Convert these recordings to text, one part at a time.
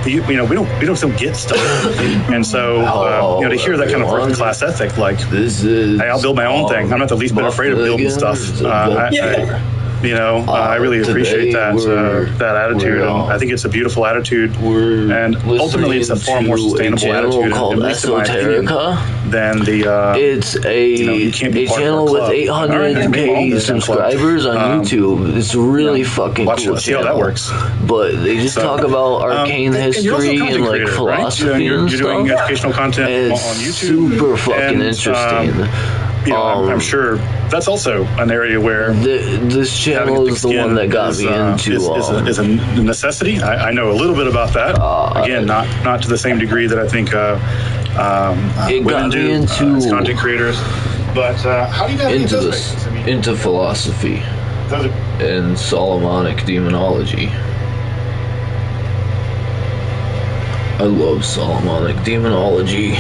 we don't get stuff, and so to hear that kind of working class ethic, like hey, I'll build my own thing. I'm not the least bit afraid of building stuff. I really appreciate that attitude, and I think it's a beautiful attitude, and ultimately it's a far more sustainable attitude, at least in my opinion, than the it's a channel with 800k subscribers on YouTube. It's really fucking cool. See how that works. But they just talk about arcane history and like philosophy, right? You're doing educational content on YouTube. Super fucking interesting. I'm sure that's also an area where this channel is the one that got me into is a necessity. I know a little bit about that. Again, not to the same degree that I think women do as content creators. But how do you get into this? Into philosophy and Solomonic demonology. I love Solomonic demonology.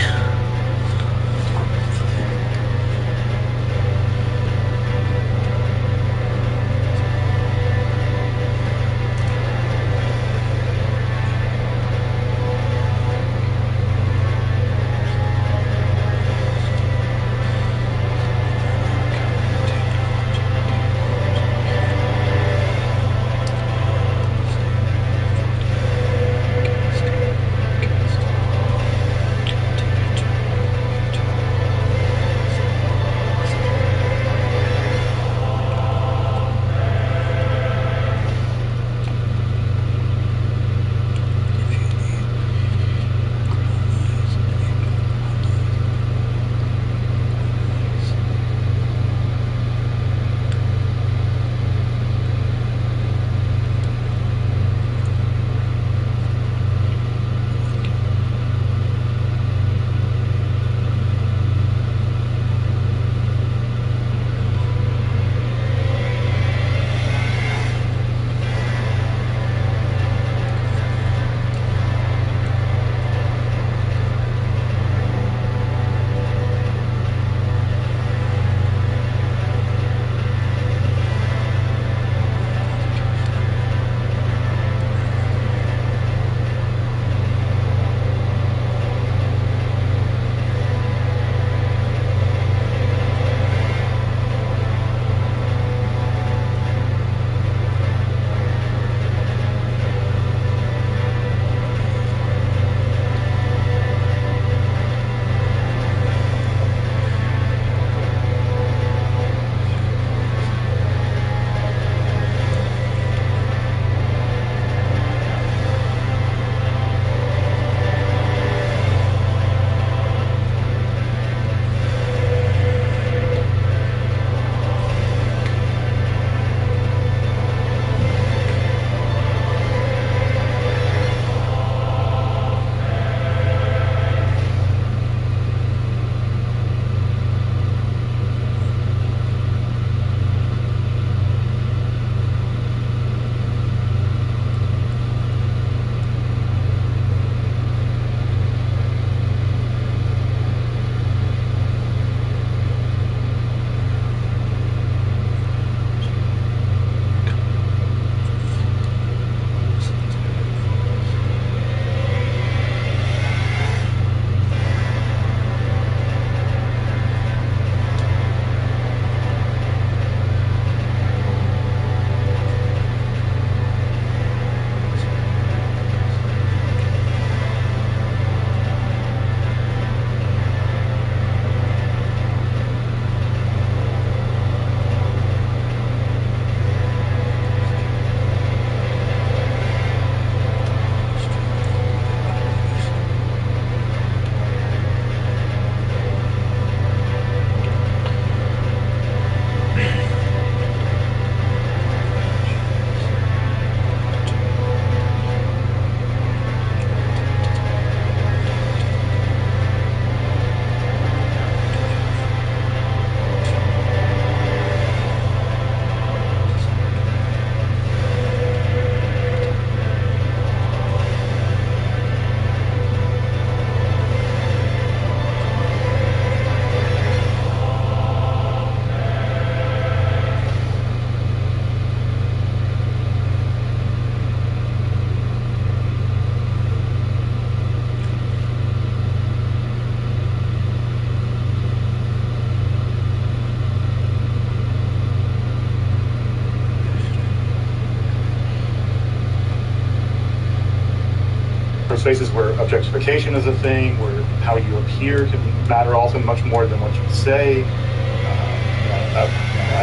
from spaces where objectification is a thing, where how you appear can matter often much more than what you say. I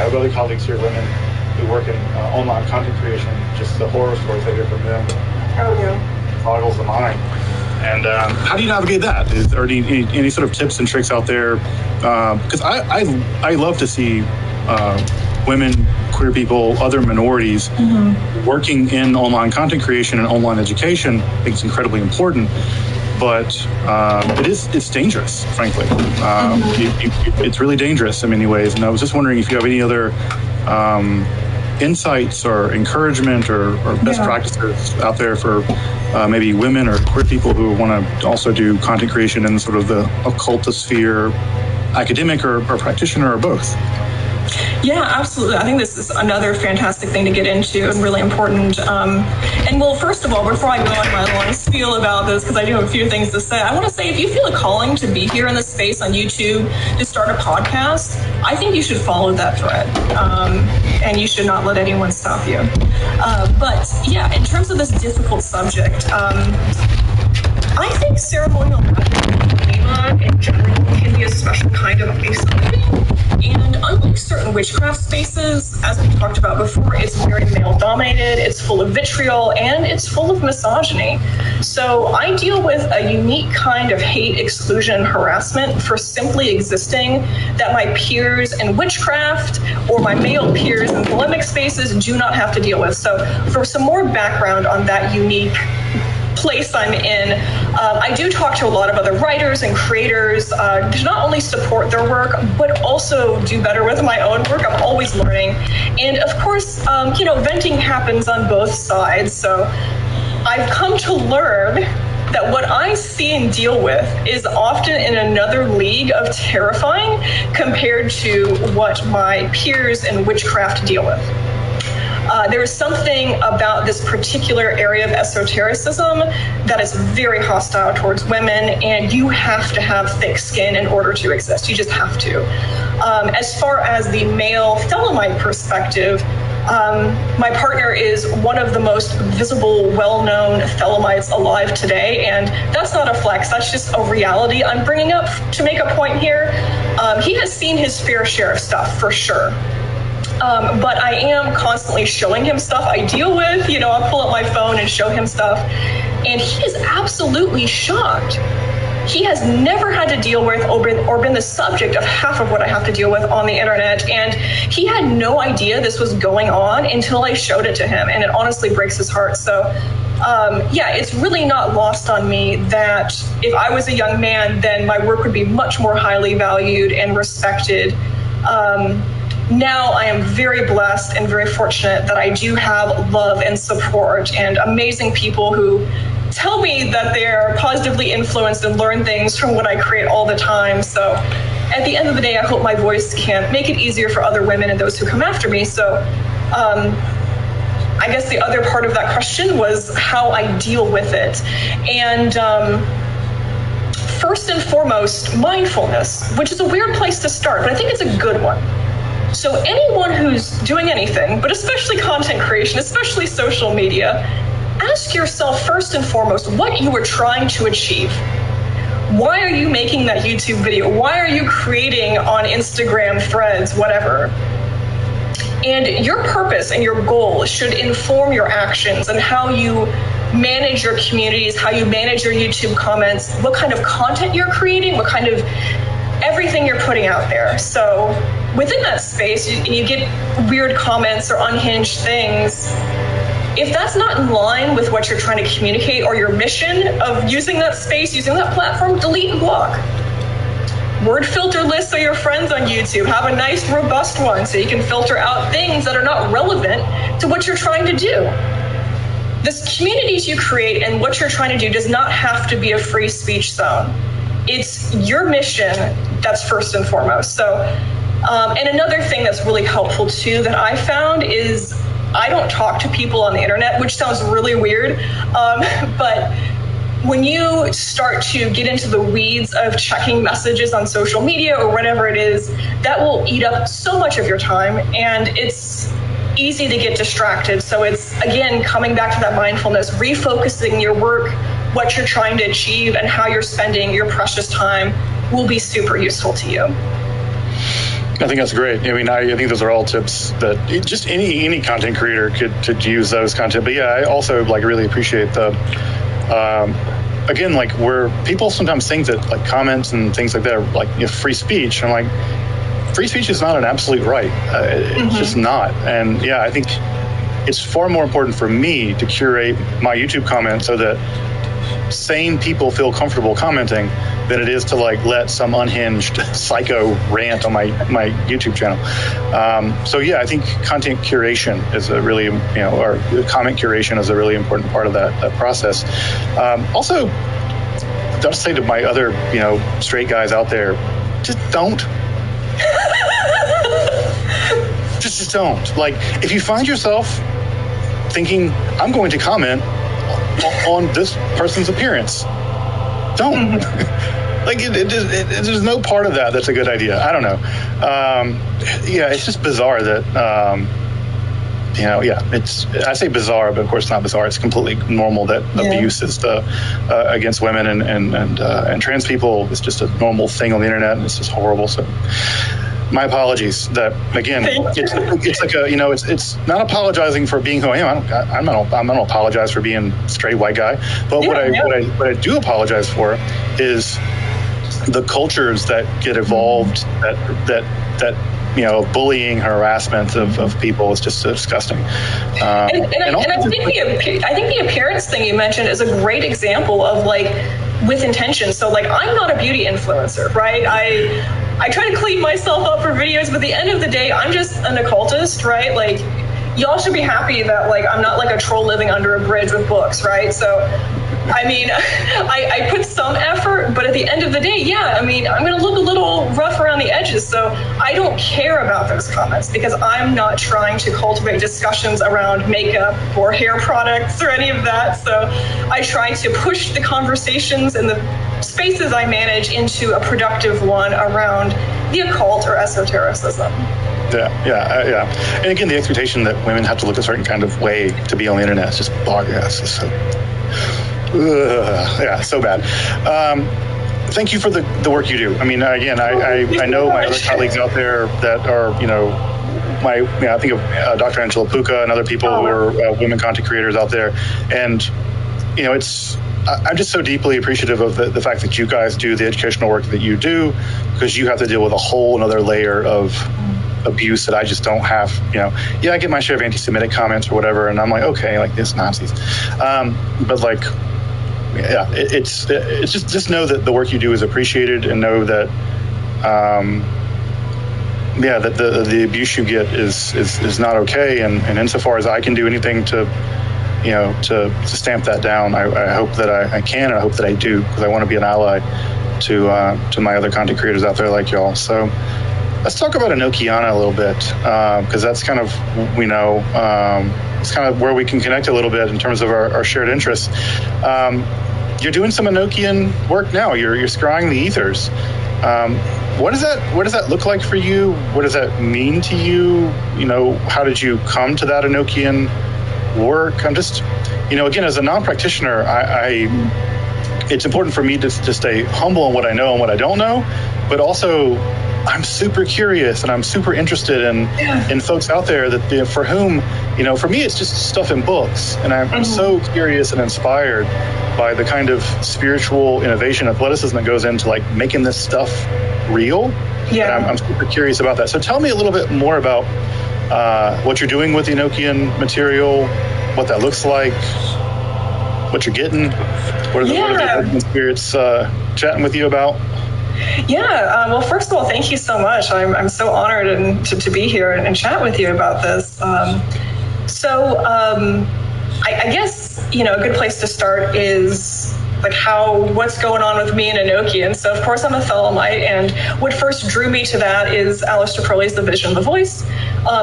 have other colleagues here, women who work in online content creation. Just the horror stories I hear from them boggles the mind. And how do you navigate that? Are there any sort of tips and tricks out there? Because I love to see women, queer people, other minorities working in online content creation and online education. I think it's incredibly important, but it's dangerous, frankly. It's really dangerous in many ways. And I was just wondering if you have any other insights or encouragement or best practices out there for maybe women or queer people who want to also do content creation in sort of the occultist sphere, academic or practitioner or both. Yeah, absolutely. I think this is another fantastic thing to get into and really important. And well, first of all, before I go on my long spiel about this, because I do have a few things to say, I want to say if you feel a calling to be here in this space on YouTube to start a podcast, I think you should follow that thread. And you should not let anyone stop you. But yeah, in terms of this difficult subject, I think ceremonial magic in general can be a special kind of isolating. And unlike certain witchcraft spaces, as we talked about before, it's very male-dominated, it's full of vitriol, and it's full of misogyny. So I deal with a unique kind of hate, exclusion, and harassment for simply existing that my peers in witchcraft or my male peers in polemic spaces do not have to deal with. So for some more background on that unique place I'm in, I do talk to a lot of other writers and creators to not only support their work, but also do better with my own work. I'm always learning. And of course, venting happens on both sides. So I've come to learn that what I see and deal with is often in another league of terrifying compared to what my peers in witchcraft deal with. There is something about this particular area of esotericism that is very hostile towards women, and you have to have thick skin in order to exist. You just have to. As far as the male Thelemite perspective, my partner is one of the most visible, well-known Thelemites alive today, and that's not a flex, that's just a reality I'm bringing up to make a point here. He has seen his fair share of stuff, for sure. But I am constantly showing him stuff I deal with. I'll pull up my phone and show him stuff, and he is absolutely shocked. He has never had to deal with or been the subject of half of what I have to deal with on the internet, and he had no idea this was going on until I showed it to him, and it honestly breaks his heart. So it's really not lost on me that if I was a young man, then my work would be much more highly valued and respected. Now I am very blessed and very fortunate that I do have love and support and amazing people who tell me that they're positively influenced and learn things from what I create all the time. So at the end of the day, I hope my voice can make it easier for other women and those who come after me. So I guess the other part of that question was how I deal with it. And first and foremost, mindfulness, which is a weird place to start, but I think it's a good one. So anyone who's doing anything, but especially content creation, especially social media, ask yourself first and foremost what you are trying to achieve. Why are you making that YouTube video? Why are you creating on Instagram, Threads, whatever? And your purpose and your goal should inform your actions and how you manage your communities, how you manage your YouTube comments, what kind of content you're creating, what kind of everything you're putting out there. So within that space, you get weird comments or unhinged things. If that's not in line with what you're trying to communicate or your mission of using that space, using that platform, delete and block. Word filter lists are your friends on YouTube. Have a nice, robust one so you can filter out things that are not relevant to what you're trying to do. This communities you create and what you're trying to do does not have to be a free speech zone. It's your mission that's first and foremost. So, and another thing that's really helpful too that I found is I don't talk to people on the internet, which sounds really weird, but when you start to get into the weeds of checking messages on social media or whatever it is, that will eat up so much of your time, and it's easy to get distracted. So it's, again, coming back to that mindfulness, refocusing your work what you're trying to achieve and how you're spending your precious time will be super useful to you. I think that's great. I mean, I think those are all tips that just any content creator could use those content. But yeah, I also like really appreciate the, again, like where people sometimes think that like comments and things like that are like, you know, free speech. I'm like, free speech is not an absolute right. It's just not. And yeah, I think it's far more important for me to curate my YouTube comments so that sane people feel comfortable commenting than it is to like let some unhinged psycho rant on my YouTube channel. So yeah, I think content curation is a really, you know, or comment curation is a really important part of that process. Also, I'll say to my other, you know, straight guys out there, just don't. just don't. Like, if you find yourself thinking, I'm going to comment on this person's appearance, don't. Like, there's no part of that that's a good idea. I don't know. Yeah, it's just bizarre that, you know, yeah, I say bizarre, but of course it's not bizarre. It's completely normal that abuse is against women and trans people is just a normal thing on the internet, and it's just horrible. So my apologies. That again, it's like a, you know, it's not apologizing for being who I am. I'm not apologize for being a straight white guy. But what I do apologize for is the cultures that get evolved that you know, bullying, harassment of people is just so disgusting. I think the appearance thing you mentioned is a great example of like with intention. So like, I'm not a beauty influencer, right? I try to clean myself up for videos, but at the end of the day, I'm just an occultist, right? Like, y'all should be happy that like I'm not like a troll living under a bridge with books, right? So I mean, I put some effort, but at the end of the day, yeah, I mean, I'm going to look a little rough around the edges. So I don't care about those comments because I'm not trying to cultivate discussions around makeup or hair products or any of that. So I try to push the conversations and the spaces I manage into a productive one around the occult or esotericism. Yeah. And again, the expectation that women have to look a certain kind of way to be on the internet is just bogus. It's so... yeah, so bad. Thank you for the work you do. I mean, again, I know my other colleagues out there that are, you know, I think of Dr. Angela Puka and other people who are women content creators out there. And, you know, I'm just so deeply appreciative of the fact that you guys do the educational work that you do, because you have to deal with a whole another layer of abuse that I just don't have. You know, yeah, I get my share of anti-Semitic comments or whatever, and I'm like, okay, like this Nazis. But like, yeah, it's just know that the work you do is appreciated, and know that, that the abuse you get is not okay. And insofar as I can do anything to, you know, to stamp that down, I hope that I can, and I hope that I do, because I want to be an ally to my other content creators out there like y'all. So let's talk about Enochiana a little bit, because that's kind of, we know, it's kind of where we can connect a little bit in terms of our shared interests. You're doing some Enochian work now. You're scrying the ethers. What does that look like for you? What does that mean to you? You know, how did you come to that Enochian work? I'm just, you know, again, as a non-practitioner, it's important for me to stay humble in what I know and what I don't know, but also I'm super curious and I'm super interested in folks out there that for whom, you know, for me, it's just stuff in books. And I'm so curious and inspired by the kind of spiritual innovation, athleticism that goes into like making this stuff real. Yeah. And I'm super curious about that. So tell me a little bit more about what you're doing with the Enochian material, what that looks like, what you're getting, what are the Enochian spirits chatting with you about? Yeah, well, first of all, thank you so much. I'm so honored to be here and chat with you about this. I guess, you know, a good place to start is like what's going on with me and Enochian. So of course I'm a Thelemite, and what first drew me to that is Aleister Crowley's The Vision of the Voice.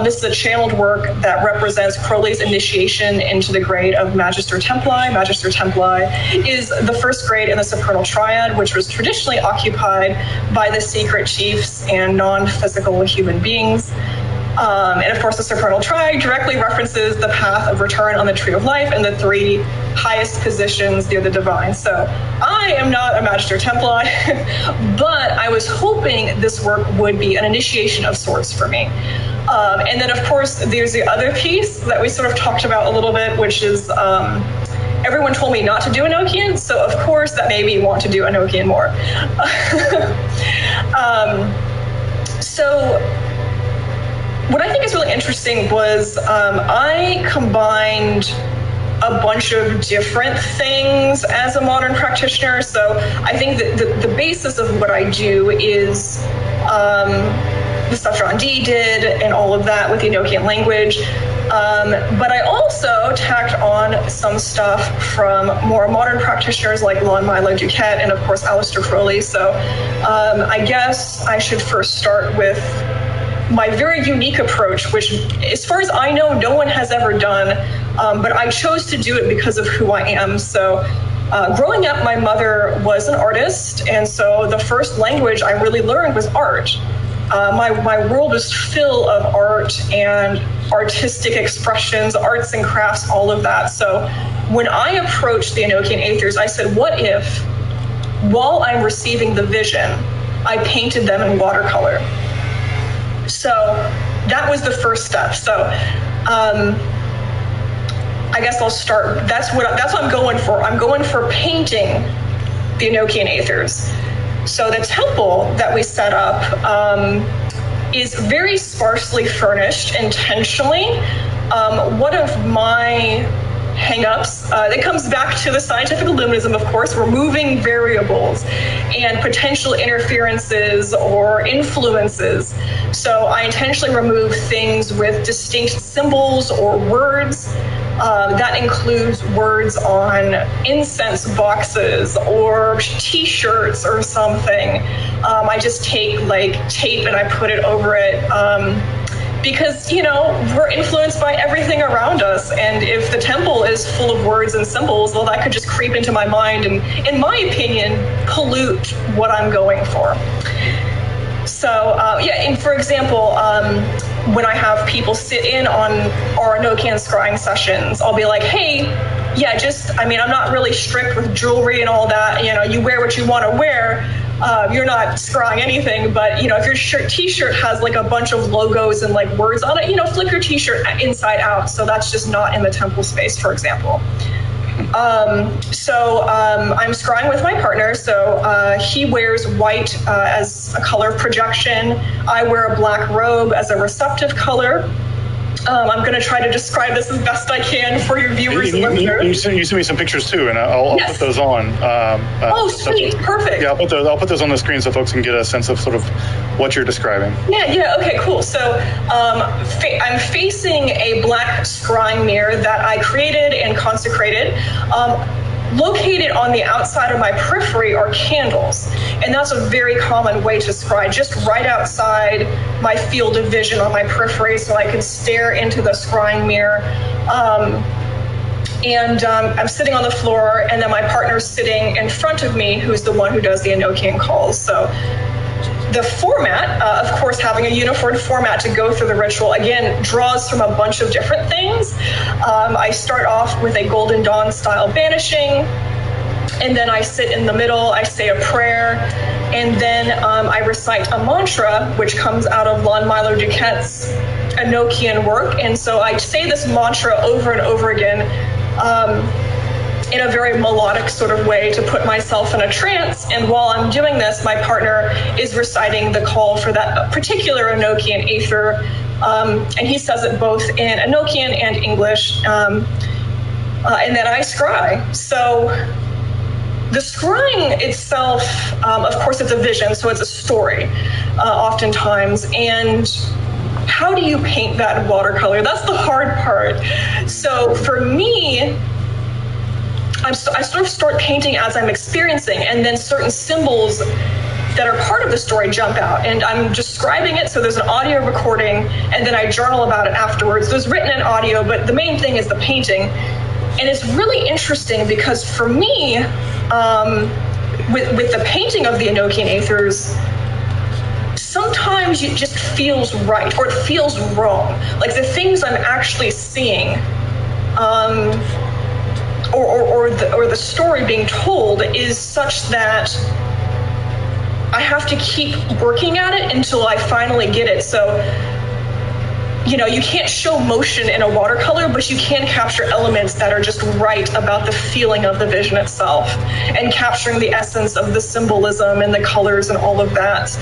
This is a channeled work that represents Crowley's initiation into the grade of Magister Templi. Magister Templi is the first grade in the Supernal Triad, which was traditionally occupied by the secret chiefs and non-physical human beings. And of course, the supernal triad directly references the path of return on the tree of life and the 3 highest positions near the divine. So I am not a Magister Templar, but I was hoping this work would be an initiation of sorts for me. And then, of course, there's the other piece that we sort of talked about a little bit, which is everyone told me not to do Enochian, so of course that made me want to do Enochian more. So what I think is really interesting was I combined a bunch of different things as a modern practitioner. So I think that the basis of what I do is the stuff John Dee did and all of that with the Enochian language. But I also tacked on some stuff from more modern practitioners like Lon Milo Duquette and, of course, Aleister Crowley. So I guess I should first start with my very unique approach, which, as far as I know, no one has ever done, but I chose to do it because of who I am. So growing up, my mother was an artist, and so the first language I really learned was art. My world was full of art and artistic expressions, arts and crafts, all of that. So when I approached the Enochian Aethers, I said, what if, while I'm receiving the vision, I painted them in watercolor? So that was the first step. So I guess I'll start. That's what I'm going for. I'm going for painting the Enochian Aethers. So the temple that we set up is very sparsely furnished intentionally. One of my hang-ups, it comes back to the scientific illuminism, of course, removing variables and potential interferences or influences. So I intentionally remove things with distinct symbols or words. That includes words on incense boxes or T-shirts or something. I just take like tape and I put it over it. Because, you know, we're influenced by everything around us. And if the temple is full of words and symbols, well, that could just creep into my mind and, in my opinion, pollute what I'm going for. So, and for example, when I have people sit in on our Enochian scrying sessions, I'll be like, hey, I'm not really strict with jewelry and all that. You know, you wear what you want to wear. You're not scrying anything, but, you know, if your t-shirt has like a bunch of logos and like words on it, you know, flip your t-shirt inside out. So that's just not in the temple space, for example. I'm scrying with my partner. So he wears white as a color of projection. I wear a black robe as a receptive color. I'm going to try to describe this as best I can for your viewers and listeners. You sent me some pictures too, and I'll put those on. Sweet, perfect. Yeah, I'll put those on the screen so folks can get a sense of sort of what you're describing. Yeah, okay, cool. So I'm facing a black scrying mirror that I created and consecrated. Located on the outside of my periphery are candles, and that's a very common way to scry, just right outside my field of vision on my periphery so I can stare into the scrying mirror. I'm sitting on the floor, and then my partner's sitting in front of me, who's the one who does the Enochian calls. So the format, of course, having a uniform format to go through the ritual, again, draws from a bunch of different things. I start off with a Golden Dawn style banishing, and then I sit in the middle, I say a prayer, and then I recite a mantra, which comes out of Lon Milo Duquette's Enochian work. And so I say this mantra over and over again, in a very melodic sort of way to put myself in a trance. And while I'm doing this, my partner is reciting the call for that particular Enochian Aether. And he says it both in Enochian and English. And then I scry. So the scrying itself, of course, it's a vision, so it's a story, oftentimes. And how do you paint that in watercolor? That's the hard part. So for me, I sort of start painting as I'm experiencing, and then certain symbols that are part of the story jump out, and I'm describing it. So there's an audio recording, and then I journal about it afterwards. There's written and audio, but the main thing is the painting. And it's really interesting because for me, with the painting of the Enochian Aethers, sometimes it just feels right, or it feels wrong. Like the things I'm actually seeing, or the story being told is such that I have to keep working at it until I finally get it. So, you know, you can't show motion in a watercolor, but you can capture elements that are just right about the feeling of the vision itself, and capturing the essence of the symbolism and the colors and all of that.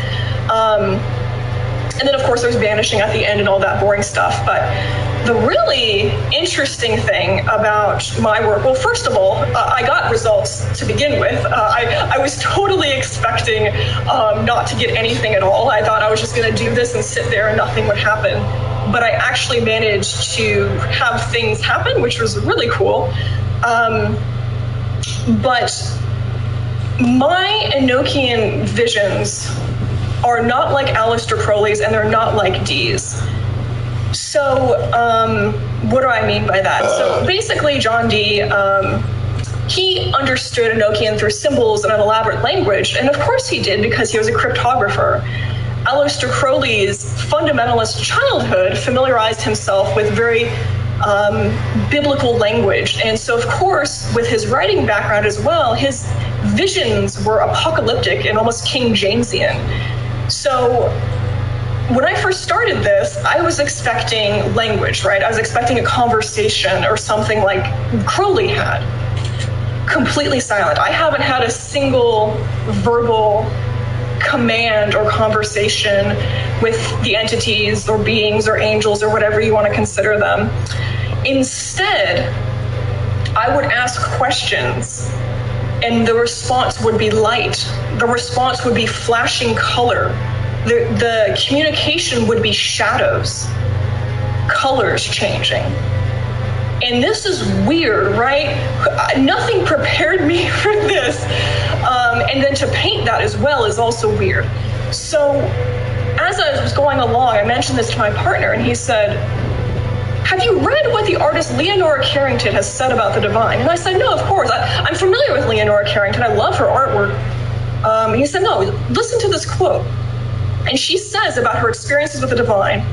And then, of course, there's vanishing at the end and all that boring stuff. But the really interesting thing about my work, well, first of all, I got results to begin with. I was totally expecting not to get anything at all. I thought I was just going to do this and sit there and nothing would happen. But I actually managed to have things happen, which was really cool. But my Enochian visions are not like Aleister Crowley's, and they're not like Dee's. So what do I mean by that? So basically, John Dee, he understood Enochian through symbols and an elaborate language, and of course he did, because he was a cryptographer. Aleister Crowley's fundamentalist childhood familiarized himself with very biblical language. And so, of course, with his writing background as well, his visions were apocalyptic and almost King Jamesian. So when I first started this, I was expecting language, right? I was expecting a conversation or something like Crowley had. Completely silent. I haven't had a single verbal command or conversation with the entities or beings or angels or whatever you want to consider them. Instead, I would ask questions, and the response would be light. The response would be flashing color. The communication would be shadows, colors changing. And this is weird, right? Nothing prepared me for this. And then to paint that as well is also weird. So as I was going along, I mentioned this to my partner, and he said, have you read what the artist Leonora Carrington has said about the divine? And I said, no, of course. I'm familiar with Leonora Carrington. I love her artwork. He said, no, listen to this quote. And she says about her experiences with the divine,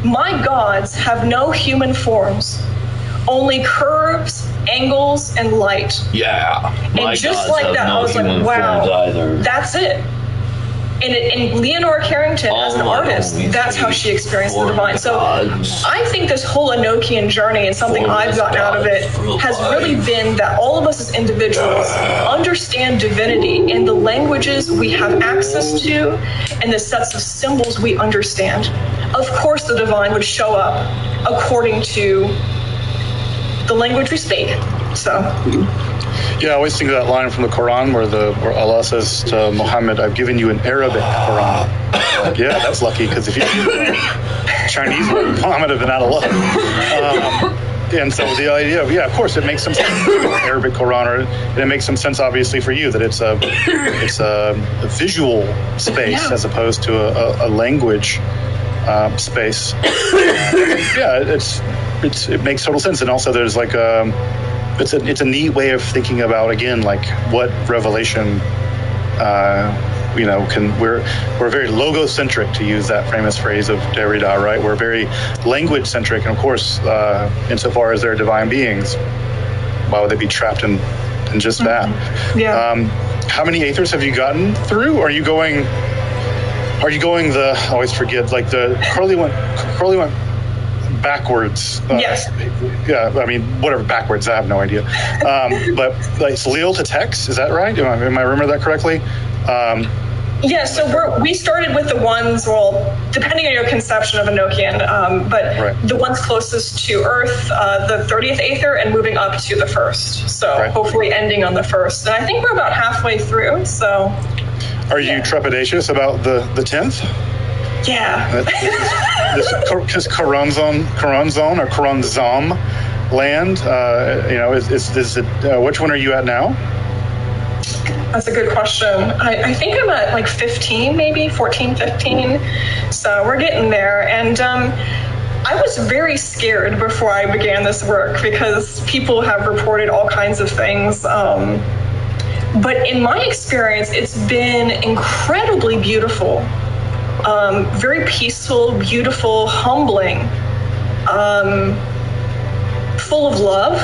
my gods have no human forms, only curves, angles, and light. Yeah. And just like that, I was like, wow, that's it. And Leonora Carrington, as an artist, that's how she experienced the divine. So I think this whole Enochian journey, and something I've gotten out of it, has really been that all of us as individuals understand divinity in the languages we have access to and the sets of symbols we understand. Of course, the divine would show up according to the language we speak. So. Yeah, I always think of that line from the Quran where Allah says to Muhammad, I've given you an Arabic Quran. Like, yeah, that's lucky, because if you had Chinese one, Muhammad would have been out of luck. And so the idea of, yeah, of course, it makes some sense, Arabic Quran, and it makes some sense, obviously, for you, that it's a visual space as opposed to a language space. Yeah, it makes total sense. And also there's like it's a neat way of thinking about, again, like what revelation we're very logocentric, to use that famous phrase of Derrida, right? We're very language centric, and of course, insofar as they're divine beings, why would they be trapped in just that? Yeah. How many aethers have you gotten through? Are you going the, I always forget, like the Crowley went backwards. Yes. Yeah, I mean, whatever, backwards, I have no idea. But like, it's Lil to Tex, is that right? Am I remember that correctly? Yeah, so we started with the ones, well, depending on your conception of Enochian, but the ones closest to Earth, the 30th Aether, and moving up to the first. So hopefully ending on the first. And I think we're about halfway through, so. Are you trepidatious about the 10th? Yeah. This Karanzam or Karanzam land, is it, which one are you at now? That's a good question. I think I'm at like 15, maybe 14, 15. So we're getting there. And I was very scared before I began this work, because people have reported all kinds of things. But in my experience, it's been incredibly beautiful. very peaceful, beautiful, humbling, full of love,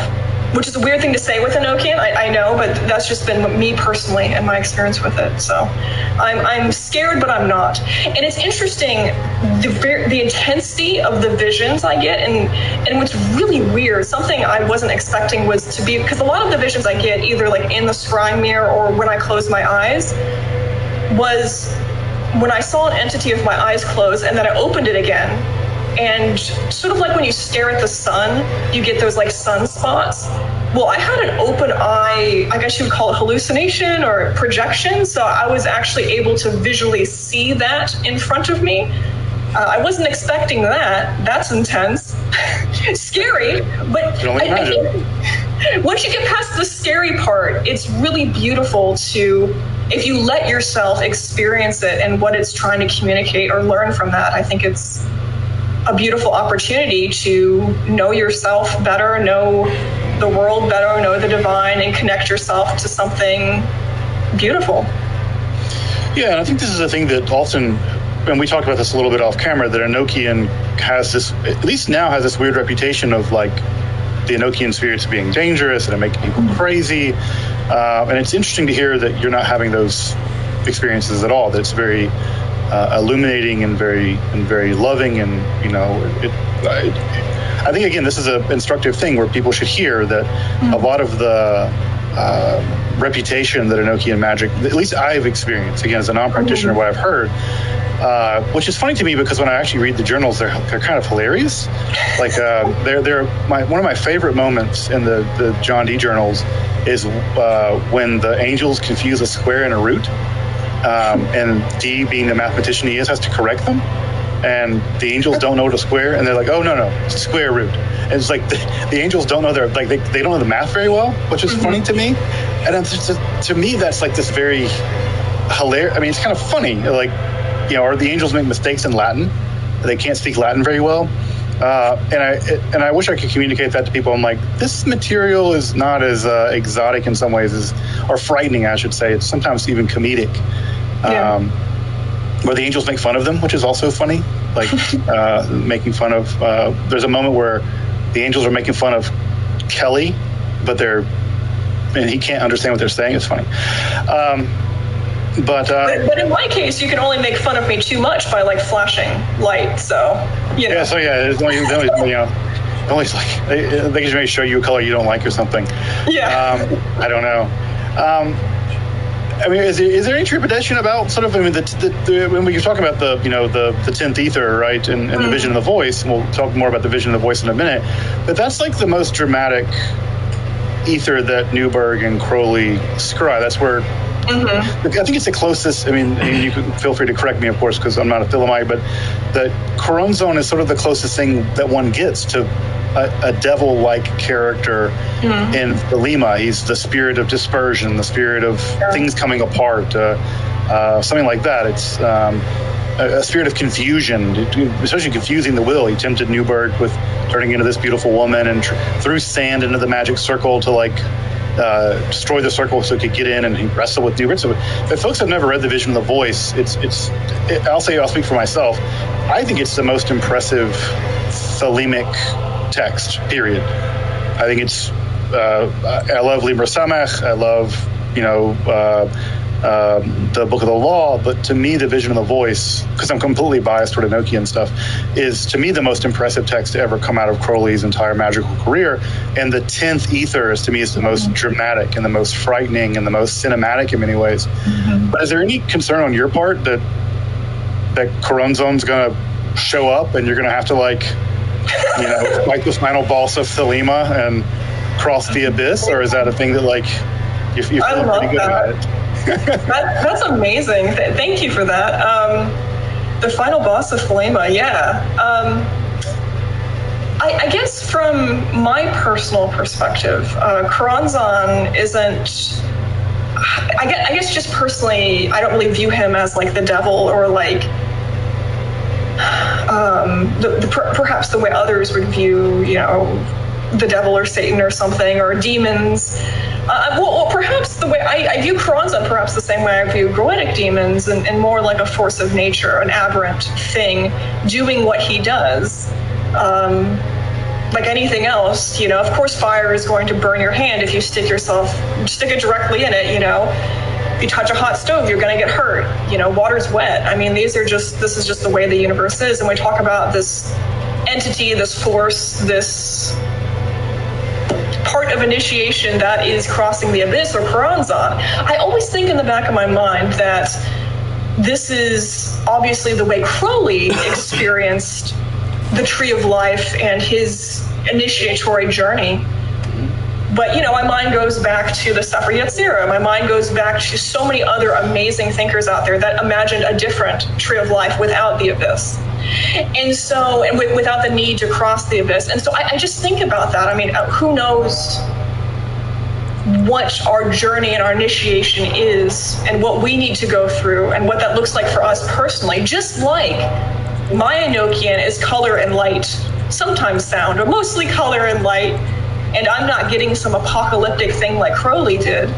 which is a weird thing to say with Enochian, I know, but that's just been me personally and my experience with it. So I'm scared, but I'm not. And it's interesting, the intensity of the visions I get, and what's really weird, something I wasn't expecting was to be, because a lot of the visions I get either like in the scrying mirror or when I close my eyes, was when I saw an entity with my eyes closed and then I opened it again. And sort of like when you stare at the sun, you get those like sunspots. Well, I had an open eye, I guess you would call it hallucination or projection. So I was actually able to visually see that in front of me. I wasn't expecting that. That's intense. Scary, but once you get past the scary part, it's really beautiful to, if you let yourself experience it and what it's trying to communicate or learn from that. I think it's a beautiful opportunity to know yourself better, know the world better, know the divine, and connect yourself to something beautiful. Yeah, and I think this is a thing that often, and we talked about this a little bit off camera, that Enochian has this, at least now has this weird reputation of like the Enochian spirits being dangerous and making people crazy. And it's interesting to hear that you're not having those experiences at all, that it's very illuminating and very loving, and I think again this is an instructive thing where people should hear that a lot of the reputation that Enochian magic, at least I've experienced, again as a non-practitioner, what I've heard, which is funny to me because when I actually read the journals, they're kind of hilarious. Like they're one of my favorite moments in the John Dee journals is when the angels confuse a square and a root. And Dee, being the mathematician he is, has to correct them. And the angels don't know what a square, and they're like, oh, no, it's a square root. And it's like the angels don't know they don't know the math very well, which is funny to me. And to me, that's like this very hilarious. I mean, it's kind of funny. Like, or the angels make mistakes in Latin. They can't speak Latin very well. And I wish I could communicate that to people. I'm like, this material is not as exotic in some ways, or frightening, I should say. It's sometimes even comedic. Where the angels make fun of them, which is also funny. Like making fun of. There's a moment where the angels are making fun of Kelly, but he can't understand what they're saying. It's funny. But in my case, you can only make fun of me too much by like flashing light. So yeah. So yeah, it's only always like they can maybe show you a color you don't like or something. Yeah. I don't know. I mean, is there any trepidation about sort of? I mean, when you're talking about the 10th ether, right, and the vision of the voice, and we'll talk more about the vision of the voice in a minute. But that's like the most dramatic ether that Newberg and Crowley scry. That's where. I think it's the closest. I mean, you can feel free to correct me, of course, because I'm not a Philemite, but the Coronzon is sort of the closest thing that one gets to a devil-like character in Thelema. He's the spirit of dispersion, the spirit of things coming apart, something like that. It's a spirit of confusion, especially confusing the will. He tempted Newberg with turning into this beautiful woman and threw sand into the magic circle to destroy the circle so he could get in, and he wrestled with Newberg. So if folks have never read The Vision of the Voice, I'll speak for myself. I think it's the most impressive Thelemic text, period. I think it's, I love Liber Samech, I love, the Book of the Law, but to me, The Vision of the Voice, because I'm completely biased toward Enochian stuff, is to me the most impressive text to ever come out of Crowley's entire magical career. And the 10th ether is to me is the most dramatic and the most frightening and the most cinematic in many ways. But is there any concern on your part that Coronzon's going to show up and you're going to have to fight the final boss of Thelema and cross the abyss, or is that a thing that you feel pretty good about it? That's amazing. Thank you for that. The final boss of Thelema, yeah. I guess from my personal perspective, Coronzon isn't. I guess just personally, I don't really view him as like the devil or perhaps the way others would view, the devil or Satan or something, or demons. Well, perhaps the way I view Karanzan, perhaps the same way I view Groetic demons, and more like a force of nature, an aberrant thing doing what he does. Like anything else, of course fire is going to burn your hand if you stick it directly in it, If you touch a hot stove, you're going to get hurt. Water's wet. I mean, this is just the way the universe is. And we talk about this entity, this force, this part of initiation that is crossing the abyss, or Karanzan. I always think in the back of my mind that this is obviously the way Crowley experienced the Tree of Life and his initiatory journey. But, my mind goes back to the Sefer Yetzirah. My mind goes back to so many other amazing thinkers out there that imagined a different Tree of Life without the abyss. And so, without the need to cross the abyss. And so I just think about that. I mean, who knows what our journey and our initiation is, and what we need to go through, and what that looks like for us personally. Just like my Enochian is color and light, sometimes sound, or mostly color and light, and I'm not getting some apocalyptic thing like Crowley did.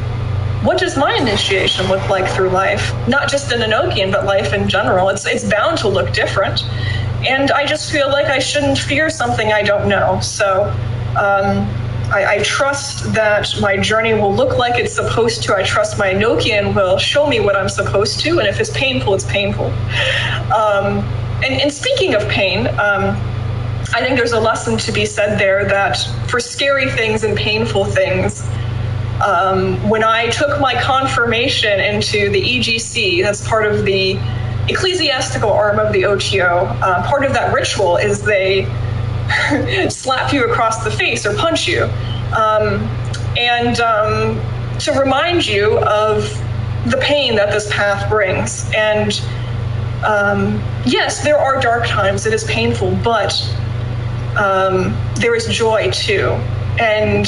What does my initiation look like through life? Not just an Enochian, but life in general. It's bound to look different. And I just feel like I shouldn't fear something I don't know. So I trust that my journey will look like it's supposed to. I trust my Enochian will show me what I'm supposed to. And if it's painful, it's painful. And speaking of pain, I think there's a lesson to be said there that for scary things and painful things, when I took my confirmation into the EGC, that's part of the ecclesiastical arm of the OTO, part of that ritual is they slap you across the face or punch you. To remind you of the pain that this path brings. And yes, there are dark times, it is painful, but there is joy too. And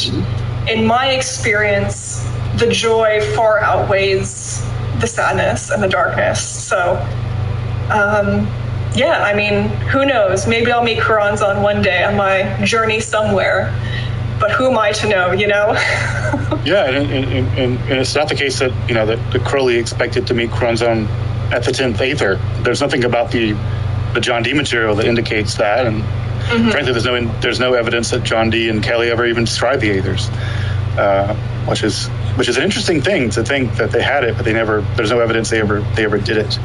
in my experience, the joy far outweighs the sadness and the darkness. So, yeah, I mean, who knows? Maybe I'll meet Karanzan one day on my journey somewhere. But who am I to know, Yeah, and it's not the case that, that Crowley expected to meet Karanzan at the 10th Aether. There's nothing about the John Dee material that indicates that, and frankly, there's no evidence that John Dee and Kelly ever even described the Aethers, which is an interesting thing to think that they had it, but there's no evidence they ever did it.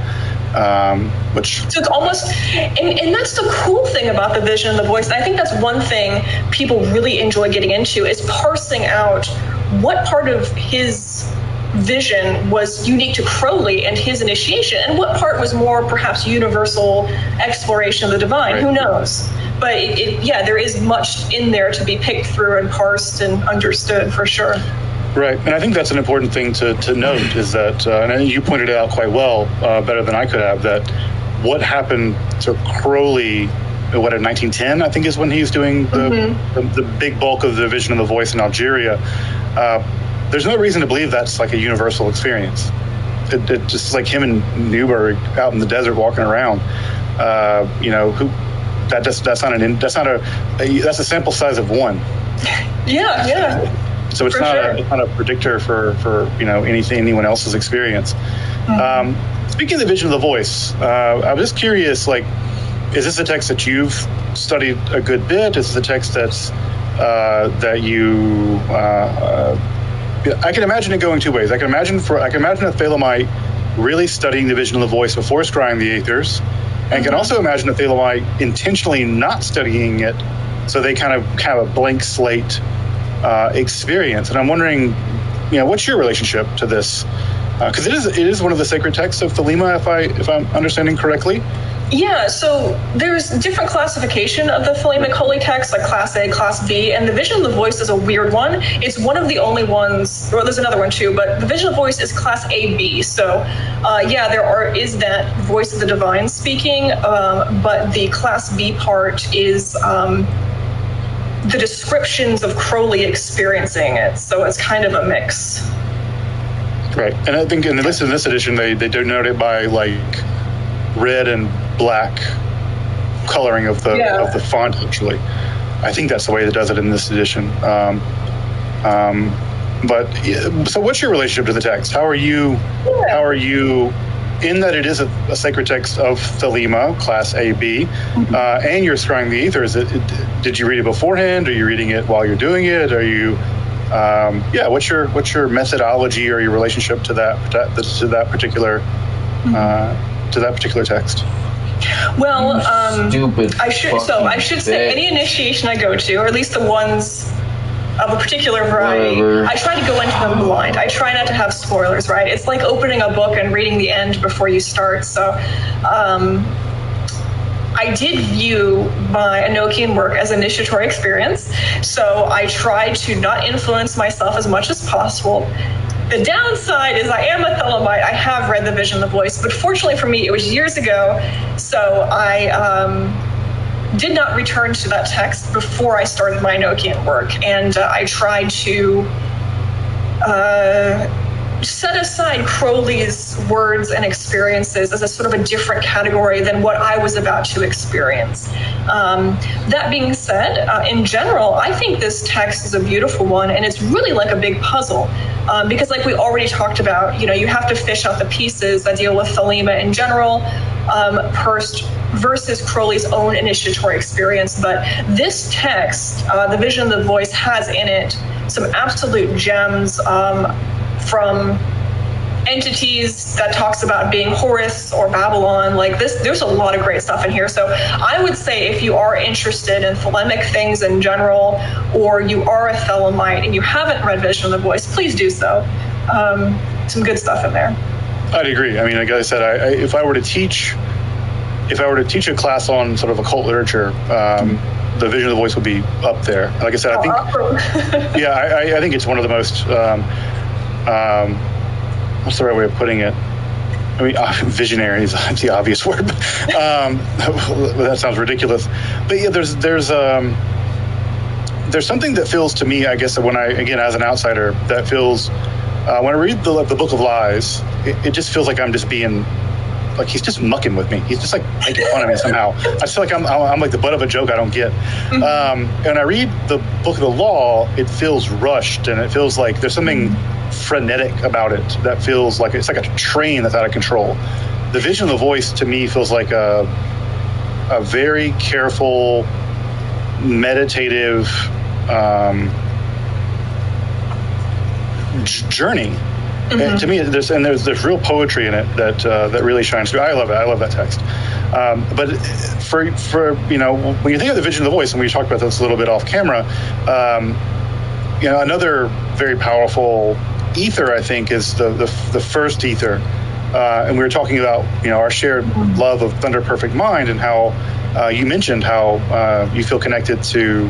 So it's almost, and that's the cool thing about the vision and the voice. And I think that's one thing people really enjoy getting into is parsing out what part of his vision was unique to Crowley and his initiation, and what part was more perhaps universal exploration of the divine. Right. Who knows? But there is much in there to be picked through and parsed and understood for sure. Right, and I think that's an important thing to note is that, and you pointed it out quite well, better than I could have, that what happened to Crowley, in 1910, I think is when he's doing the big bulk of the vision of the voice in Algeria. There's no reason to believe that's like a universal experience. It just like him and Newberg out in the desert walking around. That's a sample size of one. Yeah. So it's not a predictor for anyone else's experience. Speaking of the vision of the voice, I'm just curious, is this a text that you've studied a good bit? Is this a text that's that you? I can imagine it going two ways. I can imagine a Thelemite really studying the vision of the voice before scrying the Aethers, and can also imagine a Thelemite intentionally not studying it, so they kind of have a blank slate experience. And I'm wondering, what's your relationship to this? Because it is one of the sacred texts of Thelema, if I'm understanding correctly. Yeah, so there's different classification of the Thelemic holy texts, like Class A, Class B, and the Vision of the Voice is a weird one. It's one of the only ones, well, there's another one too, but the Vision of the Voice is Class AB. So, is that voice of the divine speaking, but the Class B part is the descriptions of Crowley experiencing it. So it's kind of a mix. Right, and I think in this edition, they denote it by red and black coloring of the font, actually. I think that's the way that does it in this edition. So what's your relationship to the text? How are you in that it is a sacred text of Thelema, class AB, and you're scrying the ether? Did you read it beforehand? Are you reading it while you're doing it? Are you, what's your methodology or your relationship to that particular text? Well, I should say any initiation I go to, or at least the ones of a particular variety, I try to go into them blind. I try not to have spoilers, right? It's like opening a book and reading the end before you start. So I did view my Enochian work as an initiatory experience. So I try to not influence myself as much as possible. The downside is I am a Thelemite. I have read The Vision of the Voice, but fortunately for me, it was years ago. So I did not return to that text before I started my Enochian work. And I tried to set aside Crowley's words and experiences as a sort of a different category than what I was about to experience. That being said, in general, I think this text is a beautiful one, and it's really like a big puzzle. Because like we already talked about, you have to fish out the pieces that deal with Thelema in general, versus Crowley's own initiatory experience. But this text, The Vision of the Voice, has in it some absolute gems from entities that talks about being Horus or Babylon. Like this, there's a lot of great stuff in here. So I would say if you are interested in Thelemic things in general, or you are a Thelemite and you haven't read Vision of the Voice, please do so. Some good stuff in there. I'd agree. I mean, like I said, if I were to teach a class on sort of occult literature, The Vision of the Voice would be up there. Like I said, I think, I think it's one of the most, what's the right way of putting it? I mean, visionary is the obvious word. That sounds ridiculous. But yeah, there's something that feels to me, I guess, when as an outsider, that feels, when I read the Book of Lies, it just feels like I'm just being, like he's just mucking with me. He's just like making fun of me somehow. I just feel like I'm like the butt of a joke I don't get. And I read the Book of the Law, it feels rushed, and it feels like there's something frenetic about it that feels like it's like a train that's out of control. The Vision of the Voice to me feels like a very careful, meditative journey. And to me, there's real poetry in it that really shines through. I love it. I love that text. But for when you think of the Vision of the Voice, and we talked about this a little bit off camera, another very powerful ether, I think, is the first ether. And we were talking about our shared love of Thunder Perfect Mind, and how you mentioned how you feel connected to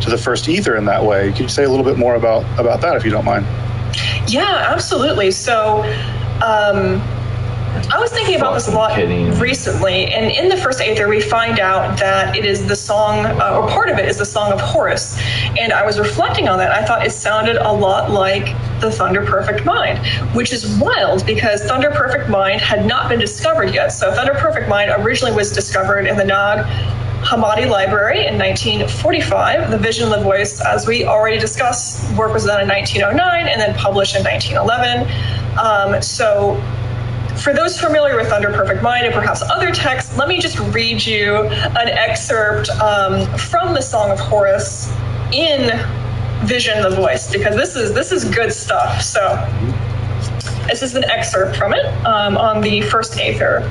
the first ether in that way. Could you say a little bit more about that, if you don't mind? Yeah, absolutely. So I was thinking about this a lot recently, and in the first Aether, we find out that it is the song, or part of it is the song of Horus. And I was reflecting on that. I thought it sounded a lot like the Thunder Perfect Mind, which is wild because Thunder Perfect Mind had not been discovered yet. So Thunder Perfect Mind originally was discovered in the Nag Hammadi Library in 1945. The Vision of the Voice, as we already discussed, work was done in 1909 and then published in 1911. So for those familiar with Thunder Perfect Mind and perhaps other texts, let me just read you an excerpt from the Song of Horus in Vision of the Voice, because this is good stuff. So this is an excerpt from it on the first Aether.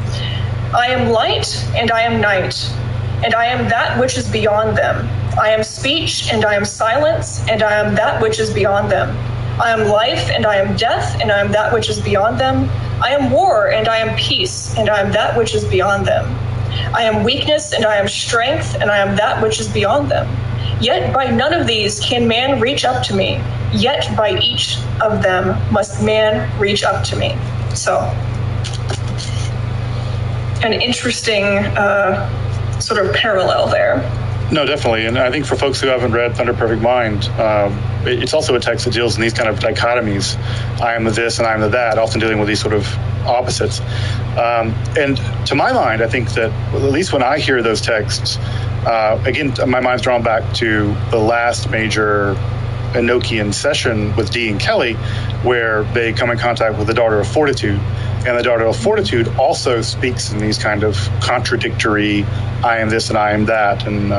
I am light and I am night, and I am that which is beyond them. I am speech and I am silence, and I am that which is beyond them. I am life and I am death, and I am that which is beyond them. I am war and I am peace, and I am that which is beyond them. I am weakness and I am strength, and I am that which is beyond them. Yet by none of these can man reach up to me, yet by each of them must man reach up to me. So, an interesting sort of parallel there. No, definitely. And I think for folks who haven't read Thunder Perfect Mind, it's also a text that deals in these kind of dichotomies. I am the this and I am the that, often dealing with these sort of opposites. And to my mind, I think that, at least when I hear those texts, again, my mind's drawn back to the last major Enochian session with Dee and Kelly, where they come in contact with the Daughter of Fortitude. And the Daughter of Fortitude also speaks in these kind of contradictory, I am this and I am that. And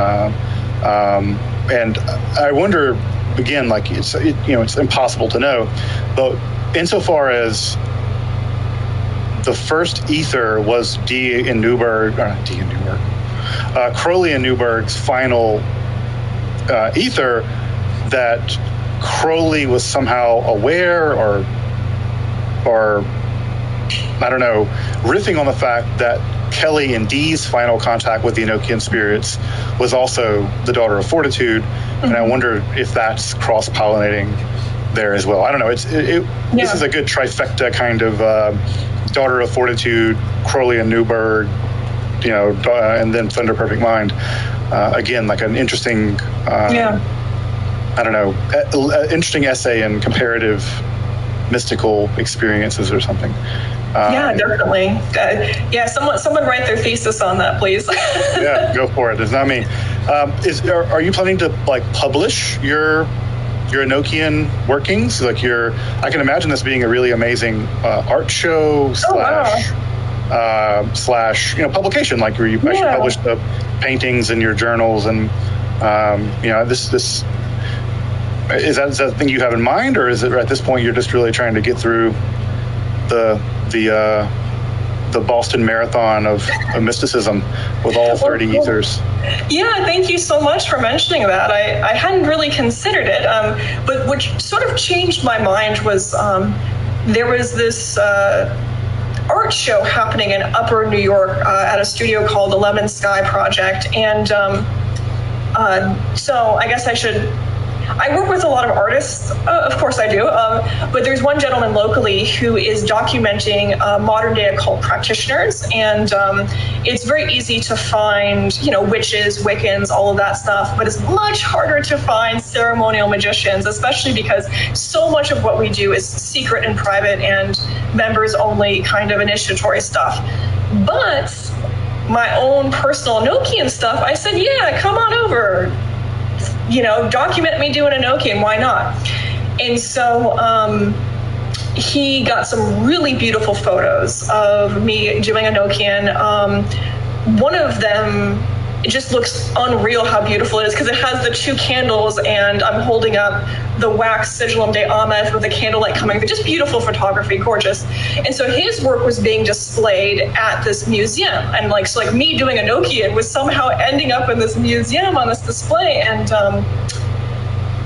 I wonder, again, like it's impossible to know, but insofar as the first ether was Crowley and Newberg's final ether, that Crowley was somehow aware or I don't know, riffing on the fact that Kelly and Dee's final contact with the Enochian spirits was also the Daughter of Fortitude, and I wonder if that's cross-pollinating there as well. I don't know. This is a good trifecta kind of Daughter of Fortitude, Crowley and Newberg, and then Thunder Perfect Mind. Again, like an interesting, I don't know, interesting essay in comparative mystical experiences or something. Yeah, definitely. Someone write their thesis on that, please. Yeah, go for it. It's not me. Are you planning to publish your Enochian workings? I can imagine this being a really amazing art show slash publication, like where you actually publish the paintings in your journals, and this is that the thing you have in mind, or is it at this point you're just really trying to get through the Boston Marathon of mysticism with all 30 ethers? Yeah, thank you so much for mentioning that. I hadn't really considered it, but what sort of changed my mind was there was this art show happening in Upper New York at a studio called 11 Sky Project, and so I guess I work with a lot of artists, of course I do, but there's one gentleman locally who is documenting modern day occult practitioners, and it's very easy to find, witches, Wiccans, all of that stuff, but it's much harder to find ceremonial magicians, especially because so much of what we do is secret and private and members only kind of initiatory stuff. But my own personal Enochian stuff, I said, yeah, come on over. Document me doing Enochian, why not? And so he got some really beautiful photos of me doing Enochian. One of them, it just looks unreal how beautiful it is, because it has the two candles, and I'm holding up the wax sigillum de Ameth with the candlelight coming through. Just beautiful photography, gorgeous. And so his work was being displayed at this museum, and so me doing Enochian was somehow ending up in this museum on this display. And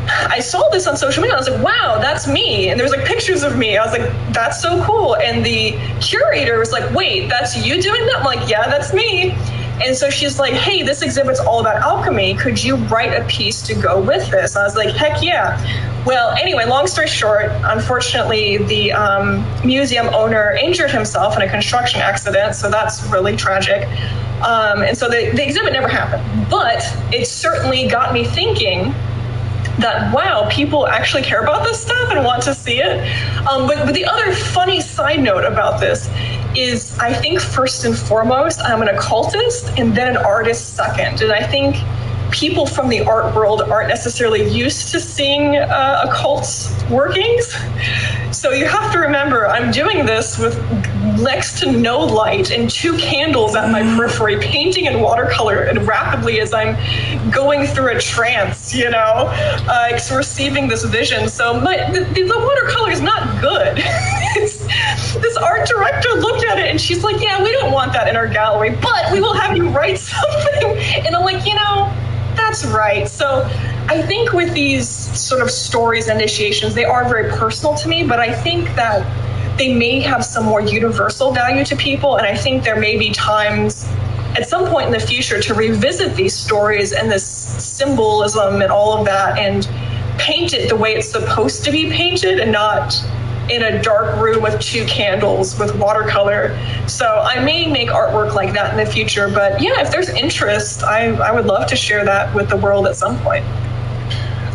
I saw this on social media. I was like, wow, that's me. And there was pictures of me. I was like, that's so cool. And the curator was like, wait, that's you doing that? I'm like, yeah, that's me. And so she's like, hey, this exhibit's all about alchemy. Could you write a piece to go with this? And I was like, heck yeah. Well, anyway, long story short, unfortunately, the museum owner injured himself in a construction accident. So that's really tragic. And so the exhibit never happened. But it certainly got me thinking that, wow, people actually care about this stuff and want to see it. But the other funny side note about this is, I think first and foremost, I'm an occultist and then an artist second. And I think people from the art world aren't necessarily used to seeing occult workings. So you have to remember, I'm doing this with next to no light and two candles at my periphery, painting in watercolor and rapidly as I'm going through a trance, receiving this vision. So the watercolor is not good. This art director looked at it and she's like, yeah, we don't want that in our gallery, but we will have you write something. And I'm like, that's right. So I think with these sort of stories and initiations, they are very personal to me, but I think that they may have some more universal value to people. And I think there may be times at some point in the future to revisit these stories and this symbolism and all of that and paint it the way it's supposed to be painted and not in a dark room with two candles with watercolor. So I may make artwork like that in the future, but yeah, if there's interest, I would love to share that with the world at some point.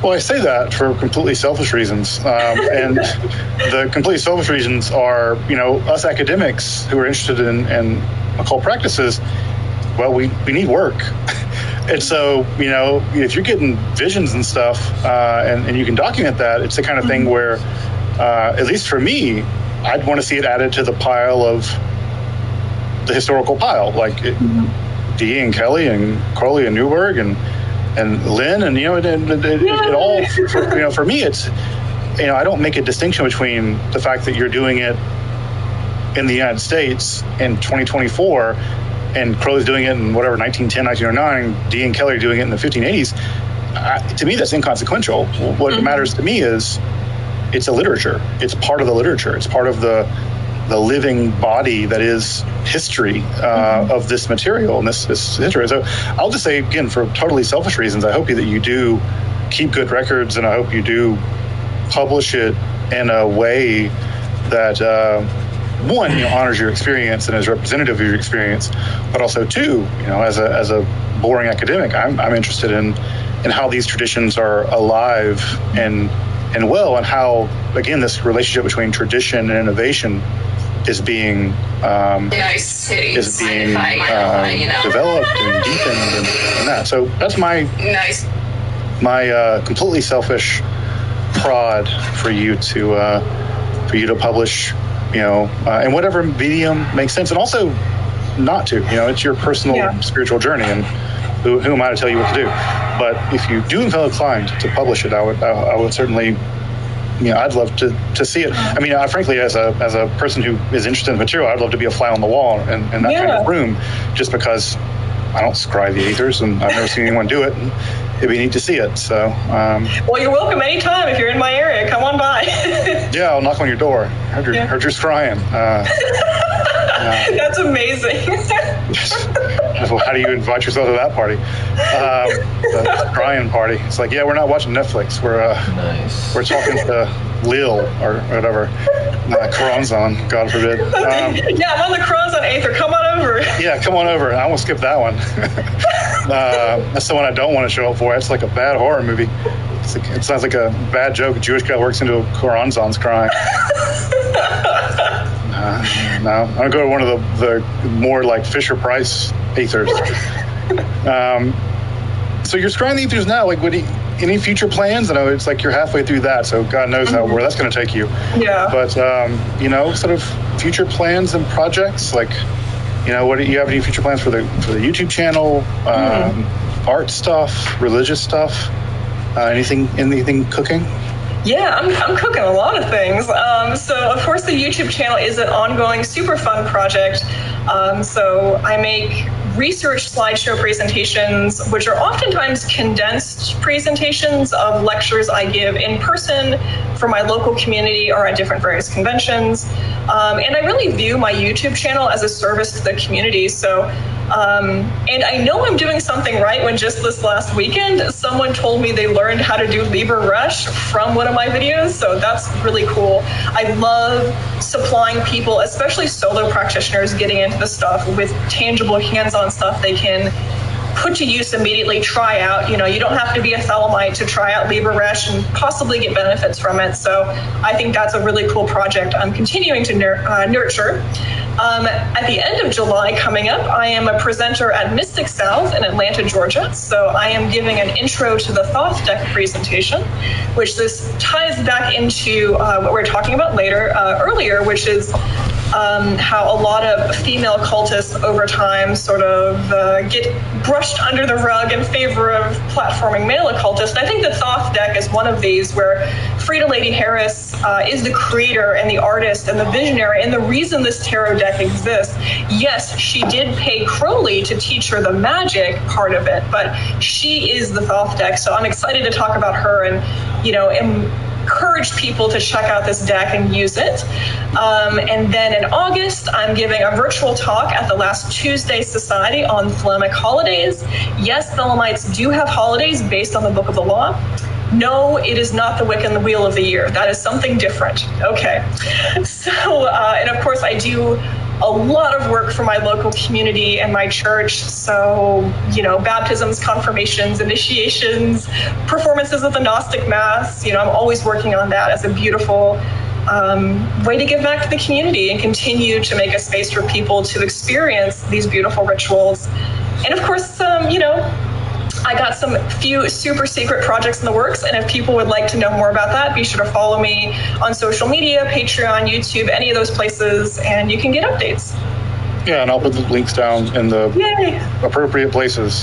Well, I say that for completely selfish reasons. And the completely selfish reasons are, us academics who are interested in occult practices, well, we need work. And so, if you're getting visions and stuff, and you can document that, it's the kind of thing where, at least for me, I'd want to see it added to the pile of the historical pile, like Dee and Kelly and Crowley and Newberg and Lynn, and it all, for me, it's, I don't make a distinction between the fact that you're doing it in the United States in 2024 and Crowley's doing it in whatever 1910, 1909, Dee and Kelly are doing it in the 1580s. To me, that's inconsequential. What matters to me is it's a literature. It's part of the literature. It's part of the living body that is history of this material and this history. So I'll just say, again, for totally selfish reasons, I hope that you do keep good records, and I hope you do publish it in a way that one, honors your experience and is representative of your experience, but also two, as a boring academic, I'm interested in how these traditions are alive and well, and how, again, this relationship between tradition and innovation is being developed and deepened and that. So that's my completely selfish prod for you to publish, in whatever medium makes sense, and also not to. It's your personal spiritual journey, and who am I to tell you what to do? But if you do feel inclined to publish it, I would certainly. I'd love to see it. I mean, frankly, as a person who is interested in the material, I'd love to be a fly on the wall in that kind of room, just because I don't scry the ethers, and I've never seen anyone do it. And it'd be neat to see it. So, well, you're welcome anytime if you're in my area. Come on by. Yeah, I'll knock on your door. Heard you're scrying. That's amazing. How do you invite yourself to that party? The scrying party. It's like, we're not watching Netflix. We're talking to Lil or whatever. Coranzon, God forbid. I'm on the Coranzon Aether. Come on over. Yeah, come on over. I almost skipped that one. That's the one I don't want to show up for. It's like a bad horror movie. It sounds like a bad joke. A Jewish guy works into a Coranzon's crying. No, I'm going to go to one of the more like Fisher-Price ethers. So you're scrying the ethers now. Like, any future plans? I know it's like you're halfway through that, so God knows where that's going to take you. Yeah. But, sort of future plans and projects, like, what do you have any future plans for the YouTube channel, art stuff, religious stuff, anything cooking? Yeah, I'm cooking a lot of things. So, of course, the YouTube channel is an ongoing, super fun project. So I make research slideshow presentations, which are oftentimes condensed presentations of lectures I give in person for my local community or at different various conventions. And I really view my YouTube channel as a service to the community. So, and I know I'm doing something right when just this last weekend, someone told me they learned how to do Liber Rush from one of my videos. So that's really cool. I love supplying people, especially solo practitioners, getting into the stuff with tangible hands-on stuff they can put to use immediately, try out. You don't have to be a Thelemite to try out Liber Rush and possibly get benefits from it. So I think that's a really cool project I'm continuing to nurture. At the end of July coming up, I am a presenter at Mystic South in Atlanta, Georgia. So I am giving an intro to the Thoth deck presentation, which this ties back into what we were talking about earlier, which is how a lot of female cultists over time sort of get brushed under the rug in favor of platforming male occultists. And I think the Thoth deck is one of these, where Frida Lady Harris is the creator and the artist and the visionary and the reason this tarot deck exists. Yes, she did pay Crowley to teach her the magic part of it, but she is the Thoth deck. So I'm excited to talk about her and, encourage people to check out this deck and use it. And then in August, I'm giving a virtual talk at the Last Tuesday Society on Thelemic holidays. Yes, Thelemites do have holidays based on the Book of the Law. No, it is not the Wiccan Wheel of the Year. That is something different. Okay. So, and of course, I do a lot of work for my local community and my church. So, baptisms, confirmations, initiations, performances of the Gnostic Mass. I'm always working on that as a beautiful way to give back to the community and continue to make a space for people to experience these beautiful rituals. And of course, I got some few super secret projects in the works, and if people would like to know more about that, be sure to follow me on social media, Patreon, YouTube, any of those places, and you can get updates. Yeah, and I'll put the links down in the appropriate places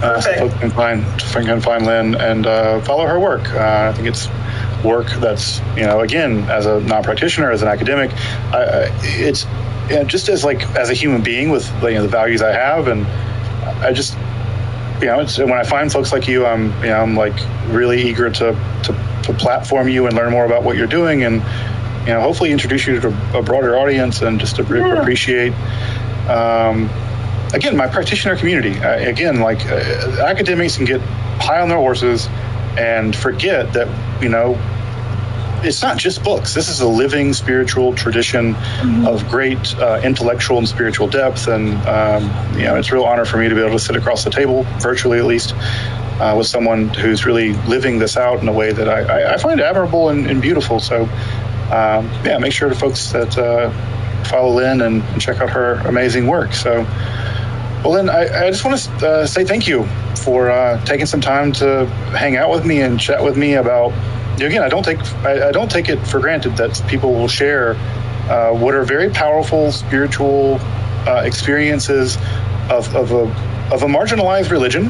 so folks can find Lynn and follow her work. I think it's work that's, again, as a non-practitioner, as an academic, it's just as a human being with the values I have, and I just it's, when I find folks like you, I'm like really eager to platform you and learn more about what you're doing, and hopefully introduce you to a broader audience, and just to appreciate again my practitioner community. Academics can get high on their horses and forget that it's not just books. This is a living spiritual tradition of great intellectual and spiritual depth. And, it's a real honor for me to be able to sit across the table, virtually at least, with someone who's really living this out in a way that I find admirable and beautiful. So, make sure to folks that follow Lynn and check out her amazing work. So, well, Lynn, I just want to say thank you for taking some time to hang out with me and chat with me about. Again, I don't take it for granted that people will share what are very powerful spiritual experiences of a marginalized religion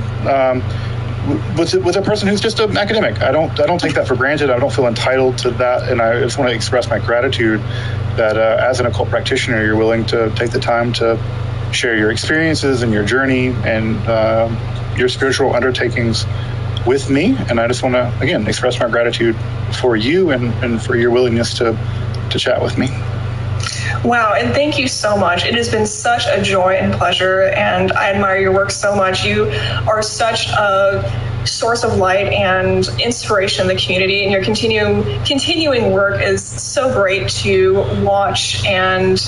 with a person who's just an academic. I don't take that for granted. I don't feel entitled to that, and I just want to express my gratitude that as an occult practitioner, you're willing to take the time to share your experiences and your journey and your spiritual undertakings with me. And I just want to, again, express my gratitude for you and for your willingness to chat with me. Wow, and thank you so much. It has been such a joy and pleasure, and I admire your work so much. You are such a source of light and inspiration in the community, and your continuing work is so great to watch. And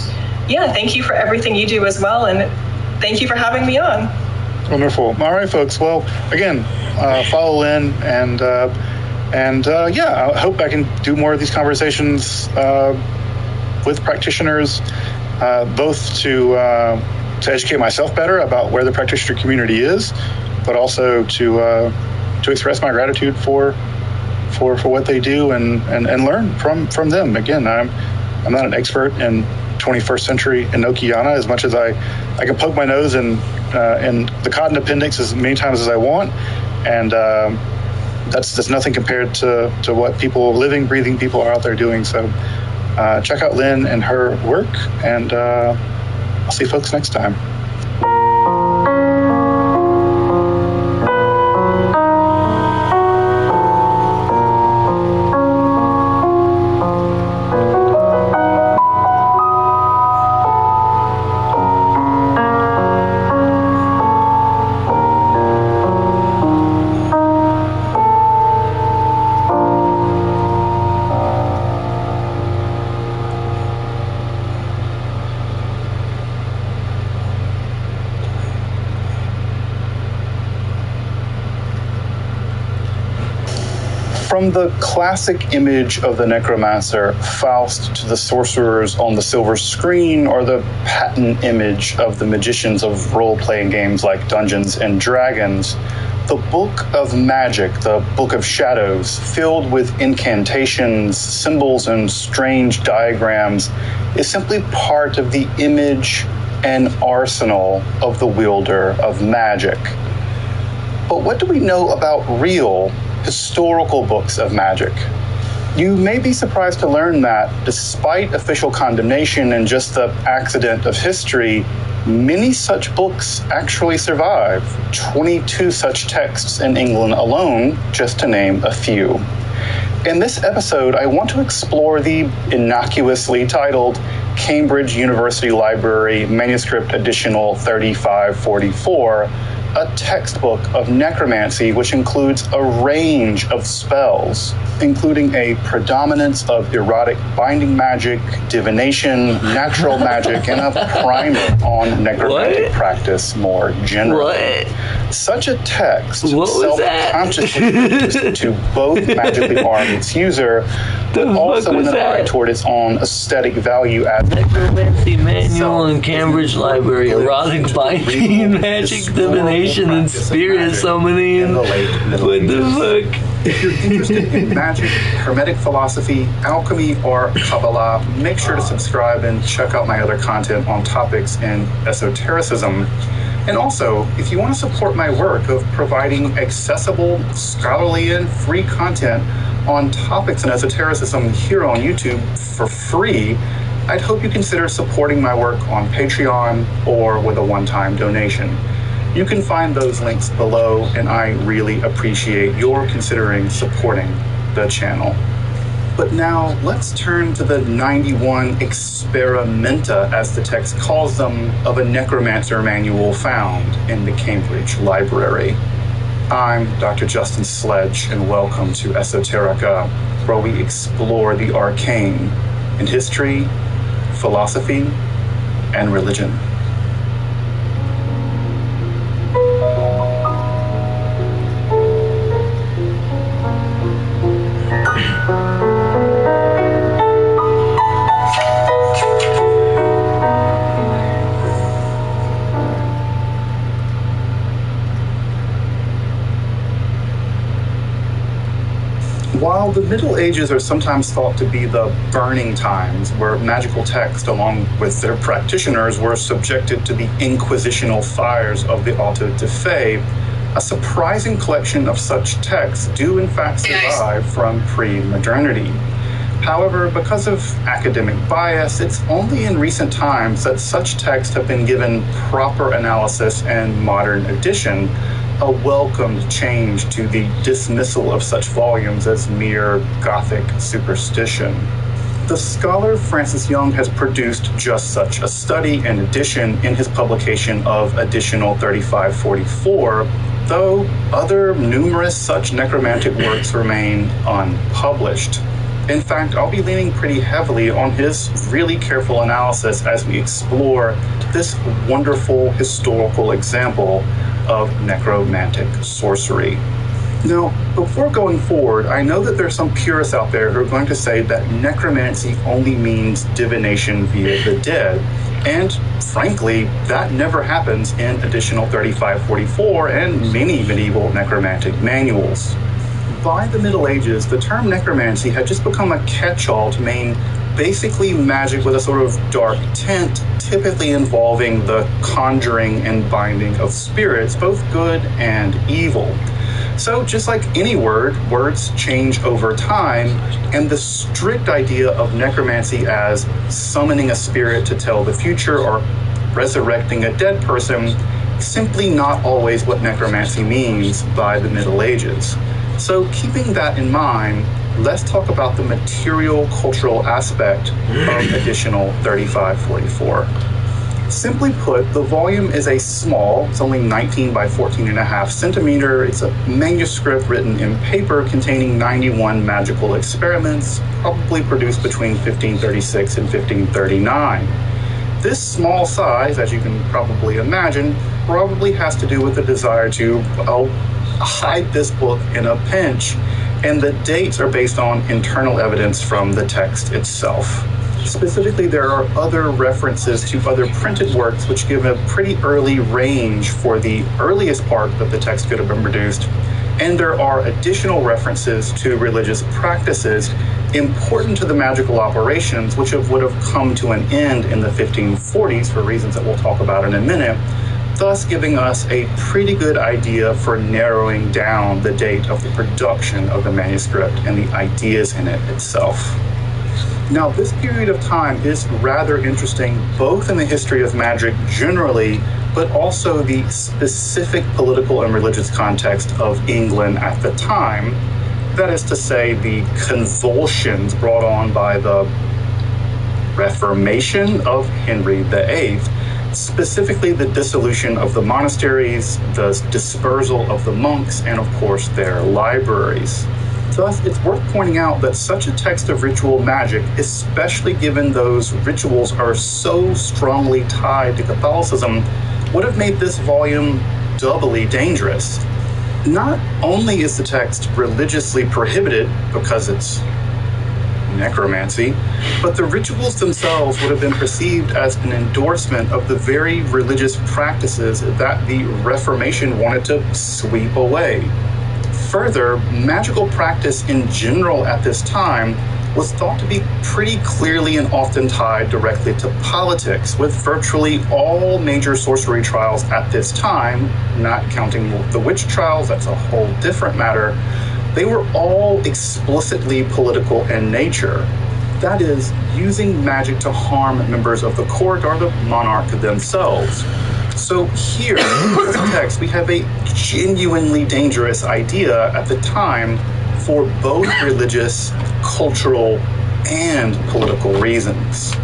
thank you for everything you do as well, and thank you for having me on. Wonderful. All right, folks. Well, again, follow Lynn, and I hope I can do more of these conversations with practitioners, both to educate myself better about where the practitioner community is, but also to express my gratitude for what they do and learn from them. Again, I'm not an expert in 21st century Enochiana as much as I can poke my nose in the cotton appendix as many times as I want, and that's nothing compared to what living, breathing people are out there doing. So check out Lynn and her work, and I'll see folks next time. From the classic image of the necromancer, Faust, to the sorcerers on the silver screen, or the patent image of the magicians of role-playing games like Dungeons and Dragons, the Book of Magic, the Book of Shadows, filled with incantations, symbols, and strange diagrams, is simply part of the image and arsenal of the wielder of magic. But what do we know about real historical books of magic? You may be surprised to learn that, despite official condemnation and just the accident of history, many such books actually survive. 22 such texts in England alone, just to name a few. In this episode, I want to explore the innocuously titled Cambridge University Library Manuscript Additional 3544, a textbook of necromancy which includes a range of spells, including a predominance of erotic binding magic, divination, natural magic, and a primer on necromantic practice more generally. Such a text self-consciously leads to both magically arm its user, but also with an eye toward its own aesthetic value as necromancy manual in Cambridge Library, erotic binding magic, divination. divination and spirit summoning. What the fuck? If you're interested in magic, hermetic philosophy, alchemy, or Kabbalah, make sure to subscribe and check out my other content on topics in esotericism. And also, if you want to support my work of providing accessible, scholarly, and free content on topics in esotericism here on YouTube for free, I'd hope you consider supporting my work on Patreon or with a one-time donation. You can find those links below, and I really appreciate your considering supporting the channel. But now let's turn to the 91 experimenta, as the text calls them, of a necromancer manual found in the Cambridge Library. I'm Dr. Justin Sledge, and welcome to Esoterica, where we explore the arcane in history, philosophy, and religion. While the Middle Ages are sometimes thought to be the burning times where magical texts, along with their practitioners, were subjected to the inquisitional fires of the auto de fe, a surprising collection of such texts do in fact survive from pre-modernity. However, because of academic bias, it's only in recent times that such texts have been given proper analysis and modern edition, a welcomed change to the dismissal of such volumes as mere Gothic superstition. The scholar Francis Young has produced just such a study and edition in his publication of Additional 3544, though other numerous such necromantic works remain unpublished. In fact, I'll be leaning pretty heavily on his really careful analysis as we explore this wonderful historical example of necromantic sorcery. Now, before going forward, I know that there's some purists out there who are going to say that necromancy only means divination via the dead, and frankly, that never happens in Additional 3544 and many medieval necromantic manuals. By the Middle Ages, the term necromancy had just become a catch-all to mean basically magic with a sort of dark tint, typically involving the conjuring and binding of spirits, both good and evil. So just like any word, words change over time, and the strict idea of necromancy as summoning a spirit to tell the future or resurrecting a dead person, simply not always what necromancy means by the Middle Ages. So keeping that in mind, let's talk about the material cultural aspect of Additional 3544. Simply put, the volume is a small, it's only 19 by 14.5 centimeter. It's a manuscript written in paper containing 91 magical experiments, probably produced between 1536 and 1539. This small size, as you can probably imagine, probably has to do with the desire to, hide this book in a pinch, and the dates are based on internal evidence from the text itself. Specifically, there are other references to other printed works which give a pretty early range for the earliest part that the text could have been produced, and there are additional references to religious practices important to the magical operations which would have come to an end in the 1540s for reasons that we'll talk about in a minute, thus giving us a pretty good idea for narrowing down the date of the production of the manuscript and the ideas in it itself. Now, this period of time is rather interesting, both in the history of magic generally, but also the specific political and religious context of England at the time. That is to say, the convulsions brought on by the Reformation of Henry VIII, specifically the dissolution of the monasteries, the dispersal of the monks, and of course their libraries. Thus, it's worth pointing out that such a text of ritual magic, especially given those rituals are so strongly tied to Catholicism, would have made this volume doubly dangerous. Not only is the text religiously prohibited because it's necromancy, but the rituals themselves would have been perceived as an endorsement of the very religious practices that the Reformation wanted to sweep away. Further, magical practice in general at this time was thought to be pretty clearly and often tied directly to politics, with virtually all major sorcery trials at this time, not counting the witch trials, that's a whole different matter, they were all explicitly political in nature. That is, using magic to harm members of the court or the monarch themselves. So here, in this text, we have a genuinely dangerous idea at the time for both religious, cultural, and political reasons.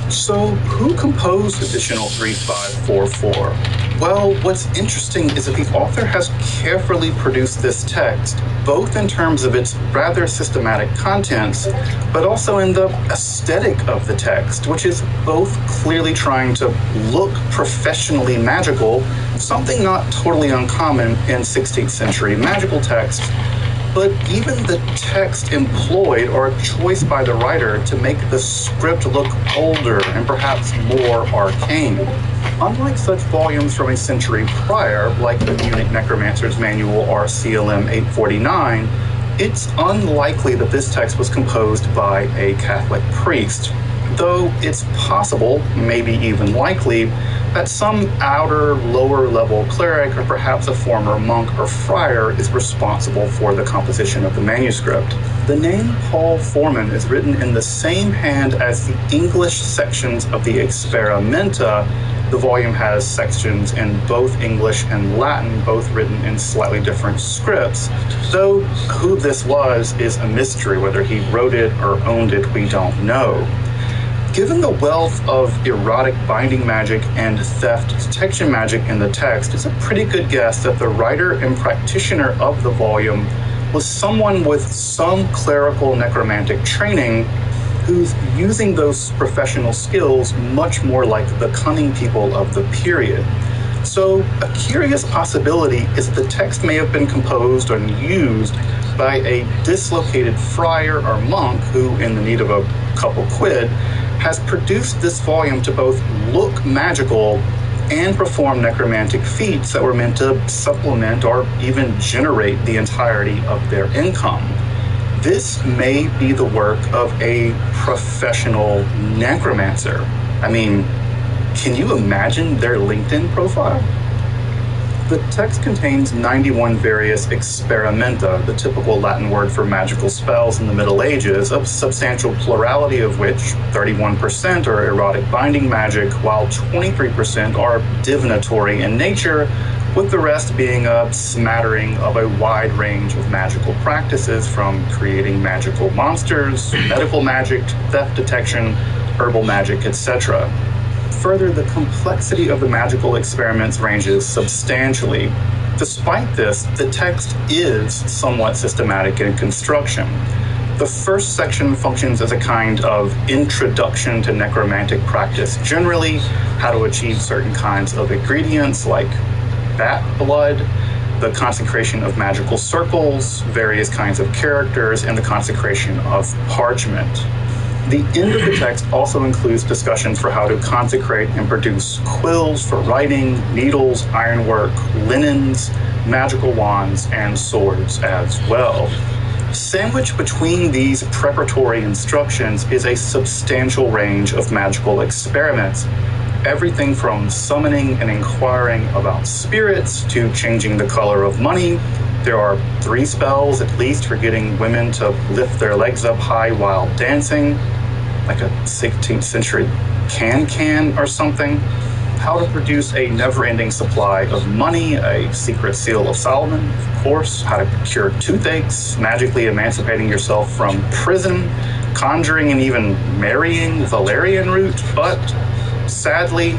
So who composed additional 3544? Well, what's interesting is that the author has carefully produced this text, both in terms of its rather systematic contents, but also in the aesthetic of the text, which is both clearly trying to look professionally magical, something not totally uncommon in 16th century magical texts, but even the text employed or a choice by the writer to make the script look older and perhaps more arcane. Unlike such volumes from a century prior, like the Munich Necromancer's Manual or CLM 849, it's unlikely that this text was composed by a Catholic priest, though it's possible, maybe even likely, that some outer, lower-level cleric or perhaps a former monk or friar is responsible for the composition of the manuscript. The name Paul Forman is written in the same hand as the English sections of the Experimenta. The volume has sections in both English and Latin, both written in slightly different scripts, though who this was is a mystery. Whether he wrote it or owned it, we don't know. Given the wealth of erotic binding magic and theft detection magic in the text, it's a pretty good guess that the writer and practitioner of the volume was someone with some clerical necromantic training who's using those professional skills much more like the cunning people of the period. So a curious possibility is that the text may have been composed and used by a dislocated friar or monk who, in the need of a couple quid, has produced this volume to both look magical and perform necromantic feats that were meant to supplement or even generate the entirety of their income. This may be the work of a professional necromancer. I mean, can you imagine their LinkedIn profile? The text contains 91 various experimenta, the typical Latin word for magical spells in the Middle Ages, a substantial plurality of which, 31%, are erotic binding magic, while 23% are divinatory in nature, with the rest being a smattering of a wide range of magical practices, from creating magical monsters, medical magic, theft detection, herbal magic, etc. Further, the complexity of the magical experiments ranges substantially. Despite this, the text is somewhat systematic in construction. The first section functions as a kind of introduction to necromantic practice generally, how to achieve certain kinds of ingredients like bat blood, the consecration of magical circles, various kinds of characters, and the consecration of parchment. The end of the text also includes discussions for how to consecrate and produce quills for writing, needles, ironwork, linens, magical wands, and swords as well. Sandwiched between these preparatory instructions is a substantial range of magical experiments. Everything from summoning and inquiring about spirits to changing the color of money. There are 3 spells at least for getting women to lift their legs up high while dancing, like a 16th century can or something. How to produce a never-ending supply of money, a secret seal of Solomon, of course. How to cure toothaches, magically emancipating yourself from prison, conjuring and even marrying valerian root, but sadly,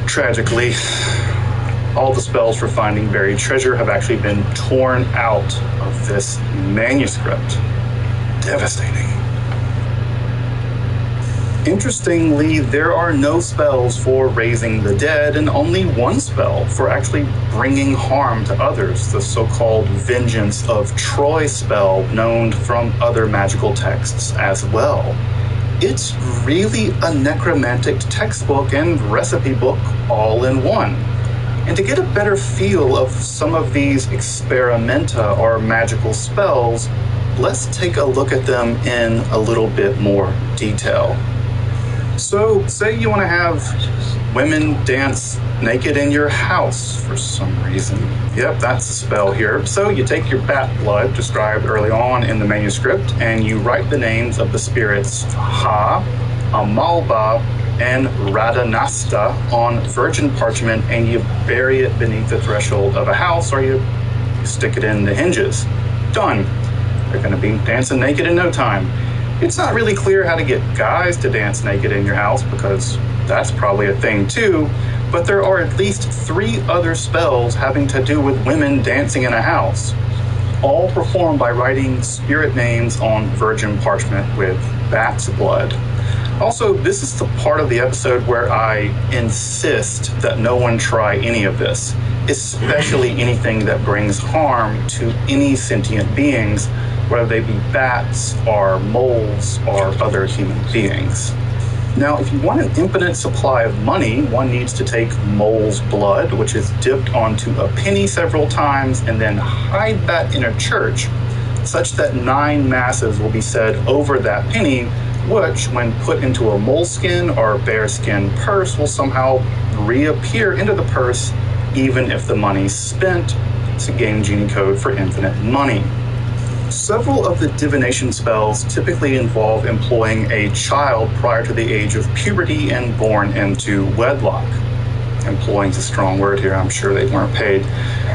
tragically, all the spells for finding buried treasure have actually been torn out of this manuscript. Devastating. Interestingly, there are no spells for raising the dead and only one spell for actually bringing harm to others, the so-called Vengeance of Troy spell known from other magical texts as well. It's really a necromantic textbook and recipe book all in one. And to get a better feel of some of these experimenta or magical spells, let's take a look at them in a little bit more detail. So, say you want to have women dance naked in your house for some reason. Yep, that's a spell here. So you take your bat blood described early on in the manuscript and you write the names of the spirits Ha, Amalba, and Radhanasta on virgin parchment and you bury it beneath the threshold of a house or you stick it in the hinges. Done. They're going to be dancing naked in no time. It's not really clear how to get guys to dance naked in your house because that's probably a thing too, but there are at least 3 other spells having to do with women dancing in a house, all performed by writing spirit names on virgin parchment with bat's blood. Also, this is the part of the episode where I insist that no one try any of this, especially anything that brings harm to any sentient beings, whether they be bats or moles or other human beings. Now, if you want an infinite supply of money, one needs to take mole's blood, which is dipped onto a penny several times, and then hide that in a church, such that 9 masses will be said over that penny, which, when put into a moleskin or bearskin purse, will somehow reappear into the purse, even if the money's spent. It's a game genie code for infinite money. Several of the divination spells typically involve employing a child prior to the age of puberty and born into wedlock. Employing is a strong word here, I'm sure they weren't paid.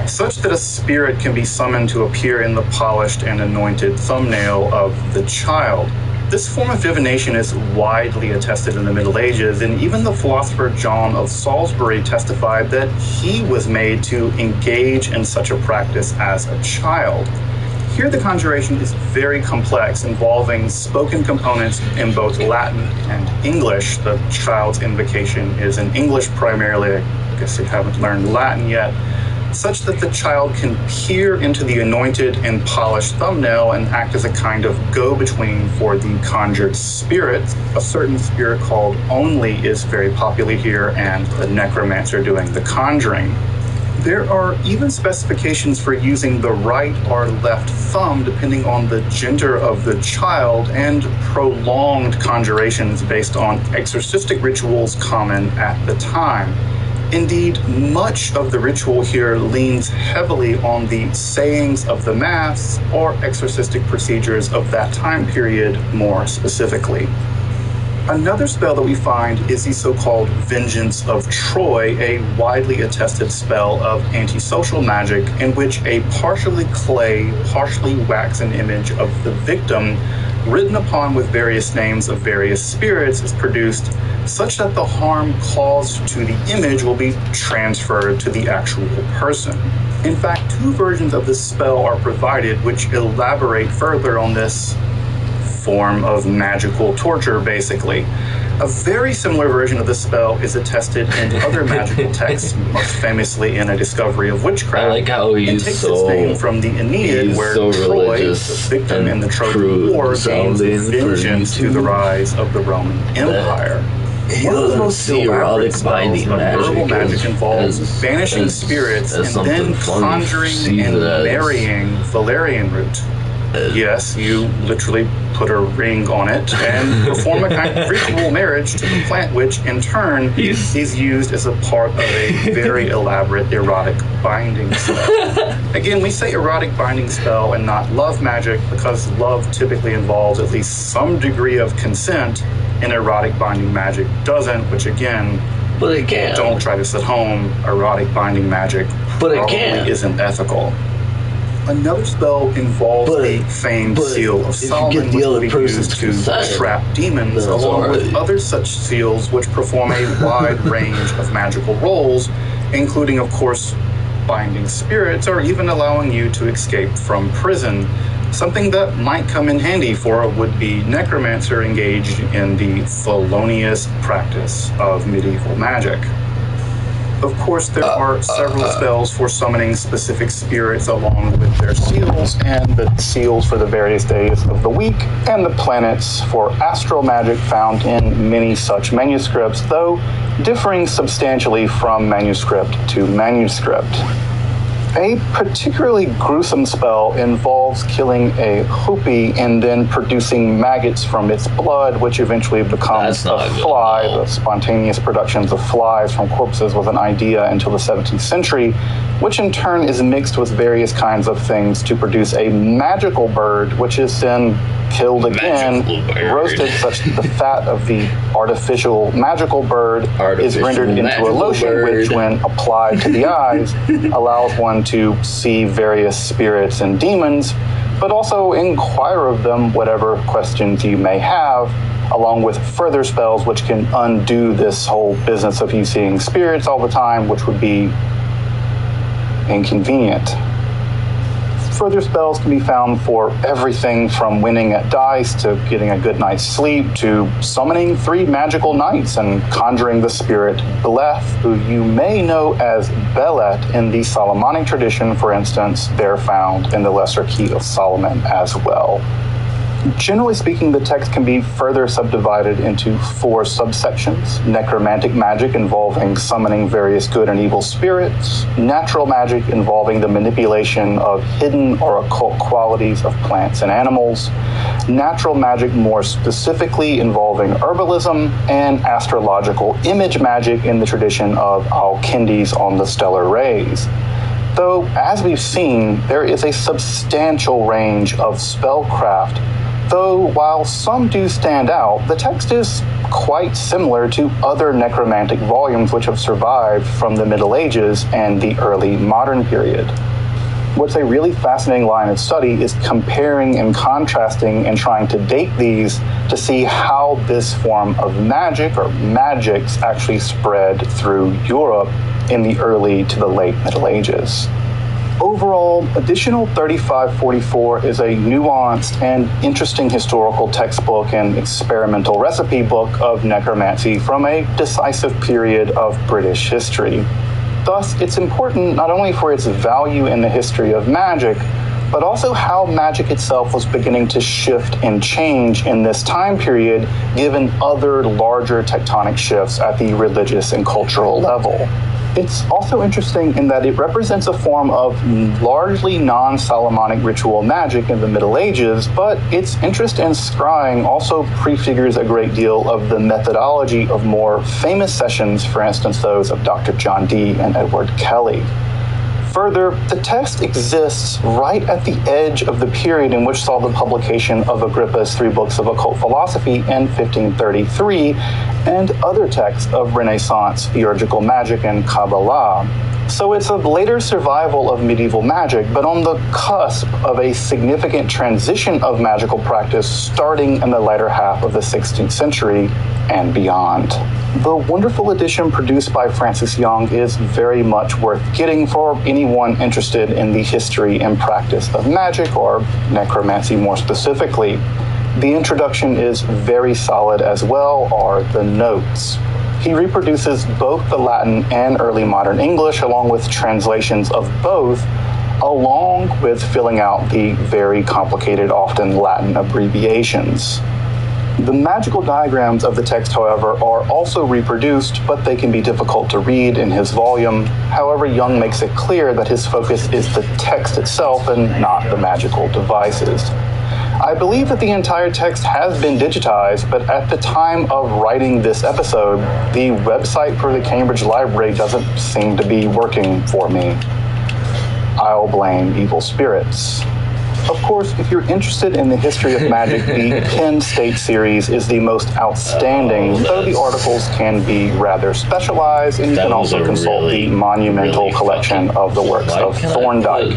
Such that a spirit can be summoned to appear in the polished and anointed thumbnail of the child. This form of divination is widely attested in the Middle Ages, and even the philosopher John of Salisbury testified that he was made to engage in such a practice as a child. Here the conjuration is very complex, involving spoken components in both Latin and English. The child's invocation is in English primarily, I guess you haven't learned Latin yet, such that the child can peer into the anointed and polished thumbnail and act as a kind of go-between for the conjured spirit. A certain spirit called Only is very popular here, and the necromancer doing the conjuring. There are even specifications for using the right or left thumb depending on the gender of the child, and prolonged conjurations based on exorcistic rituals common at the time. Indeed, much of the ritual here leans heavily on the sayings of the Mass or exorcistic procedures of that time period more specifically. Another spell that we find is the so-called Vengeance of Troy, a widely attested spell of antisocial magic in which a partially clay, partially waxen image of the victim, written upon with various names of various spirits, is produced such that the harm caused to the image will be transferred to the actual person. In fact, 2 versions of this spell are provided which elaborate further on this form of magical torture, basically. A very similar version of this spell is attested in other magical texts, most famously in A Discovery of Witchcraft. I like how he's takes its name from the Aeneid, where Troy, the victim in the Trojan War, gains vengeance through the rise of the Roman Empire. He doesn't see erotic binding magic involves banishing spirits and then conjuring and marrying valerian root. Yes, you literally put a ring on it and perform a kind of ritual marriage to the plant, which in turn is used as a part of a very elaborate erotic binding spell. Again, we say erotic binding spell and not love magic because love typically involves at least some degree of consent, and erotic binding magic doesn't, which again, but it can. Don't try this at home. Erotic binding magic probably isn't ethical. Another spell involves the famed seal of Solomon, which will be used to trap demons, along with other such seals which perform a wide range of magical roles, including, of course, binding spirits or even allowing you to escape from prison. something that might come in handy for a would-be necromancer engaged in the felonious practice of medieval magic. Of course, there are several spells for summoning specific spirits along with their seals, and the seals for the various days of the week, and the planets for astral magic found in many such manuscripts, though differing substantially from manuscript to manuscript. A particularly gruesome spell involves killing a hopi and then producing maggots from its blood, which eventually becomes a fly. The spontaneous productions of flies from corpses was an idea until the 17th century, which in turn is mixed with various kinds of things to produce a magical bird, which is then killed again, roasted such that the fat of the artificial magical bird is rendered into a lotion, which when applied to the eyes allows one to see various spirits and demons, but also inquire of them whatever questions you may have, along with further spells which can undo this whole business of you seeing spirits all the time, which would be inconvenient. Further spells can be found for everything from winning at dice to getting a good night's sleep to summoning 3 magical knights and conjuring the spirit Beleth, who you may know as Belet in the Solomonic tradition, for instance. They're found in the Lesser Key of Solomon as well. Generally speaking, the text can be further subdivided into 4 subsections: necromantic magic involving summoning various good and evil spirits, natural magic involving the manipulation of hidden or occult qualities of plants and animals, natural magic more specifically involving herbalism, and astrological image magic in the tradition of Al-Kindis on the stellar rays. Though, as we've seen, there is a substantial range of spellcraft. Though, while some do stand out, the text is quite similar to other necromantic volumes which have survived from the Middle Ages and the early modern period. What's a really fascinating line of study is comparing and contrasting and trying to date these to see how this form of magic or magics actually spread through Europe in the early to the late Middle Ages. Overall, Additional 3544 is a nuanced and interesting historical textbook and experimental recipe book of necromancy from a decisive period of British history. Thus, it's important not only for its value in the history of magic, but also how magic itself was beginning to shift and change in this time period, given other larger tectonic shifts at the religious and cultural level. It's also interesting in that it represents a form of largely non-Solomonic ritual magic in the Middle Ages, but its interest in scrying also prefigures a great deal of the methodology of more famous sessions, for instance those of Dr. John Dee and Edward Kelly. Further, the text exists right at the edge of the period in which saw the publication of Agrippa's 3 books of occult philosophy in 1533 and other texts of Renaissance theurgical magic and Kabbalah. So it's a later survival of medieval magic, but on the cusp of a significant transition of magical practice starting in the latter half of the 16th century and beyond. The wonderful edition produced by Francis Young is very much worth getting for anyone interested in the history and practice of magic, or necromancy more specifically. The introduction is very solid, as well are the notes. He reproduces both the Latin and early modern English, along with translations of both, along with filling out the very complicated, often Latin abbreviations. The magical diagrams of the text, however, are also reproduced, but they can be difficult to read in his volume. However, Young makes it clear that his focus is the text itself and not the magical devices. I believe that the entire text has been digitized, but at the time of writing this episode, the website for the Cambridge Library doesn't seem to be working for me. I'll blame evil spirits. Of course, if you're interested in the history of magic, the Penn State series is the most outstanding, though the articles can be rather specialized, and you can also consult the monumental collection of the works of Thorndike.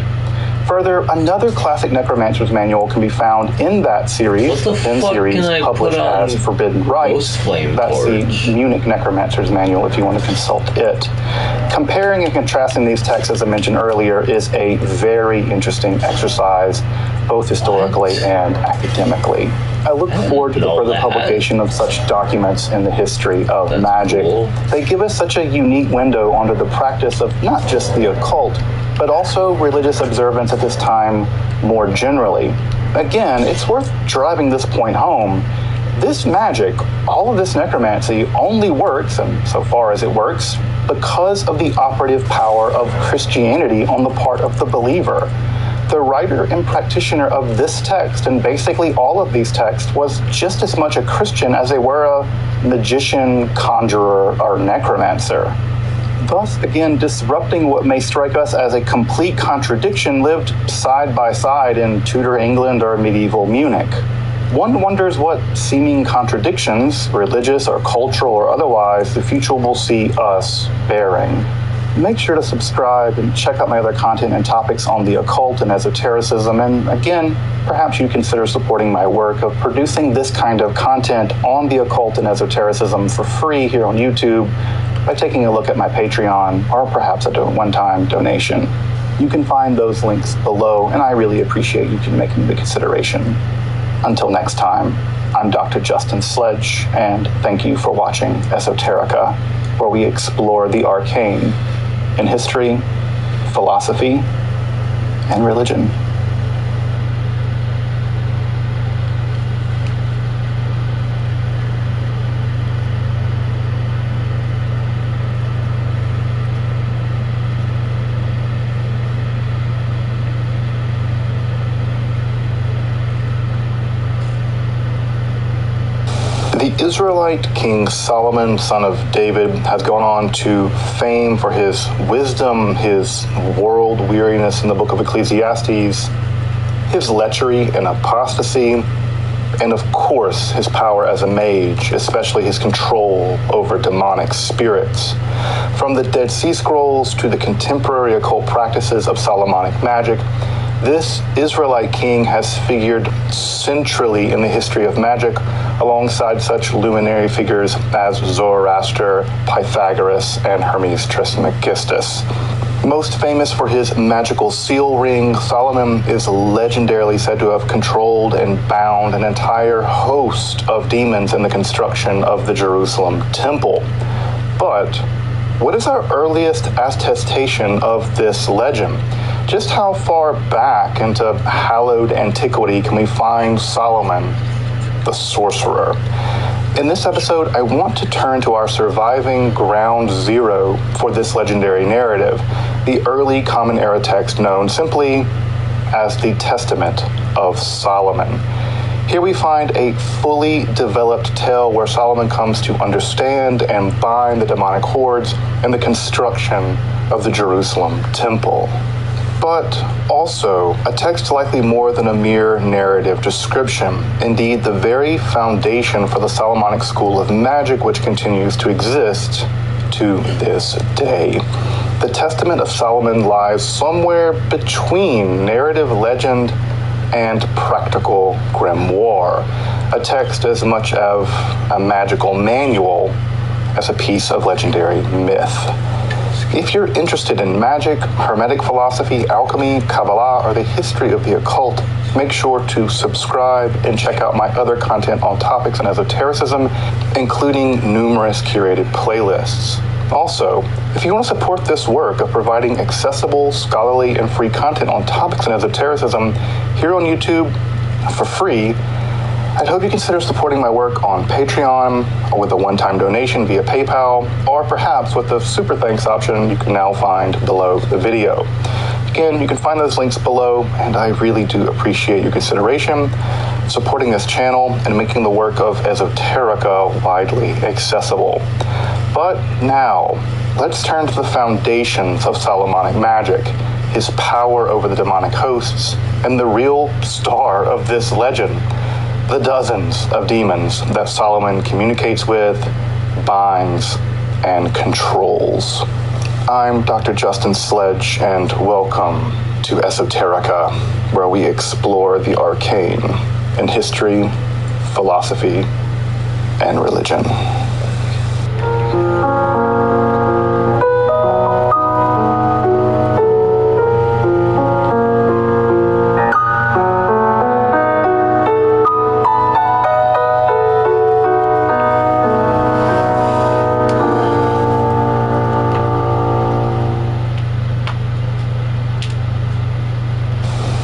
Further, another classic Necromancer's Manual can be found in that series, published as Forbidden Rites. That's the Munich Necromancer's Manual if you want to consult it. Comparing and contrasting these texts, as I mentioned earlier, is a very interesting exercise, both historically and academically. I look forward to the further publication of such documents in the history of magic. Cool. They give us such a unique window onto the practice of not just the occult, but also religious observance at this time more generally. Again, it's worth driving this point home. This magic, all of this necromancy, only works, and so far as it works, because of the operative power of Christianity on the part of the believer. The writer and practitioner of this text, and basically all of these texts, was just as much a Christian as they were a magician, conjurer, or necromancer. Thus, again, disrupting what may strike us as a complete contradiction lived side by side in Tudor England or medieval Munich. One wonders what seeming contradictions, religious or cultural or otherwise, the future will see us bearing. Make sure to subscribe and check out my other content and topics on the occult and esotericism. And again, perhaps you consider supporting my work of producing this kind of content on the occult and esotericism for free here on YouTube by taking a look at my Patreon or perhaps a one-time donation. You can find those links below, and I really appreciate you making the consideration. Until next time, I'm Dr. Justin Sledge, and thank you for watching Esoterica, where we explore the arcane in history, philosophy, and religion. The Israelite King Solomon, son of David, has gone on to fame for his wisdom, his world weariness in the book of Ecclesiastes, his lechery and apostasy, and of course his power as a mage, especially his control over demonic spirits. From the Dead Sea Scrolls to the contemporary occult practices of Solomonic magic, this Israelite king has figured centrally in the history of magic alongside such luminary figures as Zoroaster, Pythagoras, and Hermes Trismegistus. Most famous for his magical seal ring, Solomon is legendarily said to have controlled and bound an entire host of demons in the construction of the Jerusalem temple. But what is our earliest attestation of this legend? Just how far back into hallowed antiquity can we find Solomon, the sorcerer? In this episode, I want to turn to our surviving ground zero for this legendary narrative, the early Common Era text known simply as the Testament of Solomon. Here we find a fully developed tale where Solomon comes to understand and bind the demonic hordes in the construction of the Jerusalem temple. But also a text likely more than a mere narrative description, indeed the very foundation for the Solomonic school of magic which continues to exist to this day. The Testament of Solomon lies somewhere between narrative legend and practical grimoire, a text as much of a magical manual as a piece of legendary myth. If you're interested in magic, Hermetic philosophy, alchemy, Kabbalah, or the history of the occult, make sure to subscribe and check out my other content on topics in esotericism, including numerous curated playlists. Also, if you want to support this work of providing accessible, scholarly, and free content on topics in esotericism here on YouTube for free, I'd hope you consider supporting my work on Patreon, or with a one-time donation via PayPal, or perhaps with the super thanks option you can now find below the video. Again, you can find those links below, and I really do appreciate your consideration, supporting this channel, and making the work of Esoterica widely accessible. But now, let's turn to the foundations of Solomonic magic, his power over the demonic hosts, and the real star of this legend, the dozens of demons that Solomon communicates with, binds, and controls. I'm Dr. Justin Sledge, and welcome to Esoterica, where we explore the arcane in history, philosophy, and religion.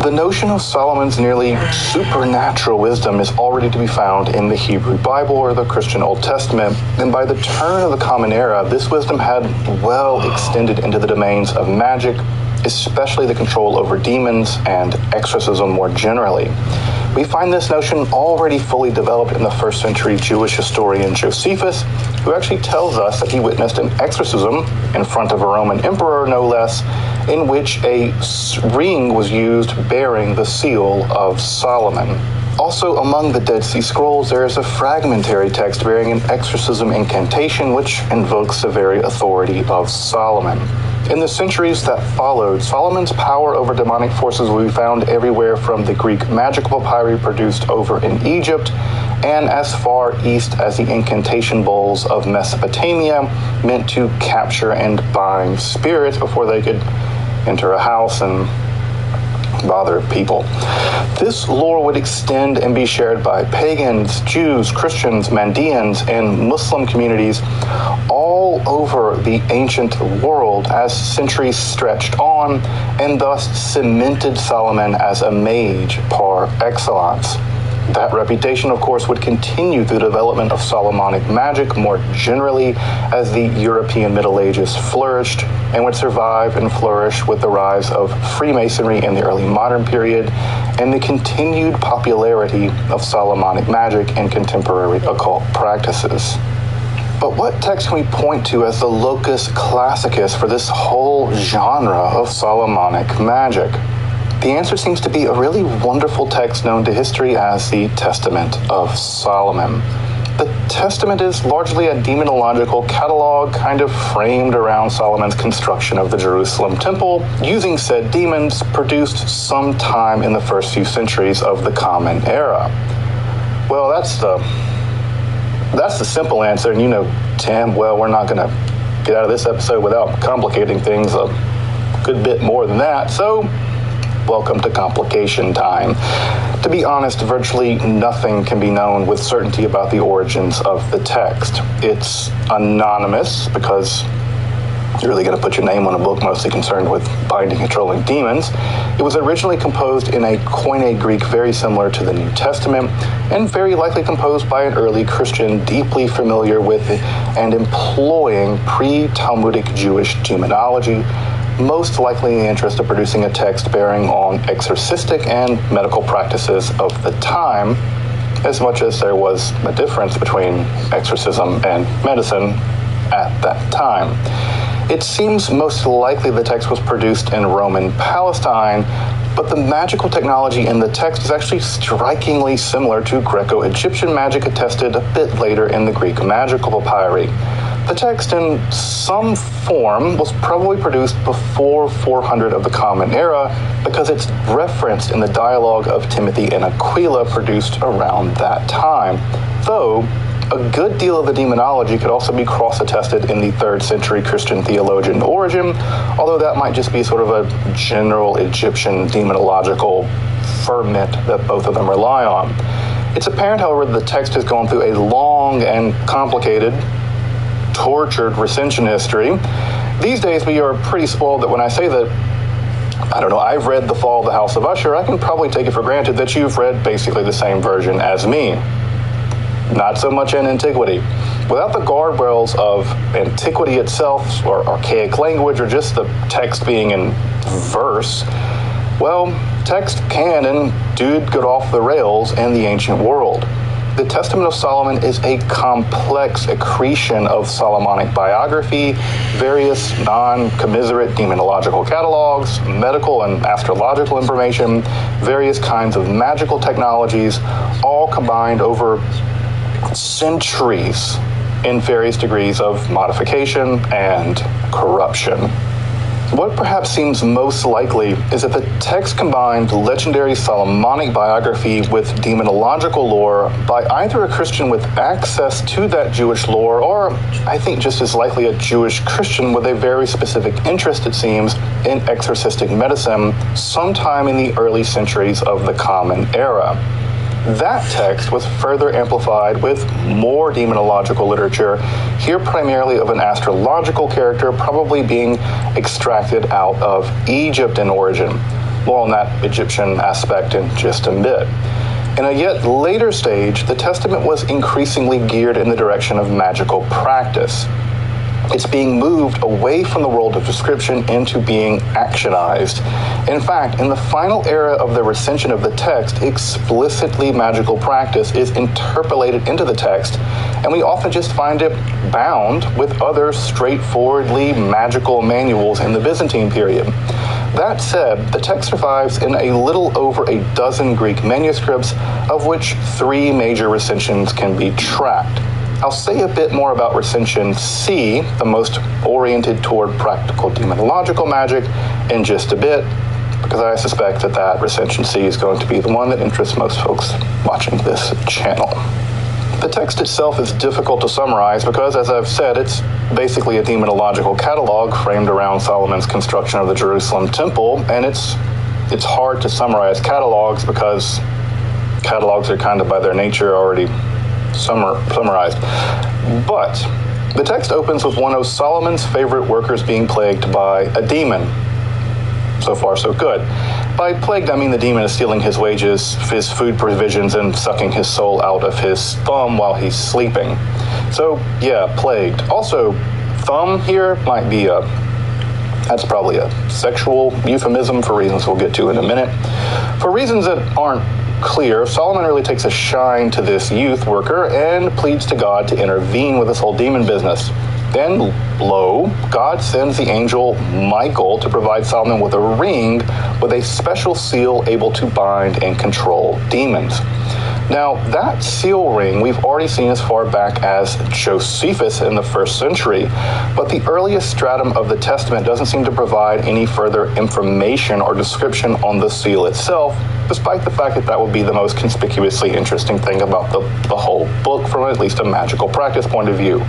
The notion of Solomon's nearly supernatural wisdom is already to be found in the Hebrew Bible or the Christian Old Testament, and by the turn of the Common Era, this wisdom had well extended into the domains of magic, especially the control over demons and exorcism more generally. We find this notion already fully developed in the first century Jewish historian Josephus, who actually tells us that he witnessed an exorcism in front of a Roman emperor, no less, in which a ring was used bearing the seal of Solomon. Also, among the Dead Sea Scrolls, there is a fragmentary text bearing an exorcism incantation which invokes the very authority of Solomon. In the centuries that followed, Solomon's power over demonic forces will be found everywhere from the Greek magical papyri produced over in Egypt and as far east as the incantation bowls of Mesopotamia, meant to capture and bind spirits before they could enter a house and bother people. This lore would extend and be shared by pagans, Jews, Christians, Mandeans, and Muslim communities all over the ancient world as centuries stretched on, and thus cemented Solomon as a mage par excellence. That reputation, of course, would continue through the development of Solomonic magic more generally as the European Middle Ages flourished, and would survive and flourish with the rise of Freemasonry in the early modern period and the continued popularity of Solomonic magic in contemporary occult practices. But what text can we point to as the locus classicus for this whole genre of Solomonic magic? The answer seems to be a really wonderful text known to history as the Testament of Solomon. The Testament is largely a demonological catalog kind of framed around Solomon's construction of the Jerusalem temple, using said demons produced sometime in the first few centuries of the Common Era. Well, that's the simple answer, and you know damn well we're not going to get out of this episode without complicating things a good bit more than that, so welcome to complication time. To be honest, virtually nothing can be known with certainty about the origins of the text. It's anonymous because you're really going to put your name on a book mostly concerned with binding and controlling demons. It was originally composed in a Koine Greek very similar to the New Testament, and very likely composed by an early Christian deeply familiar with and employing pre-Talmudic Jewish demonology, most likely in the interest of producing a text bearing on exorcistic and medical practices of the time, as much as there was a difference between exorcism and medicine at that time. It seems most likely the text was produced in Roman Palestine, but the magical technology in the text is actually strikingly similar to Greco-Egyptian magic attested a bit later in the Greek magical papyri. The text in some form was probably produced before 400 of the Common Era because it's referenced in the dialogue of Timothy and Aquila produced around that time, though a good deal of the demonology could also be cross-attested in the 3rd century Christian theologian Origen, although that might just be sort of a general Egyptian demonological ferment that both of them rely on. It's apparent, however, that the text has gone through a long and complicated tortured recension history. These days we are pretty spoiled that when I say that, I don't know, I've read The Fall of the House of Usher, I can probably take it for granted that you've read basically the same version as me. Not so much in antiquity. Without the guardrails of antiquity itself, or archaic language, or just the text being in verse, well, text can and did get off the rails in the ancient world. The Testament of Solomon is a complex accretion of Solomonic biography, various non-commiserate demonological catalogs, medical and astrological information, various kinds of magical technologies, all combined over centuries in various degrees of modification and corruption. What perhaps seems most likely is that the text combined legendary Solomonic biography with demonological lore by either a Christian with access to that Jewish lore, or I think just as likely a Jewish Christian with a very specific interest, it seems, in exorcistic medicine sometime in the early centuries of the Common Era. That text was further amplified with more demonological literature, here primarily of an astrological character probably being extracted out of Egypt in origin. More on that Egyptian aspect in just a bit. In a yet later stage, the Testament was increasingly geared in the direction of magical practice. It's being moved away from the world of description into being actionized. In fact, in the final era of the recension of the text, explicitly magical practice is interpolated into the text, and we often just find it bound with other straightforwardly magical manuals in the Byzantine period. That said, the text survives in a little over a dozen Greek manuscripts, of which 3 major recensions can be tracked. I'll say a bit more about recension C, the most oriented toward practical demonological magic, in just a bit, because I suspect that recension C is going to be the one that interests most folks watching this channel. The text itself is difficult to summarize because, as I've said, it's basically a demonological catalog framed around Solomon's construction of the Jerusalem temple, and it's hard to summarize catalogs because catalogs are kind of by their nature already summarized. But the text opens with one of Solomon's favorite workers being plagued by a demon. So far, so good. By plagued, I mean the demon is stealing his wages, his food provisions, and sucking his soul out of his thumb while he's sleeping. So, yeah, plagued. Also, thumb here might be that's probably a sexual euphemism for reasons we'll get to in a minute. For reasons that aren't clear, Solomon really takes a shine to this youth worker and pleads to God to intervene with this whole demon business. Then, lo, God sends the angel Michael to provide Solomon with a ring with a special seal able to bind and control demons. Now, that seal ring we've already seen as far back as Josephus in the 1st century, but the earliest stratum of the Testament doesn't seem to provide any further information or description on the seal itself, despite the fact that that would be the most conspicuously interesting thing about the whole book from at least a magical practice point of view.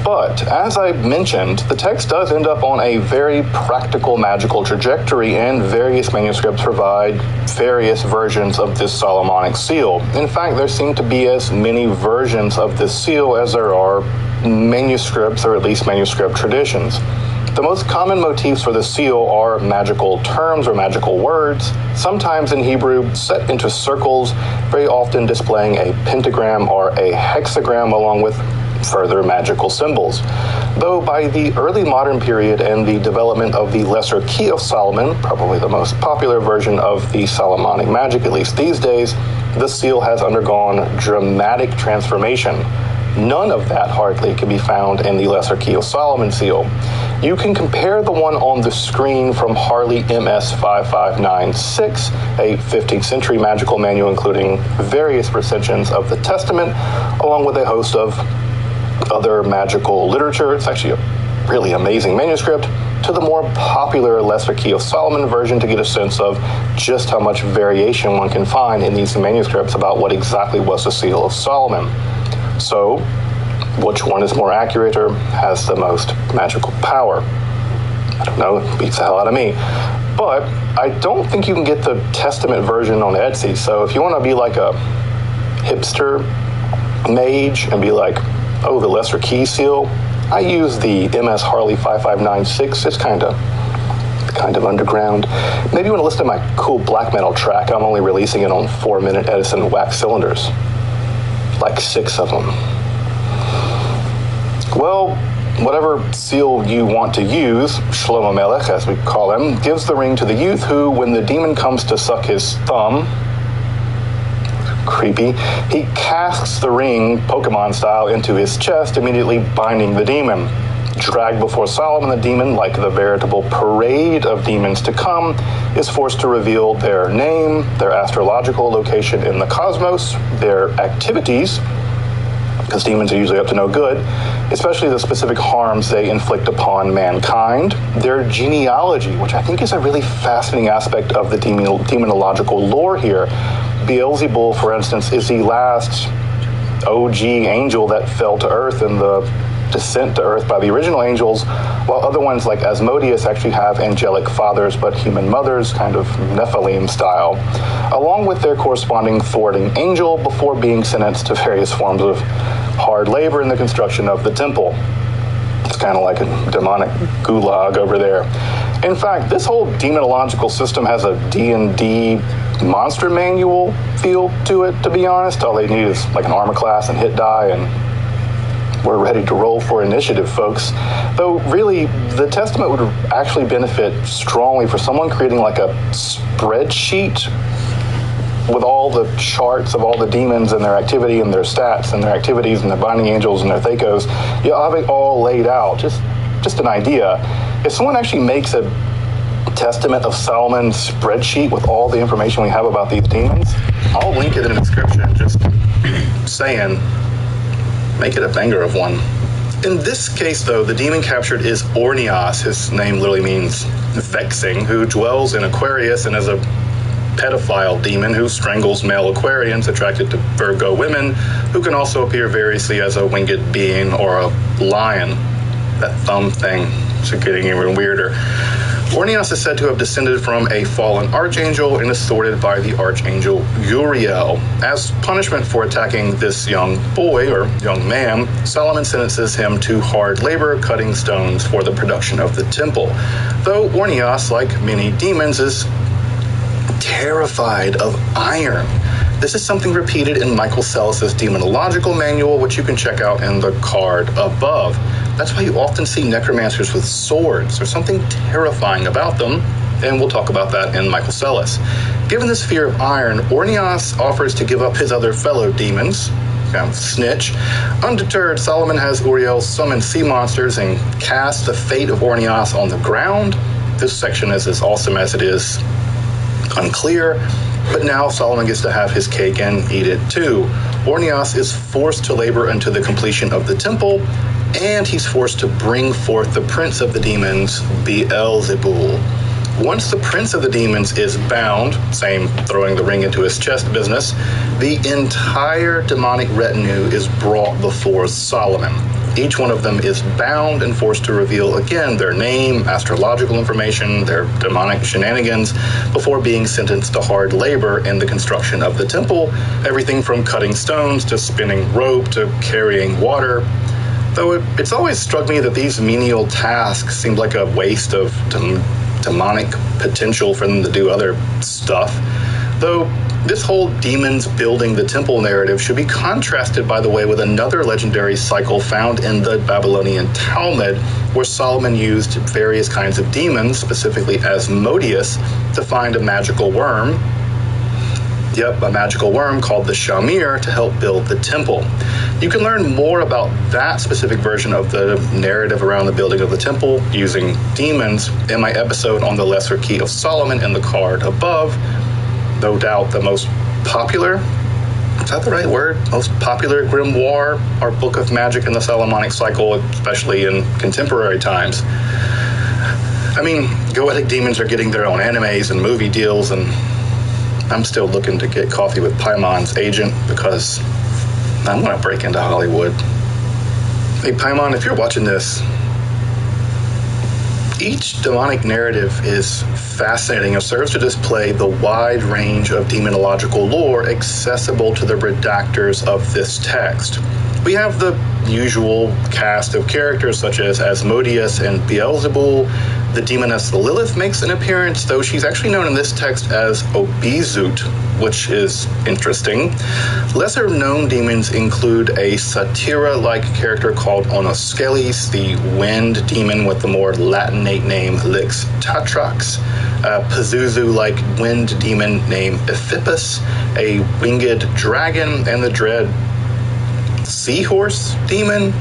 But, as I mentioned, the text does end up on a very practical magical trajectory, and various manuscripts provide various versions of this Solomonic seal. In fact, there seem to be as many versions of this seal as there are manuscripts, or at least manuscript traditions. The most common motifs for the seal are magical terms or magical words, sometimes in Hebrew set into circles, very often displaying a pentagram or a hexagram along with further magical symbols. Though by the early modern period and the development of the Lesser Key of Solomon, probably the most popular version of the Solomonic magic, at least these days, the seal has undergone dramatic transformation. None of that hardly can be found in the Lesser Key of Solomon seal. You can compare the one on the screen from Harley MS 5596, a 15th century magical manual including various recensions of the Testament, along with a host of other magical literature. It's actually a really amazing manuscript, to the more popular Lesser Key of Solomon version to get a sense of just how much variation one can find in these manuscripts about what exactly was the seal of Solomon. So, which one is more accurate or has the most magical power? I don't know, it beats the hell out of me. But I don't think you can get the Testament version on Etsy, so if you want to be like a hipster mage and be like, oh, the Lesser Key seal, I use the MS Harley 5596. It's kind of underground. Maybe you want to listen to my cool black metal track. I'm only releasing it on 4-minute Edison wax cylinders. Like 6 of them. Well, whatever seal you want to use, Shlomo Melech, as we call him, gives the ring to the youth who, when the demon comes to suck his thumb, creepy, he casts the ring, Pokemon style, into his chest, immediately binding the demon. Dragged before Solomon, the demon, like the veritable parade of demons to come, is forced to reveal their name, their astrological location in the cosmos, their activities, because demons are usually up to no good, especially the specific harms they inflict upon mankind. Their genealogy, which I think is a really fascinating aspect of the demonological lore here. Beelzebul, for instance, is the last OG angel that fell to earth in the descent to earth by the original angels, while other ones like Asmodeus actually have angelic fathers but human mothers, kind of Nephilim style, along with their corresponding thwarting angel before being sentenced to various forms of hard labor in the construction of the temple. It's kind of like a demonic gulag over there. In fact, this whole demonological system has a D&D monster manual feel to it, to be honest. All they need is like an armor class and hit die, and we're ready to roll for initiative, folks. Though really, the Testament would actually benefit strongly for someone creating like a spreadsheet with all the charts of all the demons and their activity and their stats and their activities and their binding angels and their thecos. You'll have it all laid out, just an idea. If someone actually makes a Testament of Solomon spreadsheet with all the information we have about these demons, I'll link it in the description, just saying, make it a banger of one. In this case, though, the demon captured is Ornias. His name literally means vexing, who dwells in Aquarius and is a pedophile demon who strangles male Aquarians attracted to Virgo women, who can also appear variously as a winged being or a lion. That thumb thing is getting even weirder. Ornias is said to have descended from a fallen archangel and is thwarted by the archangel Uriel. As punishment for attacking this young boy or young man, Solomon sentences him to hard labor cutting stones for the production of the temple. Though Ornias, like many demons, is terrified of iron. This is something repeated in Michael Sellis's demonological manual, which you can check out in the card above. That's why you often see necromancers with swords. There's something terrifying about them, and we'll talk about that in Michael Sellis. Given this fear of iron, Ornias offers to give up his other fellow demons, kind of snitch. Undeterred, Solomon has Uriel summon sea monsters and cast the fate of Ornias on the ground. This section is as awesome as it is unclear, but now Solomon gets to have his cake and eat it too. Ornias is forced to labor until the completion of the temple, and he's forced to bring forth the prince of the demons, Beelzebul. Once the prince of the demons is bound, same throwing the ring into his chest business, the entire demonic retinue is brought before Solomon. Each one of them is bound and forced to reveal again their name, astrological information, their demonic shenanigans, before being sentenced to hard labor in the construction of the temple, everything from cutting stones to spinning rope to carrying water. Though it's always struck me that these menial tasks seem like a waste of demonic potential for them to do other stuff. Though this whole demons building the temple narrative should be contrasted, by the way, with another legendary cycle found in the Babylonian Talmud, where Solomon used various kinds of demons, specifically Asmodeus, to find a magical worm. Yep, a magical worm called the Shamir to help build the temple. You can learn more about that specific version of the narrative around the building of the temple using demons in my episode on the Lesser Key of Solomon in the card above. No doubt the most popular, is that the right word? Most popular grimoire or book of magic in the Solomonic cycle, especially in contemporary times. I mean, goetic demons are getting their own animes and movie deals, and I'm still looking to get coffee with Paimon's agent because I want to break into Hollywood. Hey, Paimon, if you're watching this, each demonic narrative is fascinating and serves to display the wide range of demonological lore accessible to the redactors of this text. We have the usual cast of characters such as Asmodeus and Beelzebul. The demoness Lilith makes an appearance, though she's actually known in this text as Obizut, which is interesting. Lesser known demons include a satyra-like character called Onosceles, the wind demon with the more Latinate name Lix Tatrax, a Pazuzu-like wind demon named Ephippus, a winged dragon, and the dread seahorse demon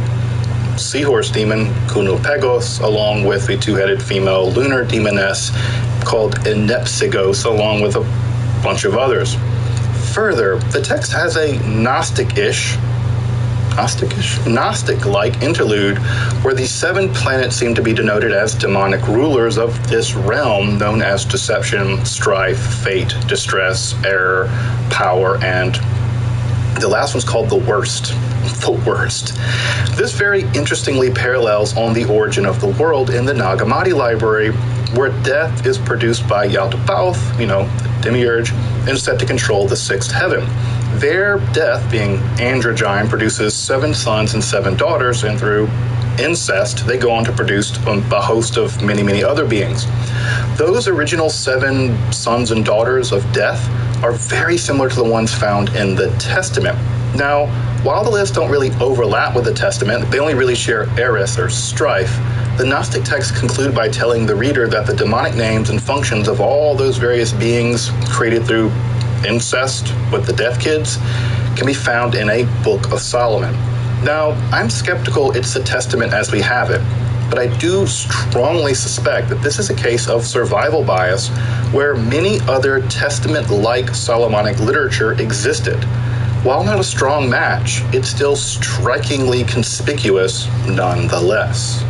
Kunupegos, along with the two-headed female lunar demoness called Enepsigos, along with a bunch of others. Further, the text has a Gnostic-ish Gnostic-like interlude where the 7 planets seem to be denoted as demonic rulers of this realm known as deception, strife, fate, distress, error, power, and the last one's called the worst. The worst. This very interestingly parallels on the origin of the world in the Nag Hammadi library, where death is produced by Yaldabaoth, the demiurge, and is set to control the 6th heaven. Their death, being androgyne, produces 7 sons and 7 daughters, and through incest, they go on to produce a host of many, many other beings. Those original 7 sons and daughters of death are very similar to the ones found in the Testament. Now, while the lists don't really overlap with the Testament, they only really share eris or strife. The Gnostic texts conclude by telling the reader that the demonic names and functions of all those various beings created through incest with the death kids can be found in a Book of Solomon. Now, I'm skeptical it's the Testament as we have it, but I do strongly suspect that this is a case of survival bias where many other Testament-like Solomonic literature existed. While not a strong match, it's still strikingly conspicuous nonetheless.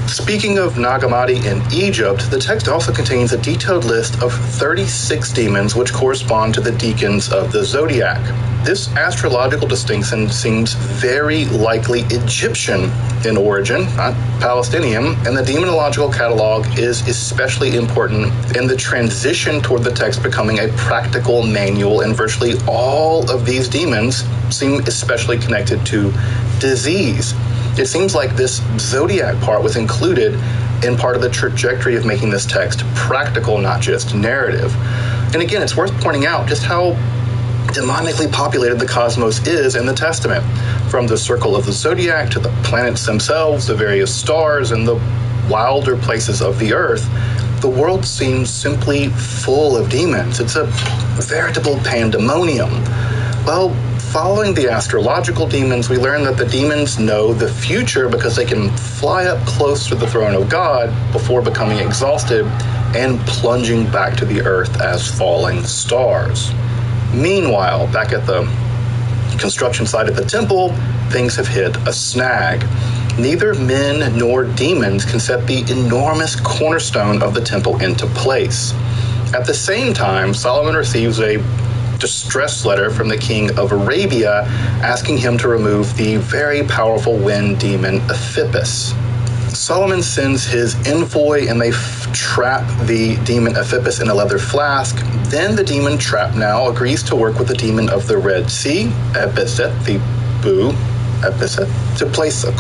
Speaking of Nag Hammadi in Egypt, the text also contains a detailed list of 36 demons which correspond to the deacons of the zodiac. This astrological distinction seems very likely Egyptian in origin, not Palestinian, and the demonological catalog is especially important in the transition toward the text becoming a practical manual, and virtually all of these demons seem especially connected to disease. It seems like this zodiac part was included in part of the trajectory of making this text practical, not just narrative. And again, it's worth pointing out just how demonically populated the cosmos is in the Testament. From the circle of the zodiac to the planets themselves, the various stars, and the wilder places of the earth, the world seems simply full of demons. It's a veritable pandemonium. Well, following the astrological demons, we learn that the demons know the future because they can fly up close to the throne of God before becoming exhausted and plunging back to the earth as falling stars. Meanwhile, back at the construction site of the temple, things have hit a snag. Neither men nor demons can set the enormous cornerstone of the temple into place. At the same time, Solomon receives a distress letter from the king of Arabia asking him to remove the very powerful wind demon Ephippus. Solomon sends his envoy and they trap the demon Ephippus in a leather flask. Then the demon trapped now agrees to work with the demon of the Red Sea, Ebezet-the-Bu, to place the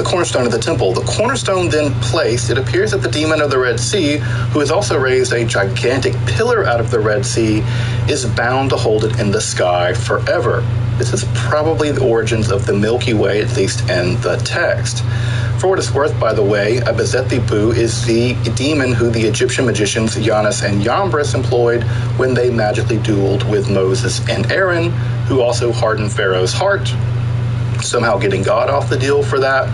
cornerstone of the temple. The cornerstone then placed, it appears that the demon of the Red Sea, who has also raised a gigantic pillar out of the Red Sea, is bound to hold it in the sky forever. This is probably the origins of the Milky Way, at least in the text. For what it's worth, by the way, Ebezet-the-Bu is the demon who the Egyptian magicians Janus and Jambres employed when they magically dueled with Moses and Aaron, who also hardened Pharaoh's heart, somehow getting God off the deal for that.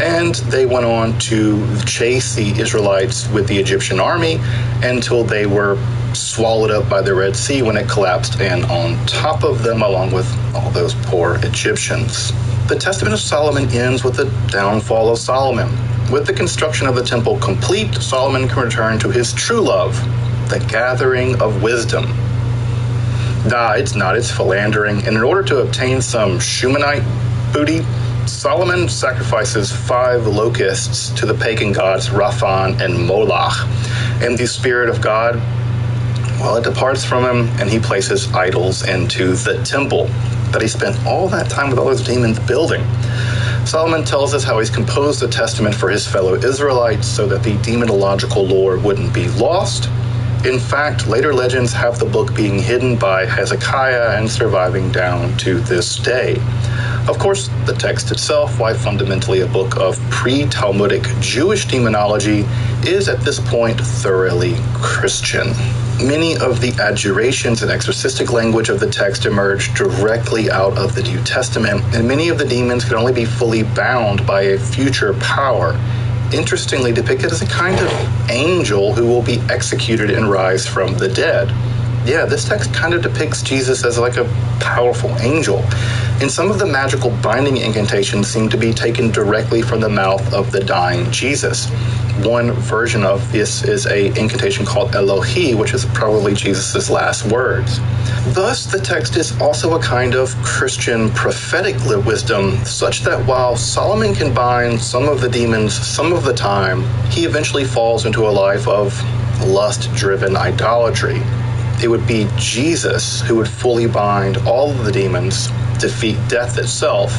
And they went on to chase the Israelites with the Egyptian army until they were swallowed up by the Red Sea when it collapsed in on top of them, along with all those poor Egyptians. The Testament of Solomon ends with the downfall of Solomon. With the construction of the temple complete, Solomon can return to his true love, the gathering of wisdom. It's not, it's philandering. And in order to obtain some Shumanite booty, Solomon sacrifices 5 locusts to the pagan gods Raphan and Moloch. And the Spirit of God, it departs from him, and he places idols into the temple that he spent all that time with all those demons building. Solomon tells us how he's composed the testament for his fellow Israelites so that the demonological lore wouldn't be lost. In fact, later legends have the book being hidden by Hezekiah and surviving down to this day. Of course, the text itself, while fundamentally a book of pre-Talmudic Jewish demonology, is at this point thoroughly Christian. Many of the adjurations and exorcistic language of the text emerge directly out of the New Testament, and many of the demons can only be fully bound by a future power, interestingly depicted as a kind of angel who will be executed and rise from the dead. this text kind of depicts Jesus as like a powerful angel. And some of the magical binding incantations seem to be taken directly from the mouth of the dying Jesus. One version of this is a incantation called Elohi, which is probably Jesus' last words. Thus, the text is also a kind of Christian prophetic wisdom, such that while Solomon can bind some of the demons some of the time, he eventually falls into a life of lust-driven idolatry. It would be Jesus who would fully bind all of the demons, defeat death itself,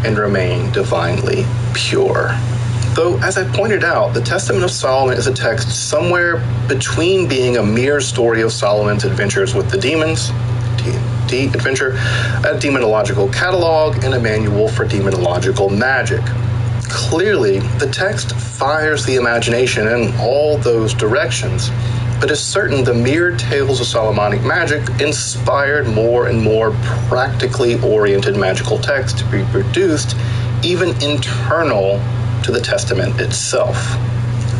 and remain divinely pure. Though, as I pointed out, the Testament of Solomon is a text somewhere between being a mere story of Solomon's adventures with the demons, D adventure, a demonological catalog, and a manual for demonological magic. Clearly, the text fires the imagination in all those directions, but it's certain the mere tales of Solomonic magic inspired more and more practically oriented magical texts to be produced, even internal to the Testament itself.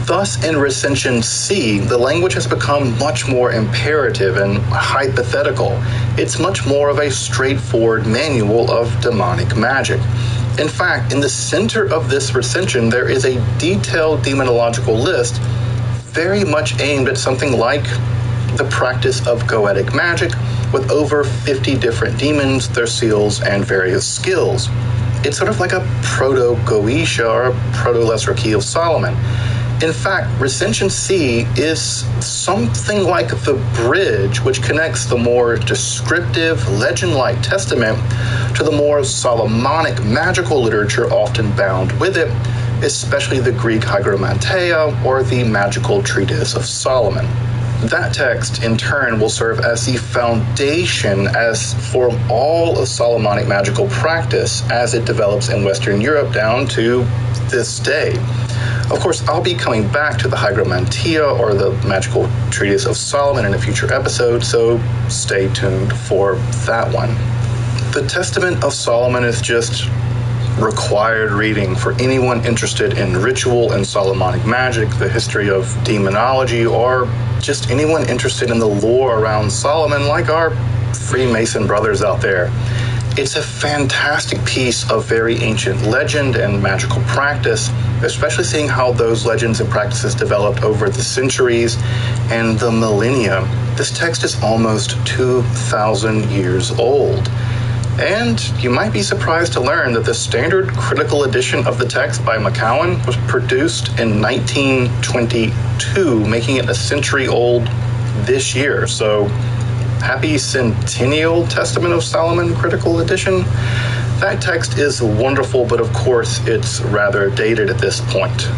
Thus, in Recension C, the language has become much more imperative and hypothetical. It's much more of a straightforward manual of demonic magic. In fact, in the center of this recension, there is a detailed demonological list very much aimed at something like the practice of goetic magic, with over 50 different demons, their seals, and various skills. It's sort of like a proto-Goetia or a proto-Lesser Key of Solomon. In fact, Recension C is something like the bridge which connects the more descriptive, legend-like Testament to the more Solomonic magical literature often bound with it, especially the Greek Hygromanteia or the magical treatise of Solomon. That text, in turn, will serve as the foundation as for all of Solomonic magical practice as it develops in Western Europe down to this day. Of course, I'll be coming back to the Hygromanteia or the magical treatise of Solomon in a future episode, so stay tuned for that one. The Testament of Solomon is just required reading for anyone interested in ritual and Solomonic magic, the history of demonology, or just anyone interested in the lore around Solomon, like our Freemason brothers out there. It's a fantastic piece of very ancient legend and magical practice, especially seeing how those legends and practices developed over the centuries and the millennia. This text is almost 2,000 years old. And you might be surprised to learn that the standard critical edition of the text by McCowan was produced in 1922, making it a century old this year. So happy Centennial Testament of Solomon critical edition. That text is wonderful, but of course it's rather dated at this point.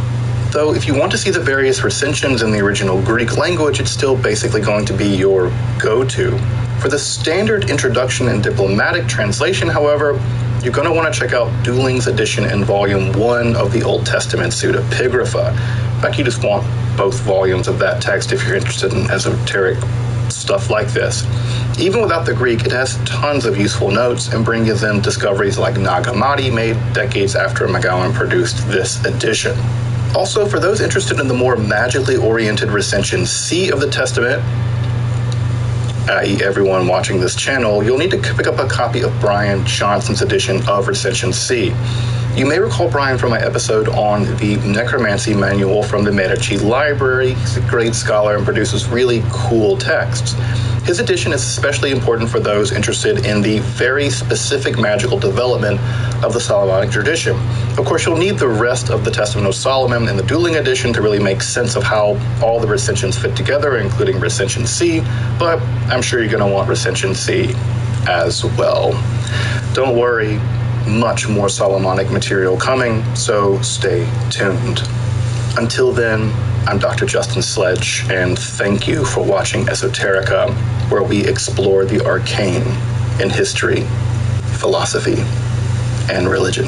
Though if you want to see the various recensions in the original Greek language, it's still basically going to be your go-to. For the standard introduction and diplomatic translation, however, you're going to want to check out Dooling's edition in Volume 1 of the Old Testament Pseudepigrapha. In fact, you just want both volumes of that text if you're interested in esoteric stuff like this. Even without the Greek, it has tons of useful notes and brings in discoveries like Nag Hammadi made decades after McGowan produced this edition. Also, for those interested in the more magically oriented Recension C of the Testament, i.e. everyone watching this channel, you'll need to pick up a copy of Brian Johnson's edition of Recension C. You may recall Brian from my episode on the Necromancy Manual from the Medici Library. He's a great scholar and produces really cool texts. His edition is especially important for those interested in the very specific magical development of the Solomonic tradition. Of course, you'll need the rest of the Testament of Solomon and the Dooling edition to really make sense of how all the recensions fit together, including Recension C, but I'm sure you're going to want Recension C as well. Don't worry, much more Solomonic material coming, so stay tuned. Until then, I'm Dr. Justin Sledge, and thank you for watching Esoterica, where we explore the arcane in history, philosophy, and religion.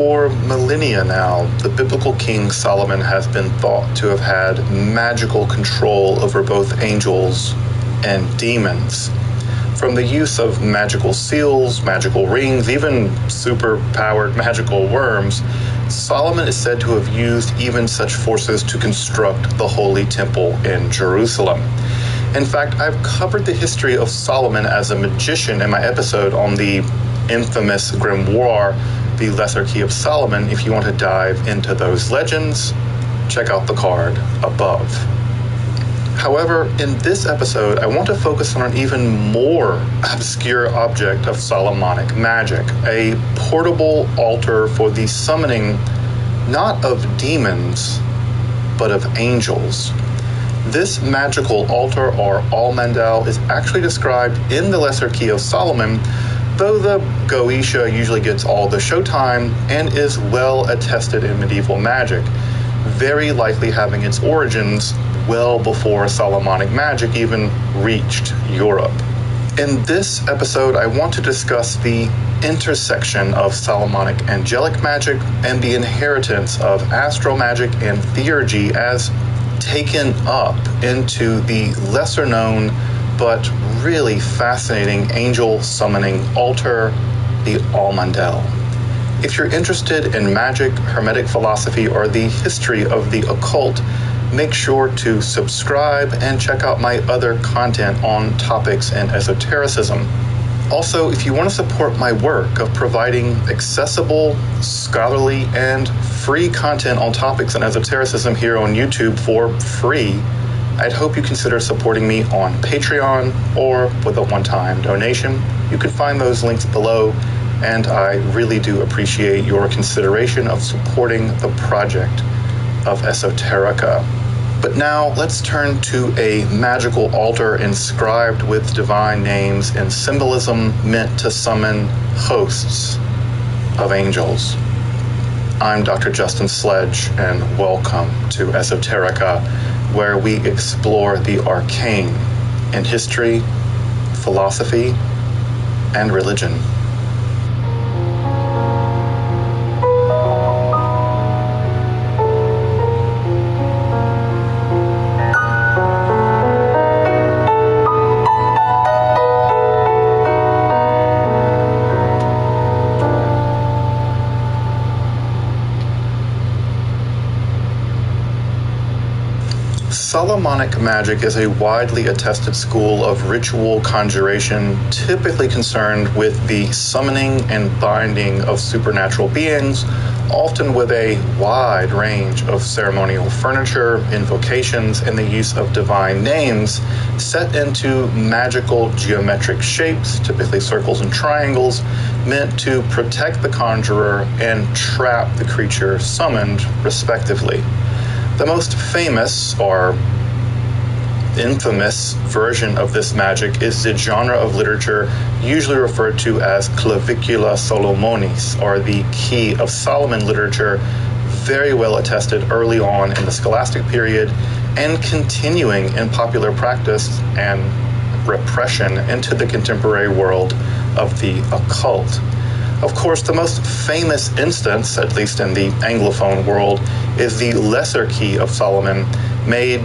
For millennia now, the biblical king Solomon has been thought to have had magical control over both angels and demons. From the use of magical seals, magical rings, even super-powered magical worms, Solomon is said to have used even such forces to construct the Holy Temple in Jerusalem. In fact, I've covered the history of Solomon as a magician in my episode on the infamous grimoire, The Lesser Key of Solomon. If you want to dive into those legends, check out the card above. However, in this episode, I want to focus on an even more obscure object of Solomonic magic, a portable altar for the summoning not of demons, but of angels. This magical altar, or almandal, is actually described in the Lesser Key of Solomon, though the Goetia usually gets all the showtime and is well attested in medieval magic, very likely having its origins well before Solomonic magic even reached Europe. In this episode, I want to discuss the intersection of Solomonic angelic magic and the inheritance of astral magic and theurgy as taken up into the lesser known but really fascinating angel summoning altar, the almandal. If you're interested in magic, hermetic philosophy, or the history of the occult, make sure to subscribe and check out my other content on topics in esotericism. Also, if you want to support my work of providing accessible, scholarly, and free content on topics in esotericism here on YouTube for free, I'd hope you consider supporting me on Patreon or with a one-time donation. You can find those links below, and I really do appreciate your consideration of supporting the project of Esoterica. But now let's turn to a magical altar inscribed with divine names and symbolism meant to summon hosts of angels. I'm Dr. Justin Sledge, and welcome to Esoterica, where we explore the arcane in history, philosophy, and religion. Solomonic magic is a widely attested school of ritual conjuration, typically concerned with the summoning and binding of supernatural beings, often with a wide range of ceremonial furniture, invocations, and the use of divine names set into magical geometric shapes, typically circles and triangles, meant to protect the conjurer and trap the creature summoned, respectively. The most famous, or infamous, version of this magic is the genre of literature usually referred to as Clavicula Solomonis, or the Key of Solomon literature, very well attested early on in the scholastic period and continuing in popular practice and repression into the contemporary world of the occult. Of course, the most famous instance, at least in the Anglophone world, is the Lesser Key of Solomon, made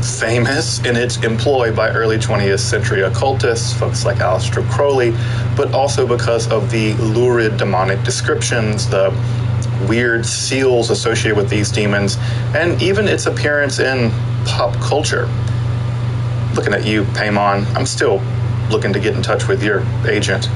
famous in its employ by early 20th century occultists, folks like Aleister Crowley, but also because of the lurid demonic descriptions, the weird seals associated with these demons, and even its appearance in pop culture. Looking at you, Paimon, I'm still looking to get in touch with your agent.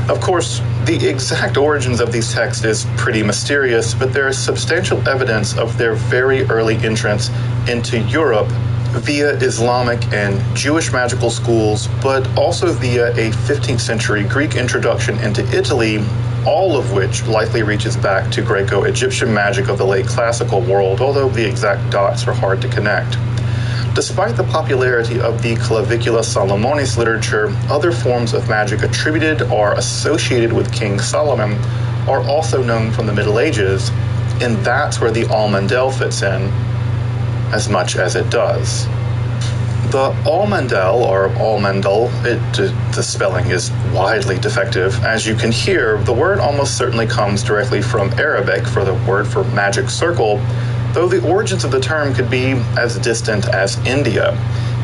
Of course, the exact origins of these texts is pretty mysterious, but there is substantial evidence of their very early entrance into Europe via Islamic and Jewish magical schools, but also via a 15th century Greek introduction into Italy, all of which likely reaches back to Greco-Egyptian magic of the late classical world, although the exact dots are hard to connect. Despite the popularity of the Clavicula Solomonis literature, other forms of magic attributed or associated with King Solomon are also known from the Middle Ages, and that's where the almandal fits in as much as it does. The Almandel, or Almandal, the spelling is widely defective. As you can hear, the word almost certainly comes directly from Arabic for the word for magic circle, though the origins of the term could be as distant as India.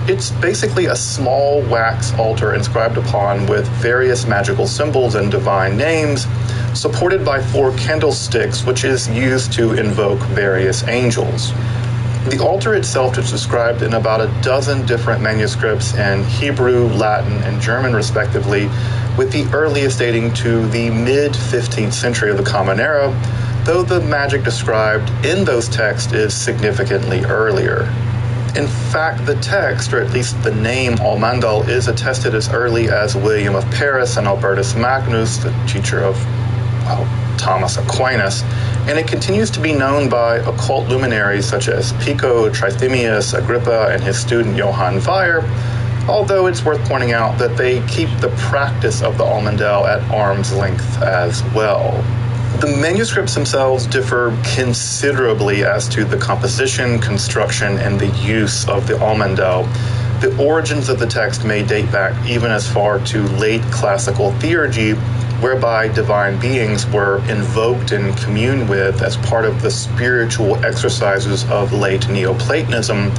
It's basically a small wax altar inscribed upon with various magical symbols and divine names, supported by 4 candlesticks, which is used to invoke various angels. The altar itself is described in about a dozen different manuscripts in Hebrew, Latin, and German respectively, with the earliest dating to the mid-15th century of the Common Era, though the magic described in those texts is significantly earlier. In fact, the text, or at least the name Almandal, is attested as early as William of Paris and Albertus Magnus, the teacher of Thomas Aquinas, and it continues to be known by occult luminaries such as Pico, Trithemius, Agrippa, and his student Johann Weyer, although it's worth pointing out that they keep the practice of the Almandal at arm's length as well. The manuscripts themselves differ considerably as to the composition, construction, and the use of the Almandal. The origins of the text may date back even as far to late classical theurgy, whereby divine beings were invoked and communed with as part of the spiritual exercises of late Neoplatonism.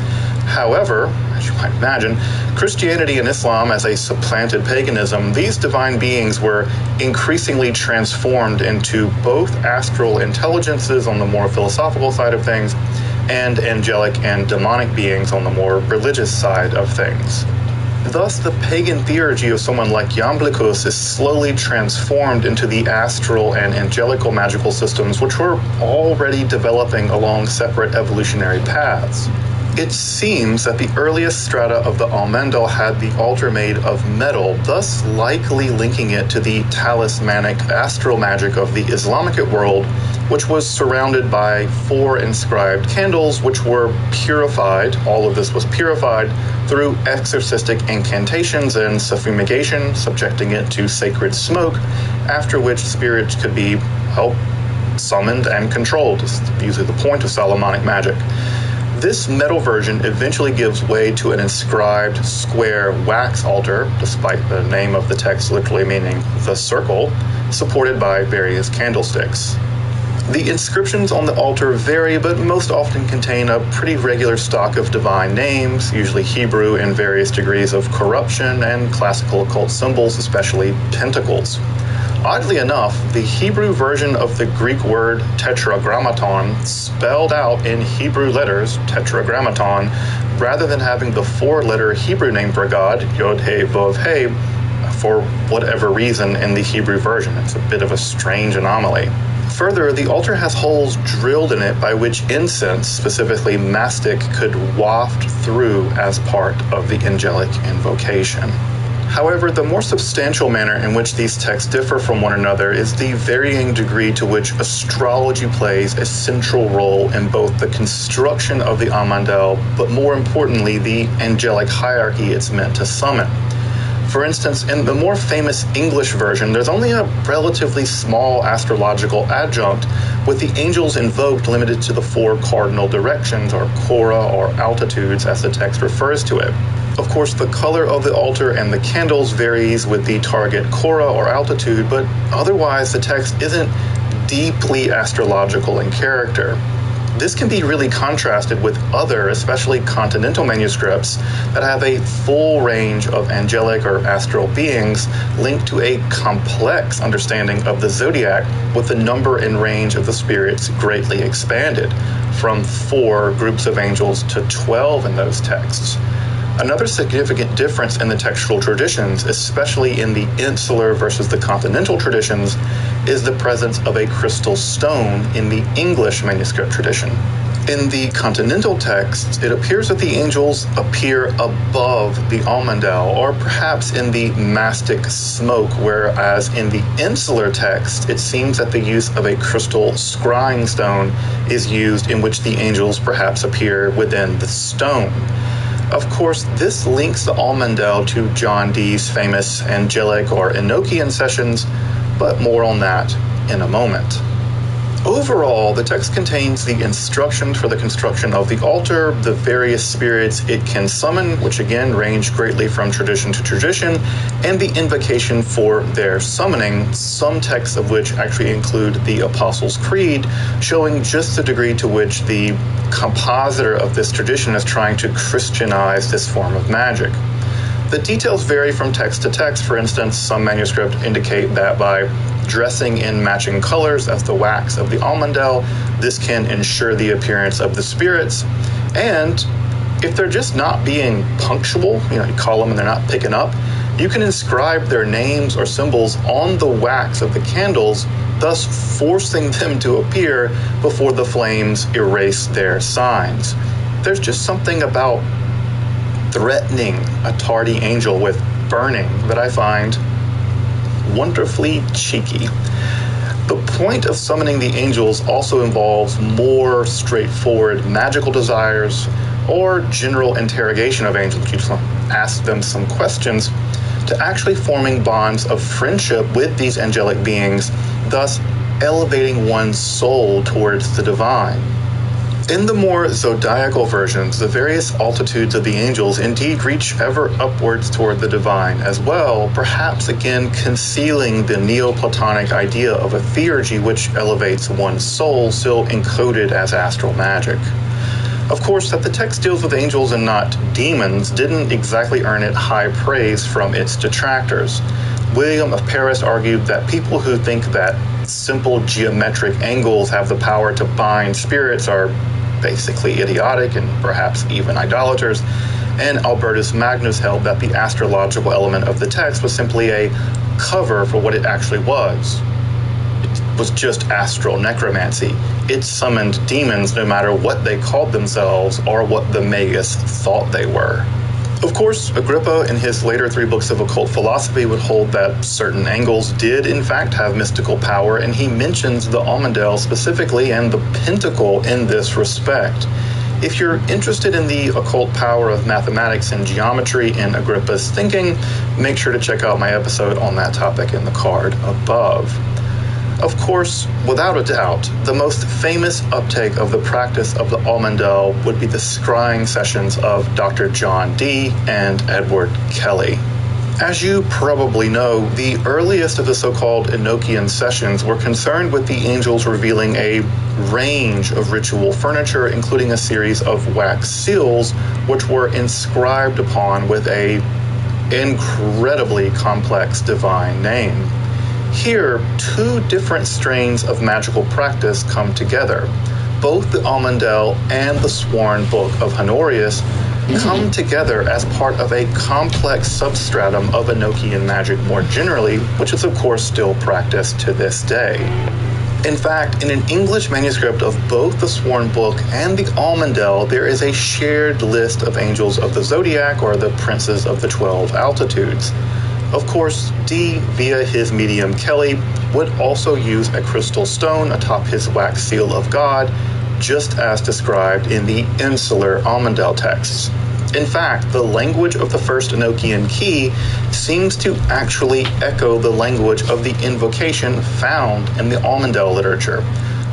However, as you might imagine, Christianity and Islam as a supplanted paganism, these divine beings were increasingly transformed into both astral intelligences on the more philosophical side of things and angelic and demonic beings on the more religious side of things. Thus, the pagan theurgy of someone like Iamblichus is slowly transformed into the astral and angelical magical systems which were already developing along separate evolutionary paths. It seems that the earliest strata of the Almandal had the altar made of metal, thus likely linking it to the talismanic astral magic of the Islamic world, which was surrounded by 4 inscribed candles, which were purified. All of this was purified through exorcistic incantations and suffumigation, subjecting it to sacred smoke, after which spirits could be, summoned and controlled. This is usually the point of Solomonic magic. This metal version eventually gives way to an inscribed square wax altar, despite the name of the text literally meaning the circle, supported by various candlesticks. The inscriptions on the altar vary, but most often contain a pretty regular stock of divine names, usually Hebrew in various degrees of corruption, and classical occult symbols, especially pentacles. Oddly enough, the Hebrew version of the Greek word tetragrammaton, spelled out in Hebrew letters, tetragrammaton, rather than having the 4-letter Hebrew name for God, Yod-He, Vov-He, for whatever reason in the Hebrew version. It's a bit of a strange anomaly. Further, the altar has holes drilled in it by which incense, specifically mastic, could waft through as part of the angelic invocation. However, the more substantial manner in which these texts differ from one another is the varying degree to which astrology plays a central role in both the construction of the Almandal, but more importantly, the angelic hierarchy it's meant to summon. For instance, in the more famous English version, there's only a relatively small astrological adjunct, with the angels invoked limited to the 4 cardinal directions, or chora, or altitudes, as the text refers to it. Of course, the color of the altar and the candles varies with the target chora or altitude, but otherwise the text isn't deeply astrological in character. This can be really contrasted with other, especially continental manuscripts, that have a full range of angelic or astral beings linked to a complex understanding of the zodiac, with the number and range of the spirits greatly expanded, from 4 groups of angels to 12 in those texts. Another significant difference in the textual traditions, especially in the insular versus the continental traditions, is the presence of a crystal stone in the English manuscript tradition. In the continental texts, it appears that the angels appear above the Almandal, or perhaps in the mastic smoke, whereas in the insular text, it seems that the use of a crystal scrying stone is used, in which the angels perhaps appear within the stone. Of course, this links the Almandal to John Dee's famous angelic or Enochian sessions, but more on that in a moment. Overall, the text contains the instructions for the construction of the altar, the various spirits it can summon, which again range greatly from tradition to tradition, and the invocation for their summoning, some texts of which actually include the Apostles' Creed, showing just the degree to which the compositor of this tradition is trying to Christianize this form of magic. The details vary from text to text. For instance, some manuscripts indicate that by dressing in matching colors as the wax of the almondel, this can ensure the appearance of the spirits. And if they're just not being punctual, you call them and they're not picking up, you can inscribe their names or symbols on the wax of the candles, thus forcing them to appear before the flames erase their signs. There's just something about threatening a tardy angel with burning that I find wonderfully cheeky. The point of summoning the angels also involves more straightforward magical desires or general interrogation of angels. You just ask them some questions, to actually forming bonds of friendship with these angelic beings, thus elevating one's soul towards the divine. In the more zodiacal versions, the various altitudes of the angels indeed reach ever upwards toward the divine as well, perhaps again concealing the Neoplatonic idea of a theurgy which elevates one's soul, still encoded as astral magic. Of course, that the text deals with angels and not demons didn't exactly earn it high praise from its detractors. William of Paris argued that people who think that simple geometric angles have the power to bind spirits are basically idiotic and perhaps even idolaters, and Albertus Magnus held that the astrological element of the text was simply a cover for what it actually was. It was just astral necromancy. It summoned demons no matter what they called themselves or what the magus thought they were. Of course, Agrippa, in his later 3 books of occult philosophy, would hold that certain angles did, in fact, have mystical power, and he mentions the almondel specifically and the pentacle in this respect. If you're interested in the occult power of mathematics and geometry in Agrippa's thinking, make sure to check out my episode on that topic in the card above. Of course, without a doubt, the most famous uptake of the practice of the almondel would be the scrying sessions of Dr. John Dee and Edward Kelly. As you probably know, the earliest of the so-called Enochian sessions were concerned with the angels revealing a range of ritual furniture, including a series of wax seals, which were inscribed upon with a incredibly complex divine name. Here, 2 different strains of magical practice come together. Both the almondel and the sworn book of Honorius come together as part of a complex substratum of Enochian magic more generally, which is of course still practiced to this day. In fact, in an English manuscript of both the sworn book and the almondel, there is a shared list of angels of the zodiac, or the princes of the 12 altitudes. Of course, Dee, via his medium Kelly, would also use a crystal stone atop his wax seal of God, just as described in the insular almondel texts. In fact, the language of the first Enochian key seems to actually echo the language of the invocation found in the almondel literature,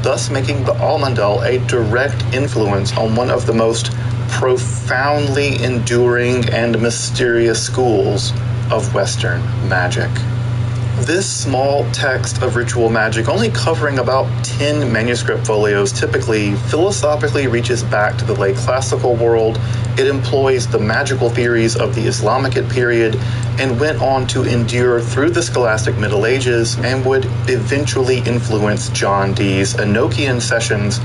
thus making the almondel a direct influence on one of the most profoundly enduring and mysterious schools of Western magic. This small text of ritual magic, only covering about 10 manuscript folios, typically philosophically reaches back to the late classical world. It employs the magical theories of the Islamic period and went on to endure through the scholastic Middle Ages and would eventually influence John Dee's Enochian sessions,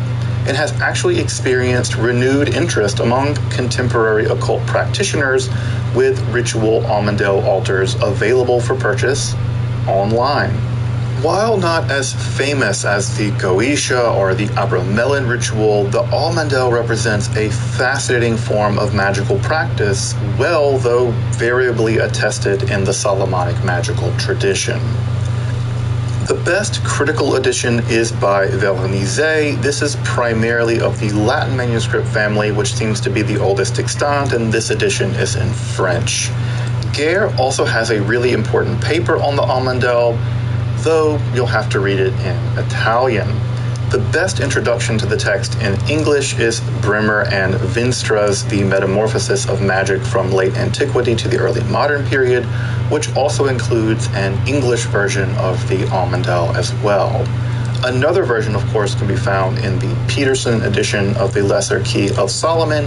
and has actually experienced renewed interest among contemporary occult practitioners, with ritual almondel altars available for purchase online. While not as famous as the Goetia or the Abramelin ritual, the almondel represents a fascinating form of magical practice, well, though variably attested in the Solomonic magical tradition. The best critical edition is by Veronese. This is primarily of the Latin manuscript family, which seems to be the oldest extant, and this edition is in French. Guerre also has a really important paper on the almondel, though you'll have to read it in Italian. The best introduction to the text in English is Brimmer and Vinstra's The Metamorphosis of Magic from Late Antiquity to the Early Modern Period, which also includes an English version of the Almandel as well. Another version, of course, can be found in the Peterson edition of the Lesser Key of Solomon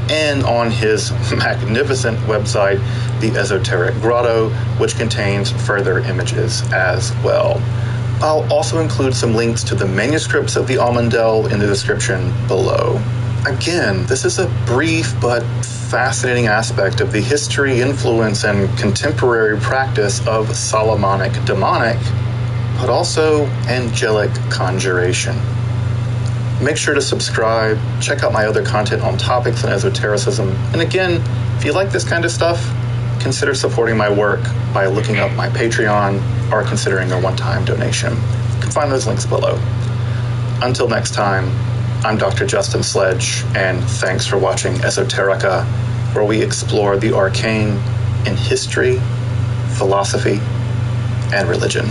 and on his magnificent website, The Esoteric Grotto, which contains further images as well. I'll also include some links to the manuscripts of the Almandel in the description below. Again, this is a brief but fascinating aspect of the history, influence, and contemporary practice of Solomonic demonic, but also angelic conjuration. Make sure to subscribe, check out my other content on topics and esotericism, and again, if you like this kind of stuff, consider supporting my work by looking up my Patreon or considering a one-time donation. You can find those links below. Until next time, I'm Dr. Justin Sledge, and thanks for watching Esoterica, where we explore the arcane in history, philosophy, and religion.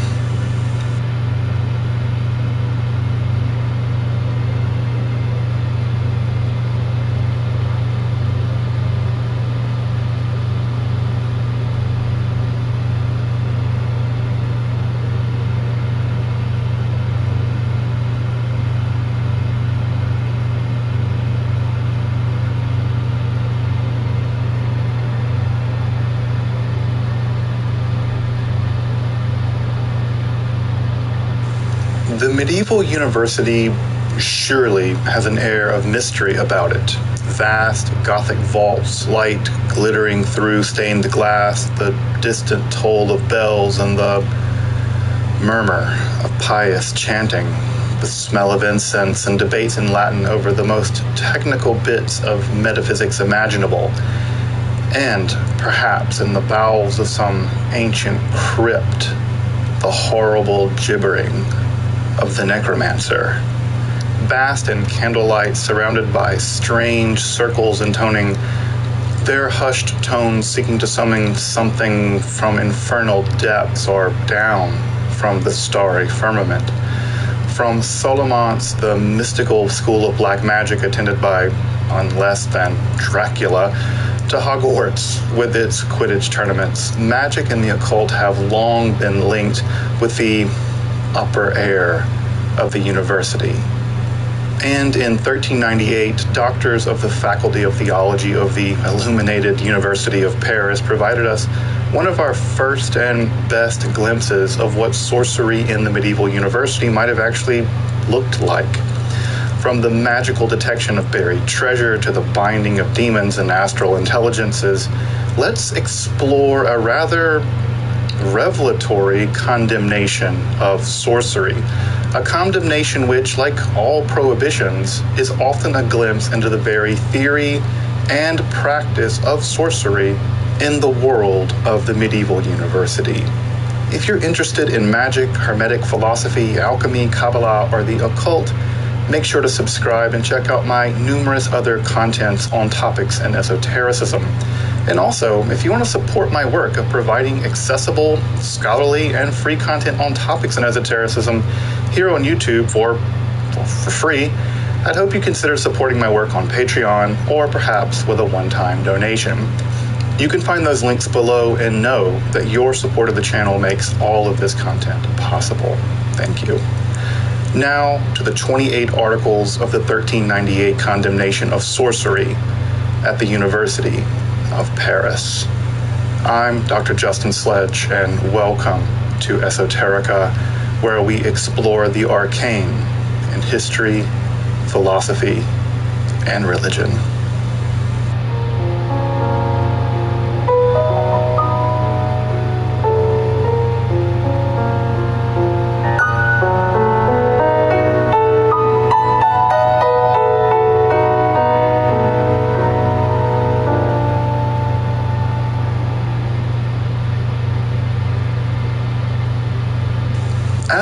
The medieval university surely has an air of mystery about it. Vast Gothic vaults, light glittering through stained glass, the distant toll of bells and the murmur of pious chanting, the smell of incense and debates in Latin over the most technical bits of metaphysics imaginable, and perhaps in the bowels of some ancient crypt, the horrible gibbering of the necromancer. Vast in candlelight, surrounded by strange circles intoning their hushed tones, seeking to summon something from infernal depths or down from the starry firmament. From Solomon's The Mystical School of Black Magic, attended by none less than Dracula, to Hogwarts with its Quidditch tournaments, magic and the occult have long been linked with the upper air of the university. And in 1398, doctors of the Faculty of Theology of the Illuminated University of Paris provided us one of our first and best glimpses of what sorcery in the medieval university might have actually looked like. From the magical detection of buried treasure to the binding of demons and astral intelligences, let's explore a rather revelatory condemnation of sorcery, a condemnation which, like all prohibitions, is often a glimpse into the very theory and practice of sorcery in the world of the medieval university. If you're interested in magic, hermetic philosophy, alchemy, Kabbalah, or the occult, make sure to subscribe and check out my numerous other contents on topics in esotericism. And also, if you want to support my work of providing accessible, scholarly, and free content on topics in esotericism here on YouTube for free, I'd hope you consider supporting my work on Patreon or perhaps with a one-time donation. You can find those links below and know that your support of the channel makes all of this content possible. Thank you. Now to the 28 articles of the 1398 condemnation of sorcery at the University of Paris. I'm Dr. Justin Sledge, and welcome to Esoterica, where we explore the arcane in history, philosophy, and religion.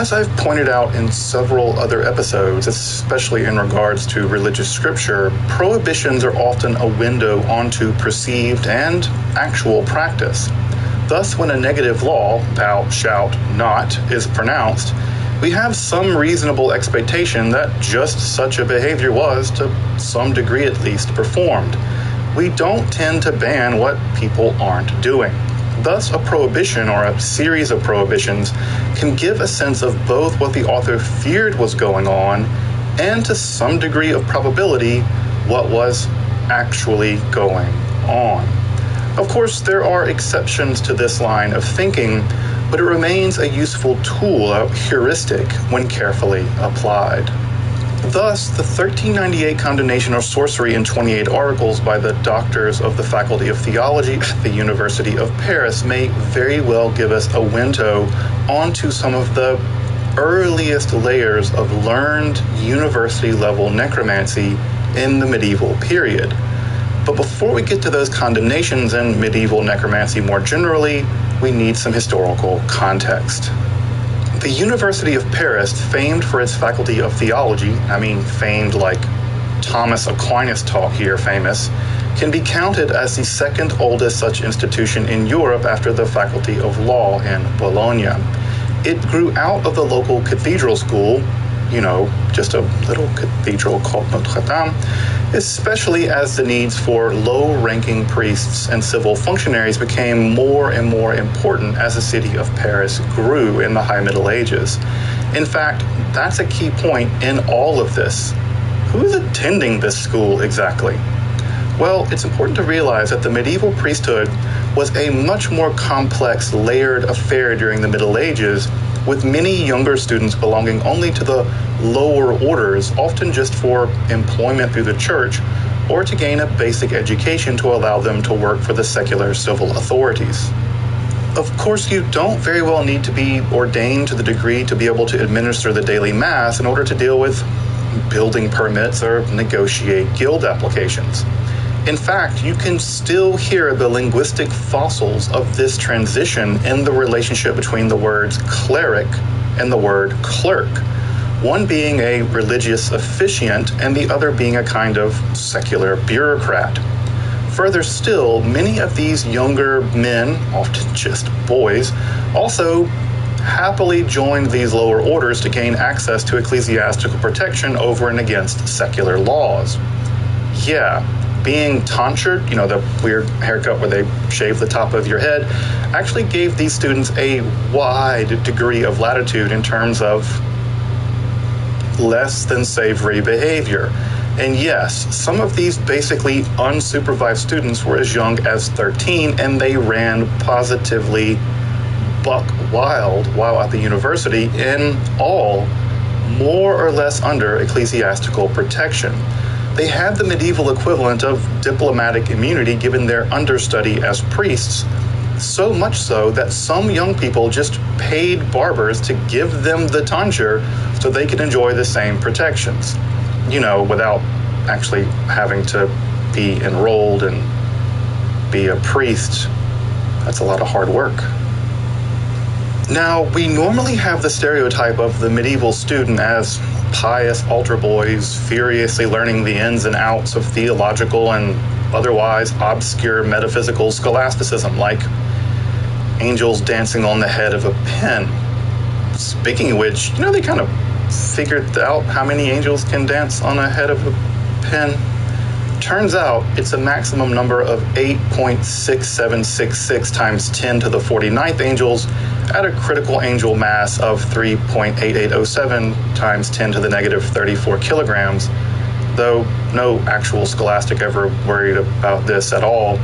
As I've pointed out in several other episodes, especially in regards to religious scripture, prohibitions are often a window onto perceived and actual practice. Thus, when a negative law, thou shalt not, is pronounced, we have some reasonable expectation that just such a behavior was, to some degree at least, performed. We don't tend to ban what people aren't doing. Thus, a prohibition or a series of prohibitions can give a sense of both what the author feared was going on and, to some degree of probability, what was actually going on. Of course, there are exceptions to this line of thinking, but it remains a useful tool, a heuristic, when carefully applied. Thus, the 1398 condemnation of sorcery in 28 articles by the doctors of the Faculty of Theology at the University of Paris may very well give us a window onto some of the earliest layers of learned university-level necromancy in the medieval period. But before we get to those condemnations and medieval necromancy more generally, we need some historical context. The University of Paris, famed for its Faculty of Theology, I mean famed like Thomas Aquinas talk here famous, can be counted as the second oldest such institution in Europe after the Faculty of Law in Bologna. It grew out of the local cathedral school, just a little cathedral called Notre Dame, especially as the needs for low-ranking priests and civil functionaries became more and more important as the city of Paris grew in the High Middle Ages. In fact, that's a key point in all of this. Who is attending this school exactly? Well, it's important to realize that the medieval priesthood was a much more complex, layered affair during the Middle Ages, with many younger students belonging only to the lower orders, often just for employment through the church or to gain a basic education to allow them to work for the secular civil authorities. Of course, you don't very well need to be ordained to the degree to be able to administer the daily mass in order to deal with building permits or negotiate guild applications. In fact, you can still hear the linguistic fossils of this transition in the relationship between the words cleric and the word clerk, one being a religious officiant and the other being a kind of secular bureaucrat. Further still, many of these younger men, often just boys, also happily joined these lower orders to gain access to ecclesiastical protection over and against secular laws. Yeah. Being tonsured, the weird haircut where they shave the top of your head, actually gave these students a wide degree of latitude in terms of less than savory behavior. And yes, some of these basically unsupervised students were as young as 13, and they ran positively buck wild while at the university, in all more or less under ecclesiastical protection. They had the medieval equivalent of diplomatic immunity given their understudy as priests, so much so that some young people just paid barbers to give them the tonsure so they could enjoy the same protections, without actually having to be enrolled and be a priest. That's a lot of hard work. Now, we normally have the stereotype of the medieval student as pious altar boys, furiously learning the ins and outs of theological and otherwise obscure metaphysical scholasticism, like angels dancing on the head of a pen. Speaking of which, they kind of figured out how many angels can dance on a head of a pen. Turns out it's a maximum number of 8.6766 times 10 to the 49th angels at a critical angel mass of 3.8807 times 10 to the negative 34 kilograms, though no actual scholastic ever worried about this at all,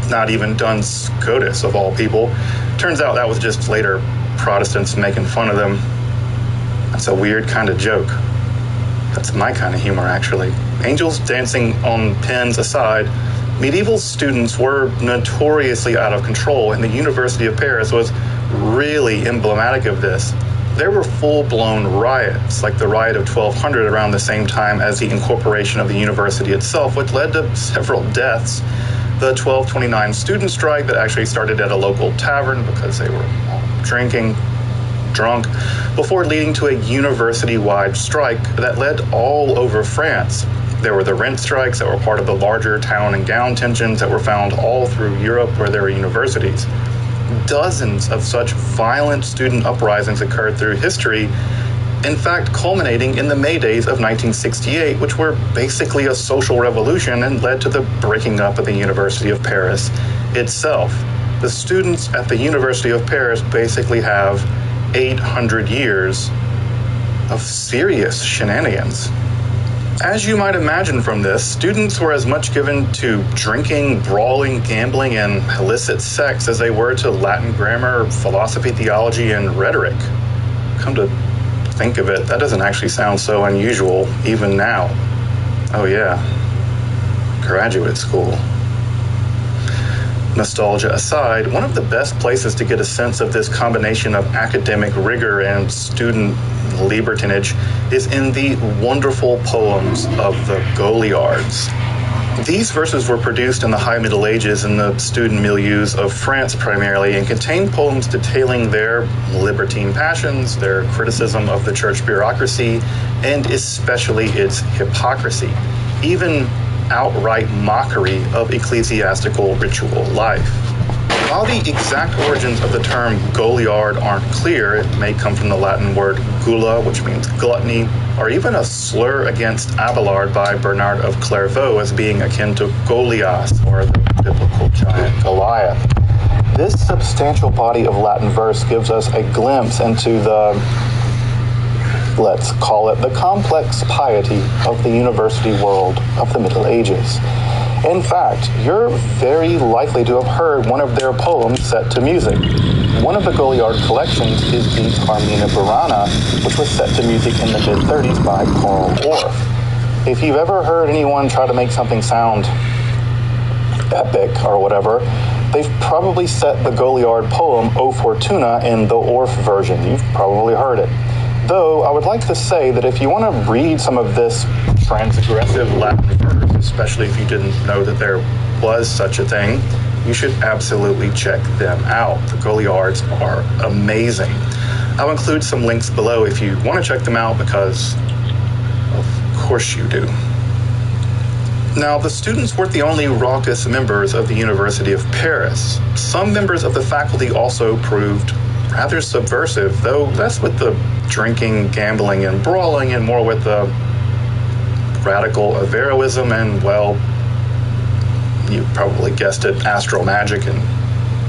not even Duns Scotus of all people. Turns out that was just later Protestants making fun of them. That's a weird kind of joke. That's my kind of humor, actually. Angels dancing on pens aside, medieval students were notoriously out of control, and the University of Paris was really emblematic of this. There were full-blown riots, like the riot of 1200 around the same time as the incorporation of the university itself, which led to several deaths. The 1229 student strike that actually started at a local tavern because they were all drinking, drunk, before leading to a university-wide strike that led all over France. There were the rent strikes that were part of the larger town and gown tensions that were found all through Europe where there were universities. Dozens of such violent student uprisings occurred through history, in fact culminating in the May Days of 1968, which were basically a social revolution and led to the breaking up of the University of Paris itself. The students at the University of Paris basically have 800 years of serious shenanigans. As you might imagine from this, students were as much given to drinking, brawling, gambling, and illicit sex as they were to Latin grammar, philosophy, theology, and rhetoric. Come to think of it, that doesn't actually sound so unusual, even now. Oh yeah, graduate school. Nostalgia aside, one of the best places to get a sense of this combination of academic rigor and student libertinage is in the wonderful poems of the Gauliards. These verses were produced in the High Middle Ages in the student milieus of France primarily, and contain poems detailing their libertine passions, their criticism of the church bureaucracy, and especially its hypocrisy, even outright mockery of ecclesiastical ritual life. While the exact origins of the term Gauliard aren't clear, it may come from the Latin word gula, which means gluttony, or even a slur against Abelard by Bernard of Clairvaux as being akin to Goliath, or the biblical giant Goliath. This substantial body of Latin verse gives us a glimpse into the, let's call it, the complex piety of the university world of the Middle Ages. In fact, you're very likely to have heard one of their poems set to music. One of the Gauliard collections is the Carmina Burana, which was set to music in the mid-30s by Karl Orff. If you've ever heard anyone try to make something sound epic or whatever, they've probably set the Gauliard poem O Fortuna in the Orff version. You've probably heard it. Though I would like to say that if you want to read some of this transgressive Latin verse, especially if you didn't know that there was such a thing, you should absolutely check them out. The Gauliards are amazing. I'll include some links below if you want to check them out, because of course you do. Now, the students weren't the only raucous members of the University of Paris. Some members of the faculty also proved rather subversive, though less with the drinking, gambling, and brawling, and more with the radical Averroism and, well, you probably guessed it, astral magic and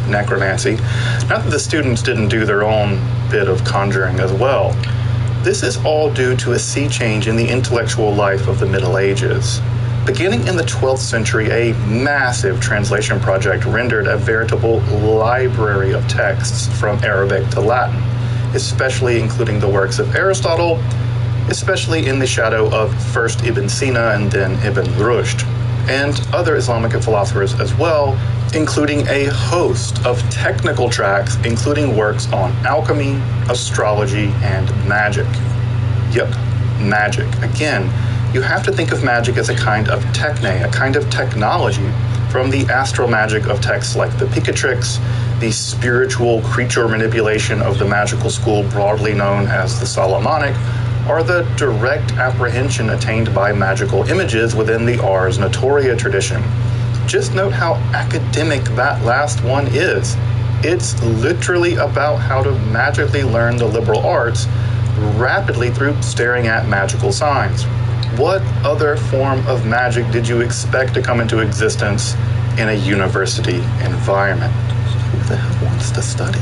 necromancy. Not that the students didn't do their own bit of conjuring as well. This is all due to a sea change in the intellectual life of the Middle Ages. Beginning in the 12th century, a massive translation project rendered a veritable library of texts from Arabic to Latin, especially including the works of Aristotle, especially in the shadow of first Ibn Sina and then Ibn Rushd, and other Islamic philosophers as well, including a host of technical tracts, including works on alchemy, astrology, and magic. Yep, magic. Again, you have to think of magic as a kind of techne, a kind of technology, from the astral magic of texts like the Picatrix, the spiritual creature manipulation of the magical school broadly known as the Solomonic, or the direct apprehension attained by magical images within the Ars Notoria tradition. Just note how academic that last one is. It's literally about how to magically learn the liberal arts rapidly through staring at magical signs. What other form of magic did you expect to come into existence in a university environment? Who the hell wants to study?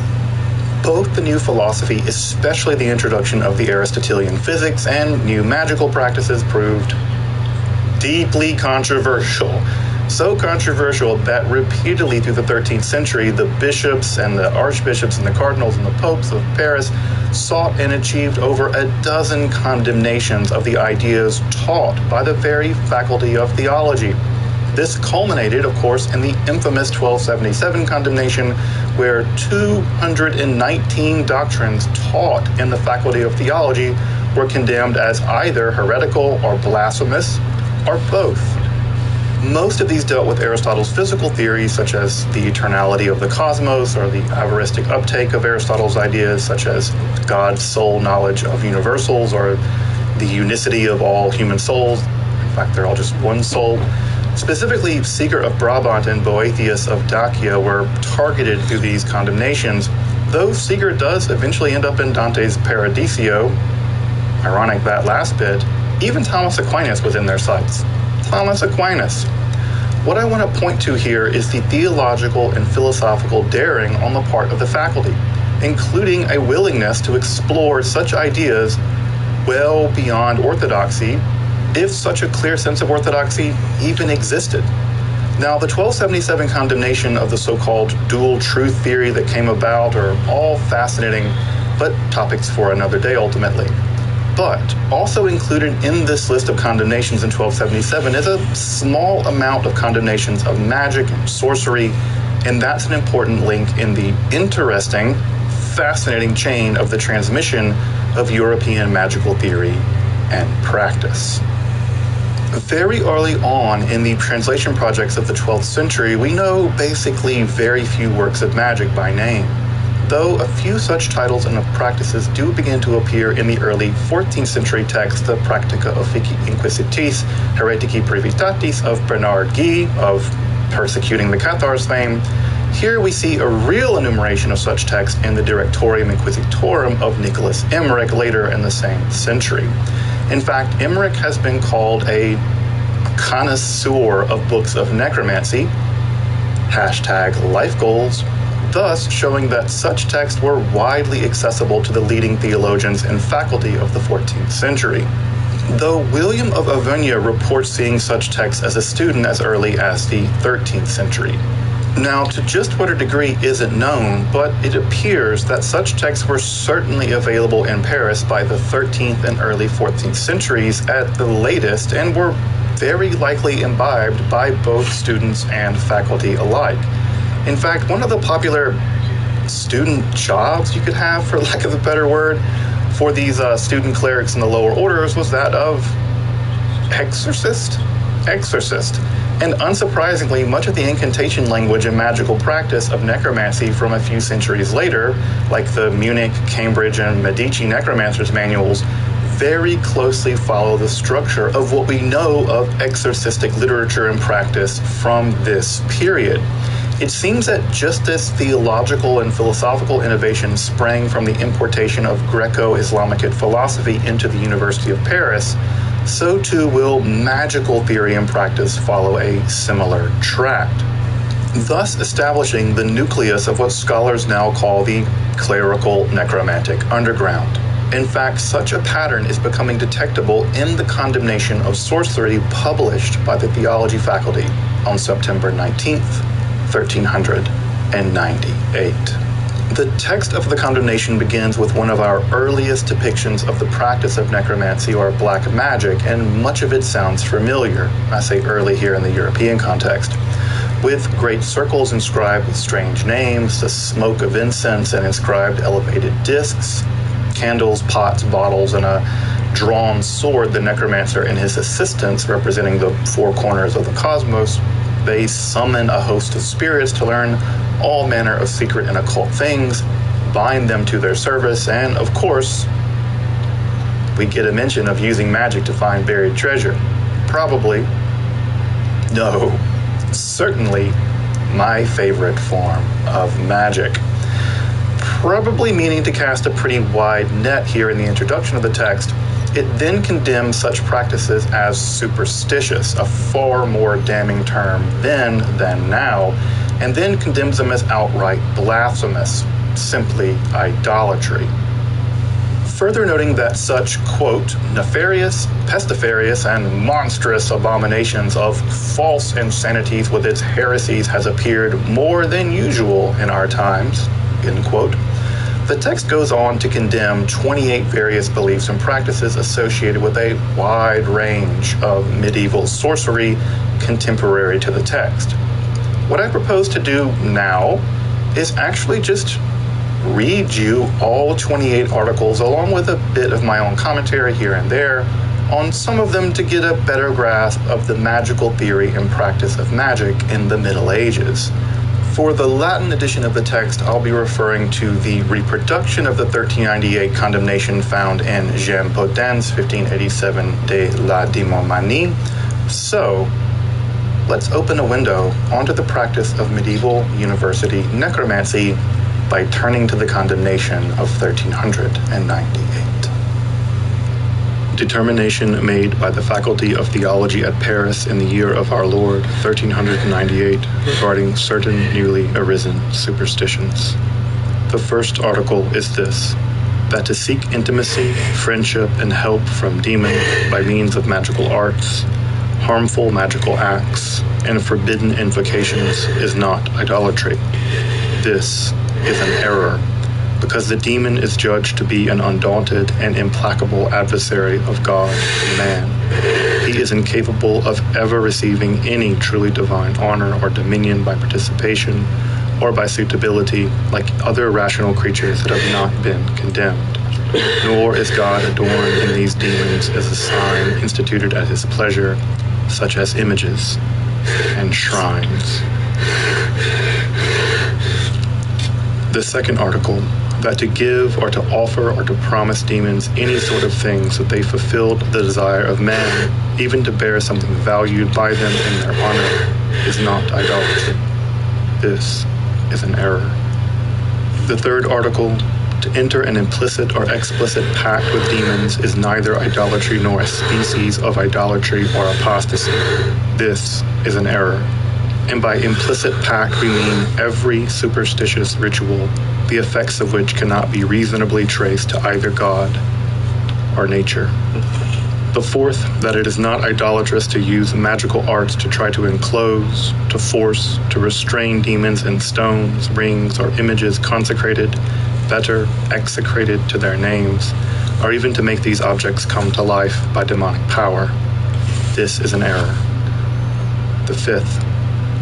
Both the new philosophy, especially the introduction of the Aristotelian physics, and new magical practices proved deeply controversial. So controversial that repeatedly through the 13th century, the bishops and the archbishops and the cardinals and the popes of Paris sought and achieved over a dozen condemnations of the ideas taught by the very faculty of theology. This culminated, of course, in the infamous 1277 condemnation, where 219 doctrines taught in the faculty of theology were condemned as either heretical or blasphemous, or both. Most of these dealt with Aristotle's physical theories, such as the eternality of the cosmos, or the avaristic uptake of Aristotle's ideas, such as God's sole knowledge of universals, or the unicity of all human souls. In fact, they're all just one soul. Specifically, Sigurd of Brabant and Boethius of Dacia were targeted through these condemnations, though Sigurd does eventually end up in Dante's Paradiso. Ironic that last bit. Even Thomas Aquinas was in their sights. Thomas Aquinas. What I want to point to here is the theological and philosophical daring on the part of the faculty, including a willingness to explore such ideas well beyond orthodoxy, if such a clear sense of orthodoxy even existed. Now, the 1277 condemnation of the so-called dual truth theory that came about are all fascinating, but topics for another day ultimately. But also included in this list of condemnations in 1277 is a small amount of condemnations of magic and sorcery, and that's an important link in the interesting, fascinating chain of the transmission of European magical theory and practice. Very early on in the translation projects of the 12th century, we know basically very few works of magic by name, though a few such titles and practices do begin to appear in the early 14th century text, the Practica Officii Inquisitis Heretici Privitatis of Bernard Guy, of Persecuting the Cathars fame. Here we see a real enumeration of such texts in the Directorium Inquisitorum of Nicholas Emmerich later in the same century. In fact, Emmerich has been called a connoisseur of books of necromancy, #life goals, thus showing that such texts were widely accessible to the leading theologians and faculty of the 14th century. Though William of Auvergne reports seeing such texts as a student as early as the 13th century. Now, to just what a degree isn't known, but it appears that such texts were certainly available in Paris by the 13th and early 14th centuries at the latest, and were very likely imbibed by both students and faculty alike. In fact, one of the popular student jobs you could have, for lack of a better word, for these student clerics in the lower orders was that of exorcist. And unsurprisingly, much of the incantation language and magical practice of necromancy from a few centuries later, like the Munich, Cambridge, and Medici necromancers' manuals, very closely follow the structure of what we know of exorcistic literature and practice from this period. It seems that just as theological and philosophical innovation sprang from the importation of Greco-Islamicate philosophy into the University of Paris, so too will magical theory and practice follow a similar track, thus establishing the nucleus of what scholars now call the clerical necromantic underground. In fact, such a pattern is becoming detectable in the condemnation of sorcery published by the theology faculty on September 19th, 1398. The text of the condemnation begins with one of our earliest depictions of the practice of necromancy or black magic, and much of it sounds familiar. I say early here in the European context. With great circles inscribed with strange names, the smoke of incense and inscribed elevated discs, candles, pots, bottles, and a drawn sword, the necromancer and his assistants, representing the four corners of the cosmos, they summon a host of spirits to learn all manner of secret and occult things, bind them to their service, and of course, we get a mention of using magic to find buried treasure. Probably, no, certainly my favorite form of magic. Probably meaning to cast a pretty wide net here in the introduction of the text, it then condemns such practices as superstitious, a far more damning term then than now, and then condemns them as outright blasphemous, simply idolatry. Further noting that such, quote, nefarious, pestiferious, and monstrous abominations of false insanities with its heresies has appeared more than usual in our times, end quote. The text goes on to condemn 28 various beliefs and practices associated with a wide range of medieval sorcery contemporary to the text. What I propose to do now is actually just read you all 28 articles along with a bit of my own commentary here and there on some of them to get a better grasp of the magical theory and practice of magic in the Middle Ages. For the Latin edition of the text, I'll be referring to the reproduction of the 1398 condemnation found in Jean Bodin's 1587 de la Démonomanie. So, let's open a window onto the practice of medieval university necromancy by turning to the condemnation of 1398. Determination made by the Faculty of Theology at Paris in the year of our Lord, 1398, regarding certain newly arisen superstitions. The first article is this: that to seek intimacy, friendship, and help from demons by means of magical arts, harmful magical acts, and forbidden invocations is not idolatry. This is an error, because the demon is judged to be an undaunted and implacable adversary of God and man. He is incapable of ever receiving any truly divine honor or dominion by participation or by suitability like other rational creatures that have not been condemned. Nor is God adorned in these demons as a sign instituted at his pleasure, such as images and shrines. The second article, that to give or to offer or to promise demons any sort of things that they fulfilled the desire of man, even to bear something valued by them in their honor, is not idolatry. This is an error. The third article, to enter an implicit or explicit pact with demons is neither idolatry nor a species of idolatry or apostasy. This is an error. And by implicit pact we mean every superstitious ritual, the effects of which cannot be reasonably traced to either God or nature. The fourth, that it is not idolatrous to use magical arts to try to enclose, to force, to restrain demons in stones, rings, or images consecrated, better execrated to their names, or even to make these objects come to life by demonic power. This is an error. The fifth,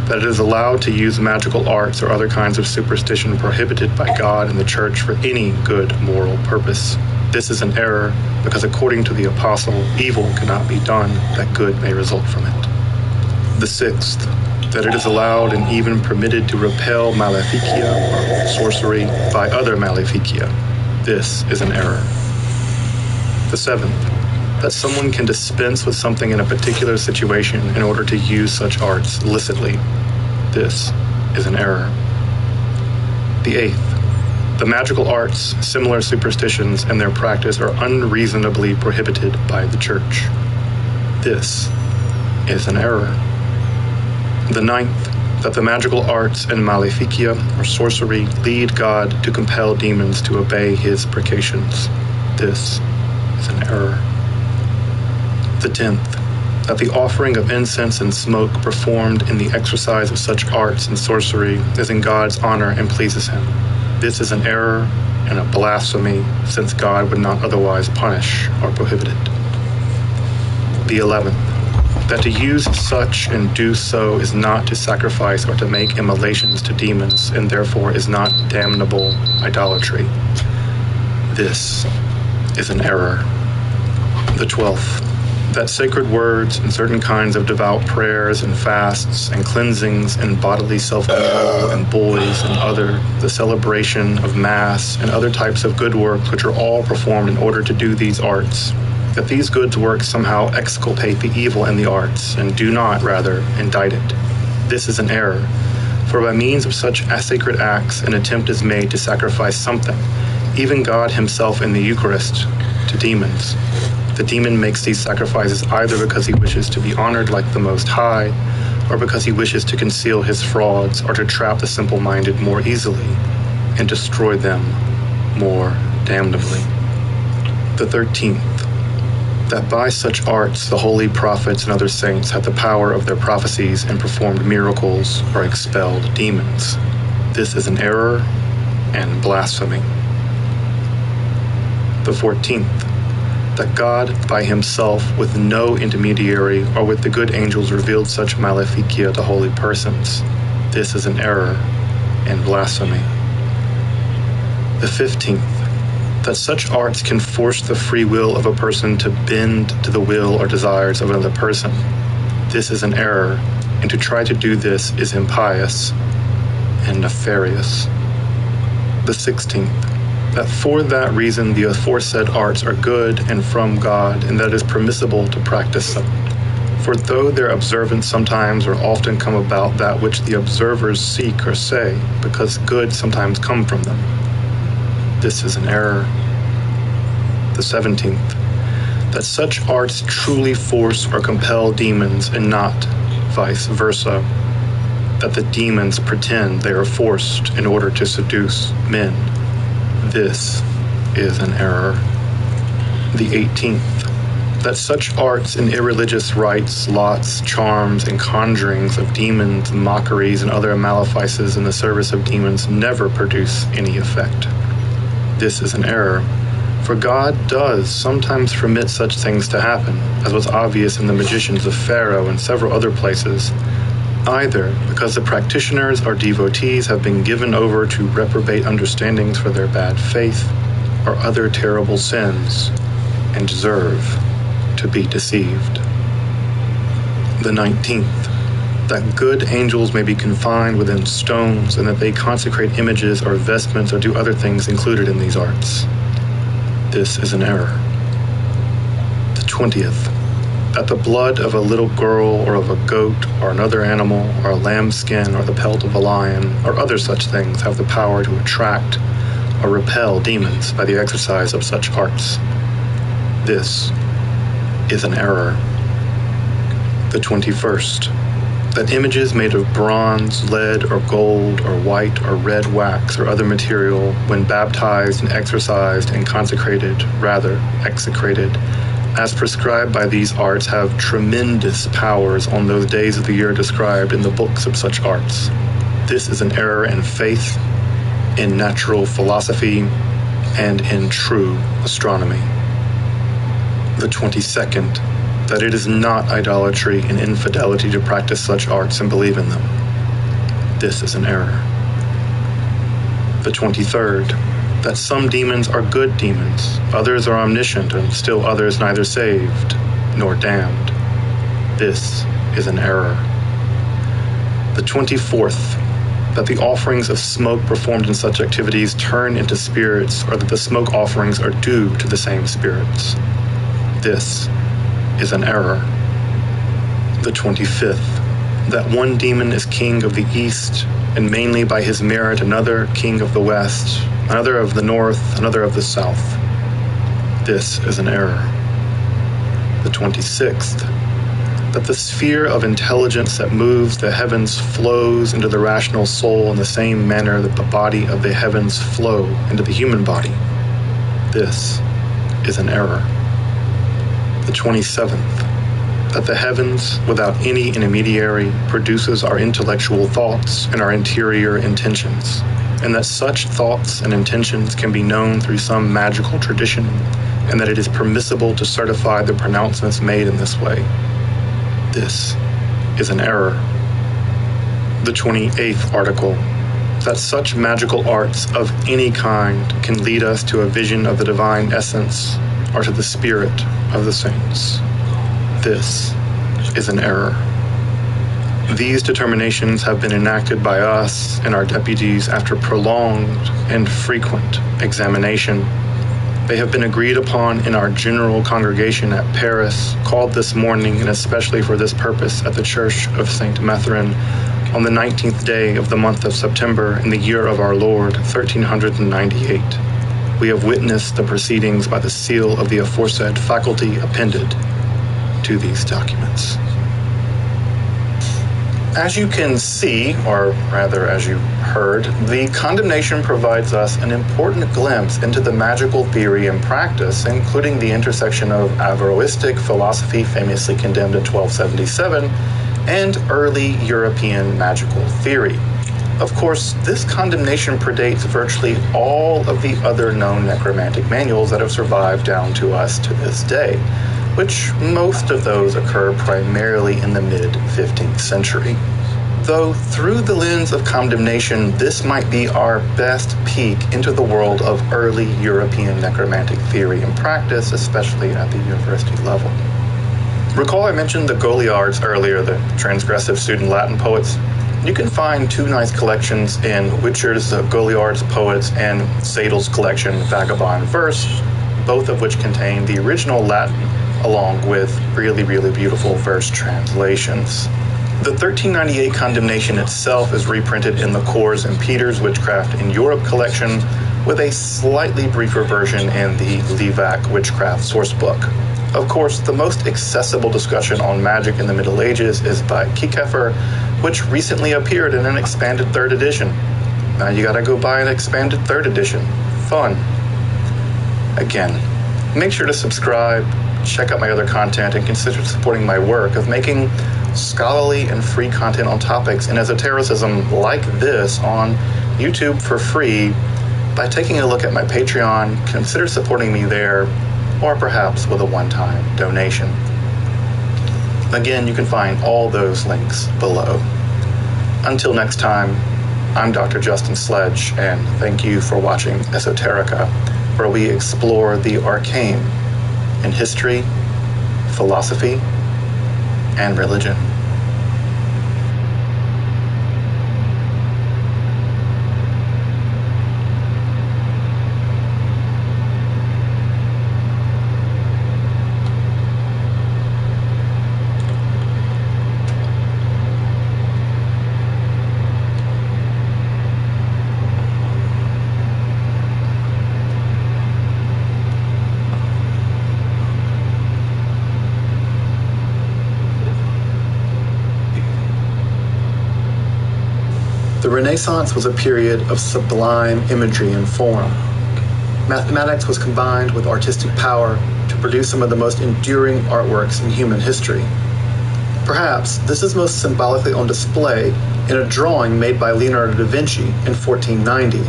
that it is allowed to use magical arts or other kinds of superstition prohibited by God and the Church for any good moral purpose. This is an error because according to the apostle, evil cannot be done that good may result from it. The sixth, that it is allowed and even permitted to repel maleficia or sorcery by other maleficia. This is an error. The seventh, that someone can dispense with something in a particular situation in order to use such arts illicitly. This is an error. The eighth, the magical arts, similar superstitions, and their practice are unreasonably prohibited by the Church. This is an error. The ninth, that the magical arts and maleficia or sorcery lead God to compel demons to obey his precations. This is an error. The 10th, that the offering of incense and smoke performed in the exercise of such arts and sorcery is in God's honor and pleases him. This is an error and a blasphemy, since God would not otherwise punish or prohibit it. The 11th, that to use such and do so is not to sacrifice or to make immolations to demons, and therefore is not damnable idolatry. This is an error. The 12th, that sacred words and certain kinds of devout prayers and fasts and cleansings and bodily self-renewal and boys and the celebration of Mass and other types of good works which are all performed in order to do these arts, that these good works somehow exculpate the evil in the arts and do not, rather, indict it. This is an error, for by means of such sacred acts an attempt is made to sacrifice something, even God himself in the Eucharist, to demons. The demon makes these sacrifices either because he wishes to be honored like the Most High, or because he wishes to conceal his frauds or to trap the simple-minded more easily and destroy them more damnably. The 13th, that by such arts the holy prophets and other saints had the power of their prophecies and performed miracles or expelled demons. This is an error and blasphemy. The 14th, that God by himself with no intermediary or with the good angels revealed such maleficia to holy persons. This is an error and blasphemy. The 15th, that such arts can force the free will of a person to bend to the will or desires of another person. This is an error, and to try to do this is impious and nefarious. The 16th, that for that reason the aforesaid arts are good and from God, and that it is permissible to practice them. For though their observance sometimes or often come about that which the observers seek or say, because good sometimes come from them, this is an error. The 17th, that such arts truly force or compel demons and not vice versa, that the demons pretend they are forced in order to seduce men. This is an error. The 18th, that such arts and irreligious rites, lots, charms, and conjurings of demons, mockeries, and other malefices in the service of demons never produce any effect. This is an error, for God does sometimes permit such things to happen, as was obvious in the magicians of Pharaoh and several other places, either because the practitioners or devotees have been given over to reprobate understandings for their bad faith or other terrible sins, and deserve to be deceived. The 19th, that good angels may be confined within stones and that they consecrate images or vestments or do other things included in these arts. This is an error. The 20th, that the blood of a little girl or of a goat or another animal or a lamb's skin or the pelt of a lion or other such things have the power to attract or repel demons by the exercise of such arts. This is an error. The 21st, that images made of bronze, lead, or gold, or white, or red wax, or other material, when baptized and exorcised and execrated, as prescribed by these arts, have tremendous powers on those days of the year described in the books of such arts. This is an error in faith, in natural philosophy, and in true astronomy. The 22nd, that it is not idolatry and infidelity to practice such arts and believe in them. This is an error. The 23rd, that some demons are good demons, others are omniscient, and still others neither saved nor damned. This is an error. The 24th, that the offerings of smoke performed in such activities turn into spirits, or that the smoke offerings are due to the same spirits. This is an error. The 25th, that one demon is king of the east, and mainly by his merit another king of the west, another of the north, another of the south. This is an error. The 26th, that the sphere of intelligence that moves the heavens flows into the rational soul in the same manner that the body of the heavens flow into the human body. This is an error. The 27th, that the heavens, without any intermediary, produces our intellectual thoughts and our interior intentions, and that such thoughts and intentions can be known through some magical tradition, and that it is permissible to certify the pronouncements made in this way. This is an error. The 28th article, that such magical arts of any kind can lead us to a vision of the divine essence or to the spirit of the saints. This is an error. These determinations have been enacted by us and our deputies after prolonged and frequent examination. They have been agreed upon in our general congregation at Paris, called this morning and especially for this purpose at the Church of St. Metheren on the 19th day of the month of September in the year of our Lord, 1398. We have witnessed the proceedings by the seal of the aforesaid faculty appended to these documents. As you can see, or rather as you heard, the condemnation provides us an important glimpse into the magical theory and practice, including the intersection of Averroistic philosophy, famously condemned in 1277, and early European magical theory. Of course, this condemnation predates virtually all of the other known necromantic manuals that have survived down to us to this day, which most of those occur primarily in the mid-15th century. Though through the lens of condemnation, this might be our best peek into the world of early European necromantic theory and practice, especially at the university level. Recall I mentioned the Goliards earlier, the transgressive student Latin poets. You can find two nice collections in Witcher's Goliard's Poets and Sadel's collection, Vagabond Verse, both of which contain the original Latin along with really, really beautiful verse translations. The 1398 condemnation itself is reprinted in the Coors and Peters Witchcraft in Europe collection, with a slightly briefer version in the Levac Witchcraft sourcebook. Of course, the most accessible discussion on magic in the Middle Ages is by Kiekefer, which recently appeared in an expanded 3rd edition. Now you gotta go buy an expanded 3rd edition. Fun. Again, make sure to subscribe, check out my other content, and consider supporting my work of making scholarly and free content on topics in esotericism like this on YouTube for free by taking a look at my Patreon. Consider supporting me there, or perhaps with a one-time donation. Again, you can find all those links below. Until next time, I'm Dr. Justin Sledge, and thank you for watching Esoterica, where we explore the arcane in history, philosophy, and religion. The Renaissance was a period of sublime imagery and form. Mathematics was combined with artistic power to produce some of the most enduring artworks in human history. Perhaps this is most symbolically on display in a drawing made by Leonardo da Vinci in 1490.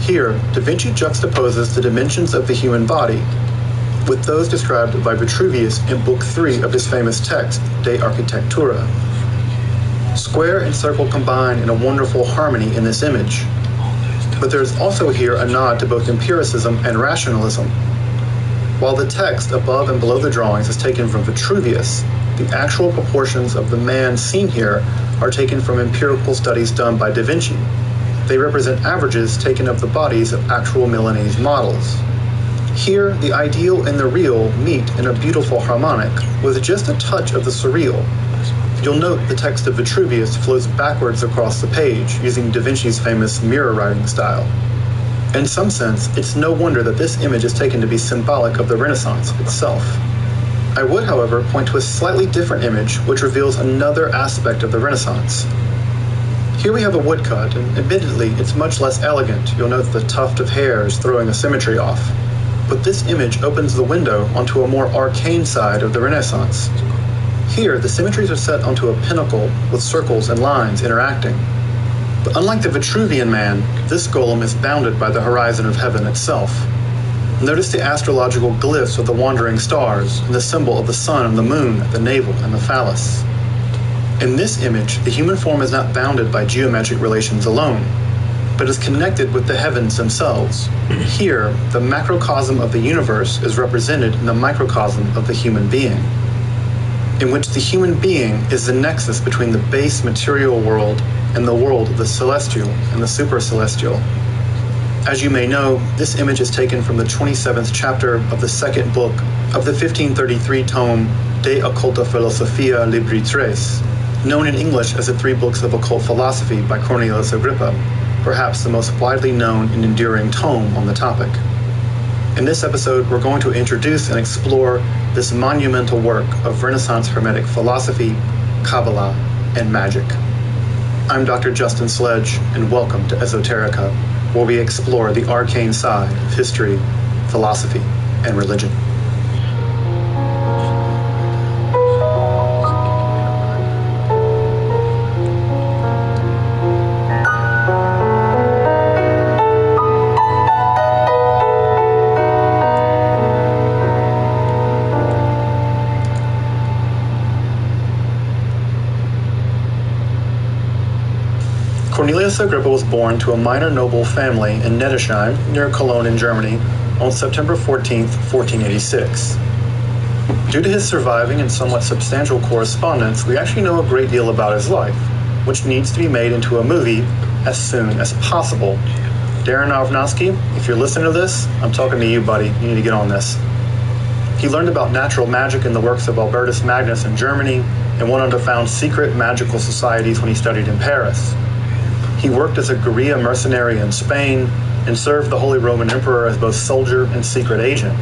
Here, da Vinci juxtaposes the dimensions of the human body with those described by Vitruvius in Book 3 of his famous text, De Architectura. Square and circle combine in a wonderful harmony in this image. But there is also here a nod to both empiricism and rationalism. While the text above and below the drawings is taken from Vitruvius, the actual proportions of the man seen here are taken from empirical studies done by da Vinci. They represent averages taken of the bodies of actual Milanese models. Here, the ideal and the real meet in a beautiful harmonic, with just a touch of the surreal. You'll note the text of Vitruvius flows backwards across the page, using da Vinci's famous mirror writing style. In some sense, it's no wonder that this image is taken to be symbolic of the Renaissance itself. I would, however, point to a slightly different image which reveals another aspect of the Renaissance. Here we have a woodcut, and admittedly, it's much less elegant. You'll note the tuft of hairs throwing the symmetry off. But this image opens the window onto a more arcane side of the Renaissance. Here, the symmetries are set onto a pinnacle with circles and lines interacting. But unlike the Vitruvian man, this golem is bounded by the horizon of heaven itself. Notice the astrological glyphs of the wandering stars and the symbol of the sun and the moon at the navel and the phallus. In this image, the human form is not bounded by geometric relations alone, but is connected with the heavens themselves. Here, the macrocosm of the universe is represented in the microcosm of the human being, in which the human being is the nexus between the base material world and the world of the celestial and the supercelestial. As you may know, this image is taken from the 27th chapter of the second book of the 1533 tome De Occulta Philosophia Libri Tres, known in English as the Three Books of Occult Philosophy by Cornelius Agrippa, perhaps the most widely known and enduring tome on the topic. In this episode, we're going to introduce and explore this monumental work of Renaissance Hermetic philosophy, Kabbalah, and magic. I'm Dr. Justin Sledge, and welcome to Esoterica, where we explore the arcane side of history, philosophy, and religion. Cornelius Agrippa was born to a minor noble family in Nettesheim, near Cologne in Germany, on September 14, 1486. Due to his surviving and somewhat substantial correspondence, we actually know a great deal about his life, which needs to be made into a movie as soon as possible. Darren Aronofsky, if you're listening to this, I'm talking to you, buddy. You need to get on this. He learned about natural magic in the works of Albertus Magnus in Germany and went on to found secret magical societies when he studied in Paris. He worked as a guerrilla mercenary in Spain and served the Holy Roman Emperor as both soldier and secret agent.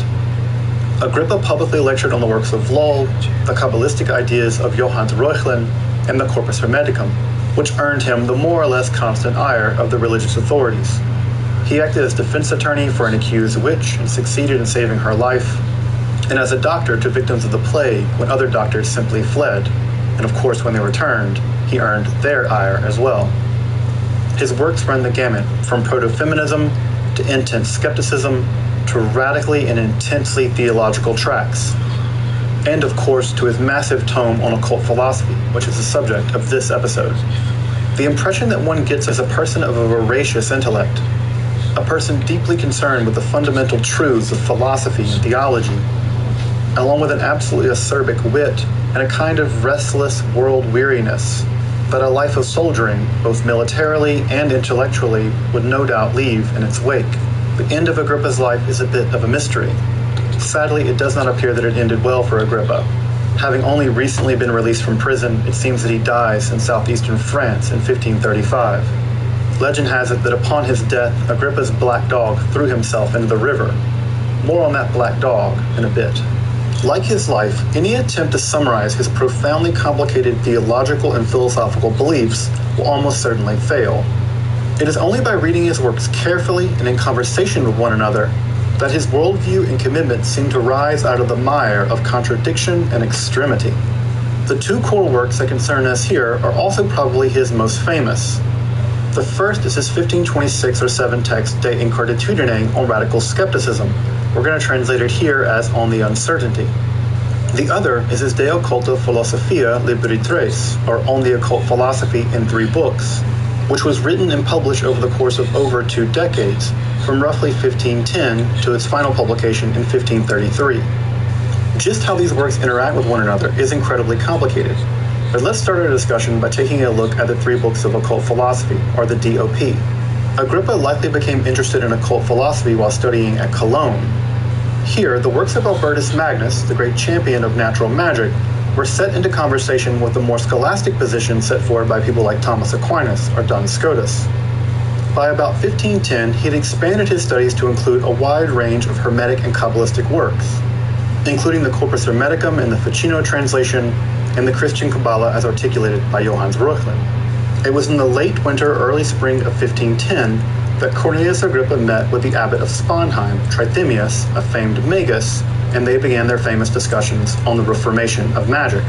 Agrippa publicly lectured on the works of Lull, the Kabbalistic ideas of Johannes Reuchlin, and the Corpus Hermeticum, which earned him the more or less constant ire of the religious authorities. He acted as defense attorney for an accused witch and succeeded in saving her life, and as a doctor to victims of the plague when other doctors simply fled. And of course, when they returned, he earned their ire as well. His works run the gamut from proto-feminism to intense skepticism to radically and intensely theological tracts. And of course, to his massive tome on occult philosophy, which is the subject of this episode. The impression that one gets is a person of a voracious intellect, a person deeply concerned with the fundamental truths of philosophy and theology, along with an absolutely acerbic wit and a kind of restless world weariness that a life of soldiering, both militarily and intellectually, would no doubt leave in its wake. The end of Agrippa's life is a bit of a mystery. Sadly, it does not appear that it ended well for Agrippa. Having only recently been released from prison, it seems that he dies in southeastern France in 1535. Legend has it that upon his death, Agrippa's black dog threw himself into the river. More on that black dog in a bit. Like his life, any attempt to summarize his profoundly complicated theological and philosophical beliefs will almost certainly fail. It is only by reading his works carefully and in conversation with one another that his worldview and commitment seem to rise out of the mire of contradiction and extremity. The two core works that concern us here are also probably his most famous. The first is his 1526 or 7 text De Incertitudine on radical skepticism. We're going to translate it here as On the Uncertainty. The other is his De Occulta Philosophia Libri Tres, or On the Occult Philosophy in 3 books, which was written and published over the course of over 2 decades, from roughly 1510 to its final publication in 1533. Just how these works interact with one another is incredibly complicated, but let's start our discussion by taking a look at the 3 books of occult philosophy, or the DOP. Agrippa likely became interested in occult philosophy while studying at Cologne. Here, the works of Albertus Magnus, the great champion of natural magic, were set into conversation with the more scholastic position set forward by people like Thomas Aquinas or Duns Scotus. By about 1510, he had expanded his studies to include a wide range of Hermetic and Kabbalistic works, including the Corpus Hermeticum in the Ficino translation and the Christian Kabbalah as articulated by Johannes Reuchlin. It was in the late winter, early spring of 1510 that Cornelius Agrippa met with the abbot of Sponheim, Trithemius, a famed magus, and they began their famous discussions on the reformation of magic.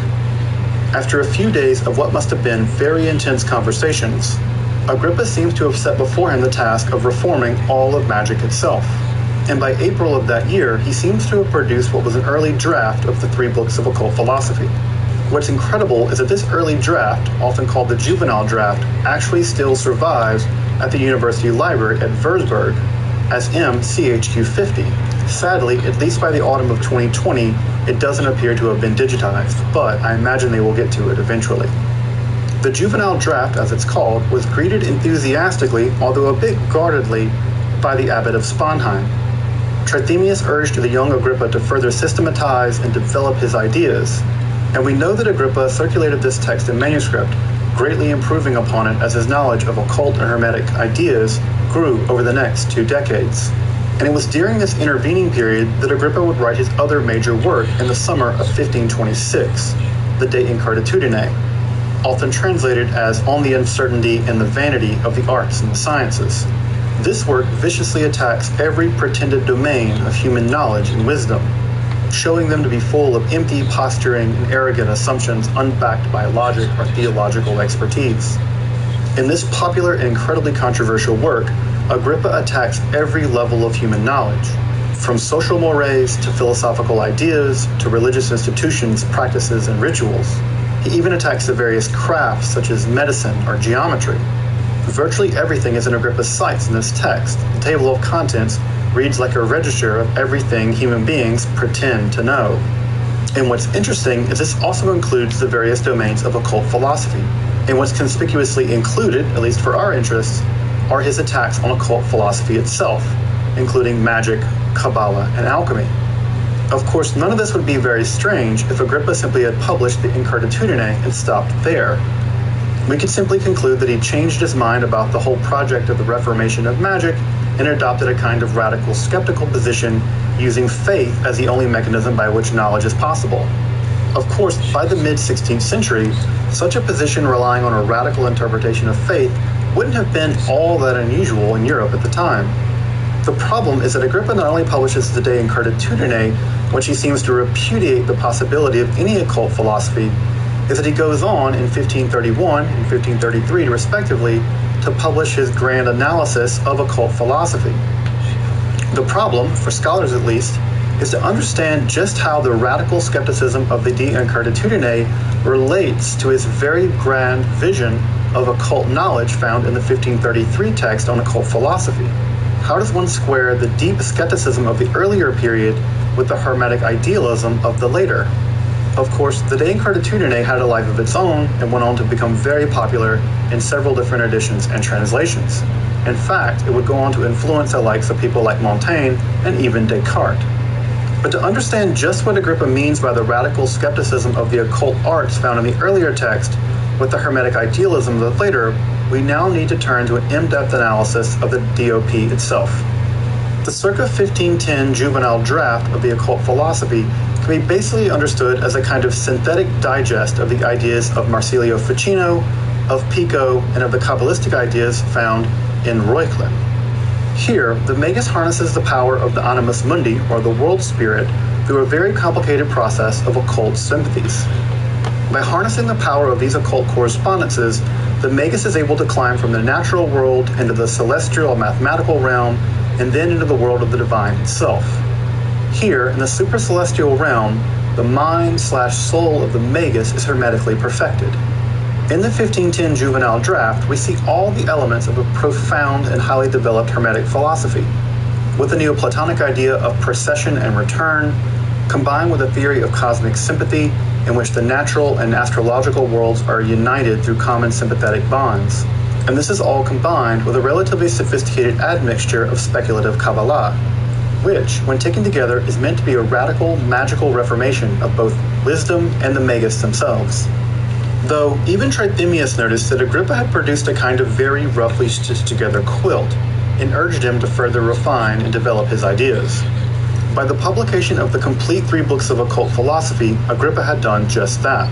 After a few days of what must have been very intense conversations, Agrippa seems to have set before him the task of reforming all of magic itself. And by April of that year, he seems to have produced what was an early draft of the 3 books of occult philosophy. What's incredible is that this early draft, often called the juvenile draft, actually still survives at the University Library at Würzburg as MCHQ 50. Sadly, at least by the autumn of 2020, it doesn't appear to have been digitized, but I imagine they will get to it eventually. The juvenile draft, as it's called, was greeted enthusiastically, although a bit guardedly, by the abbot of Sponheim. Trithemius urged the young Agrippa to further systematize and develop his ideas, and we know that Agrippa circulated this text in manuscript, greatly improving upon it as his knowledge of occult and hermetic ideas grew over the next 2 decades. And it was during this intervening period that Agrippa would write his other major work in the summer of 1526, the De Incertitudine, often translated as On the Uncertainty and the Vanity of the Arts and the Sciences. This work viciously attacks every pretended domain of human knowledge and wisdom, showing them to be full of empty posturing and arrogant assumptions unbacked by logic or theological expertise. In this popular and incredibly controversial work, Agrippa attacks every level of human knowledge, from social mores to philosophical ideas to religious institutions, practices, and rituals. He even attacks the various crafts such as medicine or geometry. Virtually everything is in Agrippa's sights in this text. The table of contents reads like a register of everything human beings pretend to know. And what's interesting is this also includes the various domains of occult philosophy. And what's conspicuously included, at least for our interests, are his attacks on occult philosophy itself, including magic, Kabbalah, and alchemy. Of course, none of this would be very strange if Agrippa simply had published the Incarnatudine and stopped there. We could simply conclude that he changed his mind about the whole project of the reformation of magic and adopted a kind of radical skeptical position, using faith as the only mechanism by which knowledge is possible. Of course, by the mid-16th century, such a position relying on a radical interpretation of faith wouldn't have been all that unusual in Europe at the time. The problem is that Agrippa not only publishes the De Incarnatudine, which he seems to repudiate the possibility of any occult philosophy, is that he goes on in 1531 and 1533, respectively, to publish his grand analysis of occult philosophy. The problem, for scholars at least, is to understand just how the radical skepticism of the De Incarnatudine relates to his very grand vision of occult knowledge found in the 1533 text on occult philosophy. How does one square the deep skepticism of the earlier period with the Hermetic idealism of the later? Of course, the De Incarnatudine had a life of its own and went on to become very popular in several different editions and translations. In fact, it would go on to influence the likes of people like Montaigne and even Descartes. But to understand just what Agrippa means by the radical skepticism of the occult arts found in the earlier text with the Hermetic idealism of the later, we now need to turn to an in-depth analysis of the DOP itself. The circa 1510 juvenile draft of the occult philosophy can be basically understood as a kind of synthetic digest of the ideas of Marsilio Ficino, of Pico, and of the Kabbalistic ideas found in Reuchlin. Here, the Magus harnesses the power of the animus mundi, or the world spirit, through a very complicated process of occult sympathies. By harnessing the power of these occult correspondences, the Magus is able to climb from the natural world into the celestial mathematical realm, and then into the world of the divine itself. Here, in the supercelestial realm, the mind/soul of the Magus is hermetically perfected. In the 1510 juvenile draft, we see all the elements of a profound and highly developed Hermetic philosophy, with the Neoplatonic idea of procession and return, combined with a theory of cosmic sympathy in which the natural and astrological worlds are united through common sympathetic bonds. And this is all combined with a relatively sophisticated admixture of speculative Kabbalah, which, when taken together, is meant to be a radical, magical reformation of both wisdom and the Magus themselves. Though, even Trithemius noticed that Agrippa had produced a kind of very roughly stitched together quilt, and urged him to further refine and develop his ideas. By the publication of the complete 3 books of occult philosophy, Agrippa had done just that.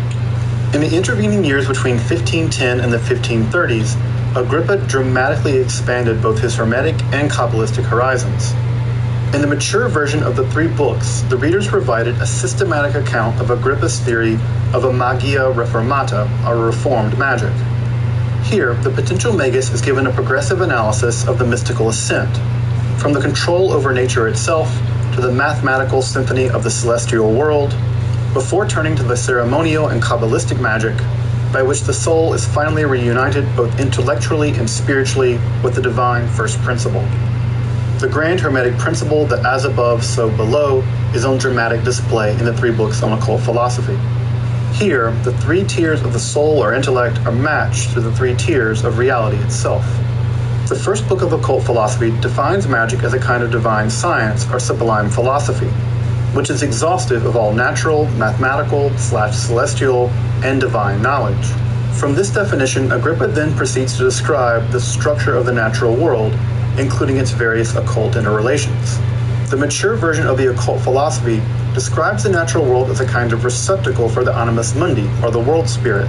In the intervening years between 1510 and the 1530s, Agrippa dramatically expanded both his Hermetic and Kabbalistic horizons. In the mature version of the 3 books, the readers provided a systematic account of Agrippa's theory of a magia reformata, or reformed magic. Here, the potential Magus is given a progressive analysis of the mystical ascent, from the control over nature itself to the mathematical symphony of the celestial world, before turning to the ceremonial and Kabbalistic magic, by which the soul is finally reunited both intellectually and spiritually with the divine first principle. The grand Hermetic principle that as above, so below, is on dramatic display in the 3 books on occult philosophy. Here, the 3 tiers of the soul or intellect are matched to the 3 tiers of reality itself. The first book of occult philosophy defines magic as a kind of divine science or sublime philosophy, which is exhaustive of all natural, mathematical/celestial, and divine knowledge. From this definition, Agrippa then proceeds to describe the structure of the natural world, including its various occult interrelations. The mature version of the occult philosophy describes the natural world as a kind of receptacle for the animus mundi, or the world spirit,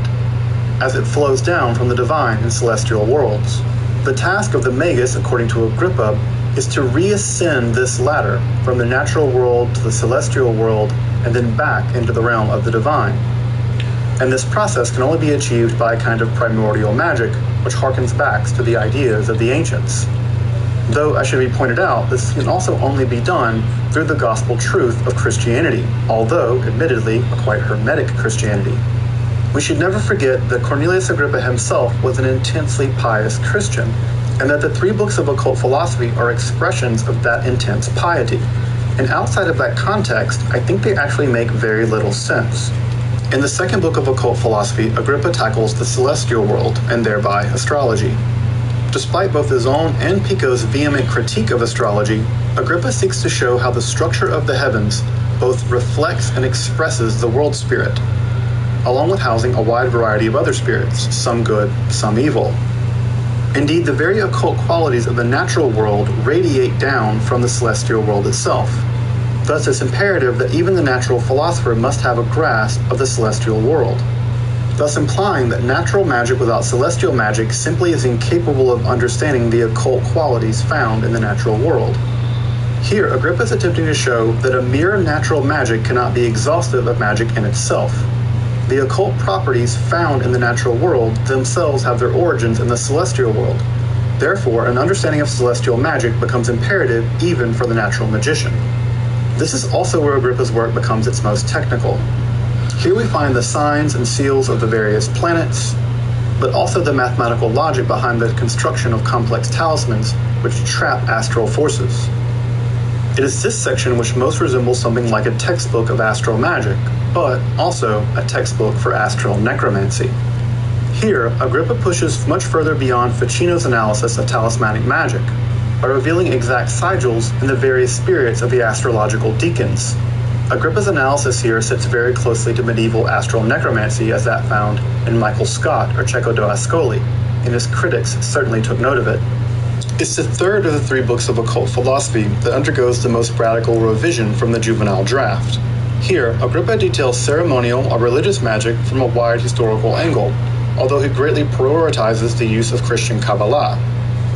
as it flows down from the divine and celestial worlds. The task of the Magus, according to Agrippa, is to reascend this ladder from the natural world to the celestial world and then back into the realm of the divine. And this process can only be achieved by a kind of primordial magic, which harkens back to the ideas of the ancients. Though, as should be pointed out, this can also only be done through the gospel truth of Christianity, although, admittedly, a quite hermetic Christianity. We should never forget that Cornelius Agrippa himself was an intensely pious Christian, and that the 3 books of occult philosophy are expressions of that intense piety. And outside of that context, I think they actually make very little sense. In the second book of occult philosophy, Agrippa tackles the celestial world, and thereby astrology. Despite both his own and Pico's vehement critique of astrology, Agrippa seeks to show how the structure of the heavens, both reflects and expresses the world spirit, along with housing a wide variety of other spirits, some good, some evil. Indeed, the very occult qualities of the natural world radiate down from the celestial world itself. Thus, it's imperative that even the natural philosopher must have a grasp of the celestial world, thus implying that natural magic without celestial magic simply is incapable of understanding the occult qualities found in the natural world. Here, Agrippa is attempting to show that a mere natural magic cannot be exhaustive of magic in itself. The occult properties found in the natural world themselves have their origins in the celestial world. Therefore, an understanding of celestial magic becomes imperative even for the natural magician. This is also where Agrippa's work becomes its most technical. Here we find the signs and seals of the various planets, but also the mathematical logic behind the construction of complex talismans which trap astral forces. It is this section which most resembles something like a textbook of astral magic, but also a textbook for astral necromancy. Here, Agrippa pushes much further beyond Ficino's analysis of talismanic magic by revealing exact sigils in the various spirits of the astrological deacons. Agrippa's analysis here sits very closely to medieval astral necromancy as that found in Michael Scott or Cecco d'Ascoli, and his critics certainly took note of it. It's the third of the three books of occult philosophy that undergoes the most radical revision from the juvenile draft. Here, Agrippa details ceremonial or religious magic from a wide historical angle, although he greatly prioritizes the use of Christian Kabbalah.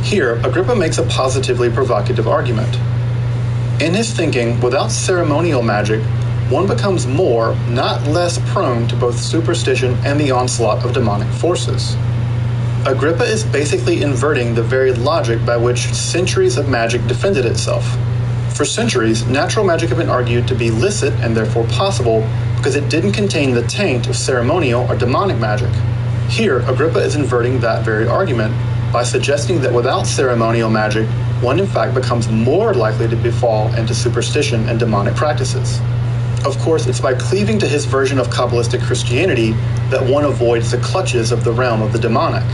Here, Agrippa makes a positively provocative argument. In his thinking, without ceremonial magic, one becomes more, not less, prone to both superstition and the onslaught of demonic forces. Agrippa is basically inverting the very logic by which centuries of magic defended itself. For centuries, natural magic had been argued to be licit and therefore possible because it didn't contain the taint of ceremonial or demonic magic. Here, Agrippa is inverting that very argument by suggesting that without ceremonial magic, one in fact becomes more likely to fall into superstition and demonic practices. Of course, it's by cleaving to his version of Kabbalistic Christianity that one avoids the clutches of the realm of the demonic.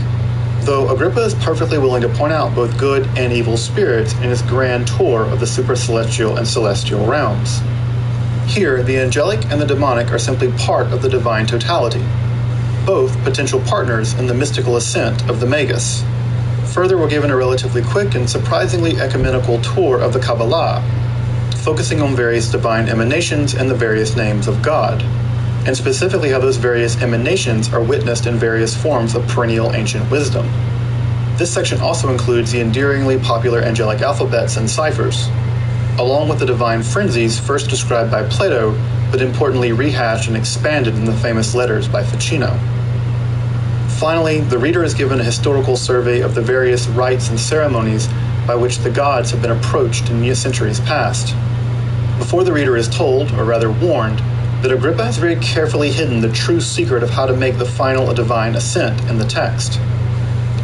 Though Agrippa is perfectly willing to point out both good and evil spirits in his grand tour of the supercelestial and celestial realms. Here, the angelic and the demonic are simply part of the divine totality, both potential partners in the mystical ascent of the Magus. Further, we're given a relatively quick and surprisingly ecumenical tour of the Kabbalah, focusing on various divine emanations and the various names of God, and specifically how those various emanations are witnessed in various forms of perennial ancient wisdom. This section also includes the endearingly popular angelic alphabets and ciphers, along with the divine frenzies first described by Plato, but importantly rehashed and expanded in the famous letters by Ficino. Finally, the reader is given a historical survey of the various rites and ceremonies by which the gods have been approached in centuries past. Before the reader is told, or rather warned, that Agrippa has very carefully hidden the true secret of how to make the final divine ascent in the text.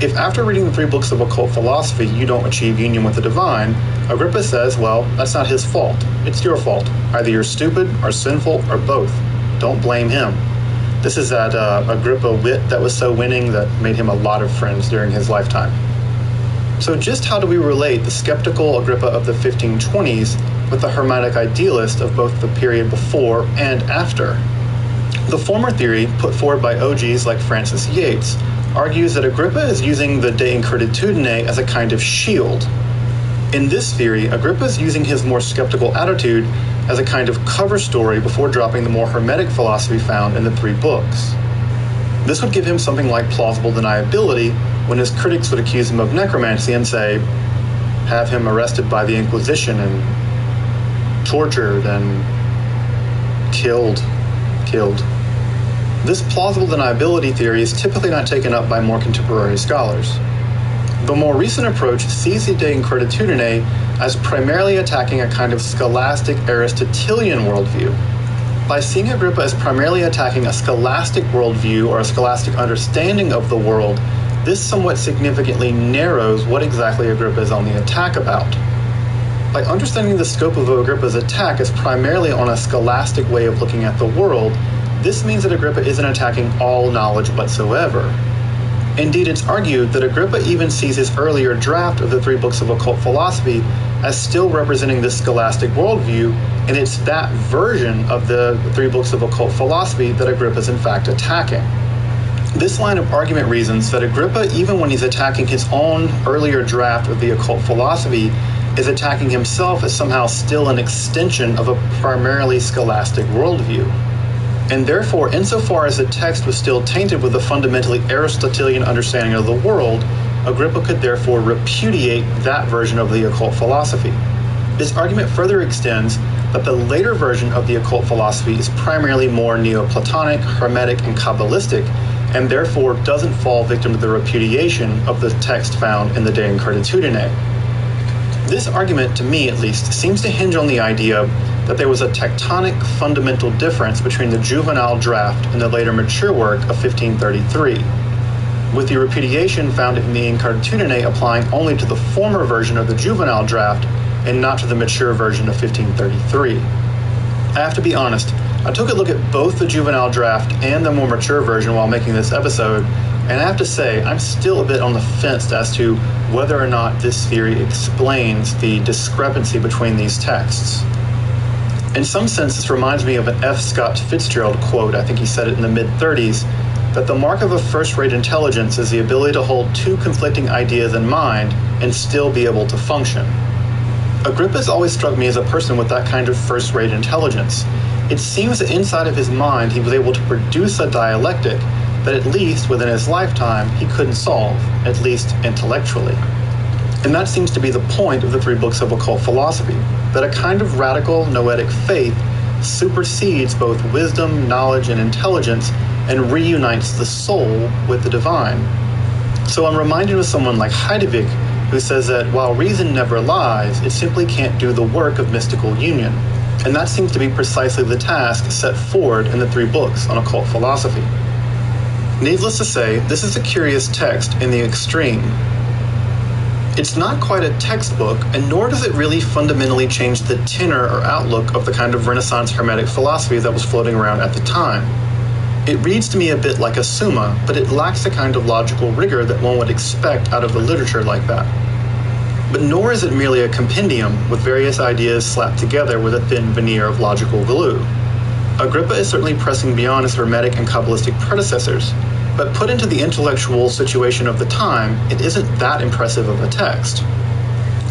If after reading the three books of occult philosophy you don't achieve union with the divine, Agrippa says, well, that's not his fault. It's your fault. Either you're stupid or sinful or both. Don't blame him. This is that Agrippa wit that was so winning that made him a lot of friends during his lifetime. So just how do we relate the skeptical Agrippa of the 1520s with the Hermetic idealist of both the period before and after? The former theory, put forward by OGs like Francis Yates, argues that Agrippa is using the De Increditudine as a kind of shield. In this theory, Agrippa is using his more skeptical attitude as a kind of cover story before dropping the more Hermetic philosophy found in the three books. This would give him something like plausible deniability when his critics would accuse him of necromancy and say, have him arrested by the Inquisition and tortured and killed. This plausible deniability theory is typically not taken up by more contemporary scholars. The more recent approach sees the De Increditudine as primarily attacking a kind of scholastic Aristotelian worldview. By seeing Agrippa as primarily attacking a scholastic worldview or a scholastic understanding of the world, this somewhat significantly narrows what exactly Agrippa is on the attack about. By understanding the scope of Agrippa's attack as primarily on a scholastic way of looking at the world, this means that Agrippa isn't attacking all knowledge whatsoever. Indeed, it's argued that Agrippa even sees his earlier draft of the 3 books of occult philosophy as still representing the scholastic worldview, and it's that version of the 3 books of occult philosophy that Agrippa is in fact attacking. This line of argument reasons that Agrippa, even when he's attacking his own earlier draft of the occult philosophy, is attacking himself as somehow still an extension of a primarily scholastic worldview. And therefore, insofar as the text was still tainted with a fundamentally Aristotelian understanding of the world, Agrippa could therefore repudiate that version of the occult philosophy. This argument further extends that the later version of the occult philosophy is primarily more Neoplatonic, Hermetic, and Kabbalistic, and therefore doesn't fall victim to the repudiation of the text found in the De Incarnatudine. This argument, to me at least, seems to hinge on the idea that there was a tectonic fundamental difference between the juvenile draft and the later mature work of 1533, with the repudiation found in the Incarnatudine applying only to the former version of the juvenile draft and not to the mature version of 1533. I have to be honest, I took a look at both the juvenile draft and the more mature version while making this episode, and I have to say, I'm still a bit on the fence as to whether or not this theory explains the discrepancy between these texts. In some sense, this reminds me of an F. Scott Fitzgerald quote, I think he said it in the mid-30s, that the mark of a first-rate intelligence is the ability to hold two conflicting ideas in mind and still be able to function. Agrippa's always struck me as a person with that kind of first-rate intelligence. It seems that inside of his mind he was able to produce a dialectic that at least within his lifetime he couldn't solve, at least intellectually. And that seems to be the point of the 3 books of occult philosophy, that a kind of radical noetic faith supersedes both wisdom, knowledge, and intelligence and reunites the soul with the divine. So I'm reminded of someone like Heidegger, who says that while reason never lies, it simply can't do the work of mystical union. And that seems to be precisely the task set forward in the 3 books on occult philosophy. Needless to say, this is a curious text in the extreme. It's not quite a textbook, and nor does it really fundamentally change the tenor or outlook of the kind of Renaissance Hermetic philosophy that was floating around at the time. It reads to me a bit like a summa, but it lacks the kind of logical rigor that one would expect out of a literature like that. But nor is it merely a compendium with various ideas slapped together with a thin veneer of logical glue. Agrippa is certainly pressing beyond his Hermetic and Kabbalistic predecessors, but put into the intellectual situation of the time, it isn't that impressive of a text.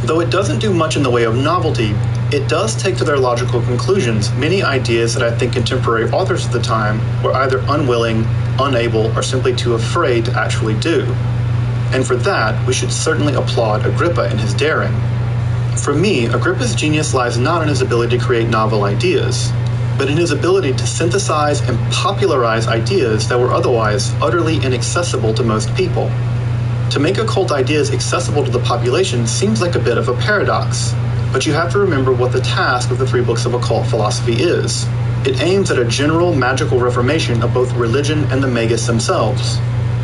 Though it doesn't do much in the way of novelty, it does take to their logical conclusions many ideas that I think contemporary authors of the time were either unwilling, unable, or simply too afraid to actually do. And for that, we should certainly applaud Agrippa in his daring. For me, Agrippa's genius lies not in his ability to create novel ideas, but in his ability to synthesize and popularize ideas that were otherwise utterly inaccessible to most people. To make occult ideas accessible to the population seems like a bit of a paradox, but you have to remember what the task of the 3 books of occult philosophy is. It aims at a general magical reformation of both religion and the magus themselves.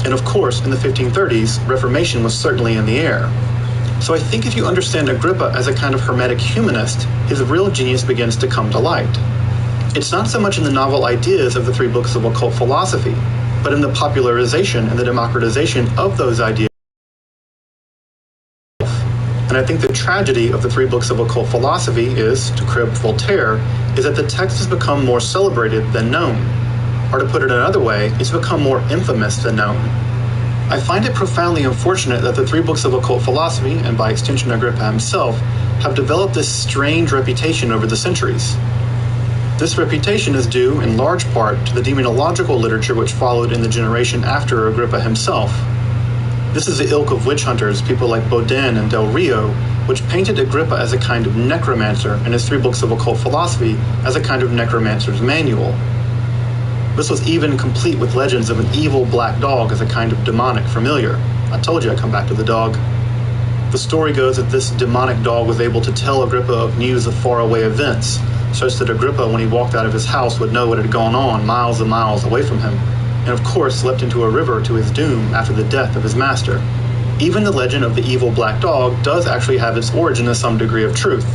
And of course, in the 1530s, Reformation was certainly in the air. So I think if you understand Agrippa as a kind of Hermetic humanist, his real genius begins to come to light. It's not so much in the novel ideas of the 3 books of occult philosophy, but in the popularization and the democratization of those ideas. And I think the tragedy of the 3 books of occult philosophy is, to crib Voltaire, is that the text has become more celebrated than known. Or to put it another way, it's become more infamous than known. I find it profoundly unfortunate that the 3 books of occult philosophy, and by extension Agrippa himself, have developed this strange reputation over the centuries. This reputation is due, in large part, to the demonological literature which followed in the generation after Agrippa himself. This is the ilk of witch hunters, people like Bodin and Del Rio, which painted Agrippa as a kind of necromancer and his 3 books of occult philosophy as a kind of necromancer's manual. This was even complete with legends of an evil black dog as a kind of demonic familiar. I told you I'd come back to the dog. The story goes that this demonic dog was able to tell Agrippa of news of faraway events, such that Agrippa, when he walked out of his house, would know what had gone on miles and miles away from him, and of course leapt into a river to his doom after the death of his master. Even the legend of the evil black dog does actually have its origin in some degree of truth.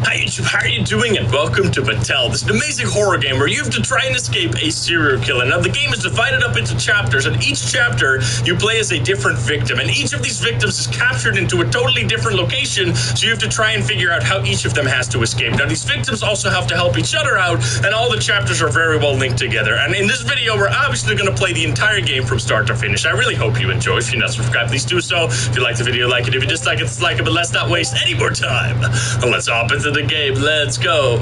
Hi YouTube, how are you doing? And welcome to Battelle. This is an amazing horror game where you have to try and escape a serial killer. Now the game is divided up into chapters, and each chapter you play as a different victim, and each of these victims is captured into a totally different location, so you have to try and figure out how each of them has to escape. Now these victims also have to help each other out, and all the chapters are very well linked together. And in this video, we're obviously going to play the entire game from start to finish. I really hope you enjoy. If you're not subscribed, please do so. If you like the video, like it. If you dislike it, dislike it. But let's not waste any more time. Let's hop into the game. Let's go.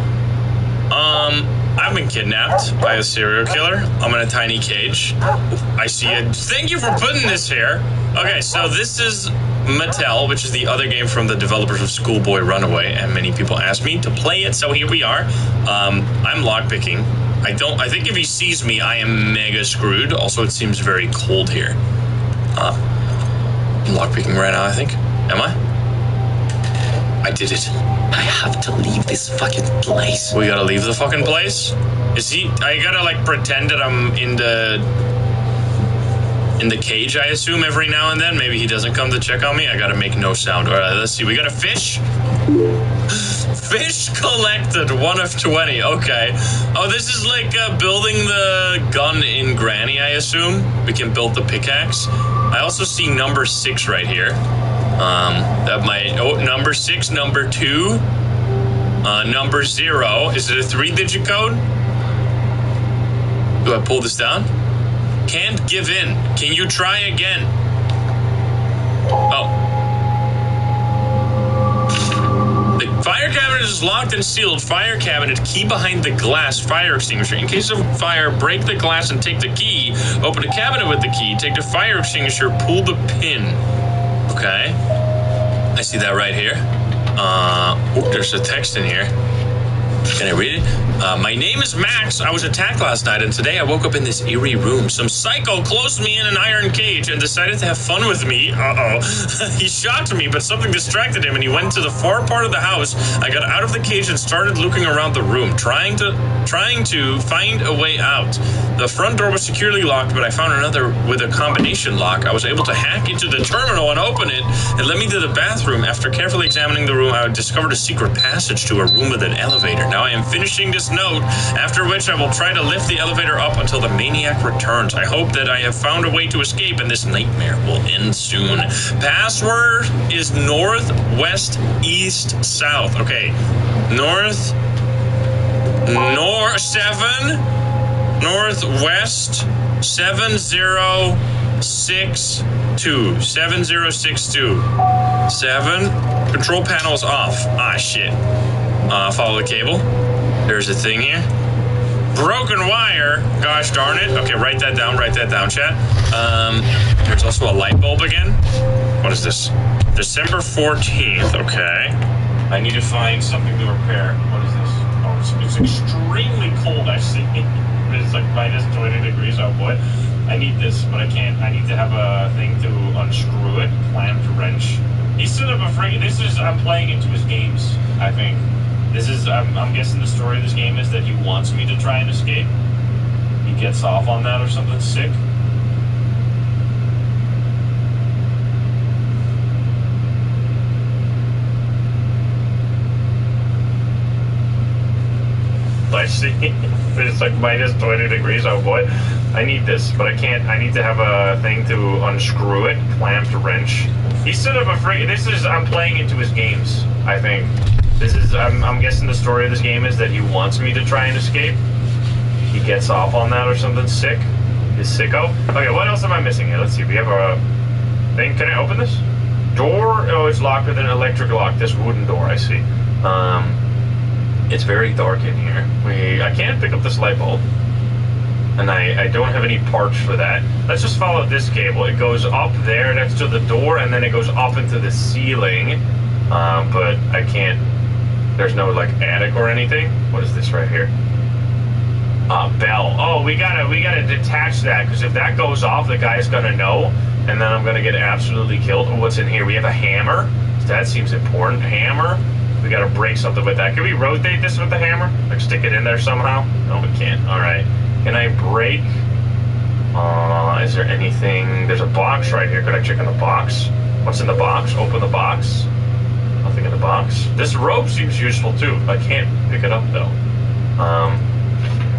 I've been kidnapped by a serial killer. I'm in a tiny cage. I see it. Thank you for putting this here. Okay, so this is Battelle, which is the other game from the developers of Schoolboy Runaway, and many people asked me to play it, so here we are. I'm lockpicking. I think if he sees me, I am mega screwed. Also, it seems very cold here. I'm lockpicking right now, I think. Am I? I did it. I have to leave this fucking place. We gotta leave the fucking place? Is he... I gotta, like, pretend that I'm in the cage, I assume, every now and then. Maybe he doesn't come to check on me. I gotta make no sound. All right, let's see. We got a fish. Fish collected. 1 of 20. Okay. Oh, this is like building the gun in Granny, I assume. We can build the pickaxe. I also see number 6 right here. That might... Oh, number 6, number 2. Number 0. Is it a 3-digit code? Do I pull this down? Can't give in. Can you try again? Oh. The fire cabinet is locked and sealed. Fire cabinet, key behind the glass, fire extinguisher. In case of fire, break the glass and take the key. Open the cabinet with the key. Take the fire extinguisher, pull the pin. Okay. I see that right here. Oh, there's a text in here. Can I read it? My name is Max. I was attacked last night, and today I woke up in this eerie room. Some psycho closed me in an iron cage and decided to have fun with me. Uh-oh. He shocked me, but something distracted him, and he went to the far part of the house. I got out of the cage and started looking around the room, trying to find a way out. The front door was securely locked, but I found another with a combination lock. I was able to hack into the terminal and open it. It led me to the bathroom. After carefully examining the room, I discovered a secret passage to a room with an elevator. Now I am finishing this note, after which I will try to lift the elevator up until the maniac returns. I hope that I have found a way to escape and this nightmare will end soon. Password is north, west, east, south. Okay. North 7, northwest 7062. 7062. 7. Control panel is off. Ah, shit. Follow the cable. There's a thing here. Broken wire. Gosh darn it. Okay, write that down, chat. There's also a light bulb again. What is this? December 14th. Okay. I need to find something to repair. What is this? Oh, it's extremely cold, I see. It's like minus 20 degrees. Oh boy. I need this, but I can't. I need to have a thing to unscrew it. Clamped wrench. He stood up a freaking... This is... I'm playing into his games, I think. This is, I'm guessing the story of this game is that he wants me to try and escape. He gets off on that or something sick. I see. It's like minus 20 degrees. Oh boy. I need this, but I can't. I need to have a thing to unscrew it. Clamped wrench. He stood up a freaking... This is, I'm playing into his games, I think. This is, I'm guessing the story of this game is that he wants me to try and escape. He gets off on that or something sick. He's sicko. Okay, what else am I missing here? Let's see, we have a thing. Can I open this? Door? Oh, it's locked with an electric lock. This wooden door, I see. It's very dark in here. I can't pick up this light bulb. And I don't have any parts for that. Let's just follow this cable. It goes up there next to the door, and then it goes up into the ceiling. But I can't... There's no, like, attic or anything. What is this right here? Bell. Oh, we gotta detach that, because if that goes off, the guy's gonna know, and then I'm gonna get absolutely killed. Oh, what's in here? We have a hammer. That seems important. Hammer. We gotta break something with that. Can we rotate this with the hammer? Like, stick it in there somehow? No, we can't. Alright. Can I break? Is there anything? There's a box right here. Could I check in the box? What's in the box? Open the box. A Nothing in the box. This rope seems useful too. I can't pick it up though.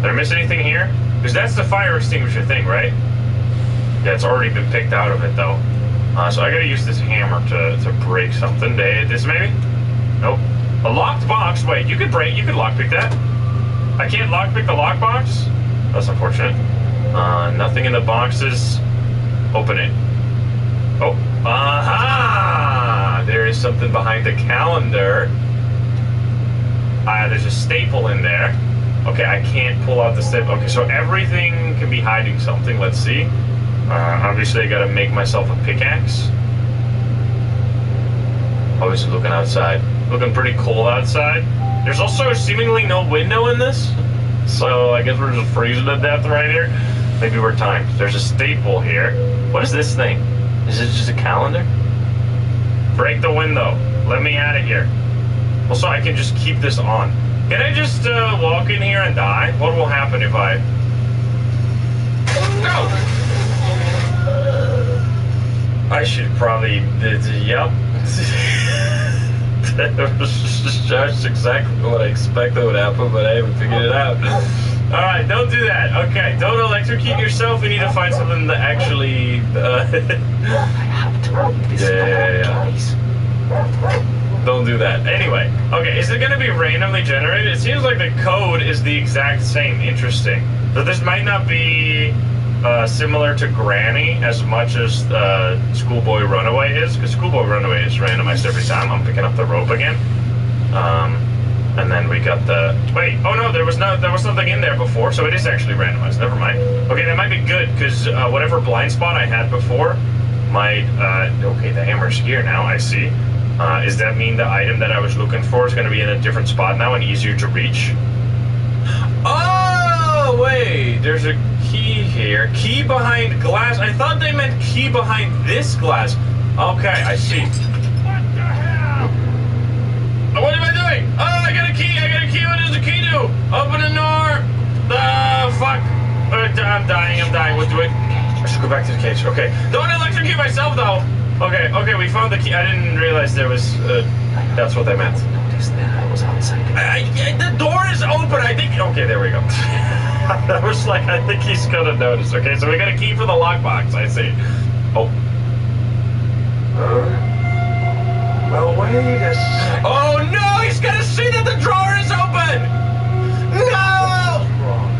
Did I miss anything here? Because that's the fire extinguisher thing, right? Yeah, it's already been picked out of it though. So I gotta use this hammer to break something. This maybe? Nope. A locked box. Wait, you could lockpick that. I can't lockpick the lockbox? That's unfortunate. Nothing in the boxes. Open it. Oh, aha! There is something behind the calendar. There's a staple in there. Okay, I can't pull out the staple. Okay, so everything can be hiding something. Let's see. Obviously, I gotta make myself a pickaxe. Obviously, looking outside. Looking pretty cold outside. There's also seemingly no window in this. So I guess we're just freezing to death right here. Maybe we're timed. There's a staple here. What is this thing? Is it just a calendar? Break the window. Let me out of here. Also, I can just keep this on. Can I just walk in here and die? What will happen if I... No! I should probably... Yep. That was just exactly what I expected would happen, but I haven't figured it out. Alright, don't do that. Okay, don't electrocute yourself. We need to find something that actually... Yeah. Don't do that. Anyway, okay, is it going to be randomly generated? It seems like the code is the exact same. Interesting. So this might not be similar to Granny as much as Schoolboy Runaway is, because Schoolboy Runaway is randomized every time. I'm picking up the rope again. And then we got the... Wait, oh no, there was something in there before, so it is actually randomized. Never mind. Okay, that might be good, because whatever blind spot I had before might... okay, the hammer's here now, I see. Does that mean the item that I was looking for is going to be in a different spot now and easier to reach? Oh, wait, there's a key here. Key behind glass. I thought they meant key behind this glass. Okay, I see. What the hell? What am I doing? Oh, I got a key. What does the key do? Open the door. Fuck. I'm dying. What do I... I should go back to the cage. Okay. Don't electrocute myself, though. Okay, we found the key. I didn't realize there was... that's what I meant. I was outside. The door is open, I think... Okay, there we go. I was like, I think he's gonna notice. Okay, so we got a key for the lockbox, I see. Oh. Well, wait a second. Oh, no! He's gonna see that the drawer is open! No! What's wrong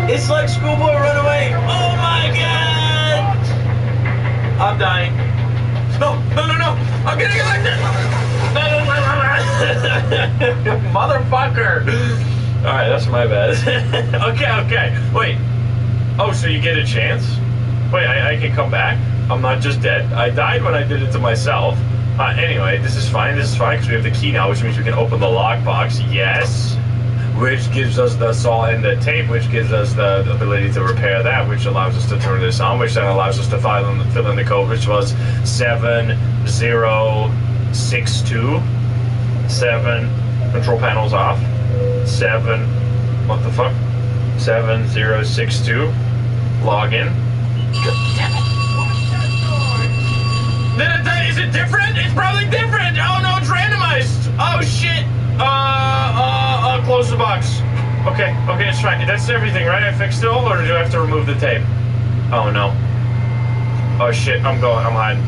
here? It's like Schoolboy Runaway. Oh, my God! I'm dying. No. I'm getting elected. Motherfucker. All right, that's my bad. Okay. Wait. Oh, so you get a chance? Wait, I can come back? I'm not just dead. I died when I did it to myself. Anyway, this is fine because we have the key now, which means we can open the lockbox. Yes. Which gives us the saw and the tape, which gives us the ability to repair that, which allows us to turn this on, which then allows us to fill in the code, which was 7062. 7, control panels off. 7, what the fuck? 7062. Log in. Damn it. Is it different? It's probably different. Oh no, it's randomized. Oh shit. Close the box. Okay, it's fine. That's everything, right? I fixed it all, or do I have to remove the tape? Oh no. Oh shit, I'm hiding.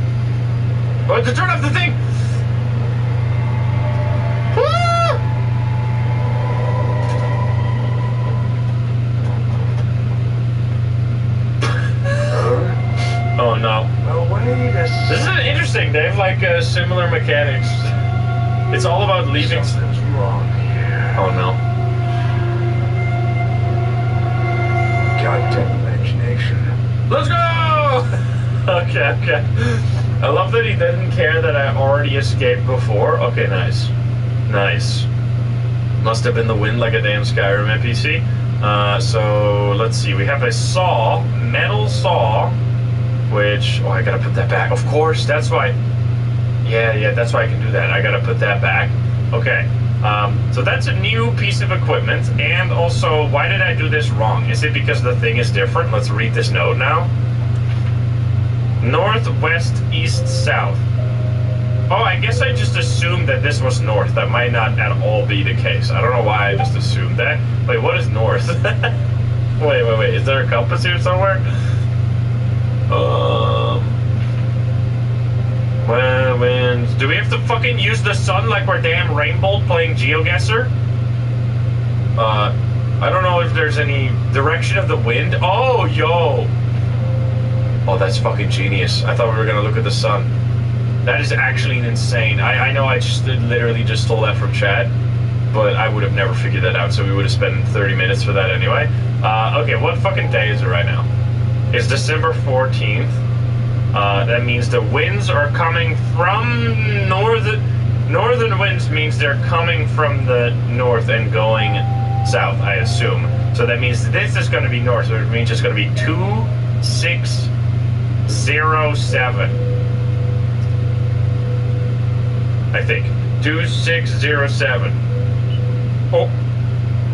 Oh, to turn off the thing! Oh no. Well, wait a second. This is interesting. They have like similar mechanics. It's all about leaving. Something's wrong here. Oh no. Goddamn imagination. Let's go! Okay. I love that he didn't care that I already escaped before. Okay, nice. Must have been the wind like a damn Skyrim NPC. So let's see. We have a saw, metal saw, which I gotta put that back. Of course, that's why. Yeah, that's why I can do that. I gotta put that back. Okay. So that's a new piece of equipment. And also, why did I do this wrong? Is it because the thing is different? Let's read this note now. North, west, east, south. Oh, I guess I just assumed that this was north. That might not at all be the case. I don't know why I just assumed that. Wait, what is north? wait. Is there a compass here somewhere? Winds. Do we have to fucking use the sun like we're damn Rainbow playing GeoGuessr? I don't know if there's any direction of the wind. Oh, yo. Oh, that's fucking genius. I thought we were gonna look at the sun. That is actually insane. I know I just literally just stole that from chat, but I would have never figured that out, so we would have spent 30 minutes for that anyway. Okay, what fucking day is it right now? It's December 14th. That means the winds are coming from northern winds means they're coming from the north and going south, I assume. So that means this is going to be north, so it means it's going to be 2607. I think. 2607. Oh.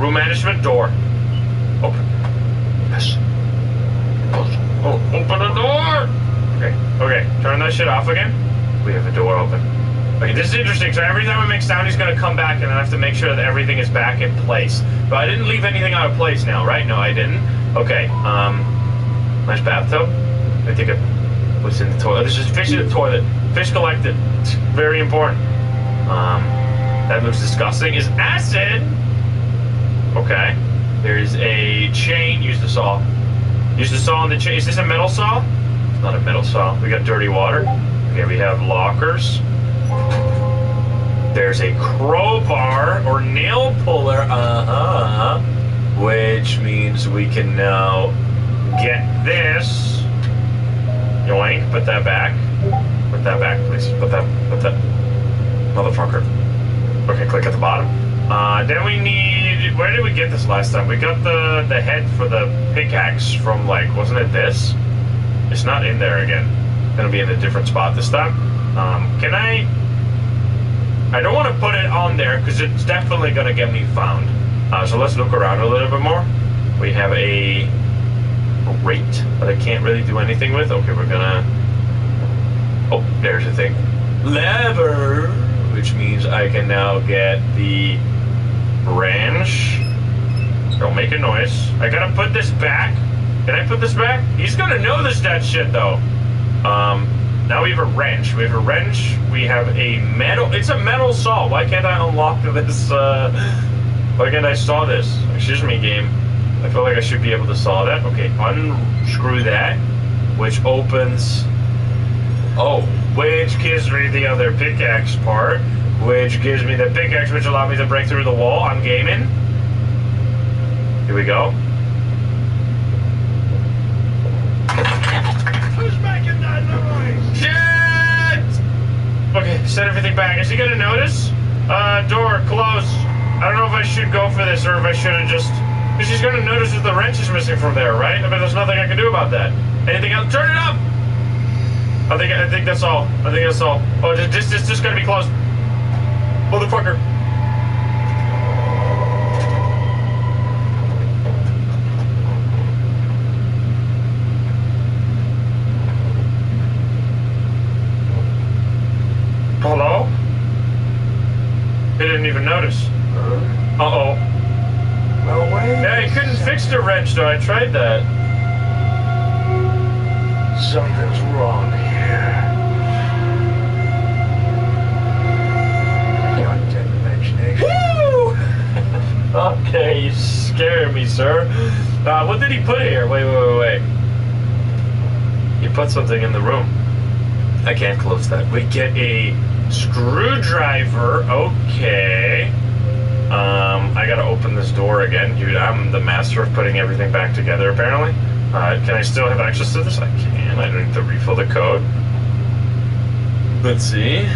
Room management door. Open. Yes. Oh, open the door! Okay. Turn that shit off again. We have a door open. Okay, this is interesting. So every time I make sound, he's going to come back, and I have to make sure that everything is back in place. But I didn't leave anything out of place now, right? No, I didn't. Okay. Nice bathtub. I think what's in the toilet? There's just fish in the toilet. Fish collected. It's very important. That looks disgusting. Is acid. Okay. There's a chain. Use the saw. Use the saw on the chain. Is this a metal saw? It's not a metal saw. We got dirty water. Okay, we have lockers. There's a crowbar or nail puller. Which means we can now get this. Yoink. Put that back. Put that back, please. Put that. Motherfucker. Okay, click at the bottom. Then we need... Where did we get this last time? We got the head for the pickaxe from, like, wasn't it this? It's not in there again. It's gonna be in a different spot this time. Can I don't want to put it on there because it's definitely gonna get me found. So let's look around a little bit more. We have a rate that I can't really do anything with. Okay, we're gonna... Oh, there's the thing. Lever, which means I can now get the branch. Don't make a noise. I gotta put this back. Can I put this back? He's gonna notice that shit though. Now we have a wrench. We have a wrench. We have a metal. It's a metal saw. Why can't I unlock this? Why can't I saw this? Excuse me, game. I feel like I should be able to saw that. Okay, unscrew that, which opens. Oh, which gives me the other pickaxe part, which gives me the pickaxe, which allows me to break through the wall. I'm gaming. Here we go. Who's making that noise? Shit! Okay, set everything back. Is he gonna notice? Door, close. I don't know if I should go for this or if I should have just... Because he's gonna notice that the wrench is missing from there, right? I mean, there's nothing I can do about that. Anything else? Turn it up! I think that's all. I think that's all. Oh, this just gotta be closed. Motherfucker. Hello? He didn't even notice. Uh-oh. Well, wait. Yeah, he couldn't fix the wrench, though. I tried that. Something's wrong here. Goddamn imagination. Woo! Okay, you scare me, sir. What did he put here? Wait. He put something in the room. I can't close that. We get a screwdriver. Okay. I gotta open this door again. Dude, I'm the master of putting everything back together, apparently. Can I still have access to this? I can. I don't need to refill the code. Let's see.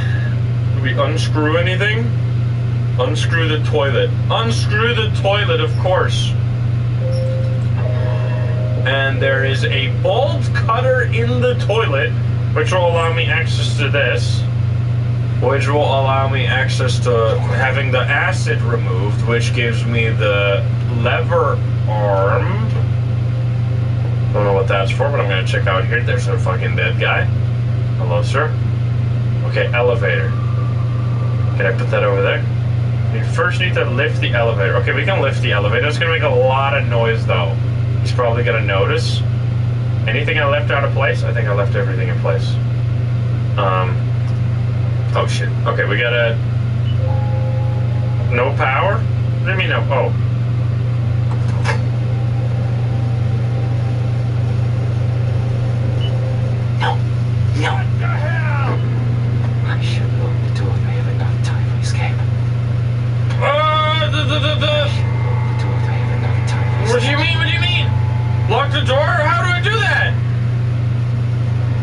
Do we unscrew anything? Unscrew the toilet. Unscrew the toilet, of course. And there is a bolt cutter in the toilet, which will allow me access to this. Which will allow me access to having the acid removed, which gives me the lever arm. Don't know what what that's for, but I'm gonna check out here. There's a fucking dead guy. Hello, sir. Okay, elevator. Can I put that over there? We first need to lift the elevator. Okay, we can lift the elevator. It's gonna make a lot of noise, though. He's probably gonna notice. Anything I left out of place? I think I left everything in place. Oh shit. Okay, we gotta... No power? What do you mean no? Oh. No. What the hell? I should lock the door. May have enough time to escape. What do you mean? What do you mean? Lock the door? How do I do that?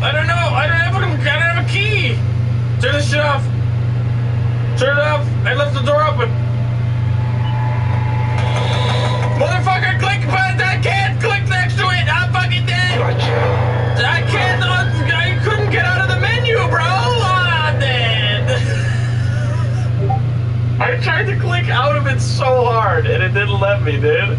I don't know. I don't have a key. Turn this shit off. Turn it off. I left the door open. Motherfucker, click button. I can't click next to it. I'm fucking dead. I can't. I couldn't get out of the menu, bro. I'm dead. I tried to click out of it so hard, and it didn't let me, dude.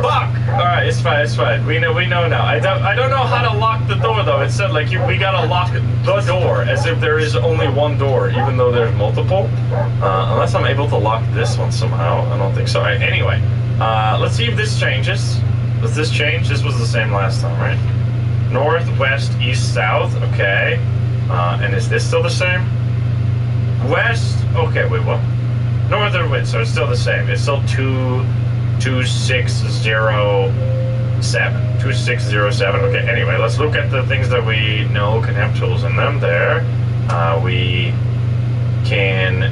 Fuck. All right, it's fine. It's fine. We know now. I don't know how to lock the door though. It said like we gotta lock the door as if there is only one door, even though there's multiple. Unless I'm able to lock this one somehow. I don't think so. All right, anyway, let's see if this changes. Does this change? This was the same last time, right? North, west, east, south. Okay. And is this still the same? West. Okay. Wait. What? North or west? So it's still the same. It's still 2607. 2607. Okay, anyway, let's look at the things that we know can have tools in them. There. We can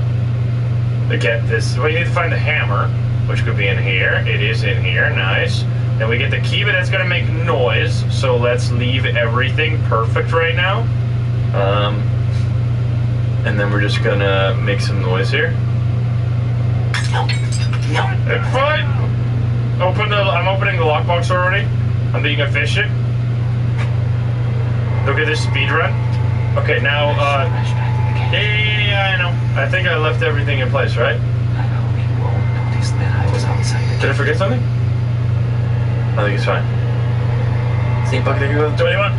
get this. We need to find the hammer, which could be in here. It is in here. Nice. Then we get the key, but that's going to make noise. So let's leave everything perfect right now. And then we're just going to make some noise here. No. It's fine. I'm opening the lockbox already. I'm being efficient. Look at this speed run. Okay, now, yeah, I know. I think I left everything in place, right? I hope he won't notice that I was outside the Did I forget something? I think it's fine. Steam bucket, 21.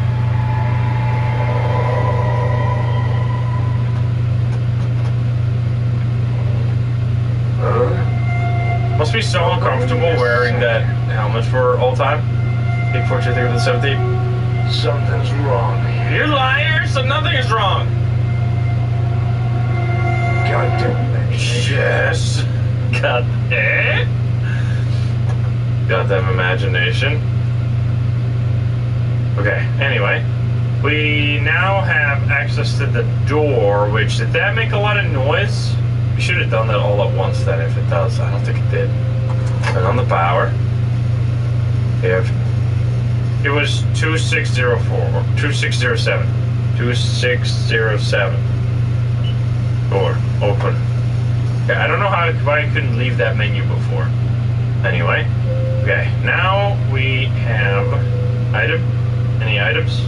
Must be so uncomfortable wearing that helmet for all time. Big 423 with the 17. Something's wrong here. You liar! So nothing is wrong. Goddamn imagination. Yes. Goddamn imagination. Okay, anyway. We now have access to the door, which, did that make a lot of noise? We should have done that all at once then, if it does. I don't think it did. Turn on the power. If it was 2604, 2607. 2607. Door, open. Okay, I don't know why I couldn't leave that menu before. Anyway. Okay, now we have item. Any items?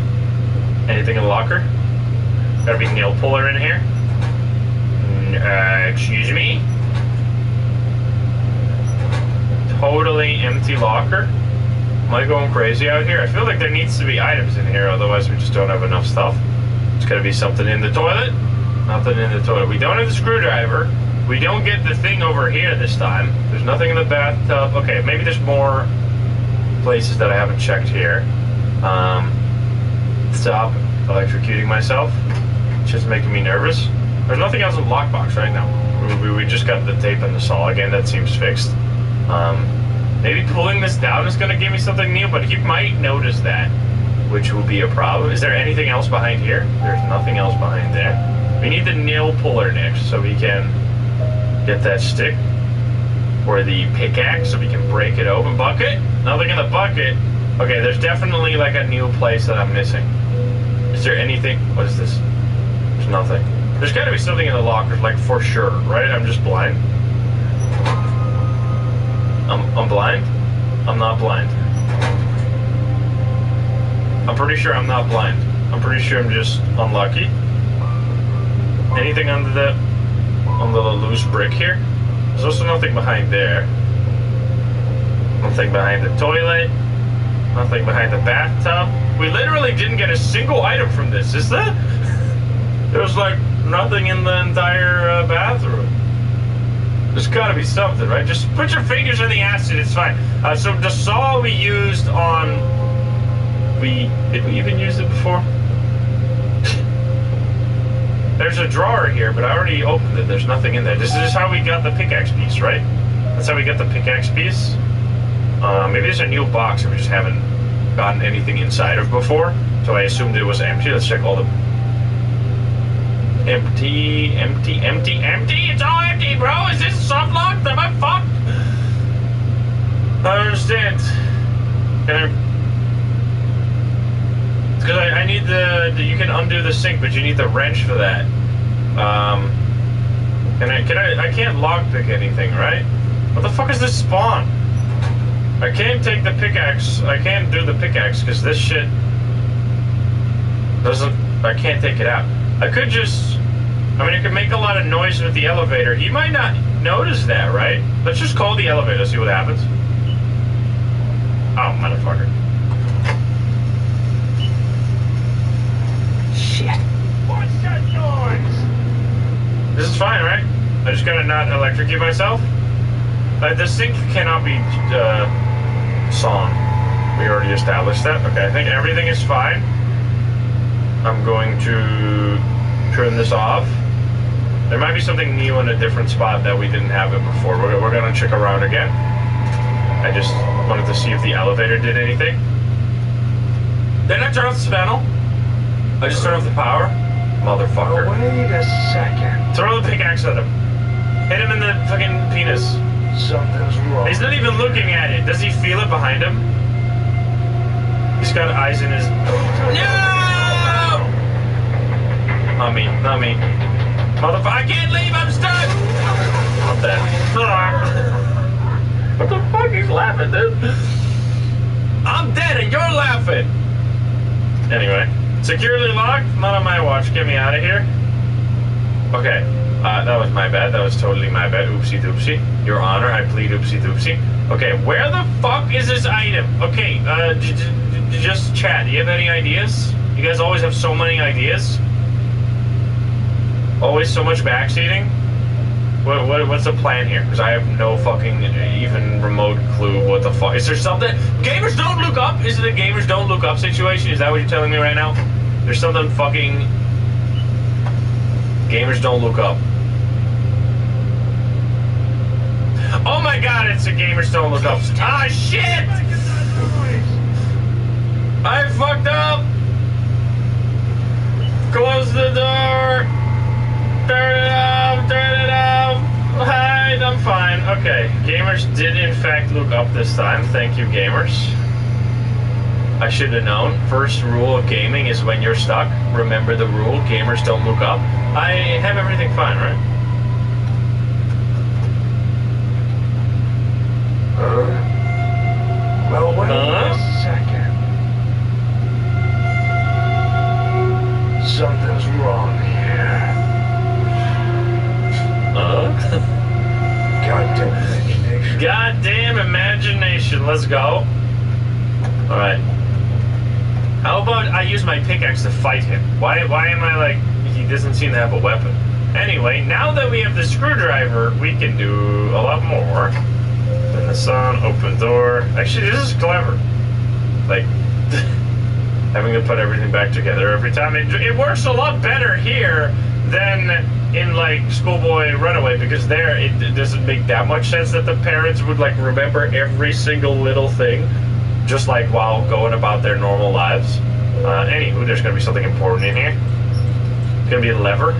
Anything in the locker? Gotta be nail puller in here. Excuse me? Totally empty locker. Am I going crazy out here? I feel like there needs to be items in here, otherwise we just don't have enough stuff. There's gotta be something in the toilet. Nothing in the toilet. We don't have the screwdriver. We don't get the thing over here this time. There's nothing in the bathtub. Okay, maybe there's more places that I haven't checked here. Stop electrocuting myself. It's just making me nervous. There's nothing else in the lockbox right now. We just got the tape and the saw again. That seems fixed. Maybe pulling this down is going to give me something new, but he might notice that, which will be a problem. Is there anything else behind here? There's nothing else behind there. We need the nail puller next so we can get that stick or the pickaxe so we can break it open. Bucket? Nothing in the bucket. Okay, there's definitely like a new place that I'm missing. Is there anything? What is this? There's nothing. There's got to be something in the lockers, like for sure, right? I'm just blind. I'm blind? I'm not blind. I'm pretty sure I'm not blind. I'm pretty sure I'm just unlucky. Anything on the loose brick here? There's also nothing behind there. Nothing behind the toilet. Nothing behind the bathtub. We literally didn't get a single item from this, is there? There's like nothing in the entire bathroom. There's gotta be something, right? Just put your fingers in the acid, it's fine. So the saw we used on... Did we even use it before? There's a drawer here, but I already opened it. There's nothing in there. This is how we got the pickaxe piece, right? That's how we got the pickaxe piece. Maybe there's a new box that we just haven't gotten anything inside of before. So I assumed it was empty. Let's check all the... Empty. It's all empty, bro. Is this soft locked? Am I fucked? I don't understand. Because I need you can undo the sink, but you need the wrench for that. I can't lockpick anything, right? What the fuck is this spawn? I can't take the pickaxe. I can't do the pickaxe because this shit doesn't. I can't take it out. I could just. I mean, it could make a lot of noise with the elevator. He might not notice that, right? Let's just call the elevator, see what happens. Oh, motherfucker. Shit. What's that noise? This is fine, right? I just gotta not electrocute myself. The sink cannot be sawn. We already established that. Okay, I think everything is fine. I'm going to turn this off. There might be something new in a different spot that we didn't have it before. We're gonna check around again. I just wanted to see if the elevator did anything. Didn't I turn off the panel? I just turned off the power? Motherfucker. Oh, wait a second. Throw the pickaxe at him. Hit him in the fucking penis. Something's wrong. He's not even looking at it. Does he feel it behind him? He's got eyes in his... No! Not me. Not me. Motherfucker, I can't leave. I'm stuck. I'm dead. What the fuck? He's laughing, dude. I'm dead and you're laughing. Anyway. Securely locked? Not on my watch. Get me out of here. Okay. That was my bad. That was totally my bad. Oopsie doopsie. Your Honor, I plead oopsie doopsie. Okay, where the fuck is this item? Okay, just chat. Do you have any ideas? You guys always have so many ideas. Always so much backseating. What's the plan here? Because I have no fucking even remote clue what the fuck. Is there something? Gamers don't look up? Is it a gamers don't look up situation? Is that what you're telling me right now? There's something fucking... Gamers don't look up. Oh my god, it's a gamers don't look up. Ah, shit! I fucked up! Close the door! Turn it off! Turn it off! Hide! I'm fine. Okay, gamers did in fact look up this time. Thank you, gamers. I should have known. First rule of gaming is when you're stuck, remember the rule, gamers don't look up. I have everything fine, right? Well, wait a second. Something's wrong here. Goddamn imagination. Goddamn imagination. Let's go. Alright. How about I use my pickaxe to fight him? Why am I like... He doesn't seem to have a weapon. Anyway, now that we have the screwdriver, we can do a lot more. Turn this on, open door. Actually, this is clever. Like, having to put everything back together every time. It works a lot better here than in, like, Schoolboy Runaway, because there, it doesn't make that much sense that the parents would, like, remember every single little thing, just, like, while going about their normal lives. Anywho, there's gonna be something important in here. It's gonna be a lever.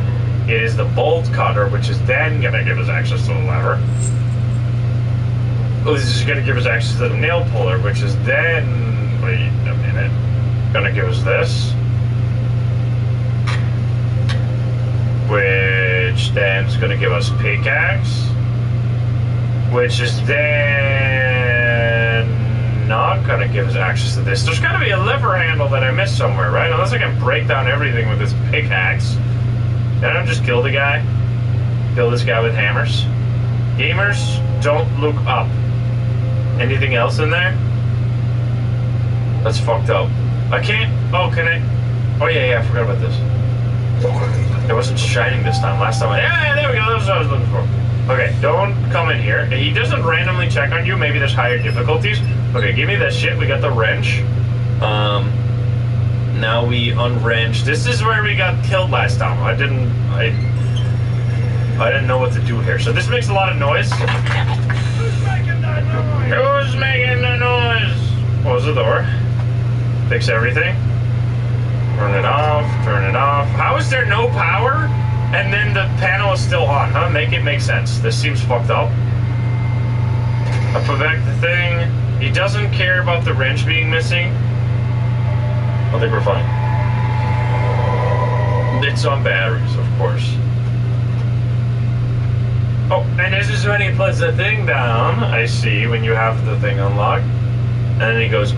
It is the bolt cutter, which is then gonna give us access to the lever. Oh, this is gonna give us access to the nail puller, which is then... Wait a minute. Gonna give us this. Which then is gonna give us pickaxe. Which is then... not gonna give us access to this. There's gotta be a lever handle that I missed somewhere, right? Unless I can break down everything with this pickaxe. Then I'll just kill the guy. Kill this guy with hammers. Gamers, don't look up. Anything else in there? That's fucked up. I can't. Oh, can I? Oh, yeah, I forgot about this. It wasn't shining this time. Last time yeah, there we go. That's what I was looking for. Okay, don't come in here. He doesn't randomly check on you. Maybe there's higher difficulties. Okay, give me that shit. We got the wrench. Now we unwrench. This is where we got killed last time. I didn't know what to do here. So this makes a lot of noise. Who's making that noise? Who's making the noise? Close the door. Fix everything. Turn it off. Turn it off. How is there no power? And then the panel is still on, huh? Make it make sense. This seems fucked up. I put back the thing. He doesn't care about the wrench being missing. I think we're fine. It's on batteries, of course. Oh, and this is when he puts the thing down. I see when you have the thing unlocked. And then he goes,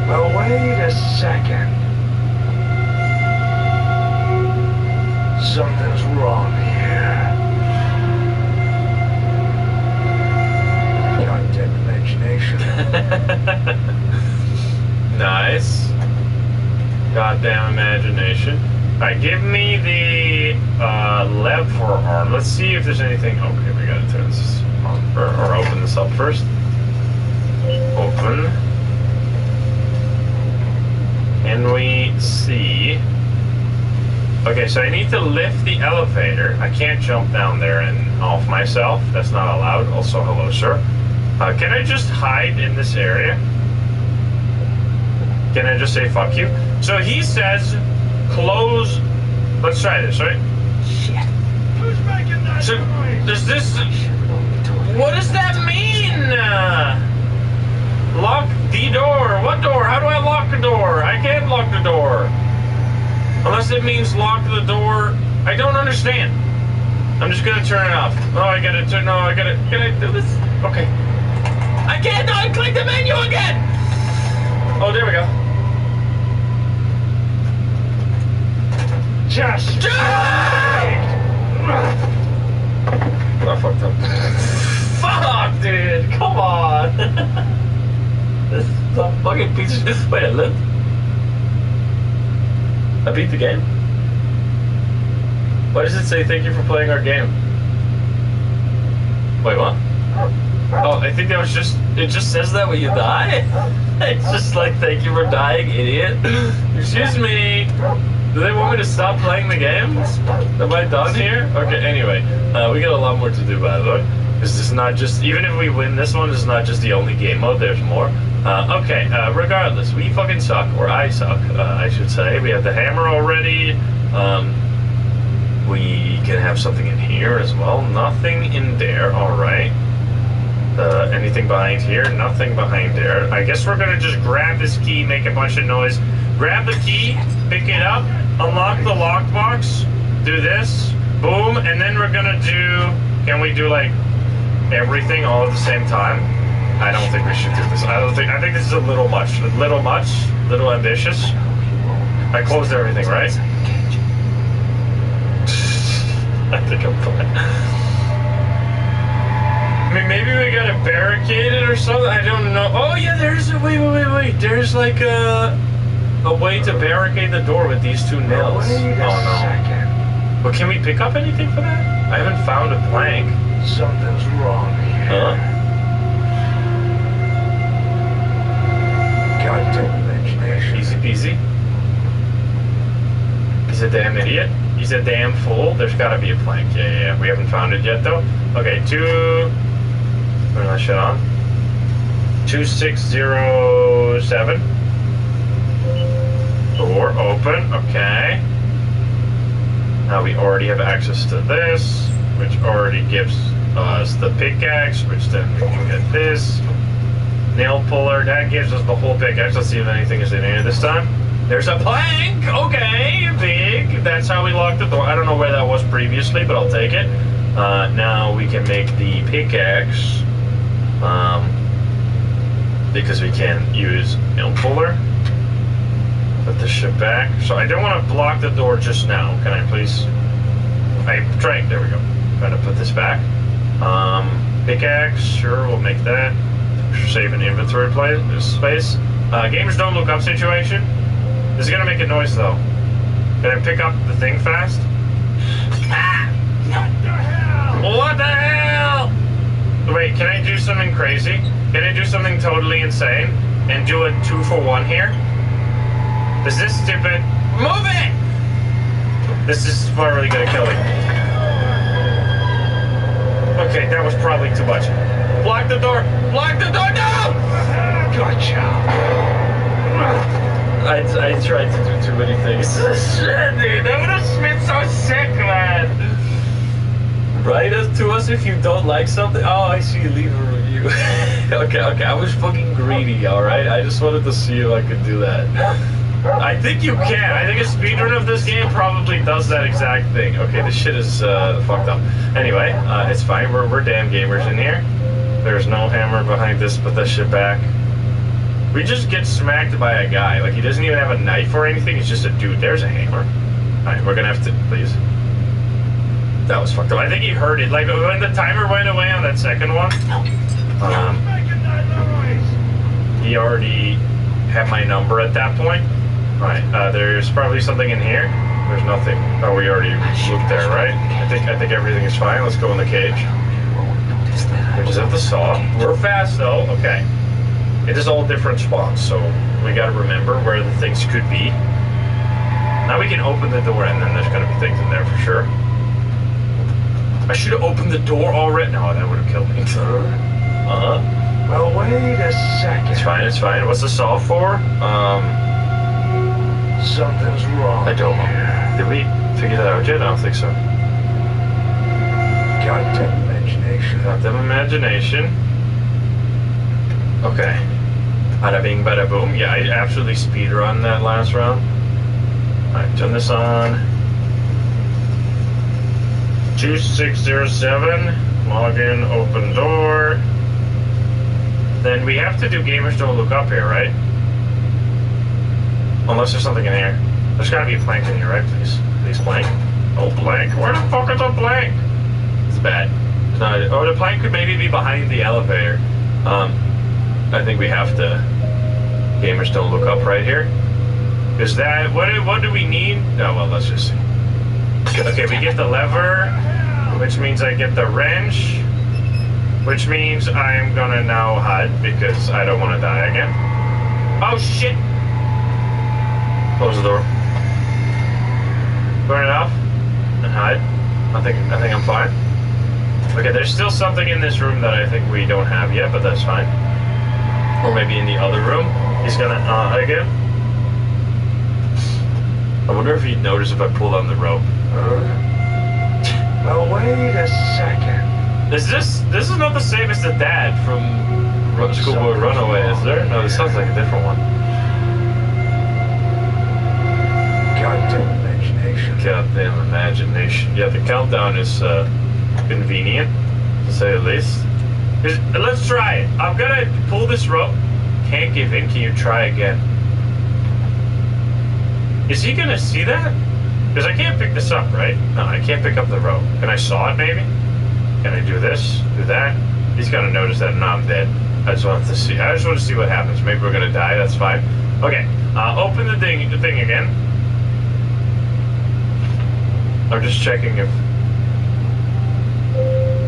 Well, wait a second. Something's wrong here. Goddamn imagination. Nice. Goddamn imagination. Alright, give me the lever arm. Let's see if there's anything. Okay, we gotta turn this on or open this up first. Open. Can we see? Okay, so I need to lift the elevator. I can't jump down there and off myself. That's not allowed. Also, hello, sir. Can I just hide in this area? Can I just say fuck you? So he says, close. Let's try this, right? Shit. Who's making that So, noise? does this. What does that mean? Lock the door. What door? How do I lock the door? I can't lock the door. Unless it means lock the door. I don't understand. I'm just gonna turn it off. Oh, I gotta turn. No, I gotta. Can I do this? Okay. I can't. No, I clicked the menu again. Oh, there we go. Just. I fucked up. Fuck, dude. Come on. This is a fucking piece of shit. Wait, I lived. I beat the game. Why does it say thank you for playing our game? Wait, what? Oh, I think that was just, it just says that when you die? It's just like, thank you for dying, idiot. Excuse me. Do they want me to stop playing the game? Am I done here? Okay, anyway. We got a lot more to do, by the way. This is not just, even if we win this one, this is not just the only game mode, there's more. Okay, regardless, we fucking suck, or I suck, I should say. We have the hammer already. We can have something in here as well. Nothing in there, alright. Anything behind here? Nothing behind there. I guess we're gonna just grab this key, make a bunch of noise. Grab the key, pick it up, unlock the lockbox, do this, boom, and then we're gonna do, can we do like everything all at the same time? I don't think we should do this. I think this is a little much, little ambitious. I closed everything, right? I think I'm fine. I mean, maybe we gotta barricade it or something. I don't know. Oh yeah, there's a wait. There's like a way to barricade the door with these two nails. Wait a second. But can we pick up anything for that? I haven't found a plank. Something's wrong here. Huh? Goddamn imagination. Easy peasy. He's a damn idiot. He's a damn fool. There's gotta be a plank. Yeah. We haven't found it yet though. Okay, turn that shit on. 2607. Door open. Okay. Now we already have access to this, which already gives us the pickaxe, which then we can get this. Nail puller, that gives us the whole pickaxe. Let's see if anything is in here this time. There's a plank! Okay, big. That's how we locked the door. I don't know where that was previously, but I'll take it. Now we can make the pickaxe. Because we can't use nail puller. Put this shit back. So I don't want to block the door just now. Can I please? I'm trying. There we go. Trying to put this back. Pickaxe, sure, we'll make that. Save an inventory space. Gamers don't look up situation. This is gonna make a noise though. Can I pick up the thing fast? Ah! What the hell? Wait, can I do something crazy? Can I do something totally insane and do a 2-for-1 here? Is this stupid? Move it! This is probably gonna kill me. Okay, that was probably too much. Block the door! Block the door! No! Gotcha. I tried to do too many things. Shit, dude, that would have been so sick, man. Write us to us if you don't like something. Oh, I see you leave a review. okay, I was fucking greedy, alright? I just wanted to see if I could do that. I think you can. I think a speedrun of this game probably does that exact thing. Okay, this shit is fucked up. Anyway, it's fine. We're damn gamers in here. There's no hammer behind this. Put that shit back. We just get smacked by a guy. Like, he doesn't even have a knife or anything. He's just a dude. There's a hammer. Alright, we're gonna have to... Please. That was fucked up. I think he heard it. Like, when the timer went away on that second one, he already had my number at that point. Alright, there's probably something in here. There's nothing. Oh, we already looked there, right? I think everything is fine. Let's go in the cage. We just have the saw. We're fast, though. Okay. It is all different spawns, so we gotta remember where the things could be. Now we can open the door, and then there's gonna be things in there for sure. I should have opened the door already. No, that would have killed me. Well, wait a second. It's fine, it's fine. What's the saw for? Something's wrong. I don't know. here. Did we figure that out yet? I don't think so. Goddamn imagination. Goddamn imagination. Okay. Bada bing, bada boom. Yeah, I absolutely speedrun that last round. Alright, turn this on. 2607. Login, open door. Then we have to do gamers don't look up here, right? Unless there's something in here. There's gotta be a plank in here, right? Please. Please, plank. Oh, plank. Where the fuck is the plank? It's bad. It's not. Oh, the plank could maybe be behind the elevator. I think we have to. Gamers don't look up right here. Is that what do we need? Oh well, let's just see. Okay, we get the lever, which means I get the wrench, which means I'm gonna now hide because I don't want to die again. Oh shit! Close the door. Turn it off and hide. I think I'm fine. Okay, there's still something in this room that I think we don't have yet, but that's fine. Or maybe in the other room. He's gonna again. I wonder if he'd notice if I pulled on the rope. Well, wait a second. This is not the same as the dad from Schoolboy Runaway, is there? No, this sounds like a different one. Goddamn imagination. Goddamn imagination. Yeah, the countdown is convenient, to say the least. Let's try it. I'm gonna pull this rope. Can't give in. Can you try again? Is he gonna see that? Because I can't pick this up, right? No, I can't pick up the rope. Can I saw it, maybe? Can I do this? Do that? He's gonna notice that now I'm dead. I just want to see. I just want to see what happens. Maybe we're gonna die. That's fine. Okay. Open the thing again. I'm just checking if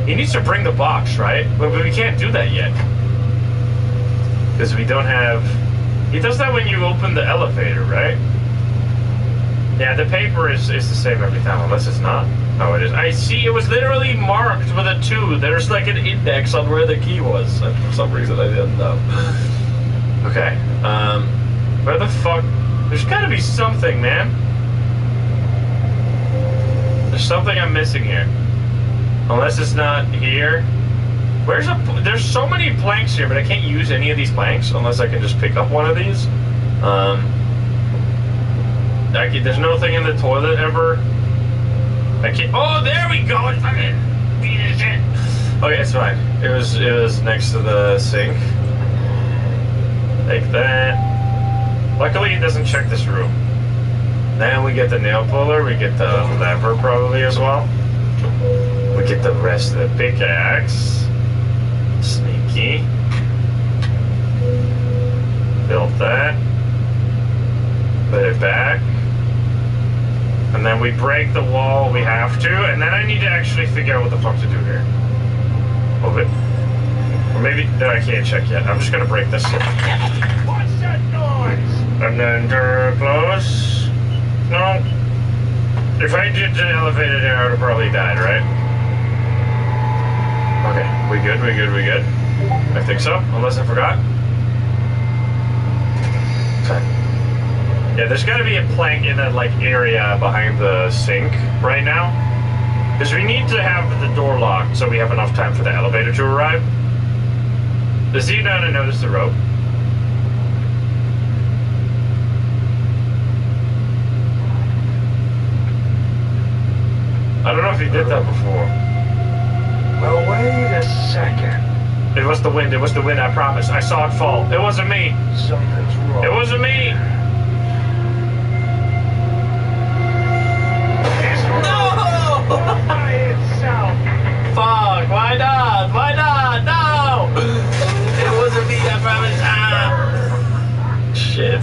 he needs to bring the box, right? But we can't do that yet because we don't have. He does that when you open the elevator, right? Yeah, the paper is the same every time, unless it's not. Oh, it is. I see. It was literally marked with a 2. There's like an index on where the key was. And for some reason, I didn't know. Okay. Where the fuck? There's gotta be something, man. There's something I'm missing here. Unless it's not here. There's so many planks here, but I can't use any of these planks unless I can just pick up one of these. There's nothing in the toilet ever. I can't. Oh, there we go. It's fucking piece of shit. Okay, it's fine. It was next to the sink. Take that. Luckily, it doesn't check this room. Then we get the nail puller. We get the lever probably as well. We get the rest of the pickaxe. we break the wall, we have to, and then I need to actually figure out what the fuck to do here. Move it. Or maybe, no, I can't check yet. I'm just gonna break this. What's that noise? And then door close. No. If I did the elevator there, I would have probably died, right? Okay, we good, we good, we good. I think so, unless I forgot. Okay. Yeah, there's gotta be a plank in that, like, area behind the sink right now. Because we need to have the door locked so we have enough time for the elevator to arrive. Does he not notice the rope? I don't know if he did that before. Well, wait a second. It was the wind, I promise. I saw it fall. It wasn't me. Something's wrong. It wasn't me. It's No! by itself. Fuck, why not? Why not? No! It wasn't me, I promise. Ah! Shit.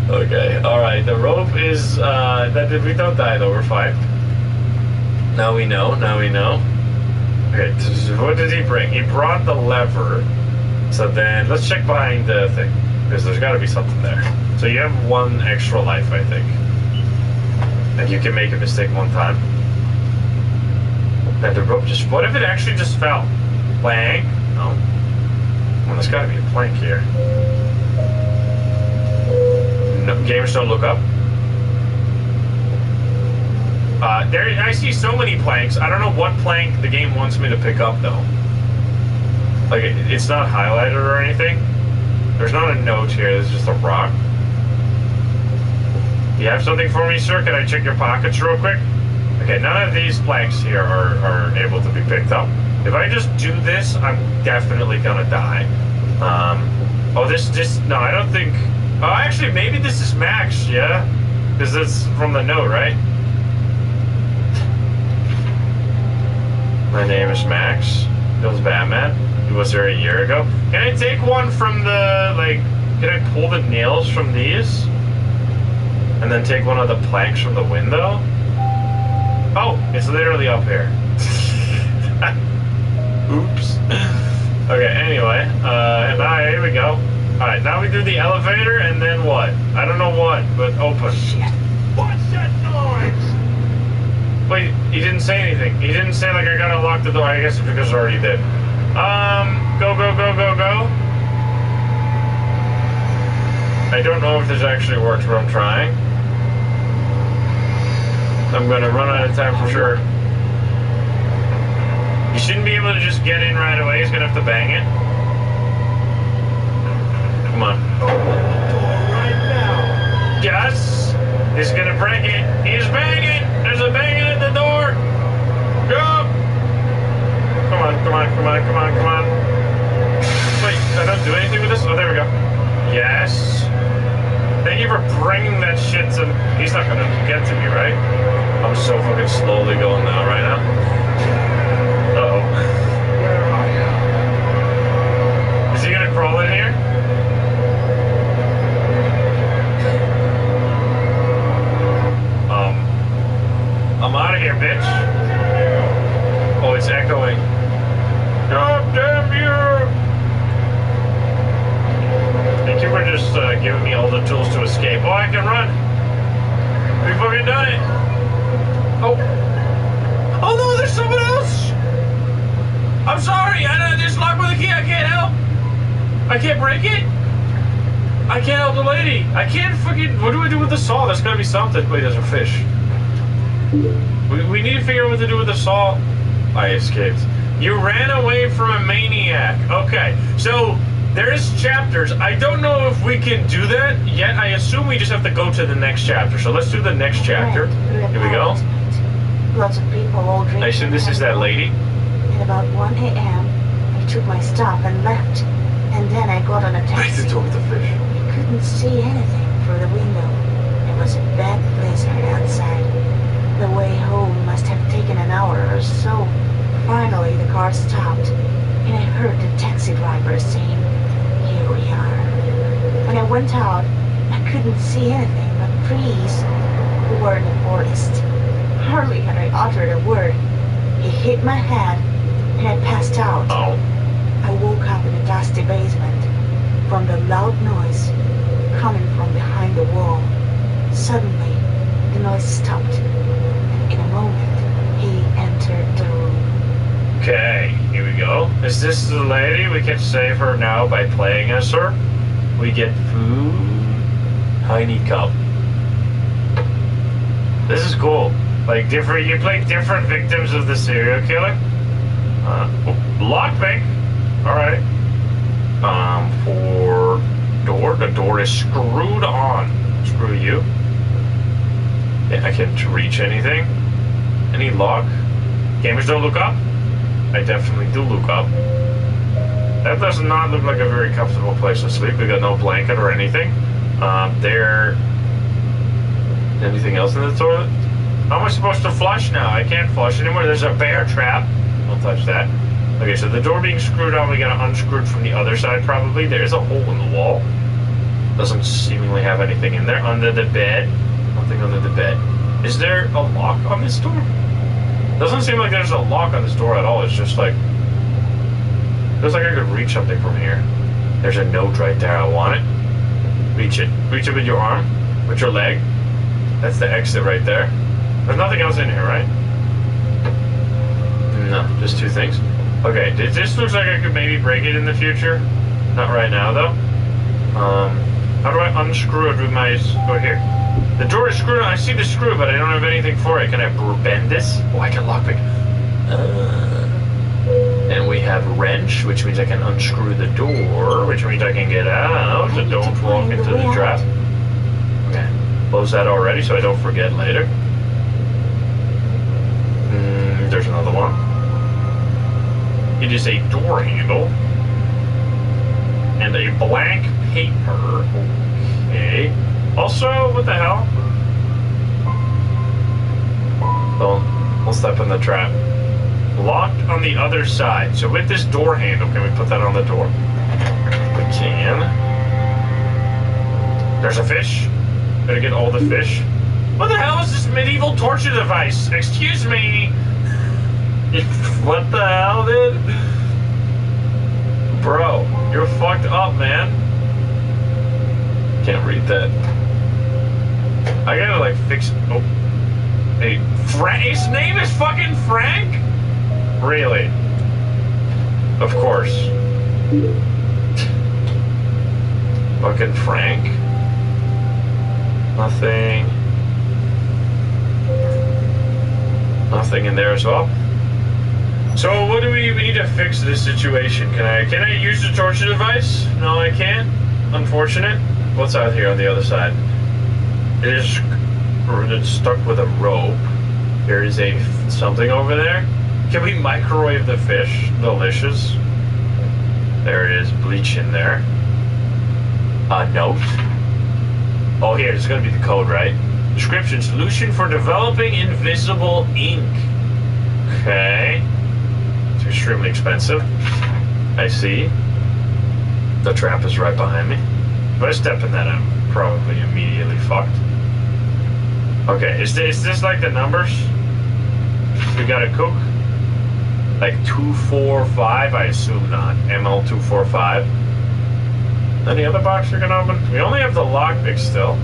Okay, alright, the rope is, we don't die though, we're fine. Now we know, Okay, so what did he bring? He brought the lever. So then, let's check behind the thing. Because there's gotta be something there. So you have one extra life, I think. And you can make a mistake one time. Then the rope just, what if it actually just fell? Plank? No. Well, there's gotta be a plank here. No, gamers don't look up. I see so many planks. I don't know what plank the game wants me to pick up, though. Like, it's not highlighted or anything. There's not a note here. There's just a rock. You have something for me, sir? Can I check your pockets real quick? Okay, none of these planks here are able to be picked up. If I just do this, I'm definitely gonna die. No, I don't think... Oh, actually, maybe this is Max, yeah? Because it's from the note, right? My name is Max. It was Batman. He was there a year ago. Can I take one from the, like... Can I pull the nails from these? And then take one of the planks from the window? Oh, it's literally up here. Oops. Okay, anyway. Here we go. Alright, now we do the elevator, and then what? I don't know what, but open. Shit. What's that noise? Wait, he didn't say anything. He didn't say, like, I gotta lock the door. I guess it's because I already did. Go. I don't know if this actually works, but I'm trying. I'm gonna run out of time for sure. You shouldn't be able to just get in right away. He's gonna have to bang it. Come on. Open the door right now. Yes! He's gonna break it. He's banging! There's a banging at the door! Go! Come on. Wait, I don't do anything with this? Oh, there we go. Yes. Thank you for bringing that shit to... He's not gonna get to me, right? I'm so fucking slowly going now, right now. Uh-oh. Where are you? Is he gonna crawl in here? I'm out of here, bitch. Oh, it's echoing. God damn you! Thank you for just giving me all the tools to escape. Oh, I can run. We fucking done it. Oh no, there's someone else. I'm sorry. I just locked with a key. I can't help. I can't break it. I can't help the lady. I can't fucking... What do I do with the saw? There's gotta be something. Wait, there's a fish. We need to figure out what to do with the saw. I escaped. You ran away from a maniac. Okay, so there's chapters. I don't know if we can do that yet. I assume we just have to go to the next chapter. So let's do the next chapter. Here we go. Lots of people all drinking. I assume this is that lady. At about 1 a.m., I took my stop and left. And then I got on a taxi. I talk with the fish. I couldn't see anything through the window. It was a bad blizzard outside. The way home must have taken an hour or so. Finally, the car stopped, and I heard the taxi driver saying, "Here we are." When I went out, I couldn't see anything but trees. We were in the forest. Hardly had I uttered a word, he hit my head, and I passed out. Oh. I woke up in a dusty basement from the loud noise coming from behind the wall. Suddenly, the noise stopped. In a moment, he entered the room. Okay, here we go. Is this the lady? We can save her now by playing as her. We get food. Tiny cup. This is cool. Like different, you play different victims of the serial killer. Lockpick. All right. For door. The door is screwed on. Screw you. Yeah, I can't reach anything. Any lock? Gamers don't look up. I definitely do look up. That does not look like a very comfortable place to sleep. We got no blanket or anything. There. Anything else in the toilet? How am I supposed to flush now? I can't flush anymore. There's a bear trap. Don't touch that. Okay, so the door being screwed on, we gotta unscrew it from the other side probably. There is a hole in the wall. Doesn't seemingly have anything in there. Under the bed. Nothing under the bed. Is there a lock on this door? Doesn't seem like there's a lock on this door at all. It's just like... feels like I could reach something from here. There's a note right there. I want it. Reach it. Reach it with your arm. With your leg. That's the exit right there. There's nothing else in here, right? No, just two things. Okay, this looks like I could maybe break it in the future. Not right now, though. How do I unscrew it with my... oh, here. The door is screwed on. I see the screw, but I don't have anything for it. Can I bend this? Oh, I can lockpick. And we have wrench, which means I can unscrew the door, which means I can get out. So don't walk into the trap. Okay. Close that already so I don't forget later. There's another one. It is a door handle. And a blank paper. Okay. Also, what the hell? Don't step in the trap. Locked on the other side. So with this door handle, can we put that on the door? We can. There's a fish. Gotta get all the fish. What the hell is this medieval torture device? Excuse me. What the hell, dude? Bro, you're fucked up, man. Can't read that. I gotta like fix. Oh, hey, his name is fucking Frank. Really? Of course. Fucking Frank. Nothing. Nothing in there as well. So what do we need to fix this situation? Can I use the torture device? No, I can't. Unfortunate. What's out here on the other side? It's stuck with a rope. There is something over there. Can we microwave the fish? Delicious. There is bleach in there. A note. Oh, here, it's gonna be the code, right? Description: solution for developing invisible ink. Okay. It's extremely expensive. I see. The trap is right behind me. If I step in that, I'm probably immediately fucked. Okay, is this like the numbers? We gotta cook? Like 245? I assume not. ML245. Any other box we can open? We only have the lockpick still.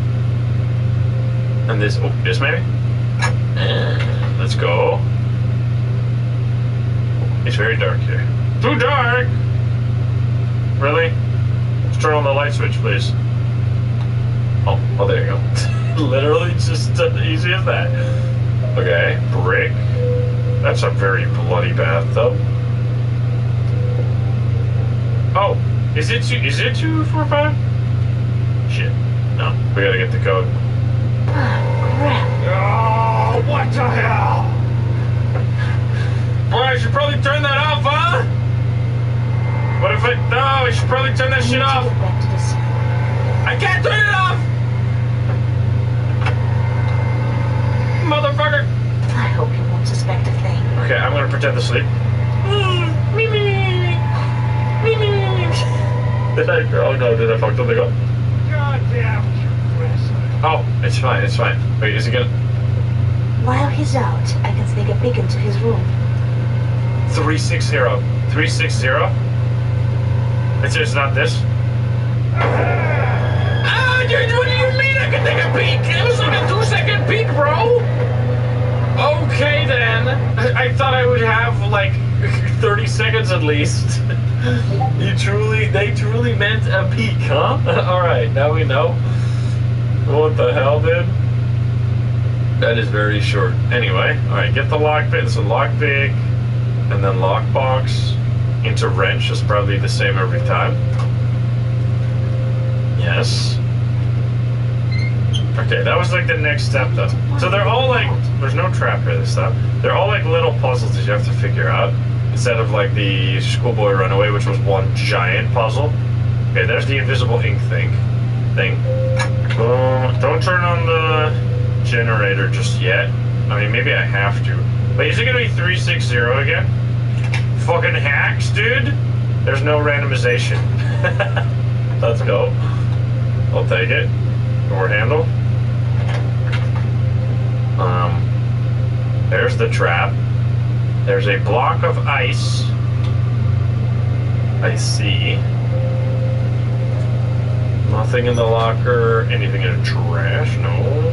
And this maybe? Let's go. It's very dark here. Too dark! Really? Let's turn on the light switch, please. Oh, there you go. Literally just as easy as that. Okay, brick. That's a very bloody bathtub. Oh, is it 245? Shit. No, we gotta get the code. Oh, what the hell? Boy, I should probably turn that off, huh? What if no, I should probably turn that shit off. I can't turn it off! Motherfucker! I hope you won't suspect a thing. Okay, I'm gonna pretend to sleep. Did I? Oh no, did I fuck something up? Goddamn compressor. Oh, it's fine, it's fine. Wait, is it gonna... While he's out, I can sneak a peek into his room. 360. 360? It's not this? Ah, dude, what do you mean I can take a peek? It was like a 2-second peek, bro. Okay, then. I thought I would have, like, 30 seconds at least. They truly meant a peek, huh? Alright, now we know. What the hell, dude? That is very short. Anyway, alright, get the lockpick. It's a lockpick, and then lockbox into wrench is probably the same every time. Yes. Okay, that was like the next step though. So they're all like, there's no trap here this time. They're all like little puzzles that you have to figure out. Instead of like the schoolboy runaway, which was one giant puzzle. Okay, there's the invisible ink thing. Don't turn on the generator just yet. I mean, maybe I have to. Wait, is it gonna be 360 again? Fucking hacks, dude. There's no randomization. Let's go. I'll take it. Door handle. There's the trap. There's a block of ice. I see. Nothing in the locker. Anything in the trash? No.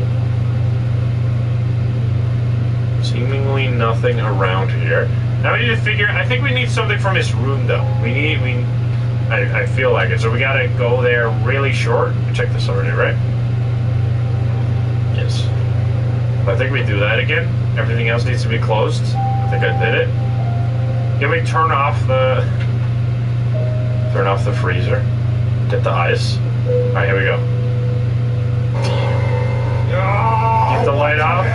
Seemingly nothing around here. Now we need to figure. I think we need something from his room, though. I feel like it. So we gotta go there really short. We checked this already, right? Yes. I think we do that again. Everything else needs to be closed. I think I did it. Can we turn off the freezer? Get the ice. All right, here we go. Keep the light off.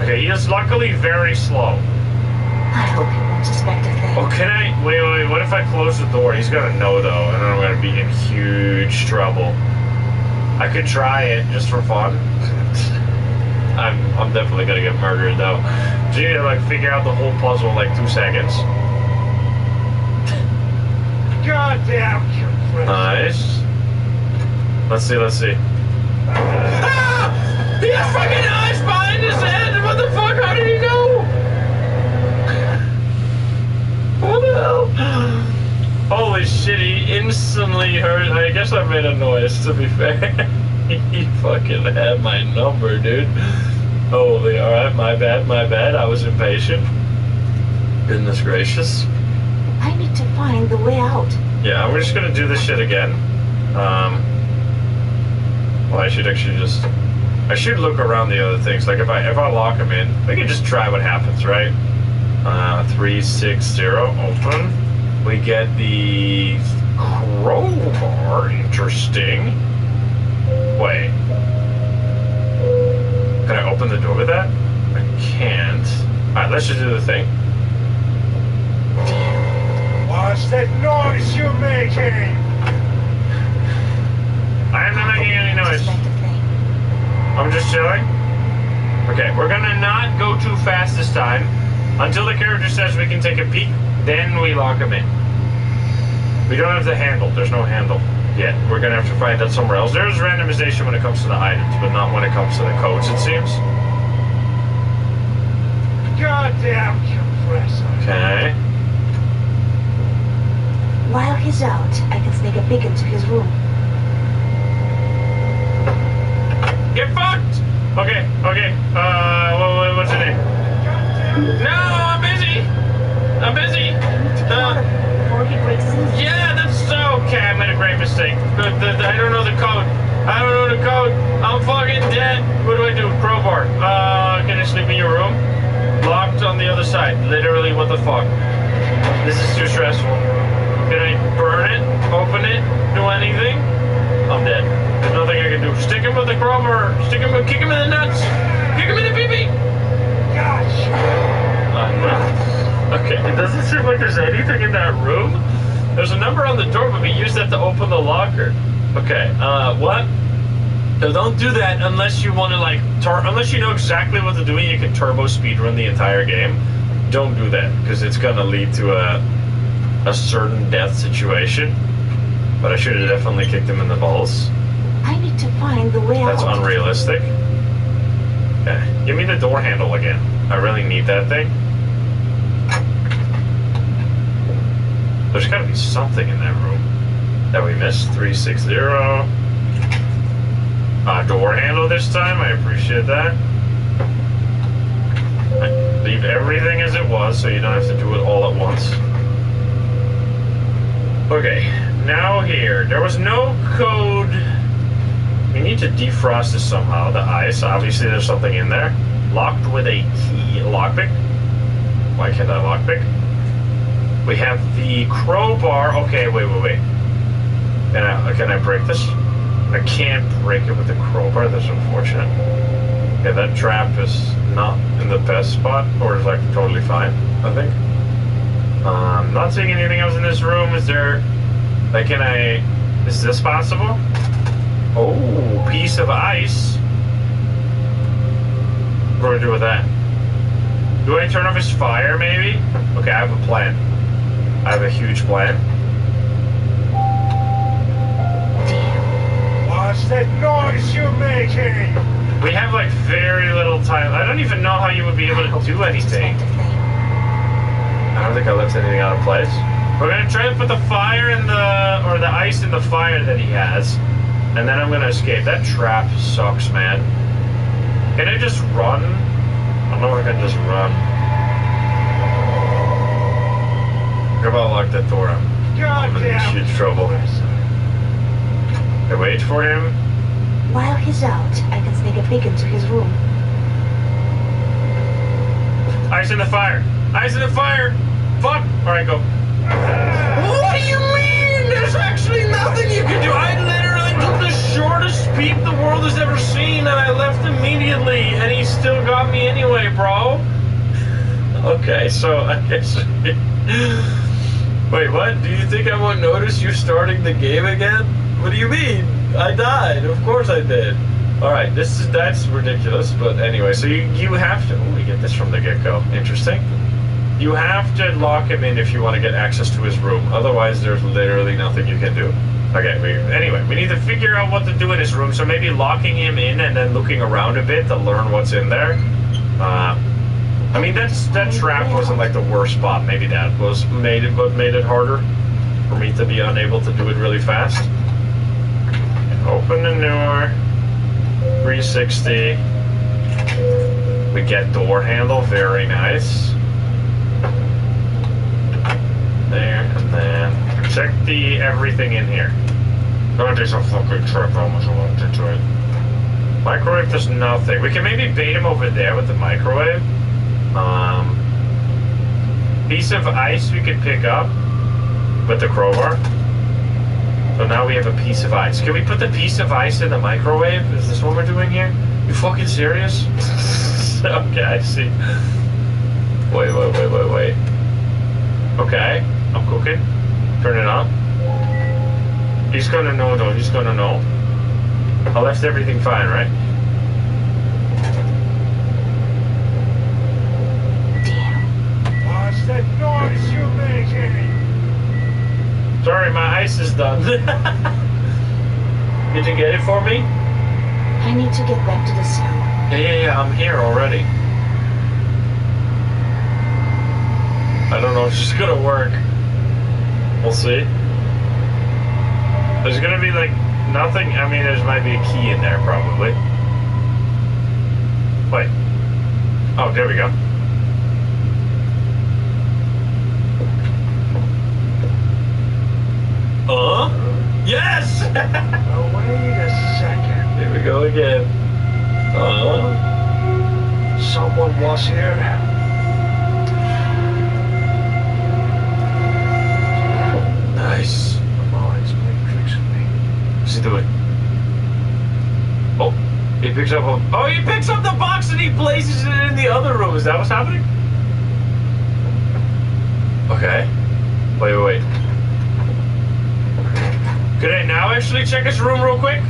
Okay, he is luckily very slow. I hope he won't suspect a thing. Oh, can I? Wait, what if I close the door? He's gonna know, though, and then I'm gonna be in huge trouble. I could try it just for fun. I'm definitely gonna get murdered, though. So you need to, like, figure out the whole puzzle in, like, 2 seconds. Goddamn compressor. Nice. Let's see. Ah! He has fucking eyes behind his head! What the fuck? How did he know? What the hell? Holy shit, he instantly heard. I guess I made a noise, to be fair. He fucking had my number, dude. Holy, alright, my bad. I was impatient. Goodness gracious. I need to find the way out. Yeah, we're just gonna do this shit again. Well, I should actually just... I should look around the other things. Like, if I lock them in, we can just try what happens, right? 360, open. We get the crowbar. Interesting. Wait. Can I open the door with that? I can't. Alright, let's just do the thing. What's that noise you're making? I am not making any noise. I'm just chilling. Okay, we're gonna not go too fast this time. Until the character says we can take a peek, then we lock him in. We don't have the handle. There's no handle yet. We're gonna have to find that somewhere else. There's randomization when it comes to the items, but not when it comes to the codes, it seems. Goddamn compressor. Okay. While he's out, I can sneak a peek into his room. Get fucked! Okay. What's your name? No, I'm busy. Before he breaks in. Yeah, that's okay. I made a great mistake. I don't know the code. I'm fucking dead. What do I do? Crowbar. Can I sleep in your room? Locked on the other side. Literally, what the fuck? This is too stressful. Can I burn it? Open it? Do anything? I'm dead. There's nothing I can do. Stick him with the crowbar. Kick him in the nuts. Kick him in the pee-pee. Okay, it doesn't seem like there's anything in that room. There's a number on the door, but we use that to open the locker. Okay, what? So don't do that unless you want to, like, unless you know exactly what to do and you can turbo speedrun the entire game. Don't do that, because it's going to lead to a certain death situation. But I should have definitely kicked him in the balls. I need to find the way out. That's unrealistic. Okay. Give me the door handle again. I really need that thing. There's gotta be something in that room that we missed. 360. Door handle this time. I appreciate that. Leave everything as it was so you don't have to do it all at once. Okay, now here. There was no code. We need to defrost this somehow. The ice, obviously there's something in there. Locked with a key. Lockpick. Why can't I lockpick? We have the crowbar. Okay, wait. Can I break this? I can't break it with the crowbar. That's unfortunate. Yeah, that trap is not in the best spot, or is like totally fine, I think. Not seeing anything else in this room. Is there, like, is this possible? Oh, piece of ice. What do I do with that? Do I turn off his fire, maybe? Okay, I have a plan. I have a huge plan. What's that noise you're making? We have like very little time. I don't even know how you would be able to do anything. I don't think I left anything out of place. We're gonna try to put the fire in the ice in the fire that he has, and then I'm gonna escape. That trap sucks, man. Can I just run? I don't know if I can just run. How about lock that door up? I'm in huge trouble. I wait for him. While he's out, I can sneak a peek into his room. Ice in the fire! Ice in the fire! Fuck! Alright, go. What do you mean? There's actually nothing you can do. I literally took the shortest peep the world has ever seen and I left immediately and he still got me anyway, bro. Okay, so I guess... Wait, what? Do you think I won't notice you starting the game again? What do you mean? I died. Of course I did. Alright, that's ridiculous, but anyway, so you have to... Oh, we get this from the get-go. Interesting. You have to lock him in if you want to get access to his room. Otherwise, there's literally nothing you can do. Okay, anyway, we need to figure out what to do in his room, so maybe locking him in and then looking around a bit to learn what's in there. I mean, that trap wasn't like the worst spot. Maybe that was made it harder for me to be unable to do it really fast. Open the door. 360. We get door handle. Very nice. There and then check the everything in here. That is a fucking trip. I almost walked into it. Microwave does nothing. We can maybe bait him over there with the microwave. Piece of ice we could pick up with the crowbar. So now we have a piece of ice. Can we put the piece of ice in the microwave? Is this what we're doing here? You fucking serious? Okay, I see. Wait. Okay, I'm cooking. Turn it on. He's gonna know though, he's gonna know. I left everything fine, right? What's that noise you're making? Sorry, my ice is done. Did you get it for me? I need to get back to the cell. Yeah, I'm here already. I don't know if it's gonna work. We'll see. There's gonna be like nothing. I mean, there might be a key in there probably. Wait. Oh, there we go. Yes! Oh, wait a second. Here we go again. Someone was here. Nice. Oh, it's playing tricks with me. What's he doing? Oh, he picks up he picks up the box and he places it in the other room. Is that what's happening? Okay. Wait. Could I now actually check his room real quick?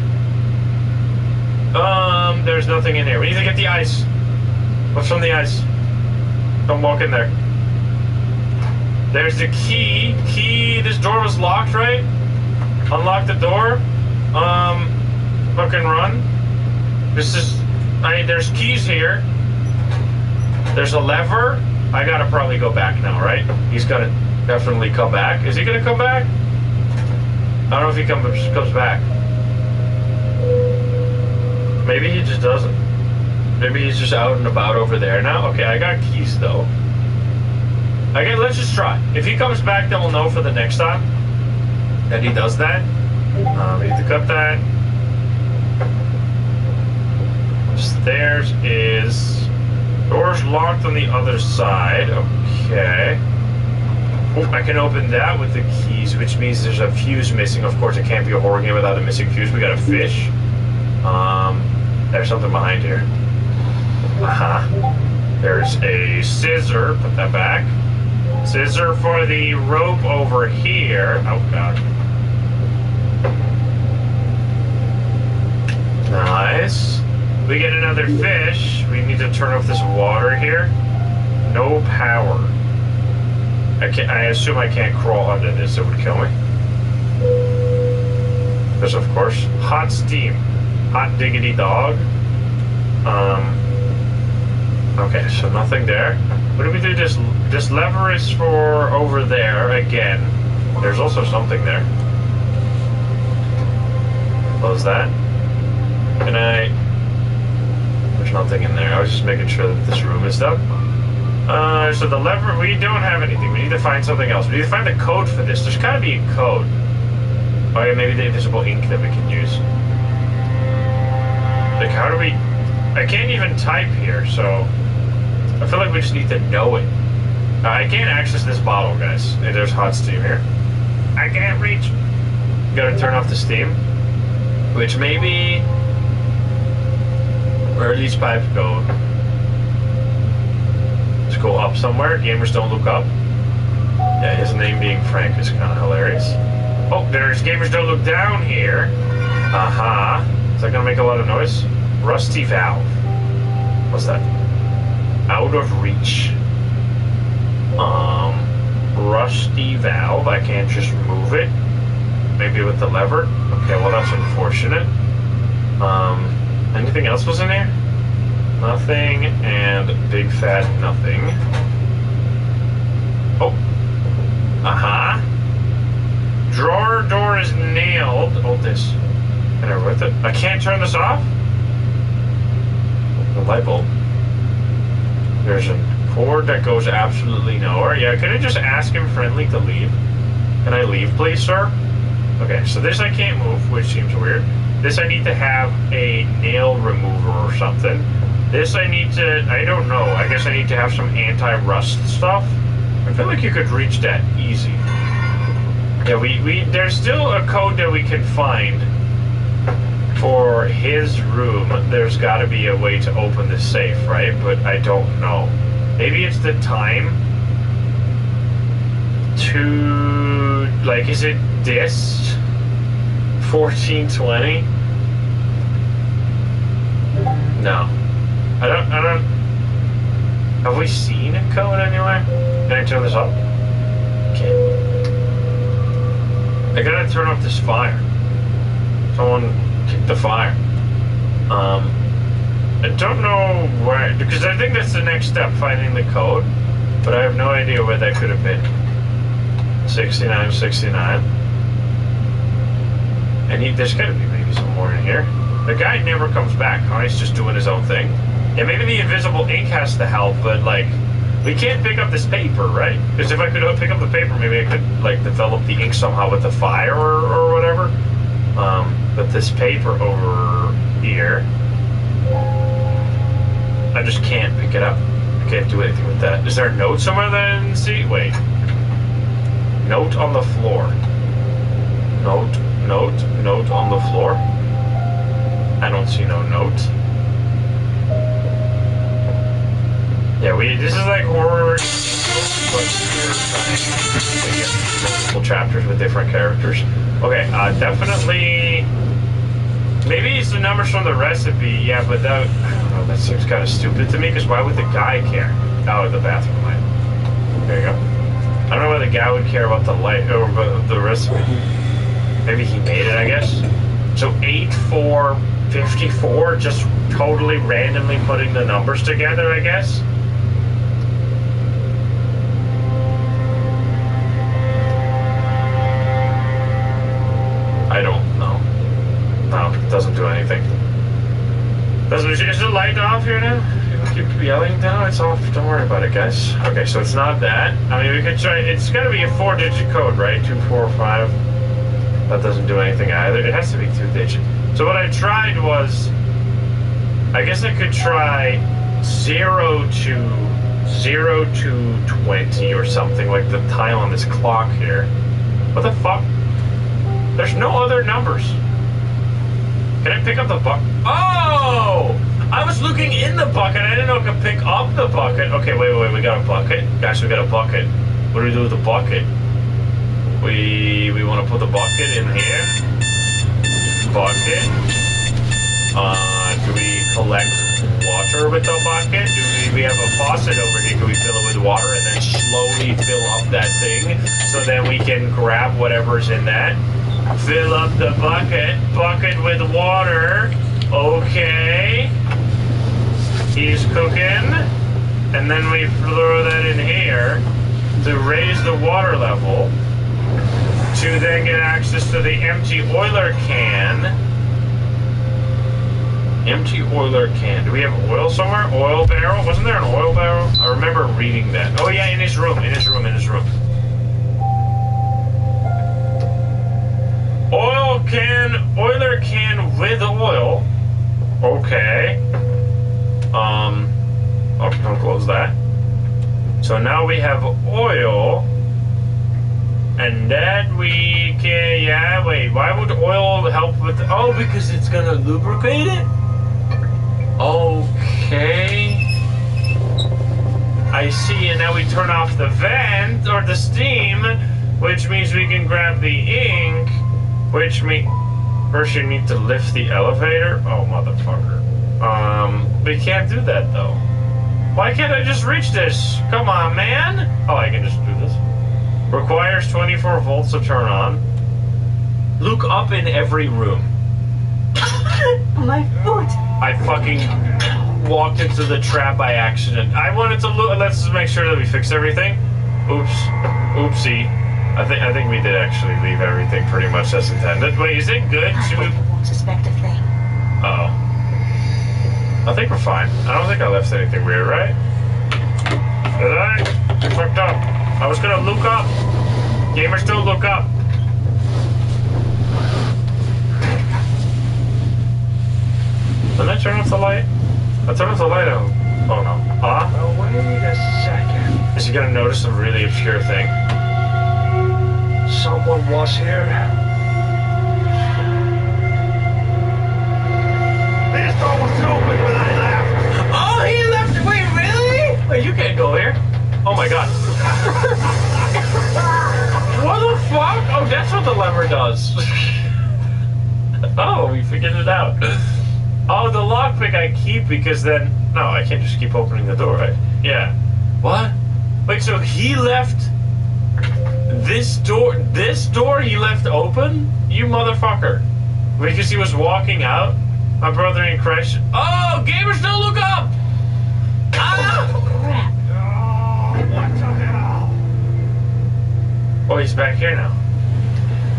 There's nothing in here. We need to get the ice. What's from the ice? Don't walk in there. There's the key. This door was locked, right? Unlock the door. Fucking run. This is there's keys here. There's a lever. I gotta probably go back now, right? He's gonna definitely come back. Is he gonna come back? I don't know if he comes back. Maybe he just doesn't. Maybe he's just out and about over there now. Okay, I got keys though. Okay, let's just try. If he comes back, then we'll know for the next time that he does that. We need to cut that. Stairs is... Door's locked on the other side. Okay. Oh, I can open that with the keys, which means there's a fuse missing. Of course, it can't be a horror game without a missing fuse. We got a fish. There's something behind here. There's a scissor. Put that back. Scissor for the rope over here. Oh, God. Nice. We get another fish. We need to turn off this water here. No power. I assume I can't crawl under this. It would kill me. There's, of course, hot steam. Hot diggity dog. Okay, so nothing there. What do we do? This lever is for over there again. There's also something there. Close that. Can I... There's nothing in there. I was just making sure that this room is up. So the lever, we don't have anything. We need to find something else. We need to find the code for this. There's gotta be a code. Oh yeah, maybe the invisible ink that we can use. Like, how do we... I can't even type here, so... I feel like we just need to know it. I can't access this bottle, guys. There's hot steam here. I can't reach. Gotta turn off the steam. Which maybe... Where are these pipes going? Let's go up somewhere. Gamers don't look up. Yeah, his name being Frank is kind of hilarious. Oh, there's Gamers don't look down here. Aha. Is that gonna make a lot of noise? Rusty valve. What's that? Out of reach. Rusty valve. I can't just move it. Maybe with the lever. Okay, well that's unfortunate. Anything else was in there? Nothing, and big fat nothing. Oh. Aha. Drawer door is nailed. Oh, this. Can I with it? I can't turn this off? The light bulb. There's a cord that goes absolutely nowhere. Yeah, can I just ask him friendly to leave? Can I leave, please, sir? Okay, so this I can't move, which seems weird. This I need to have a nail remover or something. This I need to, I don't know. I guess I need to have some anti-rust stuff. I feel like you could reach that easy. Yeah, there's still a code that we can find for his room. There's got to be a way to open the safe, right? But I don't know. Maybe it's the time to, like, is it this 1420? No. I don't, have we seen a code anywhere? Can I turn this up? Okay. I gotta turn off this fire. Someone kick the fire. I don't know where, because I think that's the next step, finding the code, but I have no idea where that could have been. 6969. And there's gotta be maybe some more in here. The guy never comes back, huh? He's just doing his own thing. Yeah, maybe the invisible ink has to help, but like, we can't pick up this paper, right? Because if I could pick up the paper, maybe I could like develop the ink somehow with the fire or whatever. But this paper over here, I just can't pick it up. I can't do anything with that. Is there a note somewhere that I didn't see? Wait. Note on the floor. Note on the floor. I don't see no note. Yeah, this is like horror, but multiple chapters with different characters. Okay, definitely. Maybe it's the numbers from the recipe. Yeah, but that, I don't know. That seems kind of stupid to me. Because why would the guy care? Oh, the bathroom light. There you go. I don't know why the guy would care about the light or the recipe. Maybe he made it, I guess. So 84 54, just totally randomly putting the numbers together, I guess. I don't know. No, it doesn't do anything. Is the light off here now? People keep yelling down. It's off. Don't worry about it, guys. Okay, so it's not that. I mean, we could try. It's got to be a 4-digit code, right? 245. That doesn't do anything either. It has to be 2-digit. So what I tried was, I guess I could try 0 to 20 or something, like the time on this clock here. What the fuck? There's no other numbers. Can I pick up the bucket? Oh! I was looking in the bucket. I didn't know I could pick up the bucket. Okay, wait. We got a bucket. Guys, we got a bucket. What do we do with the bucket? We want to put the bucket in here. Bucket. Do we collect water with the bucket? Do we have a faucet over here? Can we fill it with water and then slowly fill up that thing so then we can grab whatever's in that? Fill up the bucket with water. Okay. He's cooking. And then we throw that in here to raise the water level to then get access to the empty oiler can. Empty oiler can. Do we have oil somewhere? Oil barrel? Wasn't there an oil barrel? I remember reading that. Oh yeah, in his room. Oiler can with oil. Okay. Don't close that. So now we have oil, and that we can, yeah, wait, why would oil help with, oh, because it's gonna lubricate it? Okay. I see, and now we turn off the vent, or the steam, which means we can grab the ink, which means, first you need to lift the elevator? Oh, motherfucker. We can't do that, though. Why can't I just reach this? Come on, man. Oh, I can just do this. Requires 24 volts to turn on. Look up in every room. My foot. I fucking walked into the trap by accident. I wanted to look. Let's just make sure that we fix everything. Oops. Oopsie. I think we did actually leave everything pretty much as intended. Wait, is it good to... I won't suspect a thing. Uh-oh. I think we're fine. I don't think I left anything weird, right? Did I? I fucked up. I was gonna look up. Gamers don't look up. Did I turn off the light? I turned off the light out. Oh no. Huh? Well, wait a second. Is he gonna notice a really obscure thing? Someone was here. This door was open when I left. Oh, he left. Wait, really? Wait, you can't go here. Oh my god. What the fuck? Oh, that's what the lever does. Oh, we figured it out. Oh, the lockpick I keep because then... No, I can't just keep opening the door, right? Yeah. What? Wait, so he left... This door he left open? You motherfucker. Because he was walking out? My brother in Christ... Oh, gamers don't look up! Ah! Crap. Oh, what the hell? Oh, he's back here now.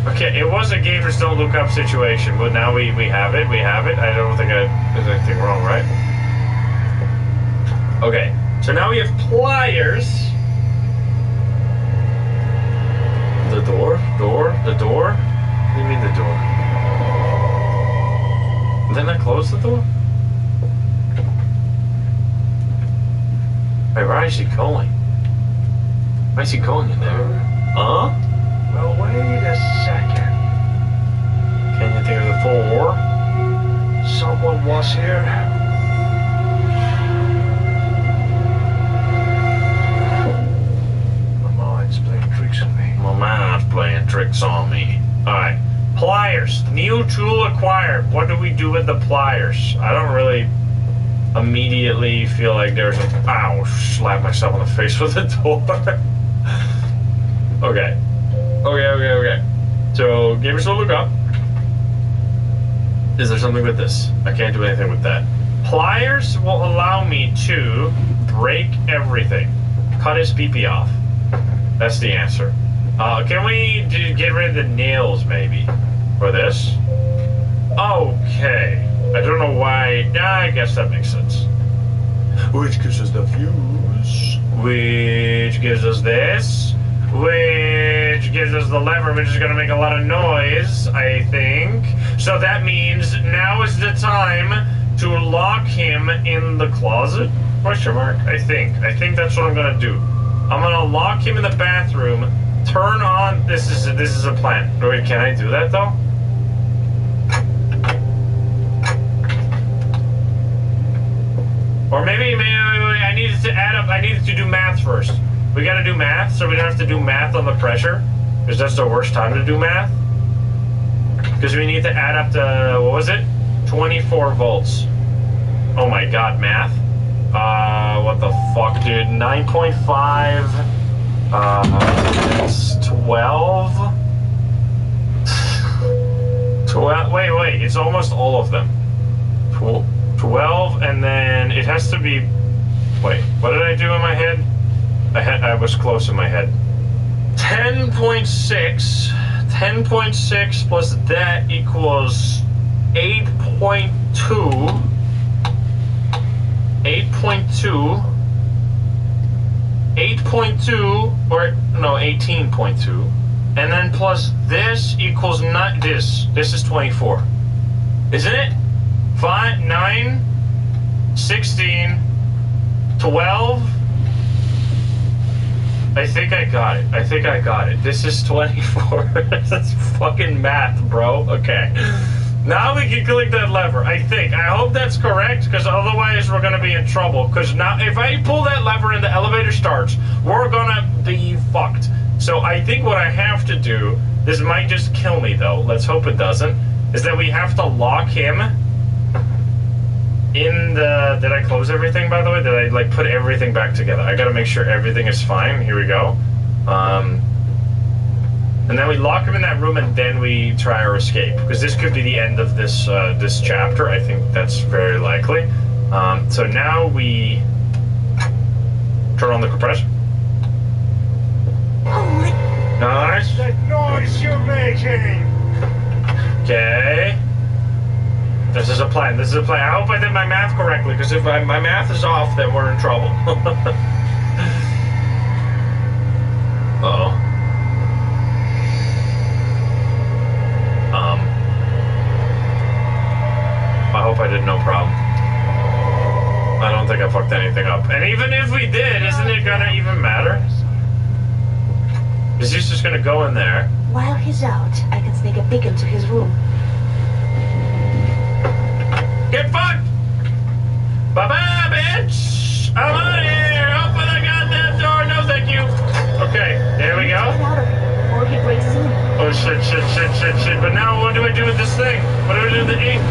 Okay, it was a gamers don't look up situation, but now we have it. We have it. I don't think there's anything wrong, right? Okay, so now we have pliers. The door? The door? What do you mean the door? Didn't I close the door? Wait, where is he going? Why is he going in there? Huh? Well, wait a second. Can you think of the full war? Someone was here. My mind's playing tricks on me. My mind's playing tricks on me. Alright. Pliers. New tool acquired. What do we do with the pliers? I don't really immediately feel like there's a... Ow, slap myself in the face with the door. Okay. Okay. So, gamers don't look up. Is there something with this? I can't do anything with that. Pliers will allow me to break everything. Cut his pee-pee off. That's the answer. Can we get rid of the nails, maybe, for this? Okay. I don't know why. I guess that makes sense. Which gives us the fuse. Which gives us this. Which gives us the lever, which is going to make a lot of noise, I think. So that means now is the time to lock him in the closet? Question mark? I think that's what I'm going to do. I'm going to lock him in the bathroom, turn on... This is a plan. Wait, can I do that, though? Or maybe I needed to add up... I needed to do math first. We gotta do math, so we don't have to do math on the pressure, because that's the worst time to do math. Because we need to add up to, what was it? 24 volts. Oh my god, math. What the fuck, dude? 9.5. It's 12. 12. Wait. It's almost all of them. 12, and then it has to be. Wait, what did I do in my head? I was close in my head. 10.6. 10.6 plus that equals 8.2. 8.2. 8.2, or no, 18.2. And then plus this equals not this. This is 24. Isn't it? 5, 9, 16, 12. I think I got it. This is 24. That's fucking math, bro. Okay. Now we can click that lever, I think. I hope that's correct, because otherwise we're going to be in trouble. Because now, if I pull that lever and the elevator starts, we're going to be fucked. So I think what I have to do, this might just kill me, though. Let's hope it doesn't. Is that we have to lock him in the... Did I close everything, by the way? Did I, like, put everything back together? I gotta make sure everything is fine. Here we go. And then we lock him in that room, and then we try our escape. Because this could be the end of this this chapter. I think that's very likely. So now we turn on the compressor. Nice. That noise you're making! Okay. This is a plan. I hope I did my math correctly, because if my math is off, then we're in trouble. Uh-oh. I hope I did no problem. I don't think I fucked anything up. And even if we did, isn't it gonna even matter? Is he just gonna go in there? While he's out, I can sneak a peek into his room. Get fucked! Bye-bye, bitch! I'm out of here! Open the goddamn door! No, thank you! Okay, there we go. Get out of here before he breaks in. Oh, shit. But now what do I do with this thing? What do I do with the ink?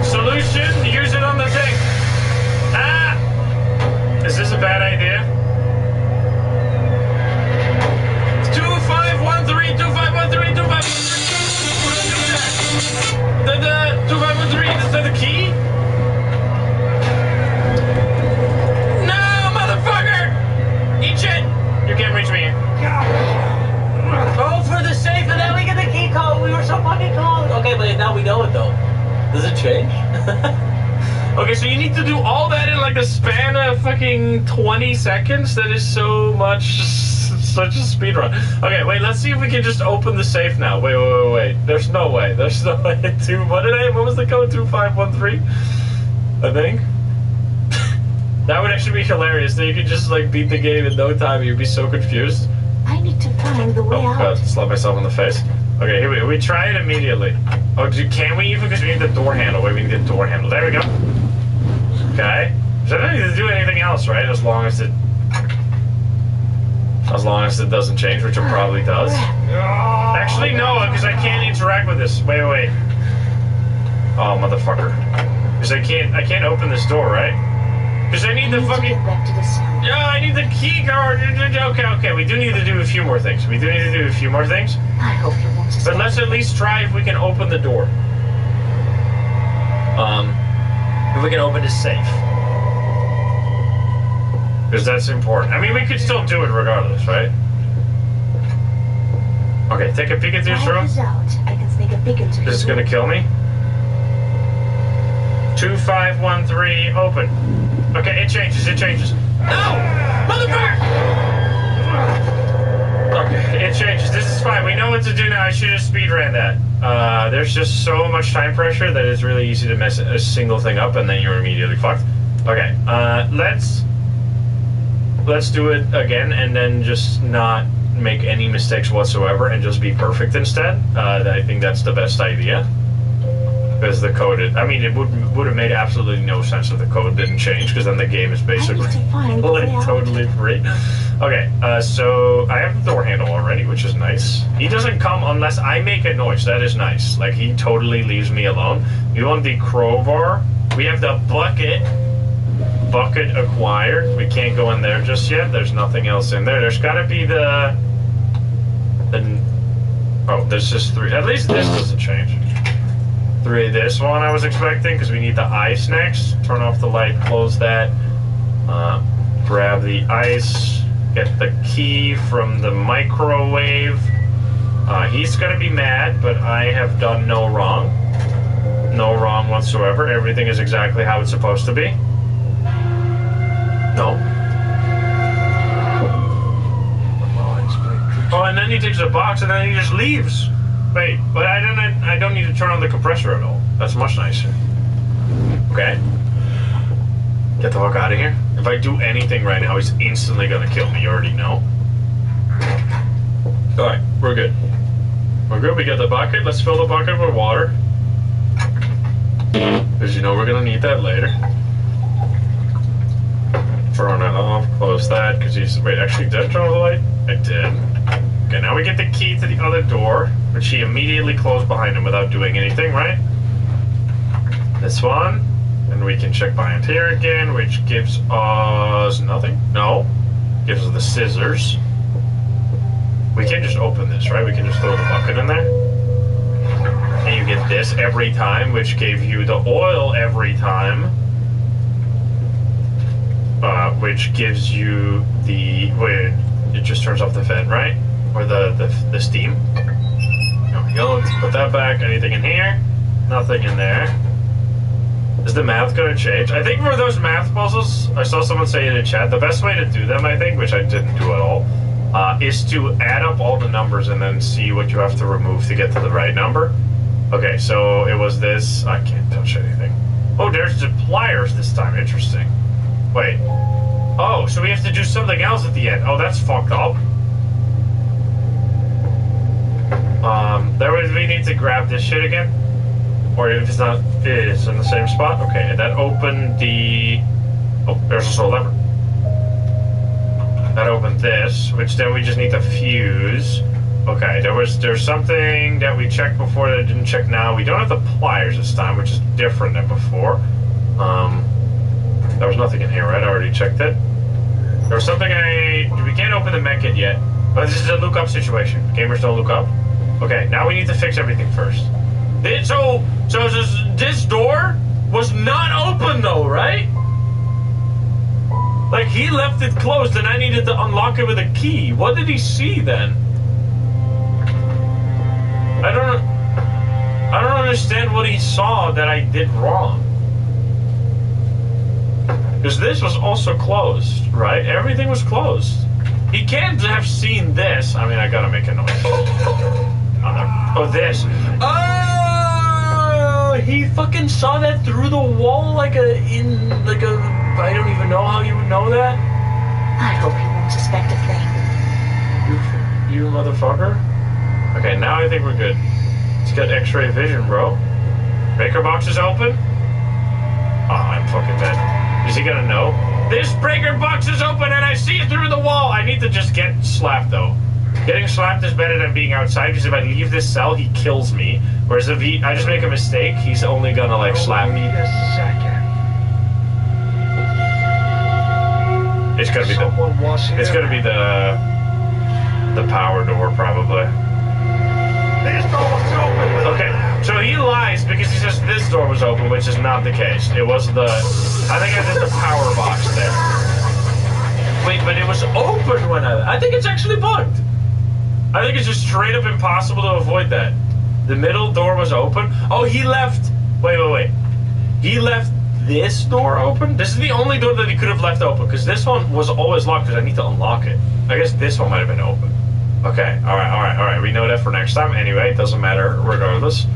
Solution? Use it on the thing. Ah! Is this a bad idea? 2513, 2513, 2513. The 2513, is that the key? No, motherfucker! Eat shit! You can't reach me. Go for the safe and then we get the key code. We were so fucking close. Okay, but now we know it though. Does it change? Okay, so you need to do all that in like a span of fucking 20 seconds? That is so much, such a speed run. Okay, wait, let's see if we can just open the safe now. Wait. There's no way. What was the code? 2513? I think? That would actually be hilarious. That you could just like beat the game in no time. You'd be so confused. I need to find the way out. Oh god, slap myself in the face. Okay, here we try it immediately. Oh, can we even? Because we need the door handle. Wait, we need the door handle. There we go. Okay. So I don't need to do anything else, right? As long as it doesn't change, which it probably does. Actually, no, because I can't interact with this. Wait. Oh, motherfucker. Because I can't open this door, right? Because I need the fucking... Yeah, I need the key card. Okay, we do need to do a few more things. I hope you won't. But let's at least try if we can open the door. If we can open his safe. Because that's important. I mean, we could still do it regardless, right? Okay, take a peek at this room. I can sneak a peek into This is gonna kill me. 2513, open. Okay, it changes, No! Motherfucker! Okay, it changes. This is fine. We know what to do now. I should have speed ran that. There's just so much time pressure that it's really easy to mess a single thing up and then you're immediately fucked. Okay, let's do it again and then just not make any mistakes whatsoever and just be perfect instead. I think that's the best idea. Because the code, I mean, it would have made absolutely no sense if the code didn't change, because then the game is basically totally free. Okay, so I have the door handle already, which is nice. He doesn't come unless I make a noise. That is nice. Like, he totally leaves me alone. We want the crowbar. We have the bucket. Bucket acquired. We can't go in there just yet. There's nothing else in there. There's got to be the... Oh, there's just 3. At least this doesn't change. 3 this one I was expecting, because we need the ice next. Turn off the light, close that. Grab the ice. Get the key from the microwave. He's going to be mad, but I have done no wrong. No wrong whatsoever. Everything is exactly how it's supposed to be. No. Oh, and then he takes a box and then he just leaves. Wait, but I don't need to turn on the compressor at all. That's much nicer. Okay. Get the fuck out of here. If I do anything right now, he's instantly gonna kill me. You already know. Alright, we're good. We're good. We got the bucket. Let's fill the bucket with water. Because you know we're gonna need that later. Turn it off. Close that. Because he's... Wait, actually, did I turn on the light? I did. Okay, now we get the key to the other door, which he immediately closed behind him without doing anything, right? This one. And we can check behind here again, which gives us nothing. No. Gives us the scissors. We can just open this, right? We can just throw the bucket in there. And you get this every time, which gave you the oil every time. Which gives you the... Wait, it just turns off the vent, right? Or the steam. There we go. Let's put that back. Anything in here? Nothing in there. Is the math going to change? I think for those math puzzles, I saw someone say in the chat, the best way to do them, I think, which I didn't do at all, is to add up all the numbers and then see what you have to remove to get to the right number. Okay, so it was this. I can't touch anything. Oh, there's the pliers this time. Interesting. Wait. Oh, so we have to do something else at the end. Oh, that's fucked up. We need to grab this shit again. Or if it's not, it's in the same spot. Okay, that opened the... Oh, there's also a lever. That opened this, which then we just need to fuse. Okay, there's something that we checked before that I didn't check now. We don't have the pliers this time, which is different than before. There was nothing in here, right? I already checked it. There was something we can't open the mech kit yet, but this is a look up situation. Gamers don't look up. Okay, now we need to fix everything first. So this door was not open though, right? Like, he left it closed and I needed to unlock it with a key. What did he see then? I don't understand what he saw that I did wrong. Because this was also closed, right? Everything was closed. He can't have seen this. I mean, I gotta make a noise. Oh, this. Oh, he fucking saw that through the wall I don't even know how you would know that. I hope he won't suspect a thing. You motherfucker. Okay, now I think we're good. It's got x-ray vision, bro. Breaker box is open? Oh, I'm fucking dead. Is he gonna know? This breaker box is open and I see it through the wall! I need to just get slapped, though. Getting slapped is better than being outside, because if I leave this cell, he kills me. Whereas if I just make a mistake, he's only gonna, like, slap me. It's gonna be the power door, probably. Okay, so he lies because he says this door was open, which is not the case. It was the... I think I did the power box there. Wait, but it was open when I think it's actually bugged. I think it's just straight up impossible to avoid that. The middle door was open. Oh, he left... Wait. He left this door open? This is the only door that he could have left open, because this one was always locked because I need to unlock it. I guess this one might have been open. Okay, alright. We know that for next time. Anyway, it doesn't matter regardless.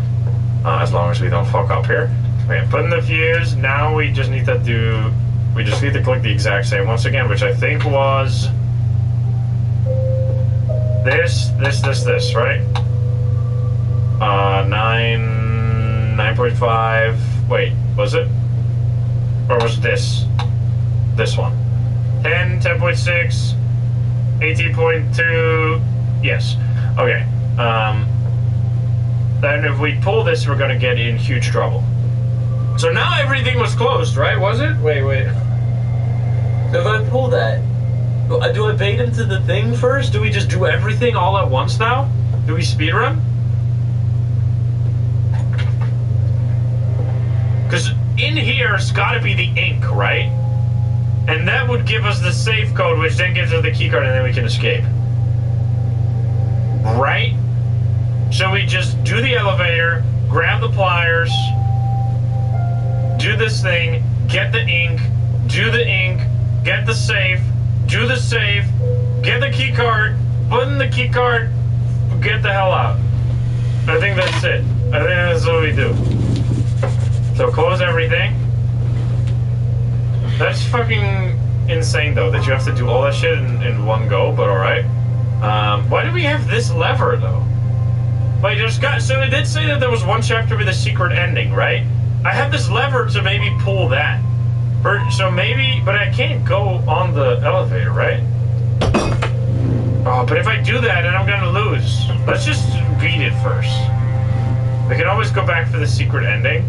As long as we don't fuck up here. Okay, put in the fuse. Now we just need to do... We just need to click the exact same once again, which I think was... This, right? 9.5... Wait, was it? Or was it this? This one. 10, 10.6, 18.2... Yes. Okay. Then if we pull this, we're gonna get in huge trouble. So now everything was closed, right? Was it? Wait. So if I pull that, do I bait into the thing first? Do we just do everything all at once now? Do we speedrun? Because in here's gotta be the ink, right? And that would give us the safe code, which then gives us the keycard, and then we can escape. Right? So we just do the elevator, grab the pliers, do this thing, get the ink, do the ink, get the safe, do the safe, get the keycard, put in the keycard, get the hell out. I think that's it. I think that's what we do. So close everything. That's fucking insane though, that you have to do all that shit in one go, but alright. Why do we have this lever though? Wait, so it did say that there was one chapter with a secret ending, right? I have this lever to maybe pull that. So maybe, but I can't go on the elevator, right? Oh, but if I do that, then I'm gonna lose. Let's just beat it first. We can always go back for the secret ending.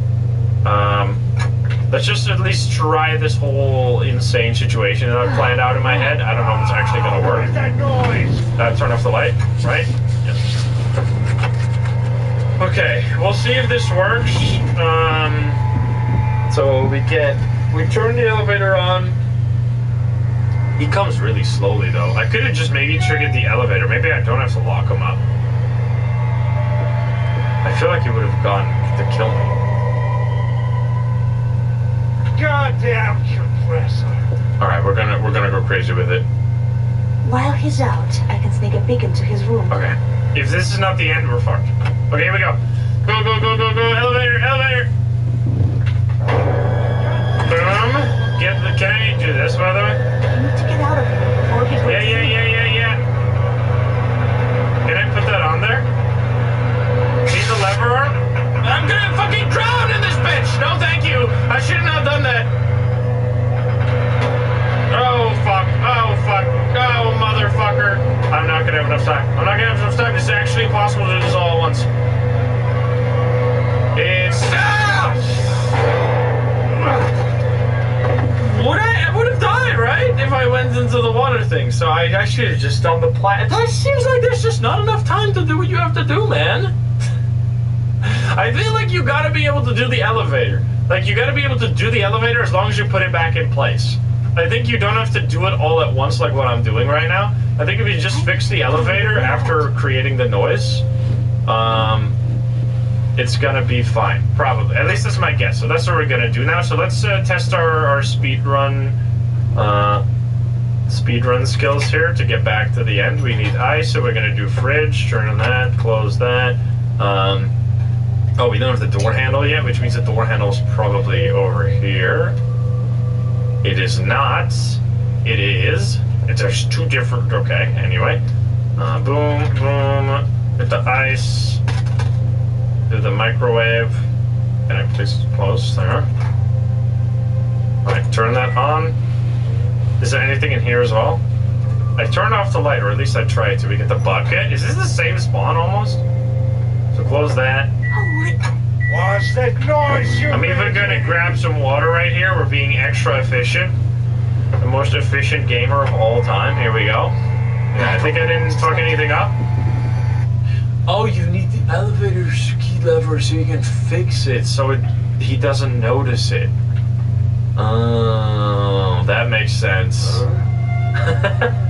Let's just at least try this whole insane situation that I've planned out in my head. I don't know if it's actually gonna work. What's that noise? Turn off the light, right? Yes. Okay, we'll see if this works. So we turn the elevator on. He comes really slowly though. I could have just maybe triggered the elevator. Maybe I don't have to lock him up. I feel like he would have gone to kill me. Goddamn compressor. Alright, we're gonna go crazy with it. While he's out, I can sneak a peek into his room. Okay. If this is not the end, we're fucked. Okay, here we go. Go. Elevator. Boom. Can I do this, by the way? You need to get out of here before he goes. Yeah. Can I put that on there? Need the lever arm? I'm gonna fucking drown in this bitch! No, thank you! I shouldn't have done that. Oh, fuck. Oh, motherfucker. I'm not gonna have enough time. It's actually impossible to do this all at once. It's... I would have died, right? If I went into the water thing. So I should have just done the plan. That seems like there's just not enough time to do what you have to do, man. I feel like you gotta be able to do the elevator. Like, you gotta be able to do the elevator as long as you put it back in place. I think you don't have to do it all at once like what I'm doing right now. I think if you just fix the elevator after creating the noise, it's gonna be fine. Probably. At least that's my guess. So that's what we're gonna do now. So let's test our speedrun skills here to get back to the end. We need ice, so we're gonna do fridge, turn on that, close that. Oh, we don't have the door handle yet, which means the door handle is probably over here. It is not. It is. There's two different... Okay, anyway. Boom. Hit the ice. Do the microwave. Can I please close? There. Alright, turn that on. Is there anything in here as well? I turned off the light, or at least I tried to. We get the bucket. Is this the same spawn almost? So close that. What's that noise you I'm even gonna grab some water right here. We're being extra efficient. The most efficient gamer of all time. Here we go. Yeah, I think I didn't fuck anything up. Oh, you need take the elevator's key lever so you can fix it so he doesn't notice it. Oh, that makes sense.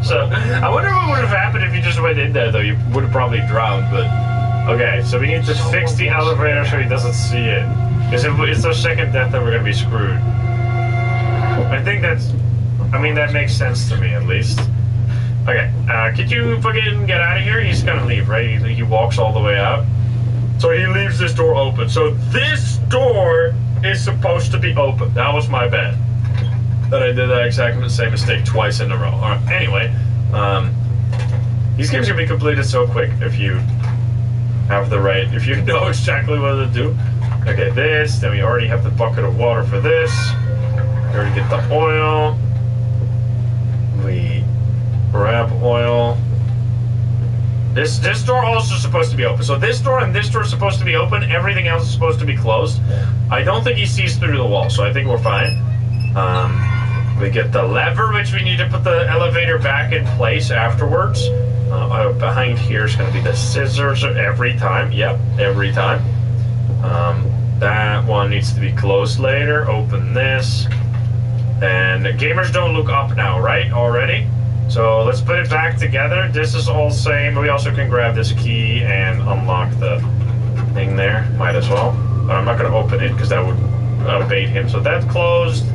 So, I wonder what would have happened if you just went in there, though. You would have probably drowned, but... Okay, so we need to fix the elevator so he doesn't see it. Because if it's our second death, then we're going to be screwed. I think that's... I mean, that makes sense to me, at least. Okay, could you fucking get out of here? He's going to leave, right? He walks all the way out. So he leaves this door open. So this door is supposed to be open. That was my bad. That I did that exact same mistake twice in a row. All right, anyway, these games can be completed so quick if you have the right, if you know exactly what to do. Okay, this, then we already have the bucket of water for this. We already get the oil. We grab oil. This door also is supposed to be open. So this door and this door are supposed to be open. Everything else is supposed to be closed. I don't think he sees through the wall, so I think we're fine. We get the lever, which we need to put the elevator back in place afterwards. Behind here is going to be the scissors every time. Yep, every time. That one needs to be closed later. Open this. And gamers don't look up now, right? Already? So let's put it back together. This is all same. We also can grab this key and unlock the thing there. Might as well. But I'm not going to open it because that would bait him. So that's closed.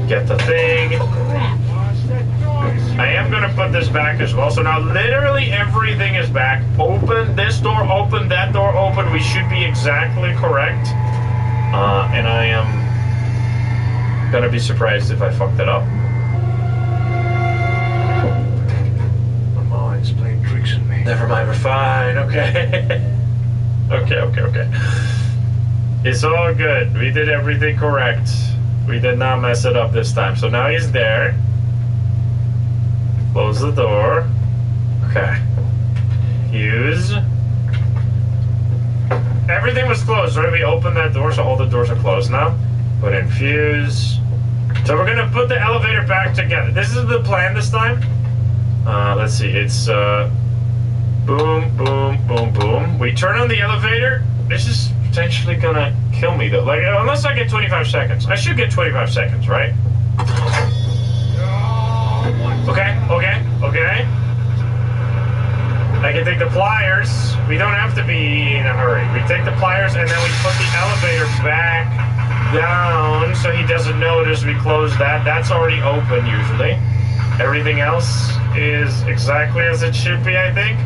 Get the thing. I am going to put this back as well. So now literally everything is back. Open this door, open that door, open. We should be exactly correct. And I am going to be surprised if I fucked it up. My mind's playing tricks on me. Never mind, we're fine. Okay. Okay. It's all good. We did everything correct. We did not mess it up this time. So now he's there. Close the door. Okay. Fuse. Everything was closed, right? We opened that door, so all the doors are closed now. Put in fuse. So we're gonna put the elevator back together. This is the plan this time. Let's see. It's boom, boom, boom, boom. We turn on the elevator. This is potentially gonna kill me though. Like, unless I get 25 seconds. I should get 25 seconds, right? Okay. I can take the pliers. We don't have to be in a hurry. We take the pliers and then we put the elevator back down so he doesn't notice we close that. That's already open usually. Everything else is exactly as it should be, I think.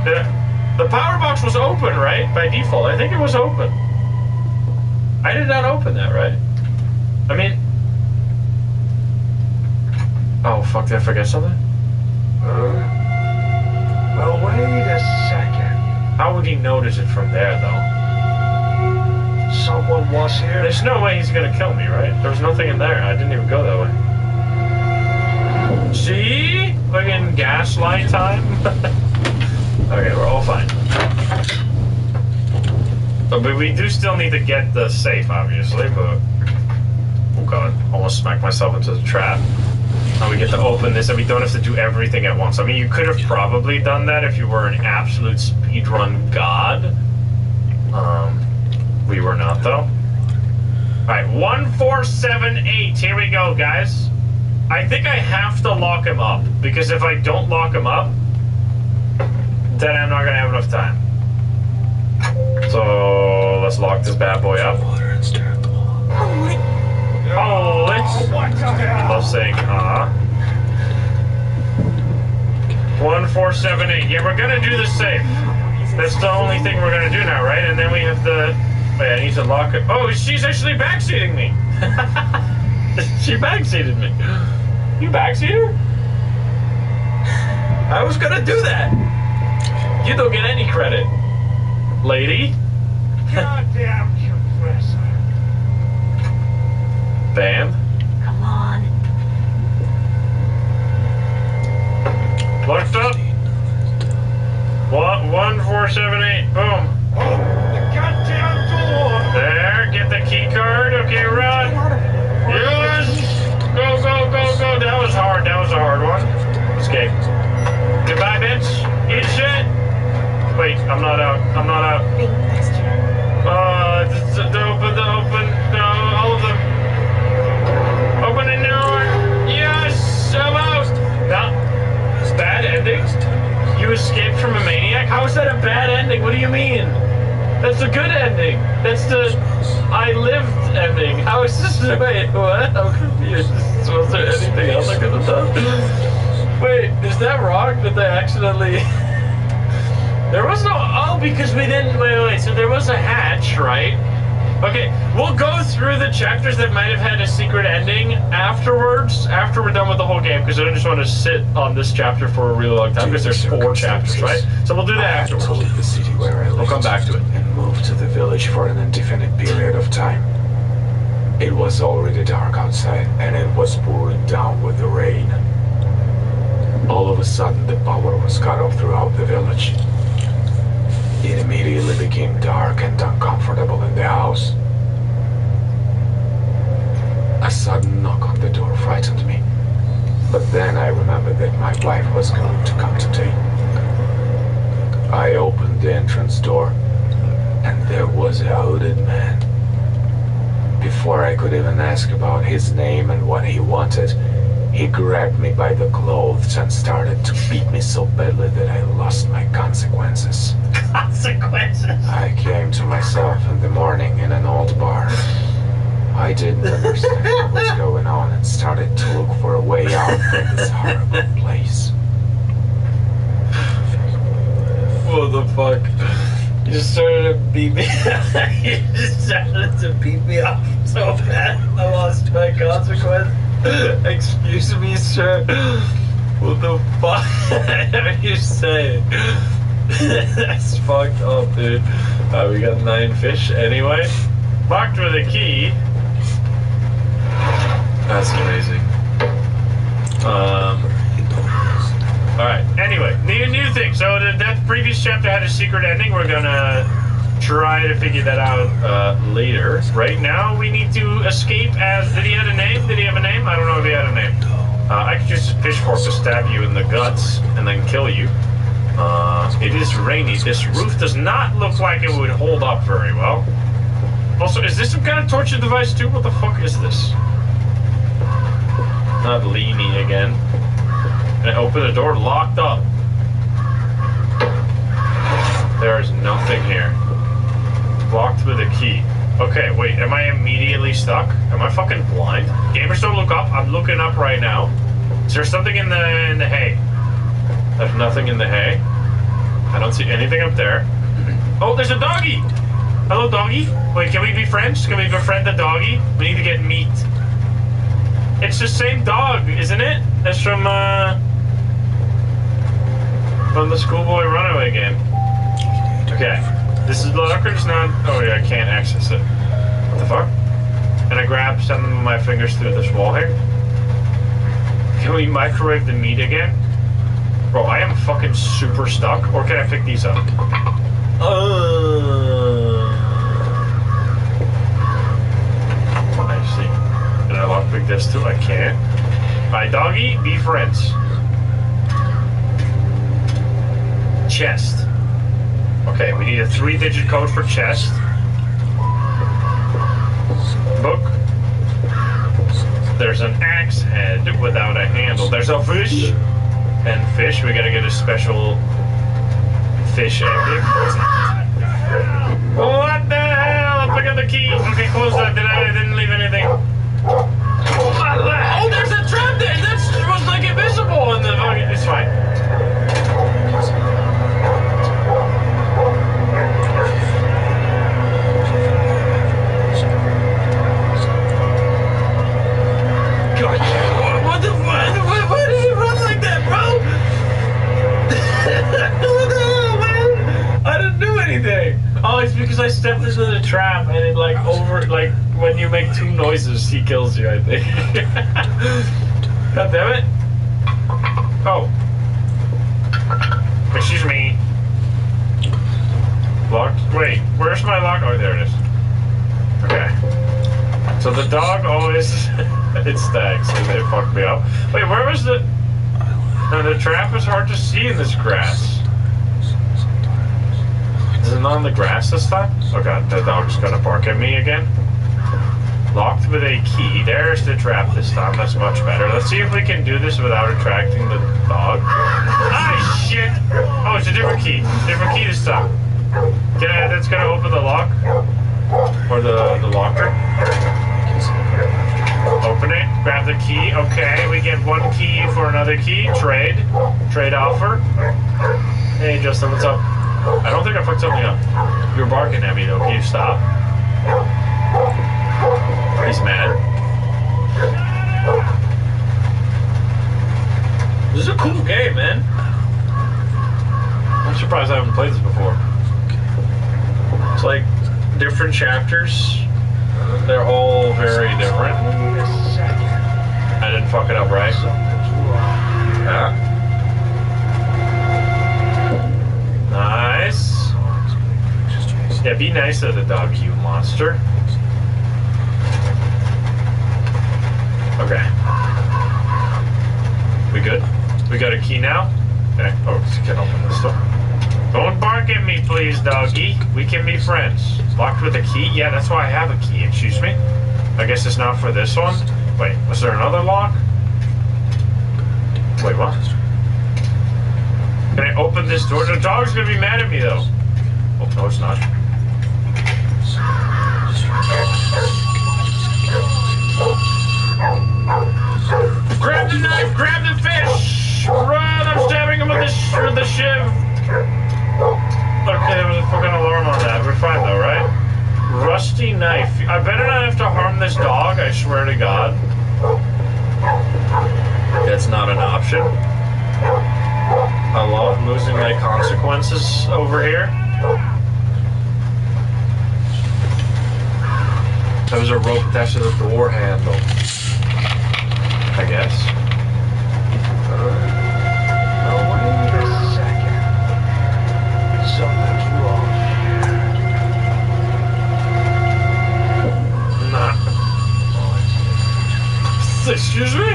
The power box was open, right? By default. I think it was open. I did not open that, right? I mean... Oh, fuck, did I forget something? Well, wait a second. How would he notice it from there, though? Someone was here. There's no way he's gonna kill me, right? There was nothing in there. I didn't even go that way. See? Fucking gaslight time? Okay, we're all fine. But we do still need to get the safe, obviously, but... Oh god, almost smacked myself into the trap. Now we get to open this and we don't have to do everything at once. I mean, you could have probably done that if you were an absolute speedrun god. We were not, though. Alright, 1478. Here we go, guys. I think I have to lock him up, because if I don't lock him up, then I'm not going to have enough time. So, let's lock this bad boy up. Holy. Love saying, 1478. Yeah, we're going to do the safe. That's the only thing we're going to do now, right? And then we have the... Wait, I need to lock it. Oh, she's actually backseating me. She backseated me. You backseat her? I was going to do that. You don't get any credit, lady. Goddamn compressor. Bam. Come on. Locked up. 1478. Boom. Oh, the goddamn door. There. Get the key card. Okay, run. Yes. Go. That was hard. That was a hard one. Escape. Goodbye, bitch. Eat shit. I'm not out. I'm not out. Think, Master. Open. No, all of them. Open the door. Yes, I'm out. No. Bad ending? You escaped from a maniac? How is that a bad ending? What do you mean? That's a good ending. That's the I lived ending. How is this? Wait, what? I'm confused. Was there anything else I could have done? Wait, is that wrong? Did they accidentally... There was no... Oh, because we didn't... Wait. So there was a hatch, right? Okay, we'll go through the chapters that might have had a secret ending afterwards, after we're done with the whole game, because I don't just want to sit on this chapter for a really long time, because there's 4 chapters, right? So we'll do that afterwards. I leave the city where I lived. We'll come back to it. And move to the village for an indefinite period of time. It was already dark outside, and it was pouring down with the rain. All of a sudden, the power was cut off throughout the village. It immediately became dark and uncomfortable in the house. A sudden knock on the door frightened me. But then I remembered that my wife was going to come today. I opened the entrance door, and there was a hooded man. Before I could even ask about his name and what he wanted, he grabbed me by the clothes and started to beat me so badly that I lost my consequences. Consequences? I came to myself in the morning in an old bar. I didn't understand what was going on and started to look for a way out from this horrible place. What the fuck? You just started to beat me. You just started to beat me up so bad. I lost my consequence. Excuse me, sir. What the fuck are you saying? That's fucked up, dude. We got 9 fish anyway. Locked with a key. That's amazing. Alright, anyway, new thing. So that previous chapter had a secret ending. We're gonna try to figure that out later. Right now, we need to escape as... Did he have a name? Did he have a name? I don't know if he had a name. I could use a pitchfork to stab you in the guts and then kill you. It is rainy. This roof does not look like it would hold up very well. Also, is this some kind of torture device too? What the fuck is this? Not leany again. And I open the door, locked up. There is nothing here. Locked with a key. Okay, wait, am I immediately stuck? Am I fucking blind? Gamers don't look up. I'm looking up right now. Is there something in the hay? There's nothing in the hay. I don't see anything up there. Oh, there's a doggy! Hello, doggy. Wait, can we be friends? Can we befriend the doggy? We need to get meat. It's the same dog, isn't it? That's from the Schoolboy Runaway game. Okay. This is locker's not... Oh, yeah, I can't access it. What the fuck? Can I grab some of my fingers through this wall here? Can we microwave the meat again? Bro, I am fucking super stuck. Or can I pick these up? I see. Can I lockpick this too? I can't. Alright, doggy, be friends. Chest. Okay, we need a 3-digit code for chest. Book. There's an axe head without a handle. There's a fish. And fish, we gotta get a special fish ending. What the hell? Pick up the key. Okay, close that. I didn't leave anything. Oh, there's a trap there. That was like invisible in the fucking... It's fine. God, what the fuck? Why did he run like that, bro? What the hell, man? I didn't do anything. Oh, it's because I stepped into the trap and it like when you make 2 noises, he kills you, I think. God damn it. Oh. Excuse me. Locked? Wait, where's my lock? Oh, there it is. Okay. So the dog always... it stags, and they fucked me up. Wait, where was the... No, the trap is hard to see in this grass. on the grass this time? Oh god, the dog's gonna bark at me again. Locked with a key. There's the trap this time. That's much better. Let's see if we can do this without attracting the dog. Ah, shit! Oh, it's a different key. Different key this time. That's gonna open the lock. Or the locker. Open it. Grab the key. Okay, we get one key for another key. Trade. Trade offer. Hey, Justin, what's up? I don't think I fucked something up. You're barking at me, though. Can you stop? He's mad. This is a cool game, man. I'm surprised I haven't played this before. It's like different chapters. They're all very different. I didn't fuck it up, right? Yeah. Nice. Yeah, be nice to the dog, you monster. Okay. We good? We got a key now? Okay. Oh, we can open this door. Don't bark at me, please, doggy. We can be friends. Locked with a key? Yeah, that's why I have a key. Excuse me? I guess it's not for this one? Wait, was there another lock? Wait, what? Can I open this door? The dog's gonna be mad at me, though. Oh, no, it's not. Grab the knife! Grab the fish! Run! I'm stabbing him with the shiv! Okay, there was a fucking alarm on that. We're fine though, right? Rusty knife. I better not have to harm this dog, I swear to God. That's not an option. I love losing my consequences over here. There was a rope attached to the door handle. I guess. Oh, wait a second. Something's wrong here. Nah. Excuse me?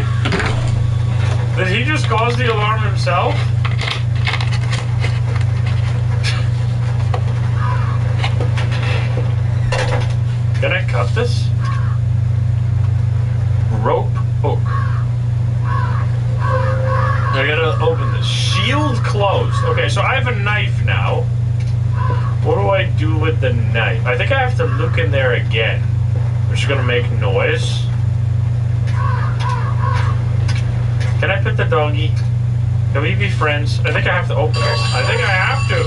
Did he just cause the alarm himself? Can I cut this? Rope hook. I gotta open this. Shield closed. Okay, so I have a knife now. What do I do with the knife? I think I have to look in there again, which is gonna make noise. Can I pet the doggy? Can we be friends? I think I have to open this. I think I have to.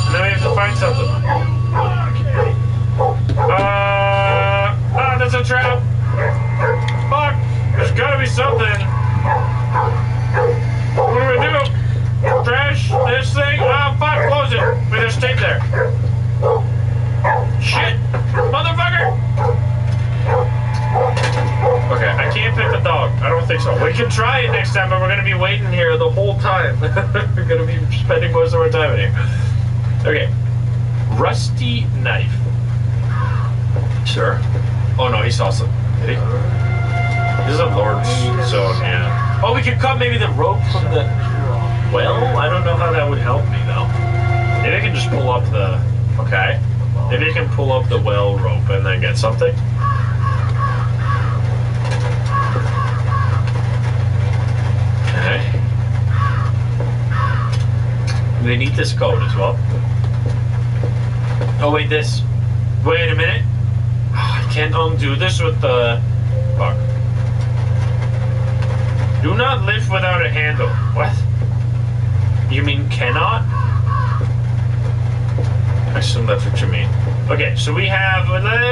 And then we have to find something. That's a trap. Fuck. There's gotta be something. What do we do? Trash this thing? Ah, fuck, close it. Wait, there's tape there. Shit! Motherfucker! Okay, I can't pick the dog. I don't think so. We can try it next time, but we're gonna be waiting here the whole time. We're gonna be spending most of our time in here. Okay. Rusty knife. Sure. Oh no, he saw some. Did he? This is a large zone, yeah. Oh, we could cut maybe the rope from the well? I don't know how that would help me, though. Maybe I can just pull up the... Okay. Maybe I can pull up the well rope and then get something. Okay. They need this code as well. Oh, wait, this. Wait a minute. Oh, I can't undo this with the... Fuck. Do not lift without a handle. What? You mean cannot? I assume that's what you mean. Okay, so we have...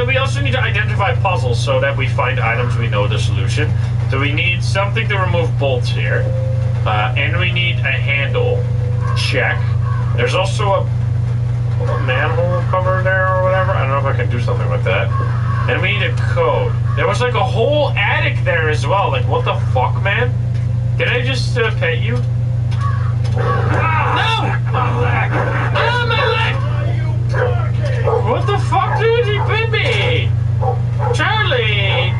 we also need to identify puzzles so that we find items we know the solution. So we need something to remove bolts here. And we need a handle. Check. There's also a manhole cover there or whatever. I don't know if I can do something with that. And we need a code. There was like a whole attic there as well. Like, what the fuck, man? Can I just pet you? No! My leg! Ah, my leg! What the fuck, dude? He bit me! Charlie!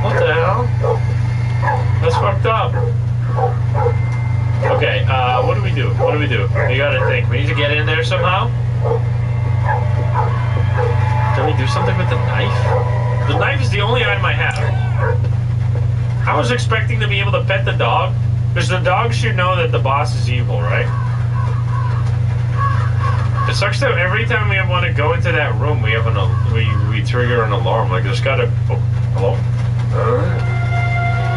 What the hell? That's fucked up. Okay, Okay, what do we do? What do we do? We gotta think. We need to get in there somehow. Can we do something with the knife? The knife is the only item I have. I was expecting to be able to pet the dog, because the dog should know that the boss is evil, right? It sucks that every time we want to go into that room, we have we trigger an alarm. Like there's gotta. Oh, hello.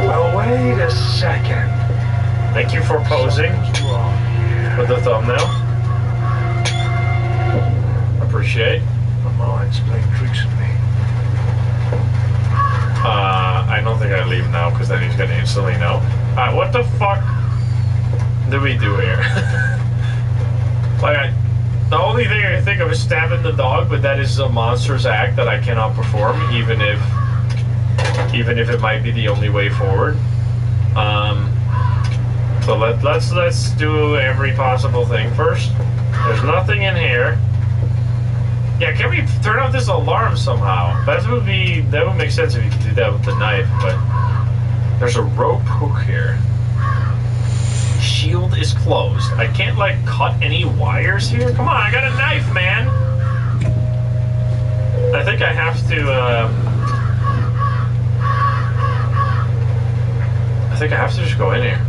Well, wait a second. Thank you for posing with the thumbnail. Appreciate. My mind's playing tricks with me. I don't think I leave now because then he's gonna instantly know. What the fuck do we do here? The only thing I can think of is stabbing the dog, but that is a monstrous act that I cannot perform, even if it might be the only way forward. So let's do every possible thing first. There's nothing in here. Yeah, can we turn off this alarm somehow? That would make sense if you could do that with the knife, but there's a rope hook here. Shield is closed. I can't like cut any wires here. Come on, I got a knife, man. I think I have to just go in here.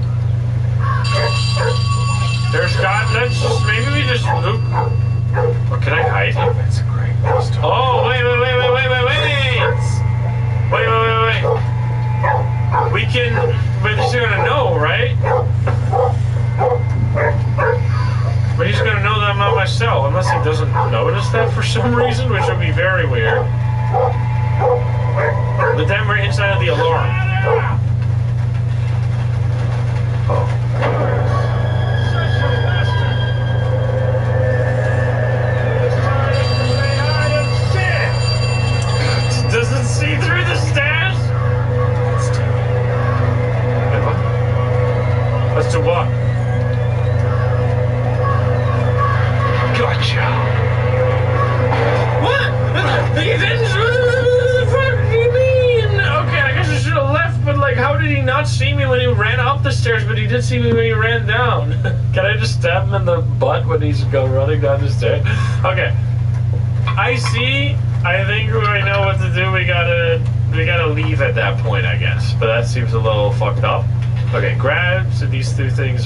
Let's just, maybe we just loop. Or can I hide him? That's a great place to. Oh, wait. We can, but he's gonna know, right? But he's gonna know that I'm not myself, unless he doesn't notice that for some reason, which would be very weird. But then we're inside of the alarm. Oh. Does it see through the stairs? Wait, what? Let's do what? Gotcha. What? He didn't. What the fuck do you mean? Okay, I guess I should have left, but like, how did he not see me when he ran up the stairs, but he did see me when he ran down? Can I just stab him in the butt when he's running down the stairs? Okay. I see. I think I know what to do. We gotta leave at that point, I guess. But that seems a little fucked up. Okay, grab. So these two things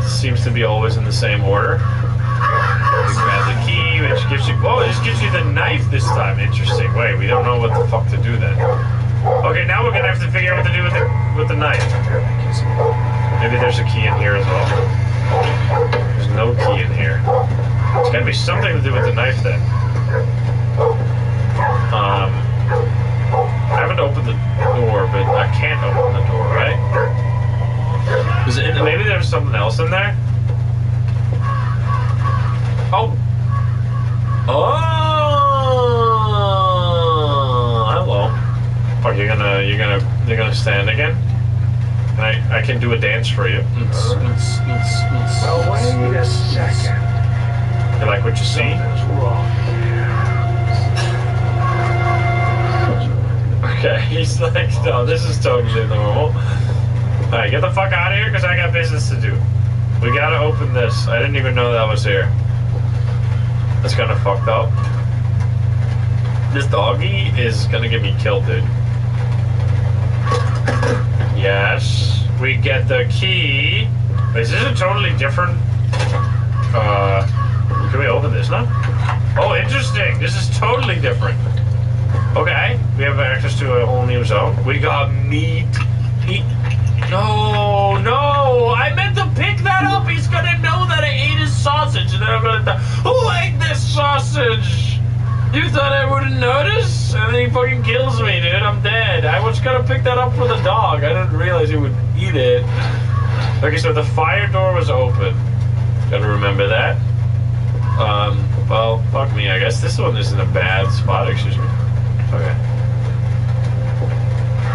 seems to be always in the same order. You grab the key, which gives you. Oh, it just gives you the knife this time. Interesting. Wait, we don't know what the fuck to do then. Okay, now we're gonna have to figure out what to do with the knife. Maybe there's a key in here as well. There's no key in here. There's gotta be something to do with the knife then. I haven't opened the door, but I can't open the door, right? Maybe there's something else in there? Oh! Oh! Hello. Oh, you're gonna stand again? And I can do a dance for you. Well, wait a second. You like what you see? Something's wrong. Okay, he's like, no, this is totally normal. Alright, get the fuck out of here, because I got business to do. We gotta open this. I didn't even know that was here. That's kind of fucked up. This doggy is gonna get me killed, dude. Yes. We get the key. Wait, is this a totally different... Can we open this now? Oh, interesting. This is totally different. Okay, we have access to a whole new zone. We got meat. No, I meant to pick that up. He's gonna know that I ate his sausage, and then I'm gonna die. Who ate this sausage? You thought I wouldn't notice? And then he fucking kills me, dude. I'm dead. I was gonna pick that up for the dog. I didn't realize he would eat it. Okay, so the fire door was open. Gotta remember that. Well, fuck me. I guess this one isn't a bad spot, excuse me. Okay.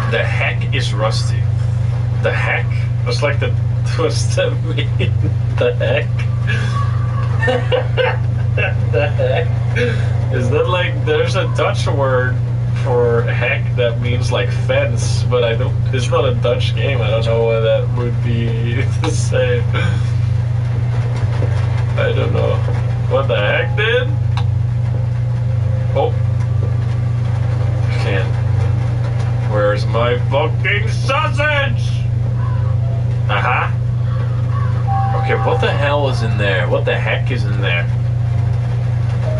The heck is rusty. The heck? What's like the... What's that mean? The heck? The heck? Is that like... There's a Dutch word for heck that means like fence, but I don't... It's not a Dutch game. I don't know why that would be the same. What the hell is in there? What the heck is in there?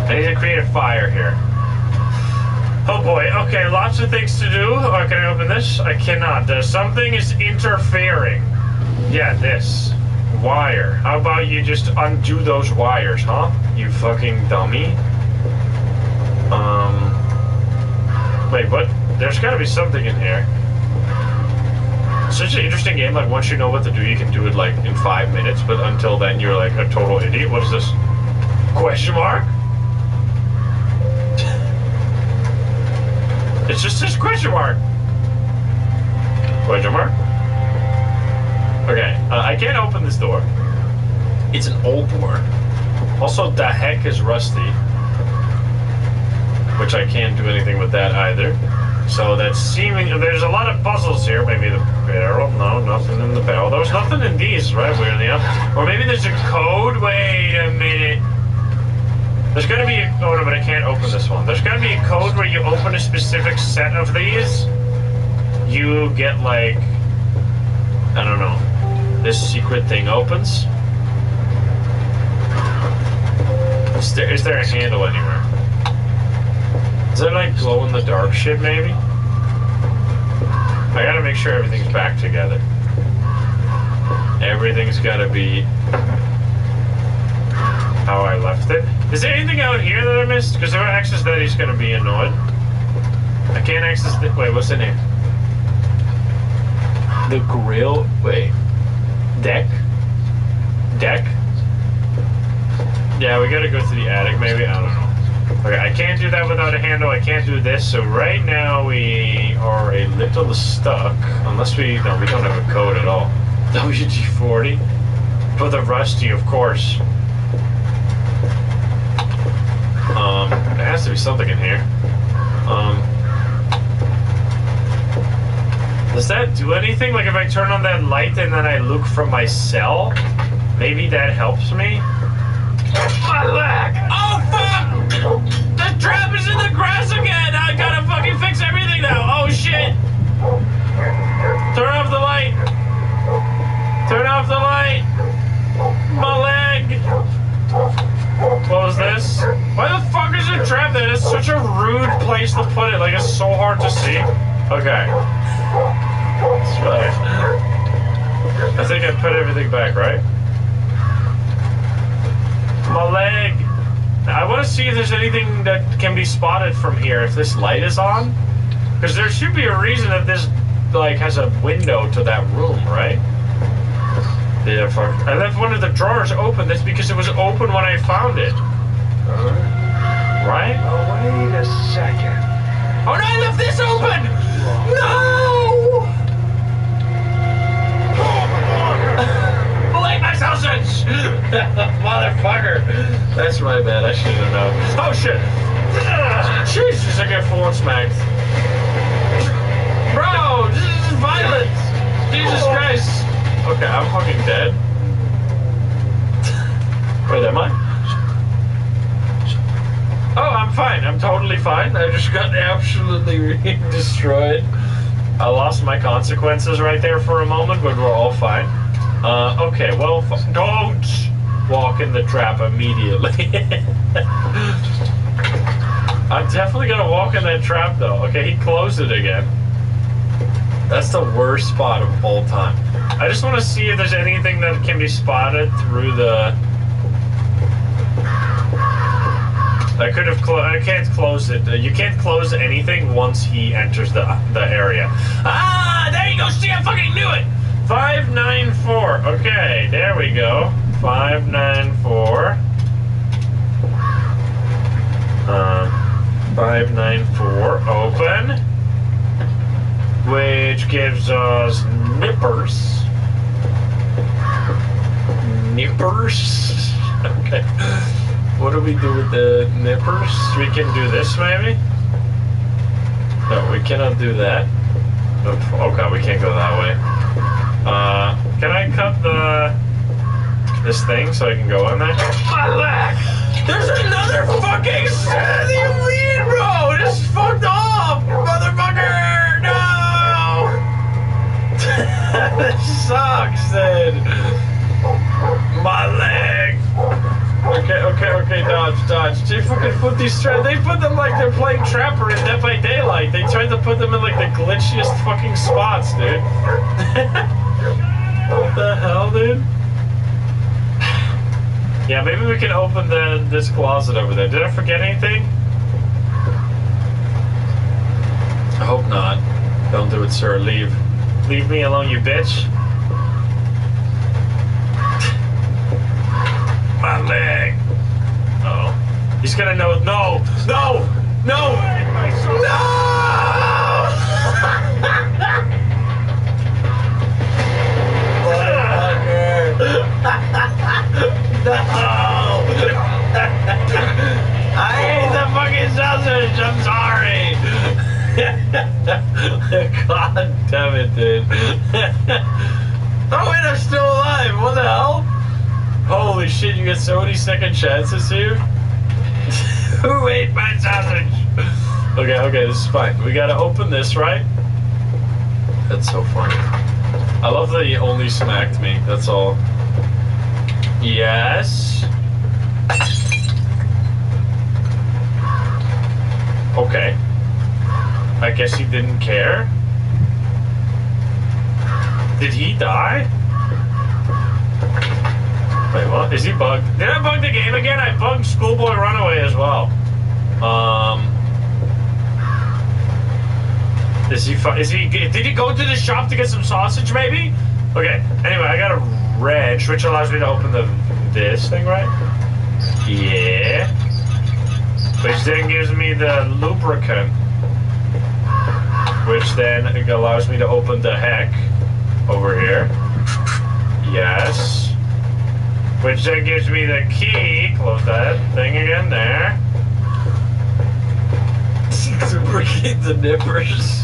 I need to create a fire here. Oh boy, okay, lots of things to do. Oh, can I open this? I cannot. Something is interfering. Yeah, this. Wire. How about you just undo those wires, huh? You fucking dummy. Wait, what? There's gotta be something in here. Such an interesting game, like once you know what to do, you can do it like in 5 minutes, but until then you're like a total idiot. What is this? Question mark? It's just this question mark. Question mark? Okay, I can't open this door. It's an old door. Also, the heck is rusty. Which I can't do anything with that either. So that's seeming... There's a lot of puzzles here. Maybe the barrel. No, nothing in the barrel. There was nothing in these, right? Weirdly enough. Or maybe there's a code. Wait a minute. There's gotta be a... Oh, no, but I can't open this one. There's gotta be a code where you open a specific set of these. You get, like... I don't know. This secret thing opens. Is there a handle anywhere? Is there like glow in the dark shit maybe? I gotta make sure everything's back together. Everything's gotta be how I left it. Is there anything out here that I missed? Because if I access that, he's gonna be annoyed. I can't access the... Wait, what's the name? The grill... Wait. Deck? Deck? Yeah, we gotta go to the attic maybe? I don't know. Okay, I can't do that without a handle. I can't do this. So right now we are a little stuck. Unless we... No, we don't have a code at all. WG40. For the rusty, of course. There has to be something in here. Does that do anything? Like if I turn on that light and then I look from my cell, maybe that helps me? My leg! Oh fuck! The trap is in the grass again! I gotta fucking fix everything now! Oh shit! Turn off the light! Turn off the light! My leg! What was this? Why the fuck is it trapped there? It's such a rude place to put it. Like it's so hard to see. Okay. That's right. I think I put everything back, right? My leg. I want to see if there's anything that can be spotted from here if this light is on. Because there should be a reason that this like has a window to that room, right? Yeah, fuck. I left one of the drawers open. That's because it was open when I found it. Right? Oh, wait a second. Oh no, I left this open! No! Like my sausage! Motherfucker! That's my bad, I should have known. Oh shit! Jesus, I get full on smacked. Bro, this is violence! Jesus Christ! Okay, I'm fucking dead. Wait, am I? Oh, I'm fine. I'm totally fine. I just got absolutely destroyed. I lost my consequences right there for a moment, but we're all fine. Okay, well, don't walk in the trap immediately. I'm definitely gonna walk in that trap, though. Okay, he closed it again. That's the worst spot of all time. I just want to see if there's anything that can be spotted through the... I can't close it. You can't close anything once he enters the area. Ah, there you go. See, I fucking knew it. 594. Okay, there we go. 594. 594. Open. Which gives us nippers. Nippers. Okay. What do we do with the nippers? We can do this, maybe? No, we cannot do that. Oh god, we can't go that way. Can I cut this thing so I can go in there? My leg! There's another fucking set! You mean, bro? This is fucked up! Motherfucker! No! This sucks, then. My leg! Okay, dodge. They fucking put these they put them like they're playing Trapper in Dead by Daylight. They tried to put them in like the glitchiest fucking spots, dude. What the hell, dude? Yeah, maybe we can open this closet over there. Did I forget anything? I hope not. Don't do it, sir. Leave me alone, you bitch. My leg. Oh. He's gonna know. No! I hate the fucking sausage. I'm sorry. God damn it, dude. Oh wait, I'm still alive. What the hell? Holy shit, you get so many second chances here. Who ate my sausage? Okay, this is fine. We gotta open this, right? That's so funny. I love that he only smacked me, that's all. Yes. Okay. I guess he didn't care. Did he die? Wait, what? Is he bugged? Did I bug the game again? I bugged Schoolboy Runaway as well. Did he go to the shop to get some sausage, maybe? Okay, anyway, I got a wrench, which allows me to open this thing, right? Yeah. Which then gives me the lubricant. Which then allows me to open the heck over here. Yes. Which then gives me the key. Close that thing again there. Lubricate the nippers.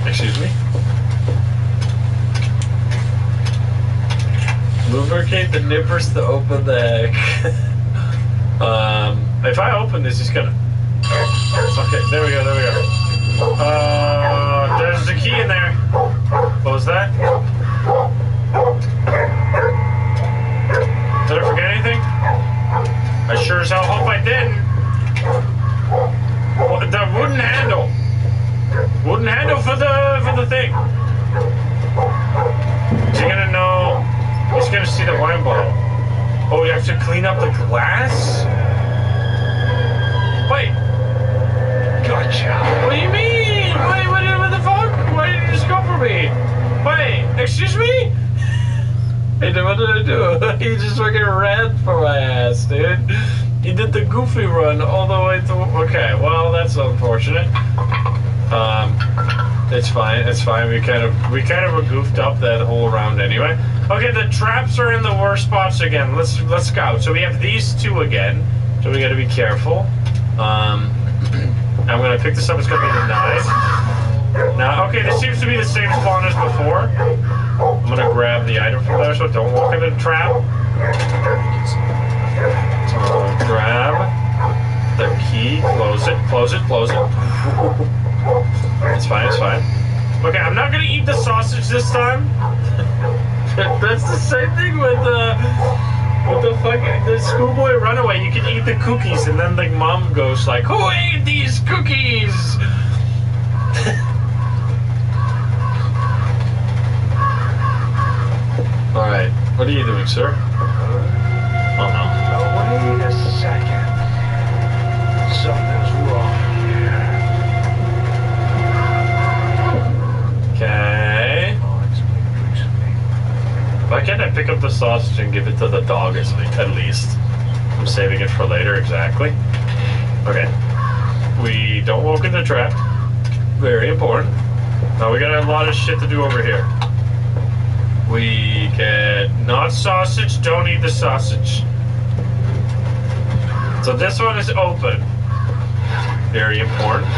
Excuse me? Lubricate the nippers to open the heck. If I open this, he's gonna... Okay, there we go. There's the key in there. Close that. Did I forget anything? I sure as hell hope I didn't. The wooden handle. Wooden handle for the thing. Is he gonna know? He's gonna see the wine bottle. Oh, you have to clean up the glass? Wait. Gotcha. What do you mean? What the fuck? Why did you just go for me? Wait, excuse me? Hey, what did I do? He just fucking ran for my ass, dude. He did the goofy run all the way to... Okay, well, that's unfortunate. It's fine. We kind of were goofed up that whole round anyway. Okay, the traps are in the worst spots again. Let's scout. So we have these two again. So we got to be careful. I'm gonna pick this up. It's gonna be the knife. Now, okay, this seems to be the same spawn as before. I'm gonna grab the item from there, so don't walk into the trap. Grab the key. Close it. It's fine. Okay, I'm not gonna eat the sausage this time. That's the same thing with the Schoolboy Runaway. You can eat the cookies, and then the mom goes like, "Who ate these cookies?" All right, what are you doing, sir? Oh no. Wait a second. Something's wrong here. Okay. Why can't I pick up the sausage and give it to the dog at least? I'm saving it for later, exactly. Okay. We don't walk in the trap. Very important. Now we got a lot of shit to do over here. We get not sausage, don't eat the sausage. So this one is open. Very important.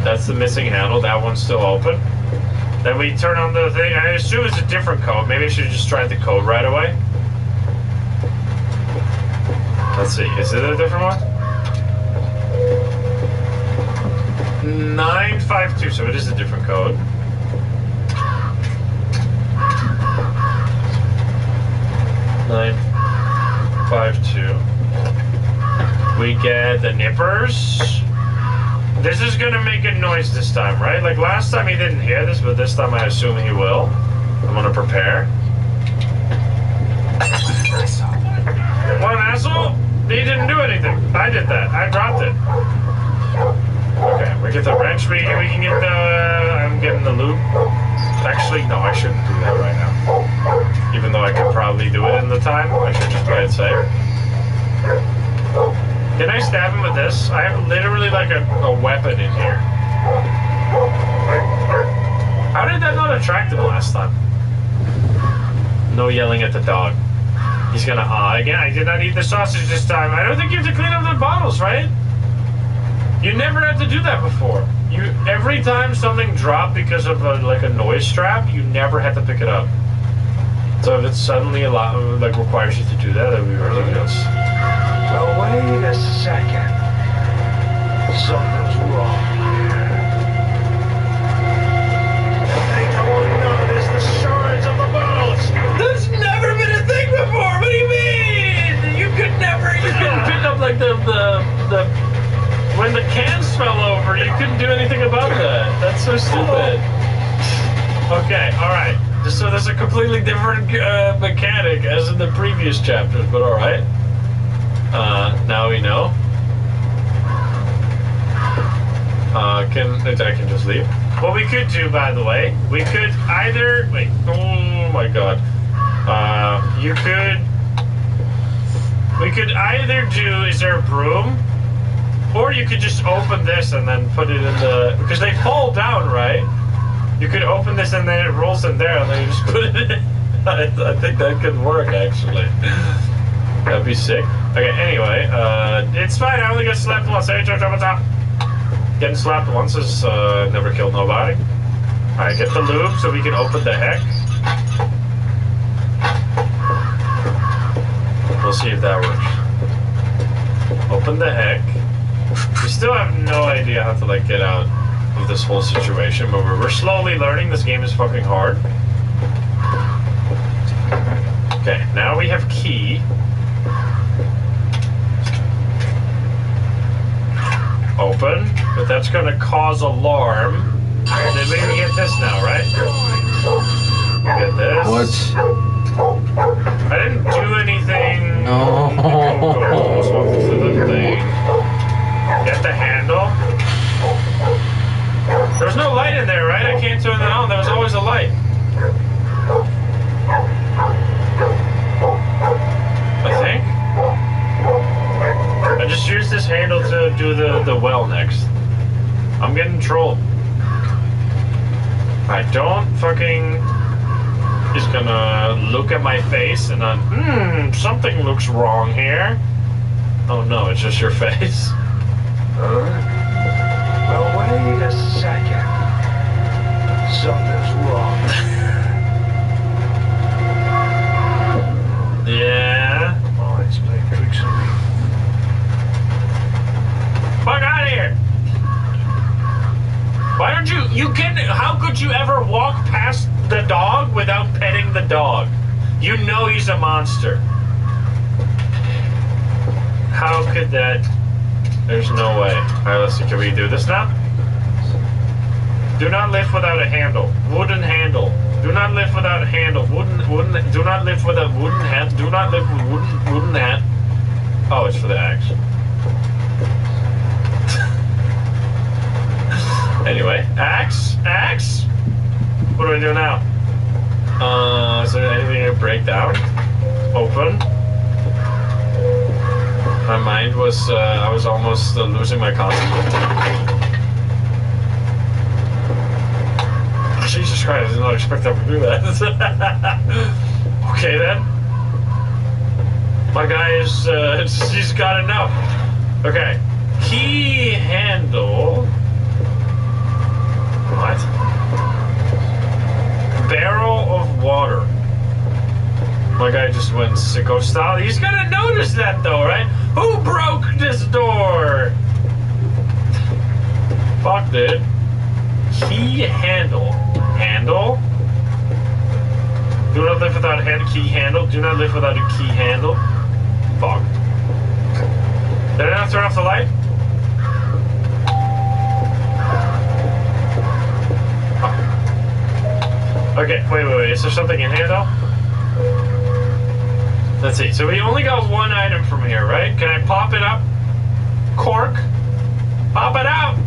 That's the missing handle. That one's still open. Then we turn on the thing. I assume it's a different code. Maybe I should just try the code right away. Let's see. Is it a different one? 952. So it is a different code. 252. We get the nippers. This is gonna make a noise this time, right? Like last time he didn't hear this, but this time I assume he will. I'm gonna prepare. What an asshole! He didn't do anything. I did that. I dropped it. Okay, we get the wrench. We can get the... I'm getting the loop. Actually, no, I shouldn't do that right now. Even though I could probably do it in the time, I should just play it safe. Can I stab him with this? I have literally like a weapon in here. How did that not attract him last time? No yelling at the dog. He's gonna again. I did not eat the sausage this time. I don't think you have to clean up the bottles, right? You never had to do that before. Every time something dropped because of like a noise trap, you never had to pick it up. So if it suddenly requires you to do that, that would be ridiculous. Well, wait a second. Something's wrong here. The thing I want to know is the shards of the bottles. That's never been a thing before. What do you mean? You couldn't pick up like the when the cans fell over. You couldn't do anything about that. That's so stupid. Okay, all right. So there's a completely different mechanic as in the previous chapters, but all right. Now we know. I can just leave. What we could do, by the way, we could either wait. Oh my god. We could either do. Is there a broom? Or you could just open this and then put it in the... Because they fall down, right? You could open this and then it rolls in there and then you just put it in. I think that could work, actually. That'd be sick. Okay, anyway, it's fine. I only got slapped once. Hey, George, what's up? Getting slapped once has never killed nobody. Alright, get the lube so we can open the heck. We'll see if that works. Open the heck. We still have no idea how to like get out of this whole situation, but we're slowly learning. This game is fucking hard. Okay, now we have key. Open, but that's gonna cause alarm. Then we can get this now, right? Get this. What? I didn't do anything. No. Get the handle. There's no light in there, right? I can't turn that on. There was always a light. I think. I just used this handle to do the well next. I'm getting trolled. I don't fucking... He's gonna look at my face and then, something looks wrong here. Oh no, it's just your face. Well, wait a second. Something's wrong. Yeah? Oh, it's playing tricks on me. Fuck out of here! Why don't how could you ever walk past the dog without petting the dog? You know he's a monster. How could that? There's no way. Alright, let's see, can we do this now? Do not lift without a handle. Wooden handle. Do not lift without a handle. Wooden, do not lift with a wooden hand. Do not lift with wooden hand. Oh, it's for the axe. Anyway, axe? What do I do now? Is there anything I break down? Open. My mind was, I was almost losing my concentration. Jesus Christ, I did not expect that to do that. Okay then. My guy is, he's got enough. Okay. Key handle. What? Barrel of water. My guy just went sicko style. He's gonna notice that though, right? Who broke this door? Fuck, dude. Key handle. Handle? Do not lift without a key handle. Do not lift without a key handle. Fuck. Did I not turn off the light? Oh. Okay, wait. Is there something in here, though? Let's see. So we only got one item from here, right? Can I pop it up? Cork. Pop it out.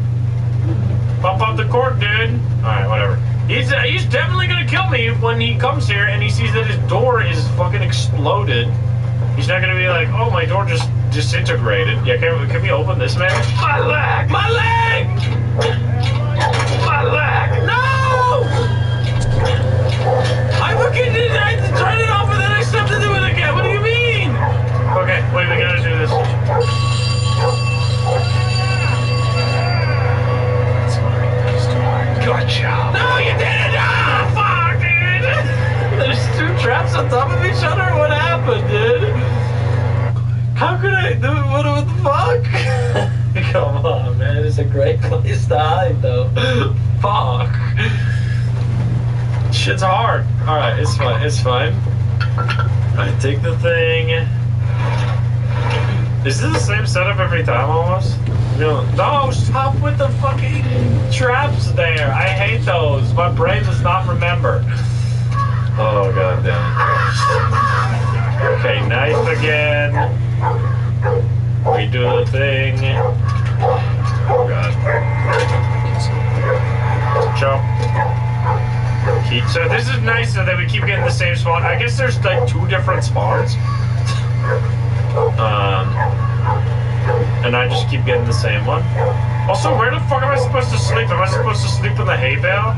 Pop up the cork, dude. Alright, whatever. He's definitely gonna kill me when he comes here and he sees that his door is fucking exploded. He's not gonna be like, oh, my door just disintegrated. Yeah, can we open this, man? My leg! My leg! My leg! No! I fucking did. I turned it off and then I stepped into it again. What do you mean? Okay, wait, we gotta do this. Gotcha. No, you didn't! Ah, fuck, dude! There's two traps on top of each other? What happened, dude? How could I do what the fuck? Come on, man. It's a great place to hide, though. Fuck. Shit's hard. Alright, it's fine. It's fine. Alright, take the thing. Is this the same setup every time almost? No, stop with the fucking traps there. I hate those. My brain does not remember. Oh, god damn it. Okay, knife again. We do the thing. Oh god. Jump. So this is nice so that we keep getting the same spawn. I guess there's like 2 different spawns. And I just keep getting the same one. Also, where the fuck am I supposed to sleep? Am I supposed to sleep in the hay bale?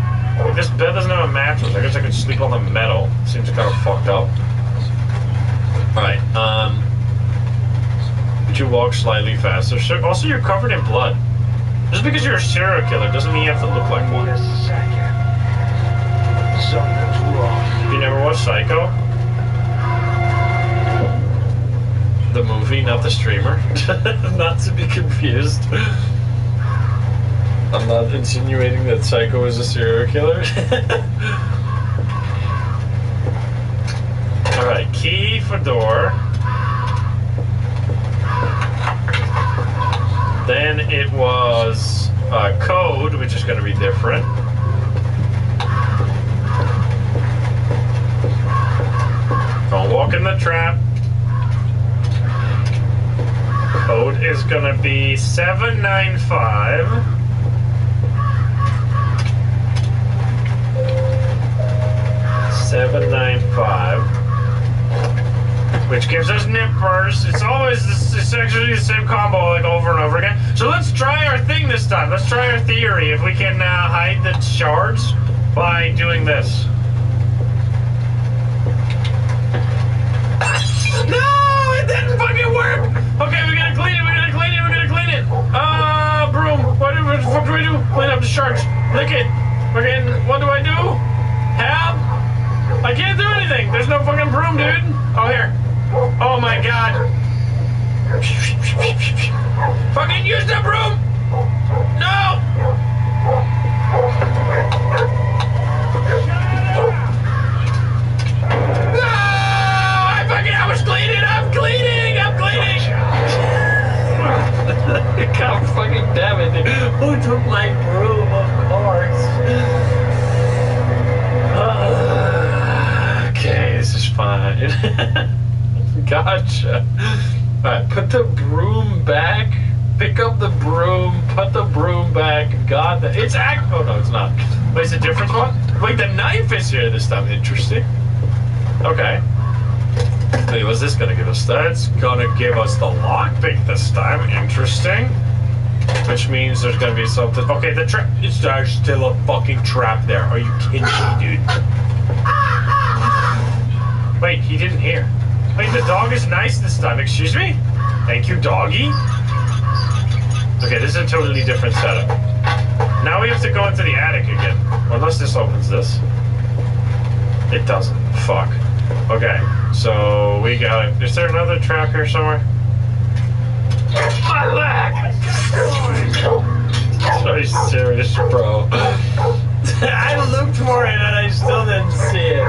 If this bed doesn't have a mattress, I guess I could sleep on the metal. Seems kind of fucked up. Alright, Would you walk slightly faster? Also, you're covered in blood. Just because you're a serial killer doesn't mean you have to look like one. You never watched Psycho? The movie, not the streamer. Not to be confused. I'm not insinuating that Psycho is a serial killer. Alright, key for door. Then it was code, which is going to be different. Don't walk in the trap. Code is gonna be 795. 795. Which gives us nippers. It's always it's actually the same combo like over and over again. So let's try our thing this time. Let's try our theory. If we can hide the shards by doing this. No, it didn't fucking work. Okay, we gotta clean it. Broom. What the fuck do we do? Clean up the shards. Lick it. Fucking, what do I do? Help? I can't do anything. There's no fucking broom, dude. Oh, here. Oh my god. Fucking use the broom. No. I was cleaning! I'm cleaning! God fucking damn it, dude. Who took my broom, of course? Okay, this is fine. Gotcha. Alright, put the broom back. Pick up the broom. Put the broom back. God, it's oh no, it's not. Wait, it's a different one? Wait, the knife is here this time. Interesting. Okay. Wait, what's this gonna give us? That's gonna give us the lockpick this time. Interesting. Which means there's gonna be something. Okay, the trap. There's still a fucking trap there. Are you kidding me, dude? Wait, he didn't hear. Wait, the dog is nice this time. Excuse me? Thank you, doggy. Okay, this is a totally different setup. Now we have to go into the attic again. Unless this opens this. It doesn't. Fuck. Okay, so we got it. Is there another trap here somewhere? My leg! Are you serious, bro? I looked for it and I still didn't see it.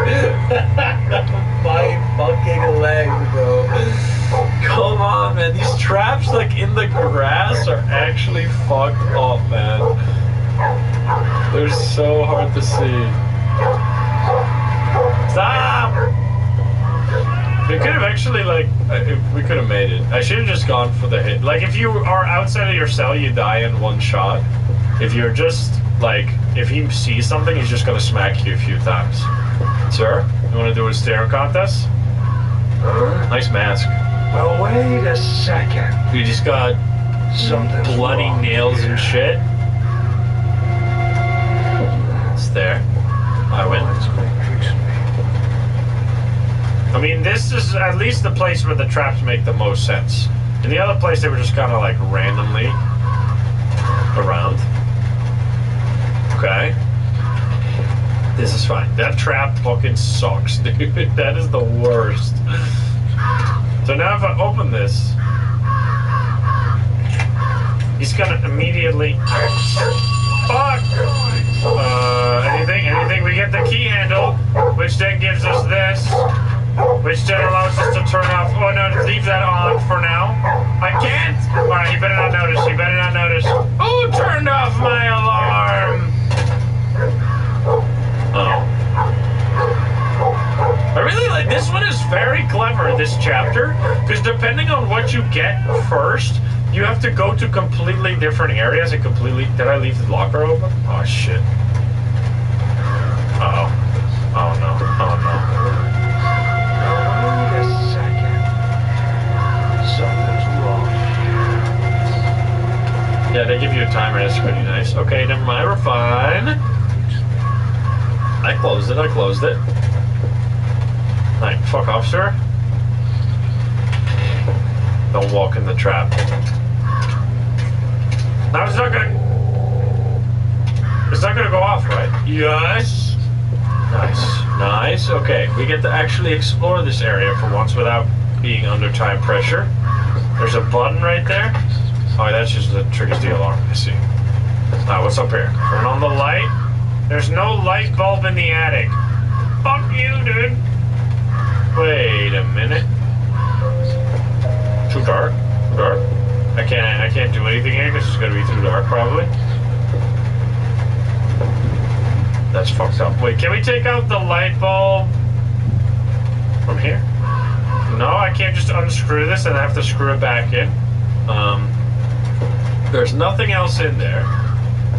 My fucking leg, bro. actually fucked up, man. They're so hard to see. Stop! We could have actually, like, we could have made it. I should have just gone for the hit. Like, if you are outside of your cell, you die in one shot. If you're just, like, if he sees something, he's just gonna smack you a few times. Sir, you wanna do a stare contest? Nice mask. Well, wait a second. You just got Something's bloody wrong nails here. and shit. It's there. I win. I mean, this is at least the place where the traps make the most sense. In the other place, they were just kind of like randomly around. Okay. This is fine. That trap fucking sucks, dude. That is the worst. So now if I open this, he's gonna immediately... Fuck! Anything? We get the key handle, which then gives us this, which then allows us to turn off... Oh no, leave that on for now. I can't! Alright, you better not notice. Who turned off my alarm? Oh. I really like this one. Is very clever, this chapter, because depending on what you get first, you have to go to completely different areas and completely... Did I leave the locker open? Oh shit. Uh-oh. Oh no. Wait a second. Something's wrong here. Yeah, they give you a timer. That's pretty nice. Okay, never mind. We're fine. I closed it. Like, fuck off, sir. Don't walk in the trap. Now it's not gonna go off, right? Yes. Nice. Okay, we get to actually explore this area for once without being under time pressure. There's a button right there. Oh, that's just the triggers the alarm. I see. Now, what's up here? Turn on the light. There's no light bulb in the attic. Fuck you, dude. Wait a minute. Too dark. I can't do anything here because it's gonna be too dark, probably. That's fucked up. Wait, can we take out the light bulb from here? No, I can't just unscrew this and I have to screw it back in. There's nothing else in there.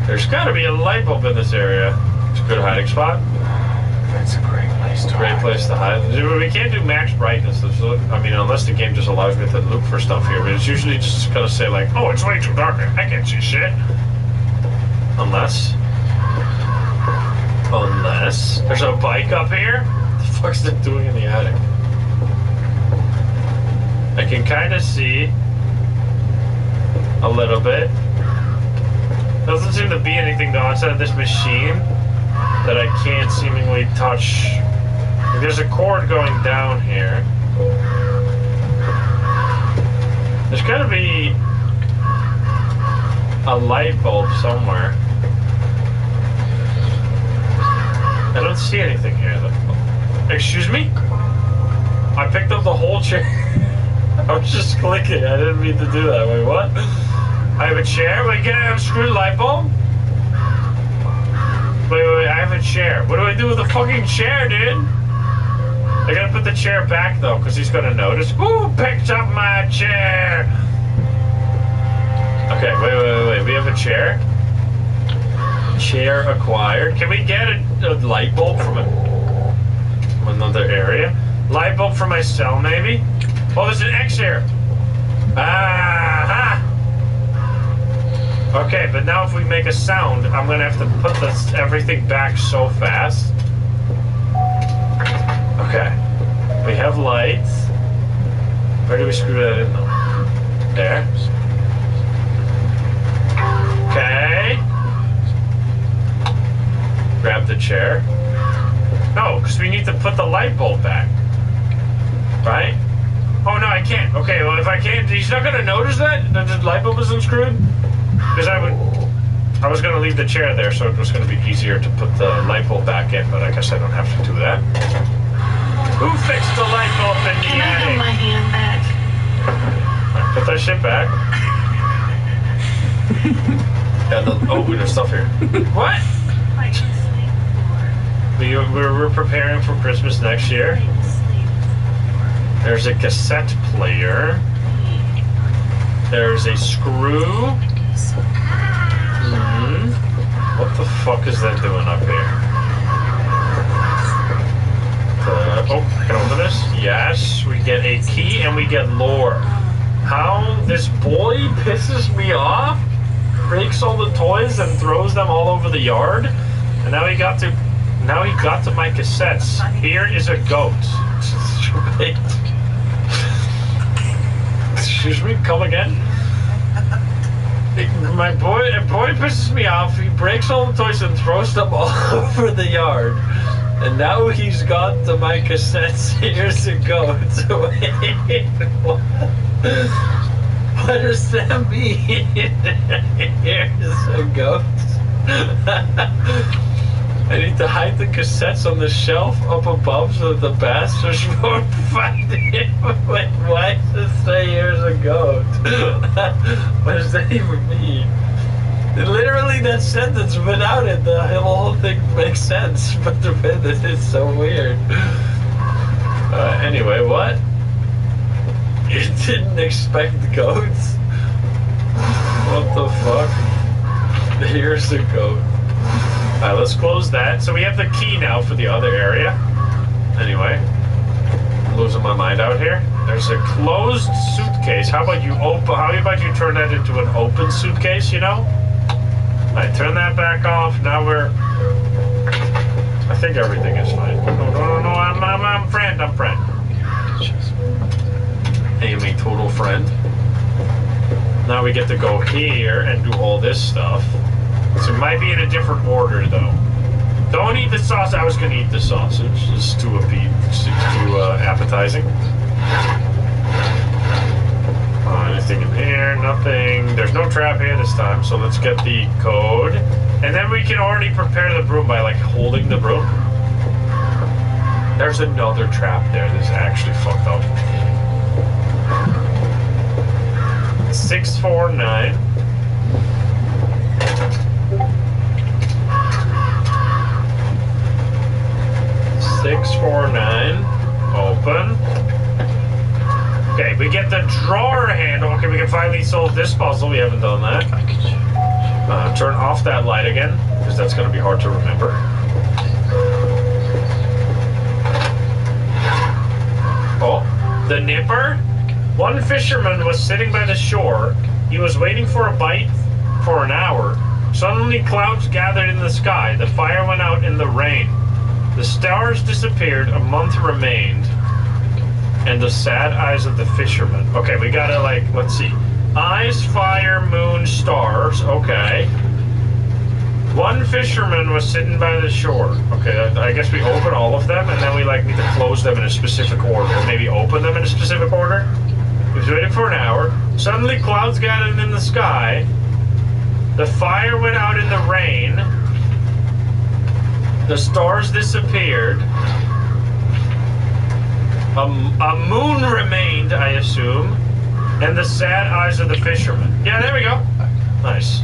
There's gotta be a light bulb in this area. It's a good hiding spot. That's a great place to hide. We can't do max brightness. I mean, unless the game just allows me to look for stuff here, but it's usually just gonna say like, oh, it's way too dark. I can't see shit. Unless there's a bike up here. What the fuck's it doing in the attic? I can kind of see a little bit. Doesn't seem to be anything though outside of this machine that I can't seemingly touch. There's a cord going down here. There's gotta be a light bulb somewhere. I don't see anything here though. Excuse me? I picked up the whole chair. I was just clicking. I didn't mean to do that. Wait, what? I have a chair? Wait, can I unscrew the light bulb? Wait, I have a chair. What do I do with the fucking chair, dude? I gotta put the chair back, though, because he's gonna notice. Who picked up my chair? Okay, wait. We have a chair. Chair acquired. Can we get a light bulb from another area? Light bulb for my cell, maybe? Oh, there's an X here. Aha! Okay, but now if we make a sound, I'm gonna have to put everything back so fast. Okay. We have lights. Where do we screw that in though? There. Okay. Grab the chair. No, because we need to put the light bulb back. Right? Oh no, I can't. Okay, well if I can't, he's not gonna notice that the light bulb is unscrewed? Because I was going to leave the chair there, so it was going to be easier to put the light bulb back in, but I guess I don't have to do that. Who fixed the light bulb in the attic? Can I have my hand back? Right, put that shit back. Oh, there's stuff here. What? We're preparing for Christmas next year. There's a cassette player. There's a screw. What the fuck is that doing up here? Oh, I can open this? Yes, we get a key and we get lore. How this boy pisses me off, breaks all the toys and throws them all over the yard, and now he got to my cassettes. Here is a goat. Excuse me, come again? My boy pisses me off. He breaks all the toys and throws them all over the yard. And now he's got to my cassettes. Here's a goat. Wait, what does that mean? Here's a goat. I need to hide the cassettes on the shelf up above so that the bastards won't find it. Wait, why does it say here's a goat? What does that even mean? Literally, that sentence, without it, the whole thing makes sense. But the with it is so weird. Anyway, what? You didn't expect goats? What the fuck? Here's the goat. Alright, let's close that. So we have the key now for the other area. Anyway, I'm losing my mind out here. There's a closed suitcase. How about you turn that into an open suitcase, you know? Alright, turn that back off. Now I think everything is fine. No, I'm friend. I am a total friend. Now we get to go here and do all this stuff. So it might be in a different order, though. Don't eat the sausage. I was going to eat the sausage. It's too appetizing. Anything in here? Nothing. There's no trap here this time, so let's get the code. And then we can already prepare the broom by, like, holding the broom. There's another trap there that's actually fucked up. 649. 649. Open. Okay, we get the drawer handle. Okay, we can finally solve this puzzle. We haven't done that. Turn off that light again, because that's going to be hard to remember. Oh, the nipper. One fisherman was sitting by the shore. He was waiting for a bite for an hour. Suddenly, clouds gathered in the sky. The fire went out in the rain. The stars disappeared. A month remained. And the sad eyes of the fisherman. Okay, we gotta, like, let's see. Eyes, fire, moon, stars. Okay. One fisherman was sitting by the shore. Okay, I guess we open all of them, and then we, like, need to close them in a specific order. Maybe open them in a specific order. He was waiting for an hour. Suddenly, clouds gathered in the sky. The fire went out in the rain. The stars disappeared. A moon remained, I assume. And the sad eyes of the fisherman. Yeah, there we go. Nice.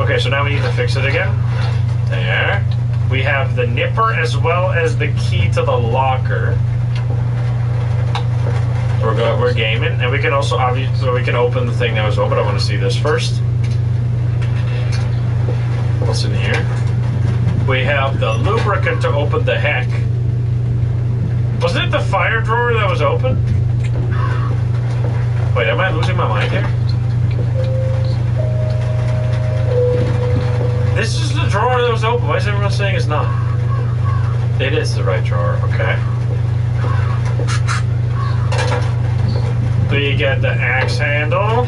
Okay, so now we need to fix it again. There. We have the nipper as well as the key to the locker. We're gaming, and we can also obviously we can open the thing that was open. I want to see this first. What's in here? We have the lubricant to open the heck. Wasn't it the fire drawer that was open? Wait, am I losing my mind here? This is the drawer that was open. Why is everyone saying it's not? It is the right drawer. Okay. We get the axe handle.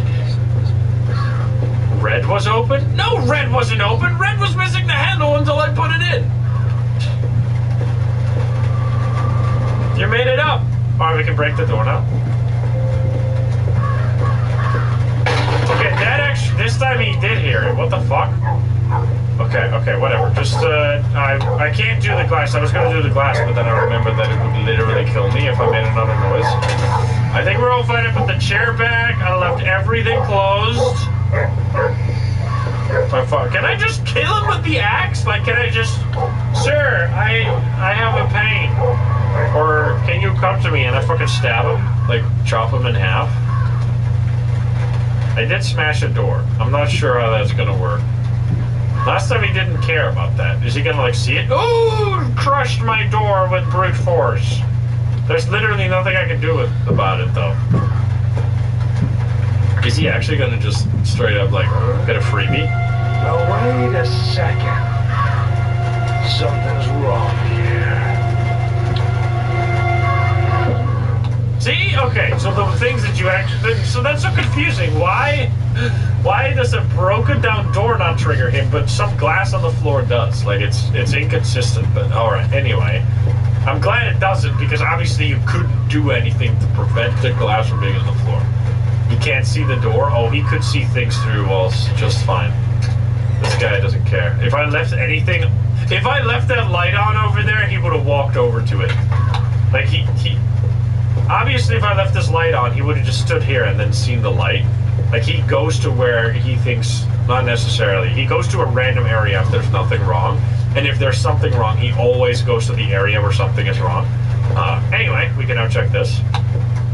Red was open? No, red wasn't open. Red was missing the handle until I put it in. You made it up. Alright, we can break the door now. Okay, that actually, this time he did hear it. What the fuck? Okay, whatever. Just, I can't do the glass. I was gonna do the glass, but then I remembered that it would literally kill me if I made another noise. I think we're all fine. I put the chair back. I left everything closed. Can I just kill him with the axe? Like, can I just... Sir, I have a pain. Or can you come to me and I fucking stab him? Like, chop him in half? I did smash a door. I'm not sure how that's gonna work. Last time he didn't care about that. Is he gonna, like, see it? Ooh! Crushed my door with brute force. There's literally nothing I can do about it, though. Is he actually gonna just straight up, like, get a freebie? Now wait a second. Something's wrong here. See? Okay, so the things that you actually... So that's so confusing. Why does a broken down door not trigger him, but some glass on the floor does? Like, it's inconsistent, but alright, anyway. I'm glad it doesn't, because obviously you couldn't do anything to prevent the glass from being on the floor. He can't see the door. Oh, he could see things through walls just fine. This guy doesn't care. If I left anything... If I left that light on over there, he would have walked over to it. Like, he... Obviously, if I left this light on, he would have just stood here and then seen the light. Like, he goes to where he thinks... Not necessarily. He goes to a random area if there's nothing wrong. And if there's something wrong, he always goes to the area where something is wrong. Anyway, we can now check this.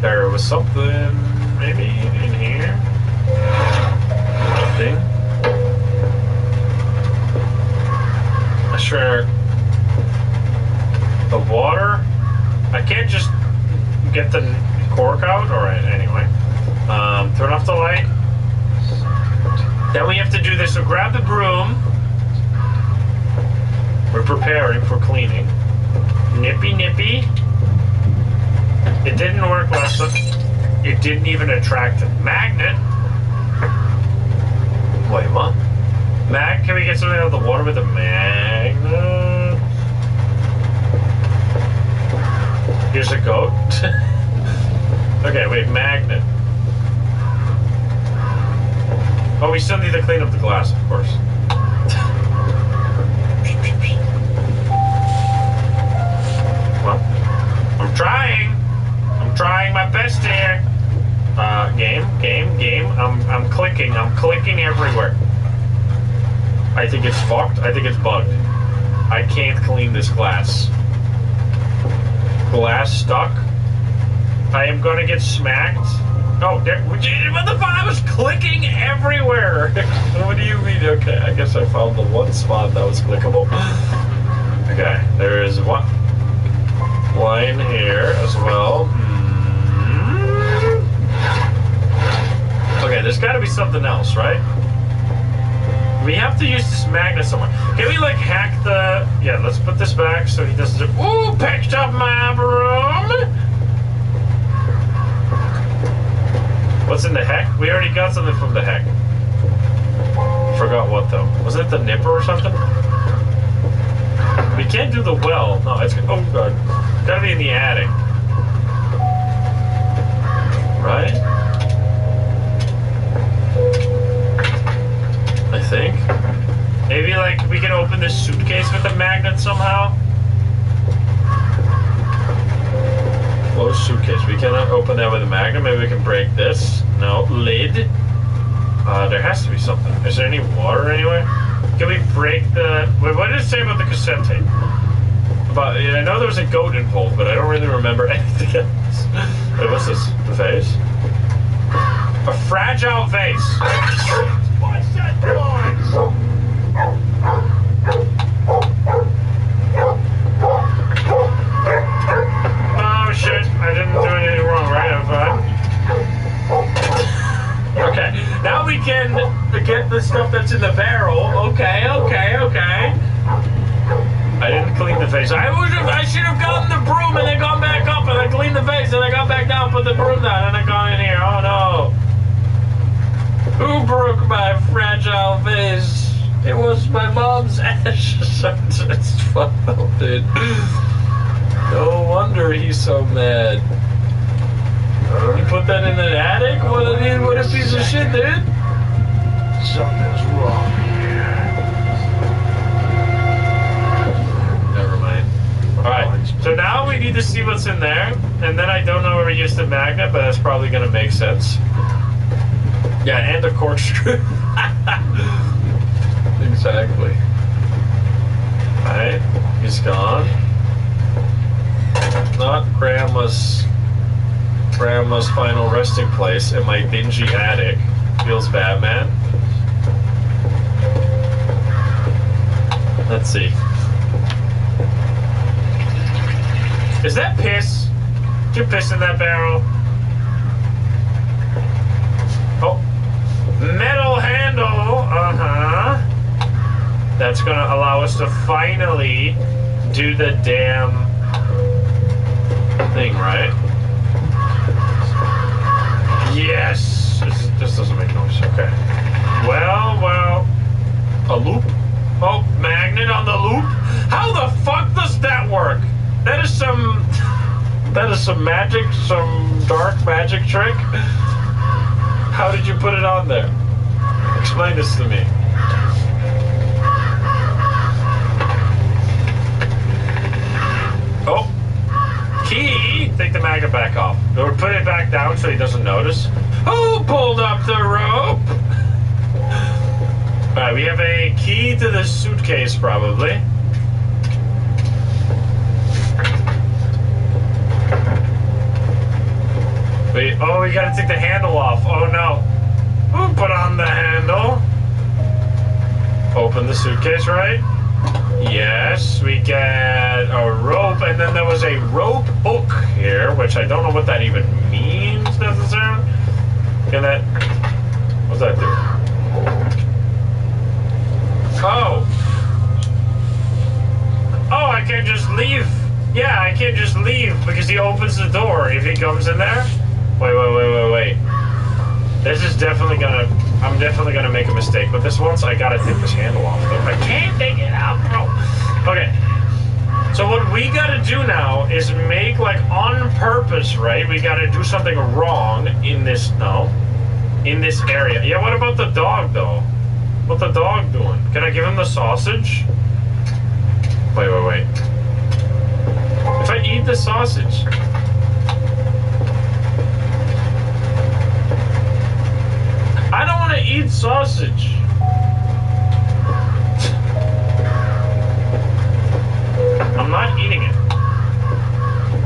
There was something... Maybe in here? Nothing. Sure. The water? I can't just get the cork out? Alright, anyway. Turn off the light. Then we have to do this. So grab the broom. We're preparing for cleaning. Nippy, nippy. It didn't work last time. It didn't even attract a magnet. Wait, what? Can we get something out of the water with a magnet? Here's a goat. Okay, wait, magnet. Oh, we still need to clean up the glass, of course. Well, I'm trying my best here. Game. I'm clicking everywhere. I think it's fucked. I think it's bugged. I can't clean this glass. Glass stuck. I am gonna get smacked. Oh, there, what the fuck? I was clicking everywhere. What do you mean? Okay, I guess I found the one spot that was clickable. Okay, there is one line here as well. Okay, there's got to be something else, right? We have to use this magnet somewhere. Can we, like, hack the... Yeah, let's put this back so he doesn't... Ooh, picked up my broom! What's in the heck? We already got something from the heck. Forgot what, though. Was it the nipper or something? We can't do the well. No, it's... Oh, God. Gotta be in the attic. Right? I think. Maybe, like, we can open this suitcase with a magnet somehow? Closed suitcase. We cannot open that with a magnet. Maybe we can break this. No. Lid. There has to be something. Is there any water anywhere? Can we break the... Wait, what did it say about the cassette tape? Yeah, I know there was a goat involved, but I don't really remember anything else. Wait, what's this? The vase? A fragile vase. What's that noise? Oh shit, I didn't do anything wrong, right? I'm fine. Okay, now we can get the stuff that's in the barrel. Okay. I didn't clean the vase. I should have gotten the broom and then gone back up and I cleaned the vase and I got back down, put the broom down, and I got in here. Oh no. Who broke my fragile vase? It was my mom's ashes. It's fucked up, dude. No wonder he's so mad. You put that in an attic? What a piece of shit, dude. Something's wrong here. Never mind. Alright, so now we need to see what's in there. And then I don't know where we used the magnet, but that's probably going to make sense. Yeah, and the corkscrew. Exactly. Right? He's gone. Not Grandma's final resting place in my dingy attic. Feels bad, man. Let's see. Is that piss? Did you piss in that barrel? Oh. Metal handle. Uh-huh. That's gonna allow us to finally do the damn thing, right? Yes! This doesn't make noise. Okay. Well. A loop? Oh, magnet on the loop? How the fuck does that work? That is some magic, some dark magic trick. How did you put it on there? Explain this to me. Oh. Key! Take the magnet back off. Or put it back down so he doesn't notice. Who pulled up the rope? Alright, we have a key to the suitcase, probably. Wait, oh, we gotta take the handle off. Oh no. Who put on the handle? Open the suitcase, right? Yes, we get a rope, and then there was a rope hook here, which I don't know what that even means necessarily. Can that... What's that do? Oh. Oh, I can't just leave. Yeah, I can't just leave because he opens the door if he comes in there. Wait. This is definitely gonna... I'm definitely gonna make a mistake, but this once I gotta take this handle off, though. I can't take it out, bro. Okay. So what we gotta do now is make, like, on purpose, right? We gotta do something wrong in this... No. In this area. Yeah, what about the dog, though? What's the dog doing? Can I give him the sausage? Wait. If I eat the sausage... I don't want to eat sausage. I'm not eating it.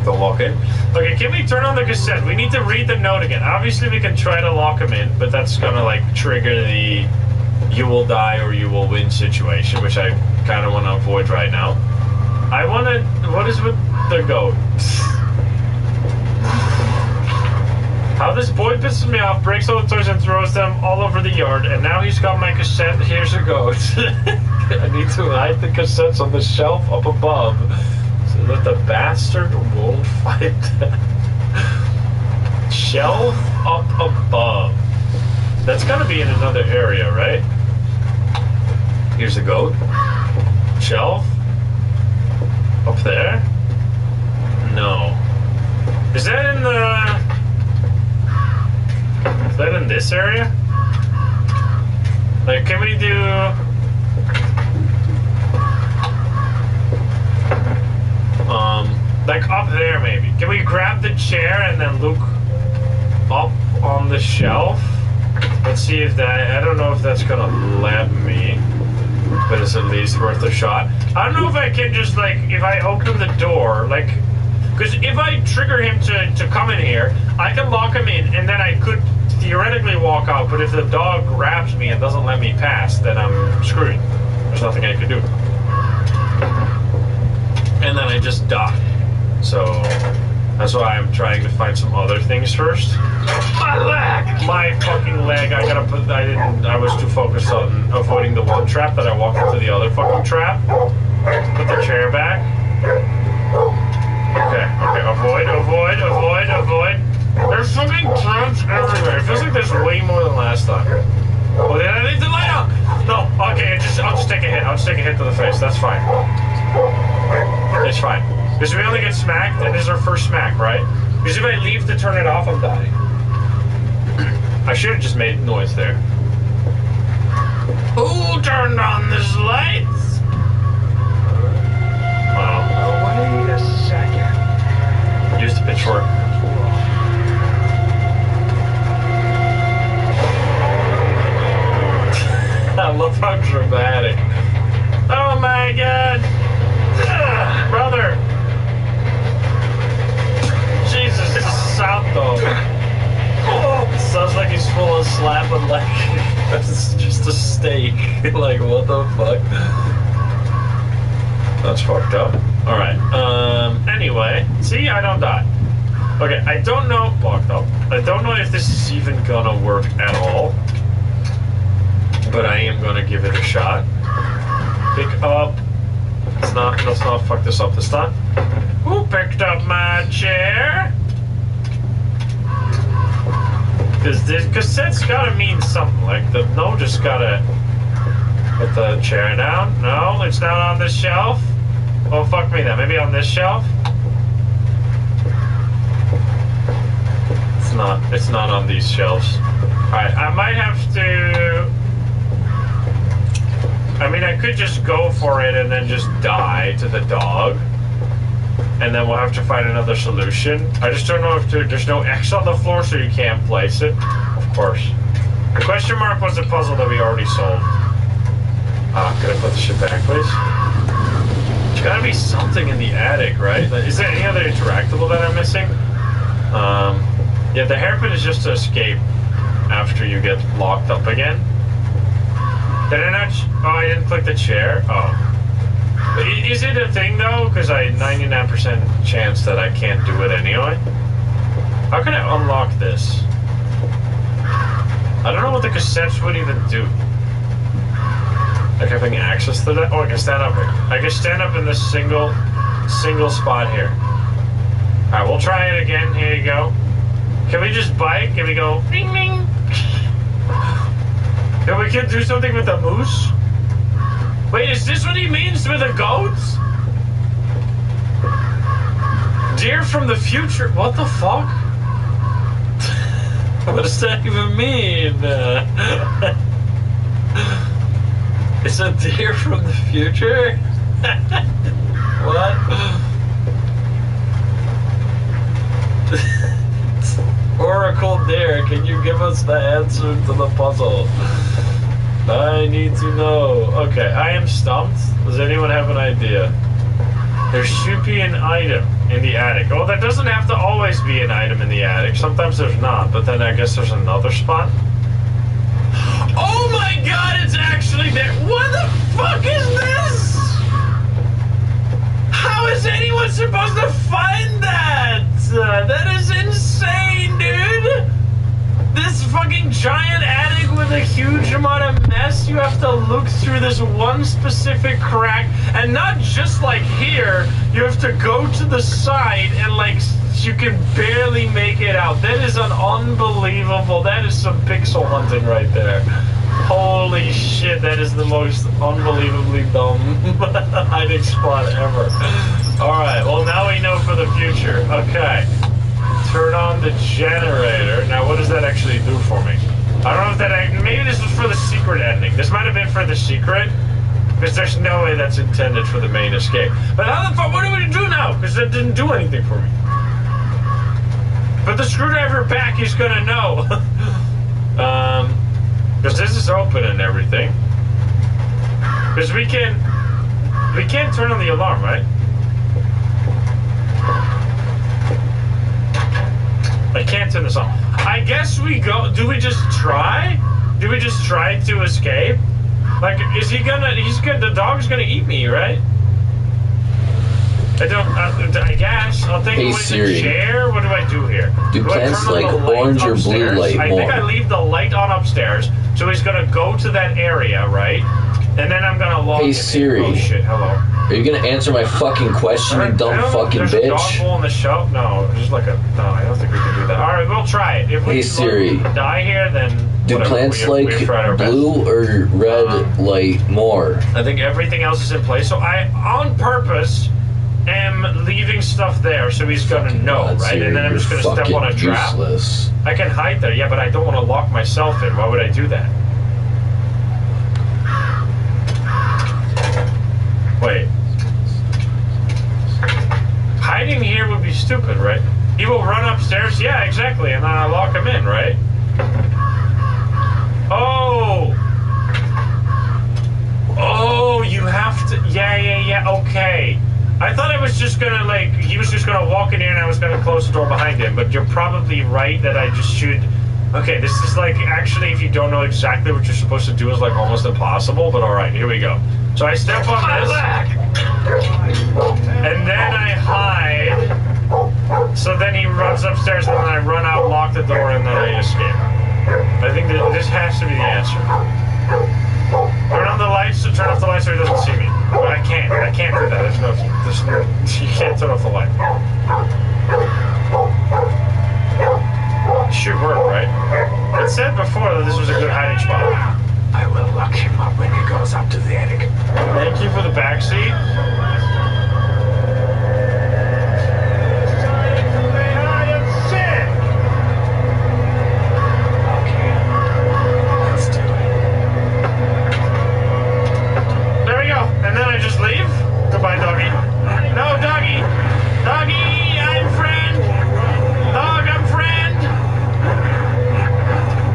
Don't lock it. Okay, can we turn on the cassette? We need to read the note again. Obviously, we can try to lock him in, but that's gonna, like, trigger the you will die or you will win situation, which I kind of want to avoid right now. I want to... What is with the goat? How this boy pisses me off, breaks all the toys and throws them all over the yard, and now he's got my cassette. Here's a goat. I need to hide the cassettes on the shelf up above so that the bastard won't find them. Shelf up above. That's gotta be in another area, right? Here's a goat. Shelf. Up there? No. Is that in the... Is that in this area? Like, can we do... like up there maybe. Can we grab the chair and then look up on the shelf? Let's see if that... I don't know if that's gonna let me, but it's at least worth a shot. I don't know if I can just, like, if I open the door, like... Because if I trigger him to come in here, I can lock him in, and then I could theoretically walk out, but if the dog grabs me and doesn't let me pass, then I'm screwed. There's nothing I can do. And then I just die. So, that's why I'm trying to find some other things first. My leg! My fucking leg, I was too focused on avoiding the one trap that I walked into the other fucking trap. Put the chair back. Okay, avoid. There's fucking traps everywhere. It feels like there's way more than last time. Oh, did I leave the light on? No, okay, I'll just take a hit. I'll just take a hit to the face. That's fine. It's fine. Because we only get smacked, and this is our first smack, right? Because if I leave to turn it off, I'm dying. I should have just made noise there. Who turned on this lights? Wow. Wait a second. Use the pitchfork. I love how dramatic. no. Sounds like he's full of slapping like it's just a steak. Like, what the fuck? That's fucked up. Alright, anyway. See, I don't die. Okay, I don't know. Locked up. I don't know if this is even gonna work at all. But I am gonna give it a shot. Pick up. Let's not fuck this up this time. Who picked up my chair? Because set's gotta mean something. Like, the no just gotta put the chair down. No, it's not on this shelf. Oh, fuck me then. Maybe on this shelf? It's not on these shelves. Alright, I might have to... I mean, I could just go for it and then just die to the dog. And then we'll have to find another solution. I just don't know if there's no X on the floor, so you can't place it. Of course. The question mark was a puzzle that we already solved. Could I put the shit back, please? There's gotta be something in the attic, right? Is there any other interactable that I'm missing? Yeah, the hairpin is just to escape after you get locked up again. Did I not? Oh, I didn't click the chair. Oh. Is it a thing though? Because I 99% chance that I can't do it anyway. How can I unlock this? I don't know what the cassettes would even do. Like having access to that? Oh, I can stand up here. I can stand up in this single spot here. Alright, we'll try it again. Here you go. Can we just bike? Can we go ding ding? Can we do something with the moose? Wait, is this what he means with the goats? Deer from the future? What the fuck? What does that even mean? It's a deer from the future? What? Oracle deer, can you give us the answer to the puzzle? I need to know. Okay, I am stumped. Does anyone have an idea? There should be an item in the attic. Oh, there doesn't have to always be an item in the attic. Sometimes there's not, but then I guess there's another spot. Oh my god, it's actually there. What the fuck is this? How is anyone supposed to find that? That is insane, dude. This fucking giant attic with a huge amount of mess. You have to look through this one specific crack, and not just like here. You have to go to the side and like you can barely make it out. That is an unbelievable. That is some pixel hunting right there. Holy shit, that is the most unbelievably dumb hiding spot ever. Alright, well now we know for the future. Okay. Turn on the generator. Now what does that actually do for me? I don't know if that... Maybe this was for the secret ending. This might have been for the secret. Because there's no way that's intended for the main escape. But how the fuck... What do we do now? Because that didn't do anything for me. But the screwdriver back, he's gonna know. Because this is open and everything. Because we can't turn on the alarm, right? I can't turn this on. I guess we go. Do we just try? Do we just try to escape? Like, is he gonna? The dog's gonna eat me, right? I don't. I guess I'll take away the chair. What do I do here? Do plants like orange or blue light more? I think I leave the light on upstairs, so he's gonna go to that area, right? And then I'm gonna log in. Hey Siri. Oh shit! Hello. Are you gonna answer my fucking question, you dumb fucking bitch? There's a dog hole in the shelf? No, just like a... No, I don't think we can do that. Alright, we'll try it. If we Siri. Die here, then... Do plants like blue or red light more? I think everything else is in place. So I, on purpose, am leaving stuff there so he's gonna know, right? Siri, and then I'm just gonna step on a trap. Useless. I can hide there, yeah, but I don't want to lock myself in. Why would I do that? Wait. Hiding here would be stupid, right? He will run upstairs? Yeah, exactly. And then I lock him in, right? Oh! Oh, you have to... Yeah, okay. I thought I was just gonna, like, he was just gonna walk in here and I was gonna close the door behind him, but you're probably right that I just should... Okay, this is, like, actually, if you don't know exactly what you're supposed to do, is, like, almost impossible, but alright, here we go. So I step on this, and then I hide, so then he runs upstairs, and then I run out, lock the door, and then I escape. I think that this has to be the answer. Turn on the lights to turn off the lights so he doesn't see me. But I can't do that. There's no, you can't turn off the light. Should work, right? It said before that this was a good hiding spot. I will lock him up when he goes up to the attic. Thank you for the back seat. Goodbye, doggy. No, doggy! Doggy, I'm friend! Dog, I'm friend!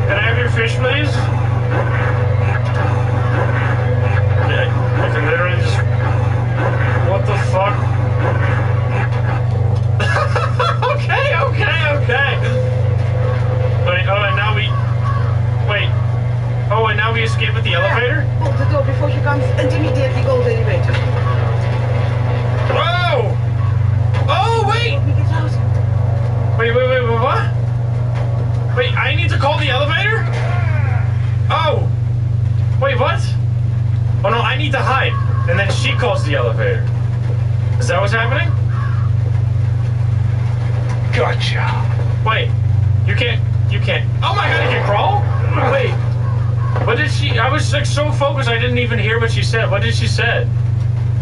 Can I have your fish, please? Yeah, I can literally just... What the fuck? Okay. Wait, oh, and now we... Wait. Oh, and now we escape with the elevator? Hold the door before he comes and immediately go to the elevator. Whoa! Oh, wait! Wait, what? Wait, I need to call the elevator? Oh! Wait, what? Oh no, I need to hide. And then she calls the elevator. Is that what's happening? Gotcha. Wait, you can't. Oh my god, you can crawl? Wait. What did she... I was like so focused I didn't even hear what she said. What did she say?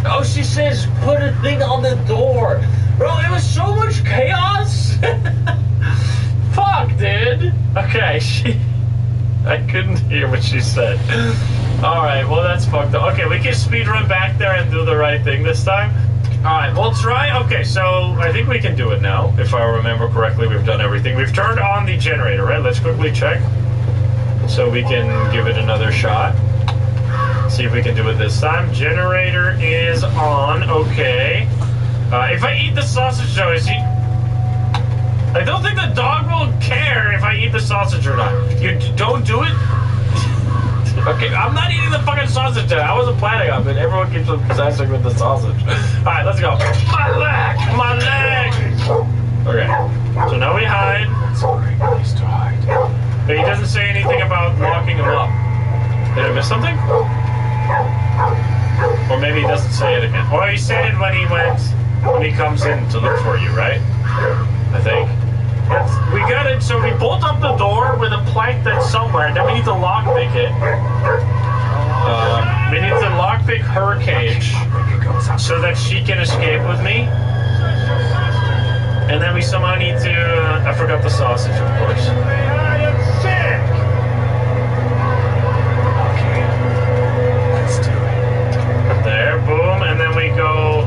Oh, she says, put a thing on the door. Bro, it was so much chaos. Fuck, dude. Okay, I couldn't hear what she said. Alright, well, that's fucked up. Okay, we can speed run back there and do the right thing this time. Alright, we'll try. Okay, so I think we can do it now. If I remember correctly, we've done everything. We've turned on the generator, right? Let's quickly check. So we can give it another shot. See if we can do it this time. Generator is on. Okay. If I eat the sausage, though, is he... I don't think the dog will care if I eat the sausage or not. You don't do it? Okay, I'm not eating the fucking sausage today. I wasn't planning on it. Everyone keeps obsessing with the sausage. Alright, let's go. My leg! Okay. So now we hide. Sorry, nice to hide. But he doesn't say anything about locking him up. Did I miss something? Or maybe he doesn't say it again. Or he said it when he comes in to look for you, right? I think. We got it, so we bolt up the door with a plank that's somewhere, and then we need to lockpick it. We need to lockpick her cage so that she can escape with me. And then we somehow need to... I forgot the sausage, of course. There, boom, and then we go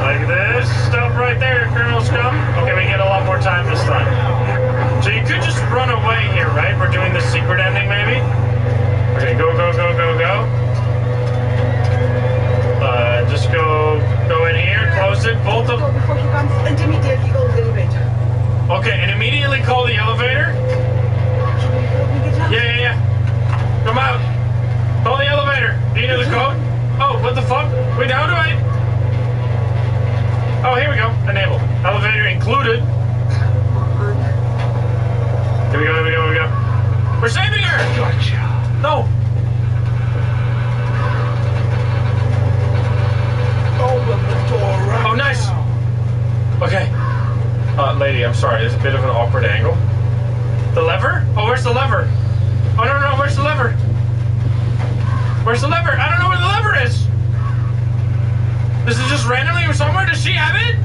like this. Stop right there, Colonel Scum. Okay, we get a lot more time this time. So you could just run away here, right? We're doing the secret ending, maybe? Okay, go. Just go in here, close it, bolt up. Before he comes and immediately go to the elevator. Okay, and immediately call the elevator? Yeah. Come out. Call the elevator. Do you know the code? Oh, what the fuck? Wait, how do I... Oh, here we go. Enable. Elevator included. Here we go. We're saving her! Gotcha. No. Open the door right Oh, nice. now. Okay. Lady, I'm sorry. There's a bit of an awkward angle. The lever? Oh, where's the lever? Oh, no. Where's the lever? Where's the lever? I don't know where the lever is. This is just randomly or somewhere. Does she have it?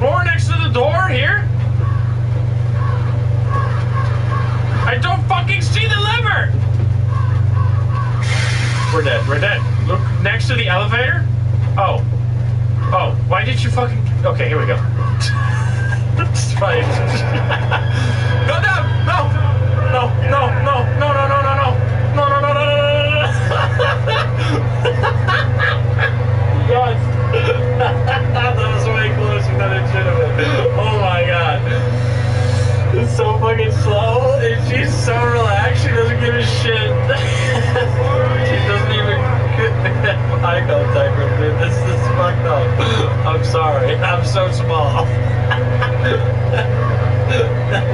Or next to the door here? I don't fucking see the lever. We're dead. Look next to the elevator. Oh, why did you fucking... Okay, here we go. It's fine. Go down! No! It's so fucking slow, and she's so relaxed, she doesn't give a shit. She doesn't even eye contact with me. This is fucked up. I'm sorry. I'm so small.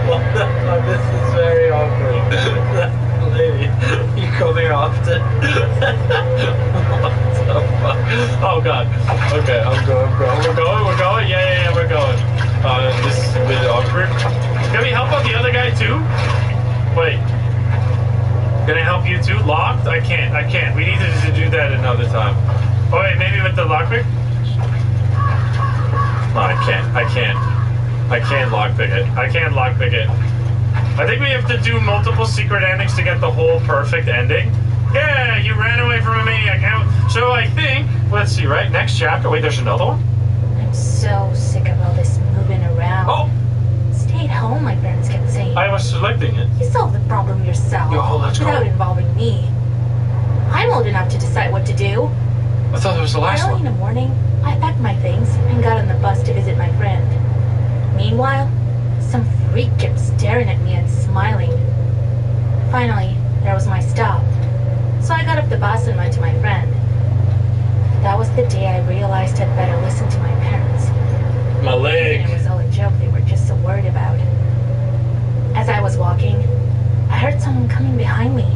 What the fuck? This is very awkward. Lady, you come here often? What the fuck? Oh god. Okay, I'm going. We're going? Yeah, we're going. This is a bit awkward. Can we help out the other guy too? Wait. Can I help you too? Locked? I can't. We needed to do that another time. Oh wait, maybe with the lockpick? No, I can't lockpick it. I can't lockpick it. I think we have to do multiple secret endings to get the whole perfect ending. Yeah, you ran away from a maniac. So I think, let's see, right? Next chapter. Wait, there's another one? I'm so sick of all this moving around. Oh! Stay at home, my parents kept saying. I was selecting it. You solve the problem yourself. Yo, let's go. Without involving me. I'm old enough to decide what to do. I thought that was the last Early one. in the morning, I packed my things and got on the bus to visit my friend. Meanwhile, some freak kept staring at me and smiling. Finally, there was my stop. So I got off the bus and went to my friend. That was the day I realized I'd better listen to my parents. My leg. It was all a joke they were just so worried about. As I was walking, I heard someone coming behind me.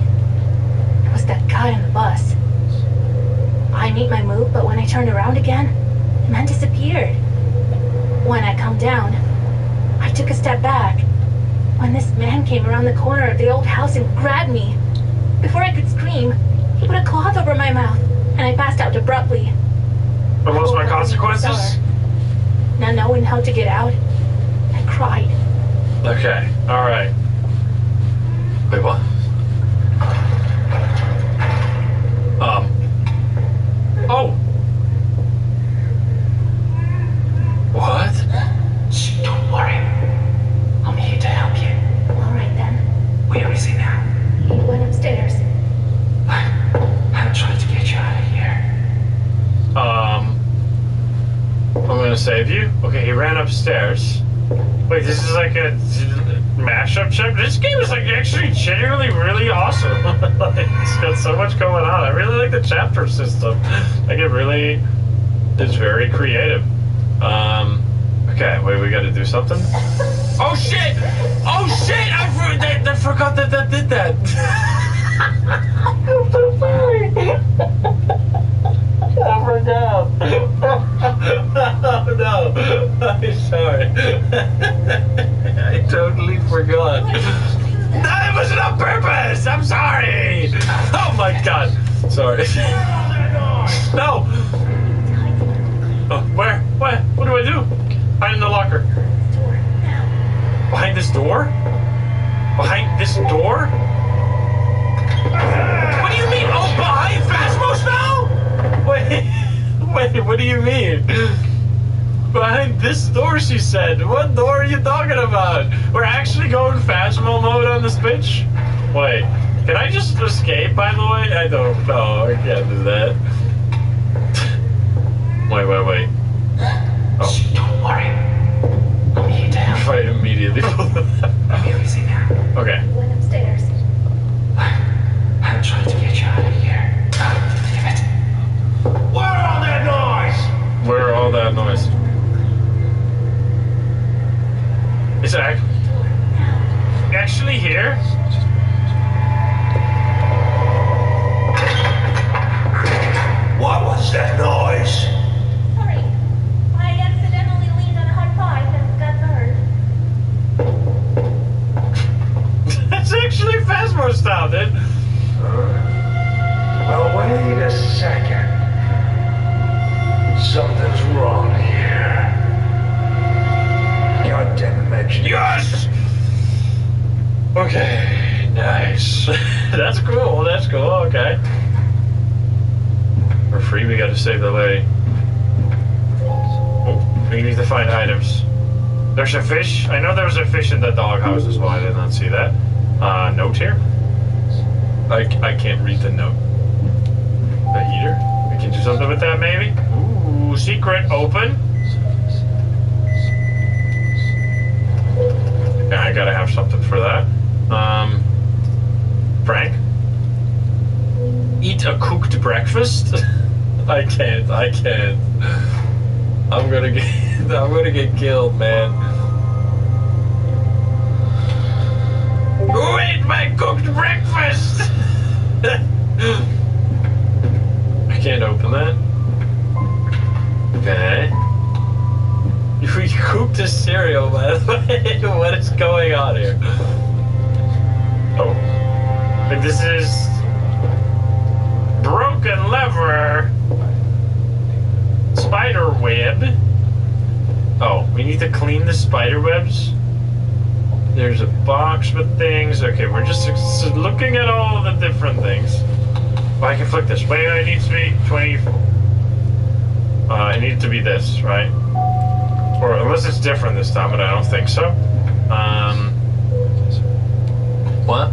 It was that guy on the bus. I made my move, but when I turned around again, the man disappeared. When I calmed down, I took a step back. When this man came around the corner of the old house and grabbed me. Before I could scream, he put a cloth over my mouth, and I passed out abruptly. What was my consequences? Not knowing how to get out, I cried. Okay, alright. Wait, what? Oh! What? Shh, don't worry. I'm here to help you. Alright then. Where is he now? He went upstairs. I'll try to get you out of here. I'm gonna save you. Okay, he ran upstairs. Wait, this is like a mashup chapter? This game is like actually genuinely really awesome. Like, it's got so much going on. I really like the chapter system. Like it really is very creative. Okay, wait, we gotta do something. Oh shit! Oh shit! I forgot that did that. I'm so sorry. I forgot. Oh no, I'm sorry. I totally forgot. That wasn't on purpose. I'm sorry. Oh my god. Sorry. No. Oh, where? What? What do I do? Hide in the locker. Behind this door? Behind this door? What do you mean? Oh, behind Phasmos now? Wait, what do you mean? Behind this door, she said. What door are you talking about? We're actually going Phasmo mode on this bitch? Wait, can I just escape, by the way? I don't know. I can't do that. Wait. Oh. Shh, don't worry. I'm here to help. If I immediately pull them out. Where is he now? Okay. He went upstairs. I'll try to get you out of here. Damn it. Where all that noise? Where all that noise? Is it actually here? What was that noise? Sorry. I accidentally leaned on a hot pipe and got burned. That's actually Phasmo style, dude. Well, wait a second. Something's wrong here. Goddamn imagination. Yes! Okay, nice. That's cool, okay. We're free, we gotta save the lady. Oh, we need to find items. There's a fish. I know there was a fish in the doghouse as well, I did not see that. Note here? I can't read the note. The heater? We can do something with that, maybe? Ooh, secret open. Yeah, I gotta have something for that. Frank? Eat a cooked breakfast? I can't. I'm gonna get killed, man. Who ate my cooked breakfast? I can't open that. Okay. We cooked a cereal, by the way. What is going on here? Oh. But this is... broken lever. Spider web. Oh, we need to clean the spider webs. There's a box with things. Okay, we're just looking at all the different things. Well, I can flick this. Wait, it needs to be 20. It needs to be this, right? Or unless it's different this time, but I don't think so. What?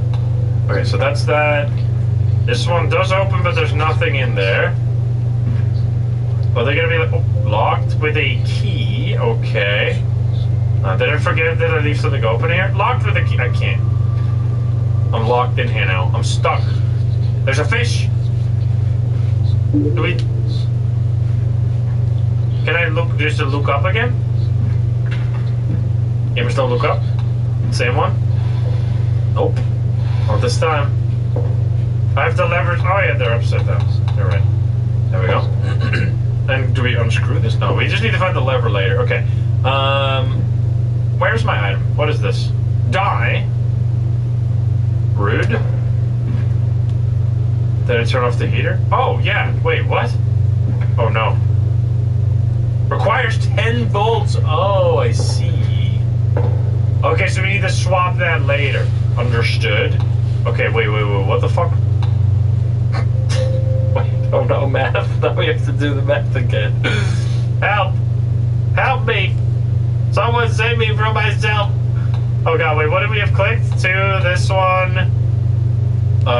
Okay, so that's that. This one does open, but there's nothing in there. Oh, they're gonna be like, oh, locked with a key. Okay. Did I forget? Did I leave something open here? Locked with a key. I can't. I'm locked in here now. I'm stuck. There's a fish. Do we? Can I look? Just to look up again? Yeah, we still look up. Same one. Nope. Not this time. I have the levers. Oh yeah, they're upside down. You're right. There we go. And do we unscrew this? No, we just need to find the lever later. Okay. Where's my item? What is this? Die. Rude. Did I turn off the heater? Oh yeah. Wait, what? Oh no. Requires 10 volts. Oh, I see. Okay, so we need to swap that later. Understood. Okay, wait. What the fuck? Oh no, math. Now we have to do the math again. Help! Help me! Someone save me from myself! Oh god, wait, what did we have clicked? To this one.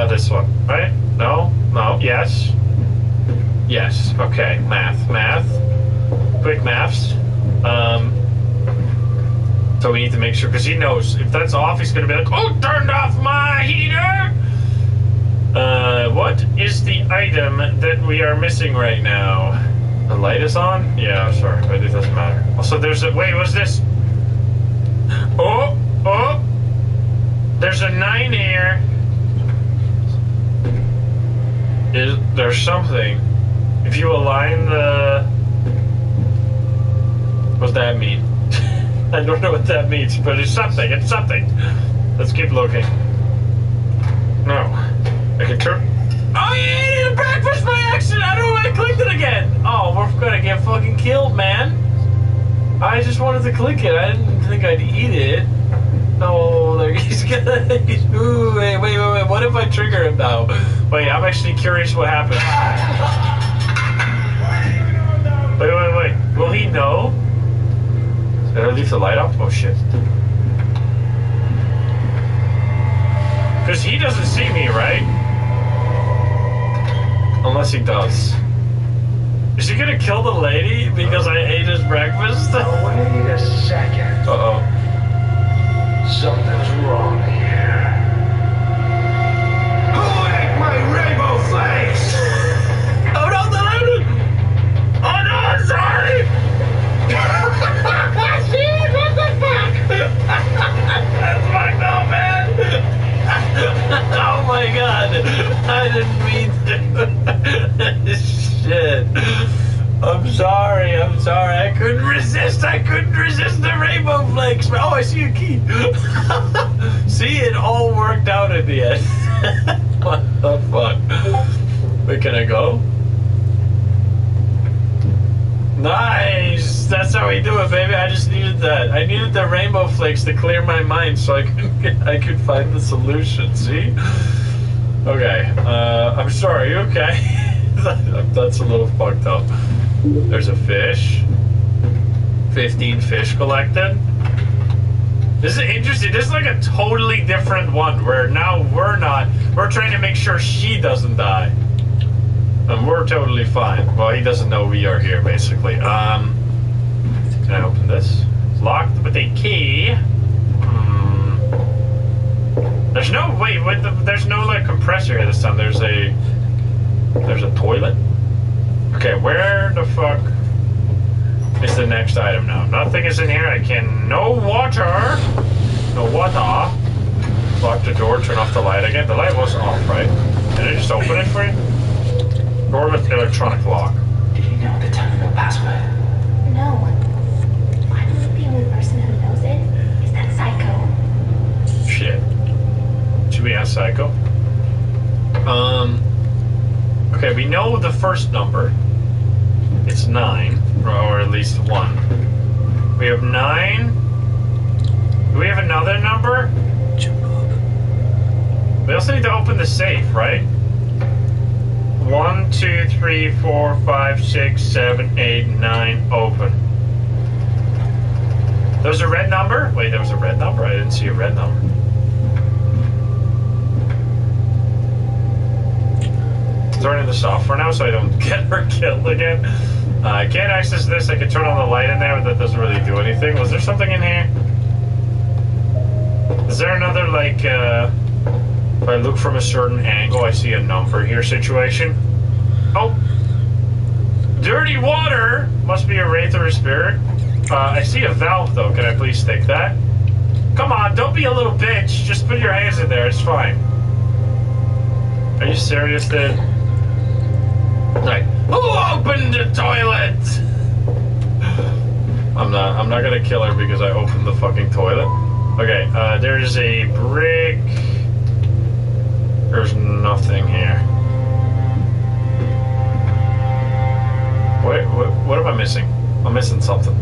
This one, right? No? No, yes. Yes, okay, math. Quick maths. So we need to make sure, because he knows if that's off, he's gonna be like, oh, turned off my heater! What is the item that we are missing right now? The light is on? Yeah, sorry, but it doesn't matter. Also, there's a... Wait, what's this? Oh! There's a 9 here. There's something. If you align the... What's that mean? I don't know what that means, but it's something. It's something. Let's keep looking. No. I can turn... Oh, you ate the breakfast by accident! I don't know why I clicked it again! Oh, we're gonna get fucking killed, man. I just wanted to click it. I didn't think I'd eat it. No, he's gonna... Ooh, wait. What if I trigger him now? Wait, I'm actually curious what happens. Wait. Will he know? Did I leave the light off? Oh, shit. Because he doesn't see me, right? Unless he does. Is he gonna kill the lady because I ate his breakfast? Oh, wait a second. Uh-oh. Something's wrong here. Who ate my rainbow flakes? Oh no, the lady! Oh no, I'm sorry! Shit, what the fuck? That's fucked up, man! Oh my god! I didn't mean to. Shit. I'm sorry. I couldn't resist the rainbow flakes. Oh, I see a key. See, it all worked out at the end. What the fuck? Wait, can I go? Nice! That's how we do it, baby. I just needed that. I needed the rainbow flakes to clear my mind so I could find the solution, see? Okay, I'm sorry, you okay? That's a little fucked up. There's a fish. 15 fish collected. This is interesting. This is like a totally different one where now we're trying to make sure she doesn't die. And we're totally fine. Well, he doesn't know we are here, basically. Can I open this? It's locked with a key. compressor here this time. There's a toilet. Okay, where the fuck is the next item now? Nothing is in here. I can... No water. No water. Lock the door, turn off the light again. The light was off, right? Did I just open it for you? Door with electronic lock. Did you know the terminal password? No. I believe the only person who knows it is that psycho. Shit. Should we ask Psycho? Okay, we know the first number. It's 9, or at least 1. We have 9. Do we have another number? We also need to open the safe, right? 1, 2, 3, 4, 5, 6, 7, 8, 9. Open. There was a red number? Wait, there was a red number? I didn't see a red number. Turning this off for now so I don't get her killed again. I can't access this. I can turn on the light in there, but that doesn't really do anything. Was there something in here? Is there another, like, if I look from a certain angle, I see a number here situation? Oh! Dirty water! Must be a wraith or a spirit. I see a valve, though. Can I please take that? Come on, don't be a little bitch. Just put your hands in there. It's fine. Are you serious, dude? Like, who opened the toilet? I'm not gonna kill her because I opened the fucking toilet. Okay, there's a brick. There's nothing here. What am I missing? I'm missing something.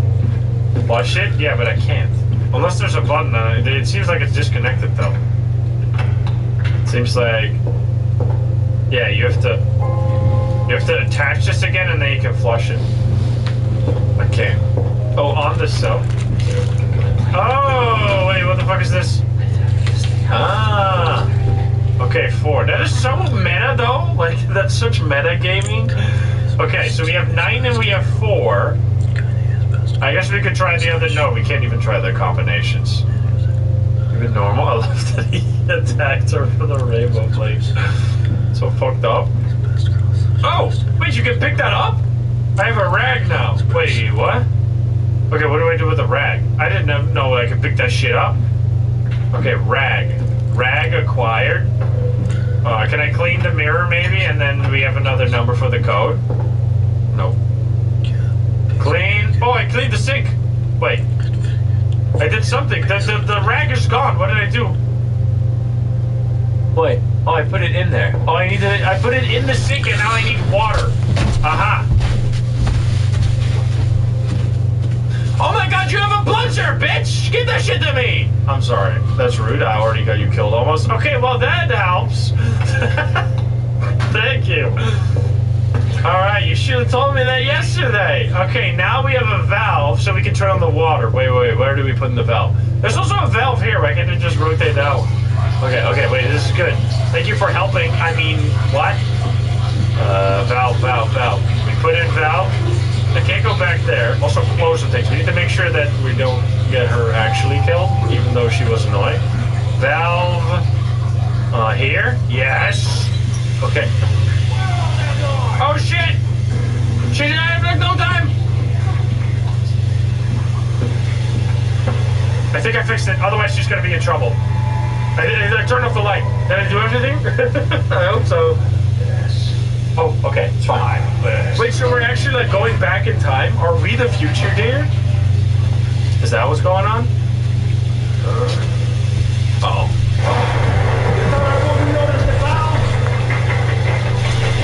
Flush it? Yeah, but I can't. Unless there's a button on it. It seems like it's disconnected, though. It seems like... Yeah, you have to attach this again and then you can flush it. I can't. Oh, on the cell. Oh, wait, what the fuck is this? Ah. Okay, 4. That is so meta, though. Like, that's such meta gaming. Okay, so we have 9 and we have 4. I guess we could try the other... No, we can't even try the combinations. Even normal? I love that he attacked her for the rainbow plates. So fucked up. Oh! Wait, you can pick that up? I have a rag now. Wait, what? Okay, what do I do with a rag? I didn't know I could pick that shit up. Okay, rag. Rag acquired. Can I clean the mirror, maybe? And then we have another number for the code? No. Clean. Oh, I cleaned the sink. Wait. I did something. The rag is gone. What did I do? Wait. Oh, I put it in there. Oh, I put it in the sink and now I need water. Aha. Oh my god, you have a plunger, bitch! Give that shit to me! I'm sorry. That's rude. I already got you killed almost. Okay, well, that helps. Thank you. Alright, you should have told me that yesterday. Okay, now we have a valve so we can turn on the water. Wait, where do we put in the valve? There's also a valve here. Why can't it just rotate out? Okay, wait, this is good. Thank you for helping. I mean, what? Valve. We put in valve. I can't go back there. Also, close the things. We need to make sure that we don't get her actually killed, even though she was annoying. Valve. Here. Yes. Okay. Oh, shit! She's out of no time! I think I fixed it. Otherwise, she's gonna be in trouble. I turned off the light. Did I do everything? I hope so. Oh, okay, it's fine. Wait, so we're actually like going back in time? Are we the future, dear? Is that what's going on? Uh-oh.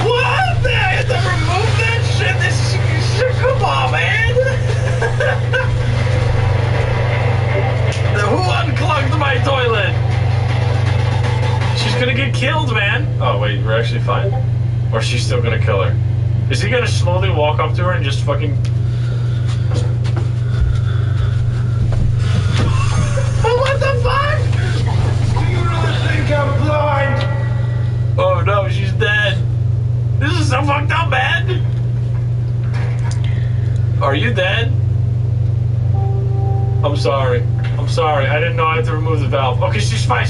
What? I had to remove that shit? This shit, come on, man! Who unclogged my toilet? She's gonna get killed, man. Oh, wait, we're actually fine? Or is she still gonna kill her? Is he gonna slowly walk up to her and just fucking... What the fuck? Do you really think I'm blind? Oh no, she's dead. This is so fucked up, man. Are you dead? I'm sorry. I didn't know I had to remove the valve. Okay, she's fine.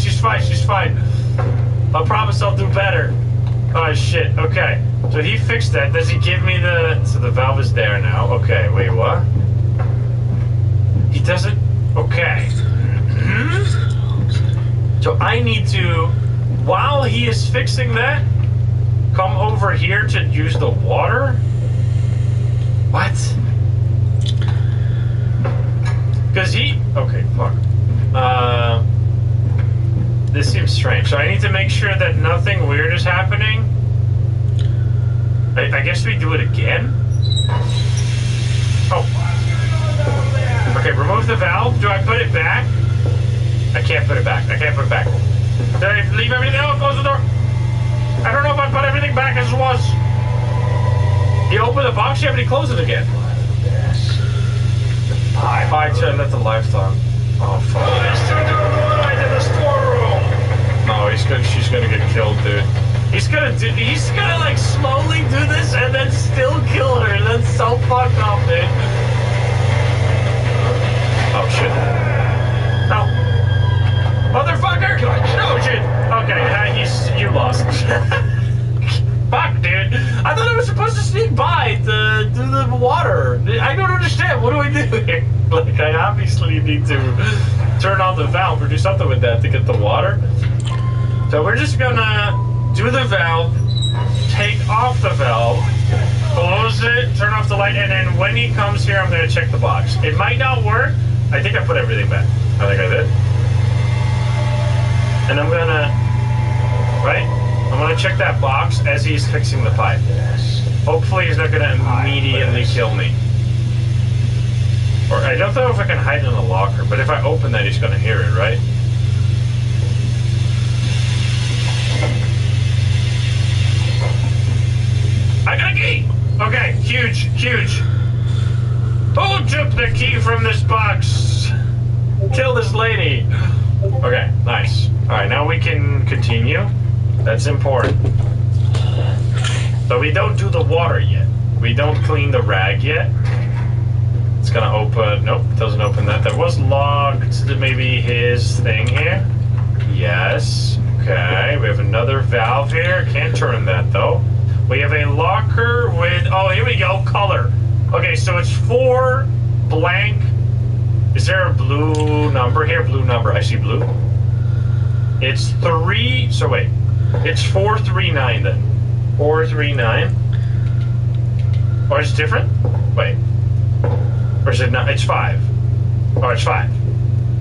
I promise I'll do better. Oh, shit. Okay. So he fixed that. Does he give me the... So the valve is there now. Okay, wait, what? He doesn't... Okay. So I need to, while he is fixing that, come over here to use the water? What? Because he... Okay, fuck. This seems strange. So I need to make sure that nothing weird is happening. I guess we do it again? Oh. Okay, remove the valve. Do I put it back? I can't put it back. I can't put it back. Did I leave everything? Oh, close the door. I don't know if I put everything back as it was. He opened the box, yeah, but he closed it again. I tried to let the lights on. Oh, fuck. No, she's gonna get killed, dude. He's gonna like slowly do this and then still kill her. That's so fucked up, dude. Oh shit. No. Motherfucker! No shit. Okay, you lost. Fuck, dude. I thought I was supposed to sneak by to do the water. I don't understand. What do I do here? Like, I obviously need to turn on the valve or do something with that to get the water. So we're just gonna do the valve, take off the valve, close it, turn off the light, and then when he comes here, I'm gonna check the box. It might not work. I think I put everything back. I think I did. And I'm gonna, I'm gonna check that box as he's fixing the pipe. Hopefully he's not gonna immediately kill me. Or I don't know if I can hide in the locker, but if I open that, he's gonna hear it, right? I got a key! Okay, huge. Who took the key from this box? Kill this lady. Okay, nice. Alright, now we can continue. That's important. So we don't do the water yet. We don't clean the rag yet. It's gonna open... Nope, it doesn't open that. That was locked to maybe his thing here. Yes. Okay, we have another valve here. Can't turn that, though. We have a locker with... Oh, here we go. Color. Okay, so it's 4 blank. Is there a blue number here? Blue number. I see blue. It's 3... So wait. It's 439 then. 439. Or it's different? Wait. Or is it not? It's 5. Oh, it's 5.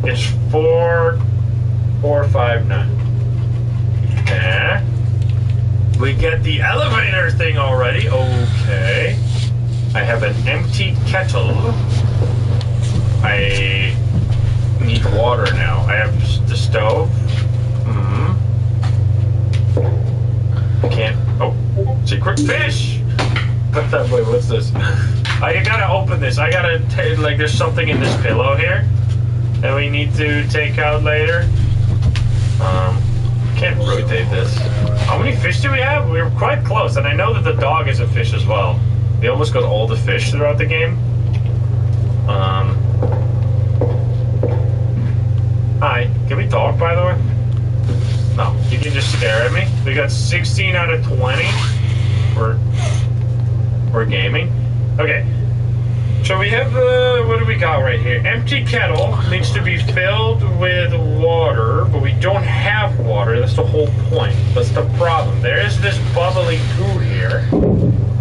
It's 459. Yeah. We get the elevator thing already. Okay. I have an empty kettle. I need water now. I have the stove. I can't. Oh, secret fish. Wait, what's this? I gotta open this. I gotta like. There's something in this pillow here that we need to take out later. Can't rotate this. How many fish do we have? We're quite close, and I know that the dog is a fish as well. They almost got all the fish throughout the game. Hi, can we talk, by the way? No, you can just stare at me. We got 16 out of 20. We're gaming. Okay. So we have what do we got right here? Empty kettle needs to be filled with water, but we don't have water. That's the whole point. That's the problem. There is this bubbly goo here,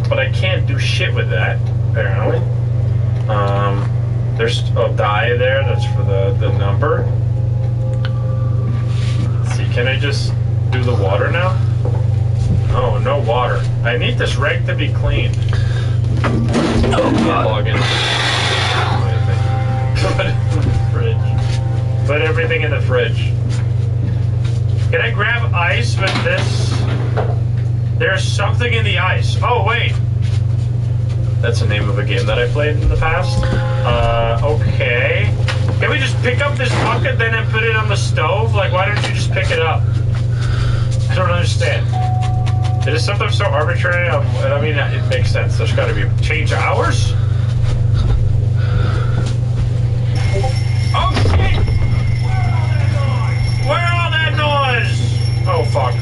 but I can't do shit with that, apparently. There's a die there. That's for the number. Let's see, can I just do the water now? Oh, no water. I need this rag to be clean. Oh, God. Log in. Put it in the fridge. Put everything in the fridge. Can I grab ice with this? There's something in the ice. Oh, wait. That's the name of a game that I played in the past. Okay. Can we just pick up this bucket then and put it on the stove? Like, why don't you just pick it up? I don't understand. It is sometimes so arbitrary. I mean, it makes sense. There's got to be change hours. Oh shit! Where all that noise? Oh fuck!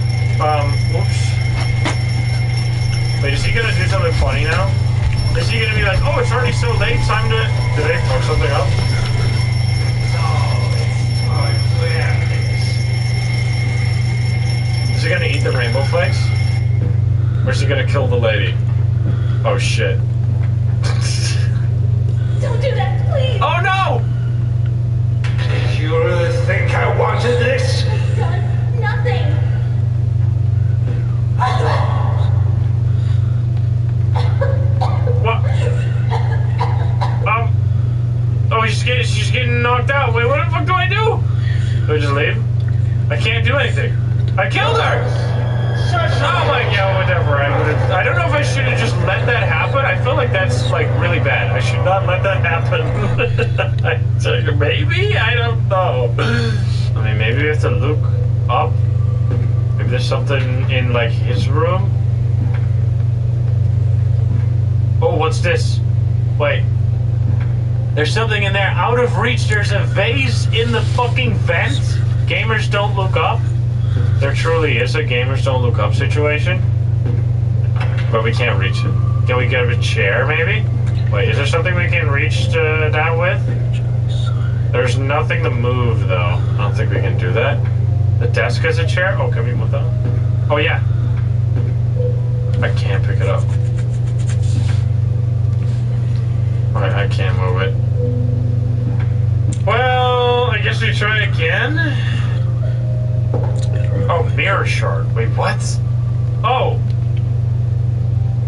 gonna kill the lady. Oh shit. Don't do that, please. Oh no! Did you really think I wanted this? I've done nothing. What? Oh, she's getting knocked out. Wait, what the fuck do I do? Do I just leave? I can't do anything. I killed her! Oh my god, whatever. I don't know if I should have just let that happen. I feel like that's like really bad. I should not let that happen. Maybe? I don't know. I mean, maybe we have to look up. Maybe there's something in like his room. Oh, what's this? Wait. There's something in there. Out of reach. There's a vase in the fucking vent. Gamers don't look up. There truly is a gamers don't look up situation. But we can't reach it. Can we get a chair, maybe? Wait, is there something we can reach that with? There's nothing to move, though. I don't think we can do that. The desk has a chair? Oh, can we move that? Oh, yeah. I can't pick it up. I can't move it. Well, I guess we try again. Oh, mirror shard. Wait, what? Oh.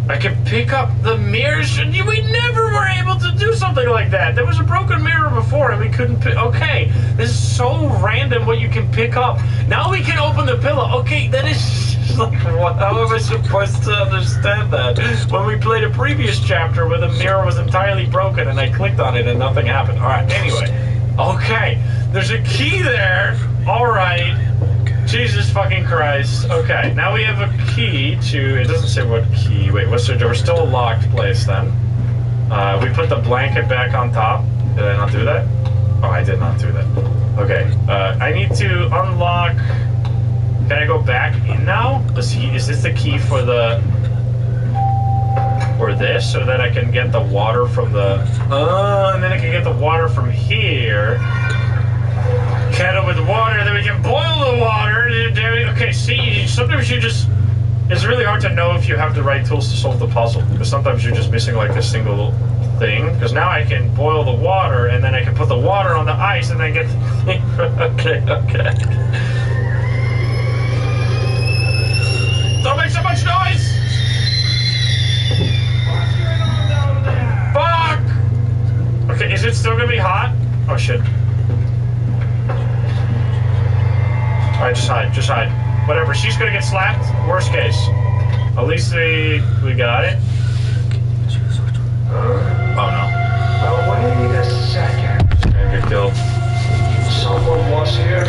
I can pick up the mirror shard. We never were able to do something like that. There was a broken mirror before and we couldn't pick. Okay. This is so random what you can pick up. Now we can open the pillow. Okay, that is like, what? How am I supposed to understand that? When we played a previous chapter where the mirror was entirely broken and I clicked on it and nothing happened. Alright, anyway. Okay. There's a key there. Alright. Jesus fucking Christ. Okay, now we have a key to... It doesn't say what key. Wait, what's there? We're still a locked place then. We put the blanket back on top. Did I not do that? Oh, I did not do that. Okay, I need to unlock... Can I go back in now? Is this the key for the... For this? So that I can get the water from the... and then I can get the water from here. Kettle with water, then we can boil the water. Okay, see, sometimes you just... It's really hard to know if you have the right tools to solve the puzzle. Because sometimes you're just missing like a single thing. Because now I can boil the water, and then I can put the water on the ice, and then get the thing. Okay. Don't make so much noise! Fuck! Okay, is it still gonna be hot? Oh shit. Alright, just hide. Whatever, she's gonna get slapped. Worst case. At least we got it. Oh no. Oh, wait a second. She's gonna get killed. Someone was here.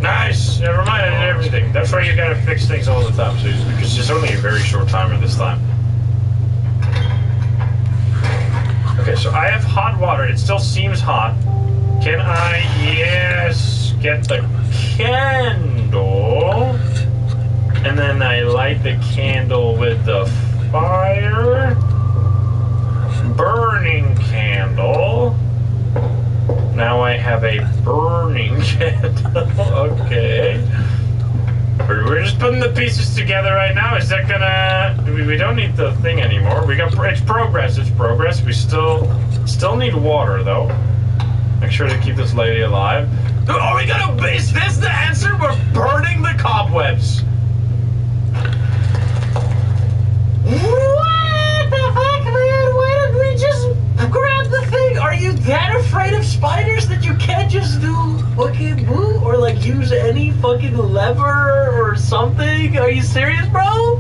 Nice! Never mind, I did everything. That's why you gotta fix things all the time, so because it's only a very short timer this time. Okay, so I have hot water. It still seems hot. Can I, yes, get the candle, and then I light the candle with the fire, burning candle. Now I have a burning candle, okay. We're just putting the pieces together right now. Is that gonna, we don't need the thing anymore. It's progress, We still need water though. Make sure to keep this lady alive. Are we gonna... Is this the answer? We're burning the cobwebs. What the fuck, man? Why don't we just grab the thing? Are you that afraid of spiders that you can't just do fucking boo? Or like use any fucking lever or something? Are you serious, bro?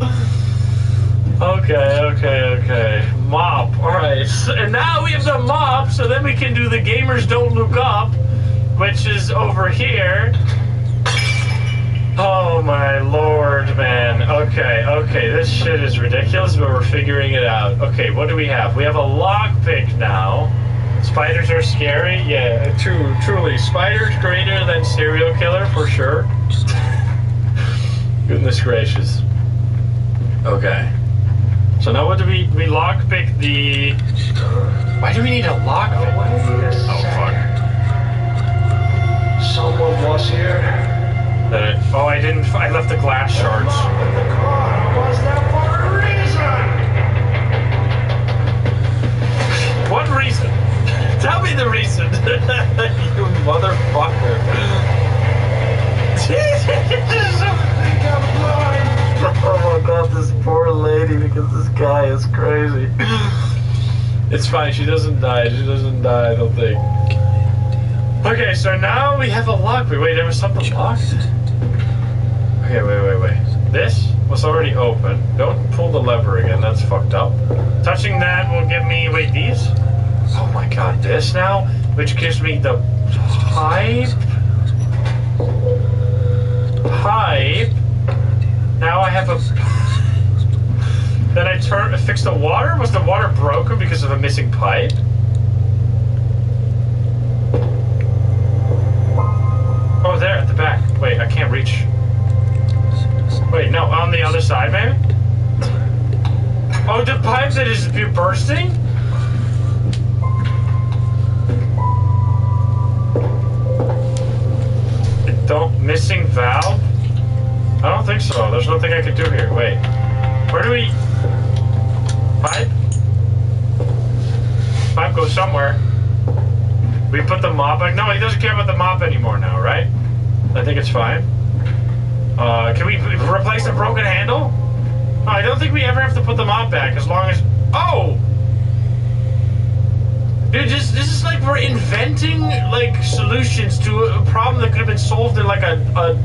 Okay. Mop. Alright. And now we have the mop, so then we can do the gamers don't look up, which is over here. Oh my lord, man. Okay. This shit is ridiculous, but we're figuring it out. Okay, what do we have? We have a lockpick now. Spiders are scary? Yeah, truly. Spiders greater than serial killer, for sure. Goodness gracious. Okay. So now what do we lockpick the... Why do we need a lockpick? Oh, fuck. Someone was here. Oh, I didn't. I left the glass shards. The car was there for a reason. What reason? Tell me the reason. You motherfucker. Jesus. Oh my god, this poor lady, because this guy is crazy. It's fine, she doesn't die. She doesn't die, I don't think. Okay, so now we have a lock. Wait, there was something locked? Okay, wait. This was already open. Don't pull the lever again, that's fucked up. Touching that will give me, wait, these? Oh my god, this now? Which gives me the pipe. Now I have a... Then I fix the water? Was the water broken because of a missing pipe? Oh, there, at the back. Wait, I can't reach. Wait, no, on the other side, maybe? Oh, the pipe that is bursting? Missing valve? I don't think so. There's nothing I can do here. Wait. Where do we... Pipe? Pipe goes somewhere. We put the mop back. No, he doesn't care about the mop anymore now, right? I think it's fine. Can we replace the broken handle? No, I don't think we ever have to put the mop back as long as... Oh! Dude, this is like we're inventing, like, solutions to a problem that could have been solved in, like, a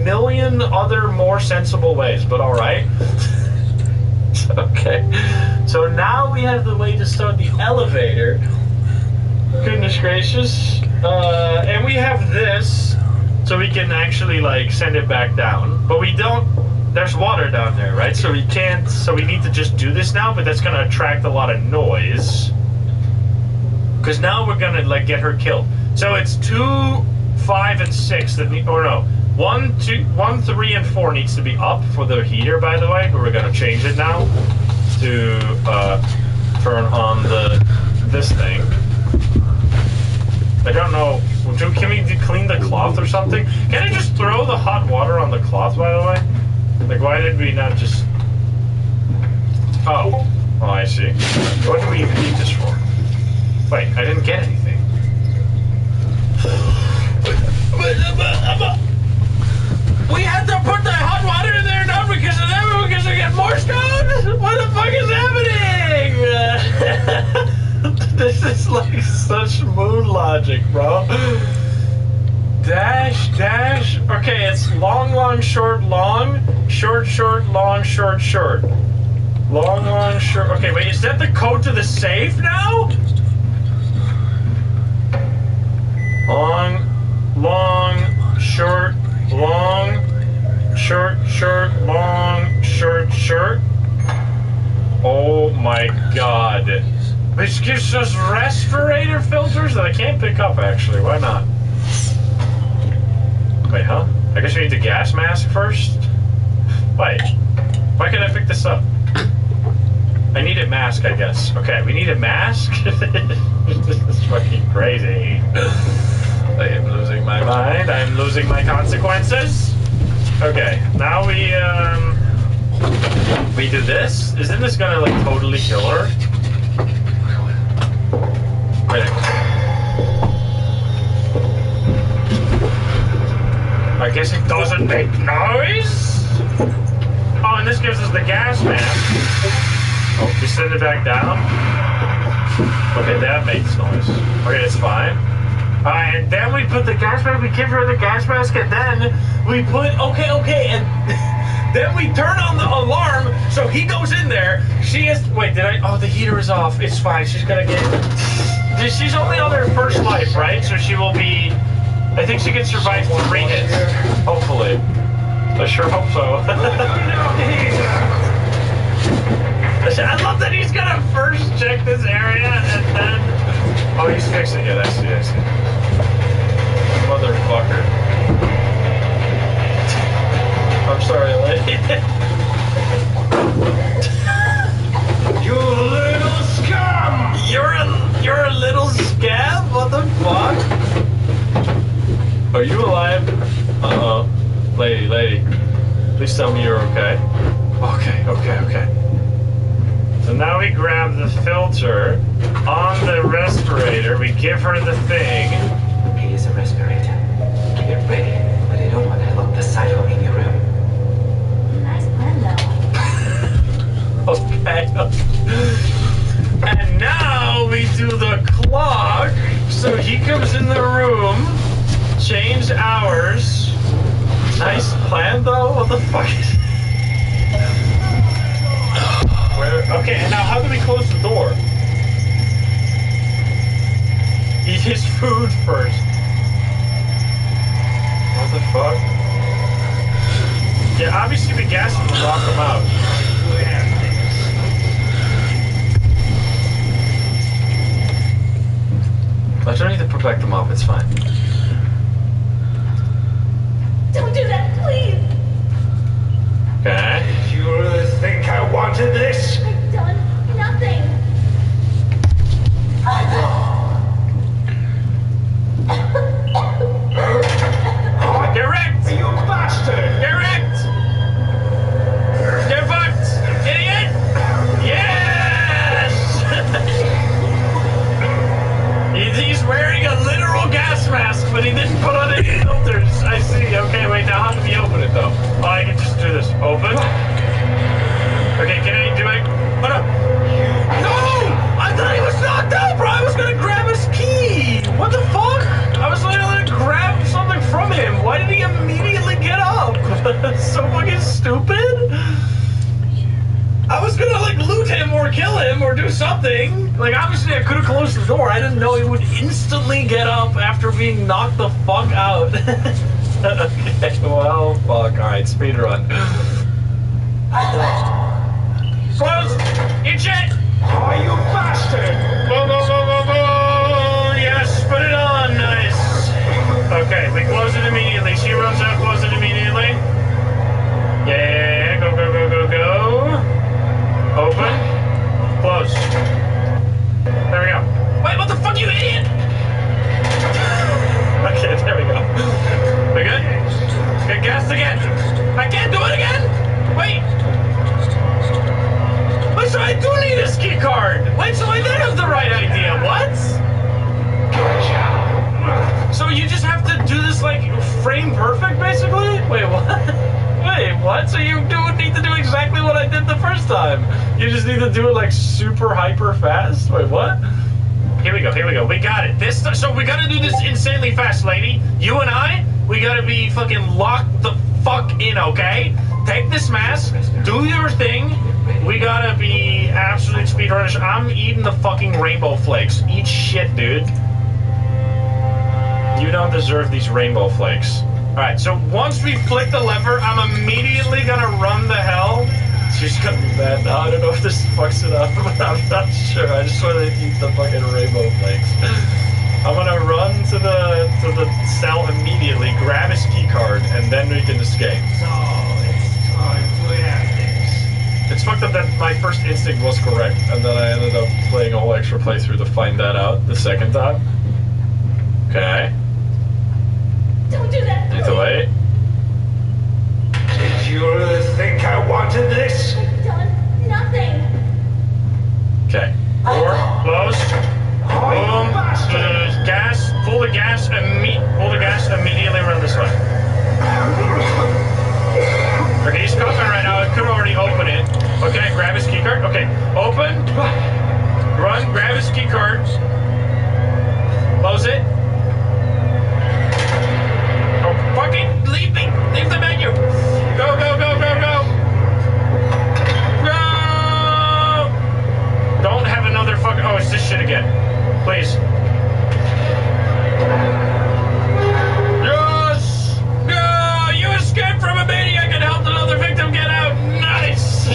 million other more sensible ways, but alright. Okay. So now we have the way to start the elevator. Goodness gracious. And we have this, so we can actually, like, send it back down. But we don't... There's water down there, right? So we can't... So we need to just do this now, but that's gonna attract a lot of noise. Because now we're gonna, like, get her killed. So it's 2, 5, and 6 that need... Or no. 1, 3, and 4 needs to be up for the heater, by the way. But we're gonna change it now to turn on this thing. I don't know. Can we clean the cloth or something? Can I just throw the hot water on the cloth, by the way? Like, why did we not just... Oh, I see. What do we need this for? Wait, I didn't get anything. We had to put the hot water in there now because of them, because we get more stone? What the fuck is happening? This is like such moon logic, bro. Dash. Okay, it's long, short, long, short, long, short. Long, short. Okay, wait, is that the code to the safe now? Long, short, short. Oh my god. Which gives us respirator filters that I can't pick up, actually. Why not? Wait, huh? I guess we need the gas mask first? Wait. Why can't I pick this up? I need a mask, I guess. Okay, we need a mask? This is fucking crazy. I am losing my mind. I'm losing my consequences. Okay, now we do this. Isn't this gonna, like, totally kill her? Wait. I guess it doesn't make noise? Oh, and this gives us the gas mask. Oh, we send it back down. Okay, that makes noise. Okay, it's fine. And then we put the gas mask, we give her the gas mask, and then we put, okay, and then we turn on the alarm, so he goes in there, wait, the heater is off, it's fine, she's gonna she's only on her first life, right? So she will be, I think she can survive 3 hits, hopefully. I sure hope so. I love that he's gonna first check this area, and then... Oh, he's fixing it, I see. Motherfucker. I'm sorry, lady. You little scum! You're a little scab? What the fuck? Are you alive? Uh-oh. Lady. Please tell me you're okay. Okay. So now we grab the filter on the respirator. We give her the thing. He is a respirator. Get ready, but I don't want to lock the cycle in your room. Nice plan, though. Okay. And now we do the clock. So he comes in the room, change hours. Nice plan, though. What the fuck? Okay, and now how do we close the door? Eat his food first. What the fuck? Yeah, obviously the gas will knock him out. I don't need to put back the mop, it's fine. Don't do that, please. Okay. Did you really think I wanted this? I've done nothing. Get wrecked! You bastard! Get wrecked! Get fucked! Idiot! Yes! He's wearing a literal gas mask, but he didn't put on any filters. I see. Okay, wait, now how do we open it, though? Oh, I can just do this. Open. Okay, can I do it? Oh, no! No! I thought he was knocked out, bro! I was gonna grab his key! What the fuck? I was literally gonna grab something from him. Why did he immediately get up? That's so fucking stupid. I was gonna, like, loot him or kill him or do something. Like, obviously I could have closed the door. I didn't know he would instantly get up after being knocked the fuck out. Okay, well, fuck. Alright, speedrun. Close! Eat shit! Oh, you bastard! Go! Yes, put it on. Nice. Okay, we close it immediately. She runs out, close it immediately. Yeah, go. Open. Close. There we go. Wait, what the fuck, you idiot? Okay, there we go. We good? Get gassed again. I can't do it again? Wait, so I do need his key card. Wait, so I did have the right idea. What? So you just have to do this, like, frame perfect, basically? Wait, what? Wait, what? So you need to do exactly what I did the first time. You just need to do it, like, super hyper fast? Wait, what? Here we go. We got it. So we gotta do this insanely fast, lady. You and I, we gotta be fucking locked the fuck in, okay? Take this mask, do your thing. We gotta be absolute speedrunners. I'm eating the fucking rainbow flakes. Eat shit, dude. You don't deserve these rainbow flakes. Alright, so once we flick the lever, I'm immediately gonna run the hell. She's gonna be mad now. I don't know if this fucks it up, but I'm not sure. I just want to eat the fucking rainbow flakes. I'm gonna run to the cell immediately, grab his key card, and then we can escape. So, it's time to end this. It's fucked up that my first instinct was correct, and then I ended up playing a whole extra playthrough to find that out the second time. Okay. Don't do that. Need to wait. Did you really think I wanted this? I've done nothing. Okay. Door closed. Boom. Gas. Pull the gas. Pull the gas immediately. Run this way. Okay, he's coughing right now. I could already open it. Okay, grab his key card. Okay, open. Run. Grab his key card. Close it. Oh, fucking leave me. Leave the menu. Go. Don't have another fucking... Oh, it's this shit again. Please. Yes! No! You escaped from a maniac and helped another victim get out. Nice!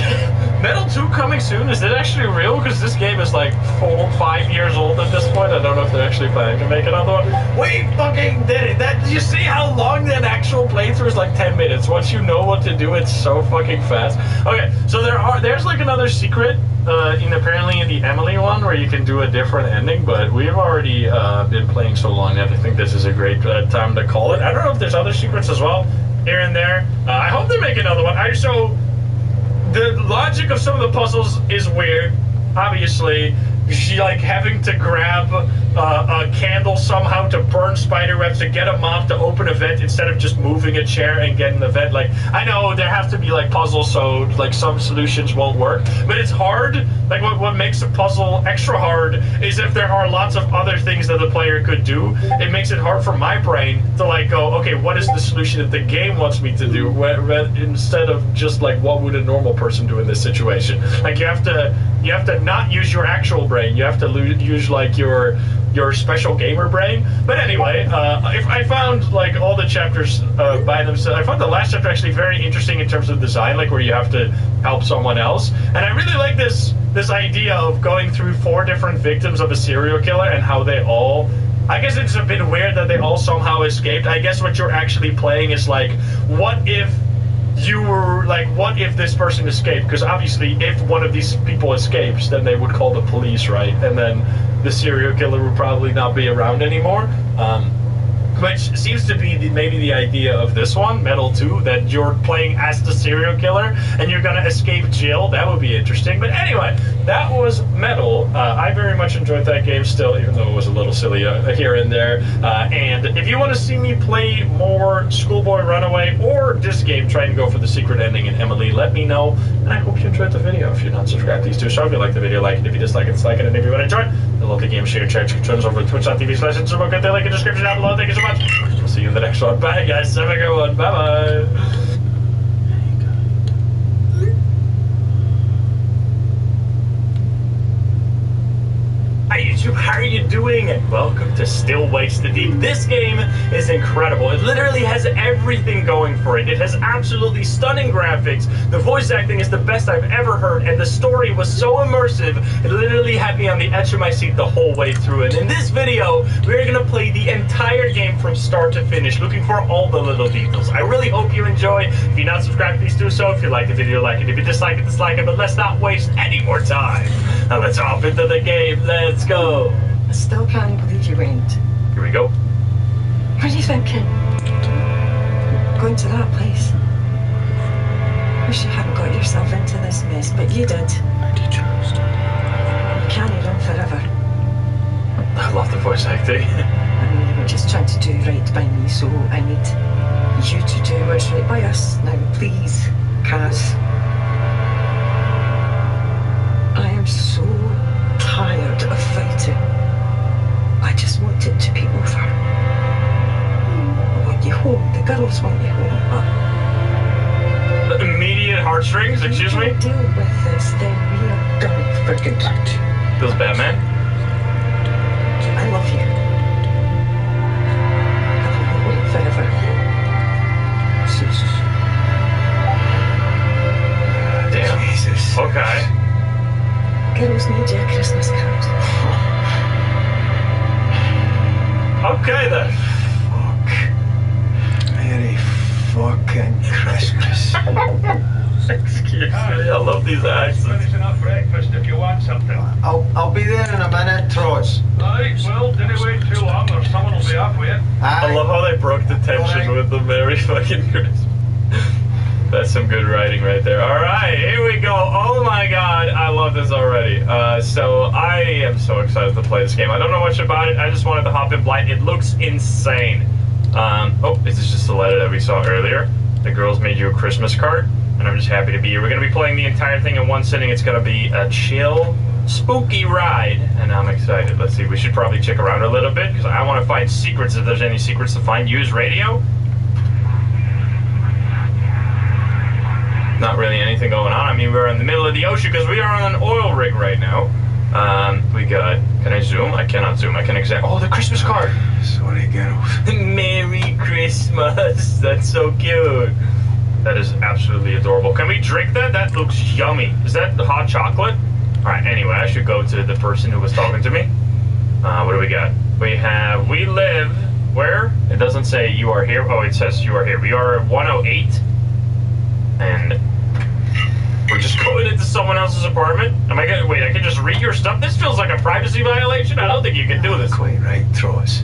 Metal 2 coming soon? Is it actually real? Because this game is like 4-5 years old at this point. I don't know if they're actually planning to make another one. We fucking did it! You see how long that actual playthrough is? Like 10 minutes. Once you know what to do, it's so fucking fast. Okay, so there's like another secret apparently in the Emily one where you can do a different ending, but we've already been playing so long that I think this is a great time to call it. I don't know if there's other secrets as well. here and there. I hope they make another one. So the logic of some of the puzzles is weird. Obviously, she like having to grab a candle somehow to burn spider webs to get a mop to open a vent instead of just moving a chair and getting the vent. Like, I know there have to be like puzzles, so like some solutions won't work, but it's hard. Like what makes a puzzle extra hard is if there are lots of other things that the player could do. It makes it hard for my brain to like go, okay, what is the solution that the game wants me to do, instead of just like what would a normal person do in this situation. Like you have to not use your actual brain. You have to use like your special gamer brain. But anyway, if I found like all the chapters by themselves. I found the last chapter actually very interesting in terms of design, like where you have to help someone else. And I really like this idea of going through 4 different victims of a serial killer and how they all, I guess it's a bit weird that they all somehow escaped. I guess what you're actually playing is like, what if this person escaped? Because obviously if one of these people escapes, then they would call the police, right? And then the serial killer would probably not be around anymore. Which seems to be maybe the idea of this one, Metal 2, that you're playing as the serial killer and you're gonna escape jail. That would be interesting. But anyway, that was Metal. I very much enjoyed that game still, even though it was a little silly here and there. And if you want to see me play more Schoolboy Runaway or this game, trying to go for the secret ending in Emily, let me know. And I hope you enjoyed the video. If you're not subscribed, please do so. If you like the video, like it. If you dislike it, dislike it. And if you want to enjoy it, I love the game, share, check controls over at twitch.tv/Instagram. Get the link in the description down below. Thank you so much. We'll see you in the next one. Bye, guys. Have a good one. Bye-bye. Hi YouTube, how are you doing? And welcome to Still Wasted Deep. This game is incredible. It literally has everything going for it. It has absolutely stunning graphics. The voice acting is the best I've ever heard, and the story was so immersive, it literally had me on the edge of my seat the whole way through. And in this video, we're gonna play the entire game from start to finish, looking for all the little details. I really hope you enjoy. If you're not subscribed, please do so. If you like the video, like it. If you dislike it, dislike it. But let's not waste any more time. Now let's hop into the game. Let's go. I still can't believe you went. Here we go. What are you thinking? Going to that place? Wish you hadn't got yourself into this mess, but you did. I did trust. You can't run forever. I love the voice acting. I mean, you were just trying to do right by me, so I need you to do what's right by us. Now, please, Kaz. I am so tired of fighting. I just want it to be over. I want you home. The girls want you home. But immediate heartstrings, excuse me? If you deal with this, then we are done for good. Feels Batman. I love you. I will wait forever. Damn. Jesus. Okay. Girls need you a Christmas card. Okay then. Fuck. Merry fucking Christmas. Excuse me, I love these accents. Finishing up breakfast if you want something. I'll be there in a minute, Trots. Right, well, didn't wait too long or someone will be up with you. I love how they broke the tension with the Merry fucking Christmas. That's some good writing right there. All right, here we go. Oh my God, I love this already. So I am so excited to play this game. I don't know much about it. I just wanted to hop in blind. It looks insane. Oh, this is just the letter that we saw earlier. The girls made you a Christmas card, and I'm just happy to be here. We're gonna be playing the entire thing in one sitting. It's gonna be a chill, spooky ride, and I'm excited. Let's see. We should probably check around a little bit because I want to find secrets. If there's any secrets to find, use radio. Not really anything going on. I mean, we're in the middle of the ocean because we are on an oil rig right now. We got, can I zoom? I cannot zoom. I can examine. Oh, the Christmas card. Sorry, girls. Merry Christmas. That's so cute. That is absolutely adorable. Can we drink that? That looks yummy. Is that the hot chocolate? All right, anyway, I should go to the person who was talking to me. What do we got? We live, where? It doesn't say you are here. Oh, it says you are here. We are 108. And we're just going into someone else's apartment? Am I gonna, wait, I can just read your stuff? This feels like a privacy violation. I don't think you can do this. Quite right, Trots.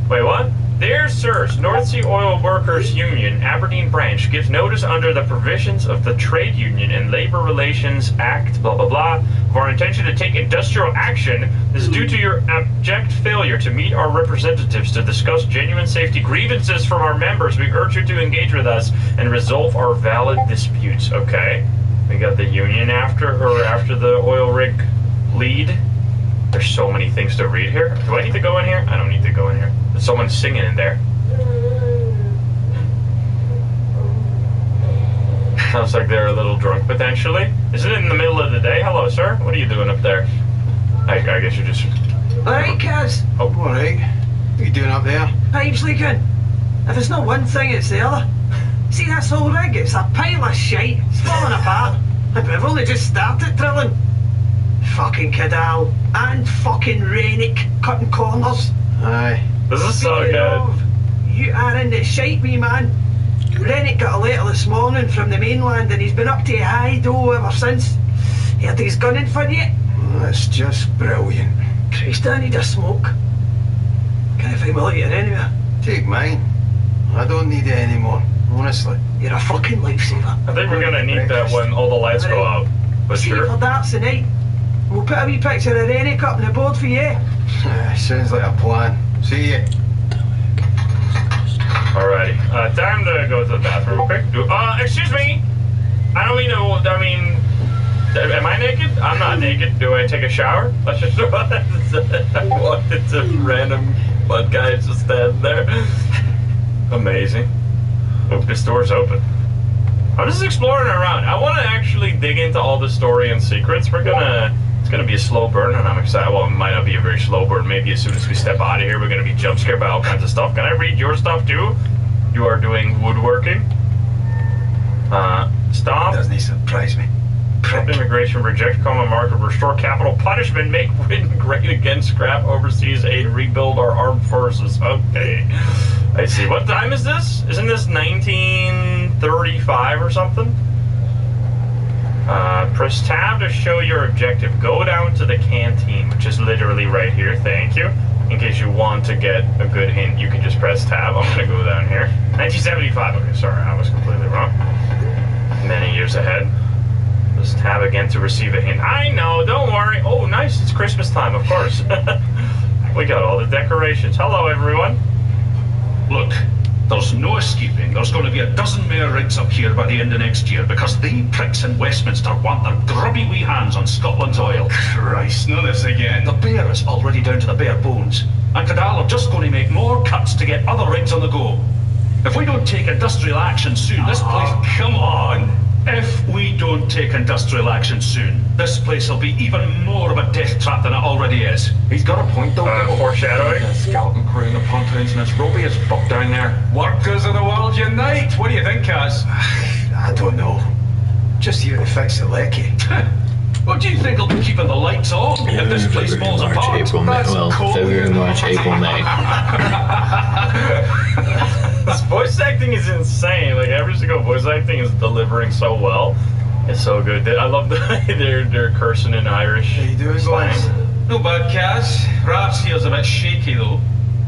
Wait, what? Dear sirs, North Sea Oil Workers Union, Aberdeen Branch, gives notice under the provisions of the Trade Union and Labor Relations Act, blah, blah, blah, of our intention to take industrial action. This is due to your abject failure to meet our representatives to discuss genuine safety grievances from our members. We urge you to engage with us and resolve our valid disputes. Okay. We got the union after the oil rig lead. There's so many things to read here. Do I need to go in here? I don't need to go in here. There's someone singing in there. Sounds like they're a little drunk, potentially. Is it in the middle of the day? Hello, sir. What are you doing up there? I guess you're just... Alright, Kaz. Oh. Alright. What are you doing up there? Pipe's leaking. If it's not one thing, it's the other. See this whole rig? It's a pile of shite. It's falling apart. But we've only just started drilling. Fucking Cadal and fucking Rennick cutting corners. Aye. This is so good. You are in the shite, wee man. Rennick got a letter this morning from the mainland and he's been up to high-do ever since. Heard he's gunning for you. That's just brilliant. Christ, I need a smoke. Can I find my lighter anywhere? Take mine. I don't need it anymore, honestly. You're a fucking lifesaver. I think we're gonna need that when all the lights go out. But See sure. you for darts tonight. We'll put a wee picture of Rennick up on the board for you. Sounds like a plan. See ya. Alrighty. Time to go to the bathroom real quick. Excuse me. I don't mean to, am I naked? I'm not naked. Do I take a shower? I just I walked into random butt guys just standing there. Amazing. Oh, this door's open. I'm just exploring around. I want to actually dig into all the story and secrets. It's gonna be a slow burn, and I'm excited. Well, it might not be a very slow burn. Maybe as soon as we step out of here, we're gonna be jump scared by all kinds of stuff. Can I read your stuff too? You are doing woodworking. Stop. Doesn't he surprise me? Stop immigration, reject common market, restore capital punishment, make Britain great again, scrap overseas aid, rebuild our armed forces. Okay. I see. What time is this? Isn't this 1935 or something? Press tab to show your objective. Go down to the canteen, which is literally right here. Thank you. In case you want to get a good hint, you can just press tab. I'm going to go down here. 1975. Okay, sorry. I was completely wrong. Many years ahead. Press tab again to receive a hint. I know. Don't worry. Oh, nice. It's Christmas time, of course. We got all the decorations. Hello, everyone. Look, there's no escaping. There's going to be a dozen more rigs up here by the end of next year because they pricks in Westminster want their grubby wee hands on Scotland's oil. Christ, not this again. The bear is already down to the bare bones, and Cadal are just going to make more cuts to get other rigs on the go. If we don't take industrial action soon, this place... Come on! If we don't take industrial action soon, this place will be even more of a death trap than it already is. He's got a point though. Foreshadowing. The skeleton crew in the pontoons and it's Robbie as fuck down there. Workers of the world unite! What do you think, Kaz? I don't know. Just here to fix the lecky. What do you think will be keeping the lights on if this place falls apart? April, May. Well, February, March, April, May. This voice acting is insane. Like every single voice acting is delivering so well. It's so good. I love they're cursing in Irish. How you doing, boys? No bad, Kaz. Raf's here's a bit shaky though.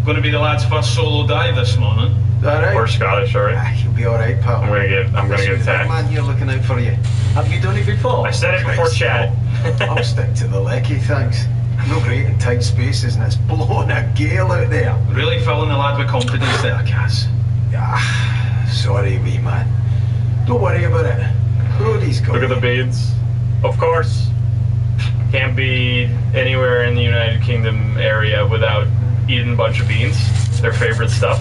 Going to be the lad's first solo dive this morning. Alright. Or Scottish, sorry. You'll be alright, pal. I'm gonna get attacked. Man here looking out for you. Have you done it before? I said it before chat. I'll stick to the lecky, thanks. No great in tight spaces and it's blowing a gale out there. Really filling the lad with confidence there, Kaz. Sorry, wee man. Don't worry about it. Brody's got Look at the beads. Of course. Can't be anywhere in the United Kingdom area without eating a bunch of beans. Their favorite stuff.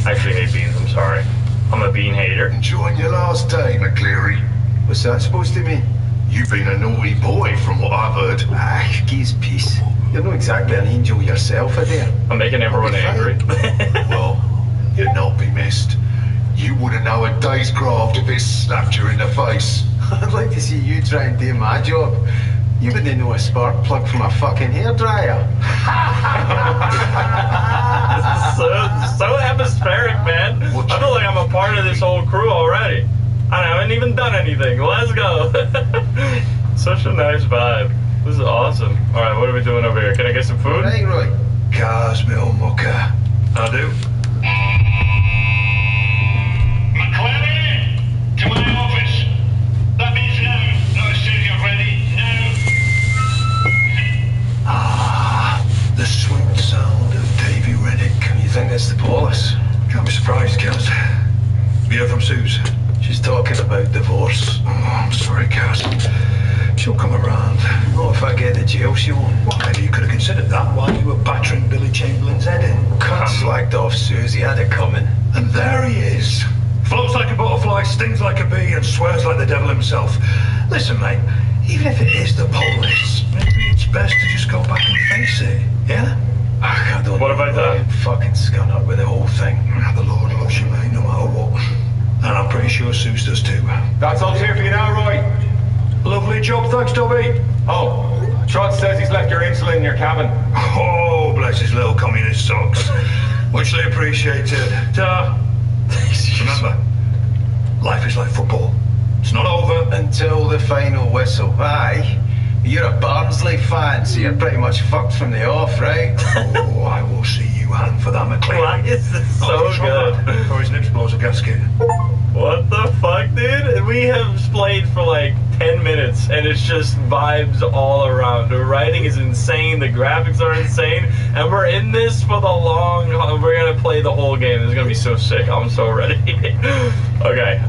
I actually hate beans, I'm sorry. I'm a bean hater. Enjoying your last day, McCleary. What's that supposed to mean? You've been a naughty boy from what I've heard. Geez, peace. You're not exactly an angel yourself, Adair. I'm making everyone angry. Well, you'd not be missed. You wouldn't know a day's graft if it slapped you in the face. I'd like to see you try and do my job. You wouldn't know a spark plug from a fucking hairdryer. This is so atmospheric, man. I feel like I'm a part of this whole crew already. I haven't even done anything. Let's go. Such a nice vibe. This is awesome. All right, what are we doing over here? Can I get some food? Right, Roy. Cars, Bill Mucker. I do. gets the Paulus. Can't be surprised, Kaz. You heard from Suze? She's talking about divorce. Oh, I'm sorry, Kaz. She'll come around. Not if I get to jail, she won't. Well, maybe you could have considered that while you were battering Billy Chamberlain's head in. Cunt slagged off Susie, had it coming. And there he is. Floats like a butterfly, stings like a bee, and swears like the devil himself. Listen, mate, even if it is the police, maybe it's best to just go back and face it, yeah? I don't know. What about that? I'm fucking scun up with the whole thing. The Lord loves you, mate, no matter what. And I'm pretty sure Suze does too. That's all clear for you now, Roy. Lovely job, thanks, Dobby. Oh, Trot says he's left your insulin in your cabin. Oh, bless his little communist socks. Muchly appreciated. Remember, life is like football. It's not over until the final whistle. Aye. You're a Barnsley fan, so you're pretty much fucked from the off, right? Oh, I will see you hand for that, McLean. Why is this so good? Or his nips blows a gasket. What the fuck, dude? We have played for like 10 minutes and it's just vibes all around. The writing is insane, the graphics are insane, and we're in this for the long. We're gonna play the whole game. This is gonna be so sick. I'm so ready. Okay,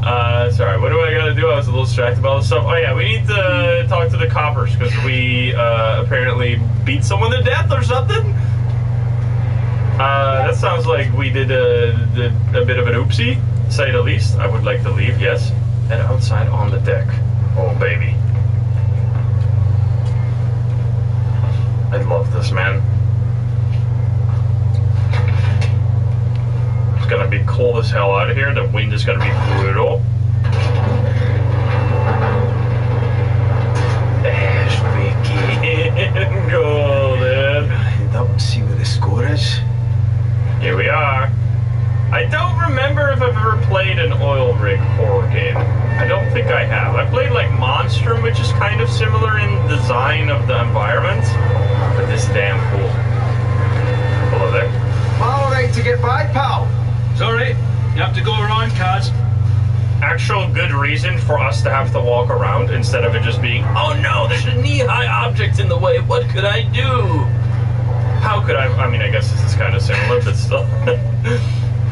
sorry, what do I gotta do? I was a little distracted by all this stuff. Oh yeah, we need to talk to the coppers because we apparently beat someone to death or something. That sounds like we did a bit of an oopsie, to say the least. I would like to leave, yes. Head outside on the deck. Oh, baby. I love this, man. It's gonna be cold as hell out of here. The wind is gonna be brutal. Ash begin golden. Head up and see what the score is. Here we are. I don't remember if I've ever played an oil rig horror game. I don't think I have. I played like Monstrum, which is kind of similar in design of the environment, but this damn cool. Hello there. All right to get by, pal. Sorry, you have to go around, Kaz. Actual good reason for us to have to walk around instead of it just being, oh no, there's a knee-high object in the way. What could I do? How could I mean, I guess this is kind of similar, but still.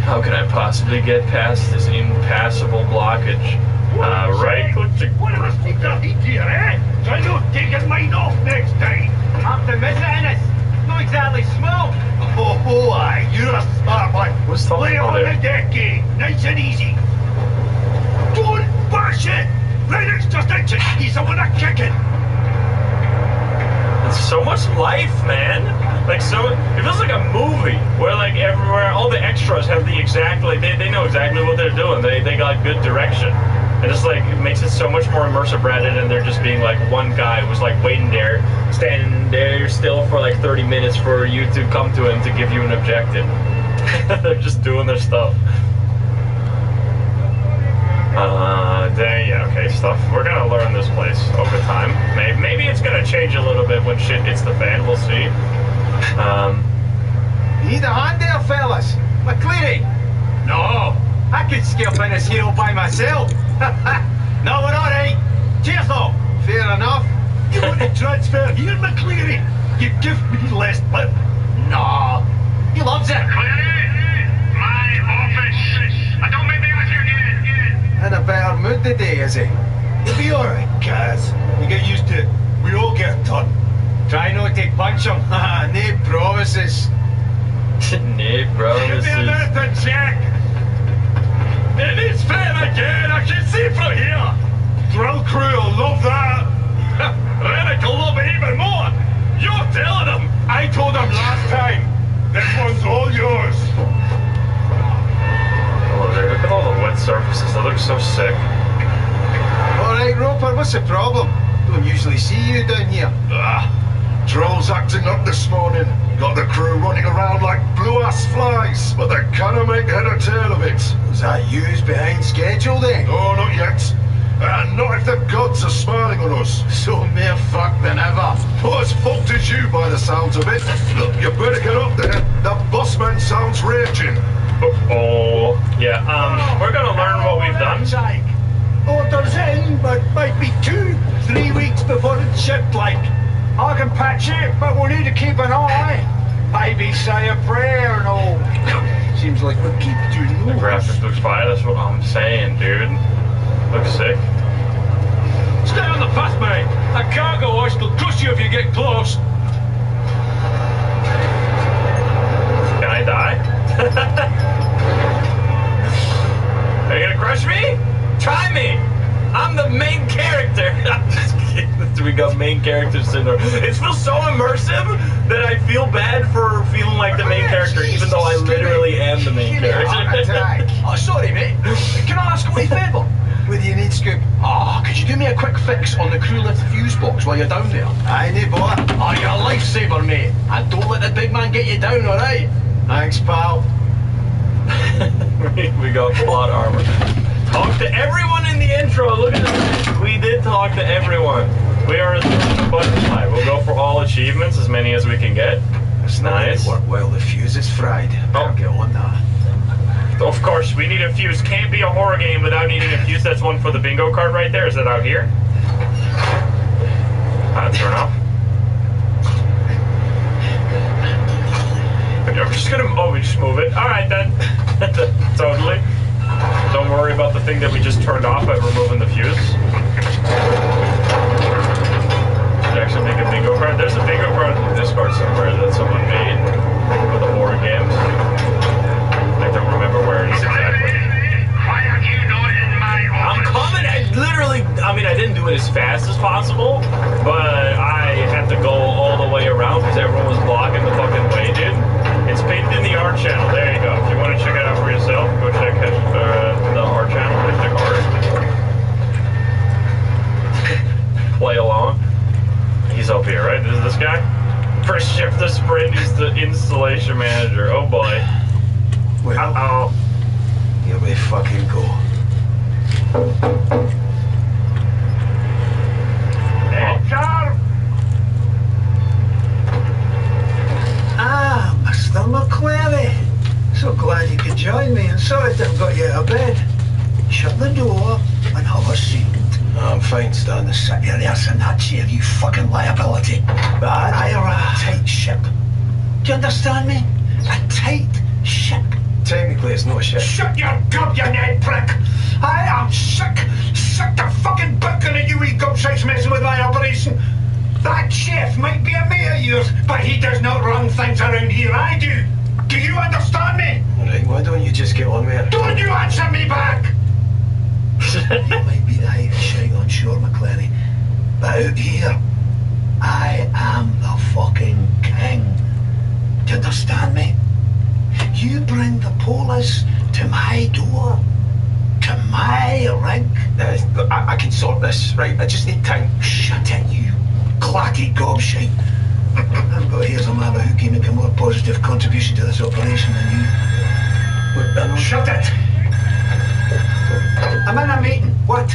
How can I possibly get past this impassable blockage? Right click to... What am I supposed to eat here, eh? Try not to take his mind off next time. Optimistic, Ennis. Not exactly small. Oh, aye, you're a smart one. What's the Lay on there? the deck, eh? Nice and easy. Don't bash it! Lennox just itching. He's a winner kicking. It's so much life, man. Like, so it feels like a movie where like everywhere all the extras have the exact, like they know exactly what they're doing. They got good direction. And it's like, it makes it so much more immersive rather than there just being like one guy who's like waiting there, standing there still for like 30 minutes for you to come to him to give you an objective. They're just doing their stuff. Yeah, okay, stuff. We're gonna learn this place over time. Maybe it's gonna change a little bit when shit hits the fan, we'll see. You need a hand there, fellas? McCleary? No. I could skip in this hero by myself. No, we're all right. Cheers, though. Fair enough. You want to transfer here, McCleary? You give me less lip. No. He loves it. My office. I don't make me out here again. In a better mood today, is he? You'll be alright, Kaz. You get used to it. We all get a ton. Try not to punch him. No promises. No promises. Give me a minute to check. It is fair again, I can see from here. Drill crew will love that. Rennick will love it even more. You're telling them. I told them last time. This one's all yours. Oh, there, look at all the wet surfaces. They look so sick. All right, Roper, what's the problem? Don't usually see you down here. Drill's acting up this morning. Got the crew running around like blue-ass flies, but they cannot make head or tail of it. Is that you's behind schedule then? No, not yet. Not if the gods are smiling on us. So more fucked than ever. Not as fucked as you by the sounds of it. Look, you better get up there. That bossman sounds raging. Oh, yeah, we're gonna learn what we've done. Orders in, but might be 2-3 weeks before it's shipped, like. I can patch it, but we'll need to keep an eye. Maybe say a prayer and all. seems like we keep doing those. The graphics looks fire, that's what I'm saying, dude. Looks sick. Stay on the path, mate. That cargo hoist will crush you if you get close. Can I die? Are you gonna crush me? Try me! I'm the main character! I'm just kidding. We got main character syndrome. It feels so immersive that I feel bad for feeling like the main character, even though I literally am the main character. Oh, sorry, mate. Can I ask a wee favour? What do you need, Scoop? Oh, could you do me a quick fix on the crew lift fuse box while you're down there? Aye, no bother. Oh, you're a lifesaver, mate. And don't let the big man get you down, alright? Thanks, pal. We got plot armor. Talk to everyone in the intro. Look at this. We did talk to everyone. We are a butterfly. We'll go for all achievements, as many as we can get. It's nice. Work well, the fuse is fried. I'll get on that. Of course, we need a fuse. Can't be a horror game without needing a fuse. That's one for the bingo card right there. Is that out here? Turn off. I'm just gonna. Oh, we just move it. All right then. Totally. Don't worry about the thing that we just turned off by removing the fuse. Should actually make a bingo card. There's a bingo card in this card somewhere that someone made for the horror games. I don't remember where it is exactly. I'm coming. I mean, I didn't do it as fast as possible, but I had to go all the way around because everyone was blocking the fucking way, dude. It's pinned in the art channel. There you go. If you want to check it out for yourself, go check the art channel. Hashtag art. Play along. He's up here, right? This is this guy? Press shift to sprint. He's the installation manager. Oh boy. Uh-oh. Here we fucking go. Edgar! Ah, Mr. McClary. So glad you could join me, and sorry to have got you out of bed. Shut the door and have a seat. I'm fine, Stan. Sit your ass in that chair, you fucking liability. But I are a tight ship. Do you understand me? A tight ship. Technically, it's not a ship. Shut your gob, you Ned prick! I am sick to fucking booking at you wee gobshites messing with my operation. That chef might be a mate of yours, but he does not run things around here. I do. Do you understand me? Right, why don't you just get on with it? Don't you answer me back! You might be the Irish shite on shore, McClary, but out here, I am the fucking king. Do you understand me? You bring the police to my door, to my rig. I can sort this, right? I just need time. Shut it, you clatty gobshite. But here's a man who can make a more positive contribution to this operation than you. Shut it! I'm in a meeting. What?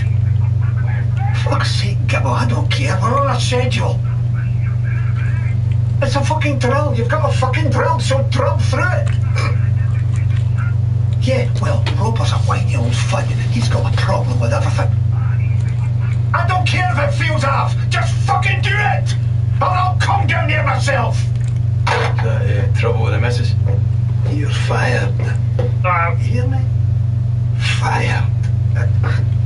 Fuck's sake, Gibbo, I don't care. We're on a schedule. It's a fucking drill. You've got a fucking drill, so drill through it. Yeah, well, Roper's a whiny old fuck. He's got a problem with everything. I don't care if it feels off. Just fucking do it! Or I'll come down here myself. Is that trouble with the missus? You're fired. You hear me? Fired.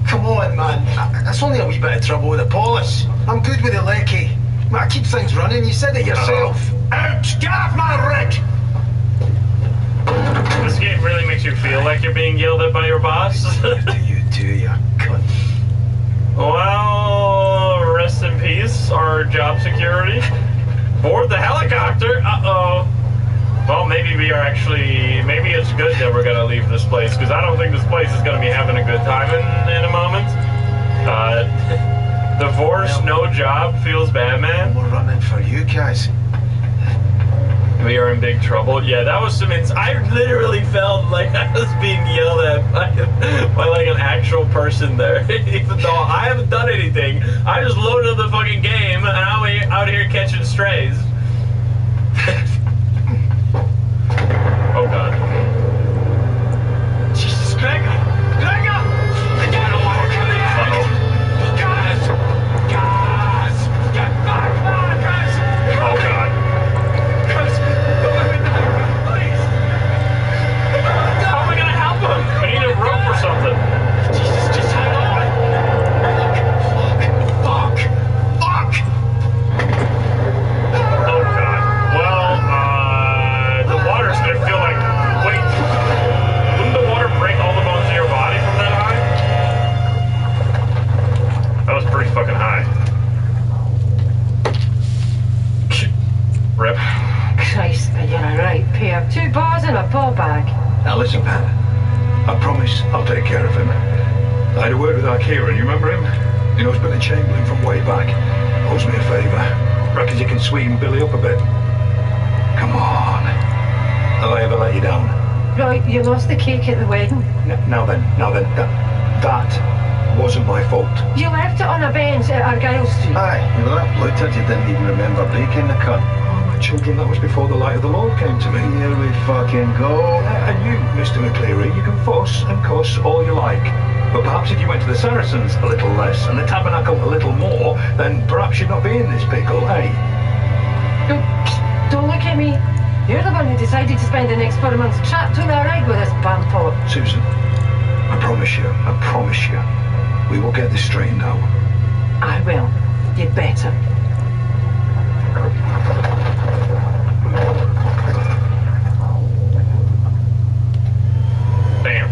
Come on, man. That's only a wee bit of trouble with the police. I'm good with the lecky. I keep things running. You said it yourself. Out! Get off my rig! This game really makes you feel like you're being yelled at by your boss. You too, you cunt. Well, rest in peace, our job security. Board the helicopter. Uh-oh. Well, maybe maybe it's good that we're gonna leave this place, because I don't think this place is gonna be having a good time in a moment. Divorce, no job, feels bad, man. We're running for you guys. We are in big trouble. Yeah, that was some I literally felt like I was being yelled at by like an actual person there. Even though I haven't done anything. I just loaded up the fucking game and I'm out here catching strays. Oh god. Jesus, Gregor! Gregor! Get away from the edge! Guys! Guys! Get back, man! Guys! Oh god. Guys! Please! listen, Pat. I promise I'll take care of him. I had a word with our Kieran, you remember him? He knows Billy Chamberlain from way back. Owes me a favour. Reckons you can sweeten Billy up a bit. Come on. Have I ever let you down? Right, you lost the cake at the wedding. Now then, that wasn't my fault. You left it on a bench at Argyle Street. Aye, you were that bloated you didn't even remember baking the cunt. Oh, my children, that was before the light of the Lord came to me. Here we fucking go. And you, Mr. McCleary, you can fuss and cuss all you like. But perhaps if you went to the Saracens a little less and the Tabernacle a little more, then perhaps you'd not be in this pickle, eh? Don't look at me. You're the one who decided to spend the next 4 months trapped on a ride with this bamfort. Susan, I promise you, we will get this straightened out. I will. You'd better. Bam.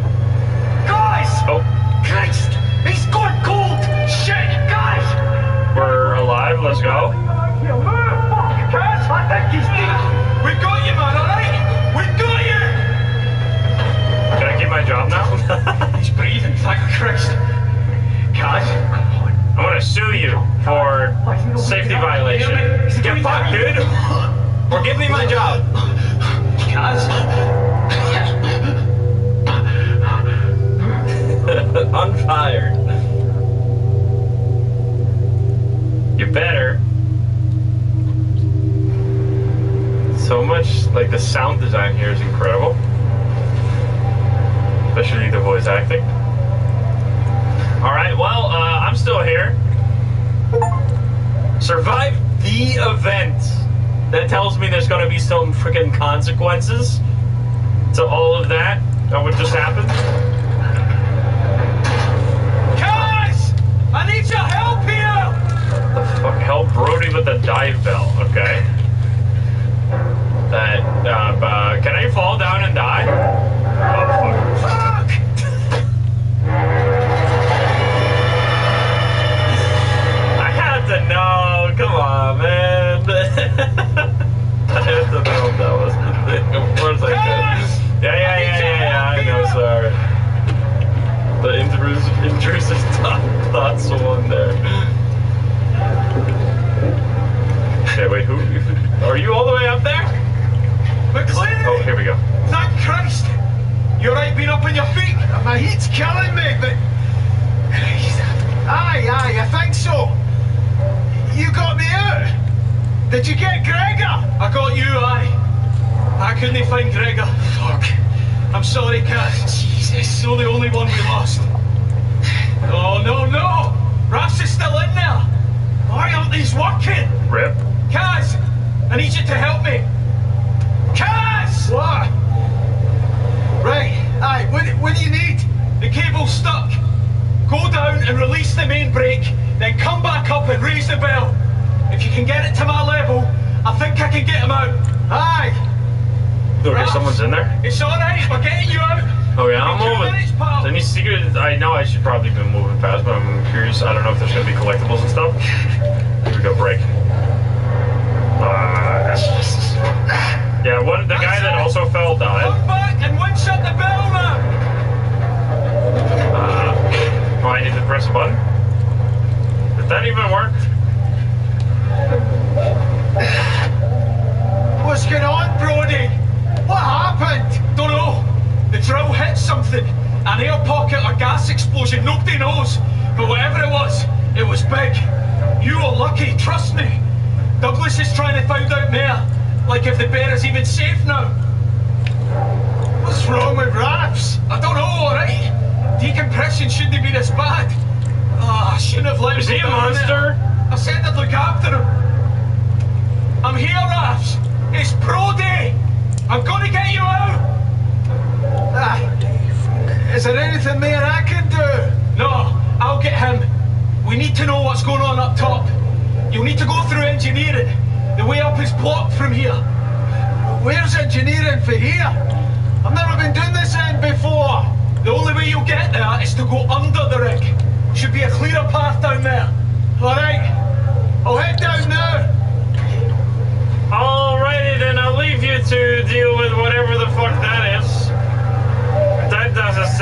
Guys! Oh. Christ! He's gone cold! Shit! Guys! We're alive, let's go. Guys, I think he's dead! We got you, man, alright? We got you! Can I keep my job now? He's breathing, thank Christ. Guys, I'm gonna sue you for safety violation. Get fucked, dude! Or give me my job. Guys. Unfired. You better. So much, like, the sound design here is incredible. Especially the voice acting. Alright, well, I'm still here. Survive the event. That tells me there's gonna be some freaking consequences to all of that what just happened. Guys! I need your help here! The fuck? Help Brody with the dive bell, okay. Can I fall down and die? Oh, fuck. I had to know. Come on, man. I had to know if that was the thing. Of course I could. Yeah, I know, sorry. The intrusive thoughts one there. Okay, wait, who? Are you all the way up there? McCleary! Oh, here we go. Thank Christ! You alright being up on your feet? My heat's killing me, but... Aye, I think so. You got me out. Did you get Gregor? I got you, aye. I couldn't find Gregor. Fuck. I'm sorry, Cass. Jesus. You're the only one we lost. Oh, no. Raph's is still in there. Why aren't these working? Rip. Cass, I need you to help me. Cass! What? Right, aye, what do you need? The cable's stuck. Go down and release the main brake, then come back up and raise the bell. If you can get it to my level, I think I can get him out. Aye. Okay, someone's in there? It's alright, we're getting you out. Oh yeah, I'm moving. Any secret? I know I should probably be moving fast, but I'm curious. I don't know if there's gonna be collectibles and stuff. Here we go, break. Yeah, the guy that also fell died. Come back and one shut the bell now. Oh, I need to press a button? Did that even work? What's going on, Brody? What happened? Don't know. The drill hit something. An air pocket or gas explosion, nobody knows. But whatever it was big. You were lucky, trust me. Douglas is trying to find out more. Like if the bear is even safe now. What's wrong with Raphs? I don't know, alright? Decompression shouldn't be this bad. Oh, I shouldn't have let him. Is he a monster? I said I'd look after him. I'm here, Raphs. It's Brody. I'm gonna get you out. Is there anything more I can do? No, I'll get him. We need to know what's going on up top. You'll need to go through engineering. The way up is blocked from here. Where's engineering for here? I've never been doing this end before. The only way you'll get there is to go under the rig. Should be a clearer path down there. Alright, I'll head down now. Alrighty then, I'll leave you to deal with whatever the fuck that is.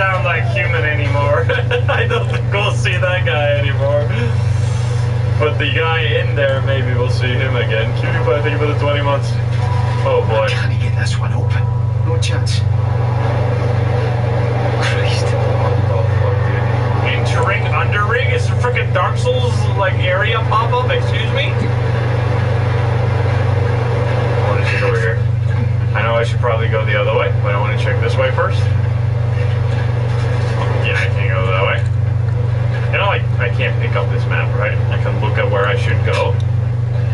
sound like human anymore. I don't think we'll see that guy anymore. But the guy in there, maybe we'll see him again. Cutie pie, thank you for the 20 months. Oh boy. Can I get this one open? No chance. Christ. Oh fuck, dude. Entering underring? Is the frickin' Dark Souls like area pop up? Excuse me? I want to check over here. I know I should probably go the other way, but I want to check this way first. Yeah, I can't go that way. You know, I can't pick up this map, right? I can look at where I should go.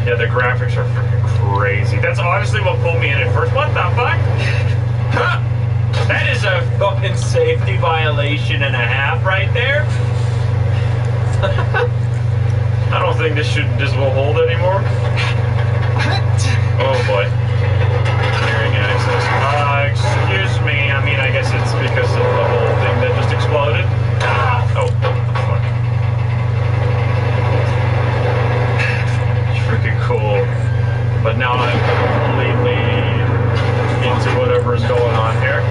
Yeah, the graphics are freaking crazy. That's honestly what pulled me in at first. What the fuck? Huh? That is a fucking safety violation and a half right there. I don't think this will hold anymore. Oh boy. Hearing access. Excuse me. I mean, I guess it's because of the whole thing that just exploded. Oh, fuck. It's freaking cool. But now I'm completely into whatever's going on here.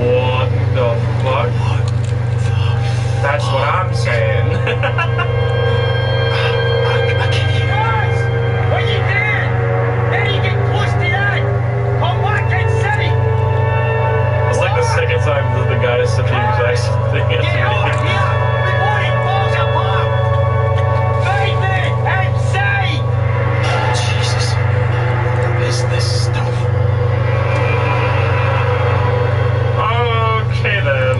What the fuck? That's what I'm saying. What you did? Then you get close to that. Come back and say. It's like the second time that the guy said the exact same thing as Get over me. here before it falls apart. Face it and say. Jesus. What is this stuff? Okay then.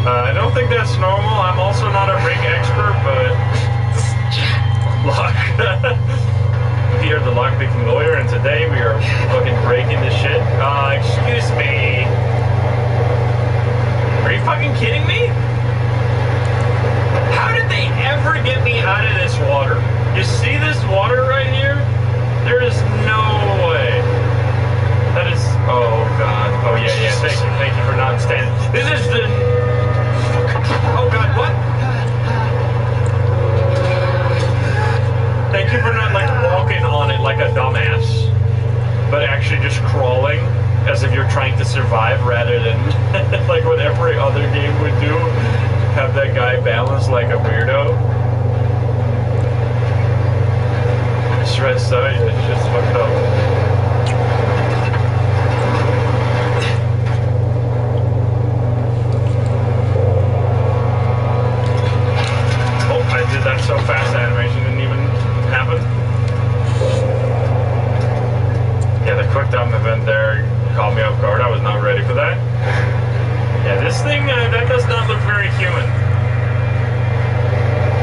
I don't think that's normal. I'm also not a ring expert, but lock. We are the lockpicking lawyer, and today we are fucking breaking this shit. Excuse me. Are you fucking kidding me? How did they ever get me out of this water? You see this water right here? There is no way. That is. Oh god. Oh yeah, yeah. Thank you for not standing. This is the. Oh god, what? Thank you for not like walking on it like a dumbass, but actually just crawling as if you're trying to survive rather than like what every other game would do. Have that guy balance like a weirdo. Stressed out, yeah, it's just fucked up. That so fast, animation didn't even happen. Yeah, the quick time event there caught me off guard. I was not ready for that. Yeah, this thing, that does not look very human.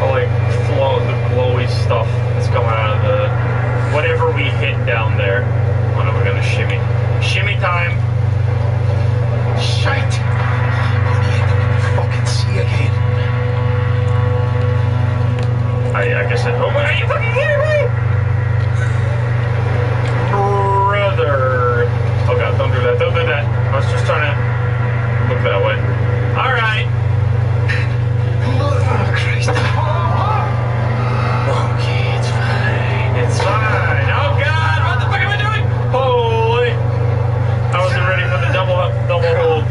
Oh, like, the glowy stuff that's coming out of the... whatever we hit down there. Oh no, we're gonna shimmy. Shimmy time! Shite! How do you end up in the fucking sea again? I guess it. Oh, are you fucking kidding me? Brother. Oh god, don't do that. Don't do that. I was just trying to look that way. Alright. Oh, Christ. Okay, it's fine. It's fine. Oh god, what the fuck am I doing? Holy. I wasn't ready for the double hold.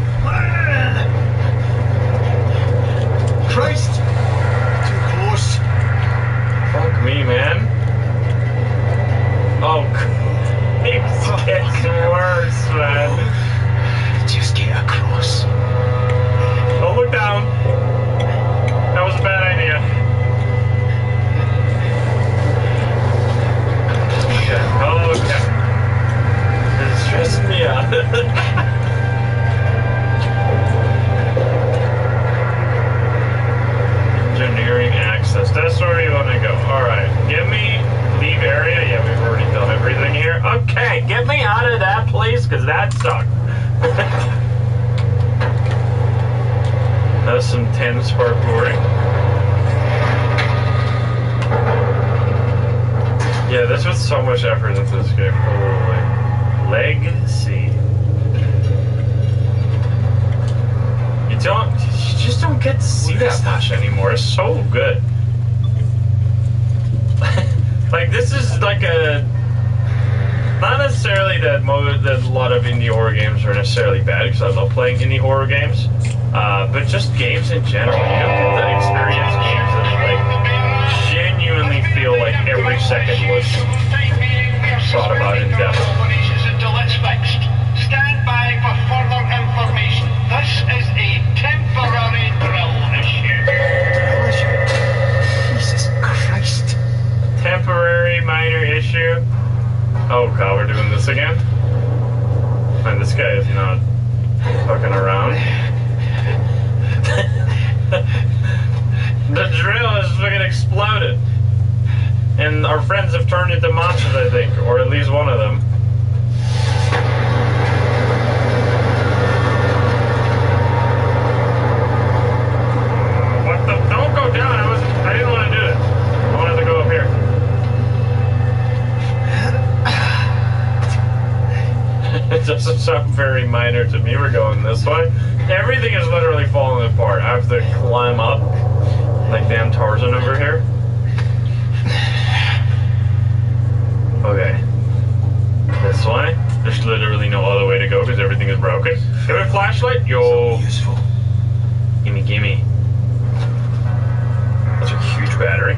Christ. Too close. Fuck me, man. Oh, it gets worse, man. Just get across. Don't look down. That was a bad idea. Okay. It's stressing me out. Engineering access. That's where you want to go. Alright. Give me leave area. Yeah, we've already done everything here. Okay, get me out of that place, because that sucked. That's some tense parkouring. Yeah, this was so much effort into this game. Holy. Legacy. You just don't get to see that much anymore. It's so good. Like, this is like a... not necessarily that a lot of indie horror games are necessarily bad, because I love playing indie horror games. But just games in general, you don't get to experience games that like genuinely feel like every second was thought about in depth. Stand by for further information. This is a temporary drill issue. Jesus Christ. Temporary minor issue. Oh god, we're doing this again? And this guy is not fucking around. The drill has fucking exploded. And our friends have turned into monsters, I think. Or at least one of them. What the? Don't go down. I didn't want to do it. I wanted to go up here. It doesn't sound very minor to me. We're going this way. Everything is literally falling apart. I have to climb up like damn Tarzan over here. Okay. This way. There's literally no other way to go because everything is broken. Give me a flashlight. Yo. Useful. Gimme, gimme. That's a huge battery.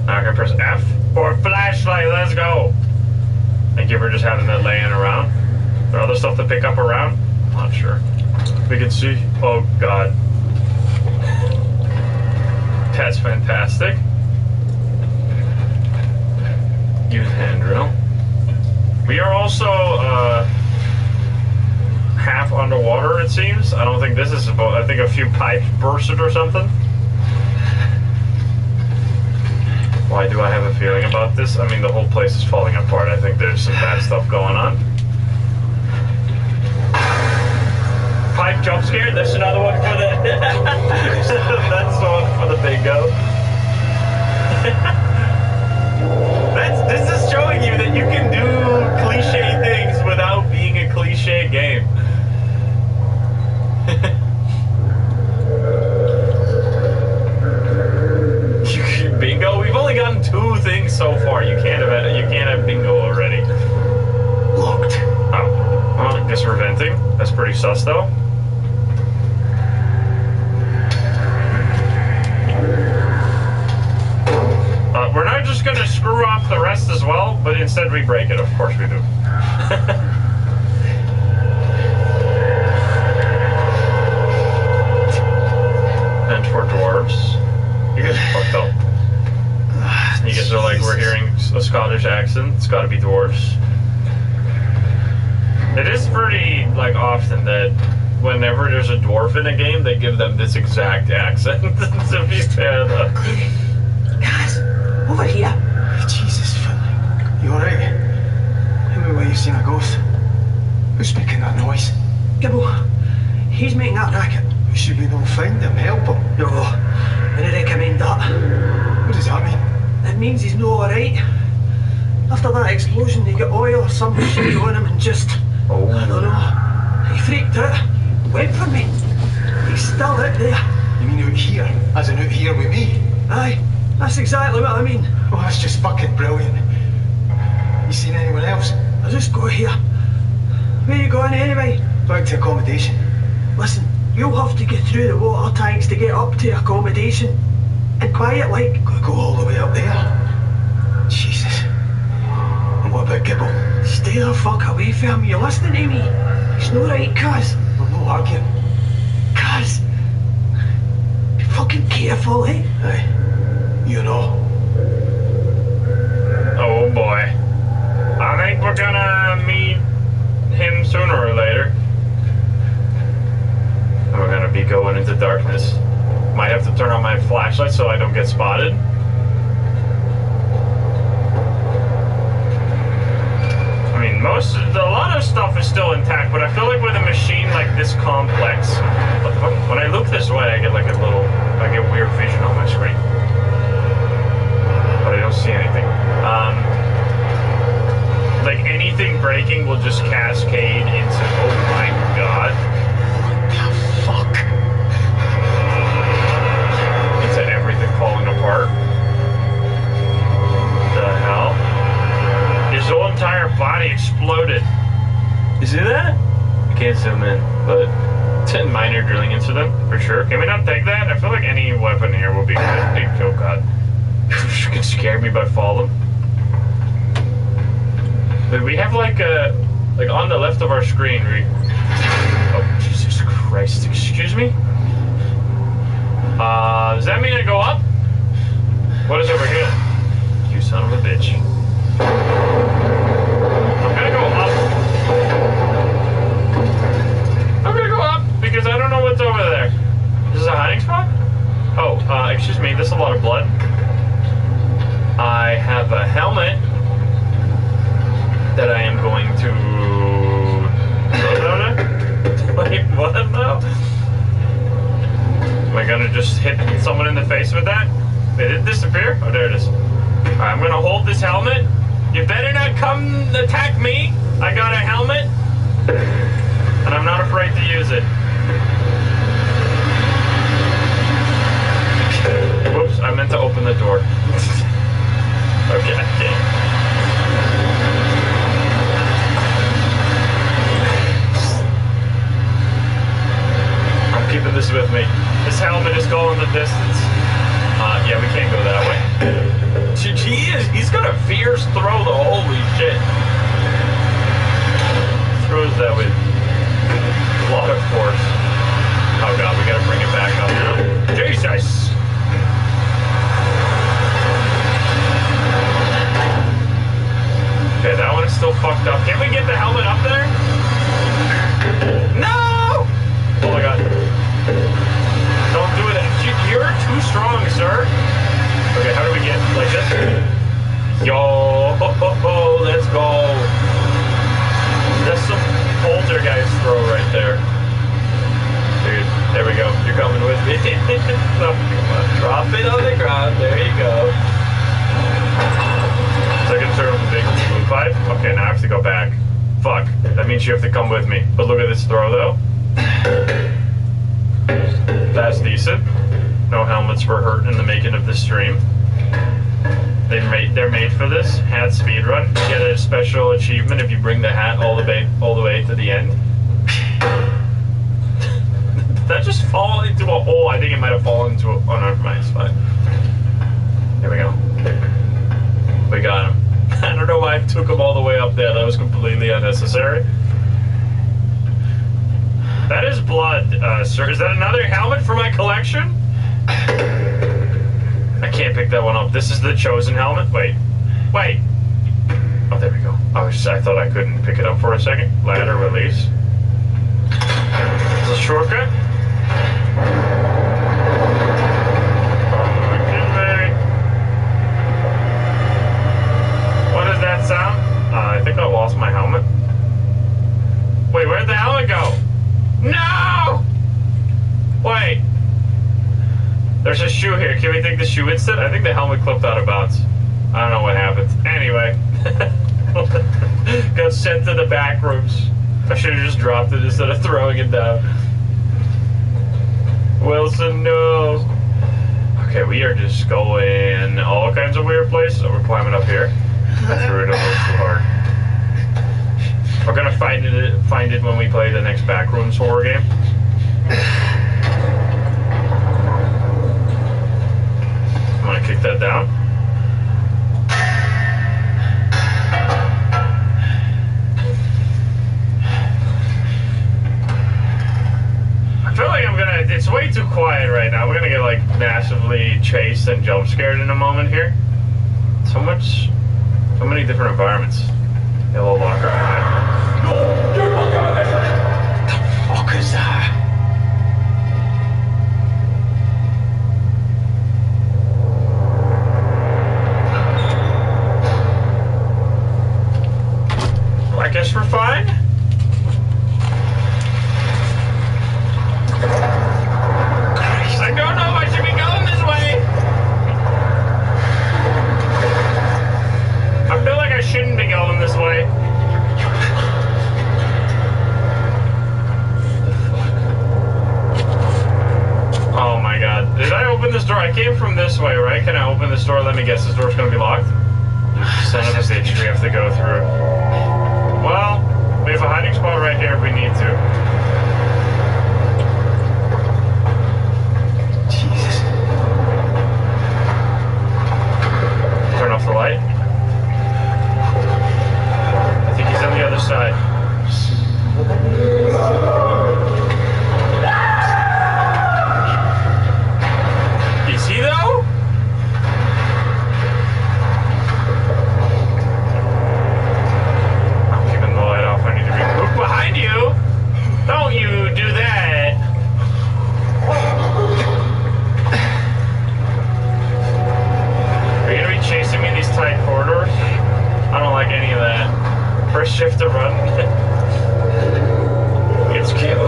Now I can press F for flashlight. Let's go. Thank you for just having that laying around. Is there other stuff to pick up around? Not sure. We can see. Oh god. That's fantastic. Use hand drill. We are also half underwater, it seems. I don't think this is about. I think a few pipes bursted or something. Why do I have a feeling about this? I mean, the whole place is falling apart. I think there's some bad stuff going on. Pipe jump scare. That's another one for the. That's the one for the bingo. This is showing you that you can do cliche things without being a cliche game. Bingo? We've only gotten 2 things so far. You can't have bingo already. Locked. Oh. Well, I guess we're venting. That's pretty sus though. We're not just gonna screw off the rest as well, but instead we break it. Of course we do. And for dwarves. You guys are fucked up. You guys are like, we're hearing a Scottish accent. It's gotta be dwarves. It is pretty, like, often that whenever there's a dwarf in a game, they give them this exact accent. To be fair, though. Guys, over here. Jesus, Finley. You alright? Tell me where you've seen a ghost. Who's making that noise? Gibble. He's making that racket. Should we not find him, help him? No, I don't recommend that. What does that mean? It means he's no alright. After that explosion, he got oil or some shit on him and just... Oh. I don't know. He freaked out. Went for me. He's still out there. You mean out here? As in out here with me? Aye. That's exactly what I mean. Oh, that's just fucking brilliant. You seen anyone else? I just got here. Where you going anyway? Back to accommodation. Listen, you'll have to get through the water tanks to get up to accommodation. And quiet like. Gotta go all the way up there. Jesus. And what about Gibble? Stay the fuck away from him. You listening to me? He's no right, cuz. I'm not arguing. Cuz. Be fucking careful, eh? Aye. You know. Oh boy. I think we're gonna meet him sooner or later. And we're gonna be going into darkness. Might have to turn on my flashlight so I don't get spotted. I mean, a lot of stuff is still intact, but I feel like with a machine like this complex, when I look this way, I get like I get weird vision on my screen. But I don't see anything. Like anything breaking will just cascade into, oh my god. What the fuck? Into everything falling apart. What the body exploded. You see that? I can't zoom in, but it's a minor drilling incident for sure. Can we not take that? I feel like any weapon here will be good. Oh god. You can scare me by falling. But we have like on the left of our screen, oh Jesus Christ, excuse me? Does that mean I go up? What is over here? You son of a bitch. I'm gonna go up. I'm gonna go up because I don't know what's over there. Is this a hiding spot? Oh, excuse me, there's a lot of blood. I have a helmet that I am going to... Wait, what now? Am I gonna just hit someone in the face with that? Did it disappear? Oh, there it is. Alright, I'm gonna hold this helmet. You better not come attack me. I got a helmet. And I'm not afraid to use it. Whoops, I meant to open the door. Okay, I'm keeping this with me. This helmet is going the distance. Yeah, we can't go that way. He's got a fierce throw though, holy shit. Throws that with a lot of force. Oh god, we gotta bring it back up now. Jesus! Okay, that one is still fucked up. Can we get the helmet up there? No! Oh my god. Don't do it. You're too strong, sir. Okay, how do we get like this? Yo, let's go. That's some poltergeist throw right there. Dude, there we go. You're coming with me. No, come on. Drop it on the ground. There you go. Second turn with the big blue pipe. Okay, now I have to go back. Fuck. That means you have to come with me. But look at this throw, though. That's decent. No helmets were hurt in the making of this stream. They're made for this. Hat speedrun. You get a special achievement if you bring the hat all the way to the end. Did that just fall into a hole? I think it might have fallen into a... Oh no, never mind. It's fine. Here we go. We got him. I don't know why I took him all the way up there. That was completely unnecessary. That is blood, sir. Is that another helmet for my collection? I can't pick that one up. This is the chosen helmet. Wait. Oh, there we go. I thought I couldn't pick it up for a second. Ladder release. It's a shortcut. What is that sound? I think I lost my helmet. Wait, where'd the helmet go? No! Wait. There's a shoe here. Can we take the shoe instead? I think the helmet clipped out of bounds. I don't know what happened. Anyway. Got sent to the back rooms. I should have just dropped it instead of throwing it down. Wilson, no. Okay, we are just going all kinds of weird places. Oh, we're climbing up here. I threw it a little too hard. We're gonna find it when we play the next Backrooms horror game. I'm gonna kick that down. I feel like it's way too quiet right now. We're gonna get like massively chased and jump scared in a moment here. So many different environments. Yellow locker. No, you're not gonna let her. The fuck is that? Well, I guess we're fine. I don't know. I should be going this way. I feel like I shouldn't be going this way. Oh my god. Did I open this door? I came from this way, right? Can I open this door? Let me guess. This door's gonna be locked? Son of a bitch, we have to go through. Well, we have a hiding spot right here if we need to. Jesus. Turn off the light. I think he's on the other side. Is he though? I'm keeping the light off. I need to be look behind you. Don't you do that. Are you gonna be chasing me in these tight corridors? I don't like any of that. First shift to run. It's cute.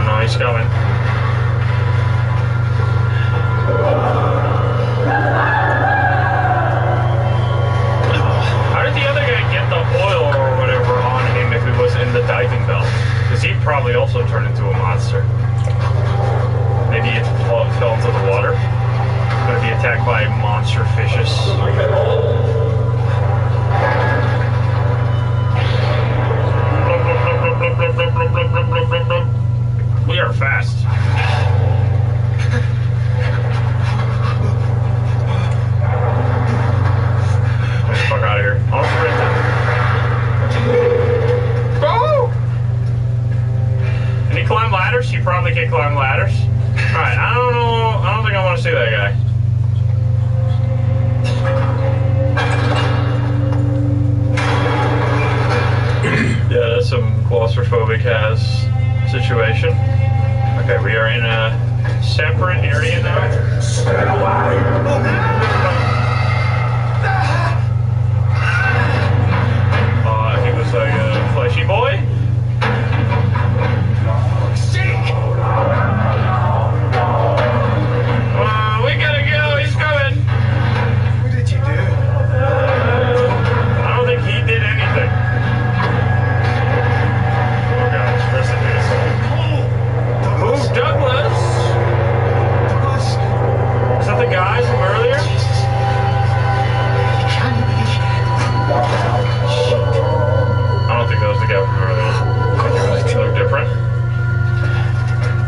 No, he's coming. How did the other guy get the oil or whatever on him if he was in the diving bell? Because he'd probably also turn into a monster. Maybe it fell into the water. Going to be attacked by monster fishes. We are fast. Get the fuck out of here. I'll sprint it. Go! Can he climb ladders? He probably can climb ladders. Alright, I don't know. I don't think I want to see that guy. Yeah, that's some claustrophobic ass situation. Okay, we are in a separate area now. He was like a fleshy boy. We gotta go, he's coming. What did you do? I don't think he did anything. Oh gosh, rest in peace. Move, Douglas! Is that the guy from earlier? I don't think that was the guy from earlier. I think it looked different.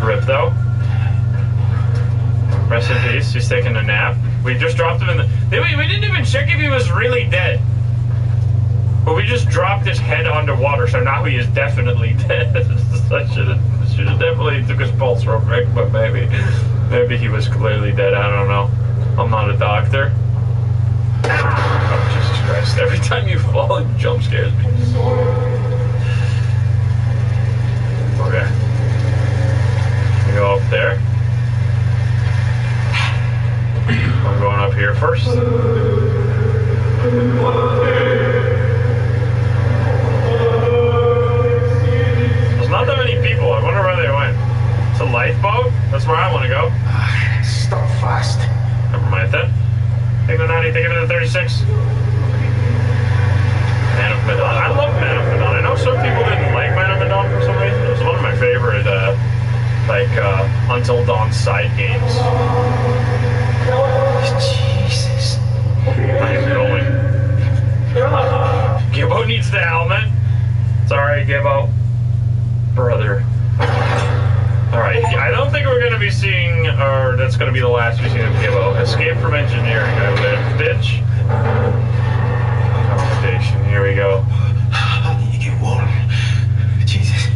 Rip though. Rest in peace. He's taking a nap. We just dropped him in the... We didn't even check if he was really dead. But we just dropped his head underwater, so now he is definitely dead. I should have definitely took his pulse real quick, but maybe he was clearly dead. I don't know. I'm not a doctor. Oh, Jesus Christ. Every time you fall, it jump scares me. Okay. We go up there. I'm going up here first. There's not that many people. I wonder where they went. It's a lifeboat? That's where I want to go. Stop fast. Never mind then. Take the 90, take it to the 36. Man of Medan. I love Man of Medan. I know some people didn't like Man of Medan for some reason. It was one of my favorite, Until Dawn side games. Jesus. I am going. Gibbo needs the helmet. Sorry, Gibbo. Brother. Alright, I don't think we're going to be seeing, or that's going to be the last we see of Gibbo. Escape from engineering, I live, bitch. Station, here we go. I need to get warm. Jesus.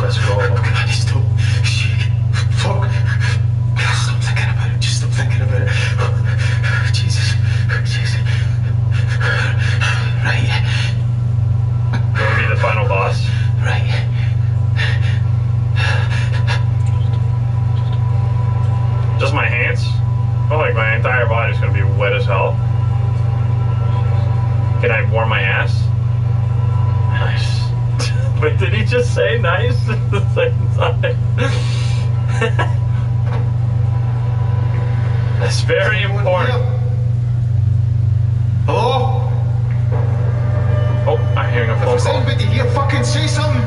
Let's go. God, stop. Shit. Fuck. God, stop thinking about it. Just stop thinking about it. Jesus. Jesus. Right. Will be the final boss. Right. Just my hands? I feel like my entire body's gonna be wet as hell. Can I warm my ass? Nice. Wait, did he just say nice at the same time? That's very important. Hello? Oh, I'm hearing a phone If call. anybody here, fucking say something.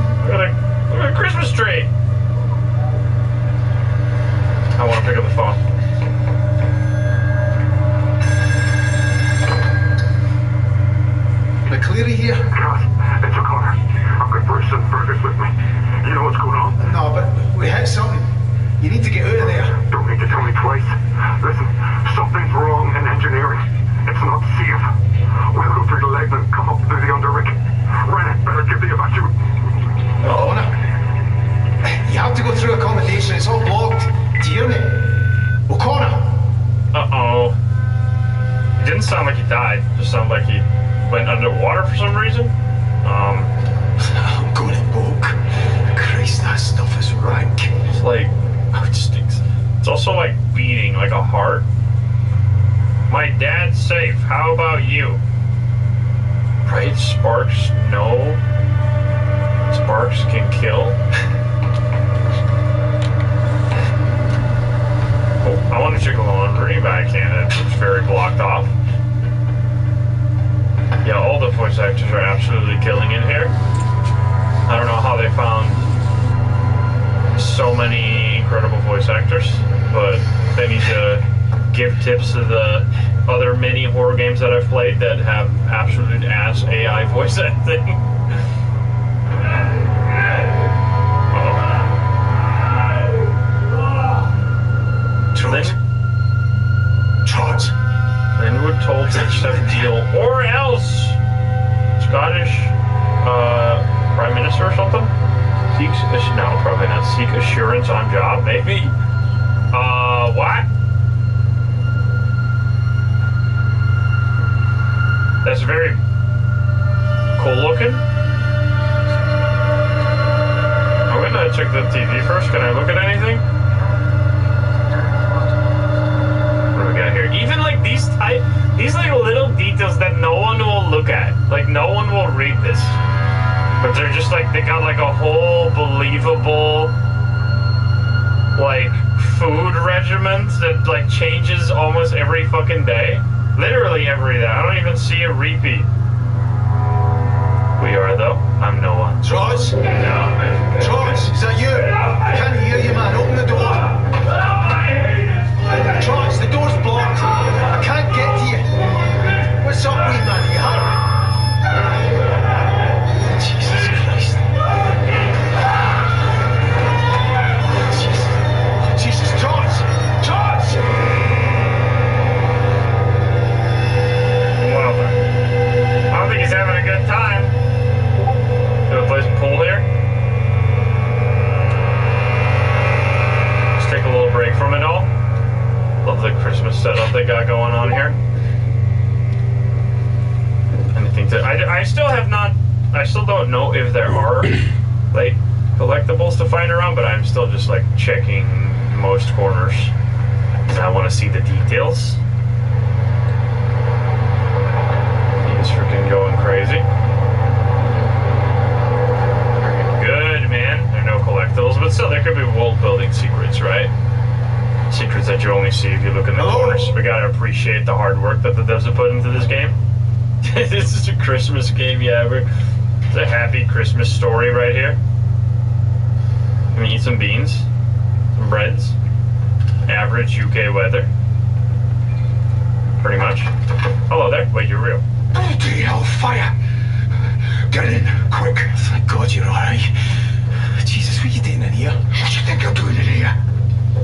heart. My dad's safe. How about you? Bright sparks? No. Sparks can kill. Oh, I want to check the laundry, but I can't. It's very blocked off. Yeah, all the voice actors are absolutely killing it here. I don't know how they found so many incredible voice actors, but they need to give tips to the other many horror games that I've played that have absolute ass AI voice acting. Charles. Linwood told to accept deal, or else Scottish Prime Minister or something? Probably not. Seek assurance on job, maybe? What? That's very cool looking. I'm gonna check the TV first. Can I look at anything? What do we got here? Even like these like little details that no one will look at. Like no one will read this. But they're just like, they got like a whole believable like food regimen that like changes almost every fucking day. Literally every day. I don't even see a repeat. We are though. I'm no one. Trots? Trots, is that you? I can't hear you, man. Open the door. Trots, the door's blocked. I can't get to you. What's up, wee man? You hurt? Jesus Christ. Jesus, Trots! Trots! Well, I don't think he's having a good time. Do a place pool here. Just take a little break from it all. Love the Christmas setup they got going on here. Anything to... I still have not... I still don't know if there are, like, collectibles to find around, but I'm still just, like, checking most corners. Because I want to see the details. He's freaking going crazy. Freaking good, man. There are no collectibles, but still, there could be world-building secrets, right? Secrets that you only see if you look in the corners. We gotta appreciate the hard work that the devs have put into this game. This is a Christmas game, yeah. It's a happy Christmas story right here. Can we eat some beans? Some breads? Average UK weather. Pretty much. Hello there. Wait, you're real. Bloody hellfire! Get in, quick. Thank God you're alright. Jesus, what are you doing in here? What do you think I'm doing in here?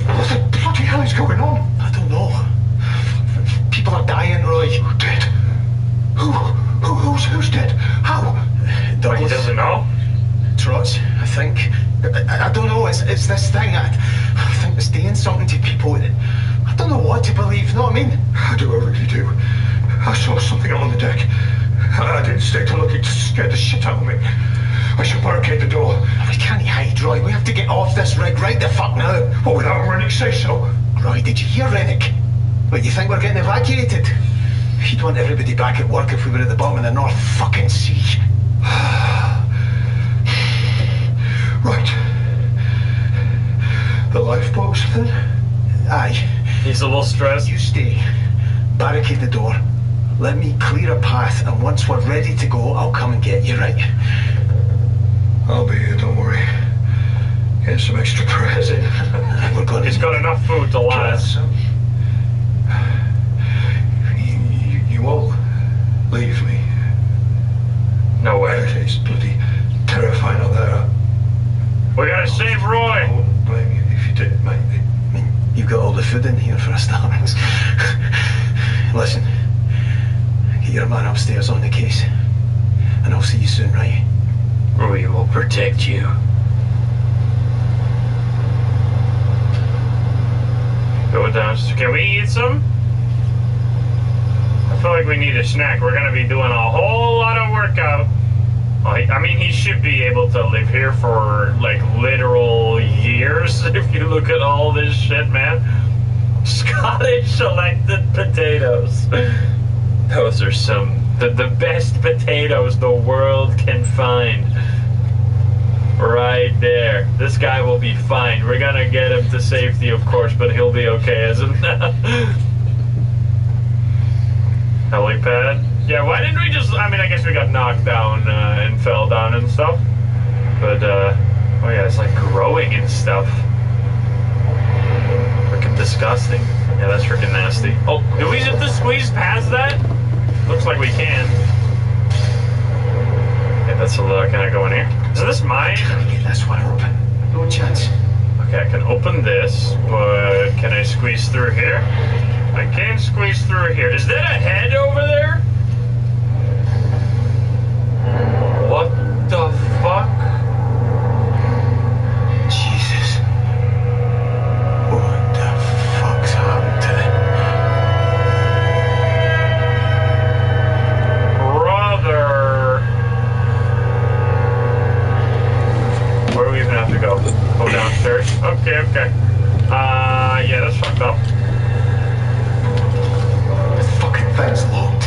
What the bloody hell is going on? I don't know. People are dying, Roy. Dead? Who's dead? How? Douglas. He doesn't know? Trots, I think. I don't know. It's this thing. I think it's doing something to people. I don't know what to believe. You know what I mean? I really do. I saw something on the deck. I didn't stay to look. It scared the shit out of me. I should barricade the door. We can't hide, Roy. We have to get off this rig right the fuck now. What would our Rennick say so? Roy, did you hear Rennick? What, you think we're getting evacuated? He'd want everybody back at work if we were at the bottom of the North fucking Sea. Right. The lifeboats, then? Aye. He's a little stressed. You stay. Barricade the door. Let me clear a path, and once we're ready to go, I'll come and get you, right? I'll be here, don't worry. Get some extra prayers in. We're gonna... He's got enough food to last. You won't leave me. No way. It's bloody terrifying out there. We gotta save Roy. I wouldn't blame you if you did, mate. I mean, you've got all the food in here for a start. Listen, get your man upstairs on the case, and I'll see you soon, right? We will protect you. Go downstairs. Can we eat some? I feel like we need a snack. We're gonna be doing a whole lot of workout. I mean, he should be able to live here for, like, literal years if you look at all this shit, man. Scottish selected potatoes. Those are the best potatoes the world can find. Right there. This guy will be fine. We're gonna get him to safety, of course, but he'll be okay, isn't that? Helipad? Yeah, why didn't we just... I mean, I guess we got knocked down and fell down and stuff. But, oh yeah, it's like growing and stuff. Freaking disgusting. Yeah, that's freaking nasty. Oh, do we have to squeeze past that? Looks like we can. Yeah, that's a little... Can I go in here? Is this mine? Can I get this one open? No chance. Okay, I can open this, but can I squeeze through here? I can't squeeze through here. Is that a head over there? What the fuck? Jesus. What the fuck's happened to them? Brother. Where do we even have to go? Go downstairs? Okay, okay. Yeah, that's fucked up. This fucking thing's locked.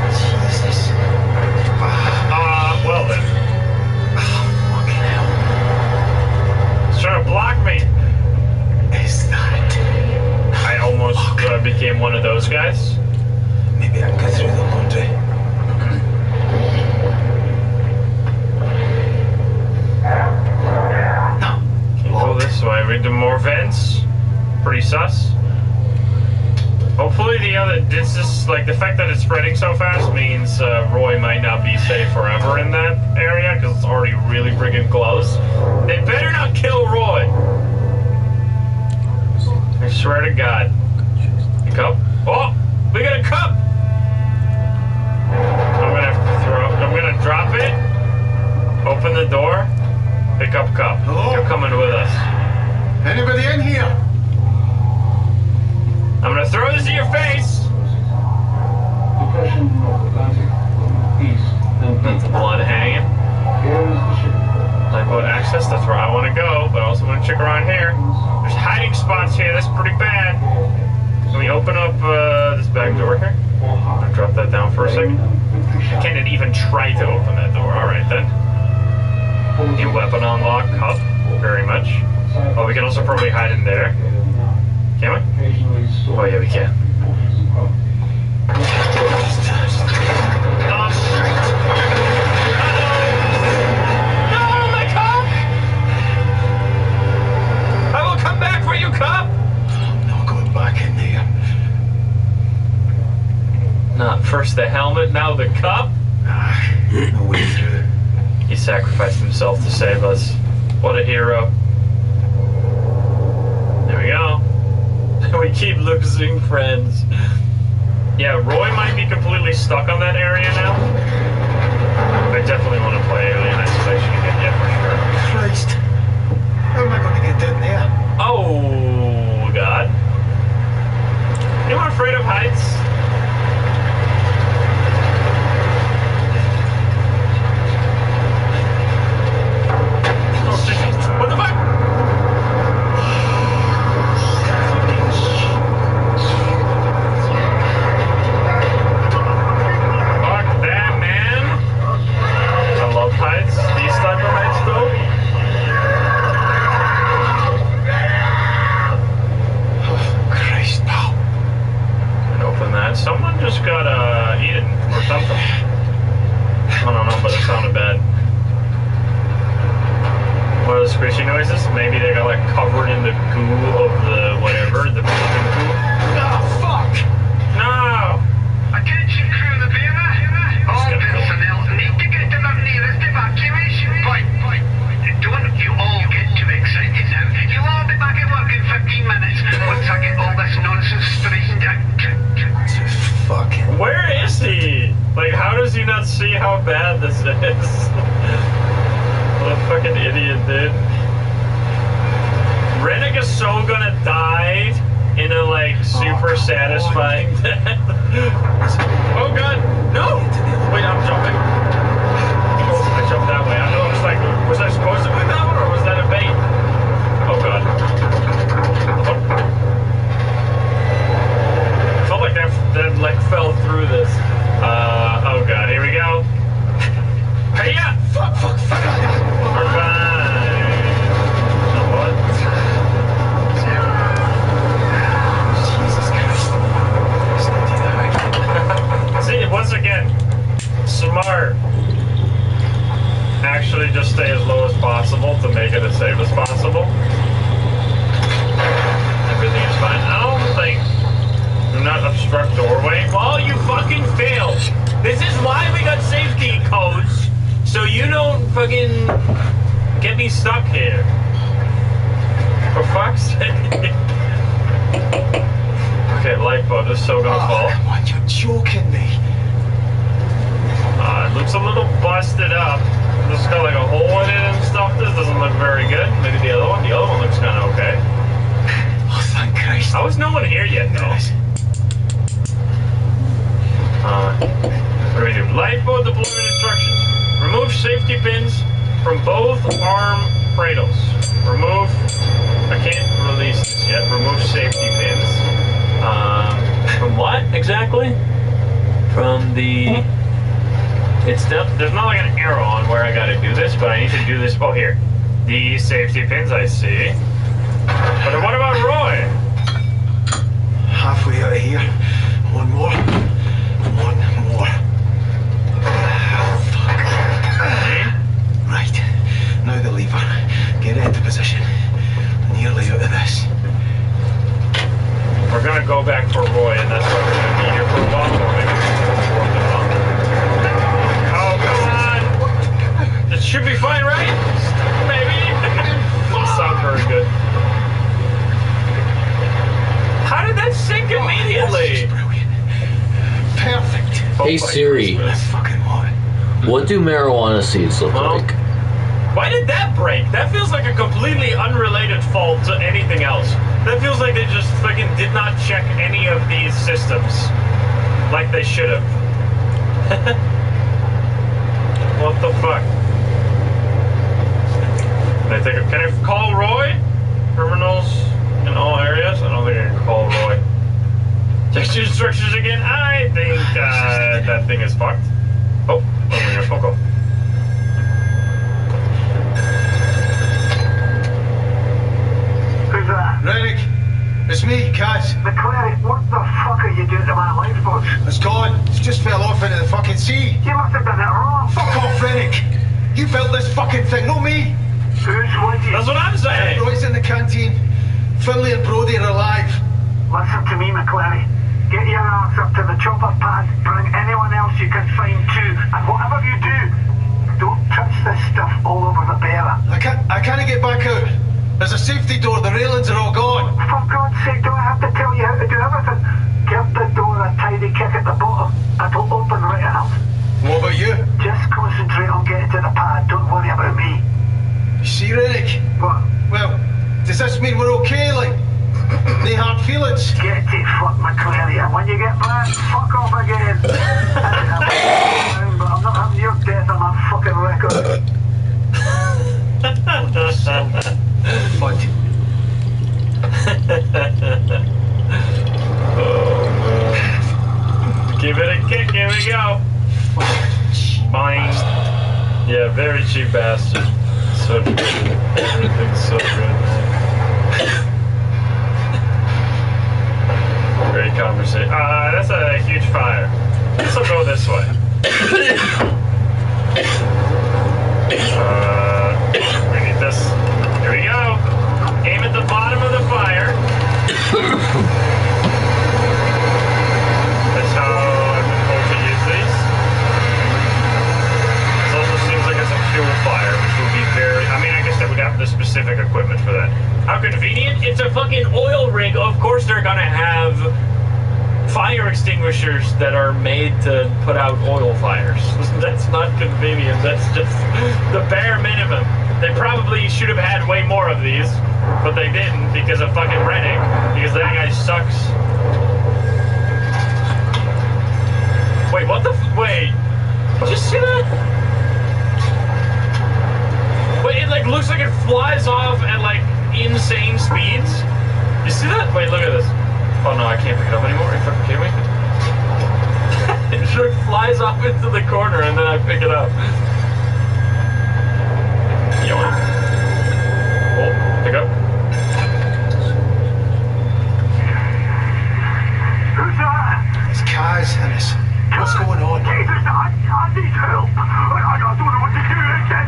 Jesus. Well then. Fucking hell. It's trying to block me. Is that... I almost became one of those guys. Maybe I can get through the laundry. No. Can't go this way. We do more vents. Pretty sus. Hopefully this is, like, the fact that it's spreading so fast means Roy might not be safe forever in that area, because it's already really friggin' close. They better not kill Roy. I swear to God. A cup? Oh! We got a cup! I'm gonna have to I'm gonna drop it, open the door, pick up cup. Hello? You're coming with us. Anybody in here? I'm gonna throw this in your face! Depression of Atlantic, east and That's blood hanging. Here is the ship. Lifeboat access, that's where I want to go, but I also want to check around here. There's hiding spots here, that's pretty bad. Can we open up this back door here? I'm gonna drop that down for a second. I can't even try to open that door. Alright then. New weapon unlock, cup, very much. Oh, we can also probably hide in there. Can we? Oh yeah, we can. No, my cup! I will come back for you, cup! I'm not going back in there. Not first the helmet, now the cup? No way through. He sacrificed himself to save us. What a hero. There we go. We keep losing friends. Yeah, Roy might be completely stuck on that area now. I definitely want to play Alien Isolation again, yeah, for sure. Christ. How am I going to get down there? Oh, God. Anyone afraid of heights? What the fuck? Fuck that, man. I love heights. These type of heights, though. Oh, Christ, pal. And open that. Someone just got eaten or something. I don't know, but it sounded bad. What are the squishy noises? Maybe they got like covered in the goo of the whatever, the chicken goo. Oh, fuck! No! Attention crew of the bearer. All personnel need to get to the nearest evacuation point. Don't you all get too excited now. You'll all be back at work in 15 minutes once I get all this nonsense straightened out. Fuck. Where is he? Like, how does he not see how bad this is? What a fucking idiot, dude. Rennick is so gonna die in a, like, super satisfying death. Oh, God. No! Wait, I'm jumping. Oh, I jumped that way. I know, I was like, was I supposed to move that one, or was that a bait? Oh, God. actually just stay as low as possible to make it as safe as possible. Everything is fine. I don't think. Do not obstruct doorway. Well, you fucking failed. This is why we got safety codes, so you don't fucking get me stuck here. For fuck's sake. Okay, lifeboat is so gonna fall. Come on, you're joking me. It looks a little busted up. This has got like a hole in it and stuff. This doesn't look very good. Maybe the other one. The other one looks kind of okay. Oh, thank Christ. How is no one here yet, though? What do we do? Lifeboat deployment instructions. Remove safety pins from both arm cradles. Remove. I can't release this yet. Remove safety pins. From what exactly? From the. There's not like an arrow on where I gotta do this, but I need to do this. Oh, here. The safety pins, I see. But what about Roy? Halfway out of here. One more. One more. Fuck. Right. Now the lever. Get it into position. Nearly out of this. We're gonna go back for Roy, and that's why we're gonna be here for a while. Or maybe oh, come on! It should be fine, right? Maybe. Doesn't sound very good. How did that sink immediately? Perfect. Hey Siri, what do marijuana seeds look like? Why did that break? That feels like a completely unrelated fault to anything else. That feels like they just fucking did not check any of these systems like they should have. What the fuck? Can I call Roy? Terminals in all areas? I don't think I can call Roy. Text instructions again? I think that thing is fucked. Oh, over your phone call. Who's that? Rennick, it's me, Kaz. The cleric, what the fuck are you doing to my lifeboat? It's gone. It just fell off into the fucking sea. You must have done it wrong. Fuck off, Rennick. You built this fucking thing, not me. Who's with you? That's what I'm saying. Roy's in the canteen. Finley and Brody are alive. Listen to me, McClary. Get your ass up to the chopper pad. Bring anyone else you can find too. And whatever you do, don't touch this stuff all over the bearer. I can't get back out. There's a safety door. The railings are all gone. For God's sake, do I have to tell you how to do everything? Give the door a tidy kick at the bottom. It'll open right enough. What about you? Just concentrate on getting to the pad. Don't worry about me. You see, Rennick? What? Well, does this mean we're okay, like? No hard feelings? Get it, fuck McClary, and when you get back, fuck off again. But I'm not having your death on my fucking record. Fudge. Give it a kick, here we go. Mine. Yeah, very cheap bastard. So good. Everything's so good. Great conversation. That's a huge fire. This will go this way. We need this. Here we go. Aim at the bottom of the fire. That's how I've been told to use these. This also seems like it's a fuel fire, which will be very... I mean, I guess they would have the specific equipment for that. How convenient. It's a fucking oil rig. Of course they're gonna have fire extinguishers that are made to put out oil fires. That's not convenient. That's just the bare minimum. They probably should have had way more of these, but they didn't because of fucking Rennick, because that guy sucks. Wait, what the wait. Did you see that? Wait, it like looks like it flies off at like insane speeds. You see that? Wait, look at this. Oh no, I can't pick it up anymore. Are you fucking kidding me? It sure flies off into the corner and then I pick it up. Yoink. Oh, pick up. Who's that? It's Kaz, Ennis. What's going on? Jesus, I need help. I don't know what to do again.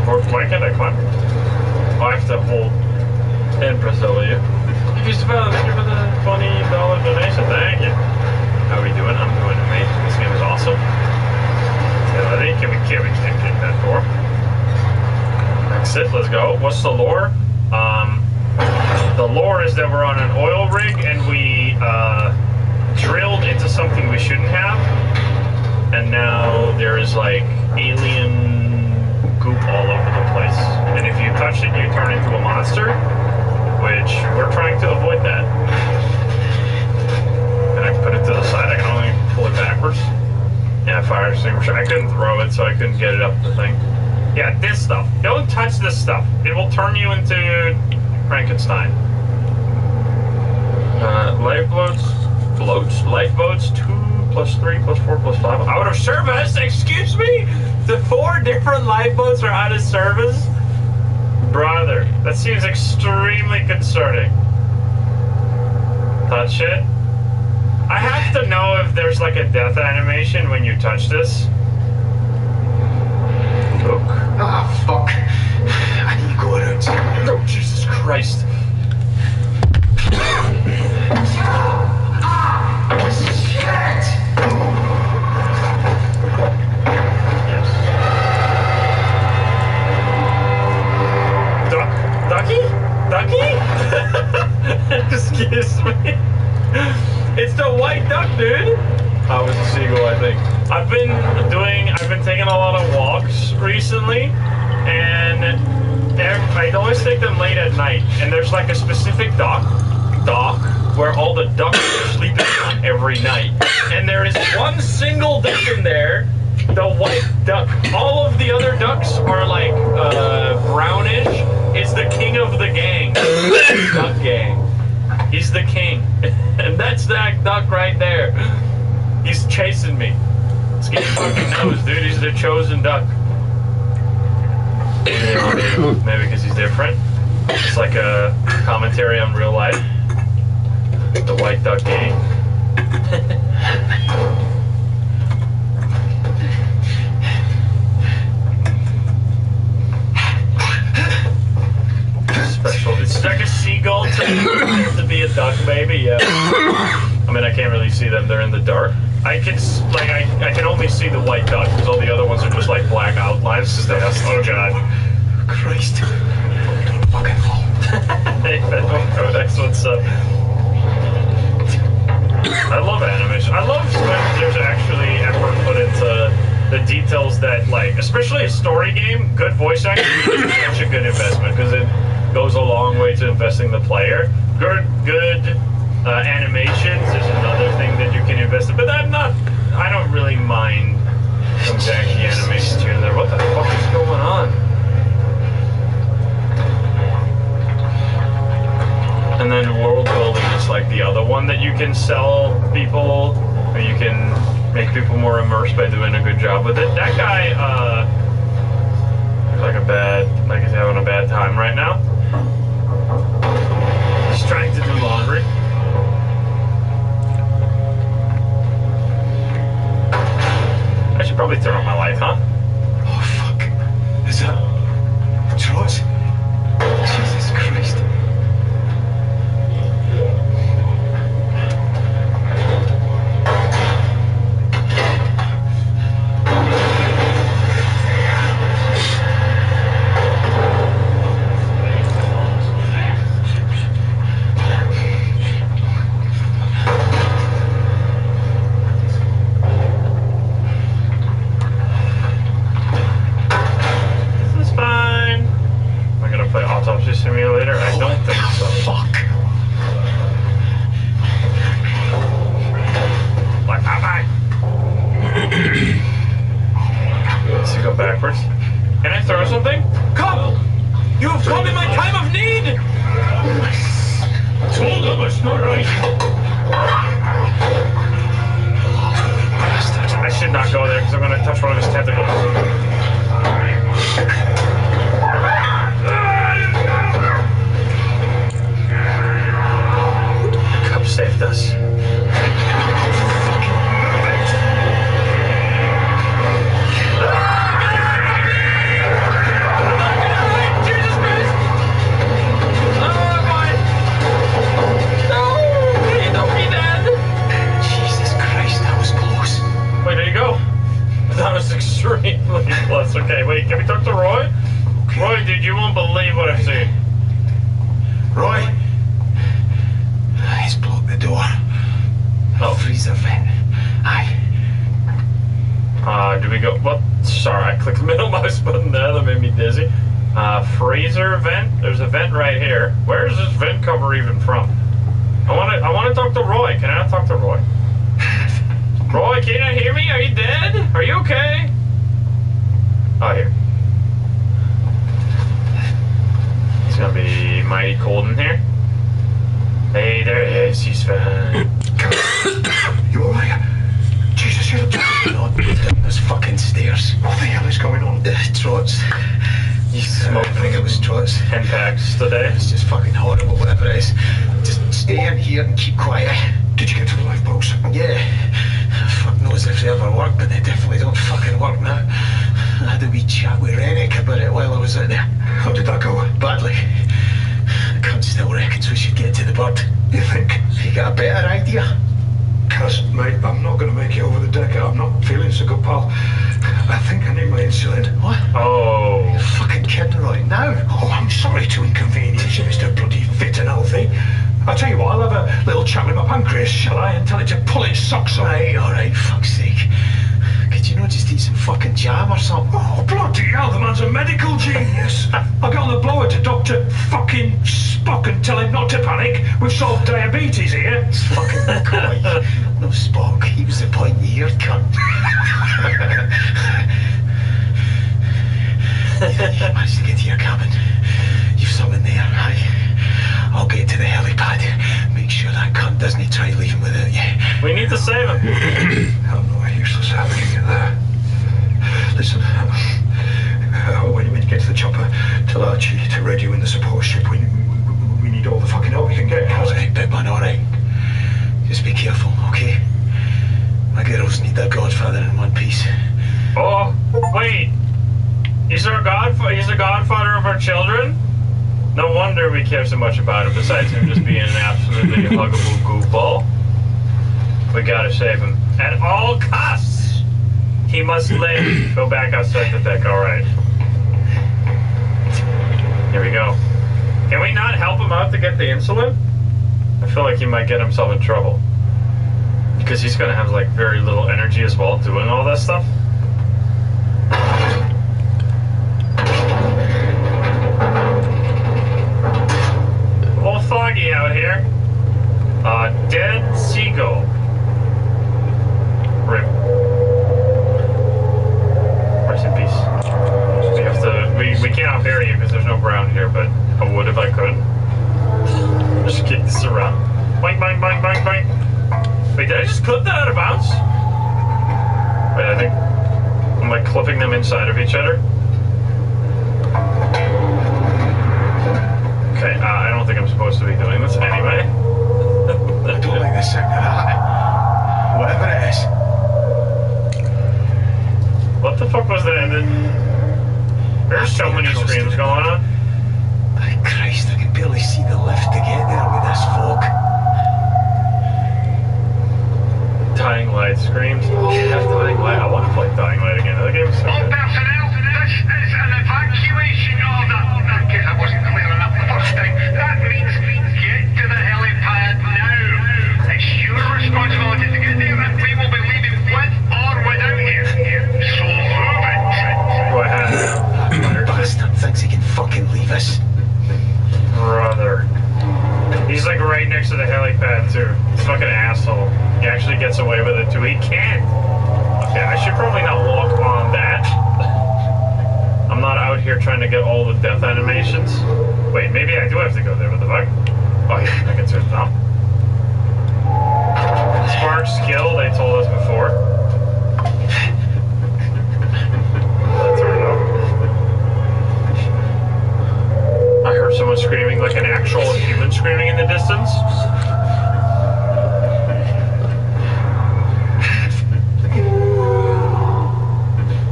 Why can't I climb? Oh, I have to hold and press W. If you survive, thank you for the $20 donation. Thank you. How are we doing? I'm doing amazing. This game is awesome. Can we kick that door? Exit, let's go. What's the lore? The lore is that we're on an oil rig and we drilled into something we shouldn't have. And now there is like alien goop all over the place. And if you touch it, you turn into a monster, which we're trying to avoid that. And I can put it to the side. I can only pull it backwards. Yeah, fire extinguisher. I couldn't throw it, so I couldn't get it up the thing. Yeah, this stuff. Don't touch this stuff. It will turn you into Frankenstein. Lifeboats, 2 + 3 + 4 + 5. Out of service? Excuse me? The 4 different lifeboats are out of service? Brother, that seems extremely concerning. Touch it. I have to know if there's like a death animation when you touch this. Look. Ah, fuck. I need to go around. Oh, Jesus Christ. Shit! Yes. Ducky? Excuse me. It's the white duck, dude. Oh, it was a seagull, I think. I've been taking a lot of walks recently, and I'd always take them late at night. And there's like a specific dock where all the ducks are sleeping on every night. And there is one single duck in there, the white duck. All of the other ducks are like brownish. It's the king of the gang, duck gang. He's the king, and that's that duck right there. He's chasing me. Skinny fucking nose, dude. He's the chosen duck. Maybe because he's different. It's like a commentary on real life. The white duck gang. Special. It's like a seagull to be a duck, maybe. Yeah. I mean, I can't really see them. They're in the dark. I can only see the white duck because all the other ones are just like black outlines. Oh god. Christ. Fucking hell. Hey, that's what's up. I love animation. I love when there's actually effort put into the details that, like, especially a story game, good voice acting is such a good investment because it goes a long way to investing the player. Good animations is another thing that you can invest in, but I don't really mind some janky animations here and there. What the fuck is going on? And then world building is like the other one that you can sell people, or you can make people more immersed by doing a good job with it. That guy, like he's having a bad time right now. He's trying to do laundry. I should probably turn on my light, huh? Oh, fuck. Is that Trots? Jesus Christ. Simulator? I don't think so. Fuck. Like, bye. Let's go backwards. Can I throw something? Come! You have come in my time of need! Told him it's not right. I should not go there because I'm going to touch one of his tentacles. Saved us. was extremely plus. Okay, wait, can we talk to Roy? Okay. Roy, dude, you won't believe what I've seen. Roy? He's blocked the door. Oh. Freezer vent. Aye. Do we go? What? Sorry, I clicked the middle mouse button there. That made me dizzy. Freezer vent. There's a vent right here. Where is this vent cover even from? I want to talk to Roy. Can I not talk to Roy? Roy, can you hear me? Are you dead? Are you okay? Oh, here. It's gonna be mighty cold in here. Hey, there he is. He's fine. You alright? Jesus, you're not down those fucking stairs. What the hell is going on? Trots. You smoked I think it was trots. 10 packs today. It's just fucking horrible, whatever it is. Just stay in here and keep quiet. Did you get to the lifeboats? Yeah. Fuck knows if they ever work, but they definitely don't fucking work now. I had a wee chat with Rennick about it while I was out there. How did that go? Badly. The cunt still reckons we should get to the bird. You think? You got a better idea? Cuz, mate, I'm not going to make it over the deck. I'm not feeling so good, pal. I think I need my insulin. What? Oh. You're fucking kidding right now? Oh, I'm sorry to inconvenience you, Mr. Bloody Fit and Healthy. I'll tell you what, I'll have a little chat with my pancreas, shall I? And tell it to pull its socks off. Alright, fuck's sake. Could you not just eat some fucking jam or something? Oh, bloody hell, the man's a medical genius. I'll get on the blower to Dr. fucking Spock and tell him not to panic. We've solved diabetes here. It's fucking McCoy. No Spock, he was the pointy eared cunt. You managed to get to your cabin. You've something there, aye? I'll get to the helipad. Make sure that cunt doesn't try leaving without you. We need to save him. I'm not useless. How we can get there? Listen, when you get to the chopper, tell Archie to radio in the support ship. We need all the fucking help we can get. Alright, big man, alright. Just be careful, okay? My girls need their godfather in one piece. Oh, wait. He's the godfather of our children? No wonder we care so much about him, besides him just being an absolutely huggable goofball. We gotta save him. At all costs! He must live. Go back outside the deck, alright. Here we go. Can we not help him out to get the insulin? I feel like he might get himself in trouble. Because he's gonna have like very little energy as well doing all that stuff. A little foggy out here. Dead seagull. Rip. Rest in peace. We have to. We can't bury you because there's no ground here, but I would if I could. Just kick this around. Boing, boing, boing, boing, boing. Wait, did I just clip that out of bounds? Wait, I think I'm like clipping them inside of each other. Okay, I don't think I'm supposed to be doing this anyway. I don't like the sound of that. Whatever it is. What the fuck was that? And then there's so many screams going on. By Christ, I can barely see the lift to get there with this fog. Dying Light screams. Oh, yeah, Dying Light. I want to play Dying Light again. That game is so good. Personnel, this is an evacuation order. In case I wasn't clear enough the first time, that means get to the helipad now. It's your responsibility to get there, and we will be leaving with or without you. So move it. Go ahead. That bastard thinks he can fucking leave us. Brother. He's like right next to the helipad too. This fucking asshole. He actually gets away with it too. He can't. Okay, I should probably not walk on that. I'm not out here trying to get all the death animations. Wait, maybe I do have to go there with the bug. Oh yeah, I can turn it on. Spark skill, they told us before. Let's turn it up. I heard someone screaming, like an actual human screaming in the distance.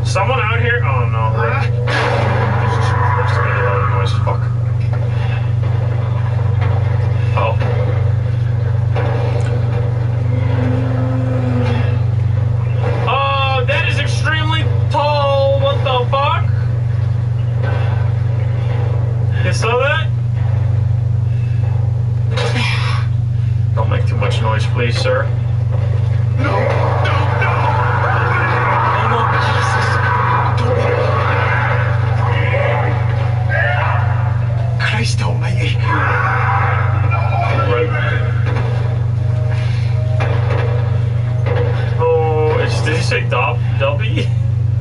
Someone out here? Oh no. There's really loud noise. Fuck. Oh. Oh, that is extremely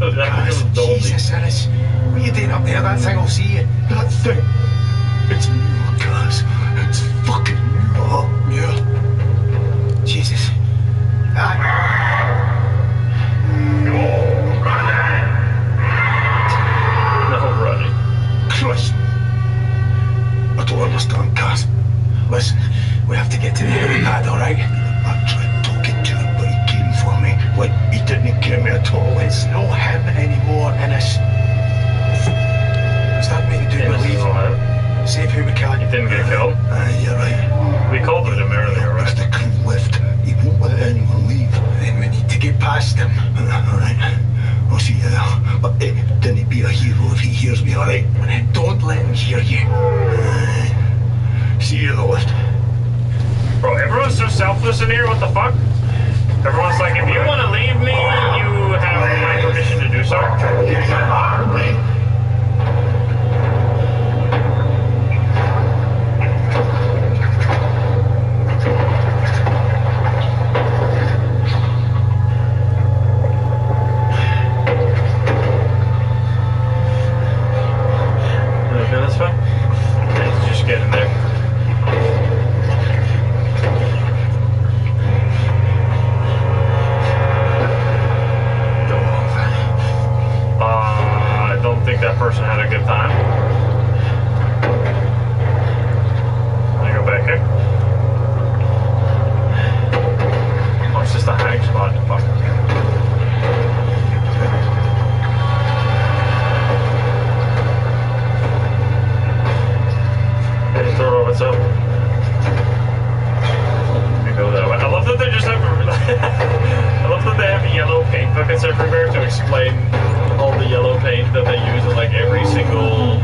Jesus, Ennis. What are you doing up there? That thing will see you. That thing. It's new, guys. It's fucking new. Oh, yeah. Jesus. No running. Christ. I don't understand, Kaz. Listen, we have to get to the helipad, alright? I tried talking to him, but he came for me. Like, he didn't care me at all. It's no him anymore, Ennis. Does that make you do believe? Save who we can. He didn't get killed? You're right. We called it him earlier, right? If the crew left, he won't let anyone leave. Then we need to get past him. Alright. I'll see you there. But didn't be a hero if he hears me, alright? Don't let him hear you. See you at the lift. Bro, everyone's so selfless in here, what the fuck? Everyone's like, if you want to leave me, you have my permission to do so. Okay, that's fine. Let's just get in there. I don't think that person had a good time. Let me go back here. Oh, it's just a hiding spot. Fuck. Hey, throw it over itself. Let me go that way. I love that they just have I love that they have yellow paint buckets everywhere to explain all the yellow paint that they use in like every single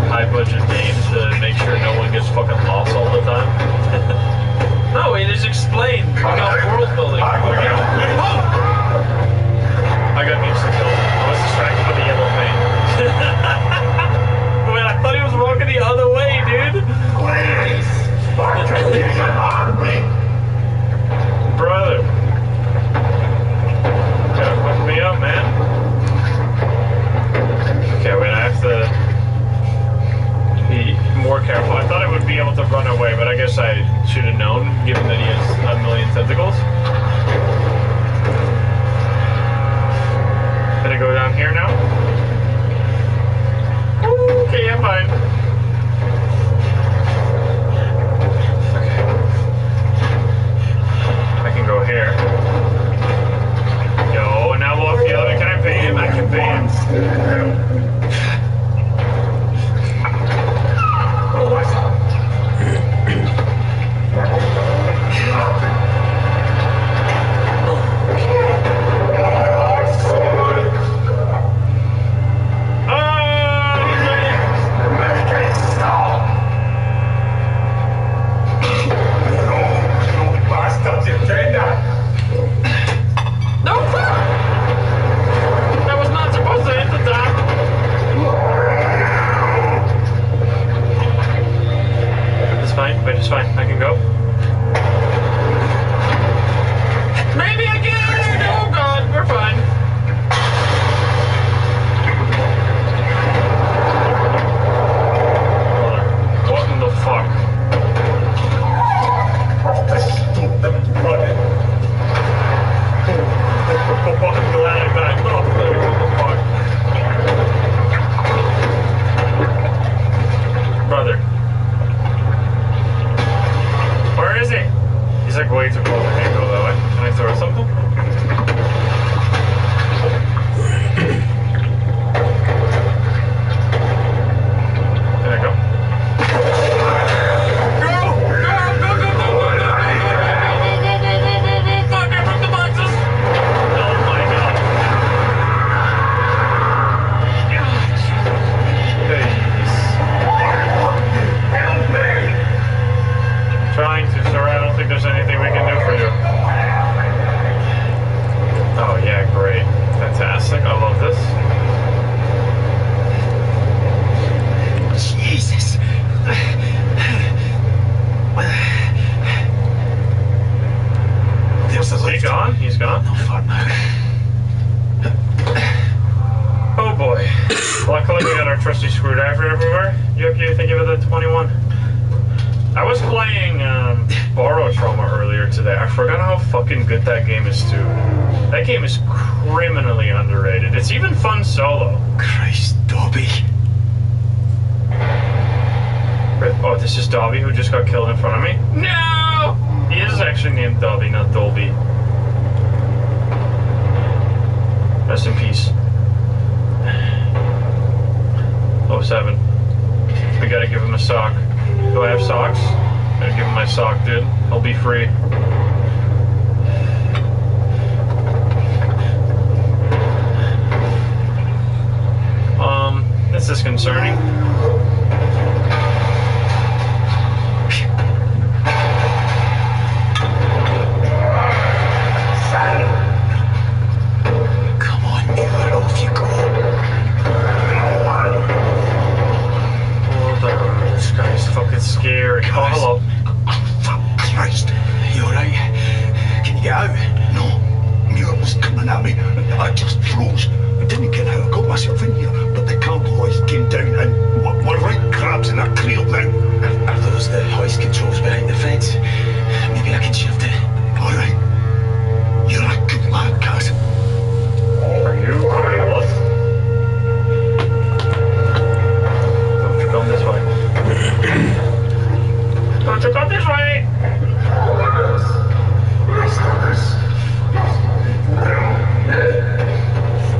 high budget game to make sure no one gets fucking lost all the time. No, it is explained about world building. I got instant kill. I was distracted by the yellow paint. Man, I thought he was walking the other way, dude. Brother. Gotta fuck me up, man. Okay, wait, I have to be more careful. I thought I would be able to run away, but I guess I should have known, given that he has a million tentacles. Gonna go down here now? Okay, I'm fine. Okay. I can go here. Yo, and now walk the other. Can I pay him? I can pay him. No! That was not supposed to hit the top. Luckily, we got our trusty screwdriver everywhere. You okay thinking of the 21? I was playing Borrow Trauma earlier today. I forgot how fucking good that game is, too. That game is criminally underrated. It's even fun solo. Christ, Dobby. Oh, this is Dobby who just got killed in front of me? No! He is actually named Dobby, not Dolby. Rest in peace. 07. We gotta give him a sock. Do I have socks? Gotta give him my sock, dude. I'll be free. This is concerning. Come on, Miller, off you go. This guy's fucking scary. Oh, hello. Christ, you alright? Can you get out? No, Muir was coming at me. I just froze. I didn't get how I got myself in here, but the camp boys came down and we're right crabs in that creel now. Are those the hoist controls behind the fence? Maybe I can shift it. Alright. You're a good lad, Cass. Are you what? Don't you come this way. Don't you come this way!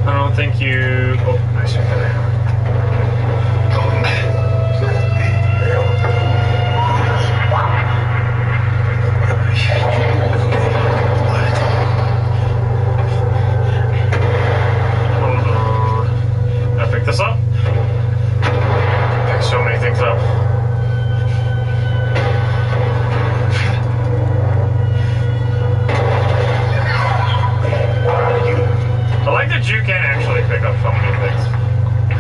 I don't think you... Oh, nice. I pick this up? Pick so many things up. I like that you can actually pick up so many things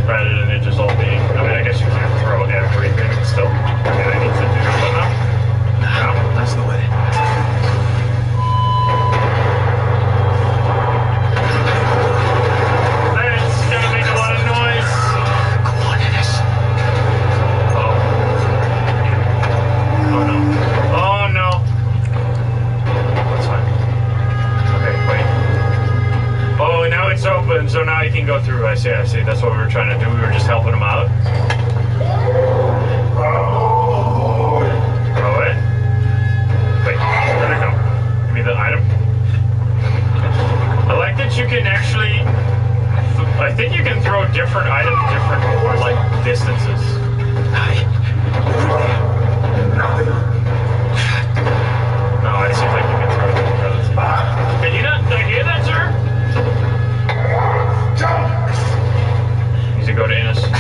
rather than it just all being. I mean, I guess you can't throw everything still. I mean, I need to do it now. No, that's the way. It's gonna make a lot of noise. Go on, Ennis. Oh. Oh no. Oh no. That's fine. Okay, wait. Oh, now it's open, so now he can go through. I see. That's what we were trying to do. We were just helping him out. Oh, wait. Wait, where'd it go? Give me the item. I like that you can actually... I think you can throw different items, different, like, distances. No, it seems like you can throw different distances. Can you not hear that, sir? Needs to go to Ennis. Can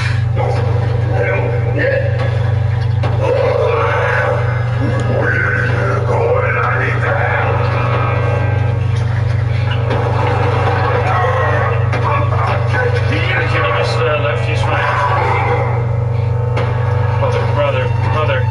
you just left? He's fine. Mother.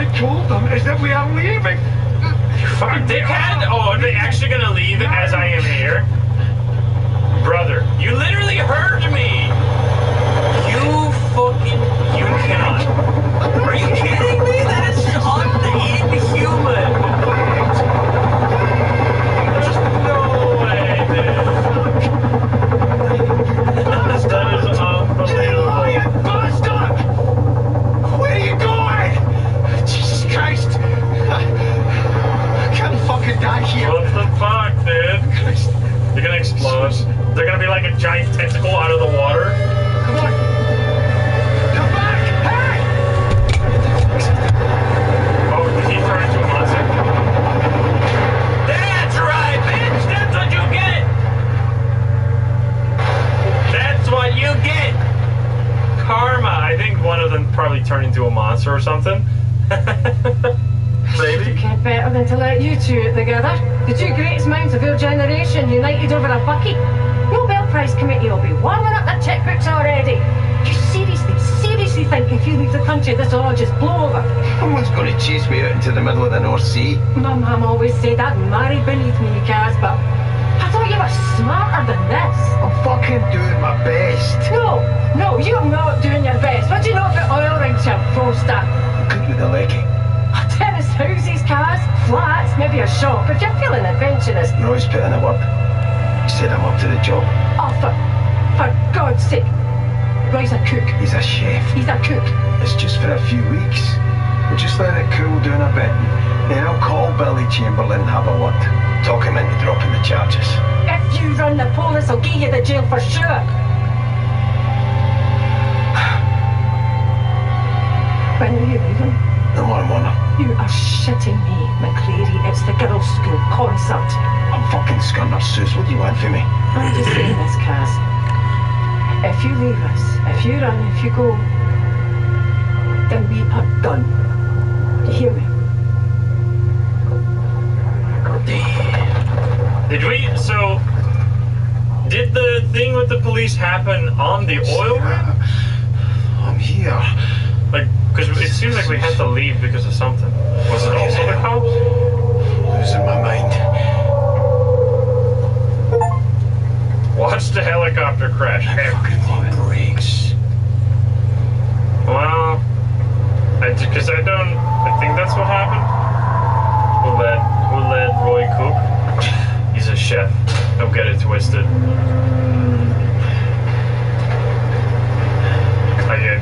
I told them is that we are leaving. You fucking dickhead! Oh, are they actually gonna leave as I am here? Brother, you literally heard me! You cannot. Are you kidding me? That is inhuman. There's no way, dude. That is unbelievable. You bastard! Where are you going? Jesus Christ! I can't fucking die here. What the fuck, dude? You're gonna explode. They're gonna be like a giant tentacle out of the water. Come on! Come back! Hey! Oh, did he turn into a monster? That's right, bitch! That's what you get! That's what you get! Karma. I think one of them probably turned into a monster or something. Maybe. You can't better than to let you two together. The two greatest minds of your generation united over a bucket. Nobel Prize Committee will be warming up their checkbooks already. You seriously think if you leave the country this will all just blow over? Someone's going to chase me out into the middle of the North Sea. My mum always said I'd marry beneath me, Kaz, but I thought you were smarter than this. I'm fucking doing my best. No, you're not doing your best. What do you know about oil rigs, you froster? Good with the lecky. Terrace houses, cars, flats, maybe a shop, if you're feeling adventurous. Roy's put in the work. He said I'm up to the job. Oh, for God's sake. Roy's a cook. He's a chef. He's a cook. It's just for a few weeks. We'll just let it cool down a bit. Then I'll call Billy Chamberlain and have a word. Talk him into dropping the charges. If you run the police, I'll get you to jail for sure. When are you leaving? Tomorrow morning. You are shitting me, McCleary. It's the girls' school concert. I'm fucking scunner, Sus. What do you want from me? I'm just saying this, Kaz. If you leave us, if you run, if you go, then we are done. You hear me? Did the thing with the police happen on the oil rig? I'm here. Like, because it seems like we had to leave because of something. Was it also the cops? Losing my mind. Watch the helicopter crash. Fucking brakes. Well, I think that's what happened. Who led Roy Cook? He's a chef. Don't get it twisted.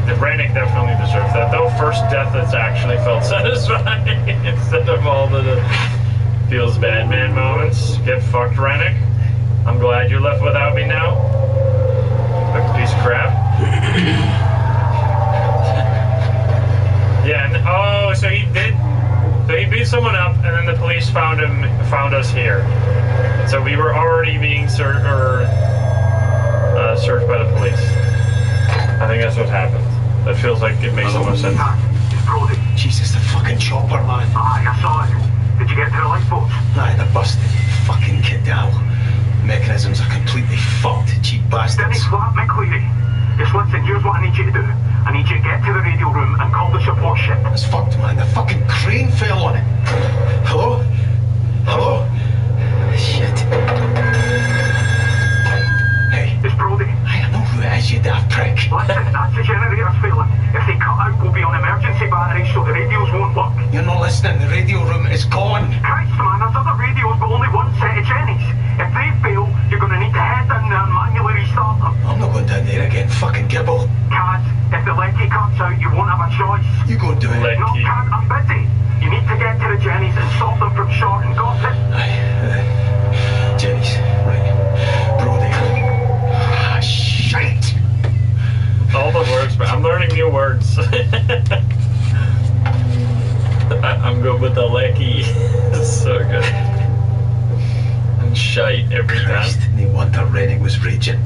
The Rennick definitely deserves that. Though first death that's actually felt satisfying instead of all the feels bad man moments. Get fucked, Rennick. I'm glad you left without me now. Like a piece of crap. Yeah, and so he did. So he beat someone up, and then the police found us here. So we were already being searched by the police. I think that's what happened. That feels like it makes so much sense. It's Brody. Jesus, the fucking chopper, man. Aye, I saw it. Did you get to the lifeboats? Aye, they're busted. Fucking Kidal. Mechanisms are completely fucked, cheap bastards. Then it's flat, McCleary. Just listen, here's what I need you to do. I need you to get to the radio room and call the support ship. It's fucked, man. The fucking crane fell on it. Hello? Hello? Shit. Hey. It's Brody. I know who it is, you daft prick. Listen, that's the generator's failing. If they cut out, we'll be on emergency batteries so the radios won't work. You're not listening. The radio room is gone. Christ, man, there's other radios but only one set of Jennies. If they fail, you're going to need to head down there and manually restart them. I'm not going down there again, fucking gibble. Kaz, if the lecky cuts out, you won't have a choice. You go do it. No, Kaz, I'm busy. You need to get to the Jennies and stop them from shorting. Got it? Jennies, right. Brody. Ah, shite. All the words, but I'm learning new words. I'm good with the lecky. It's so good. And shite every time. No wonder Rennick was raging.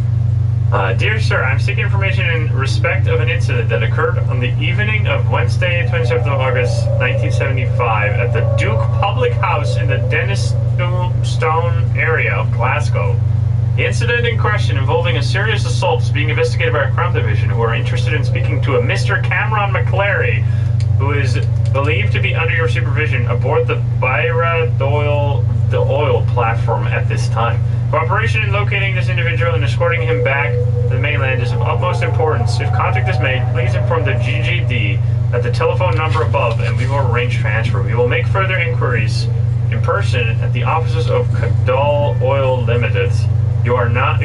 Dear sir, I'm seeking information in respect of an incident that occurred on the evening of Wednesday, 27th of August, 1975 at the Duke Public House in the Dennistoun area of Glasgow. The incident in question involving a serious assault is being investigated by our crime division, who are interested in speaking to a Mr. Cameron McCleary, who who is believed to be under your supervision aboard the the oil platform at this time. Cooperation in locating this individual and escorting him back to the mainland is of utmost importance. If contact is made, please inform the GGD at the telephone number above and we will arrange transfer. We will make further inquiries in person at the offices of Cadal Oil Limited. If you are not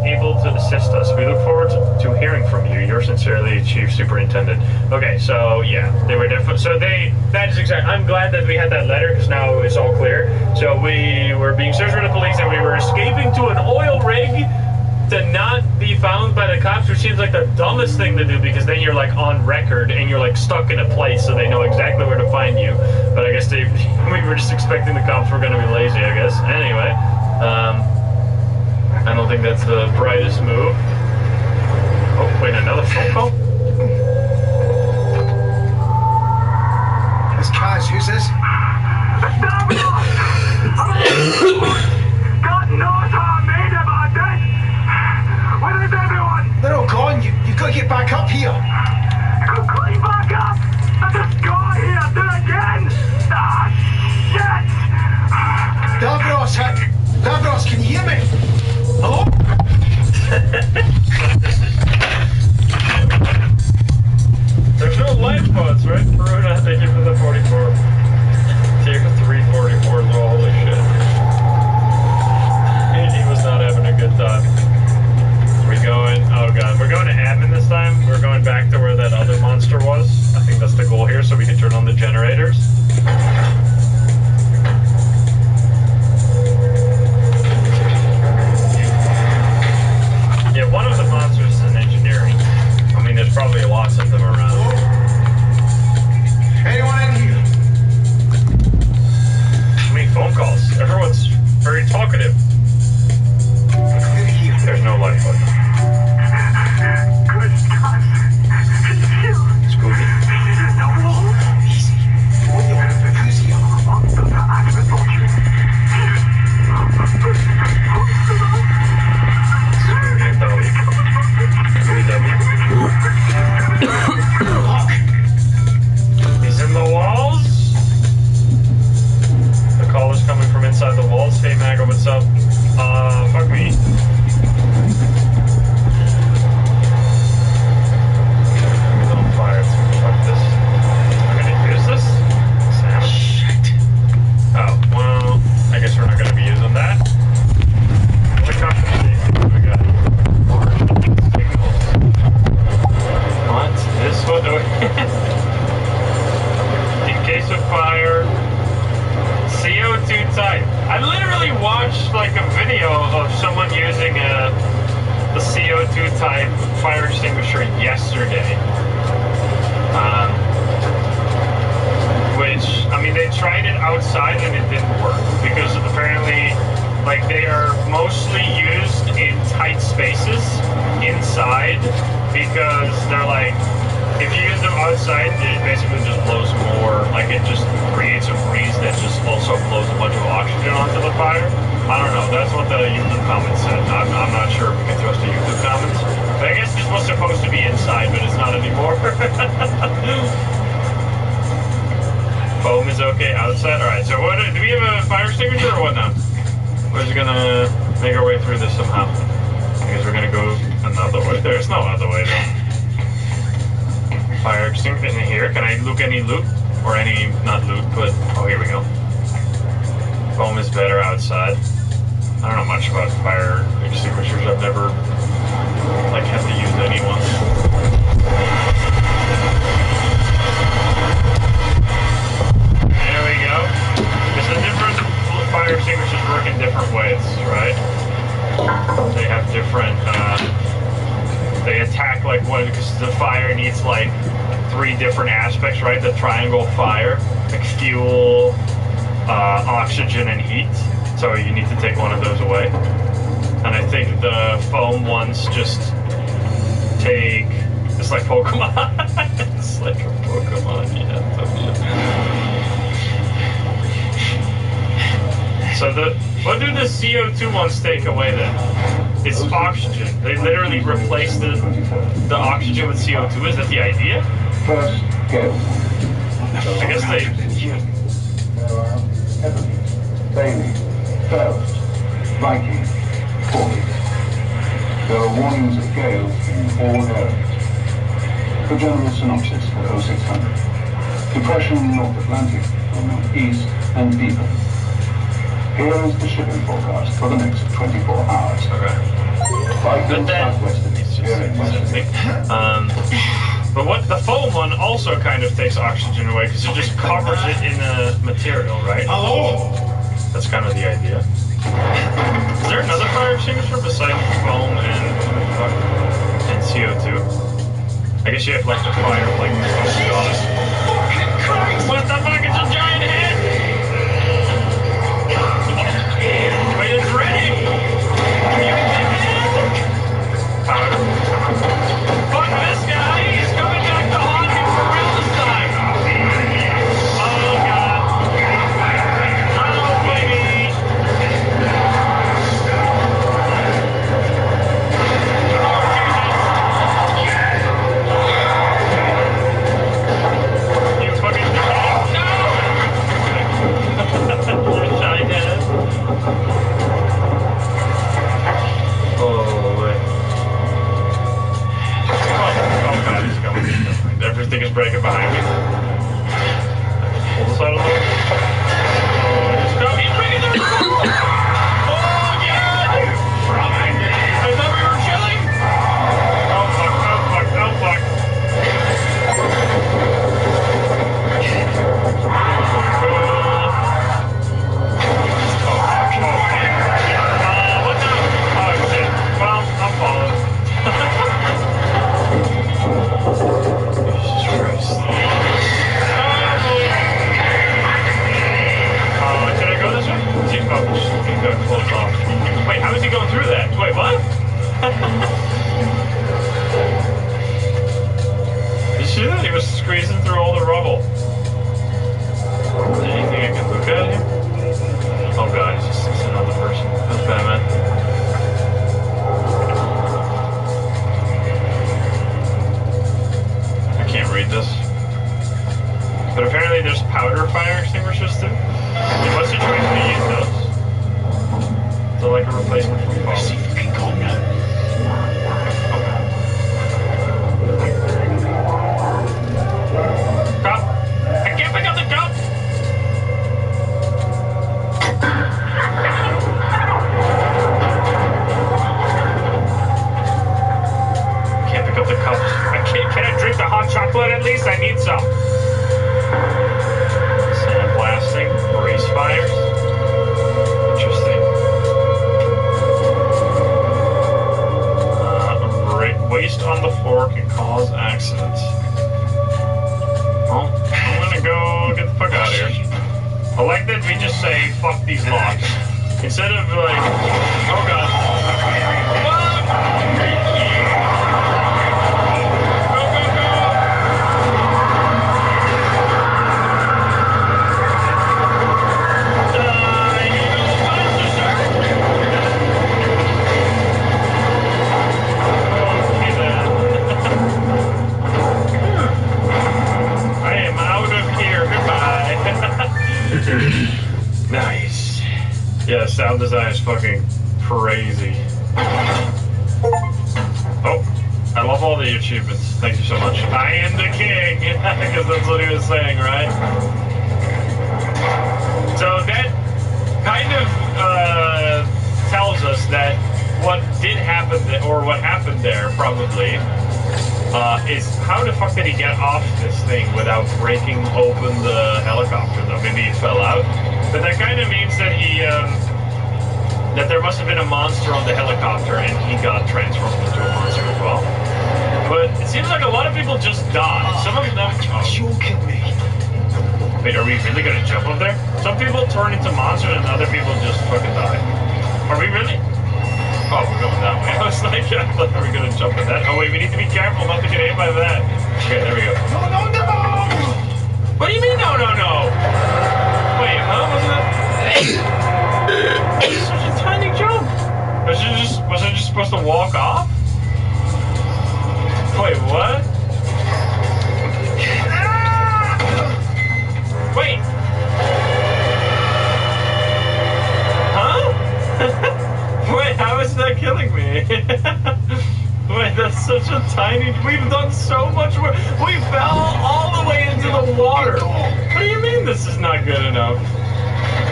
able to assist us, we look forward to hearing from you. Yours sincerely, Chief Superintendent. Okay, so yeah, they were definitely. So that is exactly. I'm glad that we had that letter because now it's all clear. So we were being searched by the police and we were escaping to an oil rig to not be found by the cops, which seems like the dumbest thing to do because then you're like on record and you're like stuck in a place so they know exactly where to find you. But I guess we were just expecting the cops were going to be lazy, I guess. Anyway, I don't think that's the brightest move. Oh, wait, another phone call? It's Kaz, who's this? God knows how I made about this! Where is everyone? They're all gone. You've got to get back up here. I'm going back up! I just got here! Do it again! Ah, shit! Davros, can you hear me? Hello? There's no lifeboats, right? Peruna, thank you for the 44. Tier 344 as well, holy shit. He was not having a good time. We're going, oh god, we're going to admin this time. We're going back to where that other monster was. I think that's the goal here, so we can turn on the generators. Yeah, one of the monsters is in engineering. I mean, there's probably lots of them around. Anyone in here? I mean, phone calls. Everyone's very talkative. There's no lifeboat. Good God. Scooby. No wall. Easy. What do you want to do here? Scooby and Dolly. Look. He's in the walls. The call is coming from inside the walls. Hey, Mago, what's up? Fuck me. He's on fire. Fuck this. I'm gonna use this? Sam? Shit. Oh, well, I guess we're not gonna be using that. Helicopter. We got signals. What? This one? In case of fire, CO2 type. I literally watched like a video of someone using the CO2 type fire extinguisher yesterday. Which, I mean, they tried it outside and it didn't work because apparently, like, they are mostly used in tight spaces inside because they're like, if you use them outside, it basically just blows more, like it just creates a breeze that just also blows a bunch of oxygen onto the fire. I don't know, that's what the YouTube comments said. I'm not sure if we can trust the YouTube comments. But I guess this was supposed to be inside, but it's not anymore. Foam is okay outside? Alright, so what, do we have a fire extinguisher or what now? We're just gonna make our way through this somehow. I guess we're gonna go another way. There's no other way though. Fire extinguisher in here. Can I loot any loot? Or any, not loot, but, oh, here we go. Foam is better outside. I don't know much about fire extinguishers. I've never, like, had to use any ones. There we go. Because the different fire extinguishers work in different ways, right? They have different, they attack like one, because the fire needs like 3 different aspects, right? The triangle fire, like fuel, oxygen, and heat. So you need to take one of those away. And I think the foam ones just take, it's like Pokemon. It's like a Pokemon, yeah. So what do the CO2 ones take away then? It's oxygen. They literally replace the oxygen with CO2. Is that the idea? First, Gale. I guess they... There are Ebony, Bailey, Faust, Viking, Forties. There are warnings of gale in all areas. For general synopsis at 0600. Depression North Atlantic will move east and deeper. Here is the shipping forecast for the next 24 hours. Okay. Viking southwesterly, steering westerly. But what the foam one also kind of takes oxygen away because it just covers it in a material, right? Hello? That's kind of the idea. Is there another fire extinguisher besides foam and CO2? I guess you have like the fire, like, oh god. What the fuck is a giant head? Wait, it's ready! Powder. Fuck this guy! He's coming back to haunt me for real this time! Oh god. Hello, baby! You fucking dickhead! No! Wish I did it. Oh, wait. Oh god, he's coming. Everything is breaking behind me. Pull this out of the way. Oh, he's coming. He's breaking the door! Oh god! I thought we were chilling! Oh fuck, oh fuck, oh fuck. What now? Oh shit. Well, I'm following. Jesus Christ. Can I go this way? Oh, he's got closed off. Wait, how is he going through that? Wait, what? You see that? He was squeezing through all the rubble. Is there anything I can look at here? Oh god, it's another person. That's Batman. I can't read this. But apparently there's powder fire extinguishers too. In what situation do you use those? They're like a replacement for foam. Is he fucking gone now? Cup! I can't pick up the cup! Can't pick up the cup. Can I drink the hot chocolate at least? I need some. Sandblasting, grease fires. Interesting. Waste on the floor can cause accidents. Well, I'm gonna go get the fuck out of here. I like that we just say, fuck these locks. Instead of like, oh god. Go, go, go! I am out of here. Goodbye. Nice. Yeah, sound design is fucking crazy. Oh, I love all the achievements. Thank you so much. I am the king, because that's what he was saying, right? So that kind of tells us that what did happen, or what happened there, probably, is how the fuck did he get off this thing without breaking open the helicopter, though? Maybe he fell out. But that kind of means that he, that there must have been a monster on the helicopter and he got transformed into a monster as well. But it seems like a lot of people just died. Some of them... You killed me. Wait, are we really gonna jump up there? Some people turn into monsters and other people just fucking die. Are we really? Oh, we're going that way. I was like, I thought we were gonna jump at that. Oh wait, we need to be careful not to get hit by that. Okay, there we go. No, no, no! What do you mean, no, no, no? Wait, huh? Wasn't it? Such a tiny jump. Was I just supposed to walk off? Wait, what? Wait, that's such a tiny... We've done so much work. We fell all the way into the water. What do you mean this is not good enough?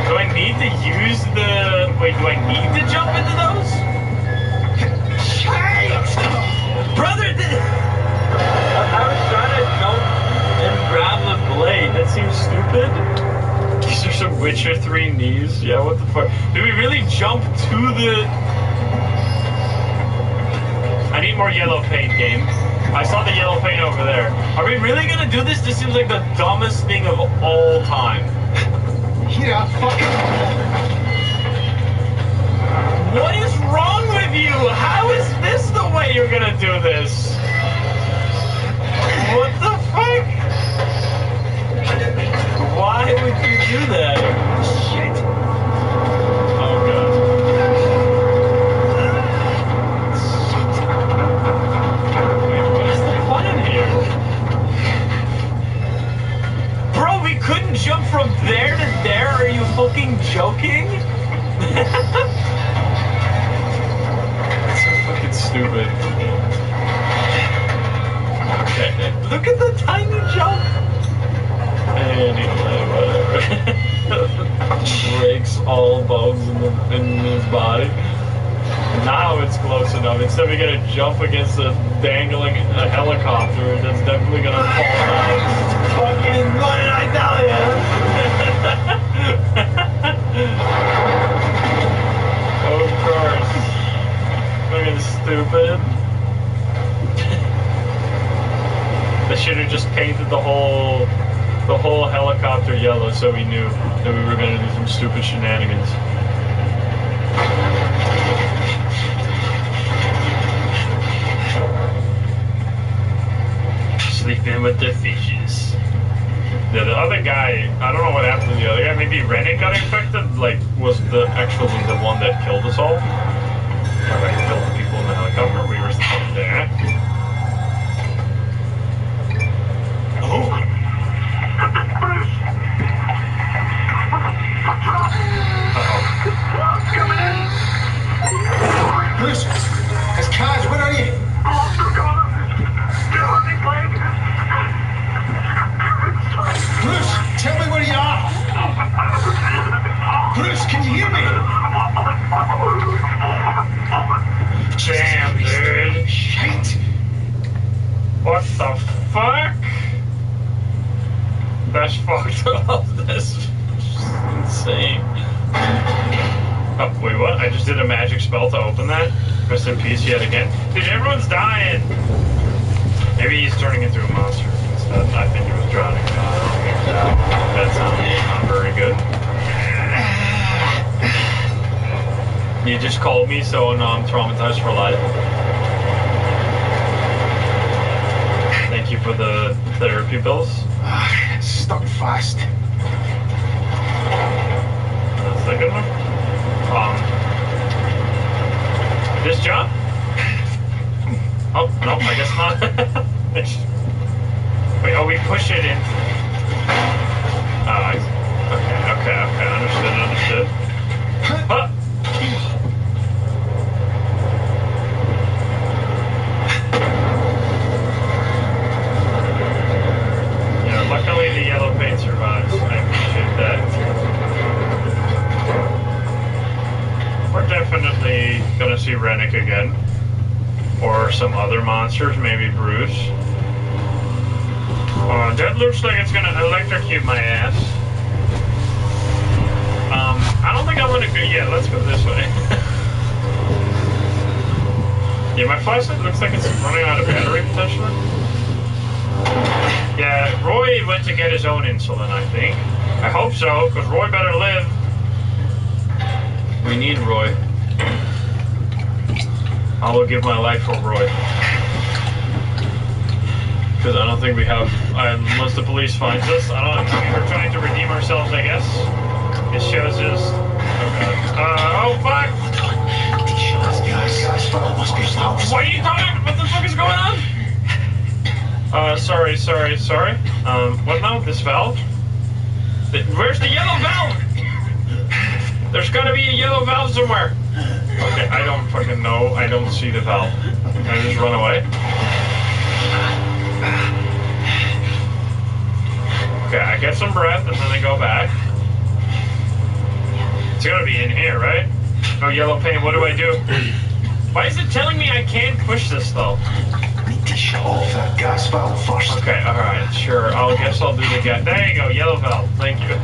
Do I need to use the... Wait, do I need to jump into those? Brother, I was trying to jump and grab the blade. That seems stupid. These are some Witcher 3 knees. Yeah, what the fuck? Do we really jump to the... I need more yellow paint, game. I saw the yellow paint over there. Are we really gonna do this? This seems like the dumbest thing of all time. Yeah, fucking... What is wrong with you? How is this the way you're gonna do this? What the fuck? Why would you do that? Shit. Oh god. Wait, what is the plan here? Bro, we couldn't jump from there to there? Are you fucking joking? That's so fucking stupid. Okay, look at the tiny jump. Anyway, whatever. Breaks all bones in his body. Now it's close enough. Instead we gotta jump against a dangling helicopter that's definitely gonna fall down. Fucking, what did I tell you? Of course. Fucking stupid. They should have just painted the whole helicopter yellow so we knew that we were gonna do some stupid shenanigans. Sleeping with the fishes. Yeah, the other guy, I don't know what happened to the other guy. Maybe Rennie got infected, like, was actually the one that killed us all. Or like killed the people in the helicopter. We were supposed to there. Oh. Coming in! Bruce! It's Kaz, where are you? Bruce, tell me where you are! Bruce, can you hear me? Damn, dude. Shite! What the fuck? That's fucked up. That's insane. Oh, wait, what? I just did a magic spell to open that? Rest in peace yet again. Dude, everyone's dying! Maybe he's turning into a monster instead. I think he was drowning. That sounds not very good. You just called me, so now I'm traumatized for life. Thank you for the therapy bills. Stuck fast. That's not good enough. This jump? Oh, no, I guess not. Wait, oh, we push it in. Oh, okay, understood. Huh. Yeah, luckily the yellow paint survives. I appreciate that. We're definitely gonna see Rennick again. Or some other monsters, maybe Bruce. That looks like it's gonna electrocute my ass. I don't think I want to go. Yeah, let's go this way. Yeah, my flashlight looks like it's running out of battery potentially. Yeah, Roy went to get his own insulin, I think. I hope so, because Roy better live. We need Roy. I will give my life for Roy. Because I don't think we have, unless the police finds us, I don't know, we're trying to redeem ourselves, I guess. It shows us, oh fuck! What are you talking? What the fuck is going on? Sorry. What now? This valve? Where's the yellow valve? There's gotta be a yellow valve somewhere. Okay, I don't fucking know. I don't see the valve. Can I just run away? Okay, I get some breath and then I go back. It's gotta be in here, right? No yellow paint, what do I do? Why is it telling me I can't push this though? Need to shut off that gas valve first. Okay, alright, sure. I guess I'll do the gas. There you go, yellow valve. Thank you.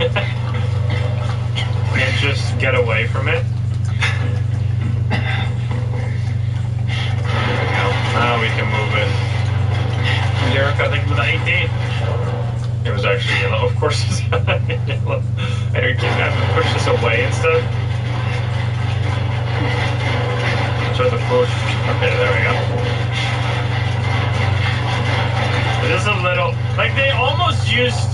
Can't just get away from it. There we go. Now we can move it. Derek, I think with 18. It was actually yellow. Of course it's yellow. I don't have to push this away instead. So the push. Okay, there we go. It is a little like they almost used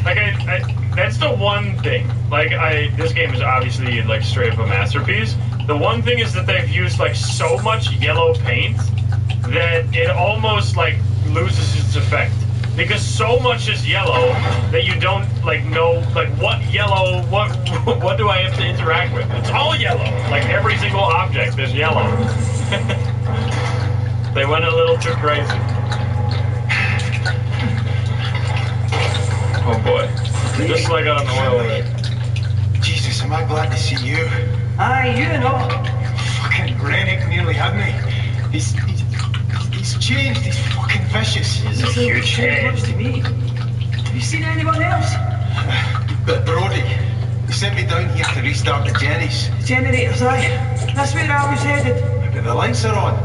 like I that's the one thing. Like this game is obviously like straight up a masterpiece. The one thing is that they've used like so much yellow paint that it almost like loses its effect. Because so much is yellow that you don't like know like what yellow what do I have to interact with? It's all yellow. Like every single object is yellow. They went a little too crazy. Oh boy. Just like on an oil rig. Jesus, am I glad to see you. Aye, you know. Fucking Rennick nearly had me. He's changed. He's fucking vicious. He's a huge change to me. Have you seen anyone else? But Brody, he sent me down here to restart the Jennies. Generators, aye. That's where I was headed. But the lights are on.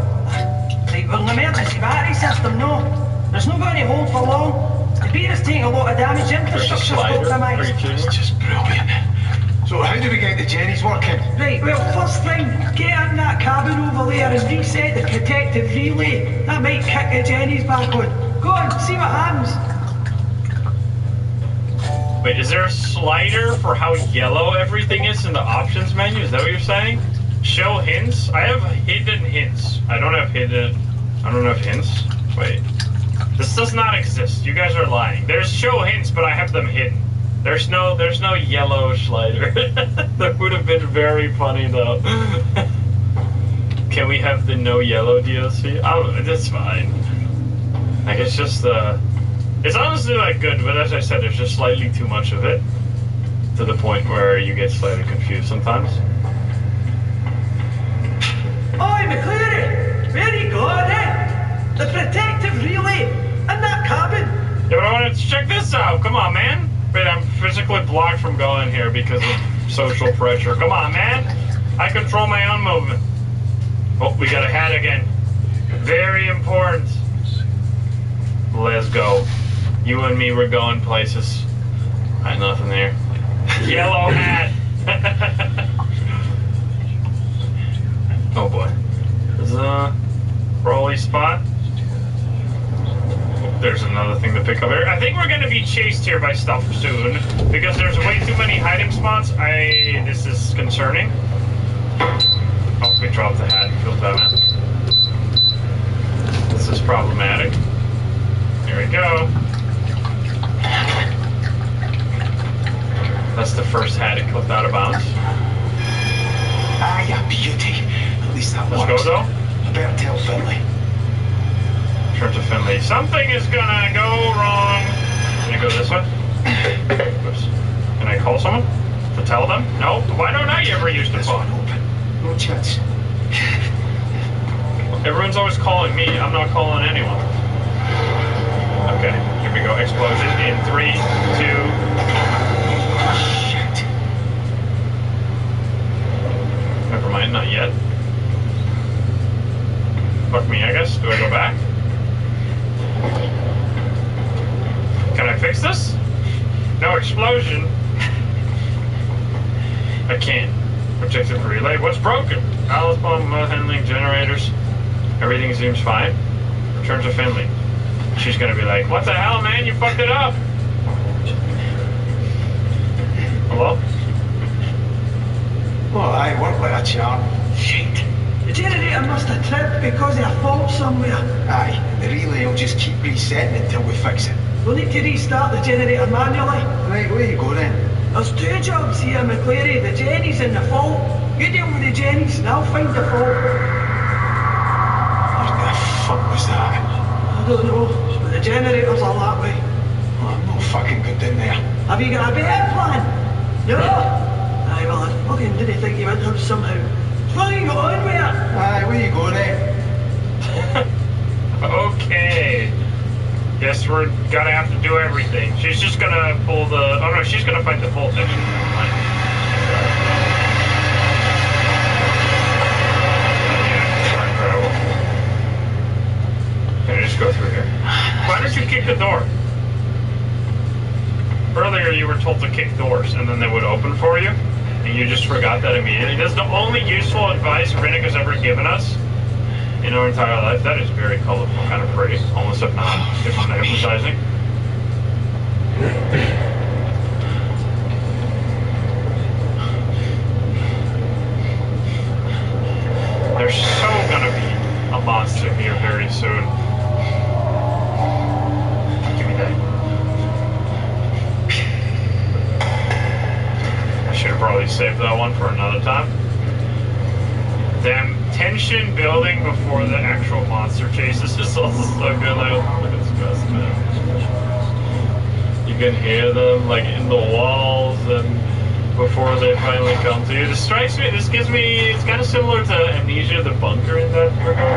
Right, well, an emergency battery system, no. There's no going to hold for long. The beer is taking a lot of damage. Infrastructure's compromised. It's just brilliant. So how do we get the Jennies working? Right, well, first thing, get in that cabin over there and reset the protective relay. That might kick the Jennies back on. Go on, see what happens. Wait, is there a slider for how yellow everything is in the options menu? Is that what you're saying? Show hints? I have hidden hints. I don't have hints. Wait. This does not exist. You guys are lying. There's show hints, but I have them hidden. There's no yellow slider. That would have been very funny though. Can we have the no yellow DLC? Oh, that's fine. Like it's just it's honestly like good, but as I said, there's just slightly too much of it to the point where you get slightly confused sometimes. Oi, McCleary! Very good, eh? The protective relay in that cabin. Yeah, but I wanted to check this out. Come on, man. Wait, I'm physically blocked from going here because of social pressure. Come on, man. I control my own movement. Oh, we got a hat again. Very important. Let's go. You and me, we're going places. I nothing there. Yellow hat. Oh boy. This is a Broly spot. There's another thing to pick up here. I think we're gonna be chased here by stuff soon because there's way too many hiding spots. This is concerning. Oh, we dropped the hat. Feels bad, man. This is problematic. Here we go. That's the first hat it clipped out of bounds. Ah, yeah, beauty. At least that works. Let's go, though. I better tell Finley. Turn to Finley. Something is gonna go wrong. Can I go this way? Oops. Can I call someone to tell them? No. Why don't I ever use the phone? No chance. Everyone's always calling me. I'm not calling anyone. Okay. Here we go. Explosion in 3, 2. Shit. Never mind. Not yet. Fuck me, I guess. Do I go back? Can I fix this? No explosion. I can't. Protective relay. What's broken? Ballast bomb, mud handling, generators. Everything seems fine. Return to Finley. She's gonna be like, what the hell, man? You fucked it up. Hello? Well, I work like a charm. Shit. The generator must have tripped because of a fault somewhere. Aye, the relay will just keep resetting until we fix it. We'll need to restart the generator manually. Right, where you go then? There's two jobs here, McCleary. The Jenny's and the fault. You deal with the Jenny's and I'll find the fault. What the fuck was that? I don't know, but the generators are that way. Oh, I'm not fucking good in there. Have you got a better plan? No? Aye, well, I fucking didn't think you would have somehow. What are you going with it? Aye, where you going, eh? Okay. Guess we're gonna have to do everything. She's just gonna pull the... Oh no, she's gonna find the bolt. Can I just go through here? Why did you kick the door? Earlier you were told to kick doors and then they would open for you, and you just forgot that immediately. That's the only useful advice Finnegain has ever given us in our entire life. That is very colorful, kind of pretty, almost hypnotizing. There's so gonna be a monster here very soon. Give me that. I should have probably saved that one for another time. Damn, tension building before the actual monster chases is also so good. Like, it's best, man. You can hear them like in the walls and before they finally come to you. This strikes me, this gives me, it's kind of similar to Amnesia, the bunker in that regard.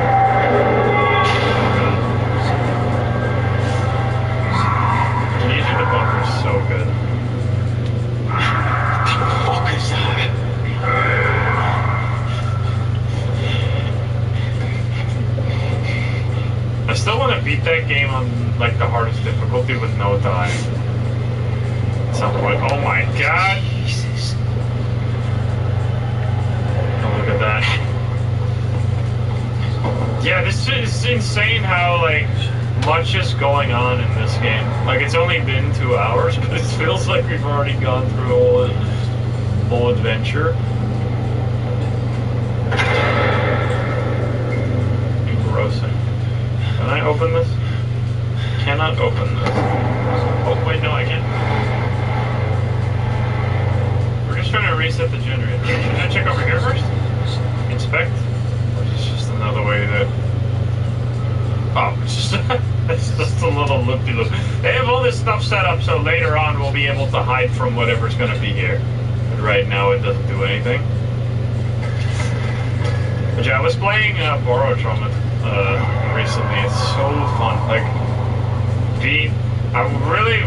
Amnesia, the bunker is so good. What the fuck is that? I still want to beat that game on like the hardest difficulty with no time. At some point. Oh my god! Jesus. Oh, look at that. Yeah, this is insane how like much is going on in this game. Like it's only been 2 hours, but it feels like we've already gone through a whole adventure. Engrossing. Can I open this? Cannot open this. Oh, wait, no, I can't. We're just trying to reset the generator. Should I check over here first? Inspect? Or is this just another way to... Oh, it's just, it's just a little loop-de-loop. They have all this stuff set up so later on we'll be able to hide from whatever's going to be here. But right now it doesn't do anything. But yeah, I was playing Borrowtrauma recently. It's so fun. Like, I really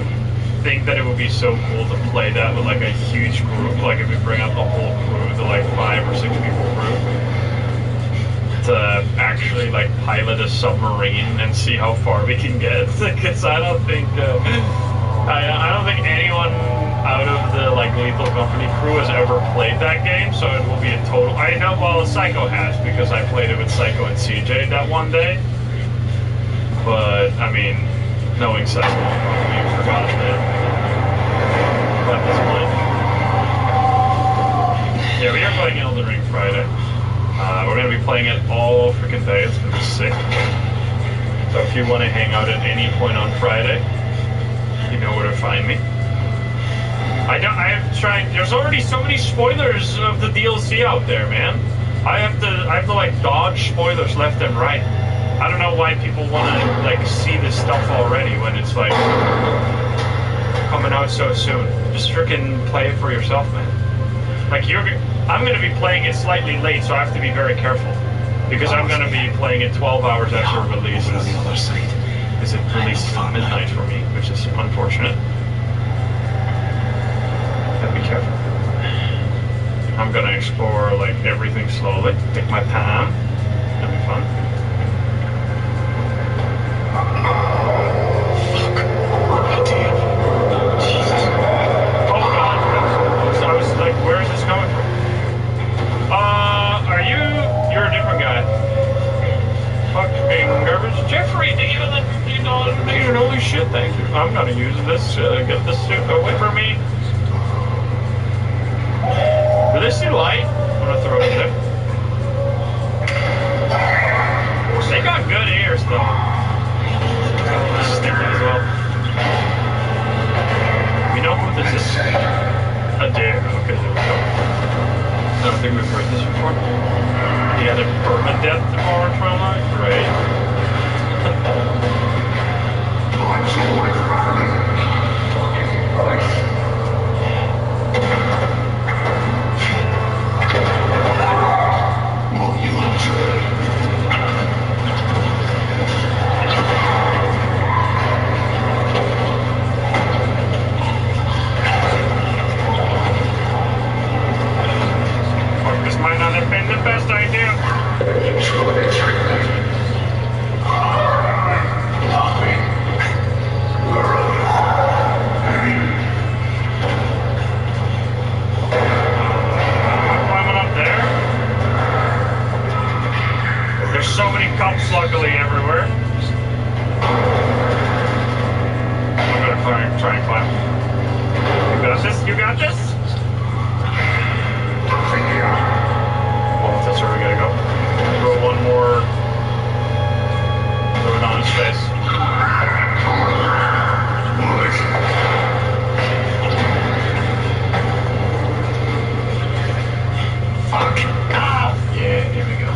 think that it would be so cool to play that with like a huge group. Like if we bring out the whole crew, the like 5 or 6 people group, to actually like pilot a submarine and see how far we can get. Because I don't think I don't think anyone out of the like Lethal Company crew has ever played that game, so it will be a total... I know, well, Psycho has, because I played it with Psycho and CJ that one day. But, I mean, knowing Psycho, I'll probably forgot it at this point. Yeah, we are playing Elden Ring Friday. We're going to be playing it all freaking day. It's going to be sick. So if you want to hang out at any point on Friday, you know where to find me. I have tried. There's already so many spoilers of the DLC out there, man. I have to like dodge spoilers left and right. I don't know why people want to like see this stuff already when it's like coming out so soon. Just freaking play it for yourself, man. Like I'm gonna be playing it slightly late, so I have to be very careful because I'm gonna be playing it 12 hours after release. On the other side. Because it released at midnight for me, which is unfortunate. Gotta be careful. I'm gonna explore like everything slowly, take my time. That'll be fun. Fuck. Oh dear. Jesus. Oh god. I was like, where is this coming from? You're a different guy. Fucking garbage. Jeffrey, do you know $50 holy shit, thank you. I'm gonna use this, get this suit away from me. Do they see light? I'm gonna throw it in there. They got good ears, though. Sticky as well. We know who this is. don't think we've heard this before. You got a Bernadette tomorrow, Twilight? Great. This might not have been the best idea. Climbing up there. There's so many cups luckily everywhere. I'm gonna try and climb. You got this? You got this? Well, that's where we gotta go. Throw one more. Throw it on his face. Fuck. Yeah, here we go.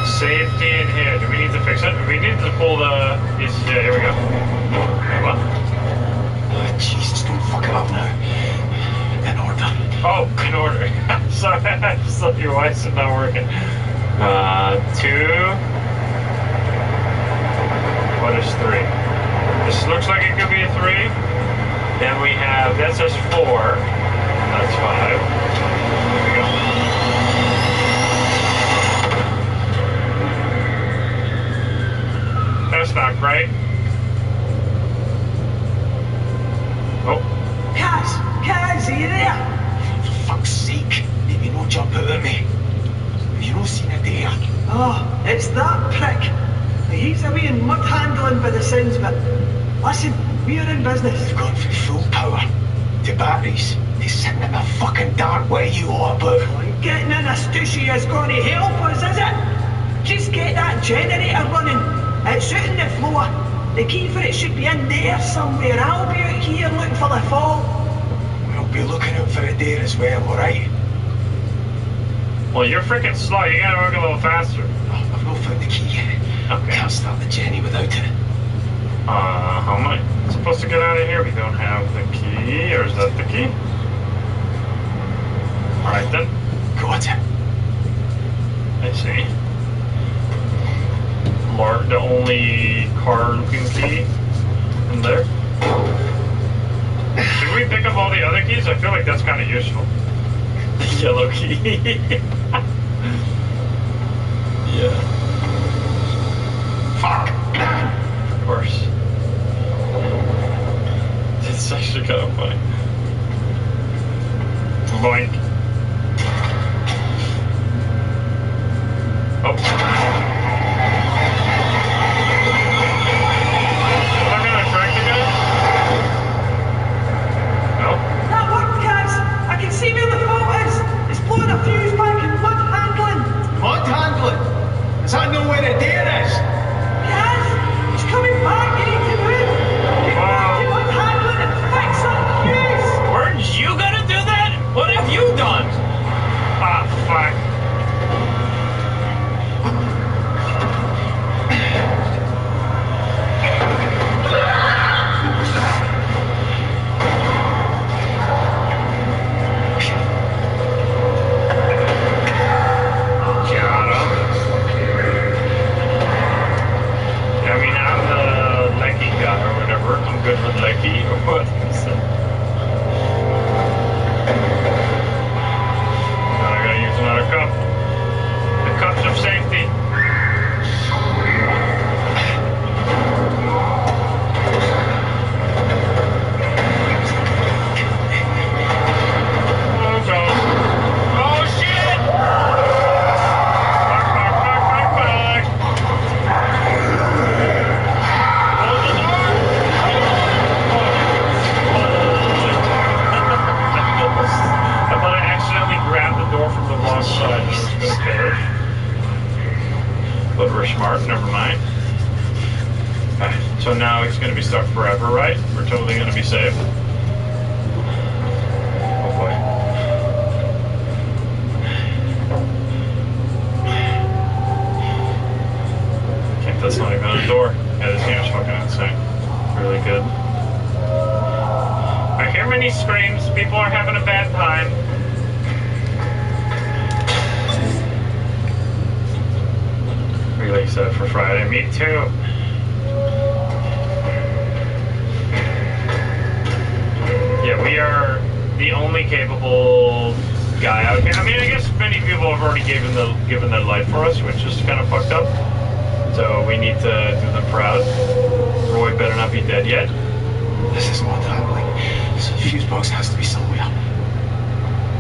Safety in here. Do we need to fix it? We need to pull the. Yeah, here we go. Okay, what? Oh, Jesus, don't fuck it up now. In order. Oh, in order. Sorry, I just thought your wife's not working. 2. What is 3? This looks like it could be a 3. Then we have, that says 4. That's 5. There we go. That's not great. Oh. Kaz, are you there? Fuck's sake, maybe no jump out at me. Have you no seen a dare? Oh, it's that prick. He's a wee mud handling by the sounds of it. Listen, we're in business. They've gone from full power to batteries. They're sitting in the fucking dark. What are you all about? Getting in a stushy is going to help us, is it? Just get that generator running. It's out on the floor. The key for it should be in there somewhere. I'll be out here looking for the fault. We'll be looking out for it there as well, alright? Well, you're freaking slow. You gotta work a little faster. Oh, I've not found the key yet. Okay. Can't start the Jenny without it. How am I supposed to get out of here? We don't have the key, or is that the key? Alright then. Got it. I see. The only car-looking key in there. Should we pick up all the other keys? I feel like that's kind of useful. The yellow key. Yeah. Fuck! Of course. It's actually kind of funny. Boink. Oh. See where the fault is? It's blowing a fuse back in mud handling. Mud handling? Is that not where the dare is? Yes, it's coming back. You need to move. Get back to mud handling and fix that fuse. Weren't you gonna do that? What have you done? Ah, fuck. I'm good with Lecky or what? Now I gotta use another cup. The cups of safety. Oh god. Oh shit! Fuck. Close the door! I thought I accidentally grabbed the door from the wrong side. It was gonna perish. But we're smart, never mind. Okay, so now he's gonna be stuck forever, right? We're totally gonna be safe. Oh boy. any screams. People are having a bad time. Really excited for Friday. Me too. Yeah, we are the only capable guy out here. I mean, I guess many people have already given their life for us, which is kind of fucked up. So we need to do them proud. Roy better not be dead yet. This is not happening. So the fuse box has to be somewhere.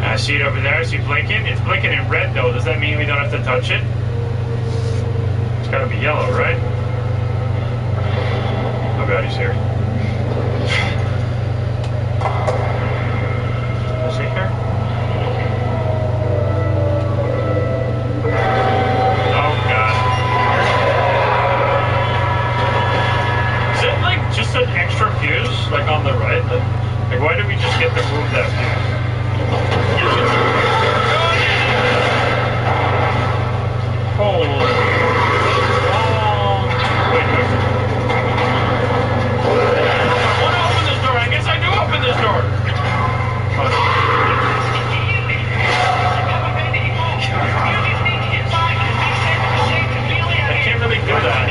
I see it over there. I see it blinking. It's blinking in red, though. Does that mean we don't have to touch it? It's gotta be yellow, right? Oh god, he's here. Is he here? Oh god. Is it like just an extra fuse, like on the right? Like why did we just get to move that fuse? Holy. Oh. Wait, wait. I want to open this door. I guess I do open this door. I can't really do that.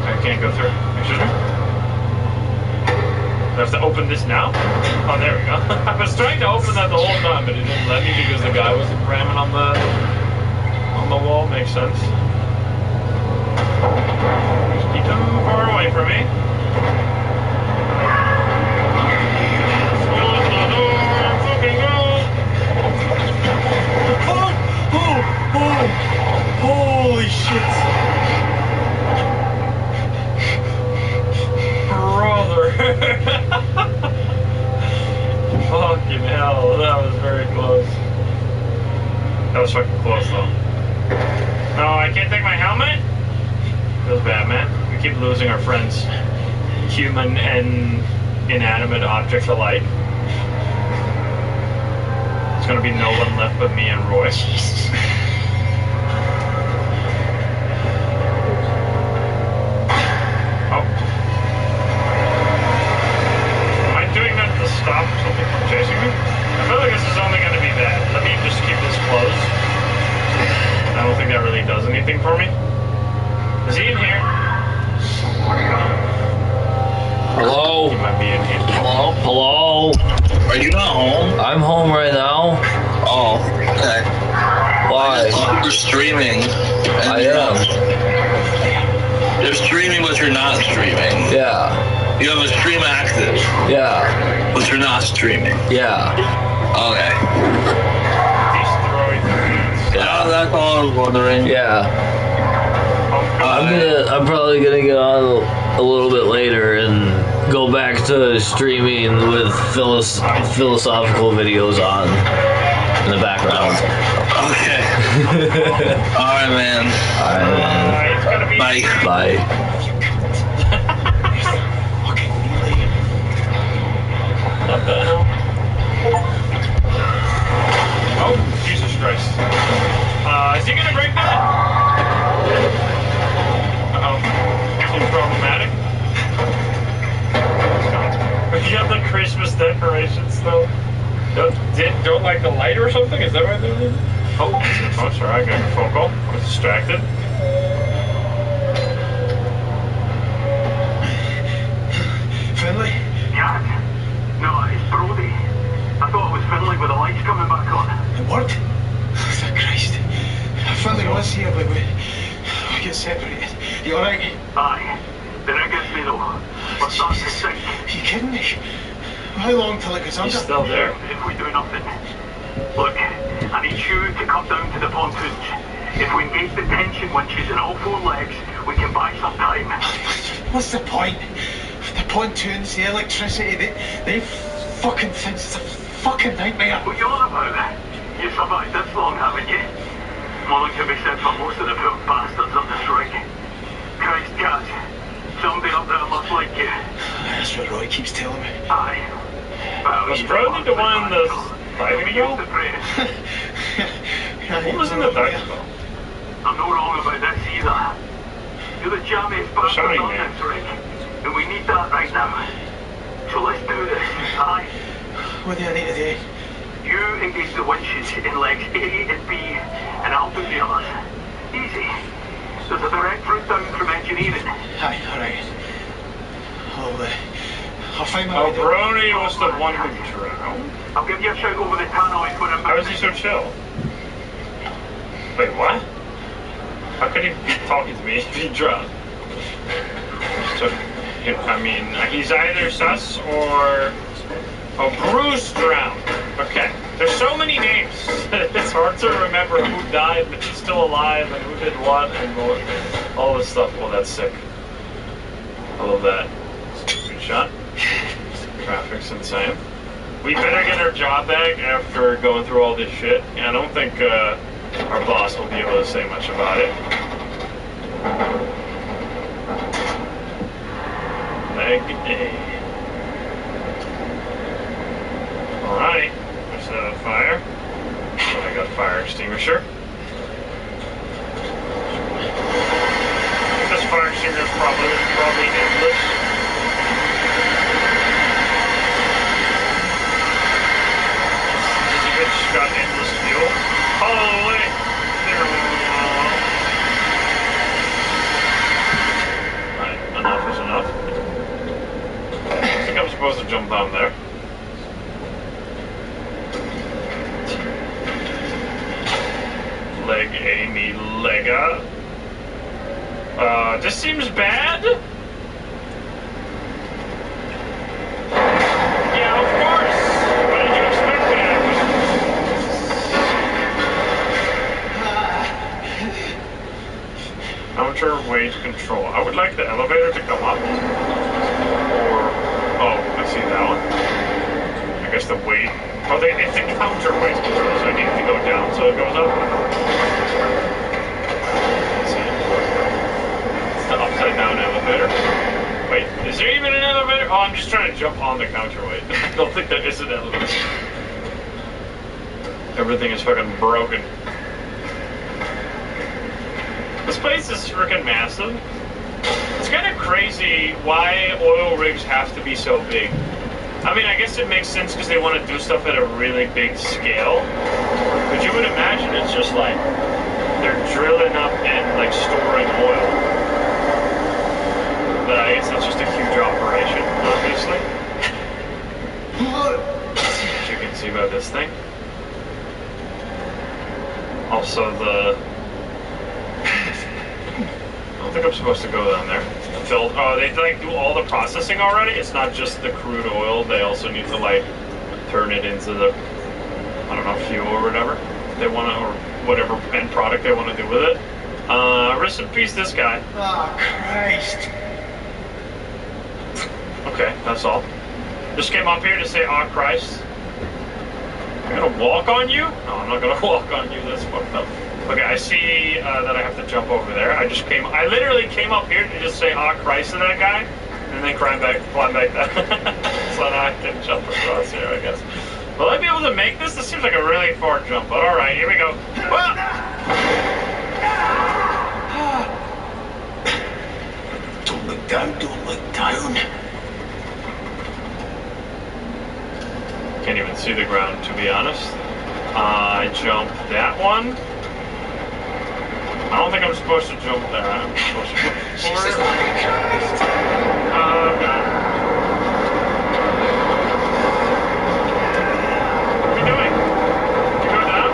I can't go through. Excuse me? Do I have to open this now? Oh, there we go. I was trying to open that the whole time, but it didn't let me because the guy was ramming on the wall. Makes sense. Just keep him far away from me. Close the door, fucking go! Oh! Holy shit! Brother! Fucking hell, that was very close. That was fucking close though. No, I can't take my helmet? Feels bad, man. We keep losing our friends. Human and inanimate objects alike. There's gonna be no one left but me and Roy. Oh. Am I doing that to stop something from chasing me? I feel like this is only gonna be bad. Let me just keep this closed. I don't think that really does anything for me. Is he in here? Hello? He might be in here. Hello? Hello? Are you not home? I'm home right now. Oh, okay. Why? You're streaming. I am. You're streaming, but you're not streaming. Yeah. You have a stream active. Yeah. But you're not streaming. Yeah. Okay. Yeah. That's all I was wondering. Yeah. I'm probably gonna get on a little bit later and go back to streaming with philosophical videos on in the background. Okay. Alright, man. Alright, man. Bye. Bye. What the hell? Oh, Jesus Christ. Is he gonna break that? Uh-oh. Seems problematic. You have the Christmas decorations though. Don't like the light or something? Is that what they're doing? Oh, sorry, I got a phone call. I was distracted. Finley? Yeah? No, it's Brody. I thought it was Finley with the lights coming back on. It worked? Thank Christ. Finley was here, but we get separated. You alright? Aye. The rig gets me though. We're starting to sink. Are you kidding me? How long till it gets under? He's still there. If we do nothing. Look, I need you to come down to the pontoons. If we engage the tension winches in all four legs, we can buy some time. What's the point? The pontoons, the electricity, they fucking things. It's a fucking nightmare. What you on about? You survived this long, haven't you? More than can be said for most of the poor bastards on this rig. Christ, Cat. Somebody up there must like you. That's what Roy keeps telling me. Aye. Well, Was Brody the one 5 feet ago? What was in the dark about? I'm not wrong about this either. You're the jammiest bastard on this rig, and we need that right now. So let's do this, aye? What do I need to do? You engage the winches in legs A and B, and I'll do the others. Easy. There's a direct route down from engineering. Aye, alright. I'll find my way down. Brony was the one who drowned? I'll give you a shout over the tannoy when I'm back. How is he so chill? Wait, what? How could he be talking to me if he drowned? So, I mean, he's either sus or... Oh, Bruce drowned. Okay. There's so many names. It's hard to remember who died, but who's still alive, and who did what, and all this stuff. Well, that's sick. I love that. Good shot. Traffic's insane. We better get our job back after going through all this shit. And I don't think our boss will be able to say much about it. Leg A. Alright, there's a fire. Oh, I got a fire extinguisher. This fire extinguisher is probably endless. This bitch got endless fuel. Holy! Right, enough is enough. I think I'm supposed to jump down there. Leg Amy Lega. This seems bad. Yeah, of course. What did you expect to happen? Counter weight control. I would like the elevator to come up. Or, oh, I see that one. I guess the weight. Oh, it's a counter weight control, so I need to go down so it goes up. Let's see. It's the upside down elevator. Wait, is there even an elevator? Oh, I'm just trying to jump on the counterweight. I don't think there is an elevator. Everything is fucking broken. This place is freaking massive. It's kind of crazy why oil rigs have to be so big. I mean, I guess it makes sense because they want to do stuff at a really big scale. But you would imagine it's just like they're drilling up and like storing oil. But I guess that's just a huge operation, obviously. As you can see by this thing. Also the... I don't think I'm supposed to go down there. Oh, they like do all the processing already? It's not just the crude oil, they also need to like turn it into the, I don't know, fuel or whatever they want to, or whatever end product they want to do with it. Rest in peace, this guy. Oh, Christ. Okay, that's all. Just came up here to say, oh, Christ. I'm gonna walk on you? No, I'm not gonna walk on you, that's fucked up. Okay, I see that I have to jump over there. I literally came up here to just say, ah, Christ to that guy, and then climb back down. So now I can jump across here, I guess. Will I be able to make this? This seems like a really far jump, but alright, here we go. Well, don't look down, don't look down. Can't even see the ground, to be honest. I jumped that one. I don't think I'm supposed to jump there. I'm supposed to jump forward. God. What are we doing? Did you go down?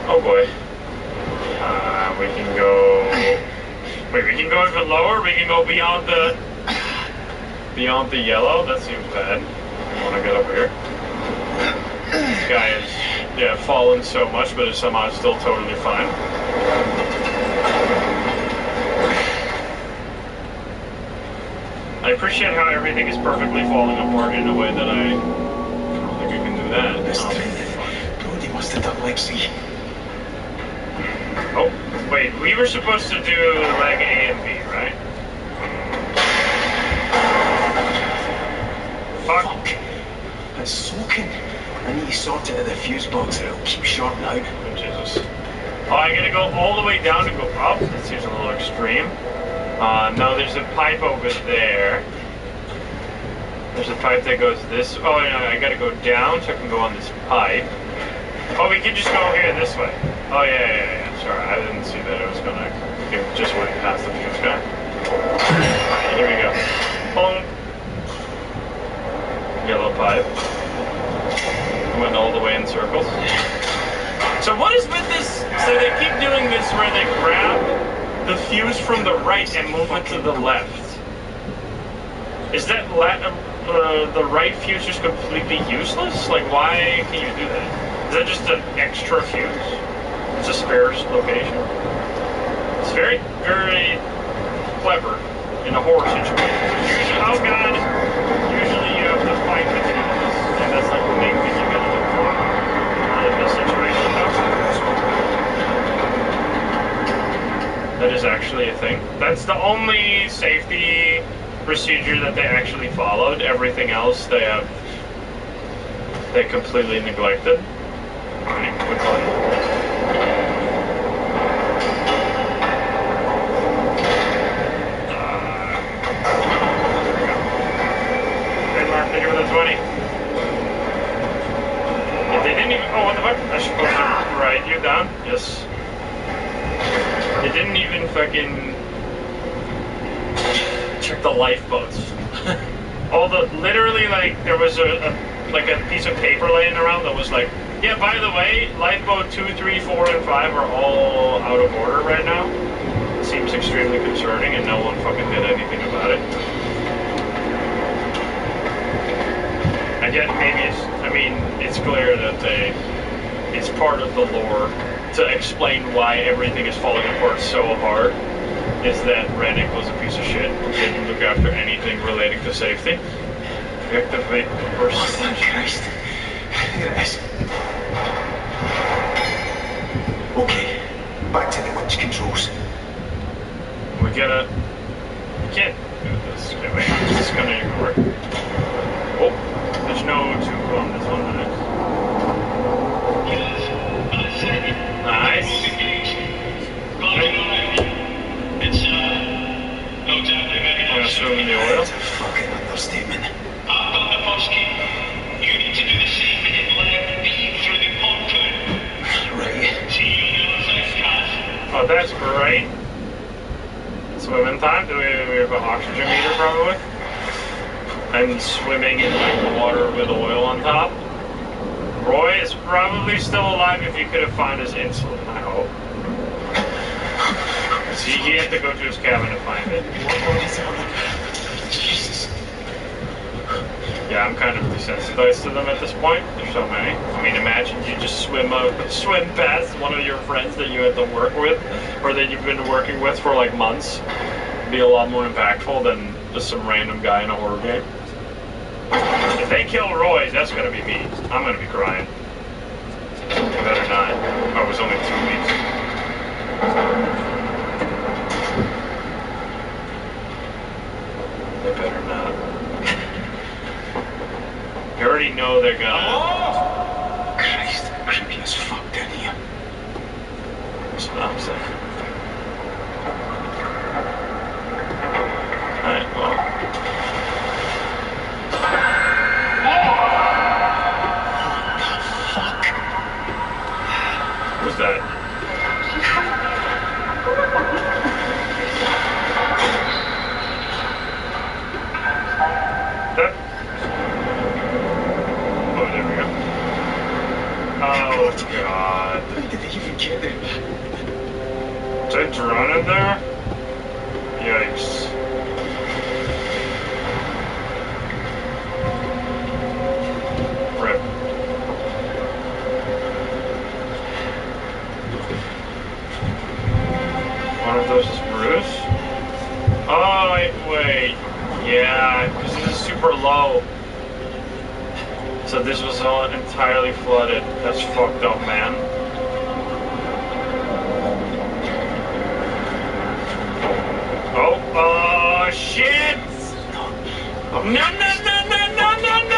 Oh boy. We can go... Wait, we can go even lower? We can go beyond the yellow? That seems bad. I want to get up here. This guy is, yeah, fallen so much, but is somehow still totally fine. I appreciate how everything is perfectly falling apart in a way that I don't think I can do that. God, he must have done Lexi. Oh, wait, we were supposed to do leg A and B, right? fuck? It's soaking. I need to sort it at the fuse box or it'll keep shorting out. Oh, Jesus. Oh, I gotta go all the way down to go up? That seems a little extreme. No, there's a pipe over there. There's a pipe that goes this... Oh, no, I gotta go down so I can go on this pipe. Oh, we can just go here this way. Oh, yeah. Sorry, I didn't see that. I was gonna... It just went past the fuse guy. Alright, here we go. Boom. Yellow pipe. Went all the way in circles. So what is with this? So they keep doing this where they grab the fuse from the right and move it to the left. Is that the right fuse just completely useless? Like, why can you do that? Is that just an extra fuse? It's a spare location. It's very, very clever in a horror situation. Usually, oh god! Usually you have to fight with it, and that's like the main thing you gotta look for in this situation. That is actually a thing. That's the only safety procedure that they actually followed. Everything else they completely neglected. Alright, quickly. Thank you for the 20. If they didn't even... Oh, what the fuck? I should supposed to write you down? Yes. They didn't even fucking... check the lifeboats. Literally, like, there was a piece of paper laying around that was like, yeah, by the way, lifeboat 2, 3, 4, and 5 are all out of order right now. It seems extremely concerning, and no one fucking did anything about it. Again, maybe it's clear that it's part of the lore to explain why everything is falling apart so hard, is that Rennick was a piece of shit, didn't look after anything relating to safety. Activate first. Oh, thank Christ. Here it is. Okay, back to the winch controls. We can't do this. Wait, this is gonna even work. Oh, there's no tube on this one. Nice. It's no doubt they've I'm gonna swim in the oil. Fucking understatement. I've got the first key. You need to do the same in leg B through the pontoon. Right. See you on the other side, Cass. Oh, that's great. Swimming time? Do we have an oxygen meter probably? And swimming in like the water with oil on top. Roy is probably still alive if he could have found his insulin, I hope. See, he had to go to his cabin to find it. Jesus. Yeah, I'm kind of desensitized to them at this point. There's so many. I mean, imagine you just swim past one of your friends that you had to work with, or that you've been working with for like months. It'd be a lot more impactful than just some random guy in a horror game. If they kill Roy, that's gonna be me. I'm gonna be crying. You better not. Oh, it was only 2 weeks. They better not. You already know they're gonna... Christ, creepy as fuck down here. That's what I'm saying. Alright, well... Who's that? Oh, there we go. Oh, God. How did they even get there? Is that drone in there? Yikes. Rip. One of those is Bruce? Oh, wait. Yeah, because this is super low. So this was all entirely flooded. That's fucked up, man. Oh, shit! No, no, no, no, no, no, no!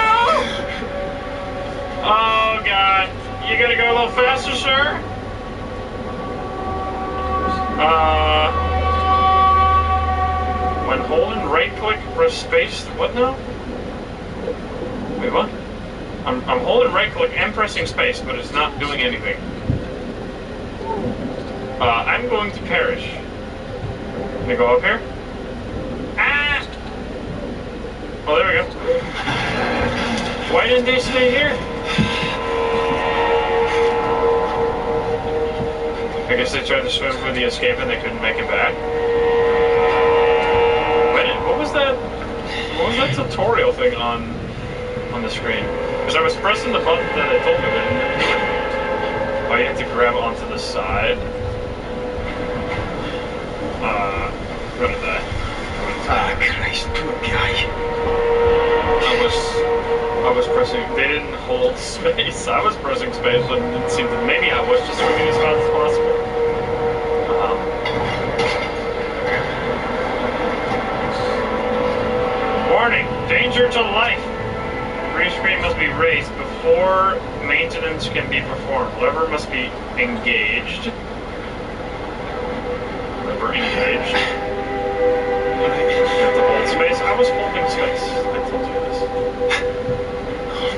When holding right click, press space. What now? Wait, what? I'm holding right click and pressing space, but it's not doing anything. I'm going to perish. Let me go up here. Ah! Oh, there we go. Why didn't they stay here? I guess they tried to swim for the escape and they couldn't make it back. Wait, what was that? What was that tutorial thing on the screen? Because I was pressing the button that it told me that. Oh, you have to grab onto the side. I'm gonna die. Ah, Christ, poor guy. I was pressing. They didn't hold space. I was pressing space, but it seemed that maybe I was just swimming as fast as possible. Warning: danger to life. Green screen must be raised before maintenance can be performed. Lever must be engaged. Lever engaged. You have to hold space. I was holding space. I told you this.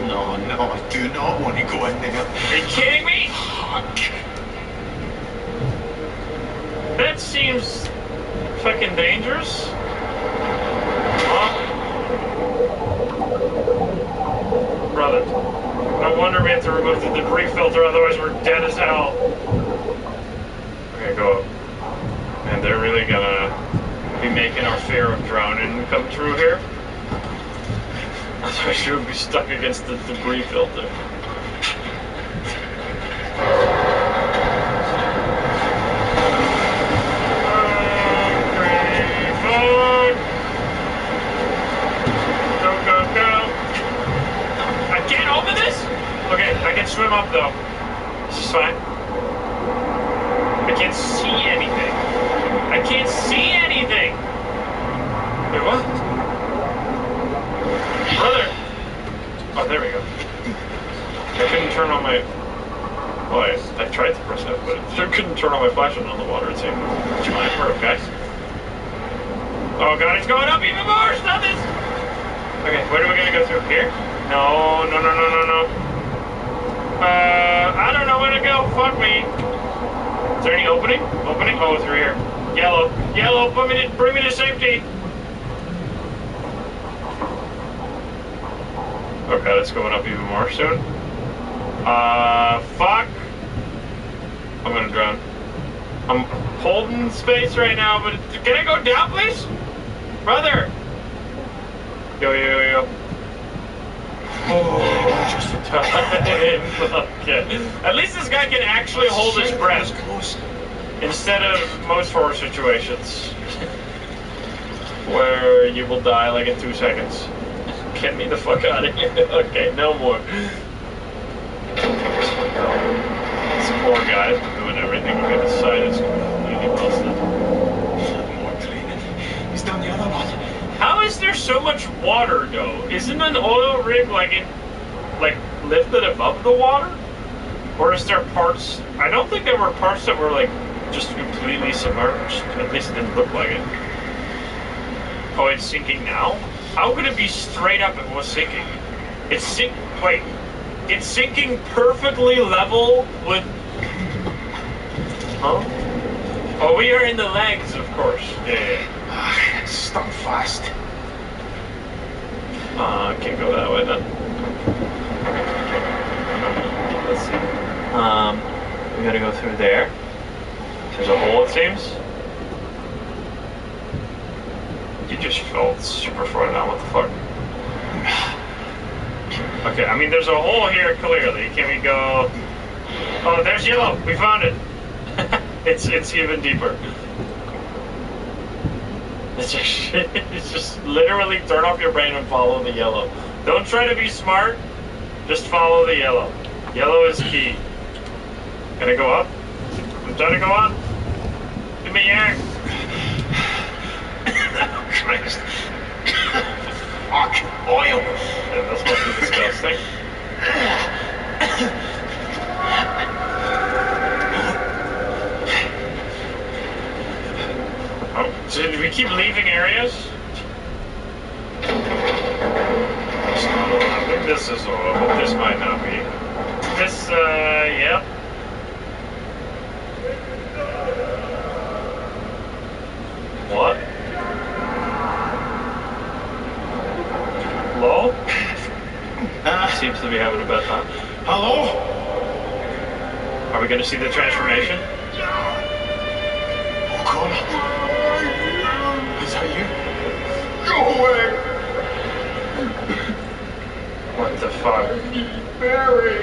No, I do not want to go in there. Are you kidding me? That seems fucking dangerous. Brother, no wonder we have to remove the debris filter, otherwise we're dead as hell. Okay, go up. And they're really gonna be making our fear of drowning come true here. Otherwise we'll be stuck against the debris filter. Okay, I can swim up though. This is fine. I can't see anything. I can't see anything! Wait, what? Brother! Oh, there we go. I couldn't turn on my... Well, I tried to press that, but I couldn't turn on my flashlight on the water, it seemed. Would you mind? Hurry up, guys. Oh god, it's going up even more! Stop this! Okay, where are we gonna go through? Here? No. I don't know where to go. Fuck me. Is there any opening? Opening? Oh, through here. Yellow. Bring me to safety. Okay, that's going up even more soon. Fuck. I'm gonna drown. I'm holding space right now, but can I go down, please? Brother. Yo. Oh, just in time. Okay. At least this guy can actually hold his breath instead of most horror situations where you will die like in 2 seconds. Get me the fuck out of here. Okay, no more. This poor guy's been doing everything. Okay, the side is completely busted. More cleaning. He's done the other one. How is there so much water, though? Isn't an oil rig like lifted above the water? Or is there parts? I don't think there were parts that were like just completely submerged. At least it didn't look like it. Oh, it's sinking now? How could it be straight up if it was sinking? It's sinking perfectly level with... Huh? Oh, we are in the legs, of course. Yeah. It's stuck fast. I can't go that way then. Let's see. We gotta go through there. There's a hole, it seems. You just fell super far down. What the fuck? Okay, I mean, there's a hole here clearly. Can we go? Oh, there's yellow. We found it. It's even deeper. It's just literally turn off your brain and follow the yellow. Don't try to be smart. Just follow the yellow. Yellow is key. Can I go up? I'm trying to go up. Give me air. Oh, Christ. Fuck. Oil. Yeah, that's supposed to be disgusting. keep leaving areas? I think this is horrible. This might not be. This, yep. What? Hello? Seems to be having a bad time. Hello? Are we gonna see the transformation? Oh God. Is that you? Go away! What the fuck? Mary!